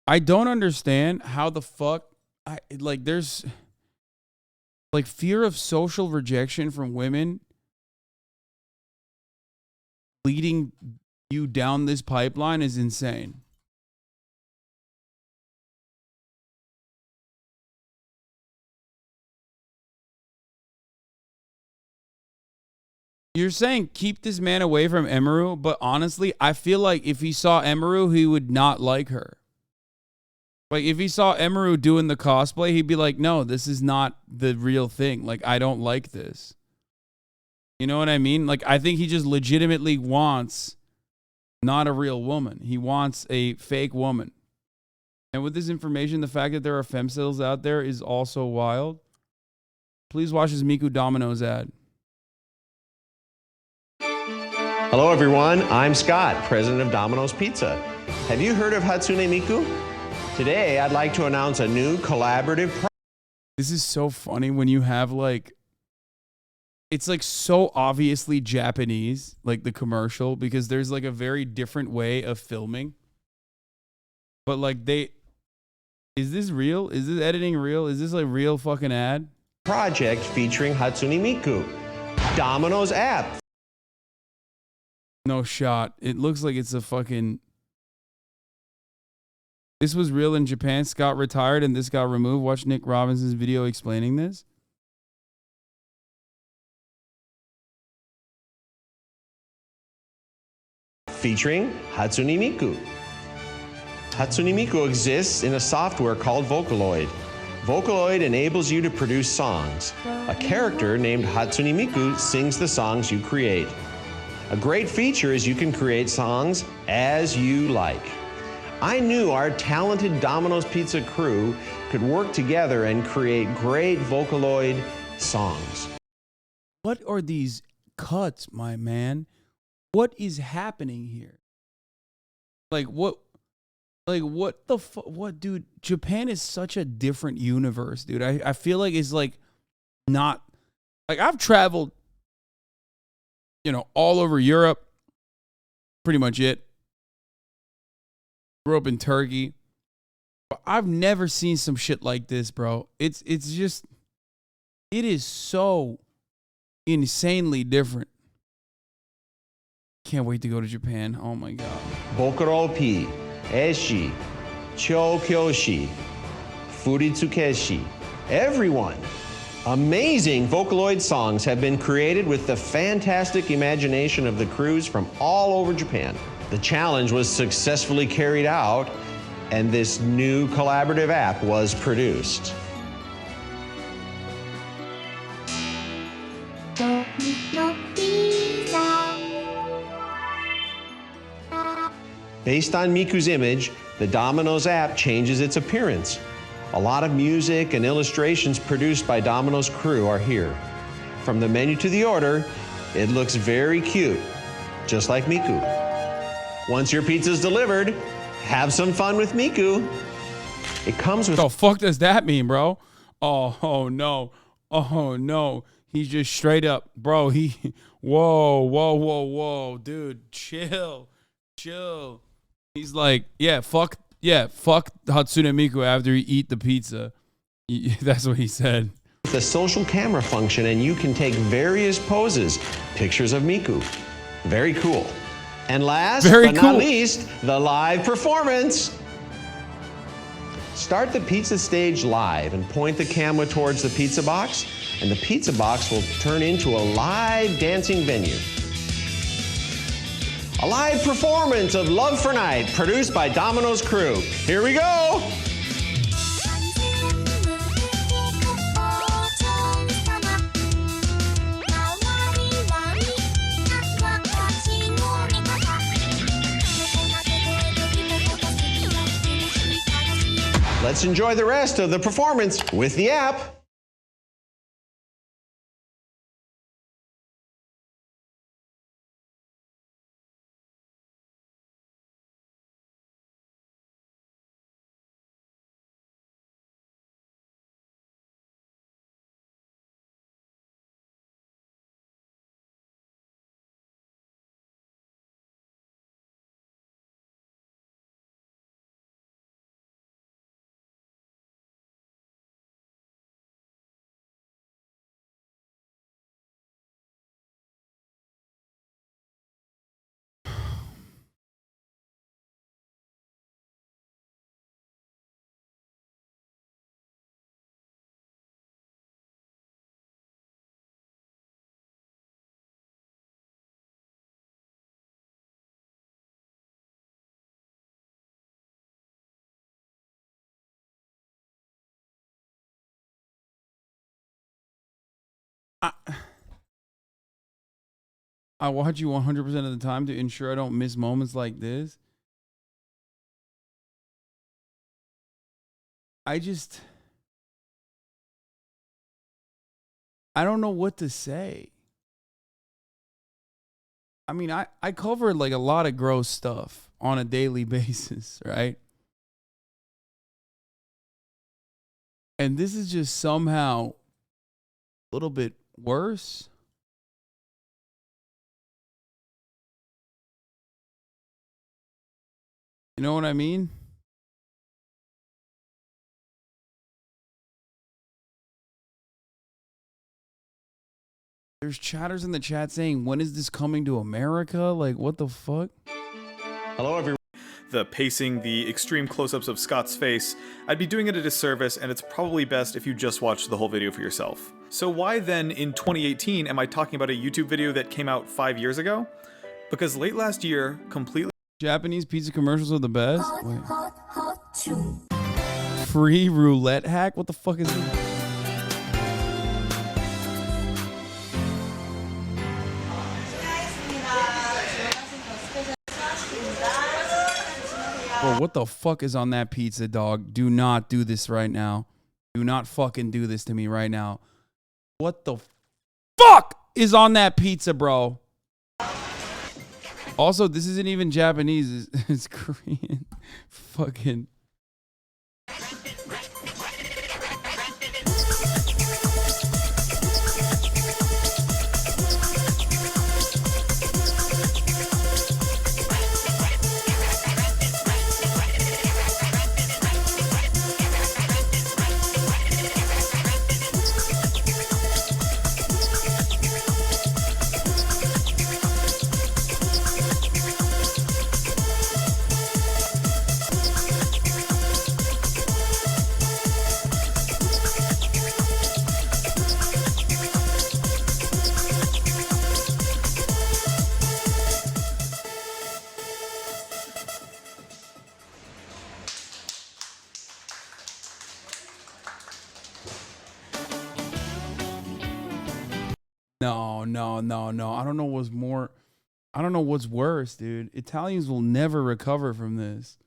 I don't understand how the fuck there's fear of social rejection from women leading you down this pipeline is insane. You're saying keep this man away from Emeru, but honestly, I feel like if he saw Emeru, he would not like her. Like, if he saw Emeru doing the cosplay, he'd be like, no, this is not the real thing. Like, I don't like this. You know what I mean? Like, I think he just legitimately wants not a real woman. He wants a fake woman. And with this information, the fact that there are femcells out there is also wild. Please watch his Miku Domino's ad. Hello, everyone. I'm Scott, president of Domino's Pizza. Have you heard of Hatsune Miku? Today, I'd like to announce a new collaborative project. This is so funny when you have it's so obviously Japanese, like the commercial, because there's a very different way of filming. But is this real? Is this editing real? Is this a real fucking ad? Project featuring Hatsune Miku. Domino's app. No shot. It looks like it's a fucking... This was real in Japan. Scott retired and this got removed. Watch Nick Robinson's video explaining this. Featuring Hatsune Miku. Hatsune Miku exists in a software called Vocaloid. Vocaloid enables you to produce songs. A character named Hatsune Miku sings the songs you create. A great feature is you can create songs as you like. I knew our talented Domino's Pizza crew could work together and create great Vocaloid songs. What are these cuts, my man? What is happening here? What the fuck? What, dude? Japan is such a different universe, dude. I feel like it's not... I've traveled, all over Europe. Pretty much it. Grew up in Turkey. I've never seen some shit like this, bro. It is so insanely different. Can't wait to go to Japan. Oh my god. Bokoropi, Eshi, Chokyoshi, Furitsukeshi. Everyone. Amazing Vocaloid songs have been created with the fantastic imagination of the crews from all over Japan. The challenge was successfully carried out, and this new collaborative app was produced. Based on Miku's image, the Domino's app changes its appearance. A lot of music and illustrations produced by Domino's crew are here. From the menu to the order, it looks very cute, just like Miku. Once your pizza's delivered, have some fun with Miku. It comes with... What the fuck does that mean, bro? Oh no. Oh, no. He's just straight up... Bro, Whoa. Dude, chill. He's like, fuck Hatsune Miku after you eat the pizza. That's what he said. The social camera function, and you can take various poses, pictures of Miku. Very cool. And last but not least, the live performance. Start the pizza stage live and point the camera towards the pizza box, and the pizza box will turn into a live dancing venue. A live performance of Love for Night, produced by Domino's crew. Here we go. Let's enjoy the rest of the performance with the app. I watch you 100% of the time to ensure I don't miss moments like this. I don't know what to say. I mean, I cover like a lot of gross stuff on a daily basis, right? And this is just somehow a little bit worse. You know what I mean? There's chatters in the chat saying, when is this coming to America? Like, what the fuck? Hello, everyone. The pacing, the extreme close-ups of Scott's face, I'd be doing it a disservice, and it's probably best if you just watch the whole video for yourself. So why then, in 2018, am I talking about a YouTube video that came out 5 years ago? Because late last year, completely... Japanese pizza commercials are the best? Wait. Free roulette hack? What the fuck is this? Bro, what the fuck is on that pizza, dog? Do not do this right now. Do not fucking do this to me right now. What the fuck is on that pizza, bro? Also, this isn't even Japanese. It's Korean. Fucking. No. I don't know what's more. I don't know what's worse, dude. Italians will never recover from this.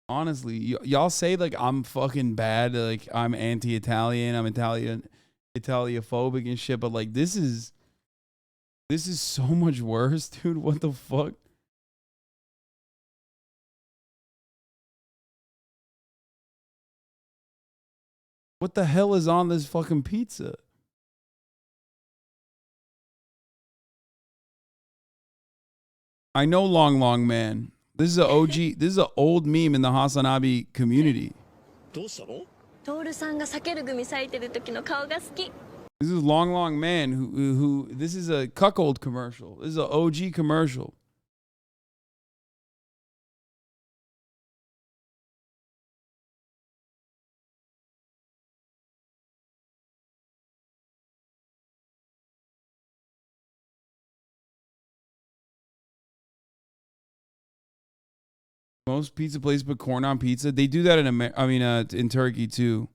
Honestly, y'all say like I'm fucking bad, like I'm anti-Italian, I'm Italiophobic and shit, but like this is so much worse, dude. What the fuck? What the hell is on this fucking pizza? I know Long Man. This is an OG. This is an old meme in the HasanAbi community. どうしたの？トールさんが酒る組咲いてる時の顔が好き。 This is Long Man who this is a cuckold commercial. This is an OG commercial. Most pizza places put corn on pizza. They do that in Turkey too.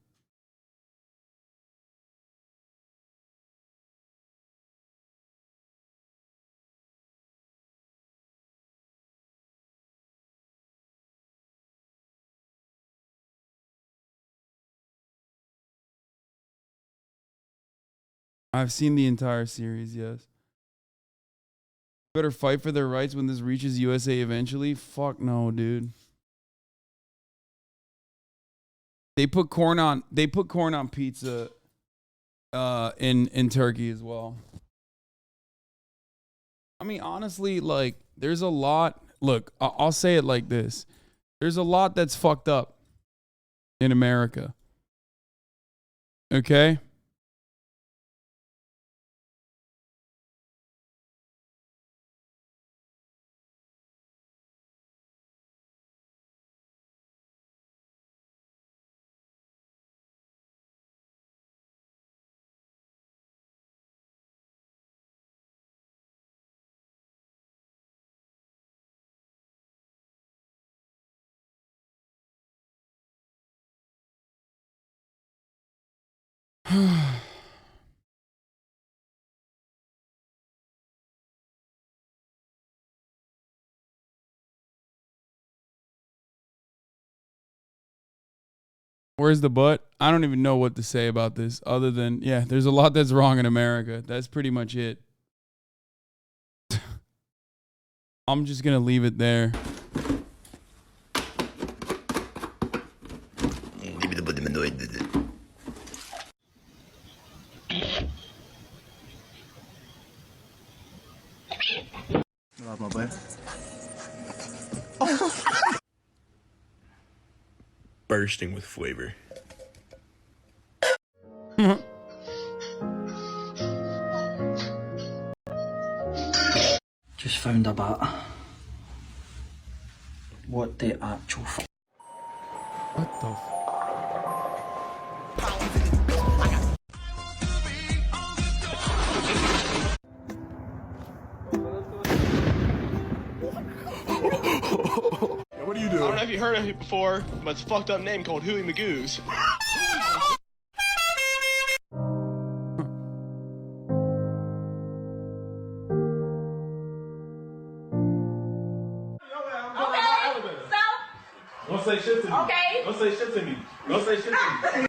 I've seen the entire series, yes. Better fight for their rights when this reaches USA eventually? Fuck no, dude. They put corn on pizza in Turkey as well. I mean, honestly, like, there's a lot. Look, I'll say it like this. There's a lot that's fucked up in America. Okay? Where's the but? I don't even know what to say about this other than, yeah, there's a lot that's wrong in America. That's pretty much it. I'm just going to leave it there. My butt. Bursting with flavor. Just found a bat. What the actual f... What the f... What are you doing? I don't know if you heard of it before, but it's a fucked up name called Huey Magoo's. Don't say shit to me. Okay. Don't say shit to me. Don't say shit to me.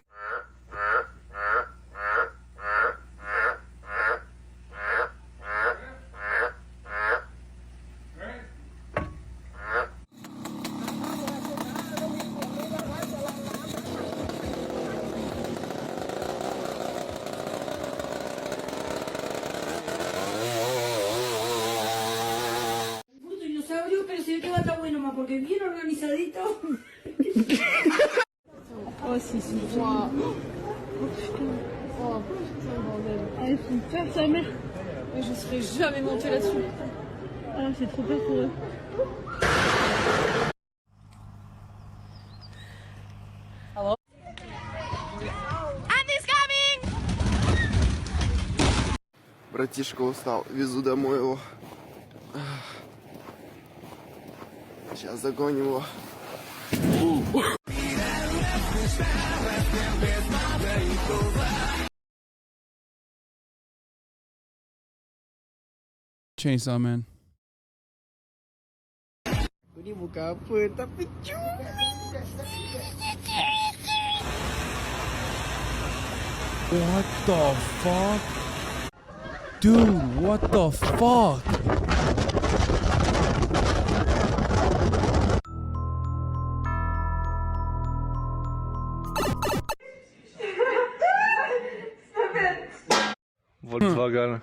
Pero se ve que va a estar bueno más porque bien organizadito. Oh si si. Wow. Oh putain. Oh putain bordel. Ah ils font peur sa mère. Je serais jamais montée là-dessus. Ah c'est trop peur pour eux. Hello? Andy's coming! Братишка устал, везу домой его. Сейчас загоним его. Chainsaw Man. Ini buka apa tapi What the fuck? Dude, what the fuck? Volkswagen.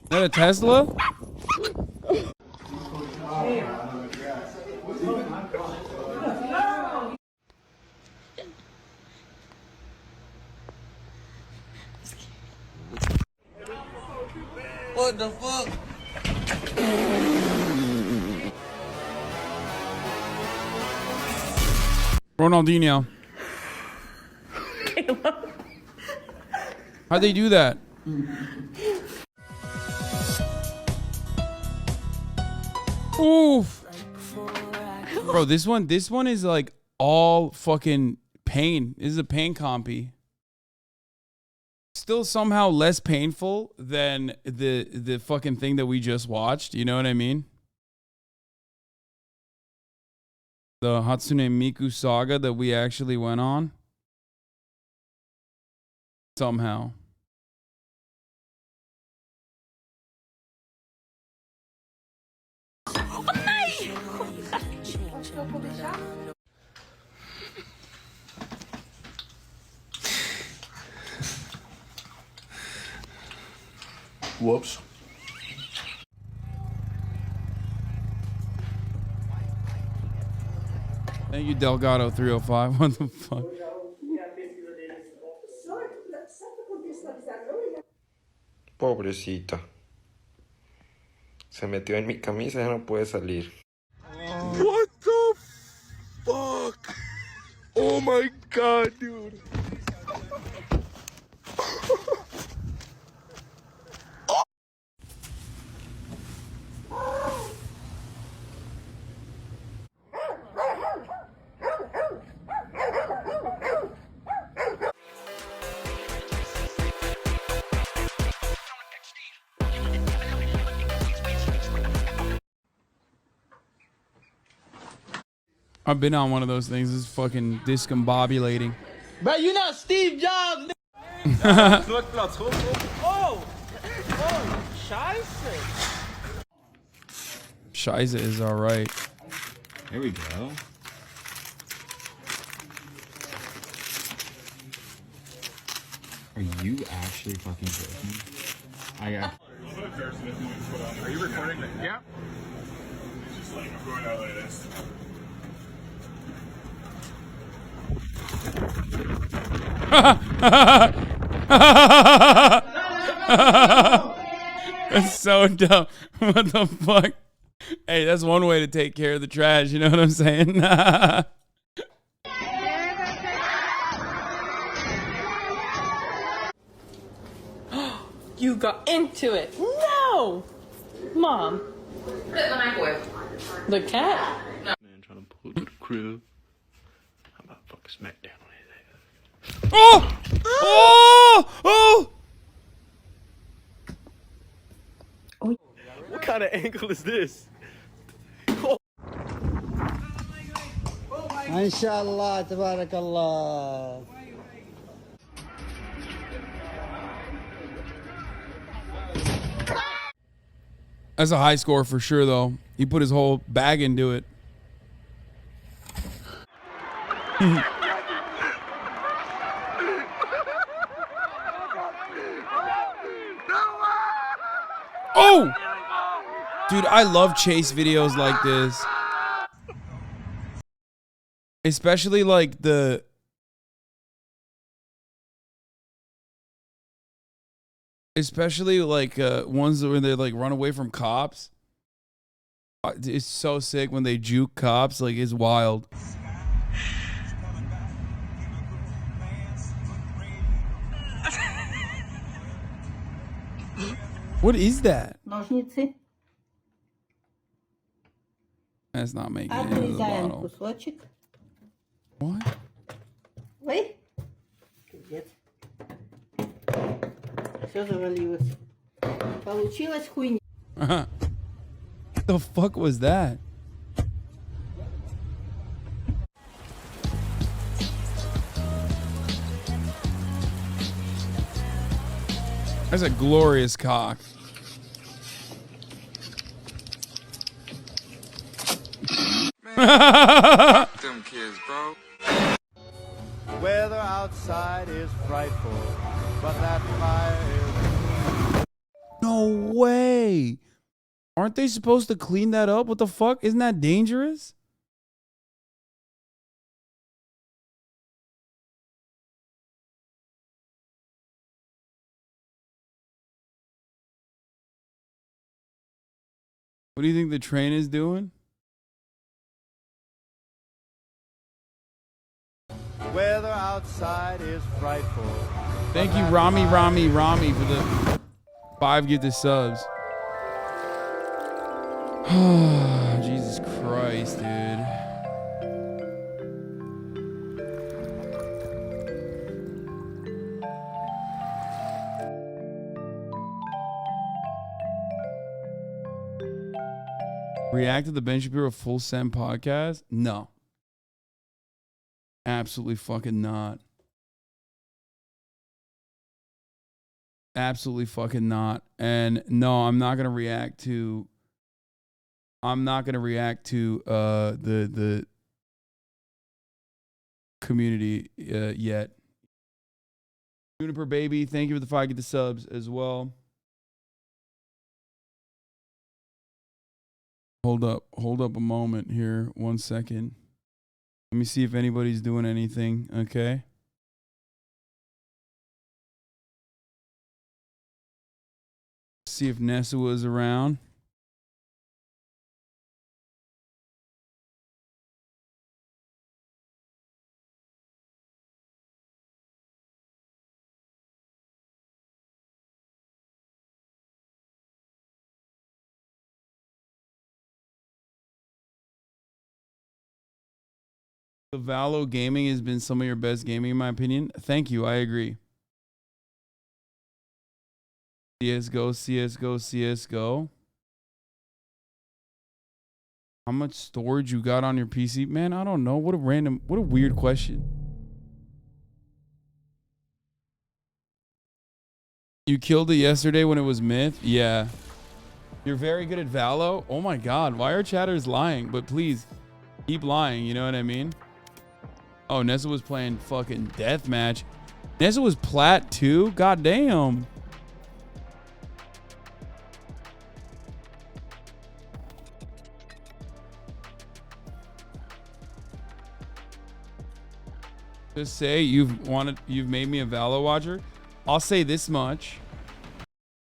that a Tesla? What the fuck? Ronaldinho. How'd they do that? Oof. Bro, this one is like all fucking pain. This is a pain compy. Still somehow less painful than the fucking thing that we just watched. You know what I mean? The Hatsune Miku saga that we actually went on. Somehow. Whoops. Thank you, Delgado 305. What the fuck? Pobrecita. Se metió en mi camisa y ya no puede salir. What the fuck? Oh my god, dude. I've been on one of those things. This is fucking discombobulating. Bro, you're not Steve Jobs. Oh, scheiße. Scheiße is alright. Here we go. Are you actually fucking joking? I got. Are you recording it? Yeah. Just like I'm going out like this. That's so dumb. What the fuck? Hey, that's one way to take care of the trash. You know what I'm saying? You got into it. No! Mom. Put it in the microwave. The cat? Man trying to pull to the crib. How about fucking smackdown on his ass? Oh! Oh! Oh! What kind of angle is this? Inshallah, tabarakallah. That's a high score for sure, though. He put his whole bag into it. Oh! Dude, I love chase videos like this. Especially like the... Especially like ones where they like run away from cops. It's so sick when they juke cops. Like, it's wild. What is that? Ножницы. That's not making it into the Отрезаем bottle. кусочек. What? Ой. Пиздец. Все завалилось. Получилась хуйня. What the fuck was that? That's a glorious cock. Them kids, bro. Weather outside is frightful, but that fire is... No way. Aren't they supposed to clean that up? What the fuck? Isn't that dangerous? What do you think the train is doing? Weather outside is frightful. Thank you, Rami, for the 5 gifted subs. Jesus Christ, dude. React to the Ben Shapiro Full Send podcast? No. Absolutely fucking not. Absolutely fucking not. And no, I'm not gonna react to the community yet. Juniper baby, thank you for the 5 get the subs as well. Hold up a moment here. 1 second. Let me see if anybody's doing anything, okay? See if Nessa was around. The Valo gaming has been some of your best gaming, in my opinion. Thank you. I agree. CSGO, CSGO, CSGO. How much storage you got on your PC? Man, I don't know. What a weird question. You killed it yesterday when it was myth? Yeah. You're very good at Valo? Oh my God. Why are chatters lying? But please, keep lying. You know what I mean? Oh, Nessa was playing fucking deathmatch. Nessa was plat too? God damn. Just say you've made me a Valo watcher. I'll say this much.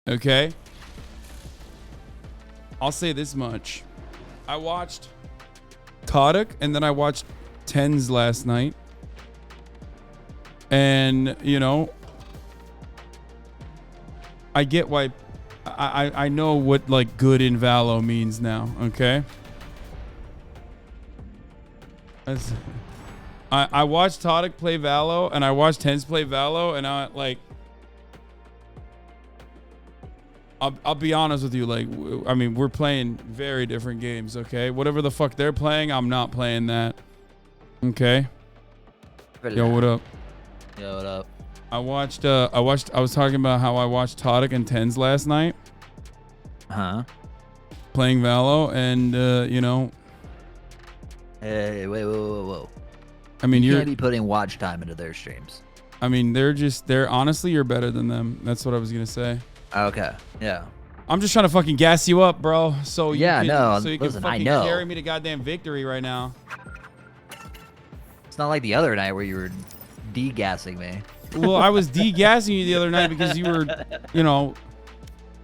Okay? I'll say this much. I watched TATE and then I watched Tens last night. And, you know, I get why I know what like good in Valo means now, okay? I watched TATE play Valo and I watched Tens play Valo and I like I'll be honest with you, like, I mean, we're playing very different games, okay? Whatever the fuck they're playing, I'm not playing that. Okay? Yo, what up? Yo, what up? I was talking about how I watched TATE and Tens last night. Huh? Playing Valo and, you know. Hey, wait, whoa. I mean, you can't be putting watch time into their streams. I mean, they're honestly, you're better than them. That's what I was going to say. Okay, yeah. I'm just trying to fucking gas you up, bro. So you can Listen, fucking carry me to goddamn victory right now. It's not like the other night where you were de-gassing me. Well, I was de-gassing you the other night because you were, you know,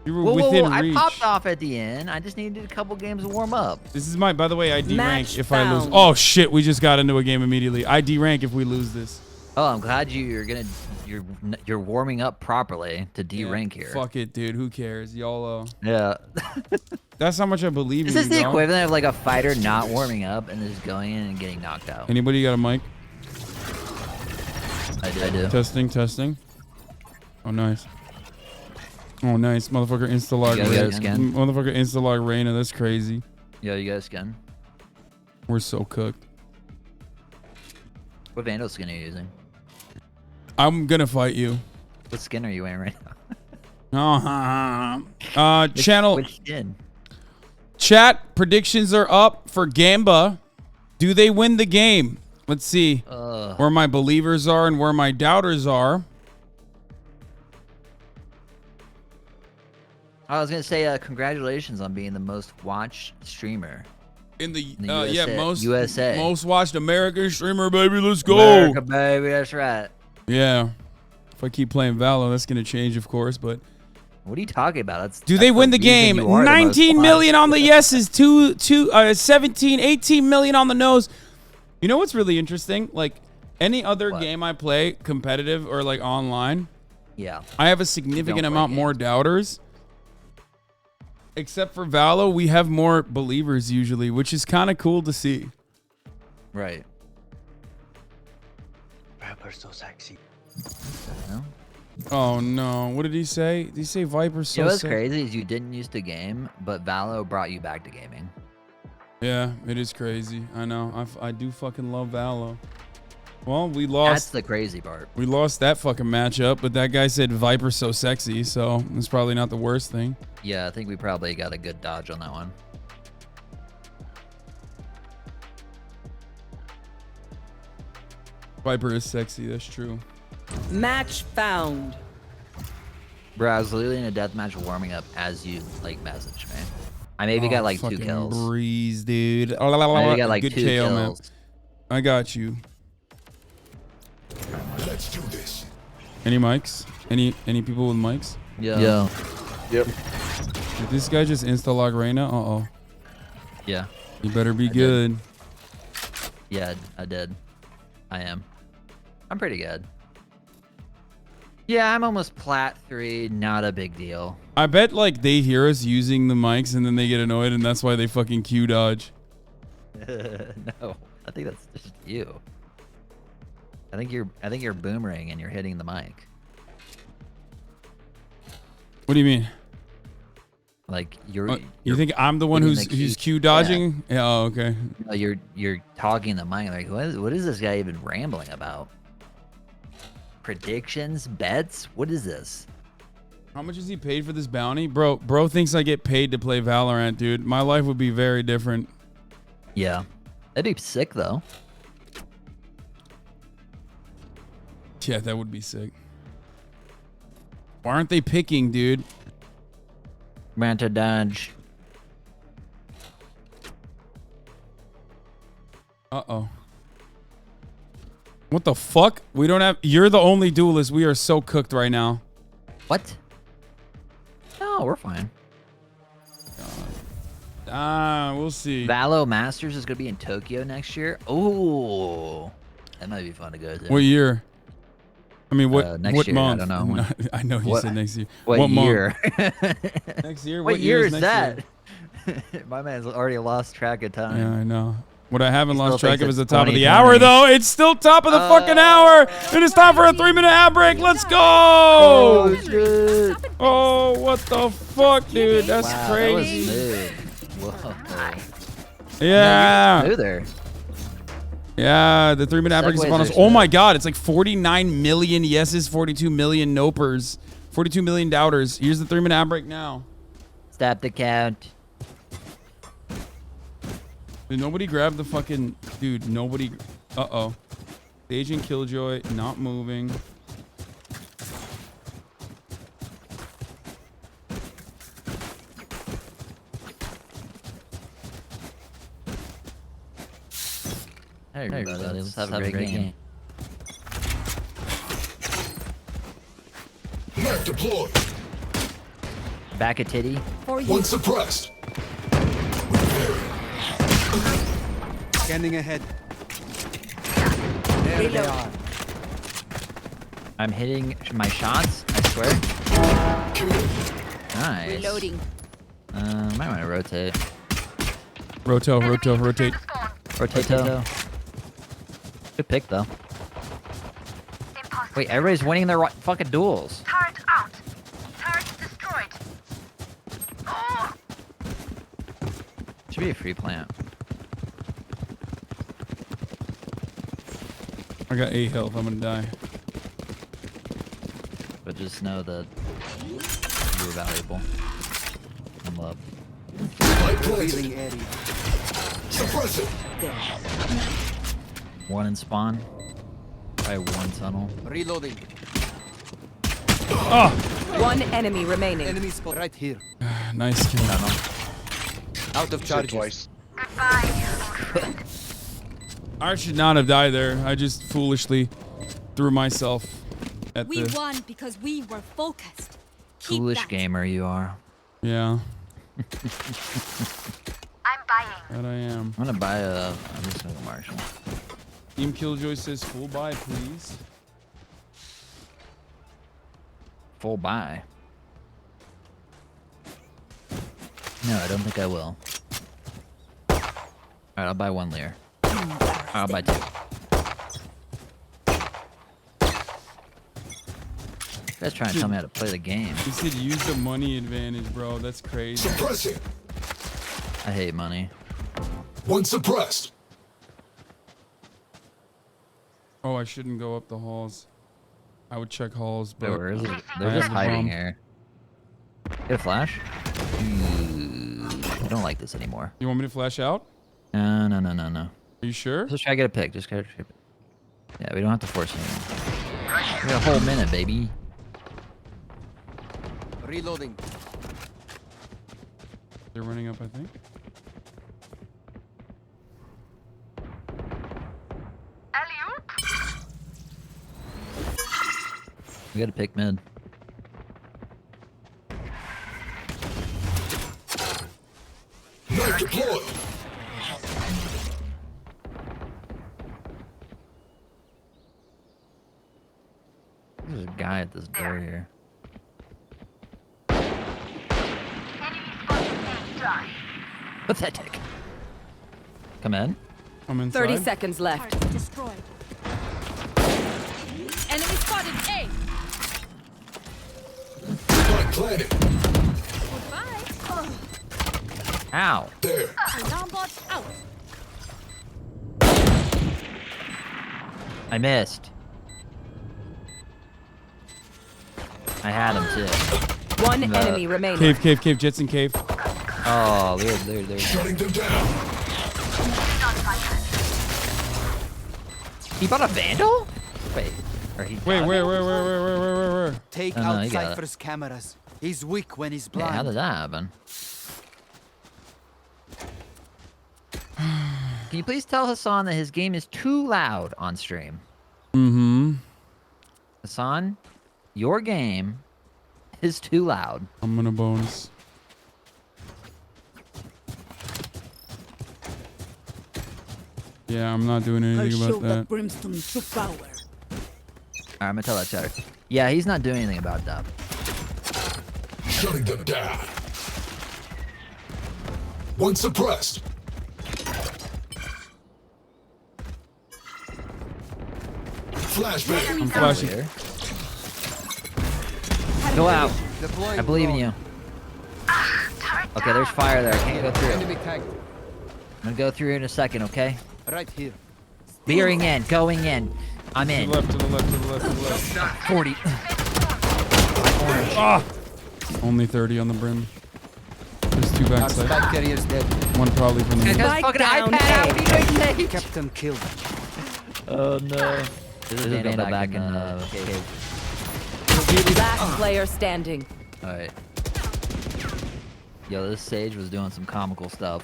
within reach. I popped off at the end. I just needed a couple games to warm up. This is by the way, I D-rank if I lose. Oh shit, we just got into a game immediately. I D-rank if we lose this. Oh, I'm glad you're warming up properly to D-rank here. Fuck it, dude. Who cares? YOLO. Yeah. That's how much I believe in you. This is the equivalent of like a fighter not warming up and just going in and getting knocked out. Anybody got a mic? I do. Testing. Oh, nice. Oh, nice. Motherfucker insta-log Reyna. Motherfucker insta-log Reyna. That's crazy. Yo, you got a skin? We're so cooked. What Vandal skin are you using? I'm gonna fight you. What skin are you wearing right now? Channel. Which skin? Chat predictions are up for Gamba. Do they win the game? Let's see where my believers are and where my doubters are. I was gonna say congratulations on being the most watched streamer in the USA, most watched American streamer, baby. Let's go, America, baby. That's right. Yeah. If I keep playing Valo, that's gonna change, of course. But what are you talking about? Do they win the game? 19 million on the yeses, 17, 18 million on the no's. You know what's really interesting? Like any other game I play, competitive or like online, yeah, I have a significant amount more doubters. Except for Valo, we have more believers usually, which is kind of cool to see. Right. Viper's so sexy. Oh no! What did he say? Did he say Viper's so? You know what's crazy is you didn't use the game, but Valo brought you back to gaming. Yeah, it is crazy. I know. I do fucking love Valo. Well, we lost. That's the crazy part. We lost that fucking matchup, but that guy said Viper's so sexy, so it's probably not the worst thing. Yeah, I think we probably got a good dodge on that one. Viper is sexy. That's true. Match found. Bro, I was literally in a deathmatch warming up as you like messaged me. I maybe got like 2 kills. Breeze, dude. I maybe got like good 2 KO, kills. Man. I got you. Let's do this. Any mics? Any people with mics? Yeah. Yep. Did this guy just insta-log Reyna? Uh-oh. Yeah. You better be good. Yeah, I did. I am. I'm pretty good. Yeah, I'm almost plat 3. Not a big deal. I bet like they hear us using the mics and then they get annoyed and that's why they fucking Q dodge. No, I think that's just you. I think you're boomerang and you're hitting the mic. What do you mean? Like you're you think I'm the one who's Q dodging? Yeah. Oh, okay. No, you're talking the mic like what is this guy even rambling about? Predictions, bets, what is this? How much is he paid for this bounty? Bro thinks I get paid to play Valorant, dude. My life would be very different. Yeah. That'd be sick though. Yeah, that would be sick. Why aren't they picking, dude? Manta dodge. Uh-oh. What the fuck? We don't have... You're the only duelist. We are so cooked right now. What? No, we're fine. We'll see. Valo Masters is going to be in Tokyo next year. Oh, that might be fun to go to. What year? I mean, what next year, month? I don't know. I know you said next year. What year? Next year? What year is that? My man's already lost track of time. Yeah, I know. What I haven't lost track of is the top of the hour, though. It's still top of the fucking hour. It is time for a 3-minute ad break. Let's go. Oh, shit. Oh, what the fuck, dude? That's crazy. That was smooth. Whoa. Yeah. No, smoother. Yeah, the 3-minute ad break is upon us. Oh my god, it's like 49 million yeses, 42 million nopers, 42 million doubters. Here's the 3-minute ad break now. Stop the count. Did nobody grab the fucking... Dude, nobody... Uh-oh. The Agent Killjoy not moving. Hey, everybody. Let's have a great game. Map deployed. Back a titty. One suppressed. Scanning ahead. There they are. I'm hitting my shots, I swear. Nice. Reloading. Might want to rotate. Rotate. Rotato. Good pick, though. Wait, everybody's winning their fucking duels. Turret out. Turret destroyed. Oh. Should be a free plant. I got 8 health. I'm gonna die. But just know that you're valuable. I'm up. Really Eddie. Suppress it. One in spawn. Probably one tunnel. Reloading. Oh, One enemy remaining. Enemy spot right here. Nice kill. Out of charges. Twice. I should not have died there. I just foolishly threw myself at We the... won because we were focused. Keep Foolish that. gamer you are. Yeah. I'm buying. That I am. I'm gonna buy a. I'm just gonna go Marshall. Team Killjoy says full buy, please. Full buy. No, I don't think I will. Alright, I'll buy 1 Lear. I'll buy 2. You guys trying to tell me how to play the game. He said use the money advantage, bro. That's crazy. Suppressing. I hate money. One suppressed. Oh, I shouldn't go up the halls. I would check halls, but Where is it? They're just hiding here. Get a flash? Ooh, I don't like this anymore. You want me to flash out? No. Are you sure? Just try to get a pick. Just try to get a pick. Yeah, we don't have to force anything. We got a whole minute, baby. Reloading. They're running up, I think. We got to pick mid. Knife deployed. There's a guy at this door here. What's that take? Come in. I'm inside. 30 seconds left. Target destroyed. Enemy spotted. A. Spike planted. Goodbye. Ow. There. Alarm bot out. I missed. I had him too. One enemy remaining. Cave, Jets in cave. Oh, there. Shutting them down. He bought a Vandal? Wait. Or he Wait, where? Take Oh, no, out you got it. Cypher's cameras. He's weak when he's Yeah, blind. how did that happen? Can you please tell Hasan that his game is too loud on stream? Mm-hmm. Hasan, your game is too loud. I'm gonna bonus. Yeah, I'm not doing anything about that. Brimstone to power. Alright, I'm gonna tell that chatter. Yeah, he's not doing anything about that. Shutting them down. One suppressed. Flashback. I'm flashing. Here. Go out. I believe in you. Okay, there's fire there. I can't go through. Enemy tagged. I'm gonna go through in a second, okay? Right here. Veering in, going in. I'm in. To the left. 40. Ah! Only 30 on the brim. There's 2 Our backside. spike carrier's dead. One probably from the Guys, fucking iPad out. What are you doing, Nate? Captain killed. Oh no. This is Vandal back in the cave. Last player standing. Alright. Yo, this Sage was doing some comical stuff.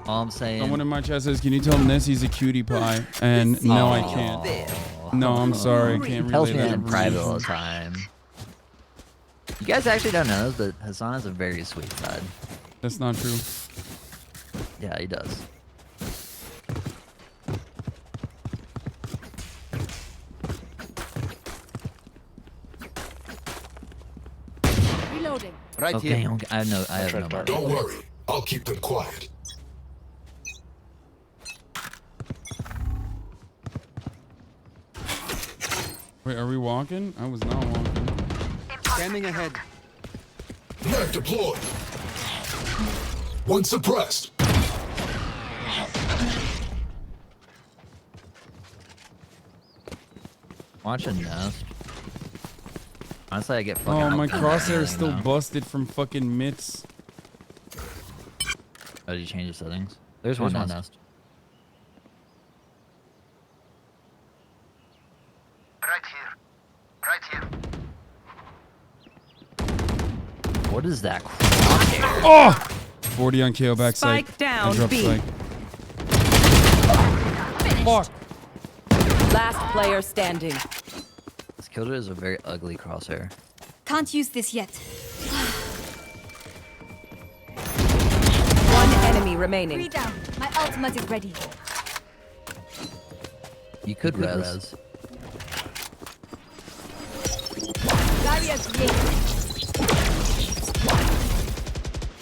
All I'm saying. Someone in my chat says, can you tell him this? He's a cutie pie. And no, I can't. No, I'm sorry. I can't Tells relay me that that in private all the information. time. You guys actually don't know this, but Hasan has a very sweet side. That's not true. Yeah, he does. Reloading. Right Okay, here. okay. I have no mark. Don't worry. I'll keep them quiet. Wait, are we walking? I was not walking. Scanning ahead. Knife deployed. One suppressed. Watching Nest. Honestly, I get fucking. Oh, my outdone crosshair is still now. busted from fucking mitts. Oh, did you change the settings? There's one Nest. What is that? Crosshair? Oh! 40 on KO backside. Spike down, I dropped B. spike. Fuck. Last player standing. This killjoy is a very ugly crosshair. Can't use this yet. One enemy remaining. 3 down. My ultimate is ready. You could res. Barriers created.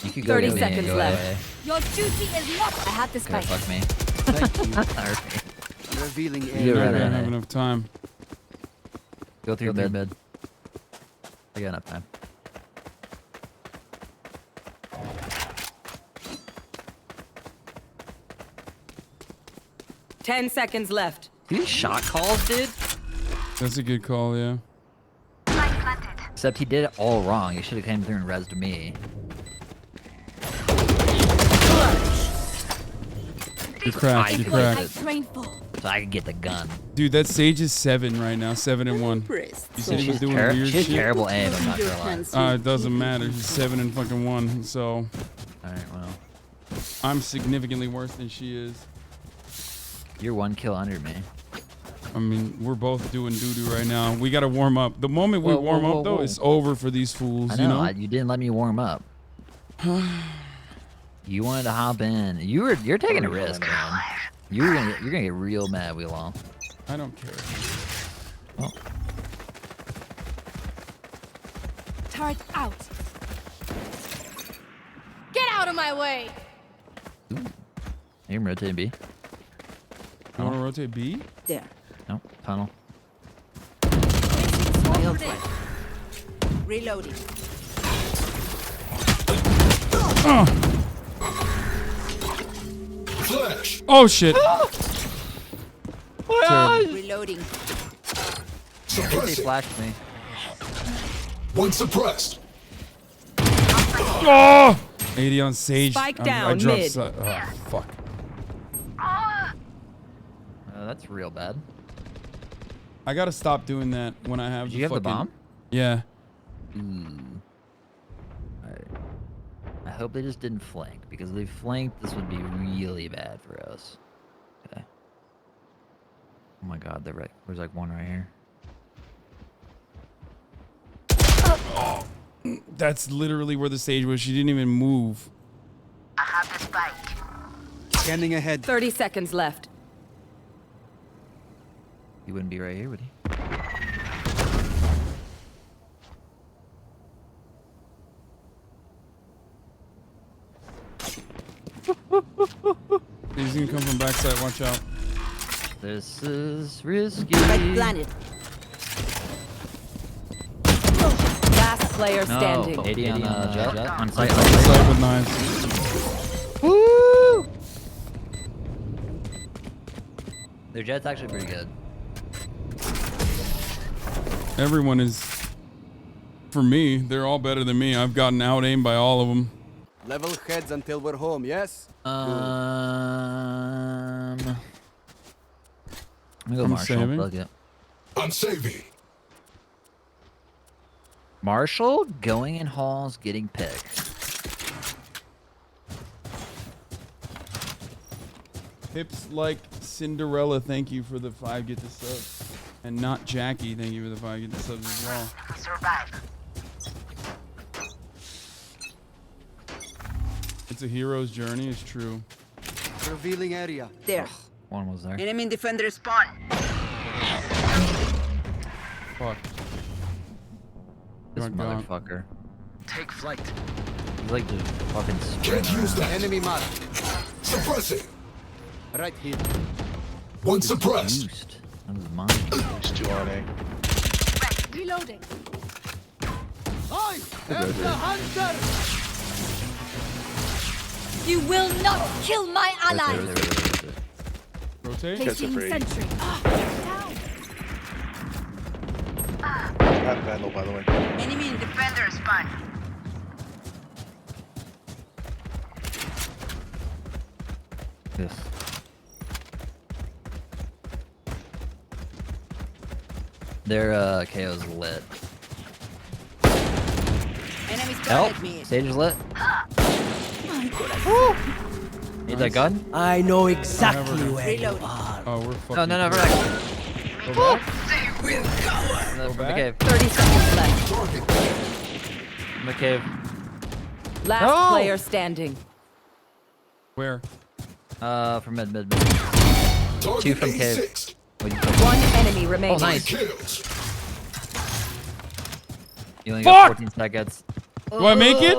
You could go 30 to me and seconds go left. away. Your duty is not. I had this Okay, fight. fuck me. Thank you. Alright. Revealing You area. go I right don't ahead. have enough time. Go through their bed. I got enough time. Ten seconds left. These shot calls, dude. That's a good call, yeah. Except he did it all wrong. He should have came through and rezzed me. You cracked, you cracked. Train for. So I could get the gun. Dude, that Sage is 7 right now. 7 and 1. You said he was doing weird She's shit? terrible aim, I'm not gonna lie. It doesn't matter. She's 7 and fucking 1, so... Alright, well. I'm significantly worse than she is. You're 1 kill under me. I mean, we're both doing doo-doo right now. We gotta warm up. The moment we warm up, though, it's over for these fools, I know, you know? you didn't let me warm up. You wanted to hop in. You're taking a risk, man. You're gonna get real mad, Wheelall. I don't care. Oh. Turret out. Get out of my way. You can rotate B. You wanna rotate B? There. No, tunnel. Reloading. Flash. Oh shit. Reloading. They Suppressing. flashed me. One suppressed. Oh! 80 on Sage. Spike I down, dropped mid. Oh, fuck. That's real bad. I gotta stop doing that when I have Did you have the bomb? Yeah. Alright. I hope they just didn't flank, because if they flanked, this would be really bad for us. Okay. Oh my god, they're right. There's like one right here. That's literally where the Sage was. She didn't even move. I have the spike. Scanning ahead. 30 seconds left. He wouldn't be right here, would he? He's gonna come from backside. Watch out. This is risky. Planet. Last player standing. No, 80 on jet. On site. Side with knives. Woo! Their jet's actually pretty good. Everyone is, for me, they're all better than me. I've gotten out-aimed by all of them. Level heads until we're home, yes? I'm gonna go I'm Marshall. saving. Fuck it. I'm saving. Marshall going in halls, getting picked. Hips like Cinderella, thank you for the 5 get the subs. And not Jackie, thank you for the 5 get the subs as well. Survive. It's a hero's journey, it's true. Revealing area. There. One was there. Enemy defender spawn. Fuck. This Oh my God. motherfucker. Take flight. He's like just fucking Can't sprinting use around. that. Enemy mark. Suppressing. Right here. One suppressed. Boost. That was mine. It's 2 on A. Reloading. I am the hunter. You will not kill my allies. Rotate. Placing free. sentry. Down. I have Vandal, by the way. Enemy defender spawn. Yes. Their KO's lit. Help! Stage is lit. Need that gun? I know exactly where you are. Oh, we're fucking. No, Go back. From the back. cave. 30 seconds left. From the cave. Last player standing. Where? From mid. Two from cave. One enemy remaining. Oh, nice. You only Fuck! got 14 seconds. Do I make it?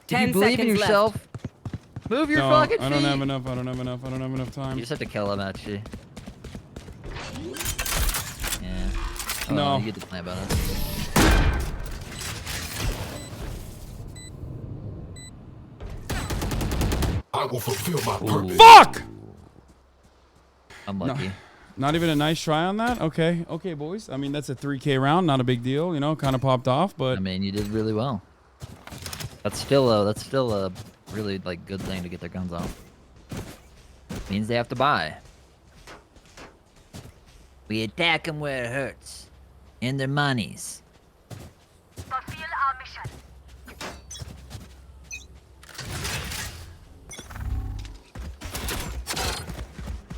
Did you believe in yourself? Move your fucking feet. I don't have enough. I don't have enough time. You just have to kill him, actually. Yeah. Oh, No. You get to play about it. I will fulfill my purpose. Fuck! Unlucky. No, not even a nice try on that? Okay, boys. I mean, that's a 3K round. Not a big deal, you know. Kind of popped off, but I mean, you did really well. That's still a really good thing to get their guns off. Means they have to buy. We attack them where it hurts, in their monies. Fulfill our mission.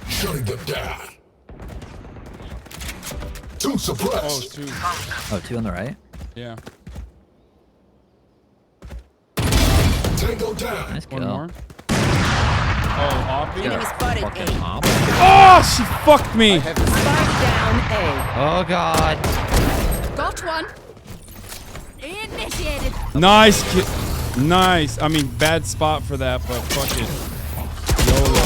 Shutting them down. Two suppressed. two. Oh, two on the right. Yeah. Tango down. Nice kill. One more. Oh, Oppie. Enemy spotted A. Oh, she fucked me. Spike down A. Oh god. Got one. Initiated. Nice. Nice. I mean, bad spot for that, but fuck it. YOLO.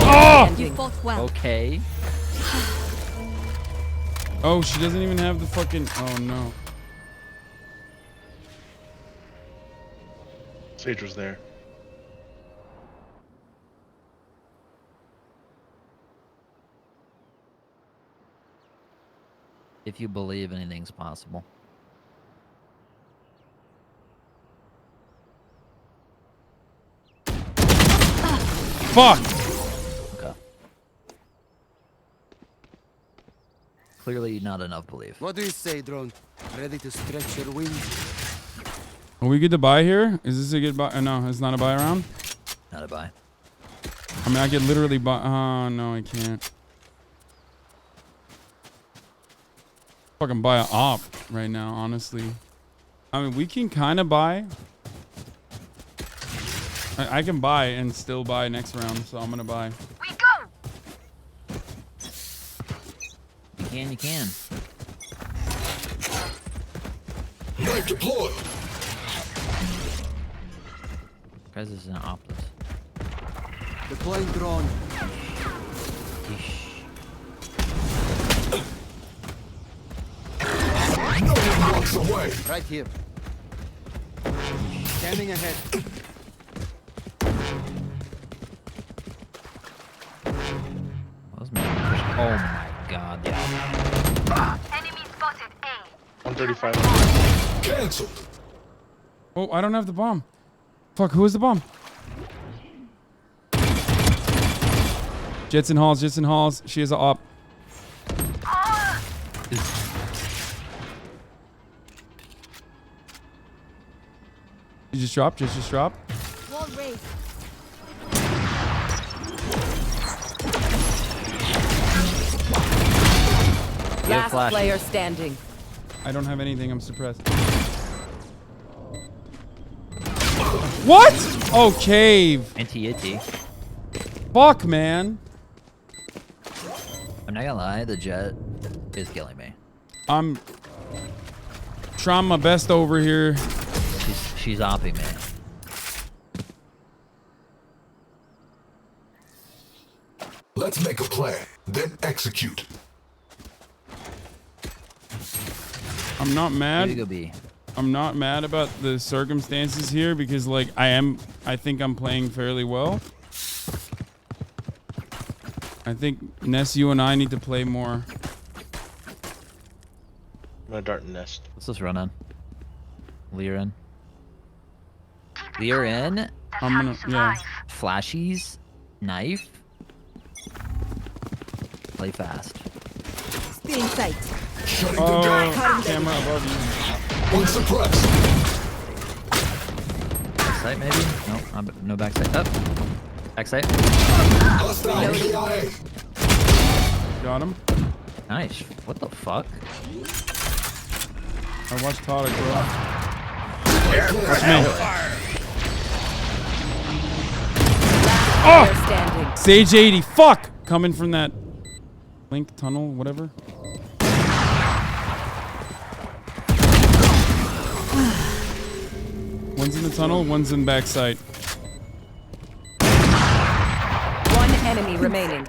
Oh! You fought well. Okay. Oh, she doesn't even have the fucking. Oh no. Sage was there. If you believe anything's possible. Fuck. Okay. Clearly not enough belief. What do you say, drone? Ready to stretch your wings? Are we good to buy here? Is this a good buy? No, it's not a buy round. Not a buy. I mean, I could literally buy. Oh no, I can't. Fucking buy an op right now, honestly. I mean, we can kind of buy. I can buy and still buy next round, so I'm gonna buy. We go. You can. Knife deployed. Guys, this is an optus. Deploying drone. No one walks away. Right here. Scanning ahead. Oh my god, yeah. Enemy spotted A. 135. Cancelled. Oh, I don't have the bomb. Fuck, who is the bomb? Jets and halls. She is a op. You just drop. Wall raised. Last flash. player standing. I don't have anything. I'm suppressed. What? Oh, cave. Anti-itty. Fuck, man. I'm not gonna lie, the jet is killing me. I'm trying my best over here. She's opping me. Let's make a plan, then execute. I'm not mad. Way to go B. I'm not mad about the circumstances here because, like, I think I'm playing fairly well. I think, Ness, you and I need to play more. I'm gonna dart nest. Let's just run in. Leer in. Leer in. I'm gonna, yeah. Flashies. Knife. Play fast. Stay in sight. Shutting them down. Camera above you. One suppressed. Backside maybe? Nope, no backside. Up. Backside. Got him. Nice. What the fuck? I watched Todd grow. That's me. Oh! Sage 80. Fuck! Coming from that link tunnel, whatever. One's in the tunnel, one's in backside. One enemy remaining.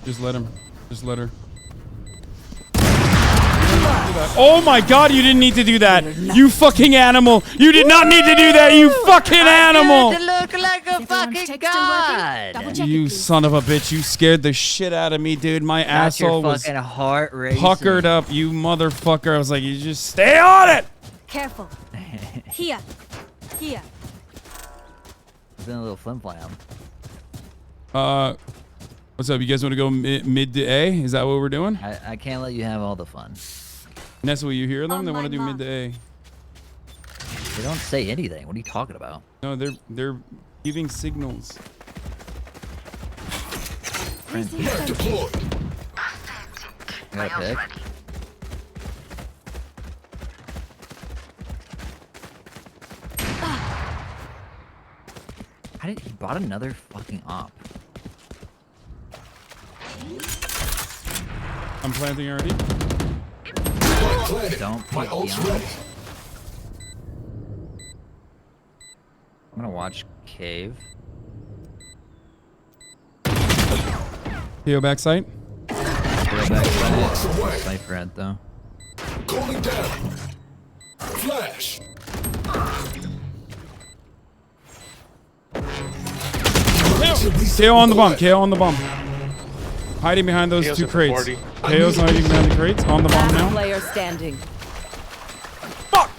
Just let him. Just let her. Oh my god, you didn't need to do that. You fucking animal. You did not need to do that, you fucking animal. To look like a fucking god. You son of a bitch. You scared the shit out of me, dude. My asshole was fucking heart racing. puckered up, you motherfucker. I was like, you just stay on it. Careful. Here. Here. It's been a little flim flam. What's up? You guys want to go mid to A? Is that what we're doing? I can't let you have all the fun. Nessa, will you hear them? They want to do mid to A. They don't say anything. What are you talking about? No, they're giving signals. Deployed. I got a pick. How did he bought another fucking op? I'm planting already. Don't pick the op. I'm gonna watch cave. Theo backside. Sniper at though. Calling down. Flash. KO on the bump. KO on the bump. Hiding behind those two crates. KO's hiding behind the crates. On the bomb now. Player standing. Fuck!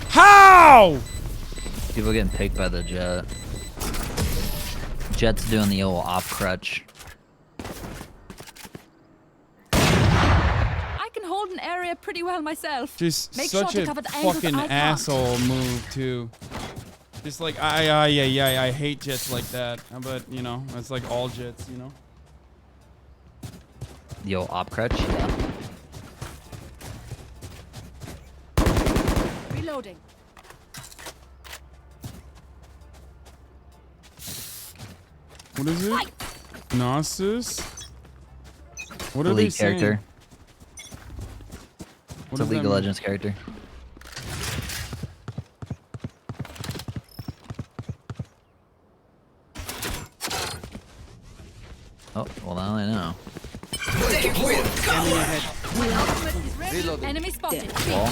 How? People getting picked by the jet. Jet's doing the old op crutch. I can hold an area pretty well myself. Just Make such sure a to cover the angles fucking I can't. asshole move too. Just like I hate jets like that. But you know, it's like all jets, you know. The old op crutch. Yeah. Reloading. What is it? Gnosis? What are League they saying? character. What It's a does League that of mean? Legends character. Oh, well now I know. Enemy spotted. Wall.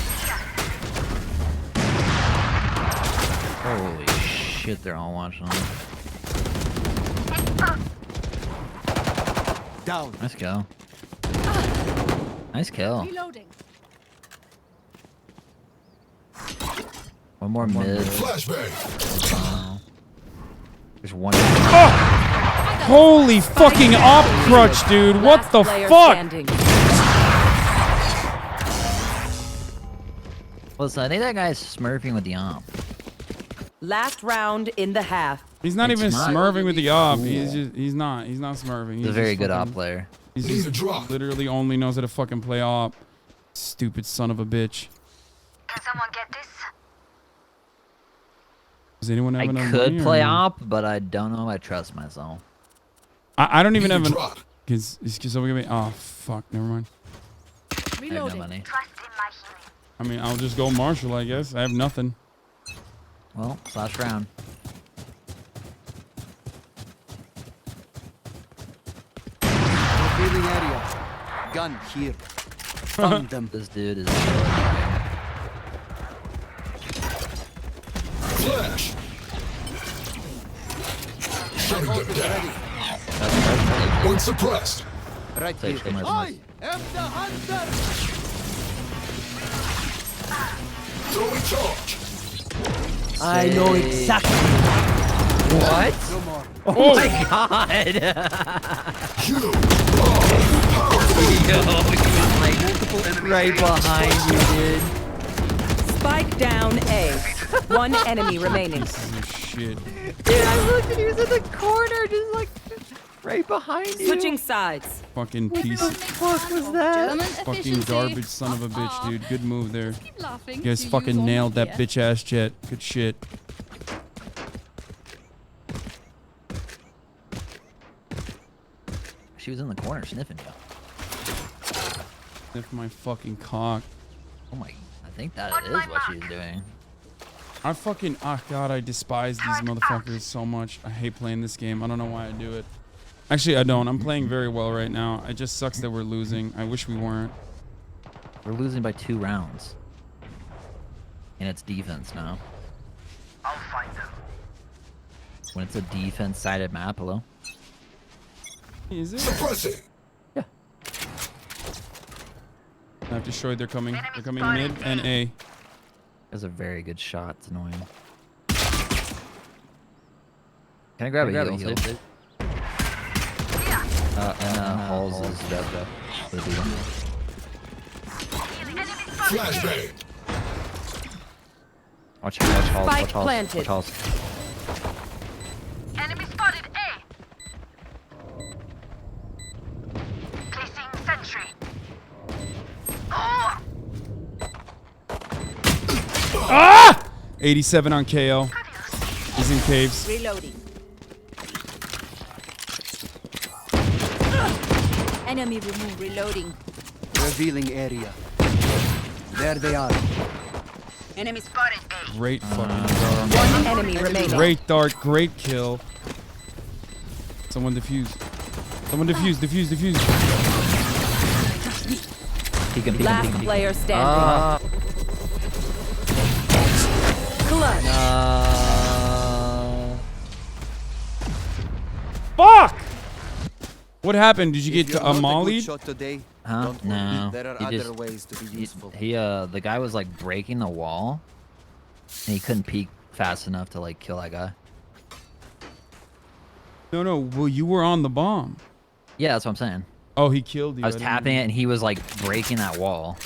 Holy shit, they're all watching on. Down. Nice kill. Nice kill. Reloading. One more mid. Flashbang. There's one. Holy fucking op crutch, dude. What the fuck? Listen, I think that guy's smurfing with the op. Last round in the half. He's not It's even not- smurfing with the op. He's not smurfing. He's a very good op player. He's just literally only knows how to fucking play op. Stupid son of a bitch. Can someone get this? Does anyone have I enough could money or play no? op, but I don't know if I trust myself. I don't even have an. Cause someone give me. Oh fuck! Never mind. I have no Reloading. money. I mean, I'll just go Marshall. I guess I have nothing. Well, last round. Revealing area. Gun here. Found them. This dude is so annoying. Flash. Shutting them down. One suppressed. Right Sage, here. come here. I am the hunter. Throwing charge. I know exactly. What? No more. Oh my god! You are powerful. Right behind you, dude. Spike down A. One enemy remaining. Oh, shit. Dude, I looked and he was in the corner, just like right behind you. Switching sides. Fucking piece of What was that? fucking garbage son of a bitch, dude. Good move there. Keep laughing. You guys fucking nailed that bitch ass jet. Good shit. She was in the corner sniffing you. Sniff my fucking cock. Oh my, I think that is what she was doing. I fucking, oh god, I despise these motherfuckers so much. I hate playing this game. I don't know why I do it. Actually, I don't. I'm playing very well right now. It just sucks that we're losing. I wish we weren't. We're losing by 2 rounds. And it's defense now. I'll find them. When it's a defense-sided map, hello? Is it? Suppressing. Yeah. I've destroyed. They're coming. They're coming mid and A. That's a very good shot. It's annoying. Can I grab a heal? Halls is dead. Flashbang. Watch Halls. Spike Watch Halls. planted. Watch Halls. Enemy spotted A. Placing sentry. Oh! Ah! 87 on KO. He's in caves. Reloading. Enemy removed. Reloading. Revealing area. There they are. Enemy spotted A. Great fucking One enemy remaining. Great dart. Great kill. Someone defuse. Someone defuse. Defuse. Peek him. Last player standing. Clutch. Fuck! What happened? Did you get If you're not a good mollied? shot today, Huh? don't worry. No. There are He other just- ways to be useful. The guy was like breaking the wall, and he couldn't peek fast enough to like kill that guy. No. Well, you were on the bomb. Yeah, that's what I'm saying. Oh, he killed you. I was didn't tapping know. it, and he was like breaking that wall.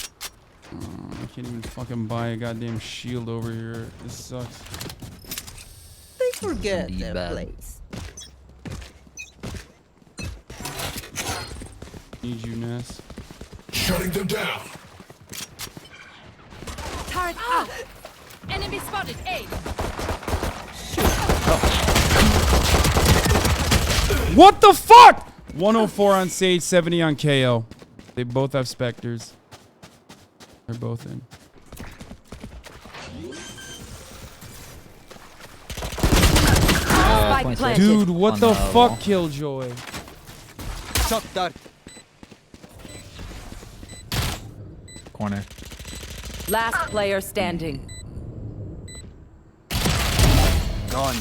Oh, I can't even fucking buy a goddamn shield over here. This sucks. They forget Indeed their bad. place. Need you, Ness. Shutting them down. Turret out. Enemy spotted. A. What the fuck? 104 on Sage, 70 on KO. They both have Spectres. They're both in. Spike planted. Dude, what On the the fuck, wall. Killjoy? Shot dark. Corner. Last player standing. Gone.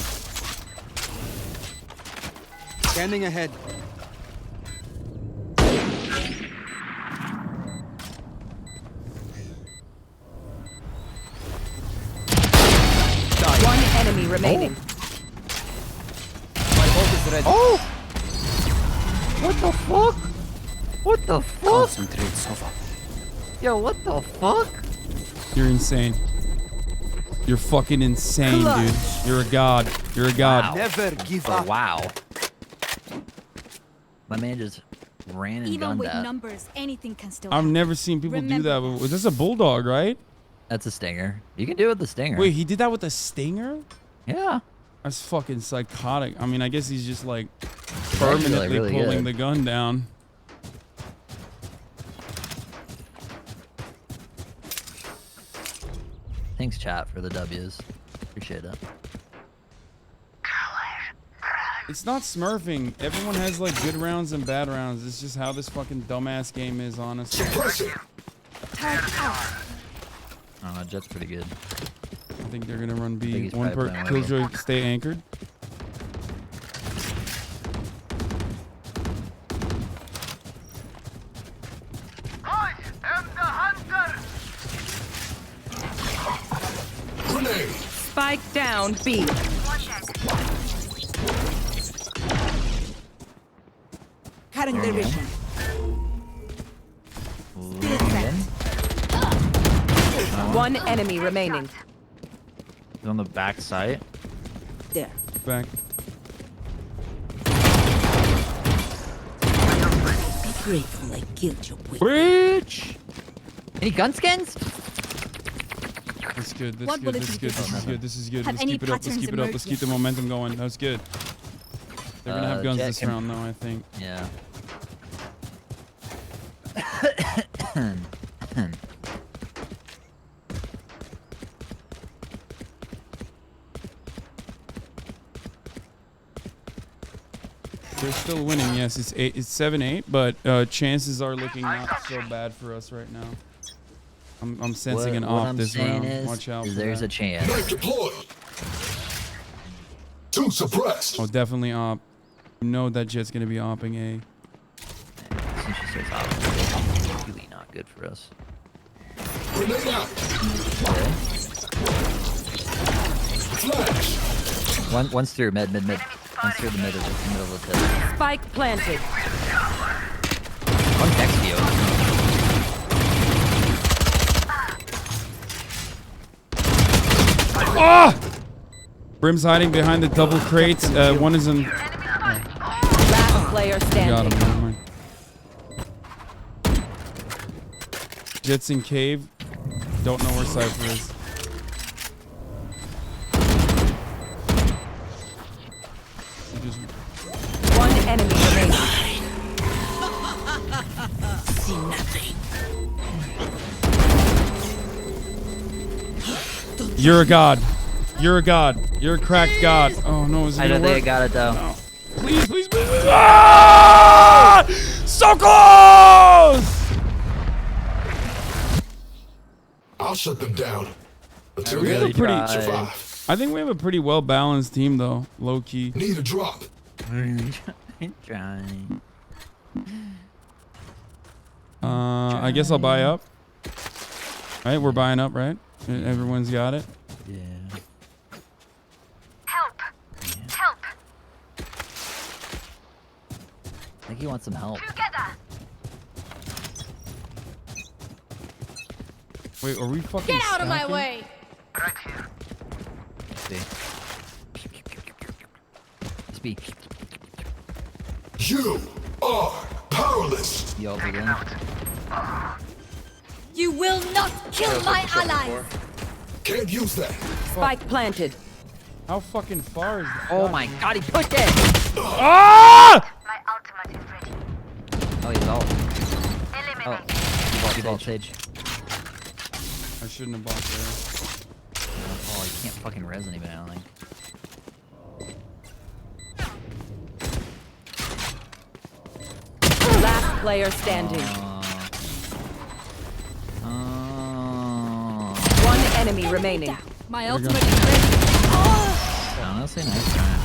Scanning ahead. One enemy remaining. My ult is ready. Oh! What the fuck? What the fuck? Concentrate, Sova. Yo, what the fuck? You're insane. You're fucking insane, dude. You're a god. You're a god. Wow. Never give Oh, up. wow. My man just ran and Even gunned with that. numbers, anything can still I've happen. never seen people do Remember that. that. This is a bulldog, right? That's a stinger. You can do it with the stinger. Wait, he did that with a stinger? Yeah. That's fucking psychotic. I mean, I guess he's just like actually, permanently really pulling good. the gun down. Thanks, chat, for the W's. Appreciate it. It's not smurfing. Everyone has like good rounds and bad rounds. It's just how this fucking dumbass game is, honestly. Jet's pretty good. I think they're gonna run I think B. he's One per probably playing Killjoy, stay anchored. I am the hunter. Grenade. Spike down B. Cutting their vision. One enemy remaining. He's on the back side. There. Back. Be grateful I killed your witch. Bridge. Any gun skins? That's good. That's What good. will it This is be? good. This is good. This is good. Have Let's any keep it up. Let's patterns keep it up. Let's emerged keep the momentum going. That's good. They're gonna have guns Jet this can- round, though. I think. Yeah. They're still winning. Yes, it's 7-8, but chances are looking not so bad for us right now. I'm sensing an off this round. Watch out. For there's that. a chance. Knife deployed. Two suppressed. Oh, definitely op. You know that Jet's gonna be opping A. As soon as she starts off, it's really not good for us. Grenade out. Flash. One's through mid. One's through the middle of the pit. Spike planted. One next to you. Ah! Brim's hiding behind the double crates. One is in. Last player Got him. standing. Never mind. Jet's in cave. Don't know where Cypher is. One enemy remaining. See nothing. You're a god. You're a god. You're a cracked god. Oh no, is it I don't gonna think I work? got it though. No. Please, please, please, please. Ah! So close! I'll shut them down until We they have a pretty. survive. I think we have a pretty well balanced team though, low key. Need a drop. I'm trying. I guess I'll buy up. Right, we're buying up, right? Everyone's got it. Yeah. Help! Help! I think he wants some help. Together! Wait, are we fucking? Get out of my stacking? way! Right here. Speak. You are powerless. Yo, begin. You will not kill my allies. Can't use that. Spike planted. How fucking far is that? Oh my god, he pushed it! Ah! My ultimate is ready. Oh, he's all. Eliminate. Oh, he bought Sage. I shouldn't have bought there. Oh, he can't fucking res anybody, I don't think. Last player standing. One enemy remaining. My There we go. ultimate is ready. Honestly, nice try.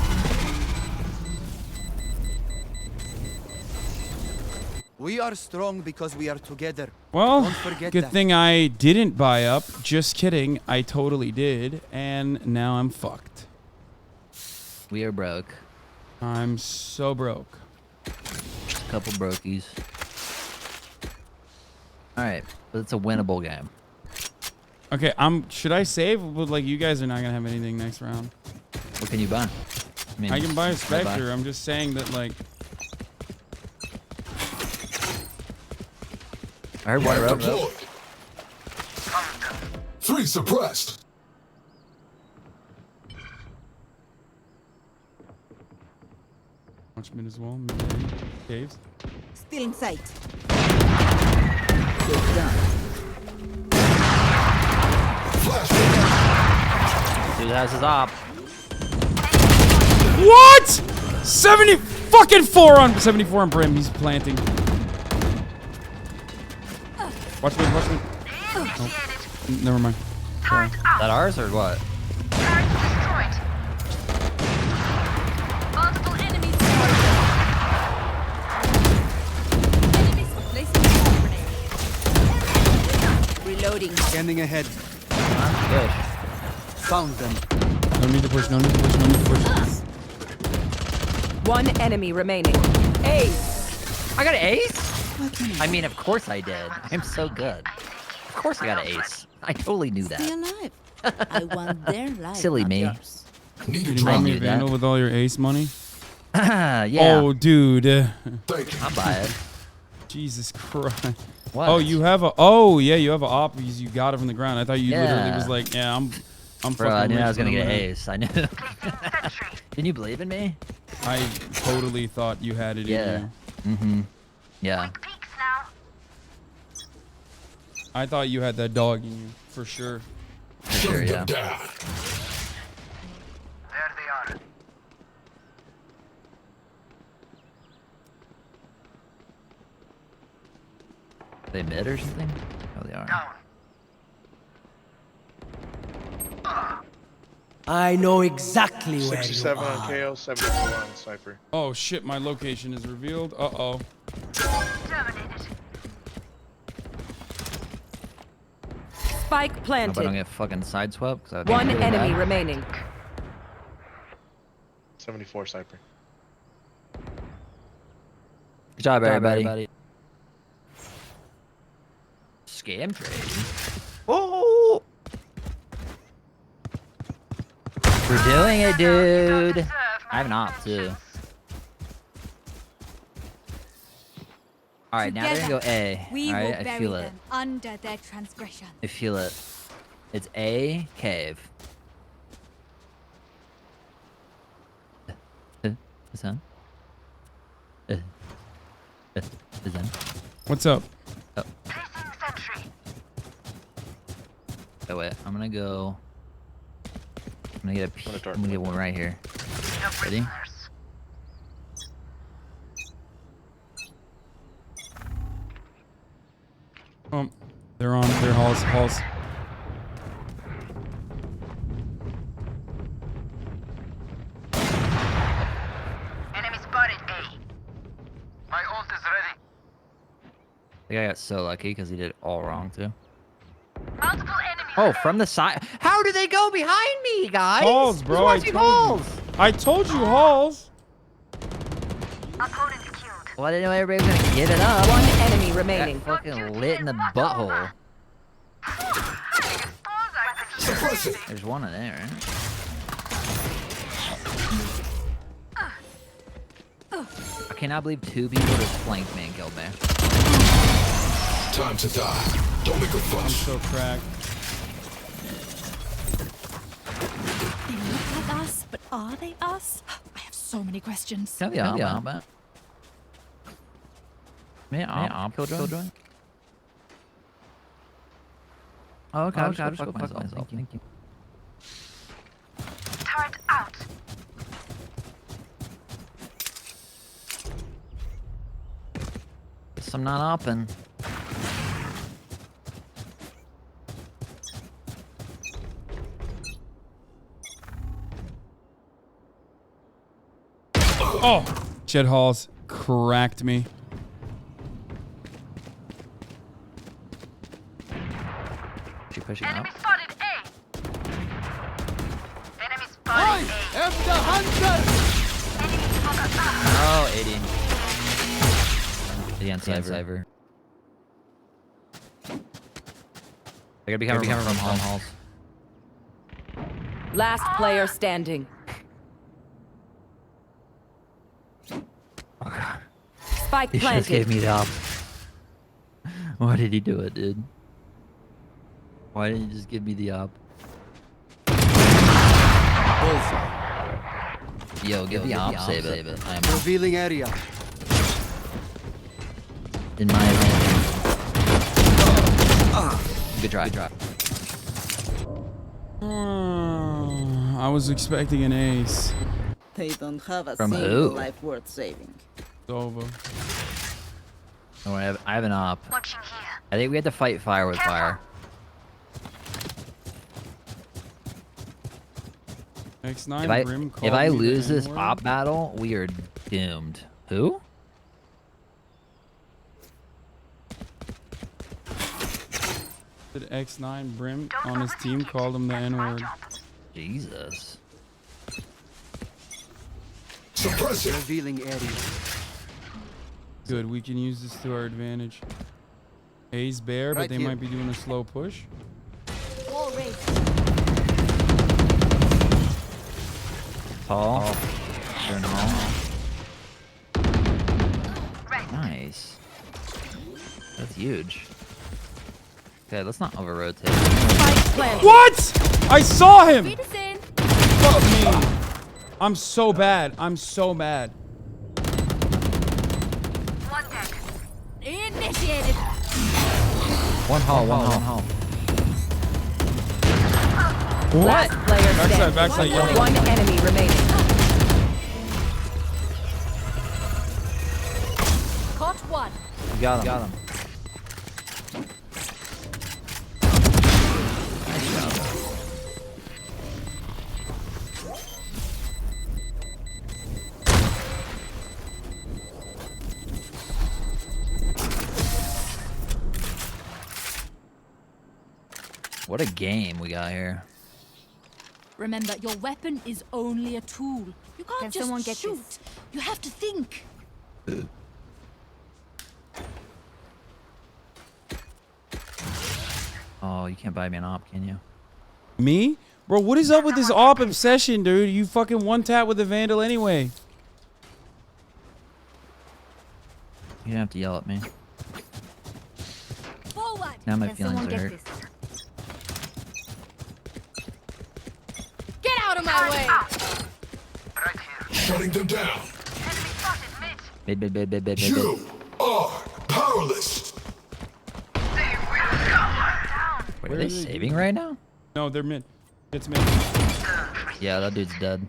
We are strong because we are together. Well, Don't forget good that. thing I didn't buy up. Just kidding. I totally did. And now I'm fucked. We are broke. I'm so broke. Just a couple brokies. Alright, but it's a winnable game. Okay, should I save? Well, like, you guys are not gonna have anything next round. What can you buy? I can buy a what can I buy? Spectre. I'm just saying that, like, I heard one rope. Deployed. Three suppressed. watch mid as well. Mid caves. Still in sight. Dude has his op. What? 74 on Brim. He's planting. Watch me. Oh, never mind. Sorry. Is that ours or what? Turret destroyed. Multiple enemies spotted. Enemies placing a grenade. Reloading. Scanning ahead. Good. Found them. No need to push. One enemy remaining. Ace. I got an ace? I mean, of course I did. I'm so good. Of course I got an ace. I totally knew Stay that. alive. I want their life. Silly not me. yours. Did you buy me a Vandal with all your ace money? Yeah. Oh, dude. I'll buy it. Jesus Christ. What? Oh, you have a. Oh, yeah, you have a op because you got it from the ground. I thought you literally was like, yeah, I'm Bro, fucking. I knew rich, I was gonna but get I'm ace. I knew. Didn't you believe in me? I totally thought you had it in you. Mm-hmm. Yeah. I thought you had that dog in you for sure. For sure, yeah. There they are. They mid or something? Oh, they are. I know exactly where you 67 on are. KO, 72 on Cypher. Oh shit, my location is revealed. Uh-oh. Spike Hope I don't planted. get fucking sideswept. One enemy remaining. 74 Cypher. Good job, everybody. Scam trade. Oh! We're doing it, dude. I have an op too. All right, now they're gonna go A. We All right, will I bury feel it. them under their transgression. I feel it. It's A cave. Hasan? Hasan? What's up? Oh. Oh wait, I'm gonna go. I'm gonna get a. I'm gonna get one right here. Ready? They're on their halls. Enemy spotted A. My ult is ready. The guy got so lucky because he did it all wrong too. Multiple enemies. Oh, from the side. How did they go behind me, guys? Halls, bro. I told you halls. Well, I didn't know everybody was gonna give it up. One enemy remaining. Got fucking lit in the butthole. There's one in there. I cannot believe 2 people just flanked me and killed me. Time to die. Don't make a fuss. I'm so cracked. They look like us, but are they us? I have so many questions. Can I be on that? Man, Killjoy? Oh, okay, I'll just fuck myself. Thank you. Turret out. Guess I'm not open. Oh, Jed Halls cracked me. She pushing up. Enemy spotted A. Enemy spotted A. am the hunter! Oh, 80. The Cyber. They're gonna be coming from halls. Last player standing. Spike He planted. just gave me the op. Why did he do it, dude? Why didn't he just give me the op? Yo, give the op, save it. I am Revealing area. in my opinion. Good try. I was expecting an ace. They don't have a From single who? life worth saving. It's over. Don't worry, I have an op. Watching here. I think we have to fight fire with fire. X9 Brim If called I me the lose this N-word. op battle, we are doomed. Who? Did X9 Brim on his team called him the N-word. Jesus. Suppress it. Revealing area. Good, we can use this to our advantage. A's bear, but Right they here. might be doing a slow push. Hall. They're in hall. Nice. That's huge. Okay, let's not over rotate. What? I saw him. Fuck me. I'm so bad. I'm so mad. Initiated. One hall. Last player standing. Backside, yellow. One enemy remaining. Caught one. You got him. Nice job. What a game we got here. Remember, your weapon is only a tool. You can't just shoot. You have to think. Oh, you can't buy me an op, can you? Me? Bro, what is up with this AWP obsession, dude? You fucking one tap with the Vandal anyway. You don't have to yell at me. Forward. Now my feelings are hurt. Get out of my way. Shutting them down. Mid. You are powerless. Wait, are they saving right now? No, they're mid. It's mid. Yeah, that dude's dead.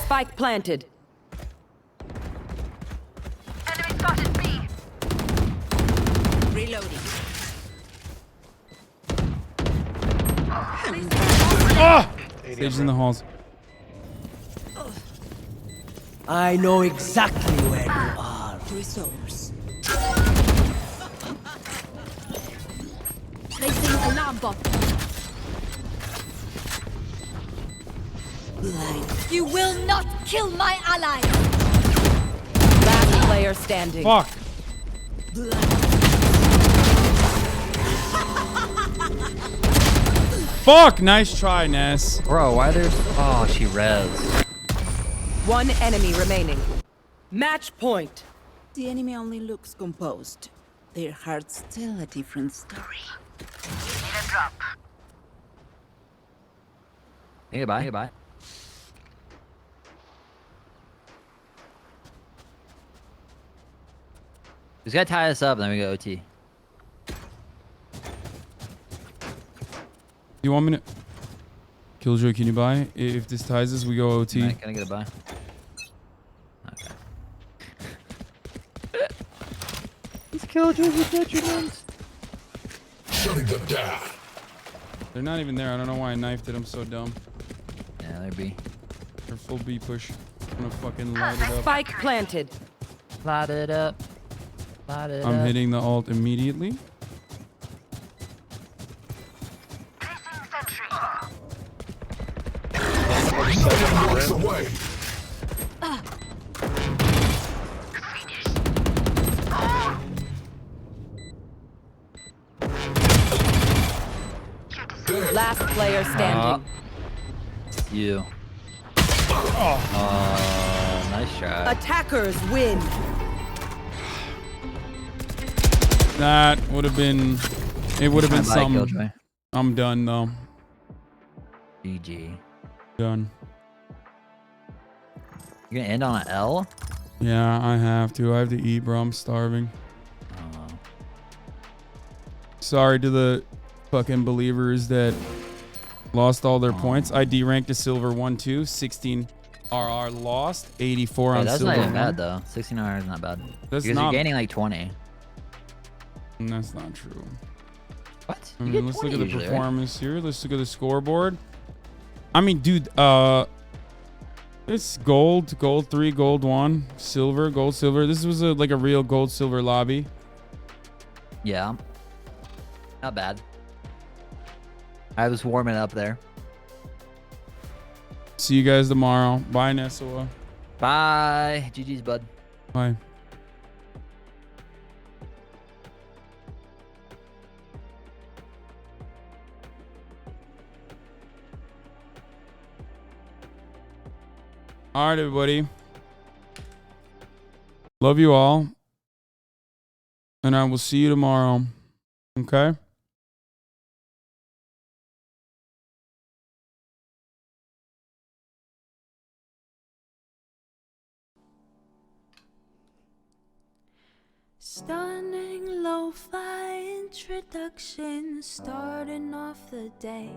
Spike planted. Enemy spotted B. Reloading. Ah! Sage's in the halls. I know exactly where you are. Resource. Placing alarm bot. You will not kill my ally. Last player standing. Fuck. Fuck! Nice try, Ness. Bro, why there's... Oh, she res. One enemy remaining. Match point. The enemy only looks composed. Their hearts tell a different story. Need a drop. Hey, bye. Just gotta tie this up and then we go OT. You want me to... Killjoy, can you buy? If this ties us, we go OT. Can I get a buy? Okay. This Killjoy's a detriment. Shutting them down. They're not even there. I don't know why I knifed it. I'm so dumb. Yeah, they're B. They're full B push. I'm gonna fucking light it up. Spike planted. Light it up. I'm hitting the ult immediately. Walks away. Last player standing. You. Nice shot. Attackers win. That would have been... It would have been some... Killjoy. I'm done, though. GG. Done. You gonna end on an L? Yeah, I have to. I have to eat, bro. I'm starving. Sorry to the fucking believers that lost all their points. I D-ranked to silver 1-2, 16 RR lost, 84 on that's silver. That's not even 1. bad though. 16 RR is not bad. That's because not, you're gaining like 20. That's not true. What? I mean, let's look at the performance here. Let's look at the scoreboard. I mean, dude, it's gold 3, gold 1, silver, gold, silver. This was like a real gold silver lobby. Yeah. Not bad. I was warming up there. See you guys tomorrow. Bye, Nessawa. Bye. GG's, bud. Bye. All right, everybody. Love you all. And I will see you tomorrow. Okay? Stunning lo-fi introduction, starting off the day.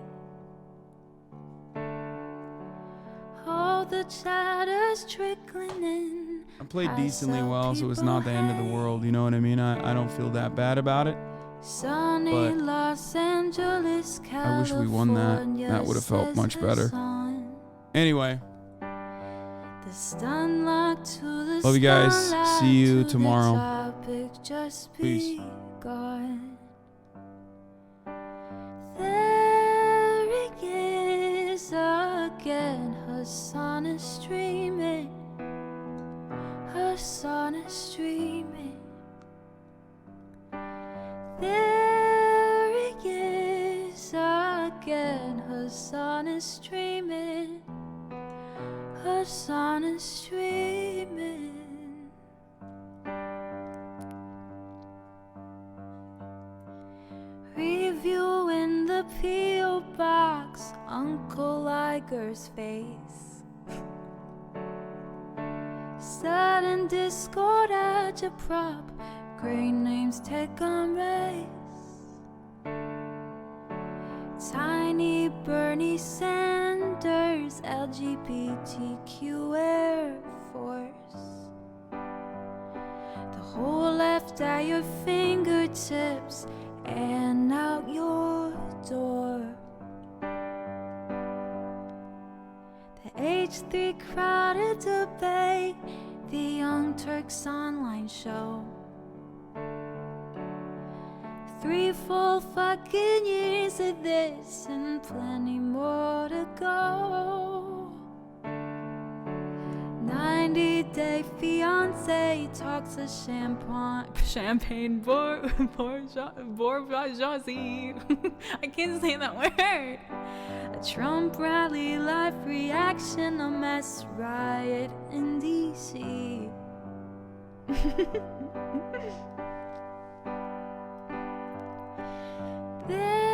All the chatter's trickling in. I played decently well, so it's not the end of the world. You know what I mean? I don't feel that bad about it. Sunny But Los Angeles, I wish we won that. That would have felt much better. Anyway. The stun lock to the Love you guys. sunlight, See you to the tomorrow. topic, just Peace. be gone. There he is again. Hasan is streaming. Hasan is streaming. There he is again. Hasan is streaming. Hasan is streaming. Reviewing the P.O. box, Uncle Iger's face. Sudden Discord agitprop, great names take on race. Tiny Bernie Sanders, LGBTQ Air Force. The whole left at your fingertips and out your door. The H3 crowded debate, the Young Turks online show. 3 full fucking years of this and plenty more to go. 90-day fiance talks of champagne bourgeoisie. I can't say that word. A Trump rally live reaction, a mass riot in DC. There